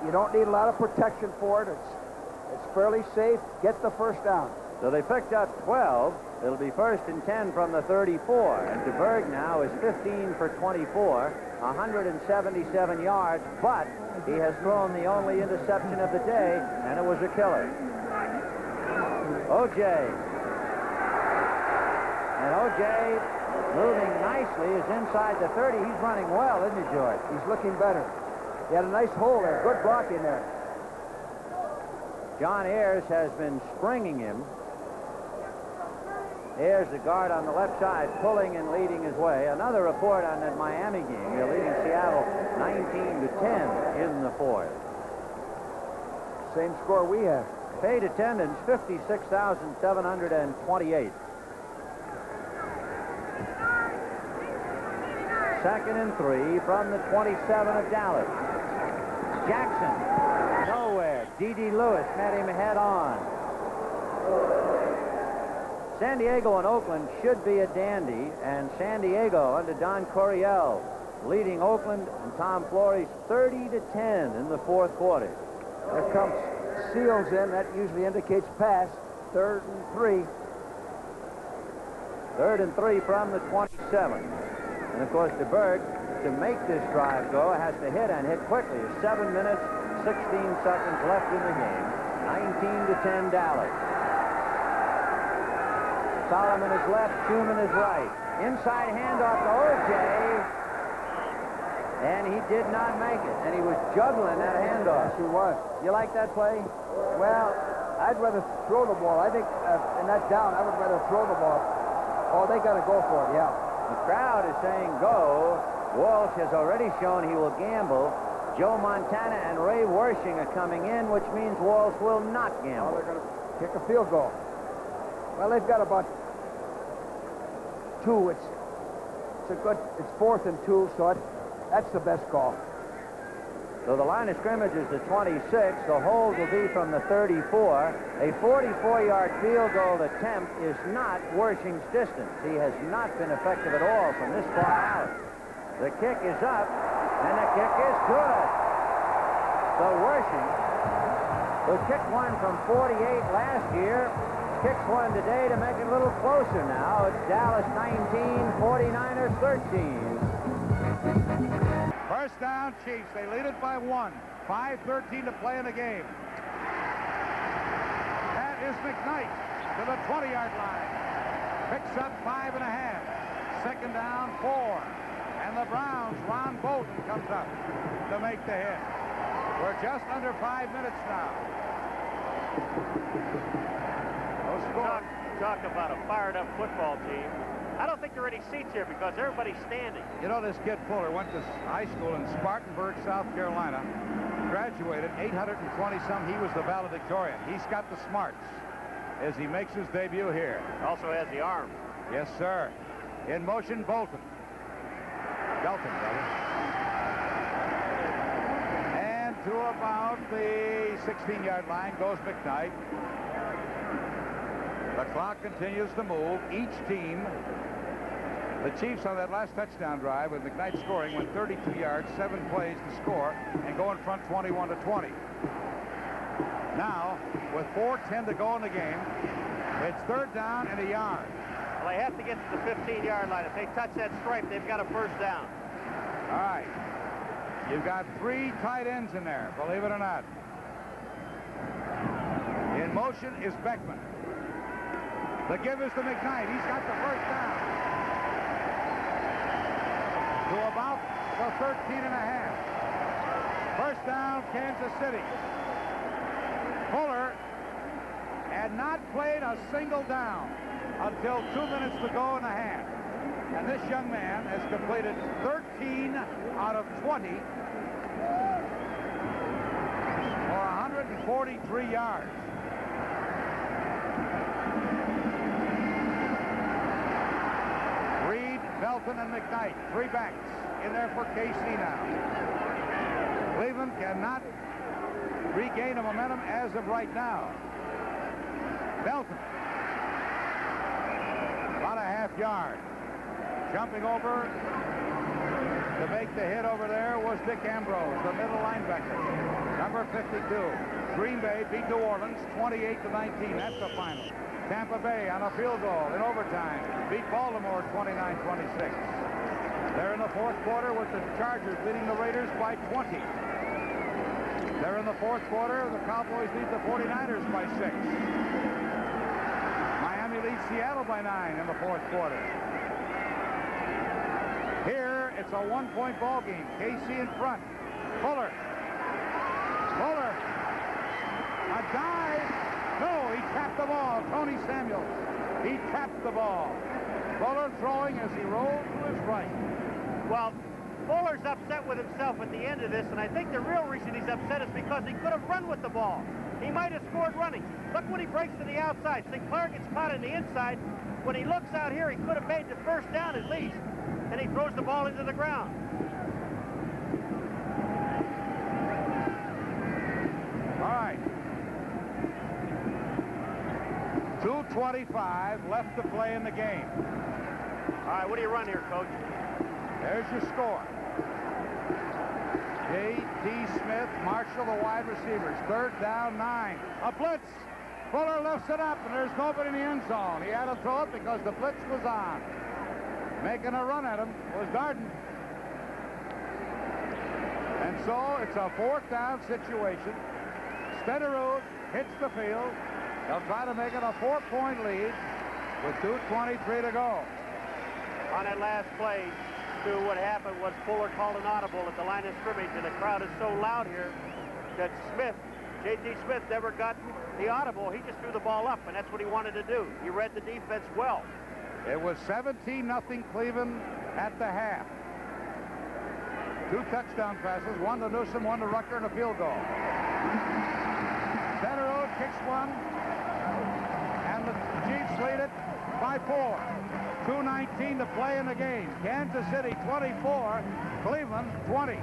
[SPEAKER 6] You don't need a lot of protection for it. It's fairly safe. Get the first down.
[SPEAKER 7] So they picked up 12. It'll be 1st and 10 from the 34. And DeBerg now is 15 for 24, 177 yards, but he has thrown the only interception of the day, and it was a killer. O.J. And O.J. moving nicely is inside the 30. He's running well, isn't he, George?
[SPEAKER 6] He's looking better. He had a nice hole there. Good block in there.
[SPEAKER 7] John Ayers has been springing him. Ayers, the guard on the left side, pulling and leading his way. Another report on that Miami game. They're leading Seattle 19-10 in the 4th.
[SPEAKER 6] Same score we have.
[SPEAKER 7] Paid attendance, 56,728. Second and 3 from the 27 of Dallas. Jackson, nowhere. D.D. Lewis met him head on. San Diego and Oakland should be a dandy, and San Diego under Don Coryell leading Oakland and Tom Flores 30-10 in the fourth quarter.
[SPEAKER 6] There comes Seals in. That usually indicates pass. 3rd and 3.
[SPEAKER 7] 3rd and 3 from the 27. And, of course, DeBerg, to make this drive go, has to hit and hit quickly. 7 minutes, 16 seconds left in the game. 19-10 Dallas. Solomon is left, Schumann is right. Inside handoff to O.J. And he did not make it. And he was juggling that handoff.
[SPEAKER 6] Yes, he was.
[SPEAKER 7] You like that play?
[SPEAKER 6] Well, I'd rather throw the ball. I think in that down, I would rather throw the ball. Oh, they got to go for it, yeah.
[SPEAKER 7] The crowd is saying go. Walsh has already shown he will gamble. Joe Montana and Ray Wershing are coming in, which means Walsh will not gamble.
[SPEAKER 6] Oh, they're going to kick a field goal. Well, they've got about 2. It's 4th and 2, so that's the best call.
[SPEAKER 7] So the line of scrimmage is the 26. The hold will be from the 34. A 44-yard field goal attempt is not Wershing's distance. He has not been effective at all from this far out. The kick is up, and the kick is good. So Wershing, who kicked one from 48 last year, kicks one today to make it a little closer now. It's Dallas 19, 49ers 13.
[SPEAKER 1] First down, Chiefs. They lead it by 1. 5:13 to play in the game. That is McKnight to the 20-yard line. Picks up 5.5. Second down, 4. And the Browns, Ron Bolton comes up to make the hit. We're just under 5 minutes now.
[SPEAKER 16] Talk about a fired-up football team. I don't think there are any seats here because everybody's standing.
[SPEAKER 1] You know, this kid Fuller went to high school in Spartanburg, South Carolina. Graduated 820-some. He was the valedictorian. He's got the smarts as he makes his debut here.
[SPEAKER 16] Also has the arm.
[SPEAKER 1] Yes, sir. In motion, Bolton. Belton, brother. And to about the 16-yard line goes McKnight. The clock continues to move. Each team, the Chiefs on that last touchdown drive with McKnight scoring, went 32 yards, 7 plays to score, and go in front 21-20. Now, with 4:10 to go in the game, it's 3rd down and a yard.
[SPEAKER 16] Well, they have to get to the 15-yard line. If they touch that stripe, they've got a first down.
[SPEAKER 1] All right. You've got 3 tight ends in there, believe it or not. In motion is Beckman. The give is to McKnight. He's got the first down. To about the 13.5. First down, Kansas City. Fuller had not played a single down until 2 minutes to go in the half. And this young man has completed 13 out of 20 for 143 yards. Reed, Belton, and McKnight, 3 backs in there for KC now. Cleveland cannot regain a momentum as of right now. Belton, about a half yard. Jumping over to make the hit over there was Dick Ambrose, the middle linebacker, number 52. Green Bay beat New Orleans 28-19. That's the final. Tampa Bay on a field goal in overtime beat Baltimore 29-26. They're in the fourth quarter with the Chargers beating the Raiders by 20. They're in the fourth quarter. The Cowboys beat the 49ers by 6. Miami leads Seattle by 9 in the fourth quarter. Here, it's a one-point ball game. KC in front. Fuller. Fuller. A dive. No, he tapped the ball. Tony Samuels. He tapped the ball. Fuller throwing as he rolled to his right.
[SPEAKER 16] Well, Fuller's upset with himself at the end of this, and I think the real reason he's upset is because he could have run with the ball. He might have scored running. Look when he breaks to the outside. Sinclair gets caught in the inside. When he looks out here, he could have made the first down at least, and he throws the ball into the ground.
[SPEAKER 1] All right. 2:25 left to play in the game.
[SPEAKER 16] All right, what do you run here, Coach?
[SPEAKER 1] There's your score. J.T. Smith, Marshall, the wide receivers. 3rd down, 9. A blitz. Fuller lifts it up, and there's nobody in the end zone. He had to throw it because the blitz was on. Making a run at him was Darden. And so it's a 4th down situation. Stenerud hits the field. They'll try to make it a 4-point lead with 2:23 to go.
[SPEAKER 16] On that last play, too, what happened was Fuller called an audible at the line of scrimmage, and the crowd is so loud here that J.T. Smith never got the audible. He just threw the ball up, and that's what he wanted to do. He read the defense well.
[SPEAKER 1] It was 17-0 Cleveland at the half. 2 touchdown passes, one to Newsom, one to Rucker, and a field goal. Stenerud kicks one, and the Chiefs lead it by 4. 2:19 to play in the game. Kansas City 24, Cleveland 20.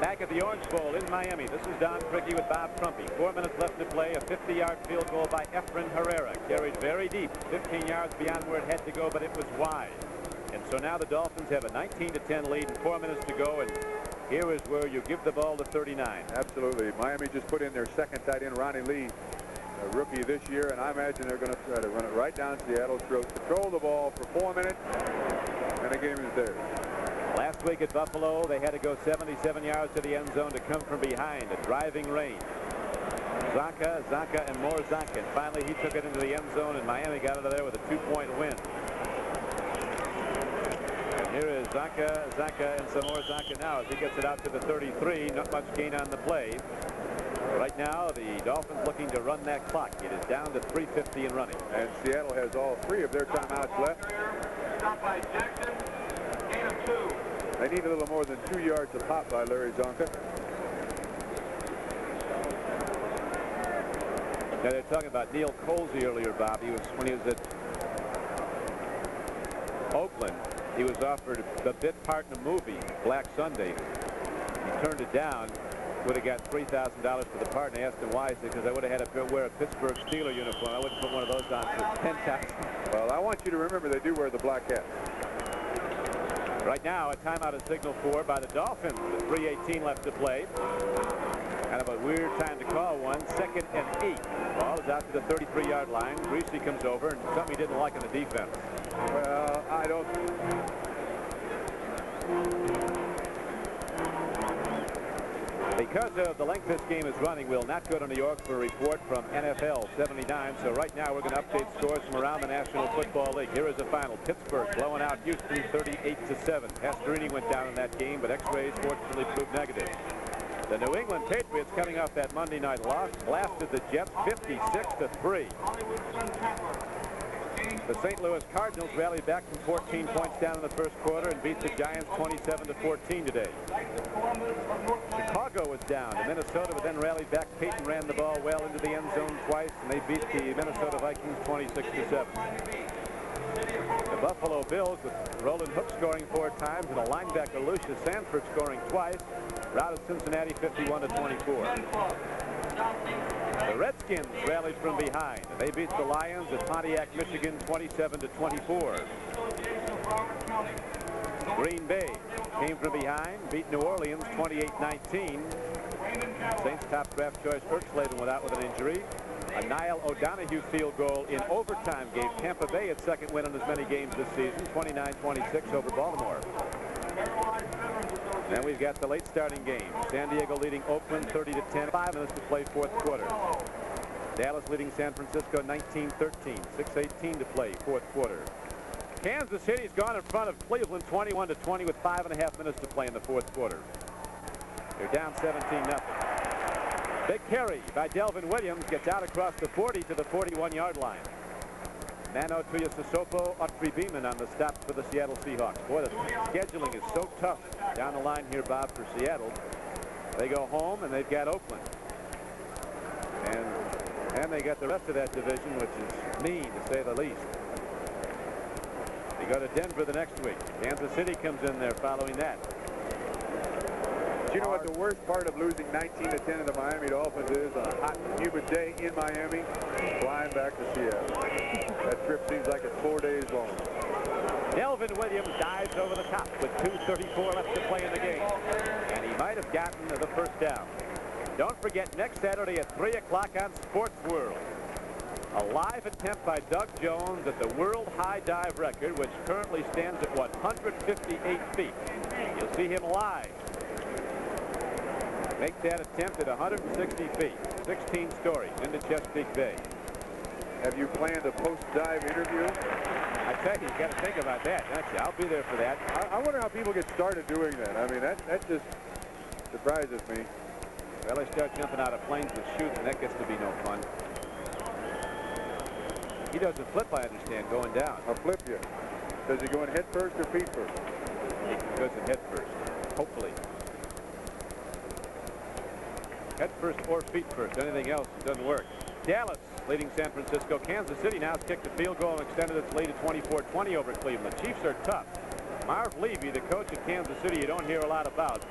[SPEAKER 3] Back at the Orange Bowl in Miami, this is Don Criqui with Bob Trumpy. 4 minutes left to play. A 50-yard field goal by Efren Herrera. Carried very deep, 15 yards beyond where it had to go, but it was wide. And so now the Dolphins have a 19-10 lead and 4 minutes to go. And here is where you give the ball to 39.
[SPEAKER 4] Absolutely. Miami just put in their second tight end, Ronnie Lee, a rookie this year, and I imagine they're going to try to run it right down Seattle's throat. Control the ball for 4 minutes, and the game is theirs.
[SPEAKER 3] Last week at Buffalo, they had to go 77 yards to the end zone to come from behind. A driving rain. Zaka, and more Zaka. And finally, he took it into the end zone, and Miami got out of there with a 2-point win. And here is Zaka, and some more Zaka now as he gets it out to the 33. Not much gain on the play. Right now, the Dolphins looking to run that clock. It is down to 3:50 and running.
[SPEAKER 4] And Seattle has all 3 of their timeouts left.
[SPEAKER 5] Stop by Jackson. Gain of 2.
[SPEAKER 4] They need a little more than 2 yards of pop by Larry Zonka.
[SPEAKER 3] Now they're talking about Neil Colsey earlier, Bob. When he was at Oakland, he was offered a bit part in a movie, Black Sunday. He turned it down. Would have got $3,000 for the part, and I asked him why. He said, because I would have had to wear a Pittsburgh Steelers uniform. I wouldn't put one of those on for $10,000.
[SPEAKER 4] Well, I want you to remember they do wear the black hat.
[SPEAKER 3] Right now, a timeout is signaled for by the Dolphins. 3:18 left to play. Kind of a weird time to call one. 2nd and 8. Ball is out to the 33-yard line. Greasy comes over, and something he didn't like in the defense.
[SPEAKER 4] Well, I don't.
[SPEAKER 3] Because of the length this game is running, we'll not go to New York for a report from NFL 79. So right now we're going to update scores from around the National Football League. Here is the final. Pittsburgh blowing out Houston 38-7. Pastorini went down in that game, but X-rays fortunately proved negative. The New England Patriots, coming off that Monday night loss, blasted the Jets 56-3. The St. Louis Cardinals rallied back from 14 points down in the first quarter and beat the Giants 27-14 today. Chicago was down to Minnesota, but then rallied back. Peyton ran the ball well into the end zone twice, and they beat the Minnesota Vikings 26-7. The Buffalo Bills, with Roland Hook scoring 4 times and a linebacker Lucius Sanford scoring twice, routed Cincinnati 51-24. The Redskins rallied from behind. They beat the Lions at Pontiac, Michigan 27-24. Green Bay came from behind, beat New Orleans 28-19. Saints top draft choice Ertzlaven went out with an injury. A Niall O'Donoghue field goal in overtime gave Tampa Bay its 2nd win in as many games this season, 29-26 over Baltimore. Then we've got the late starting game. San Diego leading Oakland 30-10. 5 minutes to play 4th quarter. Dallas leading San Francisco 19-13. 6:18 to play 4th quarter. Kansas City's gone in front of Cleveland 21-20 with 5.5 minutes to play in the 4th quarter. They're down 17-0. Big carry by Delvin Williams, gets out across the 40 to the 41-yard line. Mano Tuiasosopo, Autry Beeman on the stops for the Seattle Seahawks. Boy, the scheduling is so tough down the line here, Bob, for Seattle. They go home, and they've got Oakland. And they got the rest of that division, which is mean, to say the least. They go to Denver the next week. Kansas City comes in there following that.
[SPEAKER 4] Do you know what the worst part of losing 19-10 to the Miami Dolphins is? On a hot, humid day in Miami, flying back to Seattle. That trip seems like it's 4 days long.
[SPEAKER 3] Delvin Williams dives over the top with 2:34 left to play in the game. And he might have gotten the first down. Don't forget, next Saturday at 3 o'clock on Sports World, a live attempt by Doug Jones at the world high dive record, which currently stands at 158 feet. You'll see him live make that attempt at 160 feet, 16 stories into Chesapeake Bay.
[SPEAKER 4] Have you planned a post-dive interview?
[SPEAKER 3] I tell you, got to think about that, don't you? I'll be there for that.
[SPEAKER 4] I wonder how people get started doing that. I mean, that just surprises me.
[SPEAKER 3] Well, they start jumping out of planes with chutes, and that gets to be no fun. He doesn't flip, I understand, going down.
[SPEAKER 4] I'll flip you. Does he go in head first or feet first?
[SPEAKER 3] He goes in head first, hopefully. Head first or feet first. Anything else doesn't work. Dallas leading San Francisco. Kansas City now has kicked a field goal and extended its lead to 24-20 over Cleveland. The Chiefs are tough. Marv Levy, the coach at Kansas City, you don't hear a lot about,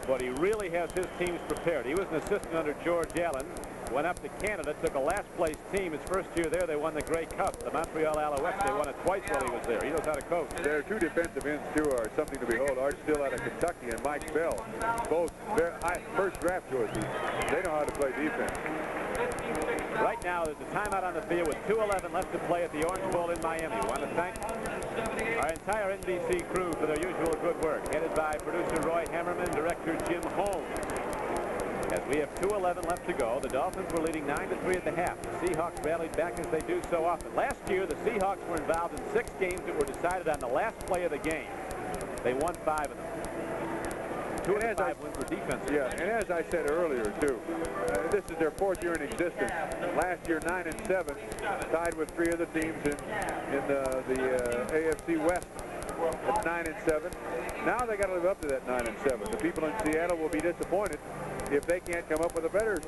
[SPEAKER 3] but he really has his teams prepared. He was an assistant under George Allen, went up to Canada, took a last-place team. His first year there, they won the Grey Cup. The Montreal Alouettes, they won it twice while he was there. He knows how to coach.
[SPEAKER 4] There are two defensive ends, too, are something to behold. Art Still out of Kentucky and Mike Bell, both first draft choices. They know how to play defense.
[SPEAKER 3] Right now, there's a timeout on the field with 2:11 left to play at the Orange Bowl in Miami. I want to thank our entire NBC crew for their usual good work, headed by producer Roy Hammerman, director Jim Holmes. As we have 2:11 left to go, the Dolphins were leading 9-3 at the half. The Seahawks rallied back as they do so often. Last year, the Seahawks were involved in 6 games that were decided on the last play of the game. They won 5 of them. 2 of the 5 wins were defensive.
[SPEAKER 4] Yeah, and as I said earlier, too, this is their 4th year in existence. Last year, 9-7, tied with 3 of the teams in the AFC West at 9-7. Now they got to live up to that 9-7. The people in Seattle will be disappointed if they can't come up with a better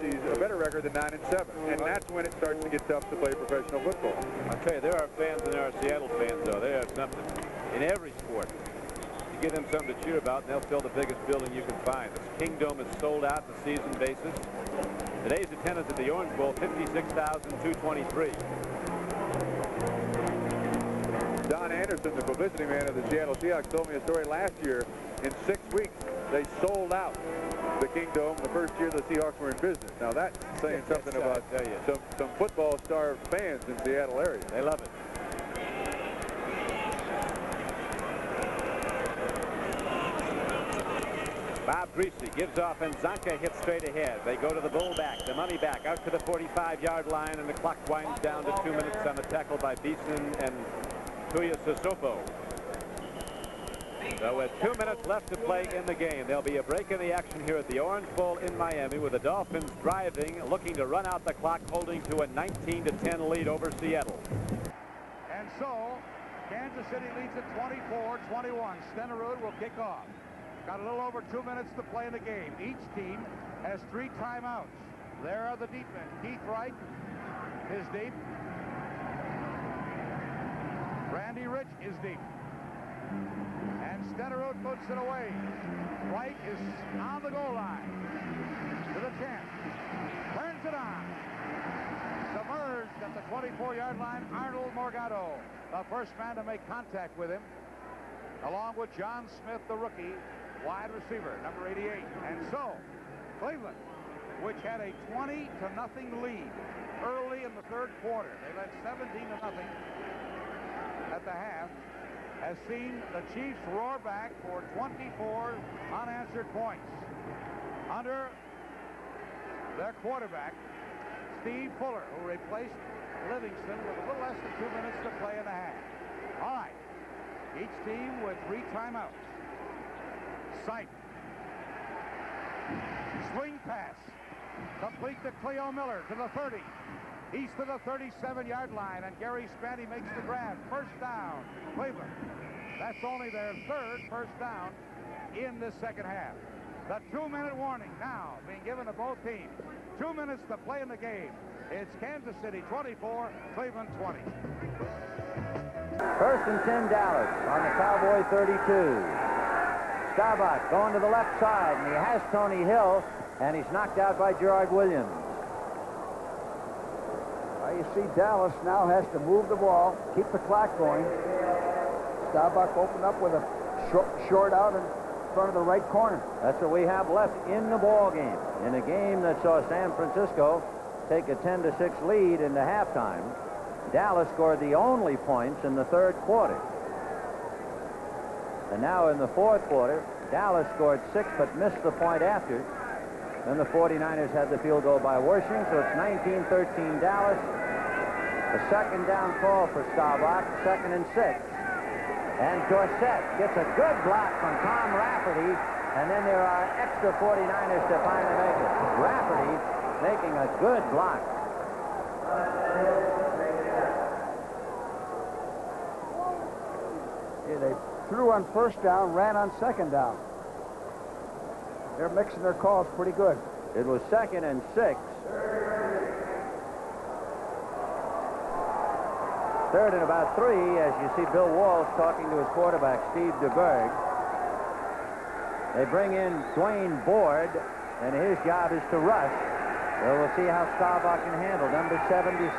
[SPEAKER 4] record than 9-7. And that's when it starts to get tough to play professional football.
[SPEAKER 3] I'll tell you, there are fans and there are Seattle fans, though. They have something in every sport. Give them something to cheer about, and they'll fill the biggest building you can find. This Kingdome is sold out on a season basis. Today's attendance at the Orange Bowl, 56,223.
[SPEAKER 4] Don Anderson, the publicity man of the Seattle Seahawks, told me a story last year. In 6 weeks, they sold out the Kingdome the first year the Seahawks were in business. Now that's saying something about some football-starved fans in the Seattle area.
[SPEAKER 3] They love it. Bob Greasy gives off, and Zonka hits straight ahead. They go to the bull back, the money back, out to the 45-yard line, and the clock winds down to 2 minutes on the tackle by Beeson and Tuiasosopo. So with 2 minutes left to play in the game, there'll be a break in the action here at the Orange Bowl in Miami, with the Dolphins driving, looking to run out the clock, holding to a 19-10 lead over Seattle.
[SPEAKER 1] And so, Kansas City leads at 24-21. Stenerud will kick off. Got a little over 2 minutes to play in the game. Each team has 3 timeouts. There are the deep men. Keith Wright is deep. Randy Rich is deep. And Stenerud puts it away. Wright is on the goal line to the 10. Turns it on. Submerged at the 24-yard line, Arnold Morgado, the first man to make contact with him, along with John Smith, the rookie, wide receiver, number 88. And so, Cleveland, which had a 20-0 lead early in the 3rd quarter, they led 17-0 at the half, has seen the Chiefs roar back for 24 unanswered points under their quarterback, Steve Fuller, who replaced Livingston with a little less than 2 minutes to play in the half. All right, each team with 3 timeouts. Sight. Swing pass. Complete to Cleo Miller to the 30. East of the 37-yard line, and Gary Spanty makes the grab. First down, Cleveland. That's only their third first down in this second half. The 2-minute warning now being given to both teams. 2 minutes to play in the game. It's Kansas City 24, Cleveland 20.
[SPEAKER 7] First and 10 Dallas on the Cowboy 32. Staubach going to the left side, and he has Tony Hill, and he's knocked out by Gerard Williams.
[SPEAKER 6] Well, you see Dallas now has to move the ball, keep the clock going. Staubach opened up with a short out in front of the right corner.
[SPEAKER 7] That's what we have left in the ball game. In a game that saw San Francisco take a 10-6 lead into halftime, Dallas scored the only points in the third quarter. And now in the fourth quarter, Dallas scored 6 but missed the point after. Then the 49ers had the field goal by Wershing, so it's 19-13 Dallas. A second down call for Staubach, 2nd and 6. And Dorsett gets a good block from Tom Rafferty, and then there are extra 49ers to finally make it. Rafferty making a good block.
[SPEAKER 6] Yeah, they threw on first down, ran on second down. They're mixing their calls pretty good.
[SPEAKER 7] It was 2nd and 6. 3rd and about 3, as you see Bill Walsh talking to his quarterback, Steve DeBerg. They bring in Dwayne Board, and his job is to rush. So we'll see how Staubach can handle number 76.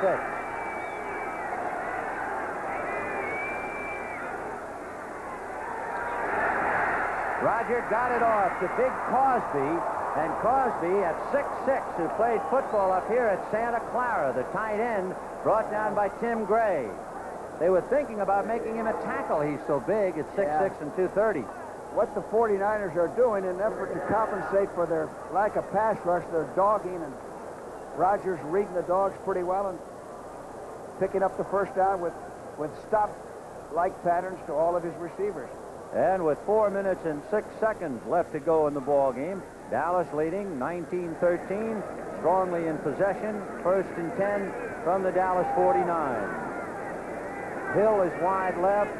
[SPEAKER 7] Roger got it off to Big Cosby, and Cosby at 6'6", who played football up here at Santa Clara, the tight end, brought down by Tim Gray. They were thinking about making him a tackle. He's so big at 6'6" and 230.
[SPEAKER 6] What the 49ers are doing in an effort to compensate for their lack of pass rush, they're dogging, and Rodgers reading the dogs pretty well and picking up the first down with stop-like patterns to all of his receivers.
[SPEAKER 7] And with 4 minutes and 6 seconds left to go in the ball game, Dallas leading 19-13, strongly in possession, 1st and 10 from the Dallas 49. Hill is wide left,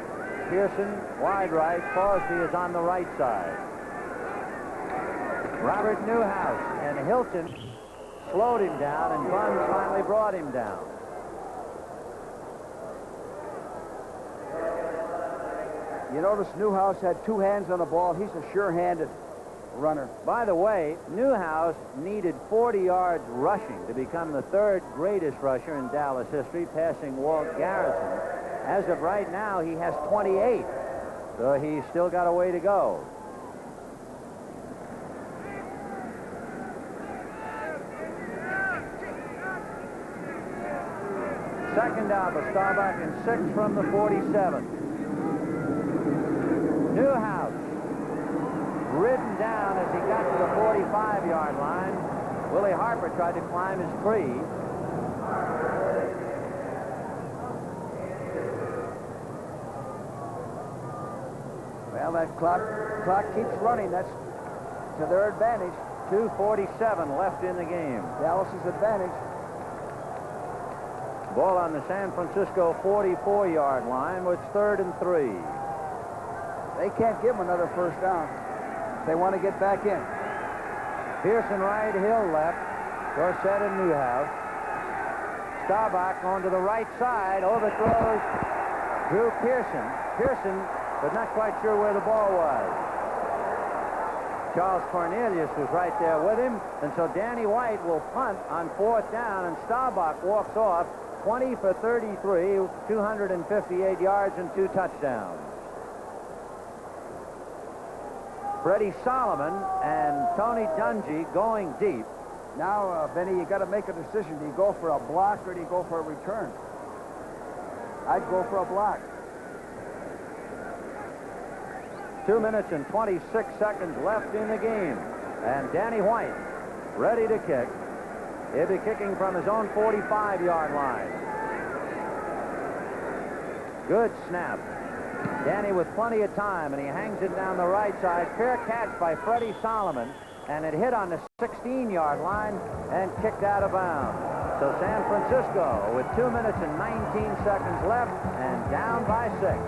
[SPEAKER 7] Pearson wide right, Cosby is on the right side. Robert Newhouse and Hilton slowed him down, and Buns finally brought him down.
[SPEAKER 6] You notice Newhouse had 2 hands on the ball. He's a sure-handed runner.
[SPEAKER 7] By the way, Newhouse needed 40 yards rushing to become the 3rd greatest rusher in Dallas history, passing Walt Garrison. As of right now, he has 28, so he's still got a way to go. Second down for Staubach and 6 from the 47. Newhouse ridden down as he got to the 45-yard line. Willie Harper tried to climb his tree.
[SPEAKER 6] Well, that clock keeps running. That's to their advantage.
[SPEAKER 7] 2:47 left in the game.
[SPEAKER 6] Dallas's advantage.
[SPEAKER 7] Ball on the San Francisco 44-yard line with 3rd and 3.
[SPEAKER 6] They can't give him another first down. They want to get back in.
[SPEAKER 7] Pearson right, Hill left. Dorsett and Newhouse. Staubach on to the right side, overthrows Drew Pearson. Pearson, but not quite sure where the ball was. Charles Cornelius was right there with him, and so Danny White will punt on 4th down, and Staubach walks off 20 for 33, 258 yards and 2 touchdowns. Freddie Solomon and Tony Dungy going deep.
[SPEAKER 6] Now, Benny, you got to make a decision. Do you go for a block or do you go for a return? I'd go for a block.
[SPEAKER 7] 2 minutes and 26 seconds left in the game. And Danny White ready to kick. He'll be kicking from his own 45-yard line. Good snap. Danny with plenty of time, and he hangs it down the right side. Fair catch by Freddie Solomon, and it hit on the 16-yard line and kicked out of bounds. So San Francisco with 2 minutes and 19 seconds left and down by 6.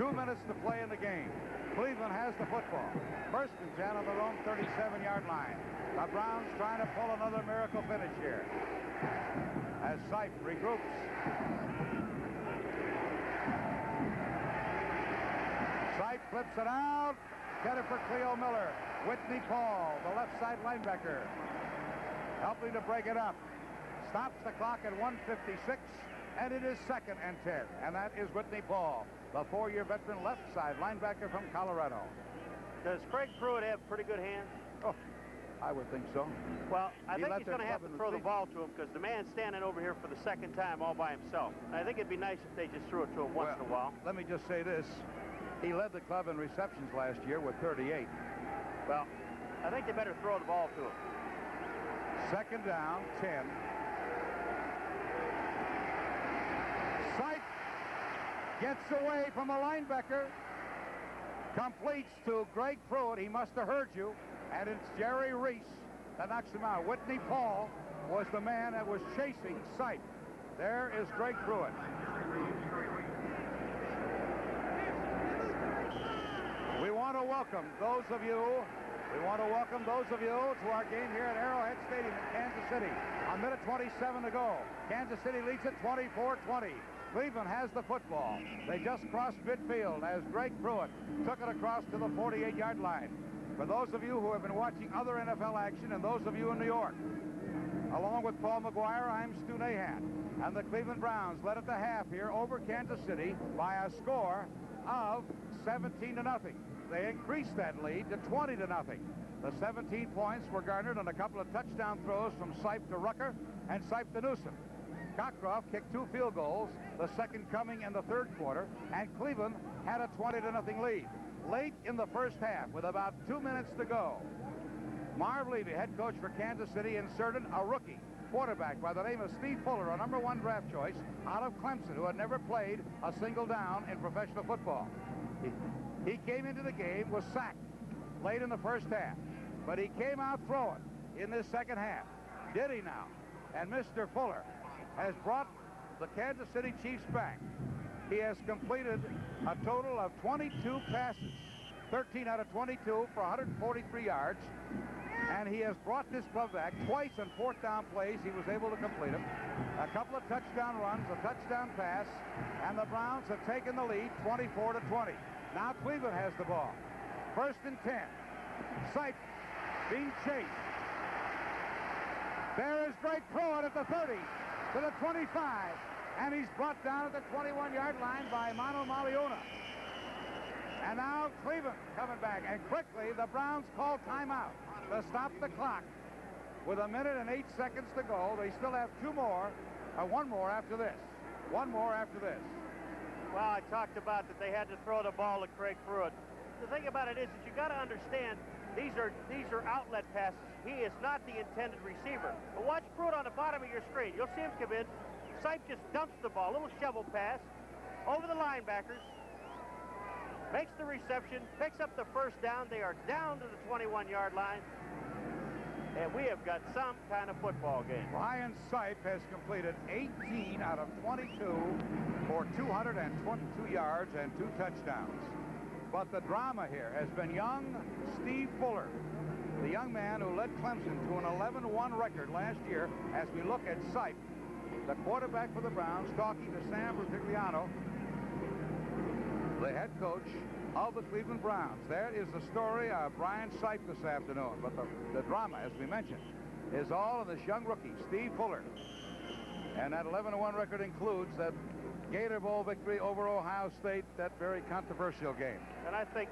[SPEAKER 1] 2 minutes to play in the game. Cleveland has the football. First and 10 on their own 37-yard line. The Browns trying to pull another miracle finish here. As Sipe regroups. Sipe flips it out. Get it for Cleo Miller. Whitney Paul, the left side linebacker, helping to break it up. Stops the clock at 1:56, and it is 2nd and 10. And that is Whitney Paul, the 4-year veteran left side linebacker from Colorado.
[SPEAKER 16] Does Craig Pruitt have pretty good hands?
[SPEAKER 1] Oh, I would think so.
[SPEAKER 16] Well, I think he's going to have
[SPEAKER 1] club
[SPEAKER 16] to
[SPEAKER 1] in
[SPEAKER 16] throw the
[SPEAKER 1] receive.
[SPEAKER 16] ball to him because the man's standing over here for the 2nd time all by himself. I think it'd be nice if they just threw it to him once in a while.
[SPEAKER 1] Let me just say this. He led the club in receptions last year with 38.
[SPEAKER 16] Well, I think they better throw the ball to him.
[SPEAKER 1] 2nd down, 10. Sipe gets away from a linebacker. Completes to Greg Pruitt. He must have heard you. And it's Jerry Reese that knocks him out. Whitney Paul was the man that was chasing Sipe. There is Greg Pruitt. We want to welcome those of you to our game here at Arrowhead Stadium in Kansas City. A minute 27 to go. Kansas City leads it 24-20. Cleveland has the football. They just crossed midfield as Greg Pruitt took it across to the 48-yard line. For those of you who have been watching other NFL action and those of you in New York, along with Paul McGuire, I'm Stu Nahan. And the Cleveland Browns led at the half here over Kansas City by a score of 17-0. They increased that lead to 20-0. The 17 points were garnered on a couple of touchdown throws from Sipe to Rucker and Sipe to Newsom. Cockcroft kicked 2 field goals, the second coming in the 3rd quarter, and Cleveland had a 20-0 lead. Late in the first half, with about 2 minutes to go, Marv Levy, head coach for Kansas City, inserted a rookie quarterback by the name of Steve Fuller, a #1 draft choice out of Clemson, who had never played a single down in professional football. He came into the game, was sacked late in the first half, but he came out throwing in this second half. Did he now? And Mr. Fuller has brought the Kansas City Chiefs back. He has completed a total of 22 passes, 13 out of 22 for 143 yards, and he has brought this club back twice on 4th down plays. He was able to complete them. A couple of touchdown runs, a touchdown pass, and the Browns have taken the lead 24-20. Now Cleveland has the ball. 1st and 10. Sipe being chased. There is Greg Pruitt at the 30 to the 25, and he's brought down at the 21-yard line by Mano Maliona. And now Cleveland coming back, and quickly the Browns call timeout to stop the clock. With 1 minute and 8 seconds to go, they still have one more after this. One more after this.
[SPEAKER 16] Well, I talked about that they had to throw the ball to Craig Pruitt. The thing about it is that you got to understand these are outlet passes. He is not the intended receiver. But watch Pruitt on the bottom of your screen. You'll see him come in. Sipe just dumps the ball, a little shovel pass over the linebackers, makes the reception, picks up the 1st down. They are down to the 21-yard line. And we have got some kind of football game.
[SPEAKER 1] Ryan Sipe has completed 18 out of 22 for 222 yards and 2 touchdowns. But the drama here has been young Steve Fuller, the young man who led Clemson to an 11-1 record last year. As we look at Sipe, the quarterback for the Browns, talking to Sam Rutigliano, the head coach of the Cleveland Browns. There is the story of Brian Sipe this afternoon. But the drama, as we mentioned, is all in this young rookie, Steve Fuller. And that 11-1 record includes that Gator Bowl victory over Ohio State, that very controversial game.
[SPEAKER 16] And I think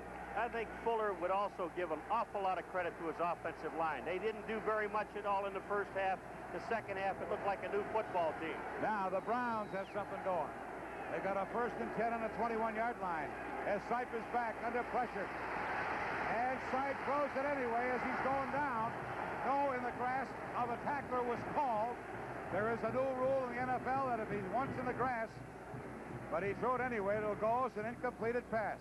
[SPEAKER 16] Fuller would also give an awful lot of credit to his offensive line. They didn't do very much at all in the first half. The second half, it looked like a new football team.
[SPEAKER 1] Now the Browns have something going. They got a 1st and 10 on the 21-yard line as Sipe is back under pressure. And Sipe throws it anyway as he's going down. No, in the grasp of a tackler was called. There is a new rule in the NFL that if he's once in the grass, but he threw it anyway, it'll go as an incompleted pass.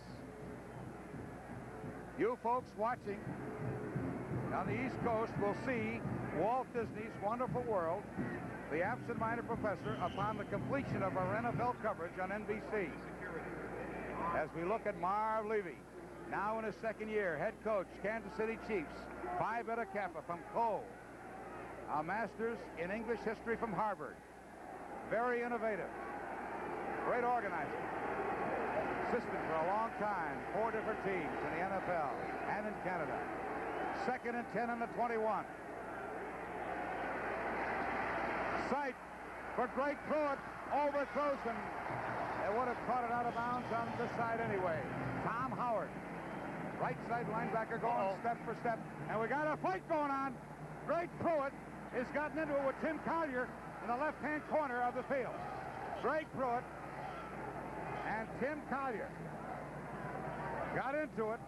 [SPEAKER 1] You folks watching on the East Coast will see Walt Disney's Wonderful World, The Absent-Minded Professor, upon the completion of our NFL coverage on NBC. As we look at Marv Levy, now in his second year, head coach, Kansas City Chiefs, Phi Beta Kappa from Cole, a master's in English history from Harvard. Very innovative, great organizer. Assistant for a long time, 4 different teams in the NFL and in Canada. 2nd and 10 on the 21. Sight for Greg Pruitt, overthrows him. They would have caught it out of bounds on this side anyway. Tom Howard, right side linebacker, going step for step, and we got a fight going on. Greg Pruitt has gotten into it with Tim Collier in the left-hand corner of the field. Greg Pruitt and Tim Collier got into it.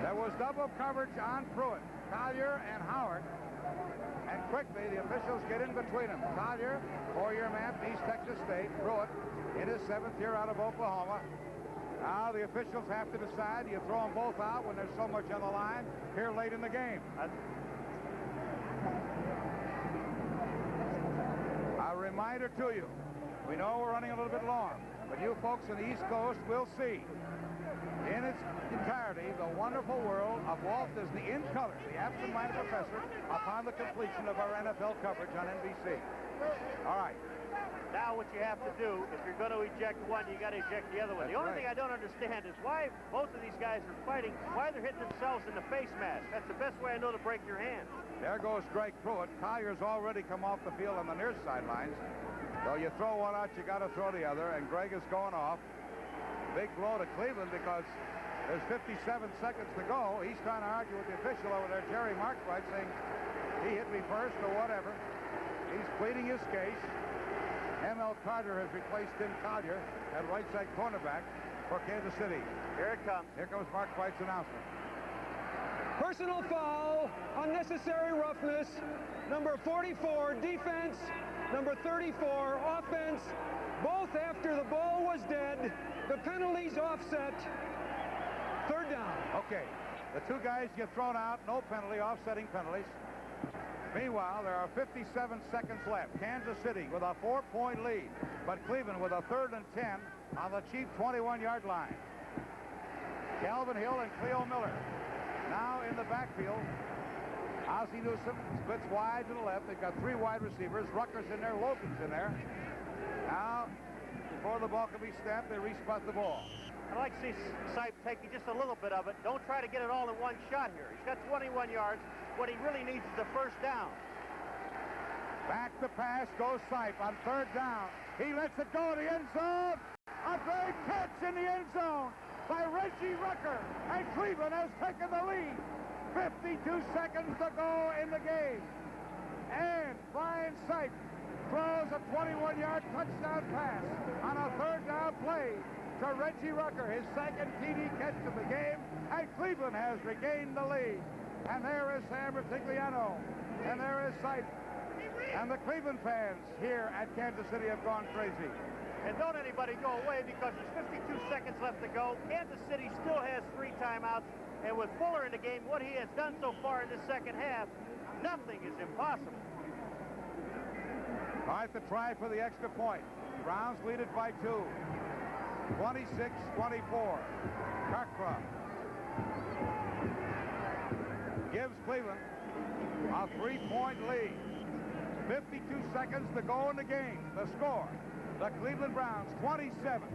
[SPEAKER 1] There was double coverage on Pruitt, Collier and Howard, and quickly the officials get in between them. Collier, 4-year man from East Texas State. Pruitt in his 7th year out of Oklahoma. Now the officials have to decide. You throw them both out when there's so much on the line here late in the game. A reminder to you, we know we're running a little bit long, but you folks on the East Coast will see in its entirety the Wonderful World of Walt Disney in color, The Absent-Minded Professor, upon the completion of our NFL coverage on NBC. All right.
[SPEAKER 16] Now what you have to do, if you're going to eject one, you got to eject the other one. The only thing I don't understand is why both of these guys are fighting, why they're hitting themselves in the face mask. That's the best way I know to break your hand.
[SPEAKER 1] There goes Greg Pruitt. Collier's already come off the field on the near sidelines. So you throw one out, you got to throw the other, and Greg is going off. Big blow to Cleveland because there's 57 seconds to go. He's trying to argue with the official over there, Jerry Markwright, saying he hit me first or whatever. He's pleading his case. M.L. Carter has replaced Tim Collier at right side cornerback for Kansas City.
[SPEAKER 16] Here it comes.
[SPEAKER 1] Here comes Markwright's announcement.
[SPEAKER 17] Personal foul, unnecessary roughness, number 44, defense, number 34, offense, both after the ball was dead. The penalties offset. 3rd down.
[SPEAKER 1] Okay. The 2 guys get thrown out. No penalty, offsetting penalties. Meanwhile, there are 57 seconds left. Kansas City with a 4-point lead, but Cleveland with a 3rd and 10 on the cheap 21-yard line. Calvin Hill and Cleo Miller now in the backfield. Ozzie Newsome splits wide to the left. They've got 3 wide receivers. Rucker's in there. Logan's in there. Now, before the ball can be snapped, they respot the ball.
[SPEAKER 16] I'd like to see Sipe taking just a little bit of it. Don't try to get it all in one shot here. He's got 21 yards. What he really needs is a 1st down.
[SPEAKER 1] Back the pass goes Sipe on 3rd down. He lets it go in the end zone. A great catch in the end zone by Reggie Rucker. And Cleveland has taken the lead. 52 seconds to go in the game. And Brian Sipe throws a 21-yard touchdown pass on a 3rd down play to Reggie Rucker, his 2nd TD catch of the game, and Cleveland has regained the lead. And there is Sam Retigliano, and there is Sipe. And the Cleveland fans here at Kansas City have gone crazy.
[SPEAKER 16] And don't anybody go away because there's 52 seconds left to go. Kansas City still has 3 timeouts, and with Fuller in the game, what he has done so far in this second half, nothing is impossible.
[SPEAKER 1] All right, the try for the extra point. Browns lead it by 2. 26-24. Cockcroft gives Cleveland a 3-point lead. 52 seconds to go in the game. The score, the Cleveland Browns 27,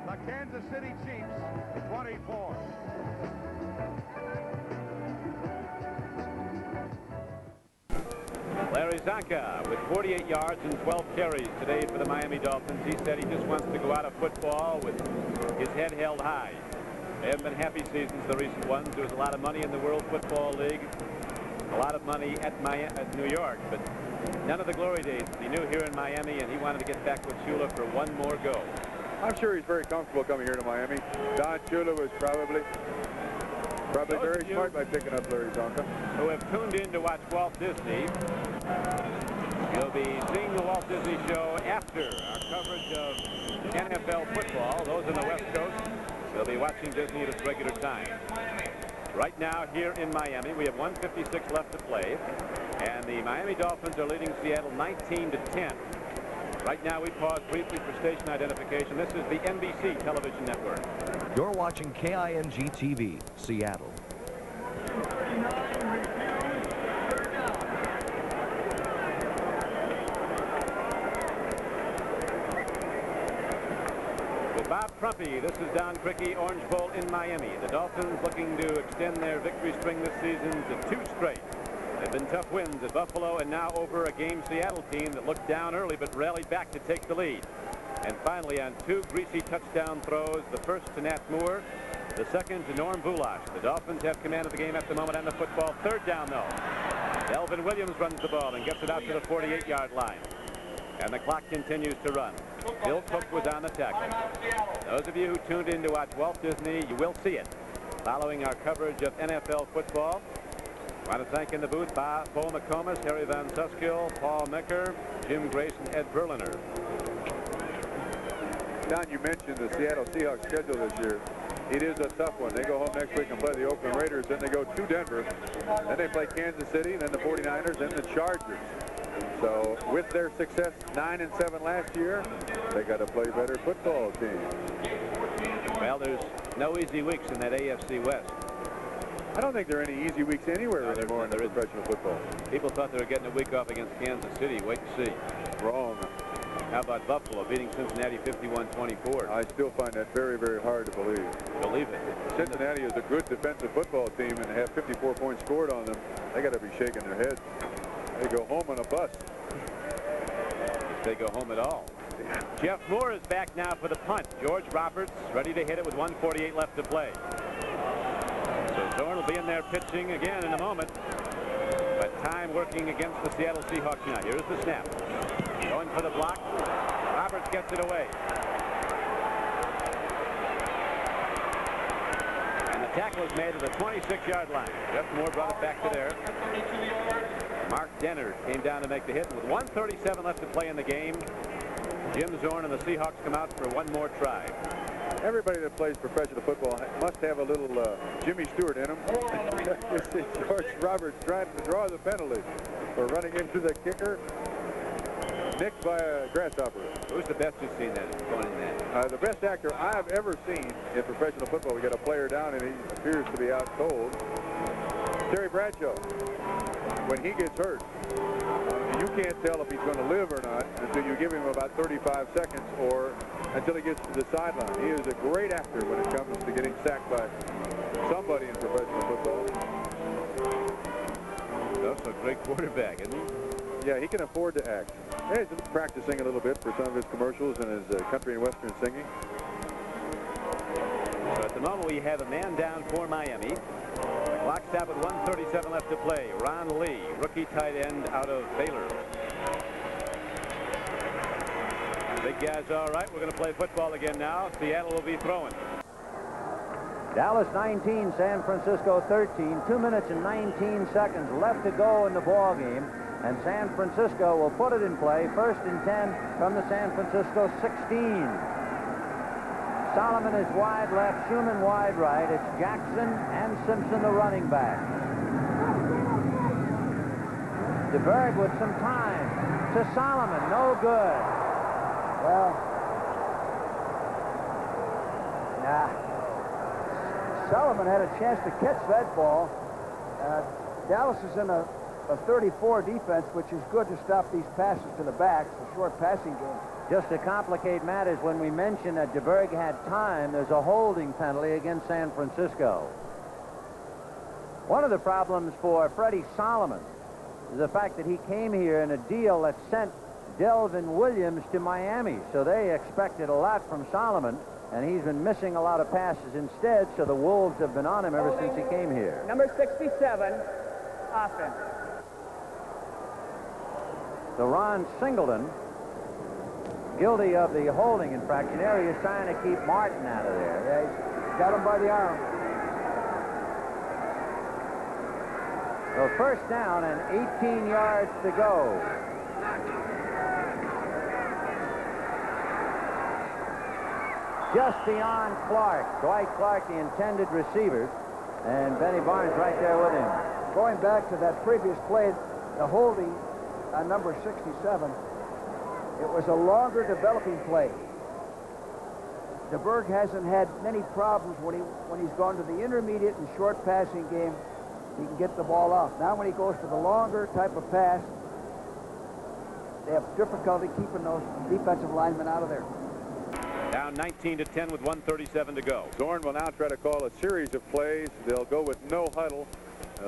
[SPEAKER 1] the Kansas City Chiefs 24.
[SPEAKER 3] Larry Zonka with 48 yards and 12 carries today for the Miami Dolphins. He said he just wants to go out of football with his head held high. They haven't been happy seasons, the recent ones. There was a lot of money in the World Football League, a lot of money at New York, but none of the glory days. He knew here in Miami, and he wanted to get back with Shula for one more go.
[SPEAKER 4] I'm sure he's very comfortable coming here to Miami. Don Shula was probably very smart by picking up Larry Zonka.
[SPEAKER 3] Who have tuned in to watch Walt Disney. You'll be seeing the Walt Disney Show after our coverage of NFL football. Those on the West Coast will be watching Disney at its regular time. Right now here in Miami, we have 1:56 left to play. And the Miami Dolphins are leading Seattle 19-10. Right now, we pause briefly for station identification. This is the NBC television network.
[SPEAKER 13] You're watching KING-TV, Seattle.
[SPEAKER 3] With Bob Trumpy, this is Don Crickey, Orange Bowl in Miami. The Dolphins looking to extend their victory string this season to 2 straight. They've been tough wins at Buffalo and now over a game Seattle team that looked down early but rallied back to take the lead. And finally, on 2 greasy touchdown throws, the first to Nat Moore, the second to Norm Vulash. The Dolphins have command of the game at the moment on the football. 3rd down, though. Delvin Williams runs the ball and gets it out to the 48-yard line. And the clock continues to run. Bill Cook was on the tackle. Those of you who tuned in to watch Walt Disney, you will see it. Following our coverage of NFL football, I want to thank in the booth Paul McComas, Harry Van Suskill, Paul Mecker, Jim Grace, and Ed Berliner.
[SPEAKER 4] Don, you mentioned the Seattle Seahawks schedule this year. It is a tough one. They go home next week and play the Oakland Raiders. Then they go to Denver. Then they play Kansas City, then the 49ers, then the Chargers. So with their success 9-7 last year, they got to play better football teams.
[SPEAKER 3] Well, there's no easy weeks in that AFC West.
[SPEAKER 4] I don't think there are any easy weeks anywhere anymore in professional football.
[SPEAKER 3] People thought they were getting a week off against Kansas City. Wait and see.
[SPEAKER 4] Wrong.
[SPEAKER 3] How about Buffalo beating Cincinnati 51-24?
[SPEAKER 4] I still find that very, very hard to believe.
[SPEAKER 3] Believe it.
[SPEAKER 4] Cincinnati is a good defensive football team and have 54 points scored on them. They got to be shaking their heads. They go home on a bus.
[SPEAKER 3] If they go home at all. Jeff Moore is back now for the punt. George Roberts ready to hit it with 1:48 left to play. So Zorn will be in there pitching again in a moment. But time working against the Seattle Seahawks now. Here's the snap. Going for the block. Roberts gets it away. And the tackle is made at the 26-yard line. Jeff Moore brought it back to there. Mark Dennard came down to make the hit with 1:37 left to play in the game. Jim Zorn and the Seahawks come out for one more try.
[SPEAKER 4] Everybody that plays professional football must have a little Jimmy Stewart in them. You see George Roberts trying to draw the penalty for running into the kicker. Nicked by a grasshopper.
[SPEAKER 3] Who's the best you've seen that going in that?
[SPEAKER 4] The best actor I've ever seen in professional football. We got a player down and he appears to be out cold. Terry Bradshaw. When he gets hurt, you can't tell if he's going to live or not until you give him about 35 seconds or until he gets to the sideline. He is a great actor when it comes to getting sacked by somebody in professional football.
[SPEAKER 3] He's also a great quarterback, isn't he?
[SPEAKER 4] Yeah, he can afford to act. He's practicing a little bit for some of his commercials and his country and western singing.
[SPEAKER 3] So at the moment we have a man down for Miami. The clock stopped with 1:37 left to play. Ron Lee, rookie tight end out of Baylor. Big guys all right. We're going to play football again now. Seattle will be throwing.
[SPEAKER 7] Dallas 19, San Francisco 13. 2 minutes and 19 seconds left to go in the ball game. And San Francisco will put it in play. 1st and 10 from the San Francisco 16. Solomon is wide left, Schumann wide right. It's Jackson and Simpson, the running back. DeBerg with some time to Solomon. No good.
[SPEAKER 6] Well, Solomon had a chance to catch that ball. Dallas is in a 34 defense, which is good to stop these passes to the backs, a short passing game.
[SPEAKER 7] Just to complicate matters, when we mentioned that DeBerg had time, there's a holding penalty against San Francisco. One of the problems for Freddie Solomon is the fact that he came here in a deal that sent Delvin Williams to Miami. So they expected a lot from Solomon, and he's been missing a lot of passes instead, so the Wolves have been on him ever since he came here.
[SPEAKER 2] Number 67, offense.
[SPEAKER 7] So Ron Singleton, guilty of the holding infraction there. He is trying to keep Martin out of there.
[SPEAKER 6] Yeah, he's got him by the arm.
[SPEAKER 7] So 1st down and 18 yards to go. Just beyond Clark. Dwight Clark, the intended receiver, and Benny Barnes right there with him.
[SPEAKER 6] Going back to that previous play, the holding on number 67, it was a longer developing play. DeBerg hasn't had many problems when he's gone to the intermediate and short passing game. He can get the ball off. Now when he goes to the longer type of pass, they have difficulty keeping those defensive linemen out of there.
[SPEAKER 3] Down 19-10 with 1:37 to go.
[SPEAKER 4] Zorn will now try to call a series of plays. They'll go with no huddle.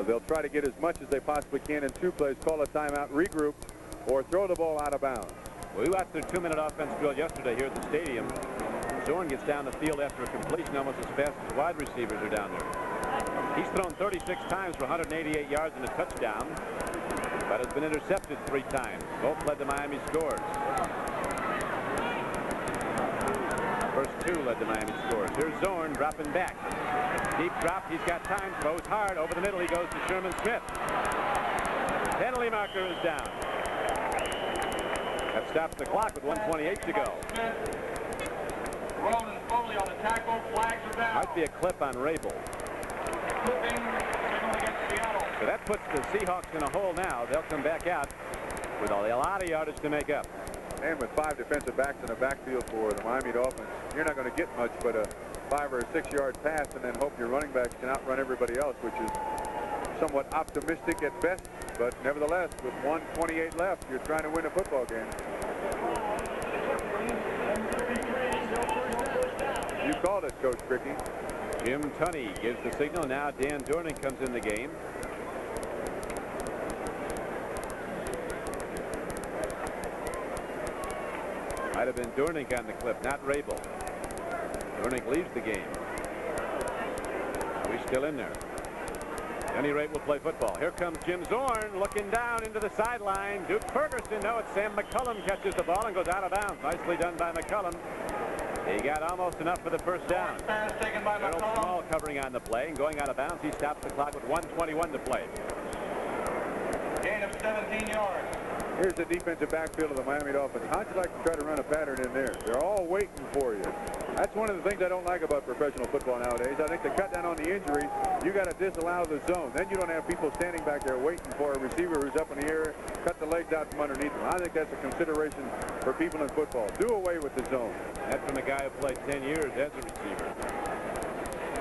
[SPEAKER 4] They'll try to get as much as they possibly can in 2 plays, call a timeout, regroup, or throw the ball out of bounds.
[SPEAKER 3] We watched their 2-minute offense drill yesterday here at the stadium. Zorn gets down the field after a completion almost as fast as the wide receivers are down there. He's thrown 36 times for 188 yards and a touchdown, but has been intercepted 3 times. Both led to Miami scores. First 2 led to Miami scores. Here's Zorn dropping back. Deep drop. He's got time. Throws hard. Over the middle he goes to Sherman Smith. Penalty marker is down. That stops the clock with 1:28 to go.
[SPEAKER 5] Rolling slowly on the tackle. Flags are down.
[SPEAKER 3] Might be a clip on Rabel. So that puts the Seahawks in a hole now. They'll come back out with a lot of yardage to make up.
[SPEAKER 4] And with 5 defensive backs in the backfield for the Miami Dolphins, you're not going to get much but a 5 or a 6 yard pass and then hope your running backs can outrun everybody else, which is somewhat optimistic at best. But nevertheless, with 1:28 left, you're trying to win a football game. You called it, Coach Cricky.
[SPEAKER 3] Jim Tunney gives the signal. Now Dan Dorning comes in the game. Might have been Dornick on the clip, not Rabel. Dornick leaves the game. He's still in there. At any rate, we'll play football. Here comes Jim Zorn looking down into the sideline. Duke Ferguson. No, it's Sam McCullum catches the ball and goes out of bounds. Nicely done by McCullum. He got almost enough for the first down. Gerald Small covering on the play and going out of bounds. He stops the clock with 1:21 to play.
[SPEAKER 5] Gain of 17 yards.
[SPEAKER 4] Here's the defensive backfield of the Miami Dolphins. How'd you like to try to run a pattern in there? They're all waiting for you. That's one of the things I don't like about professional football nowadays. I think to cut down on the injuries, you got to disallow the zone. Then you don't have people standing back there waiting for a receiver who's up in the air, cut the legs out from underneath them. I think that's a consideration for people in football. Do away with the zone.
[SPEAKER 3] That's from a guy who played 10 years as a receiver.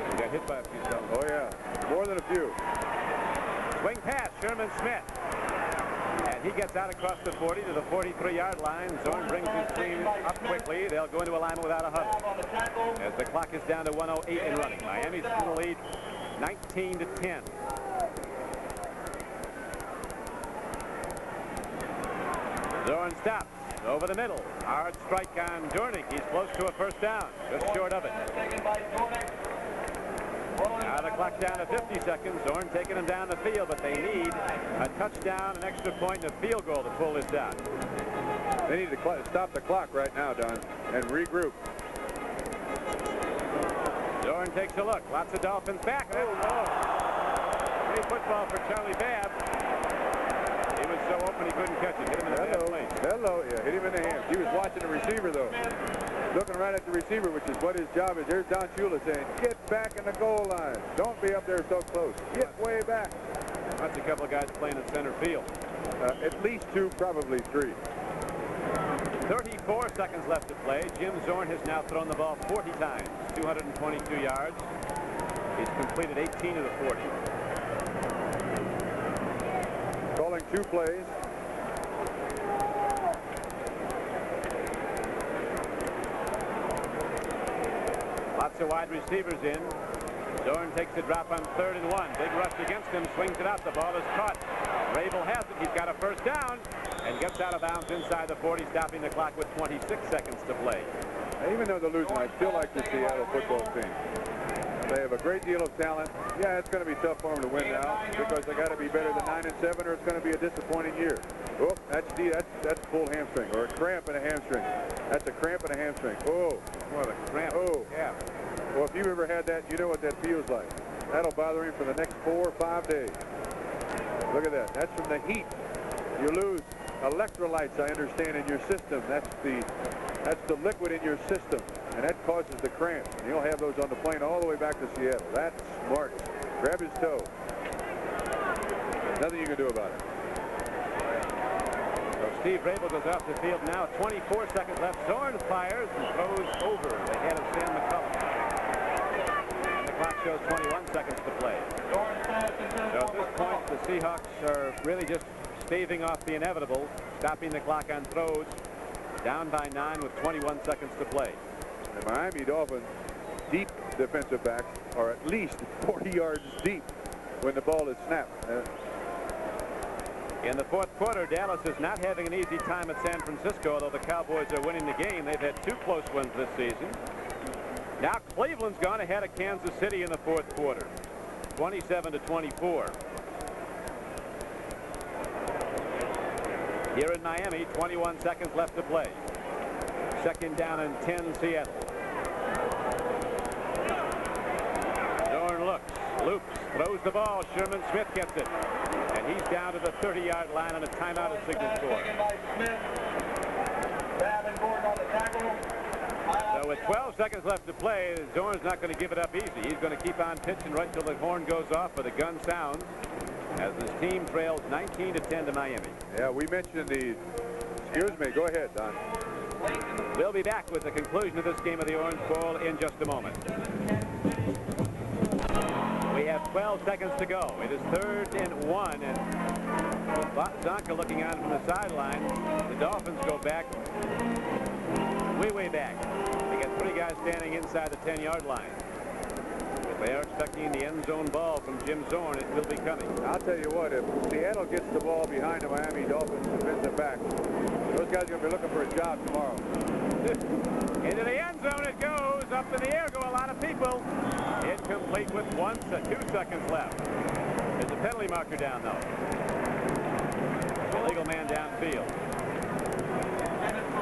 [SPEAKER 3] He got hit by a few zones.
[SPEAKER 4] Oh, yeah. More than a few.
[SPEAKER 3] Swing pass, Sherman Smith. And he gets out across the 40 to the 43-yard line. Zorn brings his team up quickly. They'll go into alignment without a huddle. As the clock is down to 1:08 and running. Miami's in the lead 19-10. Zorn stops over the middle. Hard strike on Dornick. He's close to a first down. Just short of it. Now the clock down to 50 seconds. Zorn taking them down the field, but they need a touchdown, an extra point, and a field goal to pull this out.
[SPEAKER 4] They need to stop the clock right now, Don, and regroup.
[SPEAKER 3] Zorn takes a look. Lots of Dolphins back. Oh, no. Great football for Charlie Babb. He was so open he couldn't catch it. Hit him in the bad place.
[SPEAKER 4] Hello. Yeah, hit him in the hands. He was watching the receiver, though. Looking right at the receiver, which is what his job is. There's Don Shula saying, get back in the goal line. Don't be up there so close. Get way back.
[SPEAKER 3] That's a couple of guys playing in center field.
[SPEAKER 4] At least 2, probably 3.
[SPEAKER 3] 34 seconds left to play. Jim Zorn has now thrown the ball 40 times, 222 yards. He's completed 18 of the 40.
[SPEAKER 4] Calling 2 plays.
[SPEAKER 3] Lots of wide receivers in. Zorn takes a drop on 3rd and 1. Big rush against him. Swings it out. The ball is caught. Rabel has it. He's got a first down and gets out of bounds inside the 40, stopping the clock with 26 seconds to play.
[SPEAKER 4] Even though they're losing, I still like the Seattle football team. They have a great deal of talent. Yeah, it's going to be tough for them to win now because they got to be better than 9-7, or it's going to be a disappointing year. Oh, that's pulled hamstring or a cramp in a hamstring. That's a cramp in a hamstring. Oh,
[SPEAKER 3] what a cramp.
[SPEAKER 4] Oh,
[SPEAKER 3] yeah.
[SPEAKER 4] Well, if you've ever had that, you know what that feels like. That'll bother him for the next 4 or 5 days. Look at that. That's from the heat. You lose electrolytes, I understand, in your system. That's the liquid in your system, and that causes the cramp. And he'll have those on the plane all the way back to Seattle. That's smart. Grab his toe. There's nothing you can do about it.
[SPEAKER 3] Steve Rabel goes off the field now. 24 seconds left. Zorn fires and throws over the head of Sam McCullum. And the clock shows 21 seconds to play. So at this point, the Seahawks are really just staving off the inevitable, stopping the clock on throws, down by 9 with 21 seconds to play.
[SPEAKER 4] The Miami Dolphins deep defensive backs are at least 40 yards deep when the ball is snapped.
[SPEAKER 3] In the fourth quarter, Dallas is not having an easy time at San Francisco, although the Cowboys are winning the game. They've had 2 close wins this season. Now Cleveland's gone ahead of Kansas City in the fourth quarter, 27-24. Here in Miami, 21 seconds left to play. Second down and 10, Seattle. Zorn looks, loops, throws the ball. Sherman Smith gets it. And he's down to the 30-yard line on a timeout at signal score. So with 12 seconds left to play, Zorn's not going to give it up easy. He's going to keep on pitching right till the horn goes off or the gun sounds, as his team trails 19-10 to Miami.
[SPEAKER 4] Yeah, we mentioned the... Excuse me. Go ahead, Don.
[SPEAKER 3] We'll be back with the conclusion of this game of the Orange Bowl in just a moment. We have 12 seconds to go. It is 3rd and 1, and with Zonka looking on from the sideline, the Dolphins go back, way back. They got 3 guys standing inside the 10-yard line. If they are expecting the end zone ball from Jim Zorn, it will be coming.
[SPEAKER 4] I'll tell you what, if Seattle gets the ball behind the Miami Dolphins defensive back, those guys are going to be looking for a job tomorrow.
[SPEAKER 3] Into the end zone it goes. Up in the air go a lot of people. Incomplete with 2 seconds left. There's a penalty marker down, though. Illegal man downfield.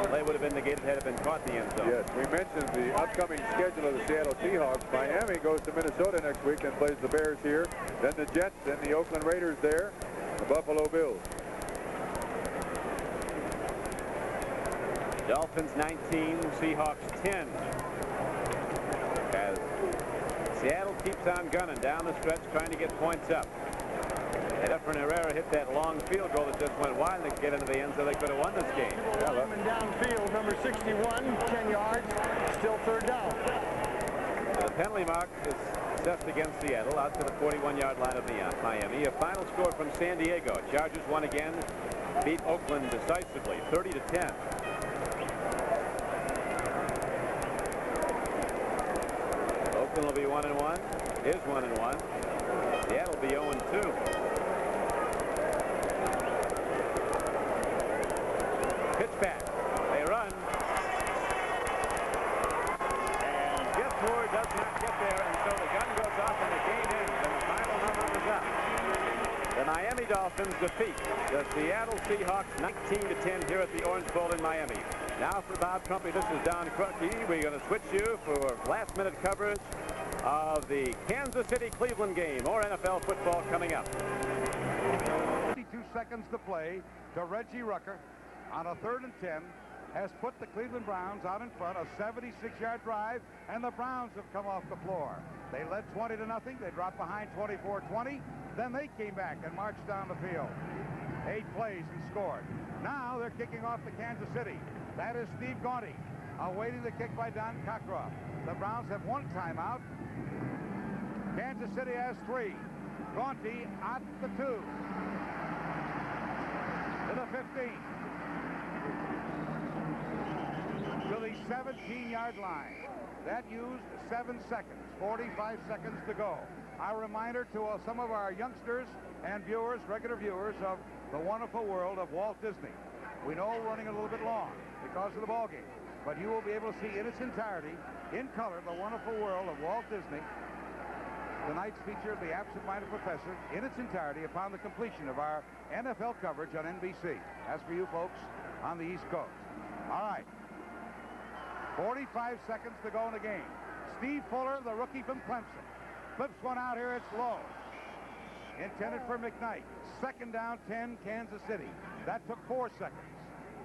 [SPEAKER 3] Play would have been negated had it been caught in the end zone.
[SPEAKER 4] Yes, we mentioned the upcoming schedule of the Seattle Seahawks. Miami goes to Minnesota next week and plays the Bears here. Then the Jets, then the Oakland Raiders there, the Buffalo Bills.
[SPEAKER 3] Dolphins 19, Seahawks 10. As Seattle keeps on gunning down the stretch, trying to get points up. And Efren Herrera hit that long field goal that just went wide to get into the end, so they could have won this game.
[SPEAKER 11] And downfield, number 61, 10 yards, still 3rd down.
[SPEAKER 3] So the penalty mark is assessed against Seattle out to the 41-yard line of the Miami. A final score from San Diego. Chargers won again, beat Oakland decisively, 30-10. Oakland will be 1-1. Is 1-1. Seattle will be 0-2. Pitch back. They run. And Jeff Moore does not get there, and so the gun goes off and the game ends, and the final number is up. The Miami Dolphins defeat the Seattle Seahawks 19-10 here at the Orange Bowl in Miami. Now for Bob Trumpy, this is Don Krutke. We're going to switch you for last-minute coverage of the Kansas City-Cleveland game. More NFL football coming up.
[SPEAKER 1] 52 seconds to play to Reggie Rucker on a 3rd and 10 has put the Cleveland Browns out in front, a 76-yard drive, and the Browns have come off the floor. They led 20-0. They dropped behind 24-20. Then they came back and marched down the field. 8 plays and scored. Now they're kicking off to Kansas City. That is Steve Gaunty awaiting the kick by Don Cockcroft. The Browns have 1 timeout. Kansas City has 3. Gaunty at the 2. To the 15. To the 17-yard line. That used 7 seconds. 45 seconds to go. A reminder to some of our youngsters and viewers, regular viewers of the wonderful world of Walt Disney. We know we're running a little bit long because of the ball game, but you will be able to see in its entirety, in color, the wonderful world of Walt Disney. Tonight's feature of The Absent-Minded Professor in its entirety upon the completion of our NFL coverage on NBC. That's for you folks on the East Coast. All right. 45 seconds to go in the game. Steve Fuller, the rookie from Clemson, flips one out here. It's low. Intended for McKnight. 2nd down, 10, Kansas City. That took 4 seconds.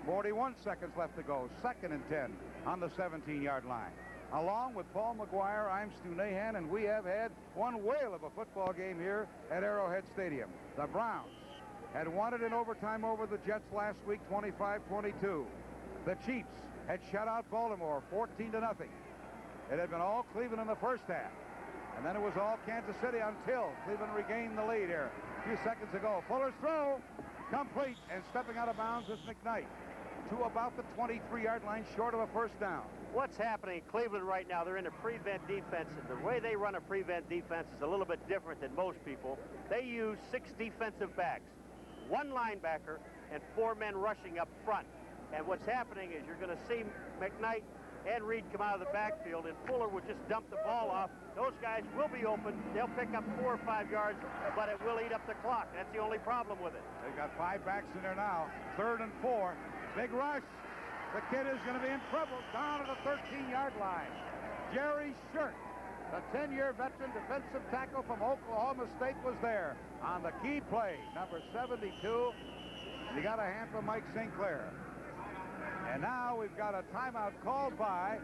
[SPEAKER 1] 41 seconds left to go. 2nd and 10 on the 17-yard line. Along with Paul McGuire, I'm Stu Nahan, and we have had one whale of a football game here at Arrowhead Stadium. The Browns had won it in overtime over the Jets last week, 25-22. The Chiefs had shut out Baltimore 14-0. It had been all Cleveland in the first half. And then it was all Kansas City until Cleveland regained the lead here a few seconds ago. Fuller's throw, complete, and stepping out of bounds is McKnight to about the 23-yard line, short of a first down.
[SPEAKER 16] What's happening in Cleveland right now, they're in a prevent defense, and the way they run a prevent defense is a little bit different than most people. They use 6 defensive backs, 1 linebacker, and 4 men rushing up front. And what's happening is you're going to see McKnight and Reed come out of the backfield, and Fuller would just dump the ball off. Those guys will be open. They'll pick up 4 or 5 yards, but it will eat up the clock. That's the only problem with it.
[SPEAKER 1] They've got 5 backs in there now. 3rd and 4. Big rush. The kid is going to be in trouble down at the 13-yard line. Jerry Shirk, the 10-year veteran defensive tackle from Oklahoma State, was there on the key play, number 72. And he got a hand from Mike Sinclair. And now we've got a timeout called by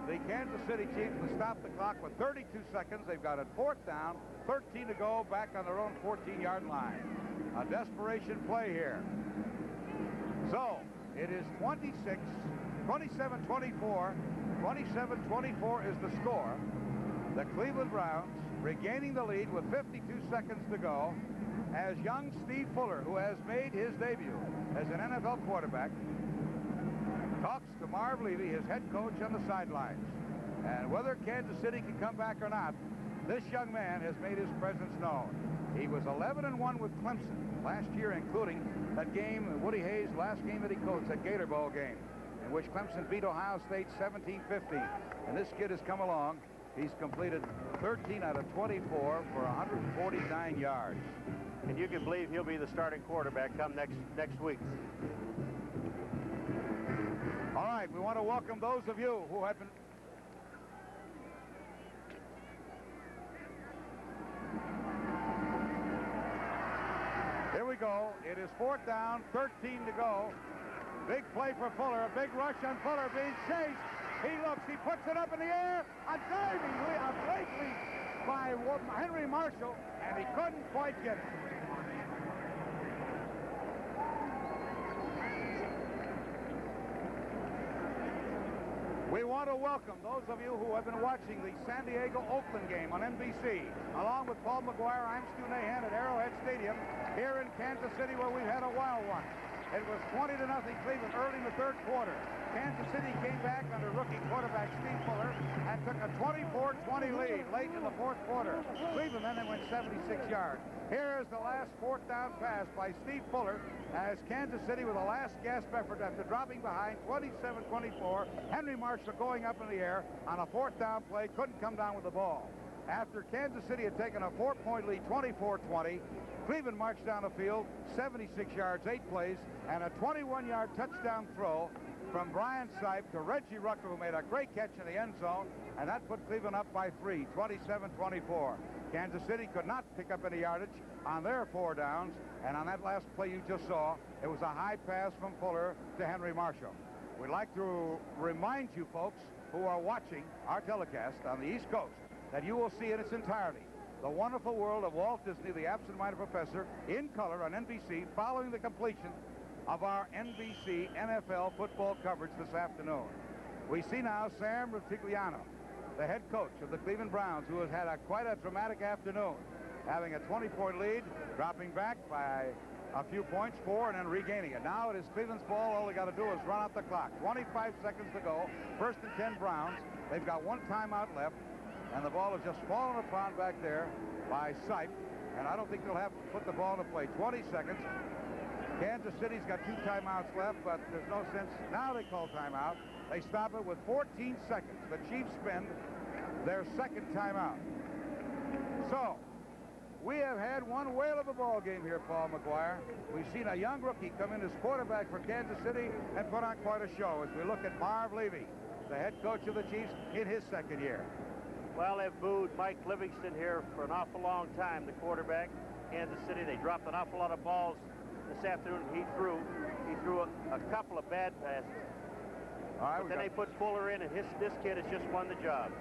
[SPEAKER 1] the Kansas City Chiefs to stop the clock with 32 seconds. They've got it 4th down, 13 to go, back on their own 14-yard line. A desperation play here. So it is 27-24. 27-24 is the score. The Cleveland Browns regaining the lead with 52 seconds to go as young Steve Fuller, who has made his debut as an NFL quarterback, talks to Marv Levy, his head coach, on the sidelines. And whether Kansas City can come back or not, this young man has made his presence known. He was 11-1 with Clemson last year, including that game, Woody Hayes' last game that he coached, that Gator Bowl game, in which Clemson beat Ohio State 17-15. And this kid has come along. He's completed 13 out of 24 for 149 yards.
[SPEAKER 16] And you can believe he'll be the starting quarterback come next week.
[SPEAKER 1] All right, we want to welcome those of you who have been... Here we go. It is 4th down, 13 to go. Big play for Fuller. A big rush on Fuller being chased. He looks, he puts it up in the air. A diving, a great leap by Henry Marshall, and he couldn't quite get it. We want to welcome those of you who have been watching the San Diego-Oakland game on NBC. Along with Paul McGuire, I'm Stu Nahan at Arrowhead Stadium here in Kansas City, where we've had a wild one. It was 20-0 Cleveland early in the 3rd quarter. Kansas City came back under rookie quarterback Steve Fuller and took a 24-20 lead late in the 4th quarter. Cleveland then went 76 yards. Here is the last 4th down pass by Steve Fuller as Kansas City, with a last gasp effort after dropping behind 27-24. Henry Marshall going up in the air on a 4th down play, couldn't come down with the ball. After Kansas City had taken a 4-point lead, 24-20, Cleveland marched down the field, 76 yards, 8 plays, and a 21-yard touchdown throw from Brian Sipe to Reggie Rucker, who made a great catch in the end zone, and that put Cleveland up by 3, 27-24. Kansas City could not pick up any yardage on their 4 downs, and on that last play you just saw, it was a high pass from Fuller to Henry Marshall. We'd like to remind you folks who are watching our telecast on the East Coast that you will see in its entirety the wonderful world of Walt Disney, the absent-minded professor, in color on NBC, following the completion of our NBC NFL football coverage this afternoon. We see now Sam Rutigliano, the head coach of the Cleveland Browns, who has had quite a dramatic afternoon, having a 20-point lead, dropping back by a few points, 4, and then regaining it. Now it is Cleveland's ball. All they got to do is run out the clock. 25 seconds to go. 1st and 10 Browns. They've got 1 timeout left, and the ball has just fallen upon back there by Sipe, and I don't think they'll have to put the ball into play. 20 seconds. Kansas City's got 2 timeouts left, but there's no sense. Now they call timeout. They stop it with 14 seconds. The Chiefs spend their 2nd timeout. So, we have had one whale of a ball game here, Paul McGuire. We've seen a young rookie come in as quarterback for Kansas City and put on quite a show as we look at Marv Levy, the head coach of the Chiefs, in his 2nd year.
[SPEAKER 16] Well, they've booed Mike Livingston here for an awful long time, the quarterback. Kansas City, they dropped an awful lot of balls this afternoon. He threw a couple of bad passes. All right, but then they put Fuller in, and this kid has just won the job.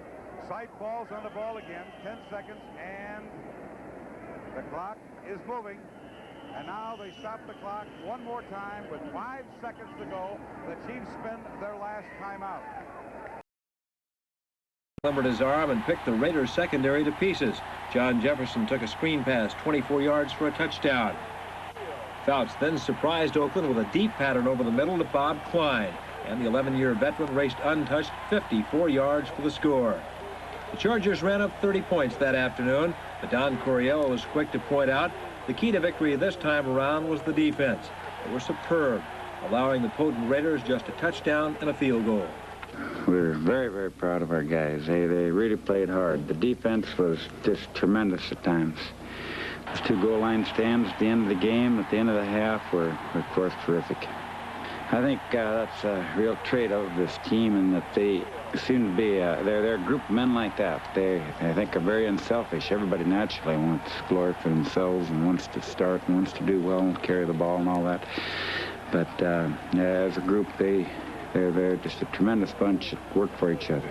[SPEAKER 1] Sipe falls on the ball again, 10 seconds, and the clock is moving. And now they stop the clock one more time with 5 seconds to go. The Chiefs spend their last timeout.
[SPEAKER 15] Numbered his arm and picked the Raiders secondary to pieces. John Jefferson took a screen pass 24 yards for a touchdown. Fouts then surprised Oakland with a deep pattern over the middle to Bob Klein, and the 11-year veteran raced untouched 54 yards for the score. The Chargers ran up 30 points that afternoon, but Don Coryell was quick to point out the key to victory this time around was the defense. They were superb, allowing the potent Raiders just a touchdown and a field goal.
[SPEAKER 21] We're very, very proud of our guys. They really played hard. The defense was just tremendous at times. Those 2 goal line stands at the end of the game, at the end of the half, were of course terrific. I think that's a real trait of this team, and that they seem to be, they're a group of men like that. They, I think, are very unselfish. Everybody naturally wants glory for themselves and wants to start and wants to do well and carry the ball and all that. But as a group, they're just a tremendous bunch that work for each other.